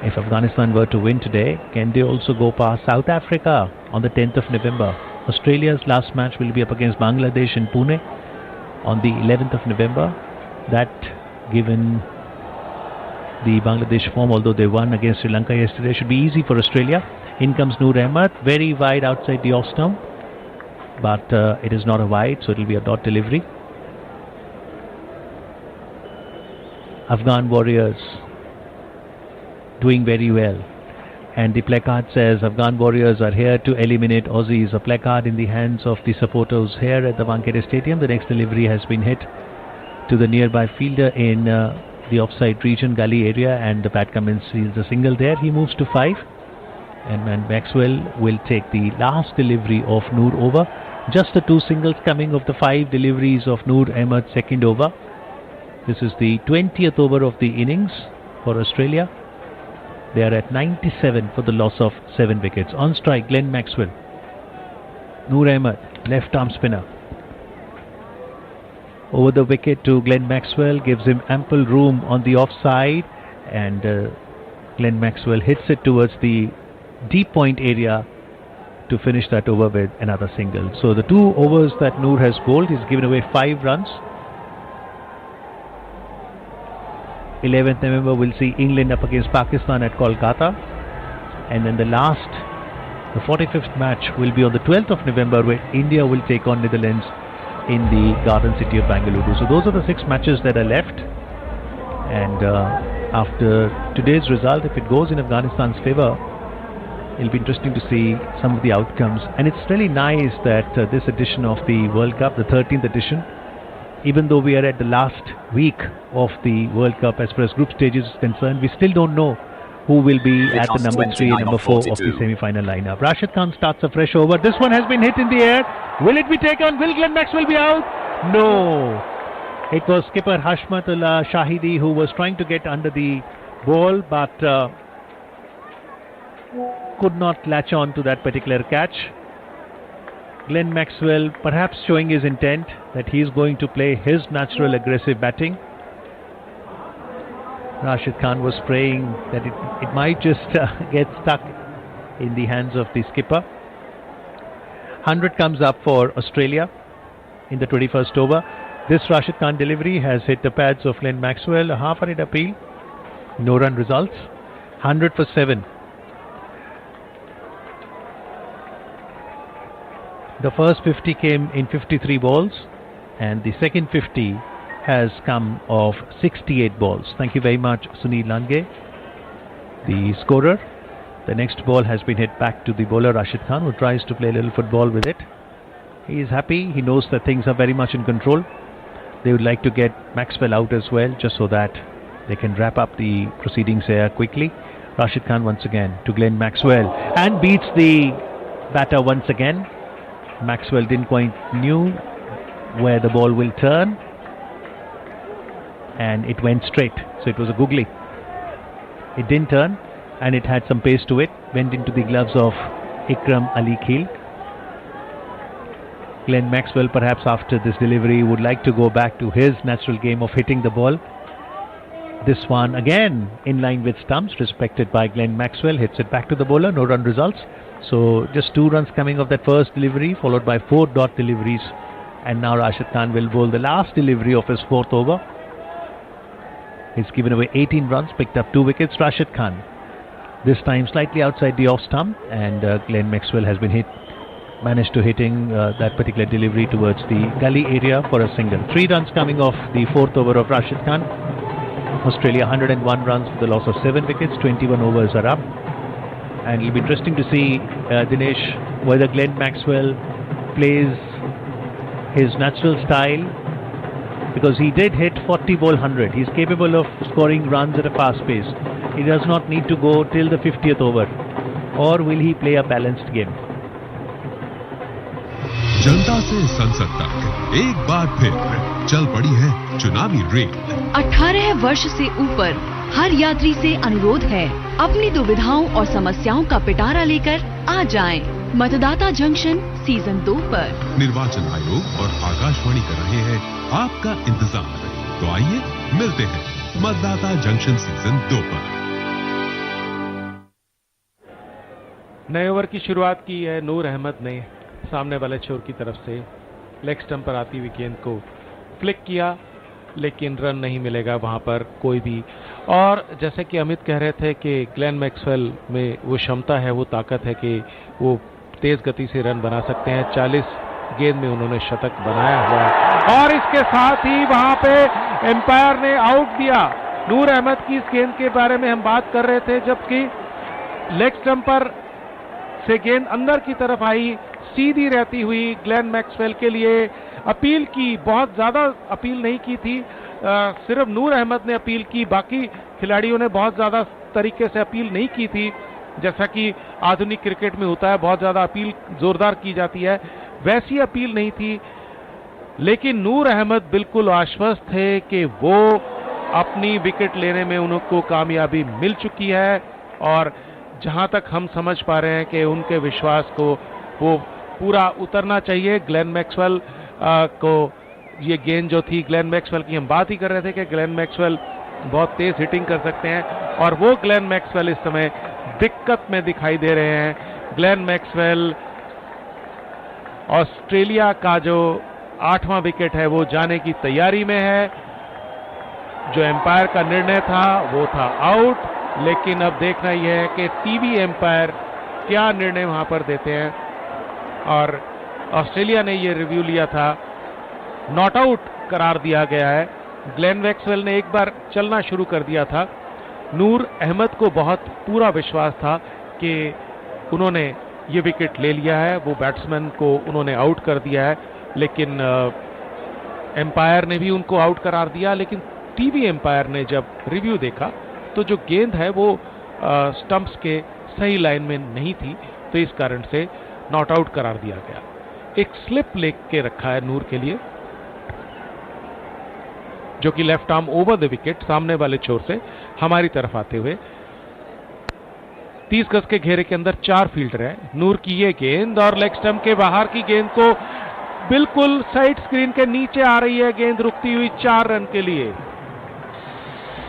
If Afghanistan were to win today, can they also go past South Africa on the 10th of November? Australia's last match will be up against Bangladesh in Pune on the 11th of November. That, given the Bangladesh form, although they won against Sri Lanka yesterday, should be easy for Australia. In comes Noor Ahmed, very wide outside the off stump, but it is not a wide, so it will be a dot delivery. Afghan Warriors doing very well, and the placard says Afghan Warriors are here to eliminate Aussies. A placard in the hands of the supporters here at the Wankhede Stadium. The next delivery has been hit to the nearby fielder in the offside region, gully area, and the Pat Cummins seals a single there. He moves to 5, and Maxwell will take the last delivery of Noor over. Just the 2 singles coming of the 5 deliveries of Noor Ahmed's second over. This is the 20th over of the innings for Australia. They are at 97 for the loss of 7 wickets. On strike, Glenn Maxwell. Noor Ahmed, left arm spinner. Over the wicket to Glenn Maxwell, gives him ample room on the offside, and Glenn Maxwell hits it towards the deep point area to finish that over with another single. So the 2 overs that Noor has bowled, he's given away 5 runs. 11th November we'll see England up against Pakistan at Kolkata, and then the 45th match will be on the 12th of November, where India will take on Netherlands in the garden city of Bangalore. So those are the 6 matches that are left, and after today's result, if it goes in Afghanistan's favour, it'll be interesting to see some of the outcomes. And it's really nice that this edition of the World Cup, the 13th edition, even though we are at the last week of the World Cup as far as group stages is concerned, we still don't know who will be at the number 3 and number 4 of the semi-final lineup. Rashid Khan starts a fresh over. This one has been hit in the air. Will it be taken? Will Glenn Maxwell be out? No. It was skipper Hashmatullah Shahidi who was trying to get under the ball, but could not latch on to that particular catch. Glenn Maxwell perhaps showing his intent that he is going to play his natural aggressive batting. Rashid Khan was praying that it might just get stuck in the hands of the skipper. 100 comes up for Australia in the 21st over. This Rashid Khan delivery has hit the pads of Glenn Maxwell. A half-a-hit appeal. No run results. 100 for 7. The first 50 came in 53 balls, and the second 50 has come of 68 balls. Thank you very much, Sunil Lange, the scorer. The next ball has been hit back to the bowler Rashid Khan, who tries to play a little football with it. He is happy. He knows that things are very much in control. They would like to get Maxwell out as well, just so that they can wrap up the proceedings here quickly. Rashid Khan once again to Glenn Maxwell and beats the batter once again. Maxwell didn't quite knew where the ball will turn, and it went straight, so it was a googly. It didn't turn, and it had some pace to it. Went into the gloves of Ikram Ali Khil. Glenn Maxwell, perhaps after this delivery, would like to go back to his natural game of hitting the ball. This one again in line with stumps, respected by Glenn Maxwell. Hits it back to the bowler. No run results. So just 2 runs coming of that first delivery, followed by 4 dot deliveries. And now Rashid Khan will bowl the last delivery of his 4th over. He's given away 18 runs, picked up 2 wickets. Rashid Khan, this time slightly outside the off stump, and Glenn Maxwell has been managed to hitting that particular delivery towards the gully area for a single. 3 runs coming off the 4th over of Rashid Khan. Australia 101 runs for the loss of 7 wickets. 21 overs are up. And it'll be interesting to see, Dinesh, whether Glenn Maxwell plays his natural style, because he did hit 40 ball 100. He's capable of scoring runs at a fast pace. He does not need to go till the 50th over. Or will he play a balanced game? जनता से संसद तक एक बार फिर चल पड़ी है चुनावी रेल। 18 वर्ष से ऊपर हर यात्री से अनुरोध है, अपनी दुविधाओं और समस्याओं का पिटारा लेकर आ जाएं। मतदाता जंक्शन सीजन 2 पर। निर्वाचन आयोग और आकाशवाणी कर रहे हैं आपका इंतजार। तो आइए मिलते हैं मतदाता जंक्शन सीजन 2 पर। नए ओवर की शुरुआत की है नूर अहमद ने सामने वाले छोर की तरफ से। लेग स्टंप पर आती हुई गेंद को फ्लिक किया, लेकिन रन नहीं मिलेगा वहां पर कोई भी। और जैसे कि अमित कह रहे थे कि ग्लेन मैक्सवेल में वो क्षमता है, वो ताकत है कि वो तेज गति से रन बना सकते हैं। 40 गेंद में उन्होंने शतक बनाया हुआ है, और इसके साथ ही वहां पे एम्पायर ने आउट दिया। नूर अहमद की इस गेंद के बारे में हम बात कर रहे थे, जबकि लेग स्टंप पर से गेंद अंदर की तरफ आई, सीधी रहती हुई ग्लेन मैक्सवेल के लिए अपील की। बहुत ज्यादा अपील नहीं की थी, सिर्फ नूर अहमद ने अपील की, बाकी खिलाड़ियों ने बहुत ज्यादा तरीके से अपील नहीं की थी। जैसा कि आधुनिक क्रिकेट में होता है, बहुत ज्यादा अपील जोरदार की जाती है, वैसी अपील नहीं थी। लेकिन नूर अहमद बिल्कुल आश्वस्त थे कि वो अपनी विकेट लेने में उनको कामयाबी मिल चुकी है, और जहां तक हम समझ पा रहे हैं कि उनके विश्वास को वो पूरा उतरना चाहिए। ग्लेन मैक्सवेल को ये गेंद जो थी, ग्लेन मैक्सवेल की हम बात ही कर रहे थे कि ग्लेन मैक्सवेल बहुत तेज हिटिंग कर सकते हैं, और वो ग्लेन मैक्सवेल इस समय दिक्कत में दिखाई दे रहे हैं। ग्लेन मैक्सवेल ऑस्ट्रेलिया का जो 8वां विकेट है वो जाने की तैयारी में है। जो एम्पायर का निर्णय था वो था आउट, लेकिन अब देखना यह है कि टीवी एम्पायर क्या निर्णय वहां पर देते हैं। और ऑस्ट्रेलिया ने यह रिव्यू लिया था, नॉट आउट करार दिया गया है। ग्लेन मैक्सवेल ने एक बार चलना शुरू कर दिया था। नूर अहमद को बहुत पूरा विश्वास था कि उन्होंने ये विकेट ले लिया है, वो बैट्समैन को उन्होंने आउट कर दिया है, लेकिन एम्पायर ने भी उनको आउट करार दिया। लेकिन टीवी एम्पायर ने जब रिव्यू देखा तो जो गेंद है वो स्टंप्स के सही लाइन में नहीं थी, तो इस कारण से नॉट आउट करार दिया गया। एक स्लिप लेके रखा है नूर के लिए, जो कि left arm over the wicket सामने वाले छोर से हमारी तरफ आते हुए 30 गज के घेरे के अंदर 4 फील्डर है। नूर की ये गेंद, और लेग स्टंप के बाहर की गेंद को बिल्कुल साइड स्क्रीन के नीचे आ रही है गेंद, रुकती हुई 4 रन के लिए।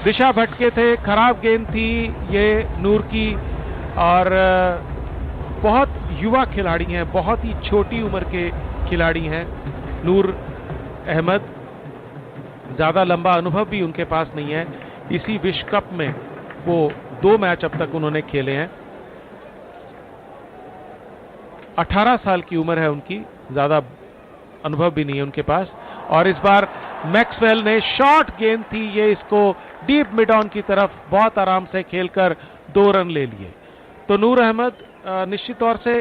दिशा भटके थे, खराब गेंद थी ये नूर की, और बहुत युवा खिलाड़ी हैं, बहुत ही छोटी उम्र के खिलाड़ी हैं नूर अहमद। ज्यादा लंबा अनुभव भी उनके पास नहीं है। इसी विश्व कप में वो 2 मैच अब तक उन्होंने खेले हैं। 18 साल की उम्र है उनकी, ज्यादा अनुभव भी नहीं है उनके पास। और इस बार मैक्सवेल ने शॉर्ट गेंद थी, ये इसको डीप मिड ऑन की तरफ बहुत आराम से खेलकर 2 रन ले लिए। तो नूर अहमद निश्चित तौर से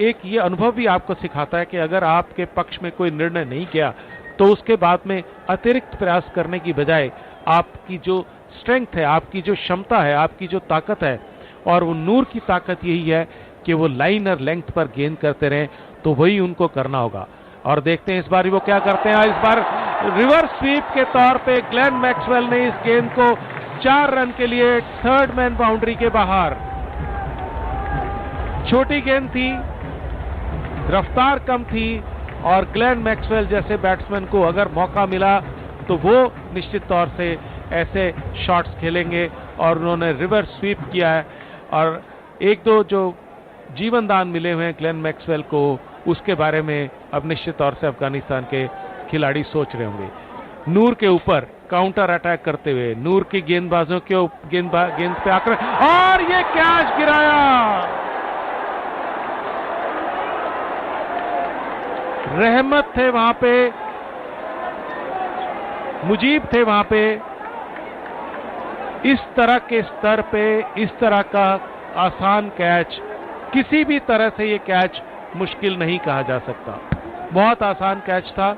एक ये अनुभव भी आपको सिखाता है कि अगर आपके पक्ष में कोई निर्णय नहीं किया तो उसके बाद में अतिरिक्त प्रयास करने की बजाय आपकी जो स्ट्रेंथ है, आपकी जो क्षमता है, आपकी जो ताकत है, और वो नूर की ताकत यही है कि वो लाइन और लेंथ पर गेंद करते रहें, तो वही उनको करना होगा। और देखते हैं इस बार वो क्या करते हैं। इस बार रिवर्स स्वीप के तौर पे ग्लेन मैक्सवेल ने इस गेंद को 4 रन के लिए थर्ड मैन बाउंड्री के बाहर। छोटी गेंद थी, रफ्तार कम थी, और ग्लेन मैक्सवेल जैसे बैट्समैन को अगर मौका मिला तो वो निश्चित तौर से ऐसे शॉट्स खेलेंगे, और उन्होंने रिवर्स स्वीप किया है। और 1-2 जो जीवन दान मिले हुए हैं ग्लेन मैक्सवेल को, उसके बारे में अब निश्चित तौर से अफगानिस्तान के खिलाड़ी सोच रहे होंगे। नूर के ऊपर काउंटर अटैक करते हुए नूर की गेंदबाजों के गेंद पे आक्रमण, और ये कैच गिराया। रहमत थे वहां पे, मुजीब थे वहां पे। इस तरह के स्तर पे इस तरह का आसान कैच, किसी भी तरह से ये कैच मुश्किल नहीं कहा जा सकता। बहुत आसान कैच था,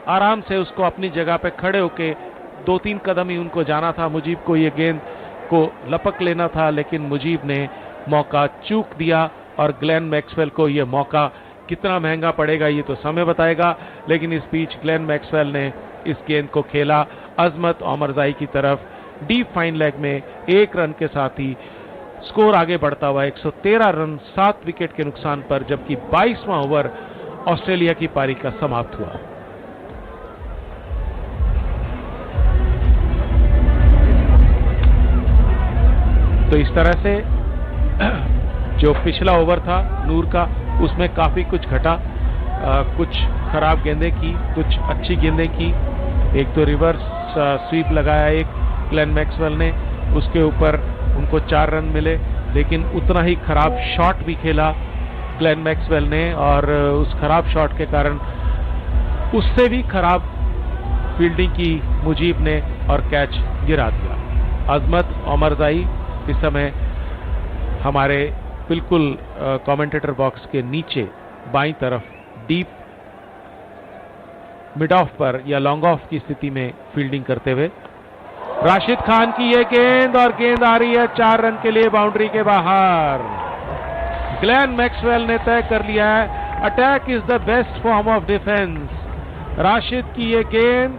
आराम से उसको अपनी जगह पे खड़े होके 2-3 कदम ही उनको जाना था। मुजीब को ये गेंद को लपक लेना था, लेकिन मुजीब ने मौका चूक दिया, और ग्लेन मैक्सवेल को ये मौका कितना महंगा पड़ेगा ये तो समय बताएगा। लेकिन इस बीच ग्लेन मैक्सवेल ने इस गेंद को खेला अजमत ओमरजाई की तरफ, डीप फाइन लेग में 1 रन के साथ ही स्कोर आगे बढ़ता हुआ 113 रन 7 विकेट के नुकसान पर, जबकि 22वां ओवर ऑस्ट्रेलिया की पारी का समाप्त हुआ। तो इस तरह से जो पिछला ओवर था नूर का, उसमें काफी कुछ घटा। कुछ खराब गेंदें की, कुछ अच्छी गेंदें की। एक तो रिवर्स स्वीप लगाया एक ग्लेन मैक्सवेल ने, उसके ऊपर उनको 4 रन मिले, लेकिन उतना ही खराब शॉट भी खेला ग्लेन मैक्सवेल ने, और उस खराब शॉट के कारण उससे भी खराब फील्डिंग की मुजीब ने और कैच गिरा दिया। अजमत ओमरजाई इस समय हमारे बिल्कुल कमेंटेटर बॉक्स के नीचे बाईं तरफ डीप मिड ऑफ पर या लॉन्ग ऑफ की स्थिति में फील्डिंग करते हुए। राशिद खान की यह गेंद, और गेंद आ रही है 4 रन के लिए बाउंड्री के बाहर। ग्लेन मैक्सवेल ने तय कर लिया है attack is the best form of defence. Rashid की यह गेंद,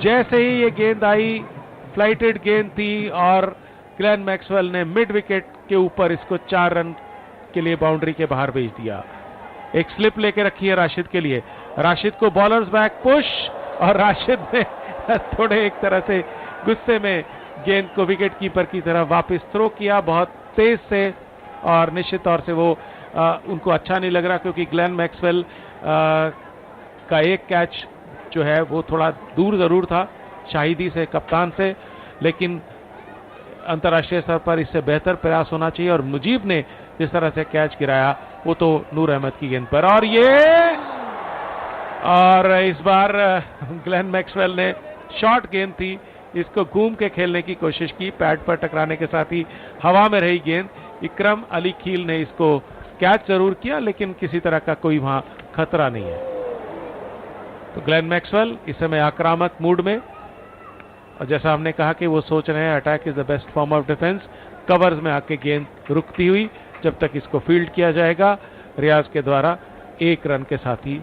जैसे ही ये गेंद आई, फ्लाइटेड गेंद थी, और ग्लेन मैक्सवेल ने मिड विकेट के ऊपर इसको 4 रन के लिए बाउंड्री के बाहर भेज दिया। एक स्लिप लेके रखी है राशिद के लिए, राशिद को बॉलर्स बैक पुश, और राशिद ने थोड़े एक तरह से गुस्से में गेंद को विकेट कीपर की तरफ वापस थ्रो किया बहुत तेज से, और निश्चित तौर से वो उनको अच्छा नहीं लग रहा, क्योंकि ग्लेन मैक्सवेल का एक कैच जो है वो थोड़ा दूर जरूर था शाहिदी से, कप्तान से, लेकिन अंतर्राष्ट्रीय स्तर पर इससे बेहतर प्रयास होना चाहिए। और मुजीब ने जिस तरह से कैच गिराया वो तो नूर अहमद की गेंद पर, और इस बार ग्लेन मैक्सवेल ने शॉर्ट गेंद थी, इसको घूम के खेलने की कोशिश की, पैड पर टकराने के साथ ही हवा में रही गेंद। इकरम अली खील ने इसको कैच जरूर किया, लेकिन किसी तरह का कोई वहां खतरा नहीं है। तो ग्लेन मैक्सवेल इस समय आक्रामक मूड में, और जैसा हमने कहा कि वो सोच रहे हैं attack is the best form of defence. Covers में आके गेंद रुकती हुई, जब तक इसको फील्ड किया जाएगा रियाज के द्वारा। 1 रन के साथ ही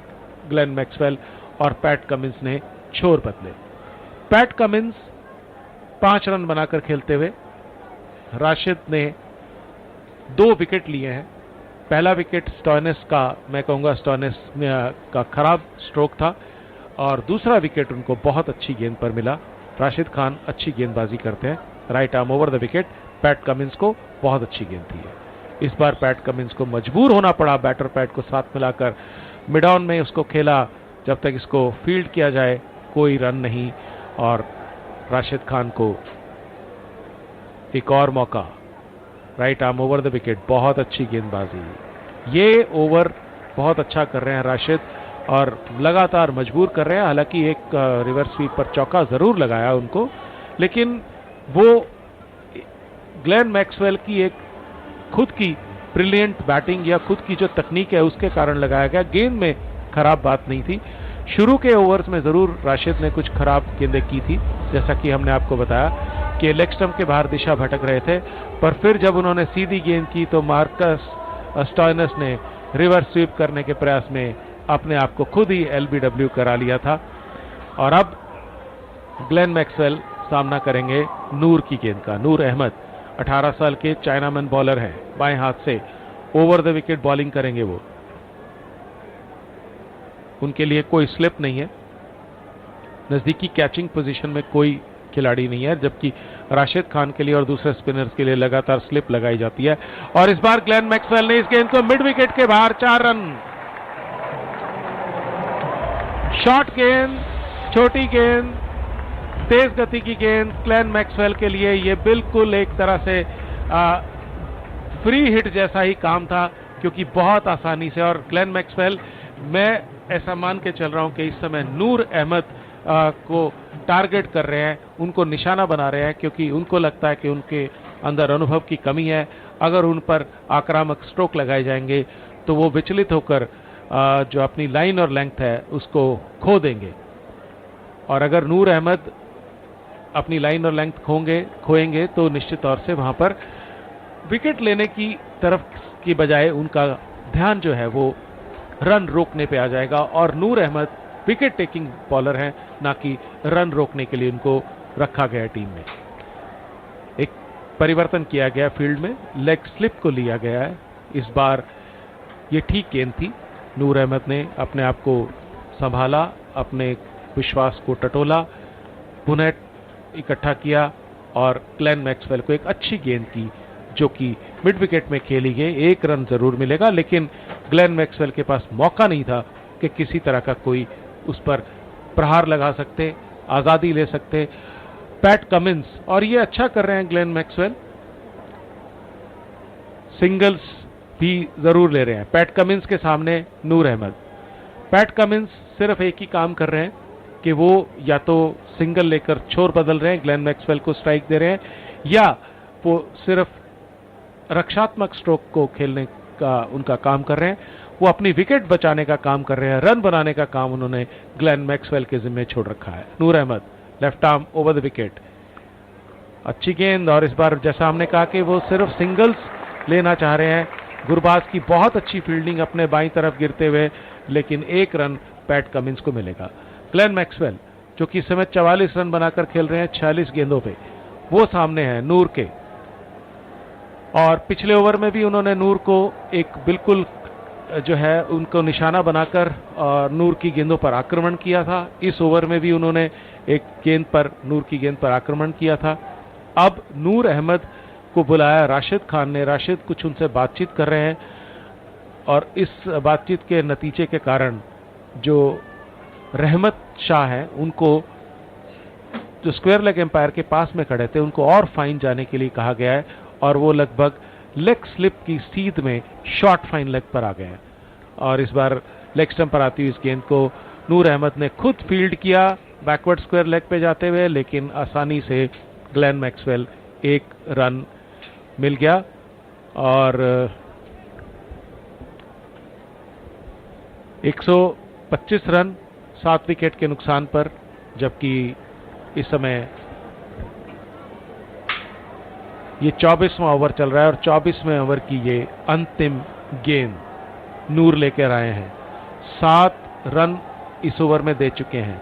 ग्लेन मैक्सवेल और पैट कमिंस ने छोर बदले। पैट कमिंस 5 रन बनाकर खेलते हुए, राशिद ने 2 विकेट लिए हैं। पहला विकेट स्टॉइनिस का, मैं कहूंगा स्टॉइनिस का खराब स्ट्रोक था, और दूसरा विकेट उनको बहुत अच्छी गेंद पर मिला। राशिद खान अच्छी गेंदबाजी करते हैं, right arm over the wicket. PAT Cummins को बहुत अच्छी गेंद थी। इस बार पैट कमिंस को मजबूर होना पड़ा बैटर पैट को साथ मिलाकर मिड ऑन में उसको खेला, जब तक इसको फील्ड किया जाए कोई रन नहीं और राशिद खान को एक और मौका। Right arm over the wicket, बहुत अच्छी गेंदबाजी। ये ओवर बहुत अच्छा कर रहे हैं राशिद और लगातार मजबूर कर रहे हैं। हालांकि एक रिवर्स स्वीप पर चौका जरूर लगाया उनको, लेकिन वो ग्लेन मैक्सवेल की एक खुद की ब्रिलियंट बैटिंग या खुद की जो तकनीक है उसके कारण लगाया गया। गेंद में खराब बात नहीं थी। शुरू के ओवर्स में जरूर राशिद ने कुछ खराब गेंदें की थी, जैसा कि हमने आपको बताया कि लेग स्टंप के बाहर दिशा भटक रहे थे, पर फिर जब उन्होंने सीधी गेंद की तो मार्कस स्टॉयनस ने रिवर्स स्वीप करने के प्रयास में अपने आप को खुद ही एलबीडब्ल्यू करा लिया था। और अब ग्लेन मैक्सवेल सामना करेंगे नूर की गेंद का। नूर अहमद 18 साल के चाइनामैन बॉलर हैं, बाएं हाथ से ओवर द विकेट बॉलिंग करेंगे वो। उनके लिए कोई स्लिप नहीं है, नजदीकी कैचिंग पोजीशन में कोई खिलाड़ी नहीं है, जबकि राशिद खान के लिए और दूसरे स्पिनर्स के लिए लगातार स्लिप लगाई जाती है। और इस बार ग्लेन मैक्सवेल ने इस गेंद को मिड विकेट के बाहर 4 रन। शॉर्ट गेंद, छोटी गेंद, तेज गति की गेंद ग्लेन मैक्सवेल के लिए ये बिल्कुल एक तरह से फ्री हिट जैसा ही काम था, क्योंकि बहुत आसानी से। और ग्लेन मैक्सवेल, मैं ऐसा मान के चल रहा हूं कि इस समय नूर अहमद को टारगेट कर रहे हैं, उनको निशाना बना रहे हैं, क्योंकि उनको लगता है कि उनके अंदर अनुभव की कमी है। अगर उन पर आक्रामक स्ट्रोक लगाए जाएंगे तो वो विचलित होकर जो अपनी लाइन और लेंथ है उसको खो देंगे। और अगर नूर अहमद अपनी लाइन और लेंथ खोएंगे तो निश्चित तौर से वहां पर विकेट लेने की तरफ की बजाय उनका ध्यान जो है वो रन रोकने पे आ जाएगा। और नूर अहमद विकेट टेकिंग बॉलर हैं, ना कि रन रोकने के लिए उनको रखा गया टीम में। एक परिवर्तन किया गया फील्ड में, लेग स्लिप को लिया गया है। इस बार ये ठीक गेंद थी। नूर अहमद ने अपने आप को संभाला, अपने विश्वास को टटोला, पुनः इकट्ठा किया और ग्लेन मैक्सवेल को एक अच्छी गेंद की जो कि मिड विकेट में खेली गई। 1 रन जरूर मिलेगा, लेकिन ग्लेन मैक्सवेल के पास मौका नहीं था कि किसी तरह का कोई उस पर प्रहार लगा सकते, आजादी ले सकते। पैट कमिंस, और ये अच्छा कर रहे हैं ग्लेन मैक्सवेल, सिंगल्स भी जरूर ले रहे हैं। पैट कमिंस के सामने नूर अहमद। पैट कमिंस सिर्फ एक ही काम कर रहे हैं कि वो या तो सिंगल लेकर छोर बदल रहे हैं, ग्लेन मैक्सवेल को स्ट्राइक दे रहे हैं, या वो सिर्फ रक्षात्मक स्ट्रोक को खेलने का उनका काम कर रहे हैं। वो अपनी विकेट बचाने का काम कर रहे हैं, रन बनाने का काम उन्होंने ग्लेन मैक्सवेल के जिम्मे छोड़ रखा है। Noor Ahmad left arm over the wicket, अच्छी गेंद। और इस बार जैसा हमने कहा कि वो सिर्फ सिंगल्स लेना चाह रहे हैं। गुरबाज की बहुत अच्छी फील्डिंग अपने बाईं तरफ गिरते हुए, लेकिन 1 रन पैट कमिंस को मिलेगा। ग्लेन मैक्सवेल जो कि इस समय 44 रन बनाकर खेल रहे हैं 46 गेंदों पे, वो सामने हैं नूर के। और पिछले ओवर में भी उन्होंने नूर को एक बिल्कुल जो है उनको निशाना बनाकर नूर की गेंदों पर आक्रमण किया था। इस ओवर में भी उन्होंने एक गेंद पर, नूर की गेंद पर आक्रमण किया था। अब नूर अहमद को बुलाया राशिद खान ने, राशिद कुछ उनसे बातचीत कर रहे हैं और इस बातचीत के नतीजे के कारण जो रहमत शाह हैं उनको, जो स्क्वायर लेग एम्पायर के पास में खड़े थे, उनको और फाइन जाने के लिए कहा गया है और वो लगभग लेग स्लिप की सीध में शॉर्ट फाइन लेग पर आ गए हैं। और इस बार लेग स्टंप पर आती हुई इस गेंद को नूर अहमद ने खुद फील्ड किया बैकवर्ड स्क्वायर लेग पे जाते हुए, लेकिन आसानी से ग्लेन मैक्सवेल 1 रन मिल गया। और 125 रन 7 विकेट के नुकसान पर, जबकि इस समय ये 24वां ओवर चल रहा है और 24वें ओवर की ये अंतिम गेंद नूर लेकर आए हैं। 7 रन इस ओवर में दे चुके हैं।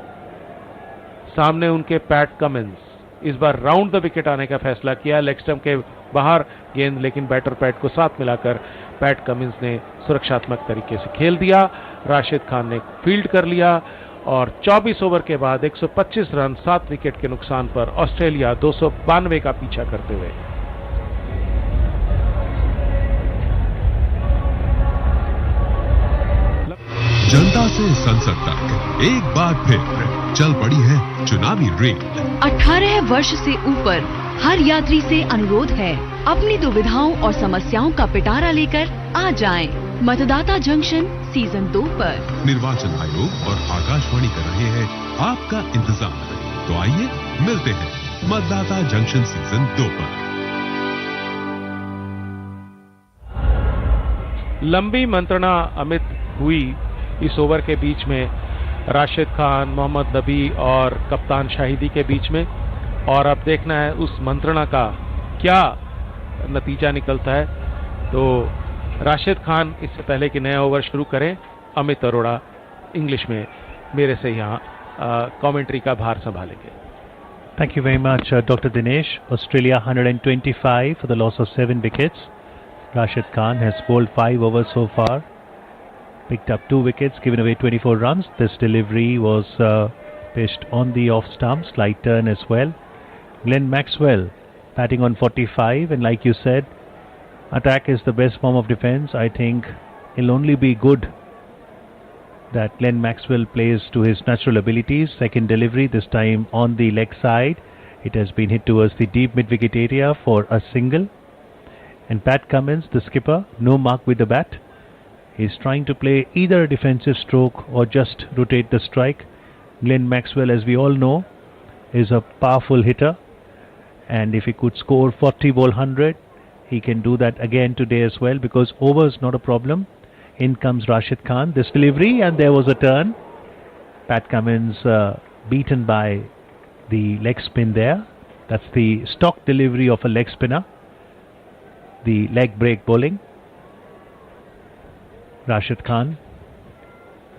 सामने उनके पैट कमिंस इस बार राउंड द विकेट आने का फैसला किया, लेग स्टंप के बाहर गेंद, लेकिन बैटर पैट को साथ मिलाकर पैट कमिंस ने सुरक्षात्मक तरीके से खेल दिया। राशिद खान ने फील्ड कर लिया और 24 ओवर के बाद 125 रन 7 विकेट के नुकसान पर ऑस्ट्रेलिया 292 का पीछा करते हुए। जनता से संसद तक एक बार फिर चल पड़ी है चुनावी रेल। 18 वर्ष से ऊपर हर यात्री से अनुरोध है, अपनी दुविधाओं और समस्याओं का पिटारा लेकर आ जाएं। मतदाता जंक्शन सीजन 2 पर। निर्वाचन आयोग और आकाशवाणी कर रहे हैं आपका इंतजार। तो आइए मिलते हैं मतदाता जंक्शन सीजन 2 पर। लंबी मंत्रणा अमित हुई इस ओवर के बीच में राशिद खान, मोहम्मद नबी और कप्तान शाहिदी के बीच में, और अब देखना है उस मंत्रणा का क्या नतीजा निकलता है। तो राशिद खान इससे पहले कि नया ओवर शुरू करें, अमित अरोड़ा इंग्लिश में मेरे से यहाँ कमेंट्री का भार संभालेंगे। Thank you very much, Dr. Dinesh. Australia 125 for the loss of 7 wickets. Rashid Khan has bowled 5 overs so far, picked up 2 wickets, given away 24 runs. This delivery was pitched on the off stump, slight turn as well. Glenn Maxwell batting on 45, and like you said, attack is the best form of defence. I think it'll only be good that Glenn Maxwell plays to his natural abilities. Second delivery, this time on the leg side. It has been hit towards the deep mid-wicket area for a single. And Pat Cummins, the skipper, no mark with the bat. He's trying to play either a defensive stroke or just rotate the strike. Glenn Maxwell, as we all know, is a powerful hitter. And if he could score 40 ball 100, he can do that again today as well, because over is not a problem. In comes Rashid Khan, this delivery, and there was a turn. Pat Cummins beaten by the leg spin there. That's the stock delivery of a leg spinner. The leg break bowling. Rashid Khan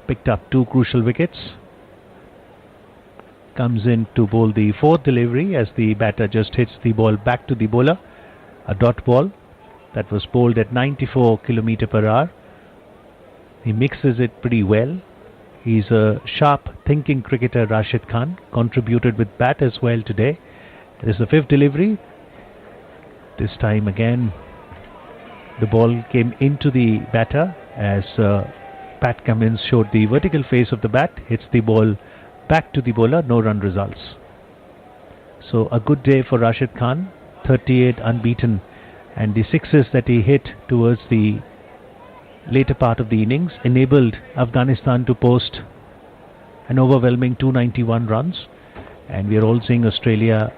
picked up 2 crucial wickets. Comes in to bowl the 4th delivery as the batter just hits the ball back to the bowler. A dot ball that was bowled at 94 km/h. He mixes it pretty well. He's a sharp thinking cricketer, Rashid Khan. Contributed with bat as well today. This is the 5th delivery. This time again the ball came into the batter as Pat Cummins showed the vertical face of the bat. Hits the ball back to the bowler. No run results. So a good day for Rashid Khan. 38 unbeaten, and the sixes that he hit towards the later part of the innings enabled Afghanistan to post an overwhelming 291 runs, and we are all seeing Australia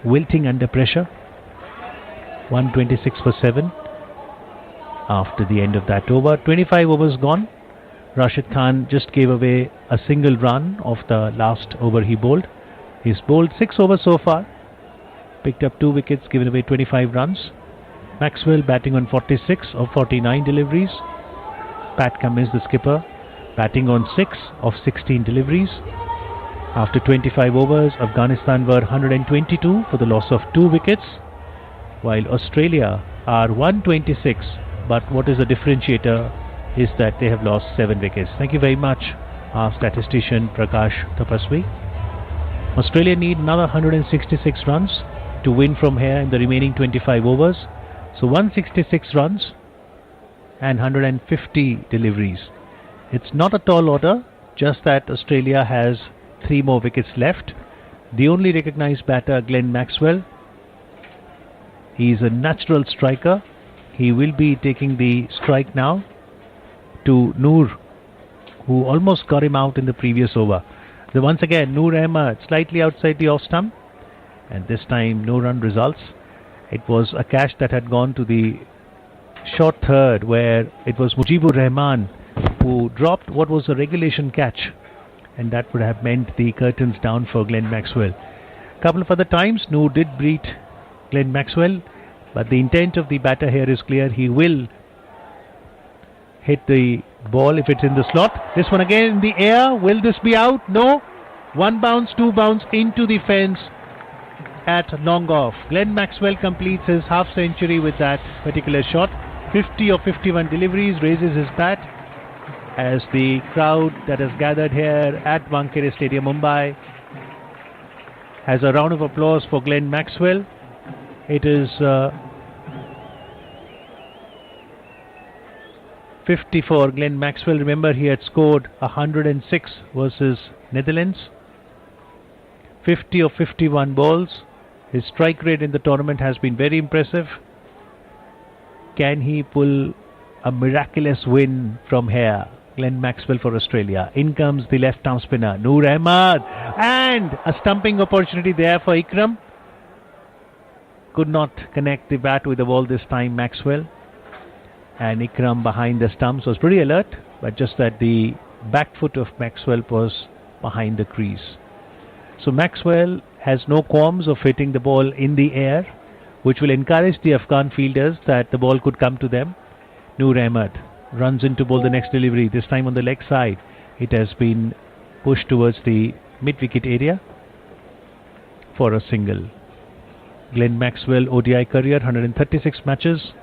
wilting under pressure. 126 for 7 after the end of that over. 25 overs gone. Rashid Khan just gave away a single run of the last over he bowled. He's bowled 6 overs so far, picked up 2 wickets, given away 25 runs. Maxwell batting on 46 of 49 deliveries. Pat Cummins, the skipper, batting on 6 of 16 deliveries. After 25 overs, Afghanistan were 122 for the loss of 2 wickets, while Australia are 126. But what is the differentiator is that they have lost 7 wickets. Thank you very much, our statistician Prakash Tapaswi. Australia need another 166 runs to win from here in the remaining 25 overs. So 166 runs and 150 deliveries. It's not a tall order, just that Australia has 3 more wickets left. The only recognised batter, Glenn Maxwell. He is a natural striker. He will be taking the strike now to Noor, who almost got him out in the previous over. So once again, Noor Ahmed slightly outside the off stump, and this time no run results. It was a catch that had gone to the short third, where it was Mujibur Rahman who dropped what was a regulation catch, and that would have meant the curtains down for Glenn Maxwell. A couple of other times Noor did beat Glenn Maxwell, but the intent of the batter here is clear. He will hit the ball if it's in the slot. This one again in the air. Will this be out? No. 1 bounce, 2 bounce into the fence at long off. Glenn Maxwell completes his half century with that particular shot. 50 of 51 deliveries, raises his bat as the crowd that has gathered here at Wankhede Stadium, Mumbai, has a round of applause for Glenn Maxwell. It is 54. Glenn Maxwell, remember he had scored 106 versus Netherlands. 50 of 51 balls. His strike rate in the tournament has been very impressive. Can he pull a miraculous win from here? Glenn Maxwell for Australia. In comes the left arm spinner Noor Ahmed, and a stumping opportunity there for Ikram. Could not connect the bat with the ball this time, Maxwell. And Ikram behind the stumps was pretty alert, but just that the back foot of Maxwell was behind the crease. So Maxwell has no qualms of hitting the ball in the air, which will encourage the Afghan fielders that the ball could come to them. Noor Ahmed runs into ball the next delivery, this time on the leg side. It has been pushed towards the mid-wicket area for a single. Glenn Maxwell ODI career, 136 matches,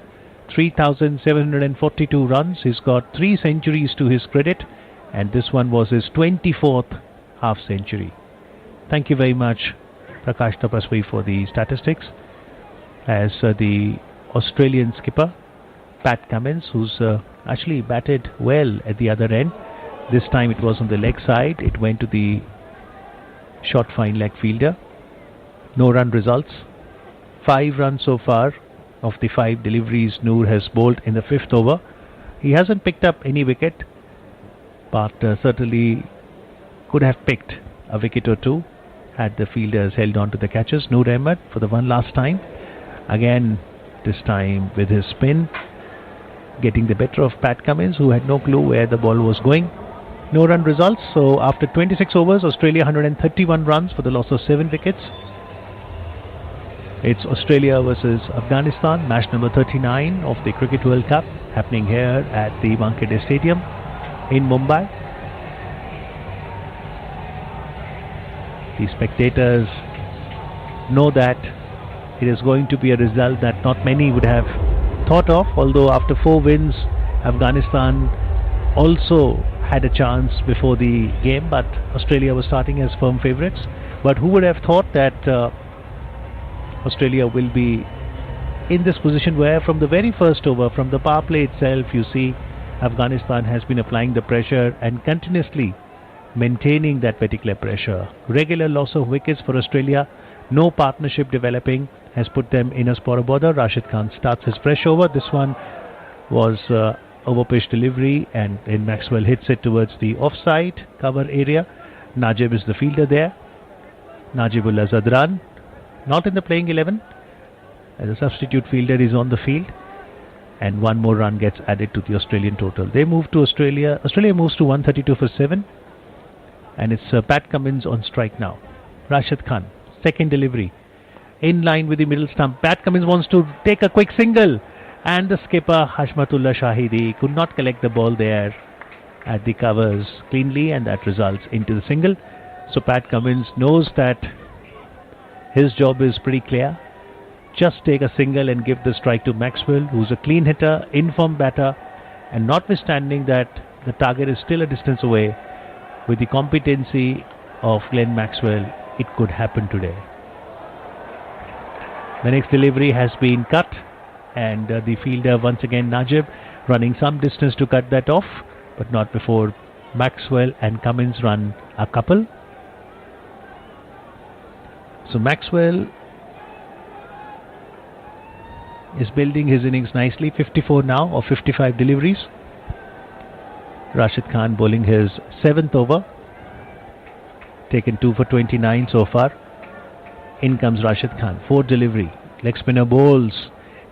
3,742 runs. He's got 3 centuries to his credit, and this one was his 24th half century. Thank you very much, Prakash Tapaswi, for the statistics. As the Australian skipper, Pat Cummins, who's actually batted well at the other end. This time it was on the leg side. It went to the short fine leg fielder. No run results. 5 runs so far of the 5 deliveries Noor has bowled in the 5th over. He hasn't picked up any wicket, but certainly could have picked a wicket or two had the fielders held on to the catches. Noor Ahmed for the one last time. Again, this time with his spin, getting the better of Pat Cummins, who had no clue where the ball was going. No run results. So after 26 overs, Australia 131 runs for the loss of 7 wickets. It's Australia versus Afghanistan, match number 39 of the Cricket World Cup, happening here at the Wankhede Stadium in Mumbai. The spectators know that it is going to be a result that not many would have thought of, although after 4 wins, Afghanistan also had a chance before the game, but Australia was starting as firm favourites. But who would have thought that Australia will be in this position where from the very first over, from the power play itself, you see Afghanistan has been applying the pressure and continuously maintaining that particular pressure. Regular loss of wickets for Australia, no partnership developing, has put them in a spot of bother. Rashid Khan starts his fresh over. This one was over pitch delivery, and then Maxwell hits it towards the offside cover area. Najib is the fielder there. Najibullah Zadran, not in the playing 11, as a substitute fielder is on the field, and 1 more run gets added to the Australian total. They move to Australia moves to 132 for 7, and it's Pat Cummins on strike now. Rashid Khan, second delivery, in line with the middle stump. Pat Cummins wants to take a quick single, and the skipper Hashmatullah Shahidi could not collect the ball there at the covers cleanly, and that results into the single. So Pat Cummins knows that his job is pretty clear. Just take a single and give the strike to Maxwell, who's a clean hitter, informed batter, and notwithstanding that the target is still a distance away, with the competency of Glenn Maxwell, it could happen today. The next delivery has been cut, and the fielder once again, Najib, running some distance to cut that off, but not before Maxwell and Cummins run a couple. So Maxwell is building his innings nicely. 54 now of 55 deliveries. Rashid Khan bowling his 7th over, taken 2 for 29 so far. In comes Rashid Khan, 4th delivery. Leg spinner bowls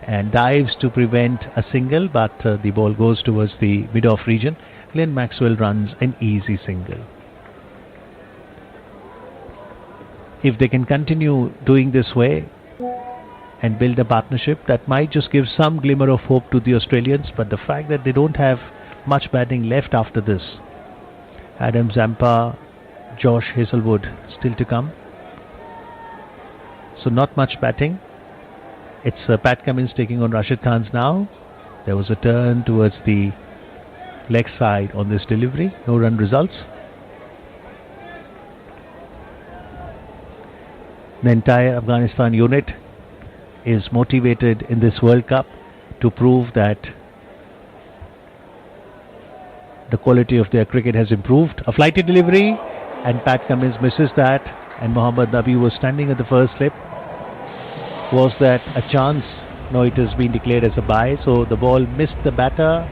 and dives to prevent a single, but the ball goes towards the mid-off region. Glenn Maxwell runs an easy single. If they can continue doing this way and build a partnership, that might just give some glimmer of hope to the Australians, but the fact that they don't have much batting left after this. Adam Zampa, Josh Hazlewood still to come. So not much batting. It's Pat Cummins taking on Rashid Khan's now. There was a turn towards the leg side on this delivery. No run results. The entire Afghanistan unit is motivated in this World Cup to prove that the quality of their cricket has improved. A flighty delivery, and Pat Cummins misses that, and Mohammad Nabi was standing at the first slip. Was that a chance? No, it has been declared as a bye. So the ball missed the batter,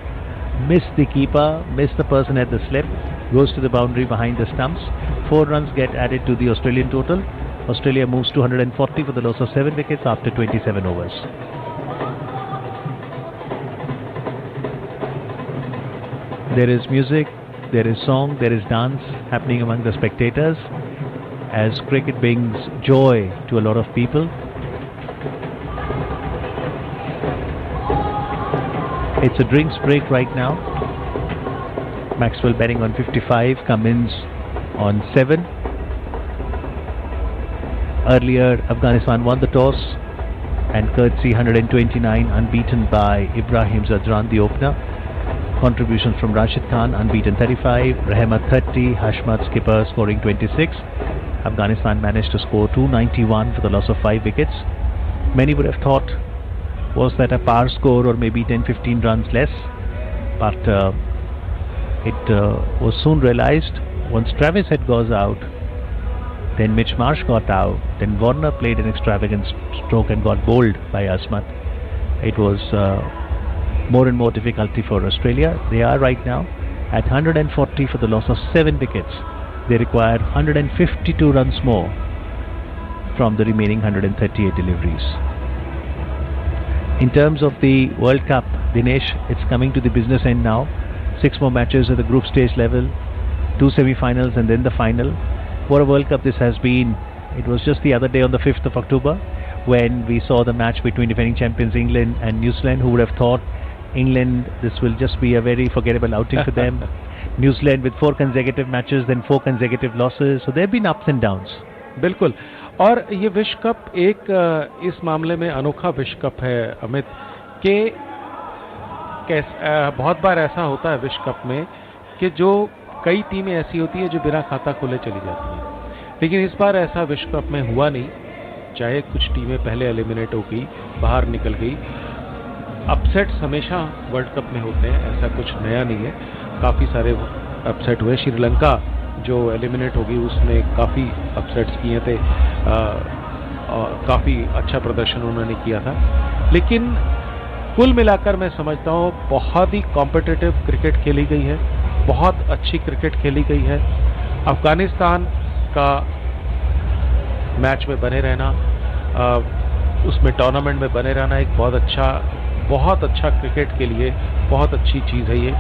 missed the keeper, missed the person at the slip, goes to the boundary behind the stumps. 4 runs get added to the Australian total. Australia moves to 140 for the loss of 7 wickets after 27 overs. There is music, there is song, there is dance happening among the spectators as cricket brings joy to a lot of people. It's a drinks break right now. Maxwell betting on 55, Cummins on 7. Earlier, Afghanistan won the toss and courtesy 129, unbeaten by Ibrahim Zadran, the opener. Contributions from Rashid Khan, unbeaten 35, Rahmat 30, Hashmat skipper scoring 26. Afghanistan managed to score 291 for the loss of 5 wickets. Many would have thought, was that a par score or maybe 10-15 runs less? But it was soon realized once Travis Head goes out, then Mitch Marsh got out, then Warner played an extravagant stroke and got bowled by Asmat. It was more and more difficulty for Australia. They are right now at 140 for the loss of 7 wickets. They require 152 runs more from the remaining 138 deliveries. In terms of the World Cup, Dinesh, it's coming to the business end now. 6 more matches at the group stage level, 2 semi-finals and then the final. What a World Cup this has been. It was just the other day on the 5th of October when we saw the match between defending champions England and New Zealand. Who would have thought England, this will just be a very forgettable outing for them. New Zealand with 4 consecutive matches, then 4 consecutive losses. So there have been ups and downs. बिल्कुल, और ये विश्व cup एक इस मामले में अनोखा विश्व कप है अमित, कि बहुत बार ऐसा होता है विश्व कप में कि जो कई टीमें ऐसी होती है जो बिना खाता खोले चली जाती हैं, लेकिन इस बार ऐसा विश्व कप में हुआ नहीं। चाहे कुछ टीमें पहले एलिमिनेट हो गई, बाहर निकल गई, अपसेट्स हमेशा वर्ल्ड कप में होते हैं, ऐसा कुछ नया नहीं है। काफ़ी सारे अपसेट हुए। श्रीलंका जो एलिमिनेट होगी उसने काफ़ी अपसेट्स किए थे, काफ़ी अच्छा प्रदर्शन उन्होंने किया था, लेकिन कुल मिलाकर मैं समझता हूँ बहुत ही कॉम्पिटिटिव क्रिकेट खेली गई है, बहुत अच्छी क्रिकेट खेली गई है। अफगानिस्तान का मैच में बने रहना, उसमें टूर्नामेंट में बने रहना एक बहुत अच्छा क्रिकेट के लिए बहुत अच्छी चीज़ है ये।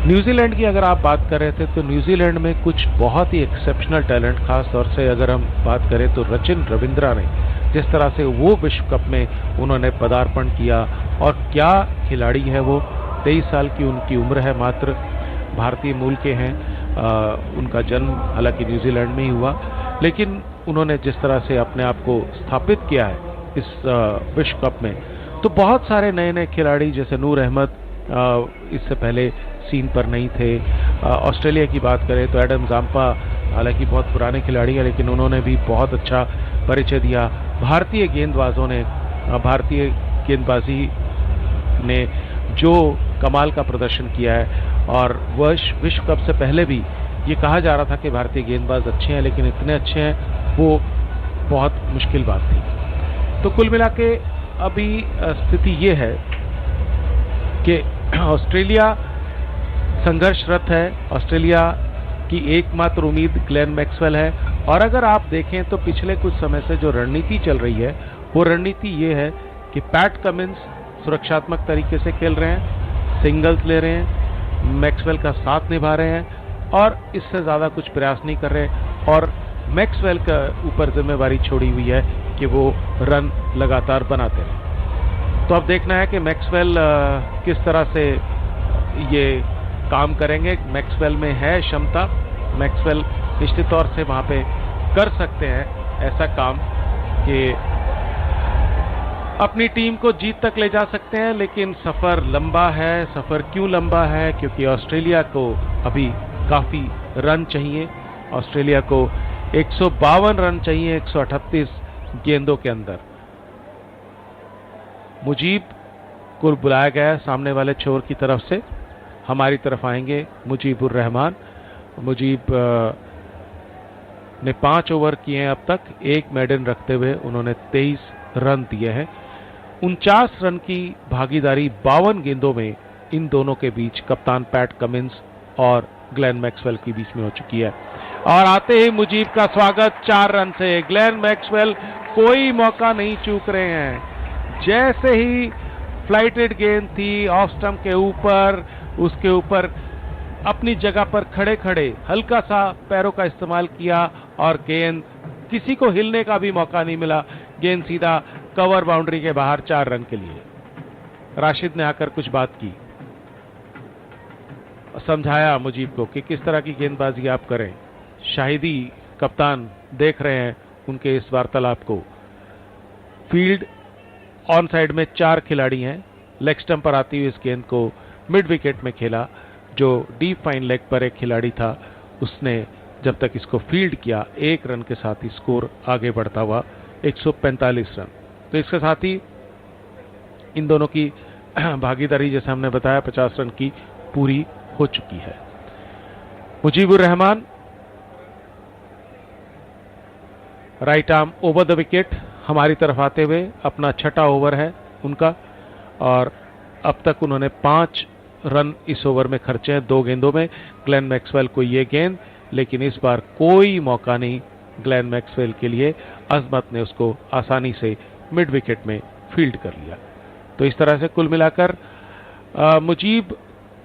न्यूजीलैंड की अगर आप बात कर रहे थे तो न्यूजीलैंड में कुछ बहुत ही एक्सेप्शनल टैलेंट, खास तौर से अगर हम बात करें तो रचिन रविंद्रा ने जिस तरह से वो विश्व कप में उन्होंने पदार्पण किया, और क्या खिलाड़ी है वो। 23 साल की उनकी उम्र है मात्र, भारतीय मूल के हैं, उनका जन्म हालांकि न्यूजीलैंड में ही हुआ, लेकिन उन्होंने जिस तरह से अपने आप को स्थापित किया है इस विश्व कप में, तो बहुत सारे नए नए खिलाड़ी जैसे नूर अहमद इससे पहले सीन पर नहीं थे। ऑस्ट्रेलिया की बात करें तो एडम जाम्पा हालांकि बहुत पुराने खिलाड़ी हैं, लेकिन उन्होंने भी बहुत अच्छा परिचय दिया। भारतीय गेंदबाजों ने, भारतीय गेंदबाजी ने जो कमाल का प्रदर्शन किया है, और विश्व कप से पहले भी ये कहा जा रहा था कि भारतीय गेंदबाज अच्छे हैं, लेकिन इतने अच्छे हैं वो बहुत मुश्किल बात थी। तो कुल मिला के अभी स्थिति ये है कि ऑस्ट्रेलिया संघर्षरत है। ऑस्ट्रेलिया की एकमात्र उम्मीद ग्लेन मैक्सवेल है, और अगर आप देखें तो पिछले कुछ समय से जो रणनीति चल रही है वो रणनीति ये है कि पैट कमिंस सुरक्षात्मक तरीके से खेल रहे हैं, सिंगल्स ले रहे हैं, मैक्सवेल का साथ निभा रहे हैं, और इससे ज़्यादा कुछ प्रयास नहीं कर रहे, और मैक्सवेल का ऊपर जिम्मेवारी छोड़ी हुई है कि वो रन लगातार बनाते रहें। तो अब देखना है कि मैक्सवेल किस तरह से ये काम करेंगे। मैक्सवेल में है क्षमता, मैक्सवेल निश्चित तौर से वहाँ पे कर सकते हैं ऐसा काम कि अपनी टीम को जीत तक ले जा सकते हैं, लेकिन सफ़र लंबा है। सफ़र क्यों लंबा है? क्योंकि ऑस्ट्रेलिया को अभी काफ़ी रन चाहिए। ऑस्ट्रेलिया को 152 रन चाहिए 138 गेंदों के अंदर। मुजीब को बुलाया गया है सामने वाले छोर की तरफ से। हमारी तरफ आएंगे मुजीबुर रहमान। मुजीब ने 5 ओवर किए हैं अब तक, 1 मेडन रखते हुए उन्होंने 23 रन दिए हैं। 49 रन की भागीदारी 52 गेंदों में इन दोनों के बीच कप्तान पैट कमिंस और ग्लेन मैक्सवेल के बीच में हो चुकी है। और आते ही मुजीब का स्वागत 4 रन से। ग्लेन मैक्सवेल कोई मौका नहीं चूक रहे हैं। जैसे ही फ्लाइटेड गेंद थी ऑफ स्टंप के ऊपर, उसके ऊपर अपनी जगह पर खड़े खड़े हल्का सा पैरों का इस्तेमाल किया और गेंद, किसी को हिलने का भी मौका नहीं मिला, गेंद सीधा कवर बाउंड्री के बाहर 4 रन के लिए। राशिद ने आकर कुछ बात की, समझाया मुजीब को कि किस तरह की गेंदबाजी आप करें। शाहिदी कप्तान देख रहे हैं उनके इस वार्तालाप को। फील्ड ऑन साइड में 4 खिलाड़ी हैं। लेग स्टंप पर आती हुई इस गेंद को मिड विकेट में खेला। जो डीप फाइन लेग पर एक खिलाड़ी था उसने जब तक इसको फील्ड किया 1 रन के साथ ही स्कोर आगे बढ़ता हुआ 145 रन। तो इसके साथ ही इन दोनों की भागीदारी जैसे हमने बताया 50 रन की पूरी हो चुकी है। Mujeebur Rahman right arm over the wicket हमारी तरफ आते हुए, अपना 6ठा ओवर है उनका और अब तक उन्होंने 5 रन इस ओवर में खर्चे हैं 2 गेंदों में। ग्लेन मैक्सवेल को ये गेंद, लेकिन इस बार कोई मौका नहीं ग्लेन मैक्सवेल के लिए। अजमत ने उसको आसानी से मिड विकेट में फील्ड कर लिया। तो इस तरह से कुल मिलाकर मुजीब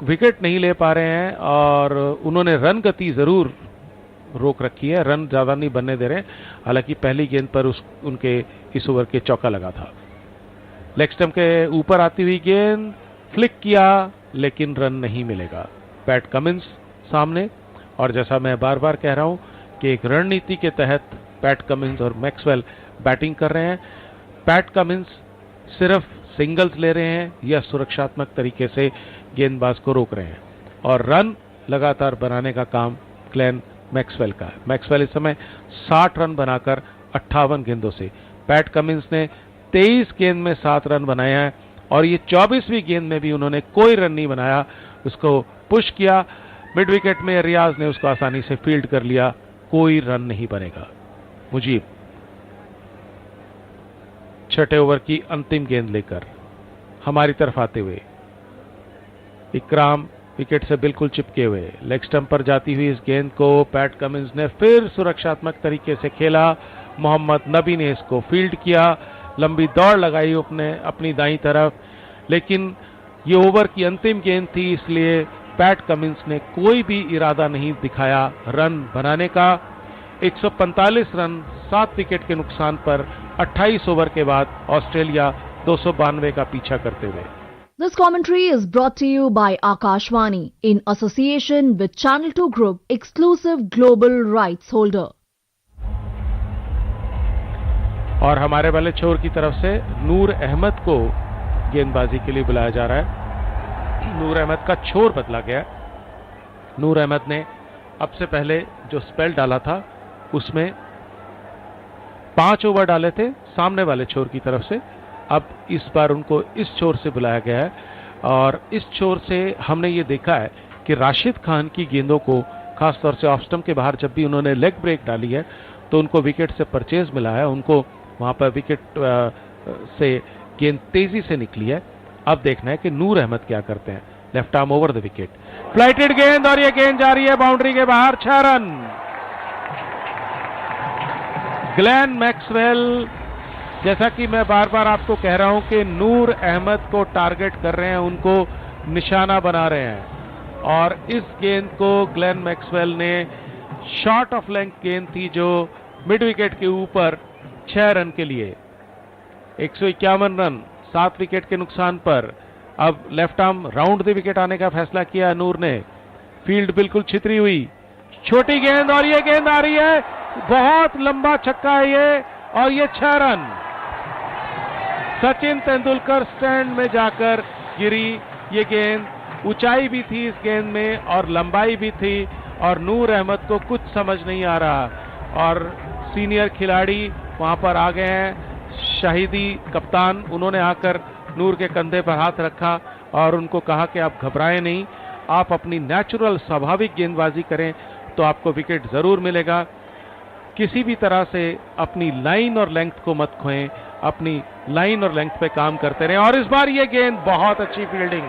विकेट नहीं ले पा रहे हैं और उन्होंने रन गति जरूर रोक रखी है, रन ज्यादा नहीं बनने दे रहे। हालांकि पहली गेंद पर उनके इस ओवर के चौका लगा था। लेग स्टंप के ऊपर आती हुई गेंद फ्लिक किया, लेकिन रन नहीं मिलेगा। पैट कमिंस सामने, और जैसा मैं बार बार कह रहा हूं कि एक रणनीति के तहत पैट कमिंस और मैक्सवेल बैटिंग कर रहे हैं। पैट कमिंस सिर्फ सिंगल्स ले रहे हैं या सुरक्षात्मक तरीके से गेंदबाज को रोक रहे हैं, और रन लगातार बनाने का काम ग्लेन मैक्सवेल का है। मैक्सवेल इस समय 60 रन बनाकर 58 गेंदों से, पैट कमिंस ने 23 गेंद में 7 रन बनाए हैं और ये 24वीं गेंद में भी उन्होंने कोई रन नहीं बनाया। उसको पुश किया मिड विकेट में, रियाज ने उसको आसानी से फील्ड कर लिया, कोई रन नहीं बनेगा। मुजीब 6ठे ओवर की अंतिम गेंद लेकर हमारी तरफ आते हुए, इकराम विकेट से बिल्कुल चिपके हुए, लेग स्टंप पर जाती हुई इस गेंद को पैट कमिंस ने फिर सुरक्षात्मक तरीके से खेला। मोहम्मद नबी ने इसको फील्ड किया, लंबी दौड़ लगाई अपनी दाईं तरफ, लेकिन ये ओवर की अंतिम गेंद थी, इसलिए पैट कमिंस ने कोई भी इरादा नहीं दिखाया रन बनाने का। 145 रन 7 विकेट के नुकसान पर 28 ओवर के बाद ऑस्ट्रेलिया 292 का पीछा करते हुए। This commentary is brought to you by Akashvani in association with Channel 2 Group, exclusive global rights holder. और हमारे वाले छोर की तरफ से नूर अहमद को गेंदबाजी के लिए बुलाया जा रहा है। नूर अहमद का छोर बदला गया। नूर अहमद ने अब से पहले जो स्पेल डाला था उसमें 5 ओवर डाले थे सामने वाले छोर की तरफ से। अब इस बार उनको इस छोर से बुलाया गया है और इस छोर से हमने ये देखा है कि राशिद खान की गेंदों को खासतौर से ऑफ स्टंप के बाहर जब भी उन्होंने लेग ब्रेक डाली है तो उनको विकेट से परचेज मिला है, उनको वहां पर विकेट से गेंद तेजी से निकली है। अब देखना है कि नूर अहमद क्या करते हैं। Left arm over the wicket, flighted गेंद और ये गेंद जा रही है बाउंड्री के बाहर, 6 रन। ग्लेन मैक्सवेल, जैसा कि मैं बार बार आपको कह रहा हूं कि नूर अहमद को टारगेट कर रहे हैं, उनको निशाना बना रहे हैं, और इस गेंद को ग्लेन मैक्सवेल ने, शॉर्ट ऑफ लेंथ गेंद थी जो मिड विकेट के ऊपर 6 रन के लिए, 151 रन 7 विकेट के नुकसान पर। अब left arm round the wicket आने का फैसला किया नूर ने। फील्ड बिल्कुल छितरी हुई, छोटी गेंद और ये गेंद आ रही है, बहुत लंबा छक्का है ये, और ये 6 रन। सचिन तेंदुलकर स्टैंड में जाकर गिरी ये गेंद, ऊंचाई भी थी इस गेंद में और लंबाई भी थी, और नूर अहमद को कुछ समझ नहीं आ रहा। और सीनियर खिलाड़ी वहां पर आ गए हैं, शाहिदी कप्तान, उन्होंने आकर नूर के कंधे पर हाथ रखा और उनको कहा कि आप घबराएं नहीं, आप अपनी नेचुरल स्वाभाविक गेंदबाजी करें तो आपको विकेट जरूर मिलेगा। किसी भी तरह से अपनी लाइन और लेंथ को मत खोएं, अपनी लाइन और लेंथ पे काम करते रहें। और इस बार ये गेंद बहुत अच्छी फील्डिंग,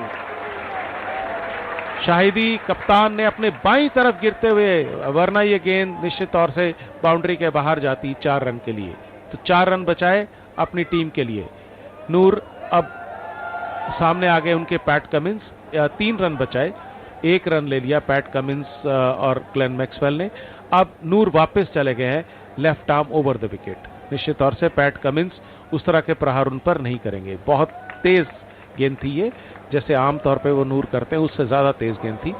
शाहिदी कप्तान ने अपने बाईं तरफ गिरते हुए, वरना ये गेंद निश्चित तौर से बाउंड्री के बाहर जाती 4 रन के लिए। तो 4 रन बचाए अपनी टीम के लिए। नूर अब सामने आ गए उनके पैट कमिंस, 3 रन बचाए, 1 रन ले लिया पैट कमिंस और ग्लेन मैक्सवेल ने। अब नूर वापस चले गए हैं left arm over the wicket. निश्चित तौर से पैट कमिंस उस तरह के प्रहार उन पर नहीं करेंगे। बहुत तेज गेंद थी ये, जैसे आमतौर पे वो नूर करते हैं उससे ज्यादा तेज गेंद थी।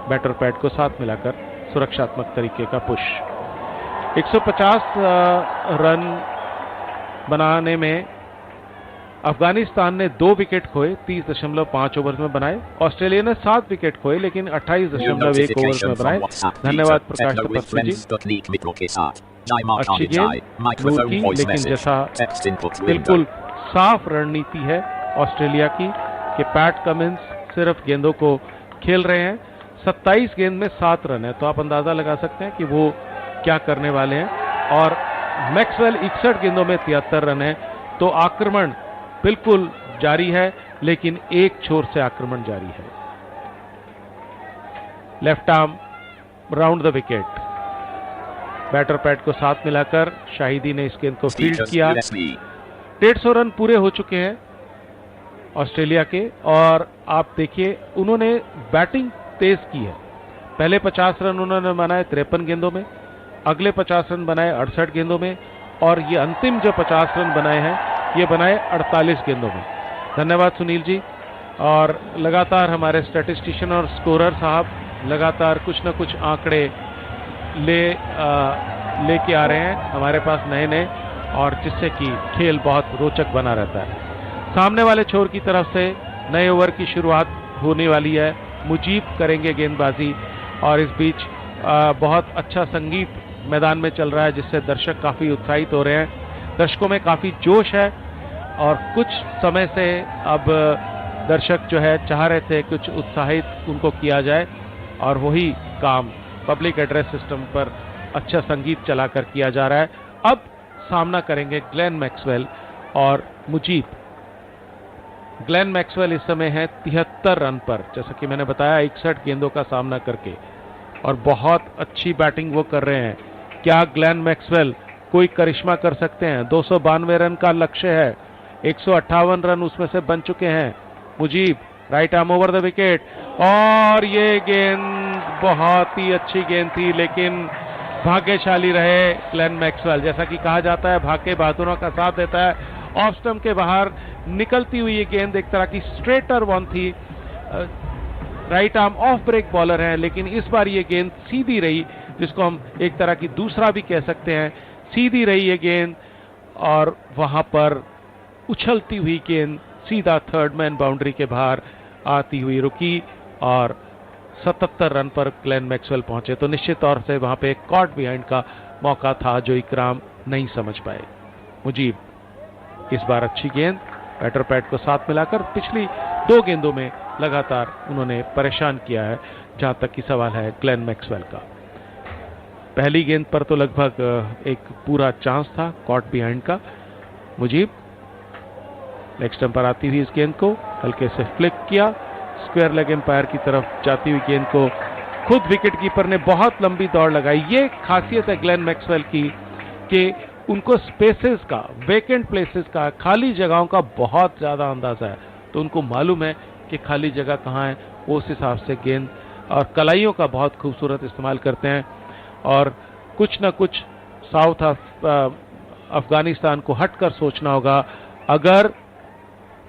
बैटर पैड को साथ मिलाकर सुरक्षात्मक तरीके का पुश। 150 रन बनाने में अफगानिस्तान ने 2 विकेट खोए, 30.5 ओवर में बनाए। ऑस्ट्रेलिया ने 7 विकेट खोए लेकिन 28.1 ओवर में बनाए। धन्यवाद प्रकाश तपस्वी जी। अच्छी गेंद नूर की, लेकिन जैसा बिल्कुल साफ रणनीति है ऑस्ट्रेलिया की कि पैट कमिंस सिर्फ गेंदों को खेल रहे हैं। 27 गेंद में 7 रन है, तो आप अंदाजा लगा सकते हैं कि वो क्या करने वाले हैं। और मैक्सवेल 61 गेंदों में 73 रन है। तो आक्रमण बिल्कुल जारी है, लेकिन एक छोर से आक्रमण जारी है। Left arm round the wicket, batter pad को साथ मिलाकर शाहिदी ने इस गेंद को फील्ड किया। 150 रन पूरे हो चुके हैं ऑस्ट्रेलिया के। और आप देखिए उन्होंने बैटिंग तेज की है। पहले 50 रन उन्होंने बनाए 53 गेंदों में, अगले 50 रन बनाए 68 गेंदों में, और ये अंतिम जो 50 रन बनाए हैं ये बनाए 48 गेंदों में। धन्यवाद सुनील जी। और लगातार हमारे स्टैटिस्टिशियन और स्कोरर साहब लगातार कुछ न कुछ आंकड़े लेके आ रहे हैं हमारे पास नए नए, और जिससे कि खेल बहुत रोचक बना रहता है। सामने वाले छोर की तरफ से नए ओवर की शुरुआत होने वाली है। मुजीब करेंगे गेंदबाजी, और इस बीच बहुत अच्छा संगीत मैदान में चल रहा है जिससे दर्शक काफी उत्साहित हो रहे हैं। दर्शकों में काफी जोश है, और कुछ समय से अब दर्शक जो है चाह रहे थे कुछ उत्साहित उनको किया जाए, और वही काम पब्लिक एड्रेस सिस्टम पर अच्छा संगीत चलाकर किया जा रहा है। अब सामना करेंगे ग्लेन मैक्सवेल और मुजीब। ग्लेन मैक्सवेल इस समय है 73 रन पर, जैसा कि मैंने बताया 61 गेंदों का सामना करके, और बहुत अच्छी बैटिंग वो कर रहे हैं। क्या ग्लेन मैक्सवेल कोई करिश्मा कर सकते हैं? 292 रन का लक्ष्य है, 158 रन उसमें से बन चुके हैं। Mujeeb right arm over the wicket, और ये गेंद बहुत ही अच्छी गेंद थी, लेकिन भाग्यशाली रहे ग्लेन मैक्सवेल। जैसा कि कहा जाता है भाग्य बहादुरों का साथ देता है। ऑफ स्टंप के बाहर निकलती हुई ये गेंद एक तरह की स्ट्रेटर वन थी। Right arm off break bowler है, लेकिन इस बार ये गेंद सीधी रही, जिसको हम एक तरह की दूसरा भी कह सकते हैं। सीधी रही ये गेंद, और वहां पर उछलती हुई गेंद सीधा थर्ड मैन बाउंड्री के बाहर आती हुई रुकी, और 77 रन पर ग्लेन मैक्सवेल पहुंचे। तो निश्चित तौर से वहां पे एक कॉट बिहाइंड का मौका था जो इकराम नहीं समझ पाए। मुजीब इस बार अच्छी गेंद, बैटर पैड को साथ मिलाकर पिछली 2 गेंदों में लगातार उन्होंने परेशान किया है, जहां तक कि सवाल है ग्लेन मैक्सवेल का। पहली गेंद पर तो लगभग एक पूरा चांस था कॉट बिहाइंड का। मुजीब लेग स्टंप पर आती हुई इस गेंद को हल्के से फ्लिक किया, स्क्वायर लेग एम्पायर की तरफ जाती हुई गेंद को खुद विकेट कीपर ने बहुत लंबी दौड़ लगाई। ये खासियत है ग्लेन मैक्सवेल की कि उनको स्पेसेस का, वेकेंट प्लेसेस का, खाली जगहों का बहुत ज्यादा अंदाजा है। तो उनको मालूम है कि खाली जगह कहाँ है, वो उस हिसाब से गेंद और कलाइयों का बहुत खूबसूरत इस्तेमाल करते हैं। और कुछ न कुछ साउथ अफगानिस्तान को हटकर सोचना होगा। अगर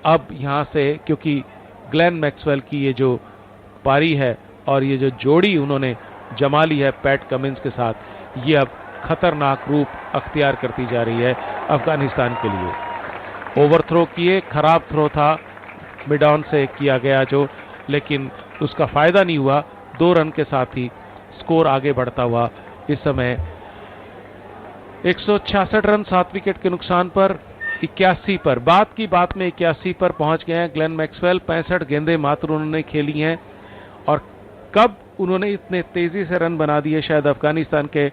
अब यहां से, क्योंकि ग्लेन मैक्सवेल की ये जो पारी है और ये जो जोड़ी उन्होंने जमा ली है पैट कमिंस के साथ, ये अब खतरनाक रूप अख्तियार करती जा रही है अफगानिस्तान के लिए। ओवर थ्रो किए, खराब थ्रो था, मिड ऑन से किया गया जो, लेकिन उसका फायदा नहीं हुआ। 2 रन के साथ ही स्कोर आगे बढ़ता हुआ इस समय 166 रन 7 विकेट के नुकसान पर 81 पर, बात की बात में 81 पर पहुंच गए हैं ग्लेन मैक्सवेल। 65 गेंदें मात्र उन्होंने खेली हैं और कब उन्होंने इतने तेजी से रन बना दिए शायद अफगानिस्तान के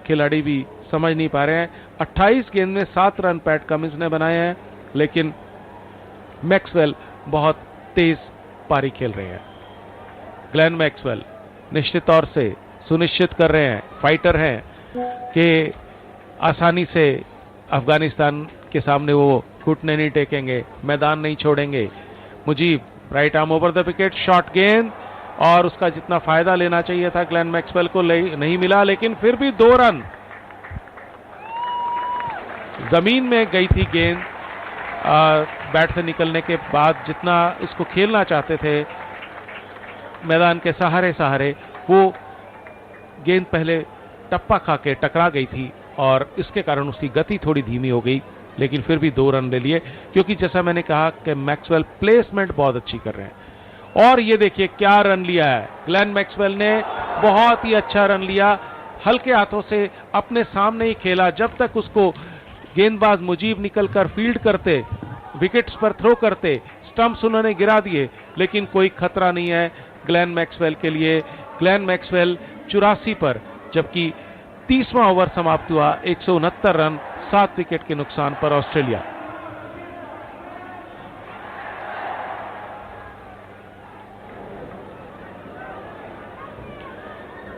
खिलाड़ी भी समझ नहीं पा रहे हैं। 28 गेंद में 7 रन पैट कमिंस ने बनाए हैं, लेकिन मैक्सवेल बहुत तेज पारी खेल रहे हैं। ग्लेन मैक्सवेल निश्चित तौर से सुनिश्चित कर रहे हैं, फाइटर हैं कि आसानी से अफगानिस्तान के सामने वो घुटने नहीं टेकेंगे, मैदान नहीं छोड़ेंगे। Mujeeb right arm over the wicket, short गेंद, और उसका जितना फायदा लेना चाहिए था ग्लेन मैक्सवेल को नहीं मिला, लेकिन फिर भी 2 रन। जमीन में गई थी गेंद बैट से निकलने के बाद, जितना इसको खेलना चाहते थे मैदान के सहारे सहारे, वो गेंद पहले टप्पा खा के टकरा गई थी और इसके कारण उसकी गति थोड़ी धीमी हो गई, लेकिन फिर भी 2 रन ले लिए, क्योंकि जैसा मैंने कहा कि मैक्सवेल प्लेसमेंट बहुत अच्छी कर रहे हैं। और ये देखिए क्या रन लिया है ग्लेन मैक्सवेल ने, बहुत ही अच्छा रन लिया, हल्के हाथों से अपने सामने ही खेला। जब तक उसको गेंदबाज मुजीब निकलकर फील्ड करते, विकेट्स पर थ्रो करते, स्टंप्स उन्होंने गिरा दिए, लेकिन कोई खतरा नहीं है ग्लेन मैक्सवेल के लिए। ग्लेन मैक्सवेल 84 पर, जबकि 30वां ओवर समाप्त हुआ, 169 रन 7 विकेट के नुकसान पर ऑस्ट्रेलिया।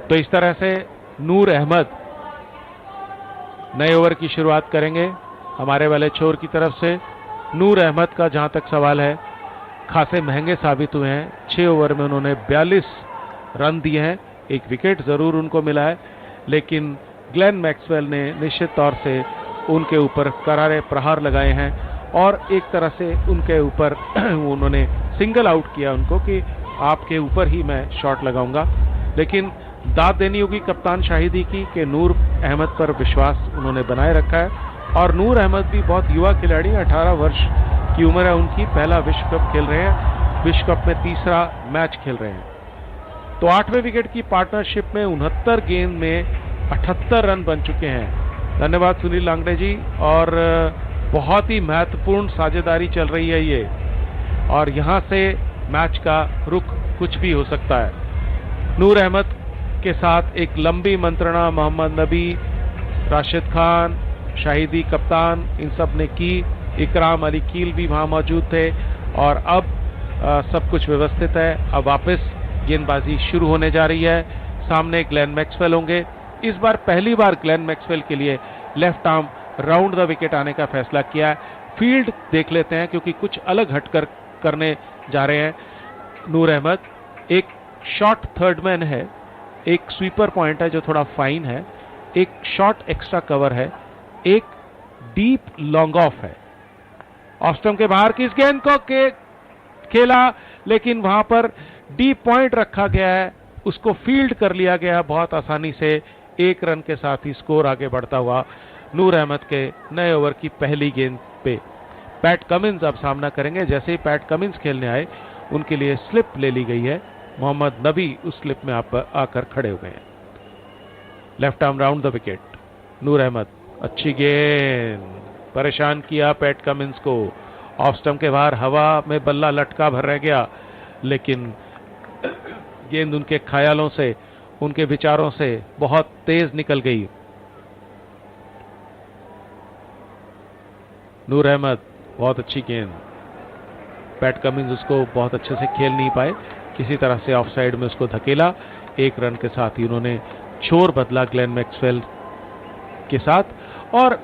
तो इस तरह से नूर अहमद नए ओवर की शुरुआत करेंगे हमारे वाले छोर की तरफ से। नूर अहमद का जहां तक सवाल है, खासे महंगे साबित हुए हैं। 6 ओवर में उन्होंने 42 रन दिए हैं, 1 विकेट जरूर उनको मिला है, लेकिन ग्लेन मैक्सवेल ने निश्चित तौर से उनके ऊपर करारे प्रहार लगाए हैं और एक तरह से उनके ऊपर उन्होंने सिंगल आउट किया उनको कि आपके ऊपर ही मैं शॉट लगाऊंगा। लेकिन दाद देनी होगी कप्तान शाहिदी की कि नूर अहमद पर विश्वास उन्होंने बनाए रखा है, और नूर अहमद भी बहुत युवा खिलाड़ी, 18 वर्ष की उम्र है उनकी, पहला विश्व कप खेल रहे हैं, विश्व कप में 3रा मैच खेल रहे हैं। तो 8वें विकेट की पार्टनरशिप में 69 गेंद में 78 रन बन चुके हैं। धन्यवाद सुनील लांगड़े जी, और बहुत ही महत्वपूर्ण साझेदारी चल रही है ये, और यहां से मैच का रुख कुछ भी हो सकता है। नूर अहमद के साथ एक लंबी मंत्रणा मोहम्मद नबी, राशिद खान, शाहिदी कप्तान, इन सब ने की। इकराम अली कील भी वहां मौजूद थे, और अब सब कुछ व्यवस्थित है। अब वापस गेंदबाजी शुरू होने जा रही है। सामने ग्लेन मैक्सवेल होंगे। इस बार पहली बार ग्लेन मैक्सवेल के लिए left arm round the wicket आने का फैसला किया है। फील्ड देख लेते हैं, क्योंकि कुछ अलग हटकर करने जा रहे हैं नूर अहमद। एक शॉर्ट थर्ड मैन है, एक स्वीपर पॉइंट है जो थोड़ा फाइन है, एक शॉर्ट एक्स्ट्रा कवर है, एक डीप लॉन्ग ऑफ है। ऑफ स्टंप के बाहर की इस गेंद को खेला, लेकिन वहां पर डीप पॉइंट रखा गया है, उसको फील्ड कर लिया गया बहुत आसानी से। 1 रन के साथ ही स्कोर आगे बढ़ता हुआ नूर अहमद के नए ओवर की पहली गेंद पे। पैट कमिंस अब सामना करेंगे। जैसे ही पैट कमिंस खेलने आए, उनके लिए स्लिप ले ली गई है। मोहम्मद नबी उस स्लिप में आकर खड़े हो गए हैं। Left arm round the wicket, Noor Ahmad, अच्छी गेंद, परेशान किया पैट कमिंस को। ऑफ स्टंप के बाहर हवा में बल्ला लटका भर रह गया, लेकिन गेंद उनके ख्यालों से, उनके विचारों से बहुत तेज निकल गई। नूर अहमद, बहुत अच्छी गेंद। पैट कमिंस उसको बहुत अच्छे से खेल नहीं पाए, किसी तरह से ऑफ साइड में उसको धकेला। 1 रन के साथ ही उन्होंने छोर बदला ग्लेन मैक्सवेल के साथ, और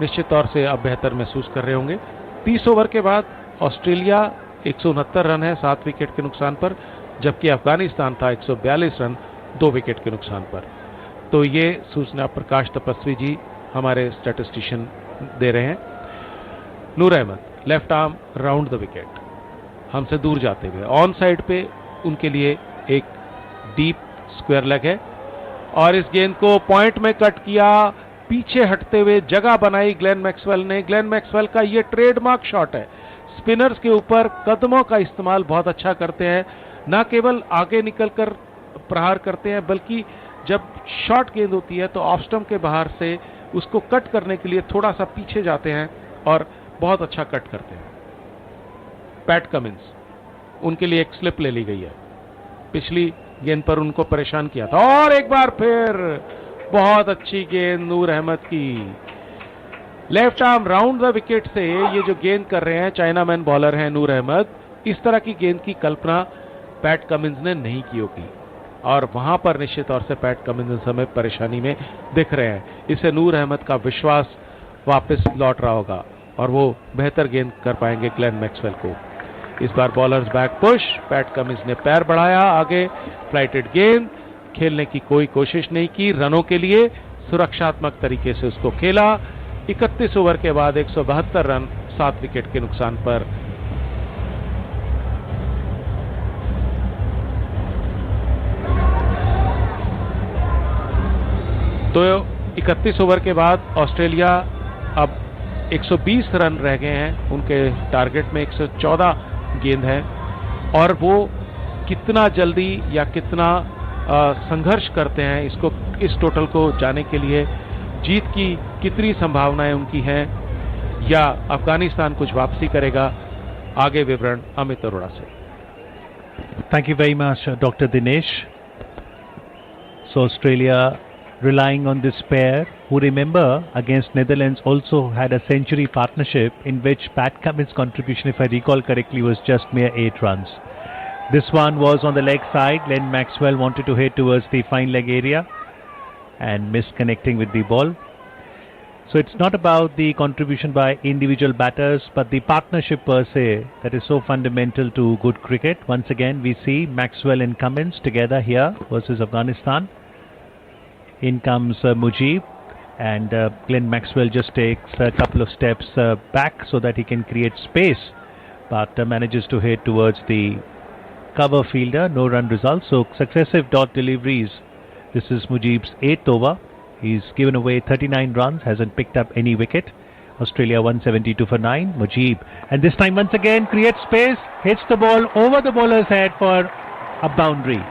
निश्चित तौर से अब बेहतर महसूस कर रहे होंगे। 30 ओवर के बाद ऑस्ट्रेलिया 169 रन है 7 विकेट के नुकसान पर, जबकि अफगानिस्तान था 142 रन 2 विकेट के नुकसान पर। तो ये सूचना प्रकाश तपस्वी जी हमारे स्टैटिस्टिशियन दे रहे हैं। Noor Ahmad, left arm round the wicket, हमसे दूर जाते हुए ऑन साइड पे उनके लिए एक डीप स्क्वायर लेग है, और इस गेंद को पॉइंट में कट किया, पीछे हटते हुए जगह बनाई ग्लेन मैक्सवेल ने। ग्लेन मैक्सवेल का ये ट्रेडमार्क शॉट है। स्पिनर्स के ऊपर कदमों का इस्तेमाल बहुत अच्छा करते हैं, न केवल आगे निकलकर प्रहार करते हैं, बल्कि जब शॉर्ट गेंद होती है तो ऑफ स्टंप के बाहर से उसको कट करने के लिए थोड़ा सा पीछे जाते हैं और बहुत अच्छा कट करते हैं। पैट कमिंस, उनके लिए एक स्लिप ले ली गई है। पिछली गेंद पर उनको परेशान किया था। और एक बार फिर बहुत अच्छी गेंद नूर अहमद की, left arm round the wicket से ये जो गेंद कर रहे हैं, चाइनामैन बॉलर हैं नूर अहमद, इस तरह की गेंद की कल्पना पैट कमिंस ने नहीं की होगी और वहां पर निश्चित तौर से पैट कमिंस इस समय परेशानी में दिख रहे हैं। इससे नूर अहमद का विश्वास वापस लौट रहा होगा और वो बेहतर गेंद कर पाएंगे ग्लेन मैक्सवेल को। इस बार bowlers back push, Pat Cummins ने पैर बढ़ाया आगे, फ्लाइटेड गेंद, खेलने की कोई कोशिश नहीं की, रनों के लिए सुरक्षात्मक तरीके से उसको खेला। 31 ओवर के बाद 172 रन 7 विकेट के नुकसान पर। तो 31 ओवर के बाद ऑस्ट्रेलिया अब 120 रन रह गए हैं, उनके टारगेट में 114 गेंद है और वो कितना जल्दी या कितना संघर्ष करते हैं इसको, इस टोटल को जाने के लिए जीत की कितनी संभावनाएं उनकी हैं या अफगानिस्तान कुछ वापसी करेगा, आगे विवरण अमित अरोड़ा से। Thank you very much, Dr. Dinesh. So Australia relying on this pair, who remember against Netherlands also had a century partnership in which Pat Cummins' contribution, if I recall correctly, was just mere 8 runs. This one was on the leg side. Glenn Maxwell wanted to hit towards the fine leg area and missed connecting with the ball. So it's not about the contribution by individual batters, but the partnership per se that is so fundamental to good cricket. Once again, we see Maxwell and Cummins together here versus Afghanistan. In comes Mujib, and Glenn Maxwell just takes a couple of steps back so that he can create space, but manages to hit towards the cover fielder. No run result. So successive dot deliveries. This is Mujib's 8th over. He's given away 39 runs, hasn't picked up any wicket. Australia 172 for 9. Mujib, and this time once again creates space, hits the ball over the bowler's head for a boundary.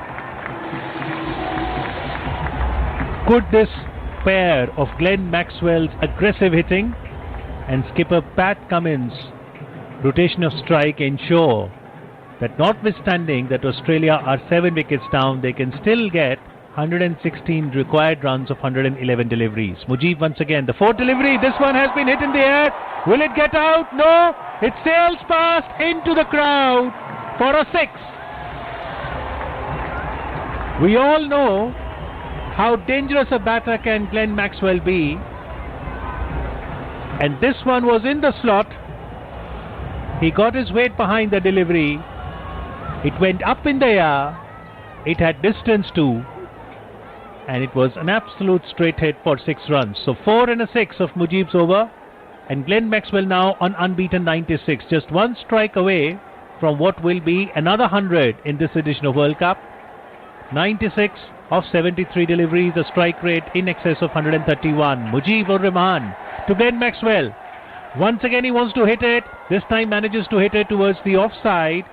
Could this pair of Glenn Maxwell's aggressive hitting and skipper Pat Cummins' rotation of strike ensure that, notwithstanding that Australia are 7 wickets down, they can still get 116 required runs of 111 deliveries. Mujib once again, the 4th delivery, this one has been hit in the air. Will it get out? No, it sails past into the crowd for a 6. We all know how dangerous a batter can Glenn Maxwell be, and this one was in the slot. He got his weight behind the delivery. It went up in the air. It had distance too, and it was an absolute straight hit for 6 runs. So 4 and a 6 of Mujib's over, and Glenn Maxwell now on unbeaten 96, just one strike away from what will be another 100 in this edition of World Cup. 96 of 73 deliveries, a strike rate in excess of 131. Mujib ur Rahman to Glenn Maxwell. Once again he wants to hit it. This time manages to hit it towards the offside,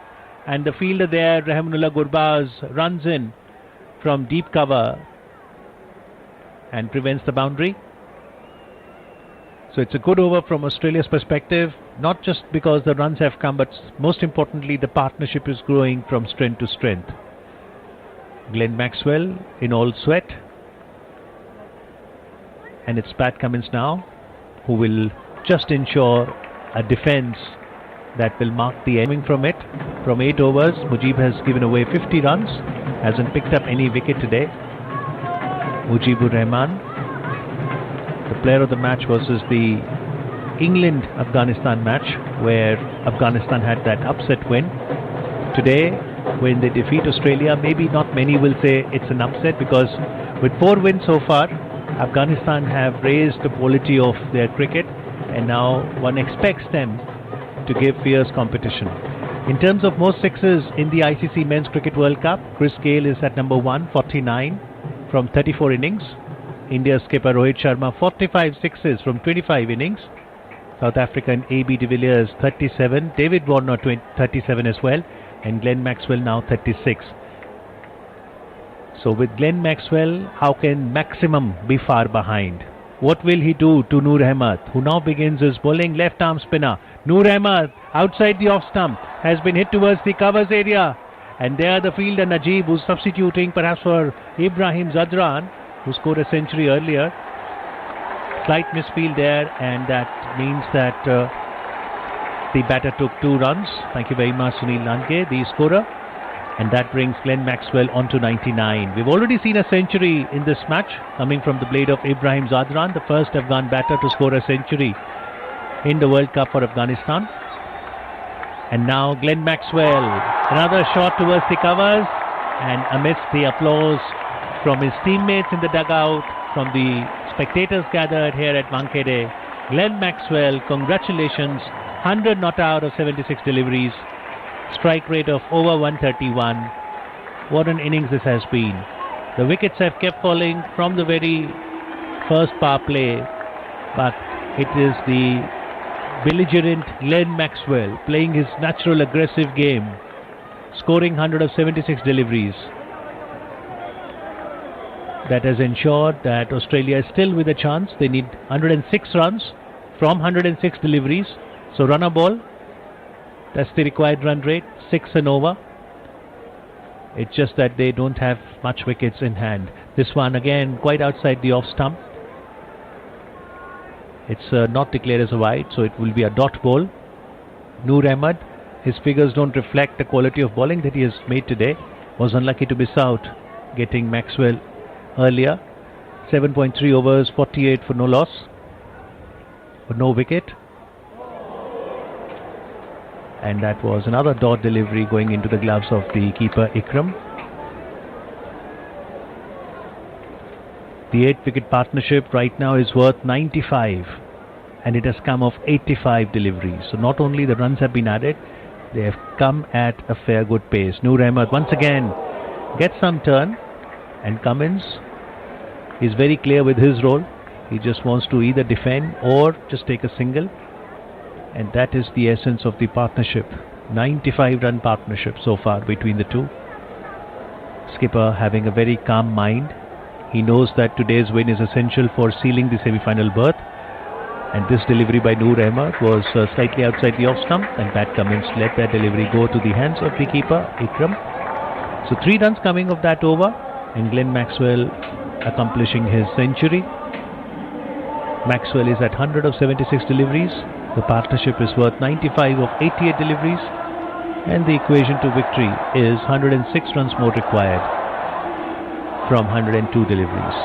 and the fielder there, Rahmanullah Gurbaz, runs in from deep cover and prevents the boundary. So it's a good over from Australia's perspective, not just because the runs have come, but most importantly the partnership is growing from strength to strength. Glenn Maxwell in all sweat, and it's Pat Cummins now who will just ensure a defence that will mark the ending from it. From 8 overs, Mujib has given away 50 runs, hasn't picked up any wicket today. Mujibur Rahman, the player of the match versus the England-Afghanistan match, where Afghanistan had that upset win. Today, when they defeat Australia, maybe not many will say it's an upset, because with 4 wins so far, Afghanistan have raised the quality of their cricket, and now one expects them to give fierce competition. In terms of most sixes in the ICC Men's Cricket World Cup, Chris Gayle is at number 1, 49 from 34 innings. India's skipper Rohit Sharma, 45 sixes from 25 innings. South African AB de Villiers, 37. David Warner, 37 as well. And Glenn Maxwell now 36. So with Glenn Maxwell, how can maximum be far behind? What will he do to Noor Ahmed, who now begins his bowling left arm spinner? Noor Ahmed outside the off stump has been hit towards the covers area. And there the fielder Najib, who's substituting perhaps for Ibrahim Zadran, who scored a century earlier. Slight misfield there, and that means that the batter took 2 runs. Thank you very much, Sunil Lange, the scorer. And that brings Glenn Maxwell on to 99. We've already seen a century in this match coming from the blade of Ibrahim Zadran, the first Afghan batter to score a century in the World Cup for Afghanistan. And now Glenn Maxwell, another shot towards the covers, and amidst the applause from his teammates in the dugout, from the spectators gathered here at Wankhede, Glenn Maxwell, congratulations, 100 not out of 76 deliveries, strike rate of over 131. What an innings this has been. The wickets have kept falling from the very first power play, but it is the belligerent Glenn Maxwell playing his natural aggressive game, scoring 100 of 76 deliveries, that has ensured that Australia is still with a chance. They need 106 runs from 106 deliveries. So run a ball, that's the required run rate, 6 and over. It's just that they don't have much wickets in hand. This one again quite outside the off stump. It's not declared as a wide, so it will be a dot ball. Noor Ahmed, his figures don't reflect the quality of bowling that he has made today. Was unlucky to miss out getting Maxwell earlier. 7.3 overs, 48 for no loss, for no wicket. And that was another dot delivery going into the gloves of the keeper Ikram. The 8-wicket partnership right now is worth 95, and it has come of 85 deliveries. So not only the runs have been added, they have come at a fair good pace. Noor Ahmed once again gets some turn, and Cummins is very clear with his role. He just wants to either defend or just take a single, and that is the essence of the partnership. 95-run partnership so far between the two. Skipper having a very calm mind. He knows that today's win is essential for sealing the semi-final berth, and this delivery by Noor Ahmed was slightly outside the off stump, and Pat Cummins let that delivery go to the hands of the keeper Ikram. So 3 runs coming of that over, and Glenn Maxwell accomplishing his century. Maxwell is at 100 of 76 deliveries. The partnership is worth 95 of 88 deliveries, and the equation to victory is 106 runs more required from 102 deliveries.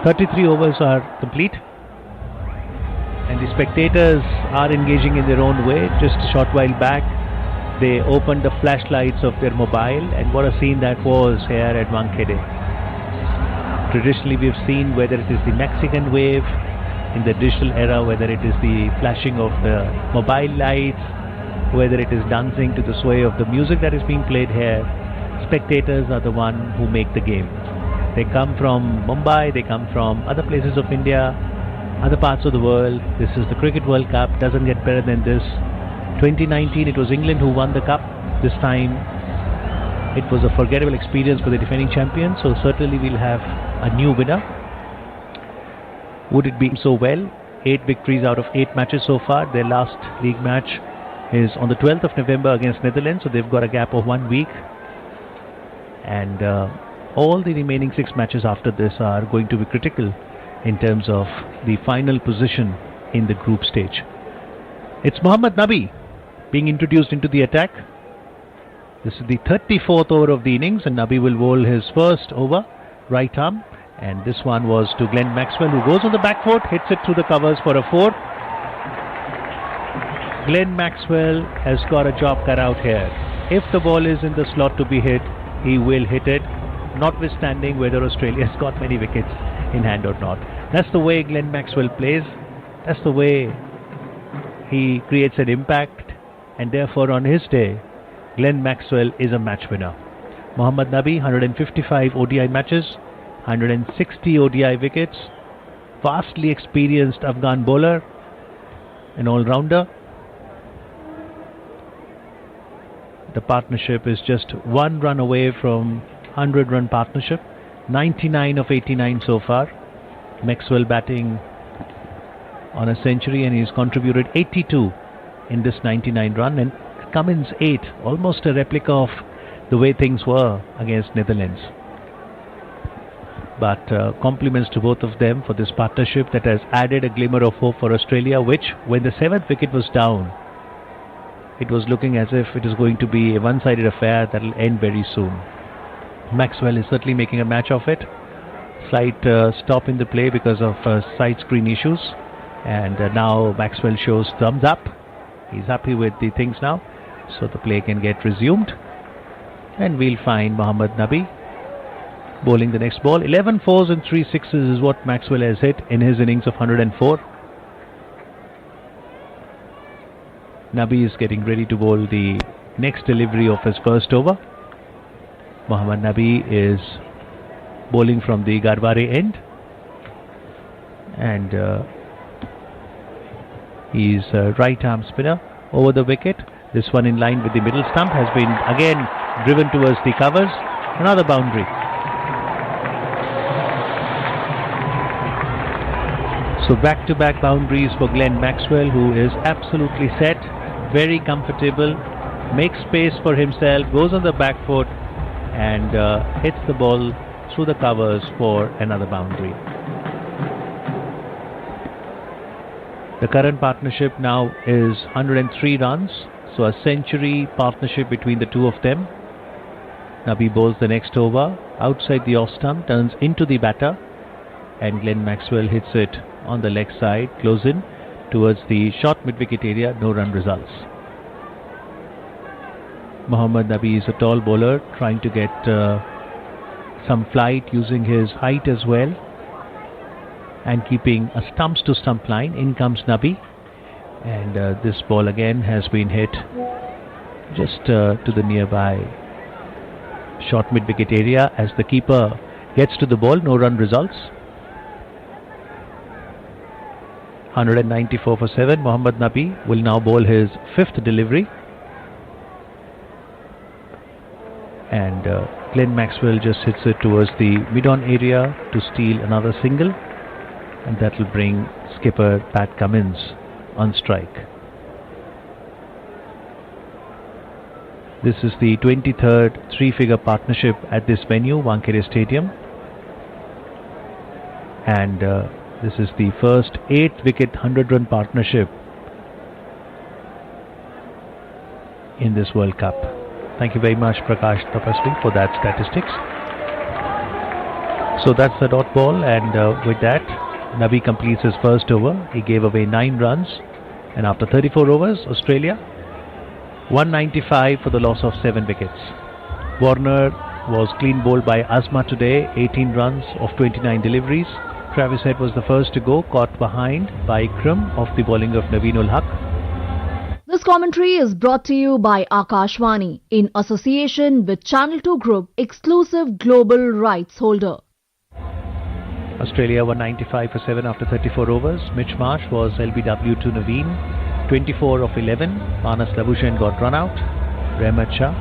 33 overs are complete, and the spectators are engaging in their own way. Just a short while back, they opened the flashlights of their mobile, and what a scene that was here at Wankhede. Traditionally, we've seen, whether it is the Mexican wave in the digital era, whether it is the flashing of the mobile lights, whether it is dancing to the sway of the music that is being played here, spectators are the one who make the game. They come from Mumbai, they come from other places of India, other parts of the world. This is the Cricket World Cup, doesn't get better than this. 2019 it was England who won the cup. This time it was a forgettable experience for the defending champions, so certainly we'll have a new winner. Would it be so well? 8 victories out of 8 matches so far. Their last league match is on the 12th of November against Netherlands, so they've got a gap of 1 week, and all the remaining 6 matches after this are going to be critical in terms of the final position in the group stage. It's Mohammad Nabi being introduced into the attack. This is the 34th over of the innings, and Nabi will bowl his first over, right arm, and this one was to Glenn Maxwell, who goes on the back foot, hits it through the covers for a 4. Glenn Maxwell has got a job cut out here. If the ball is in the slot to be hit, he will hit it, notwithstanding whether Australia has got many wickets in hand or not. That's the way Glenn Maxwell plays. That's the way he creates an impact, and therefore on his day, Glenn Maxwell is a match winner. Mohammad Nabi, 155 ODI matches, 160 ODI wickets, vastly experienced Afghan bowler, an all-rounder. The partnership is just 1 run away from 100-run partnership. 99 of 89 so far. Maxwell batting on a century, and he's contributed 82 in this 99 run, and Cummins 8, almost a replica of the way things were against Netherlands. But compliments to both of them for this partnership that has added a glimmer of hope for Australia, which, when the 7th wicket was down, it was looking as if it is going to be a one-sided affair that will end very soon. Maxwell is certainly making a match of it. Slight stop in the play because of side screen issues, and now Maxwell shows thumbs up. He's happy with the things now, so the play can get resumed, and we'll find Mohammad Nabi bowling the next ball. 11 fours and 3 sixes is what Maxwell has hit in his innings of 104. Nabi is getting ready to bowl the next delivery of his first over. Mohammad Nabi is bowling from the Garware end, and he's a right arm spinner over the wicket. This one in line with the middle stump has been again driven towards the covers. Another boundary. So back-to-back boundaries for Glenn Maxwell, who is absolutely set, very comfortable, makes space for himself, goes on the back foot and hits the ball through the covers for another boundary. The current partnership now is 103 runs, so a century partnership between the two of them. Nabi bowls the next over outside the off stump, turns into the batter, and Glenn Maxwell hits it on the leg side, close in towards the short mid-wicket area. No run results. Mohammad Nabi is a tall bowler trying to get some flight using his height as well, and keeping a stumps to stump line. In comes Nabi, and this ball again has been hit just to the nearby short mid-wicket area as the keeper gets to the ball. No run results. 194 for 7. Mohammad Nabi will now bowl his 5th delivery, and Glenn Maxwell just hits it towards the mid-on area to steal another single, and that will bring skipper Pat Cummins on strike. This is the 23rd three-figure partnership at this venue, Wankhede Stadium, and this is the first 8-wicket 100-run partnership in this World Cup. Thank you very much, Prakash Tapasri, for that statistics. So that's the dot ball, and with that, Nabi completes his first over. He gave away 9 runs, and after 34 overs, Australia 195 for the loss of 7 wickets. Warner was clean bowled by Azma today, 18 runs of 29 deliveries. Travis Head was the first to go, caught behind by Ikram of the bowling of Naveenul Haq. This commentary is brought to you by Akashvani in association with Channel 2 Group, exclusive global rights holder. Australia 195 for 7 after 34 overs. Mitch Marsh was LBW to Naveen, 24 of 11. Manas Labuschagne got run out. Rehmat Shah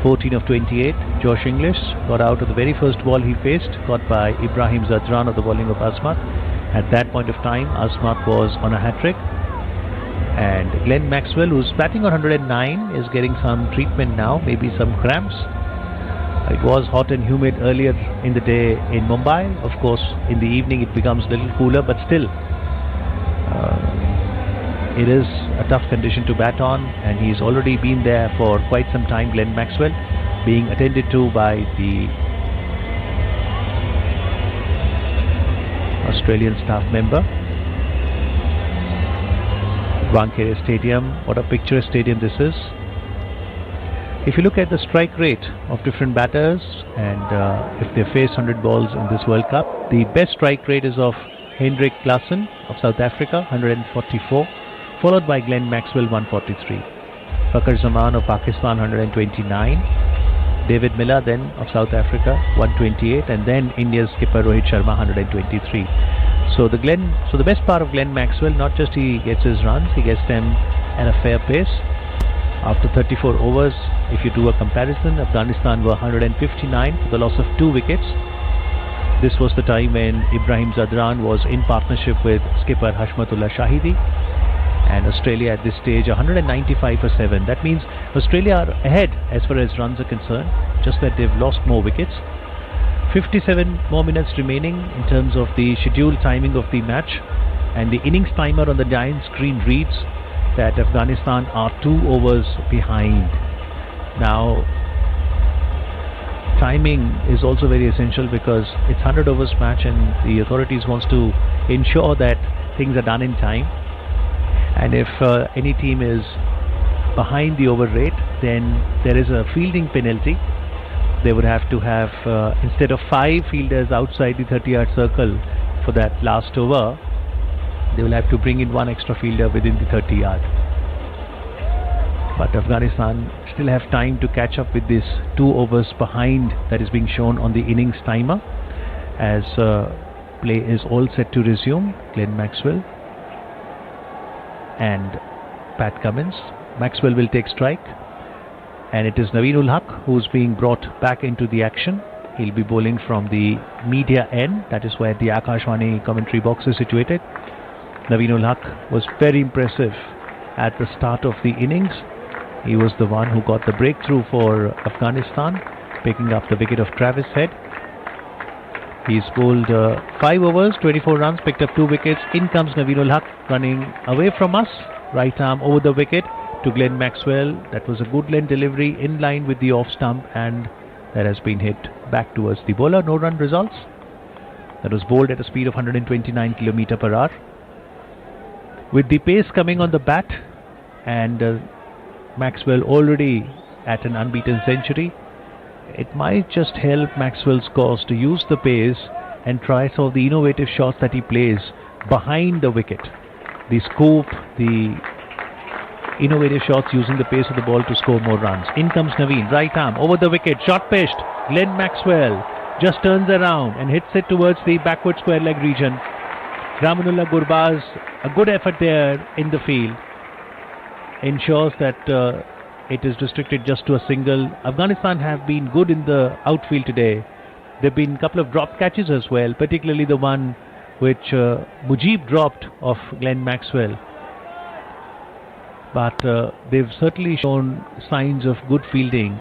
14 of 28. Josh English got out of the very first ball he faced, caught by Ibrahim Zadran of the bowling of Azmat. At that point of time, Azmat was on a hat-trick, and Glenn Maxwell, who's batting on 109, is getting some treatment now, maybe some cramps. It was hot and humid earlier in the day in Mumbai. Of course, in the evening it becomes a little cooler, but still it is a tough condition to bat on, and he's already been there for quite some time, Glenn Maxwell, being attended to by the Australian staff member. Wankhede Stadium, what a picturesque stadium this is. If you look at the strike rate of different batters, and if they face 100 balls in this World Cup, the best strike rate is of Hendrik Klaassen of South Africa, 144, followed by Glenn Maxwell, 143. Fakhar Zaman of Pakistan, 129. David Miller then of South Africa, 128, and then India's skipper Rohit Sharma, 123. So the best part of Glenn Maxwell, not just he gets his runs, he gets them at a fair pace. After 34 overs, if you do a comparison, Afghanistan were 159 for the loss of 2 wickets. This was the time when Ibrahim Zadran was in partnership with skipper Hashmatullah Shahidi. And Australia at this stage 195 for 7. That means Australia are ahead as far as runs are concerned, just that they've lost more wickets. 57 more minutes remaining in terms of the scheduled timing of the match, and the innings timer on the giant screen reads that Afghanistan are 2 overs behind. Now, timing is also very essential because it's 100 overs match and the authorities wants to ensure that things are done in time. And if any team is behind the over rate, then there is a fielding penalty. They would have to have, instead of 5 fielders outside the 30-yard circle for that last over, they will have to bring in 1 extra fielder within the 30-yard. But Afghanistan still have time to catch up with this 2 overs behind that is being shown on the innings timer, as play is all set to resume. Glenn Maxwell and Pat Cummins. Maxwell will take strike, and it is Naveen Haq who's being brought back into the action. He'll be bowling from the media end, that is where the Akashvani commentary box is situated. Naveen Haq was very impressive at the start of the innings. He was the one who got the breakthrough for Afghanistan, picking up the wicket of Travis Head. He's bowled 5 overs, 24 runs, picked up 2 wickets. In comes Naveen Haq running away from us. Right arm over the wicket to Glenn Maxwell. That was a good length delivery in line with the off stump, and that has been hit back towards the bowler. No run results. That was bowled at a speed of 129 km per hour. With the pace coming on the bat and Maxwell already at an unbeaten century, it might just help Maxwell's cause to use the pace and try some of the innovative shots that he plays behind the wicket. The scoop, the innovative shots using the pace of the ball to score more runs. In comes Naveen, right arm over the wicket, shot pitched. Glenn Maxwell just turns around and hits it towards the backward square leg region. Ramanullah Gurbaz, a good effort there in the field, ensures that it is restricted just to a single. Afghanistan have been good in the outfield today. There have been a couple of drop catches as well, particularly the one which Mujib dropped of Glenn Maxwell. But they've certainly shown signs of good fielding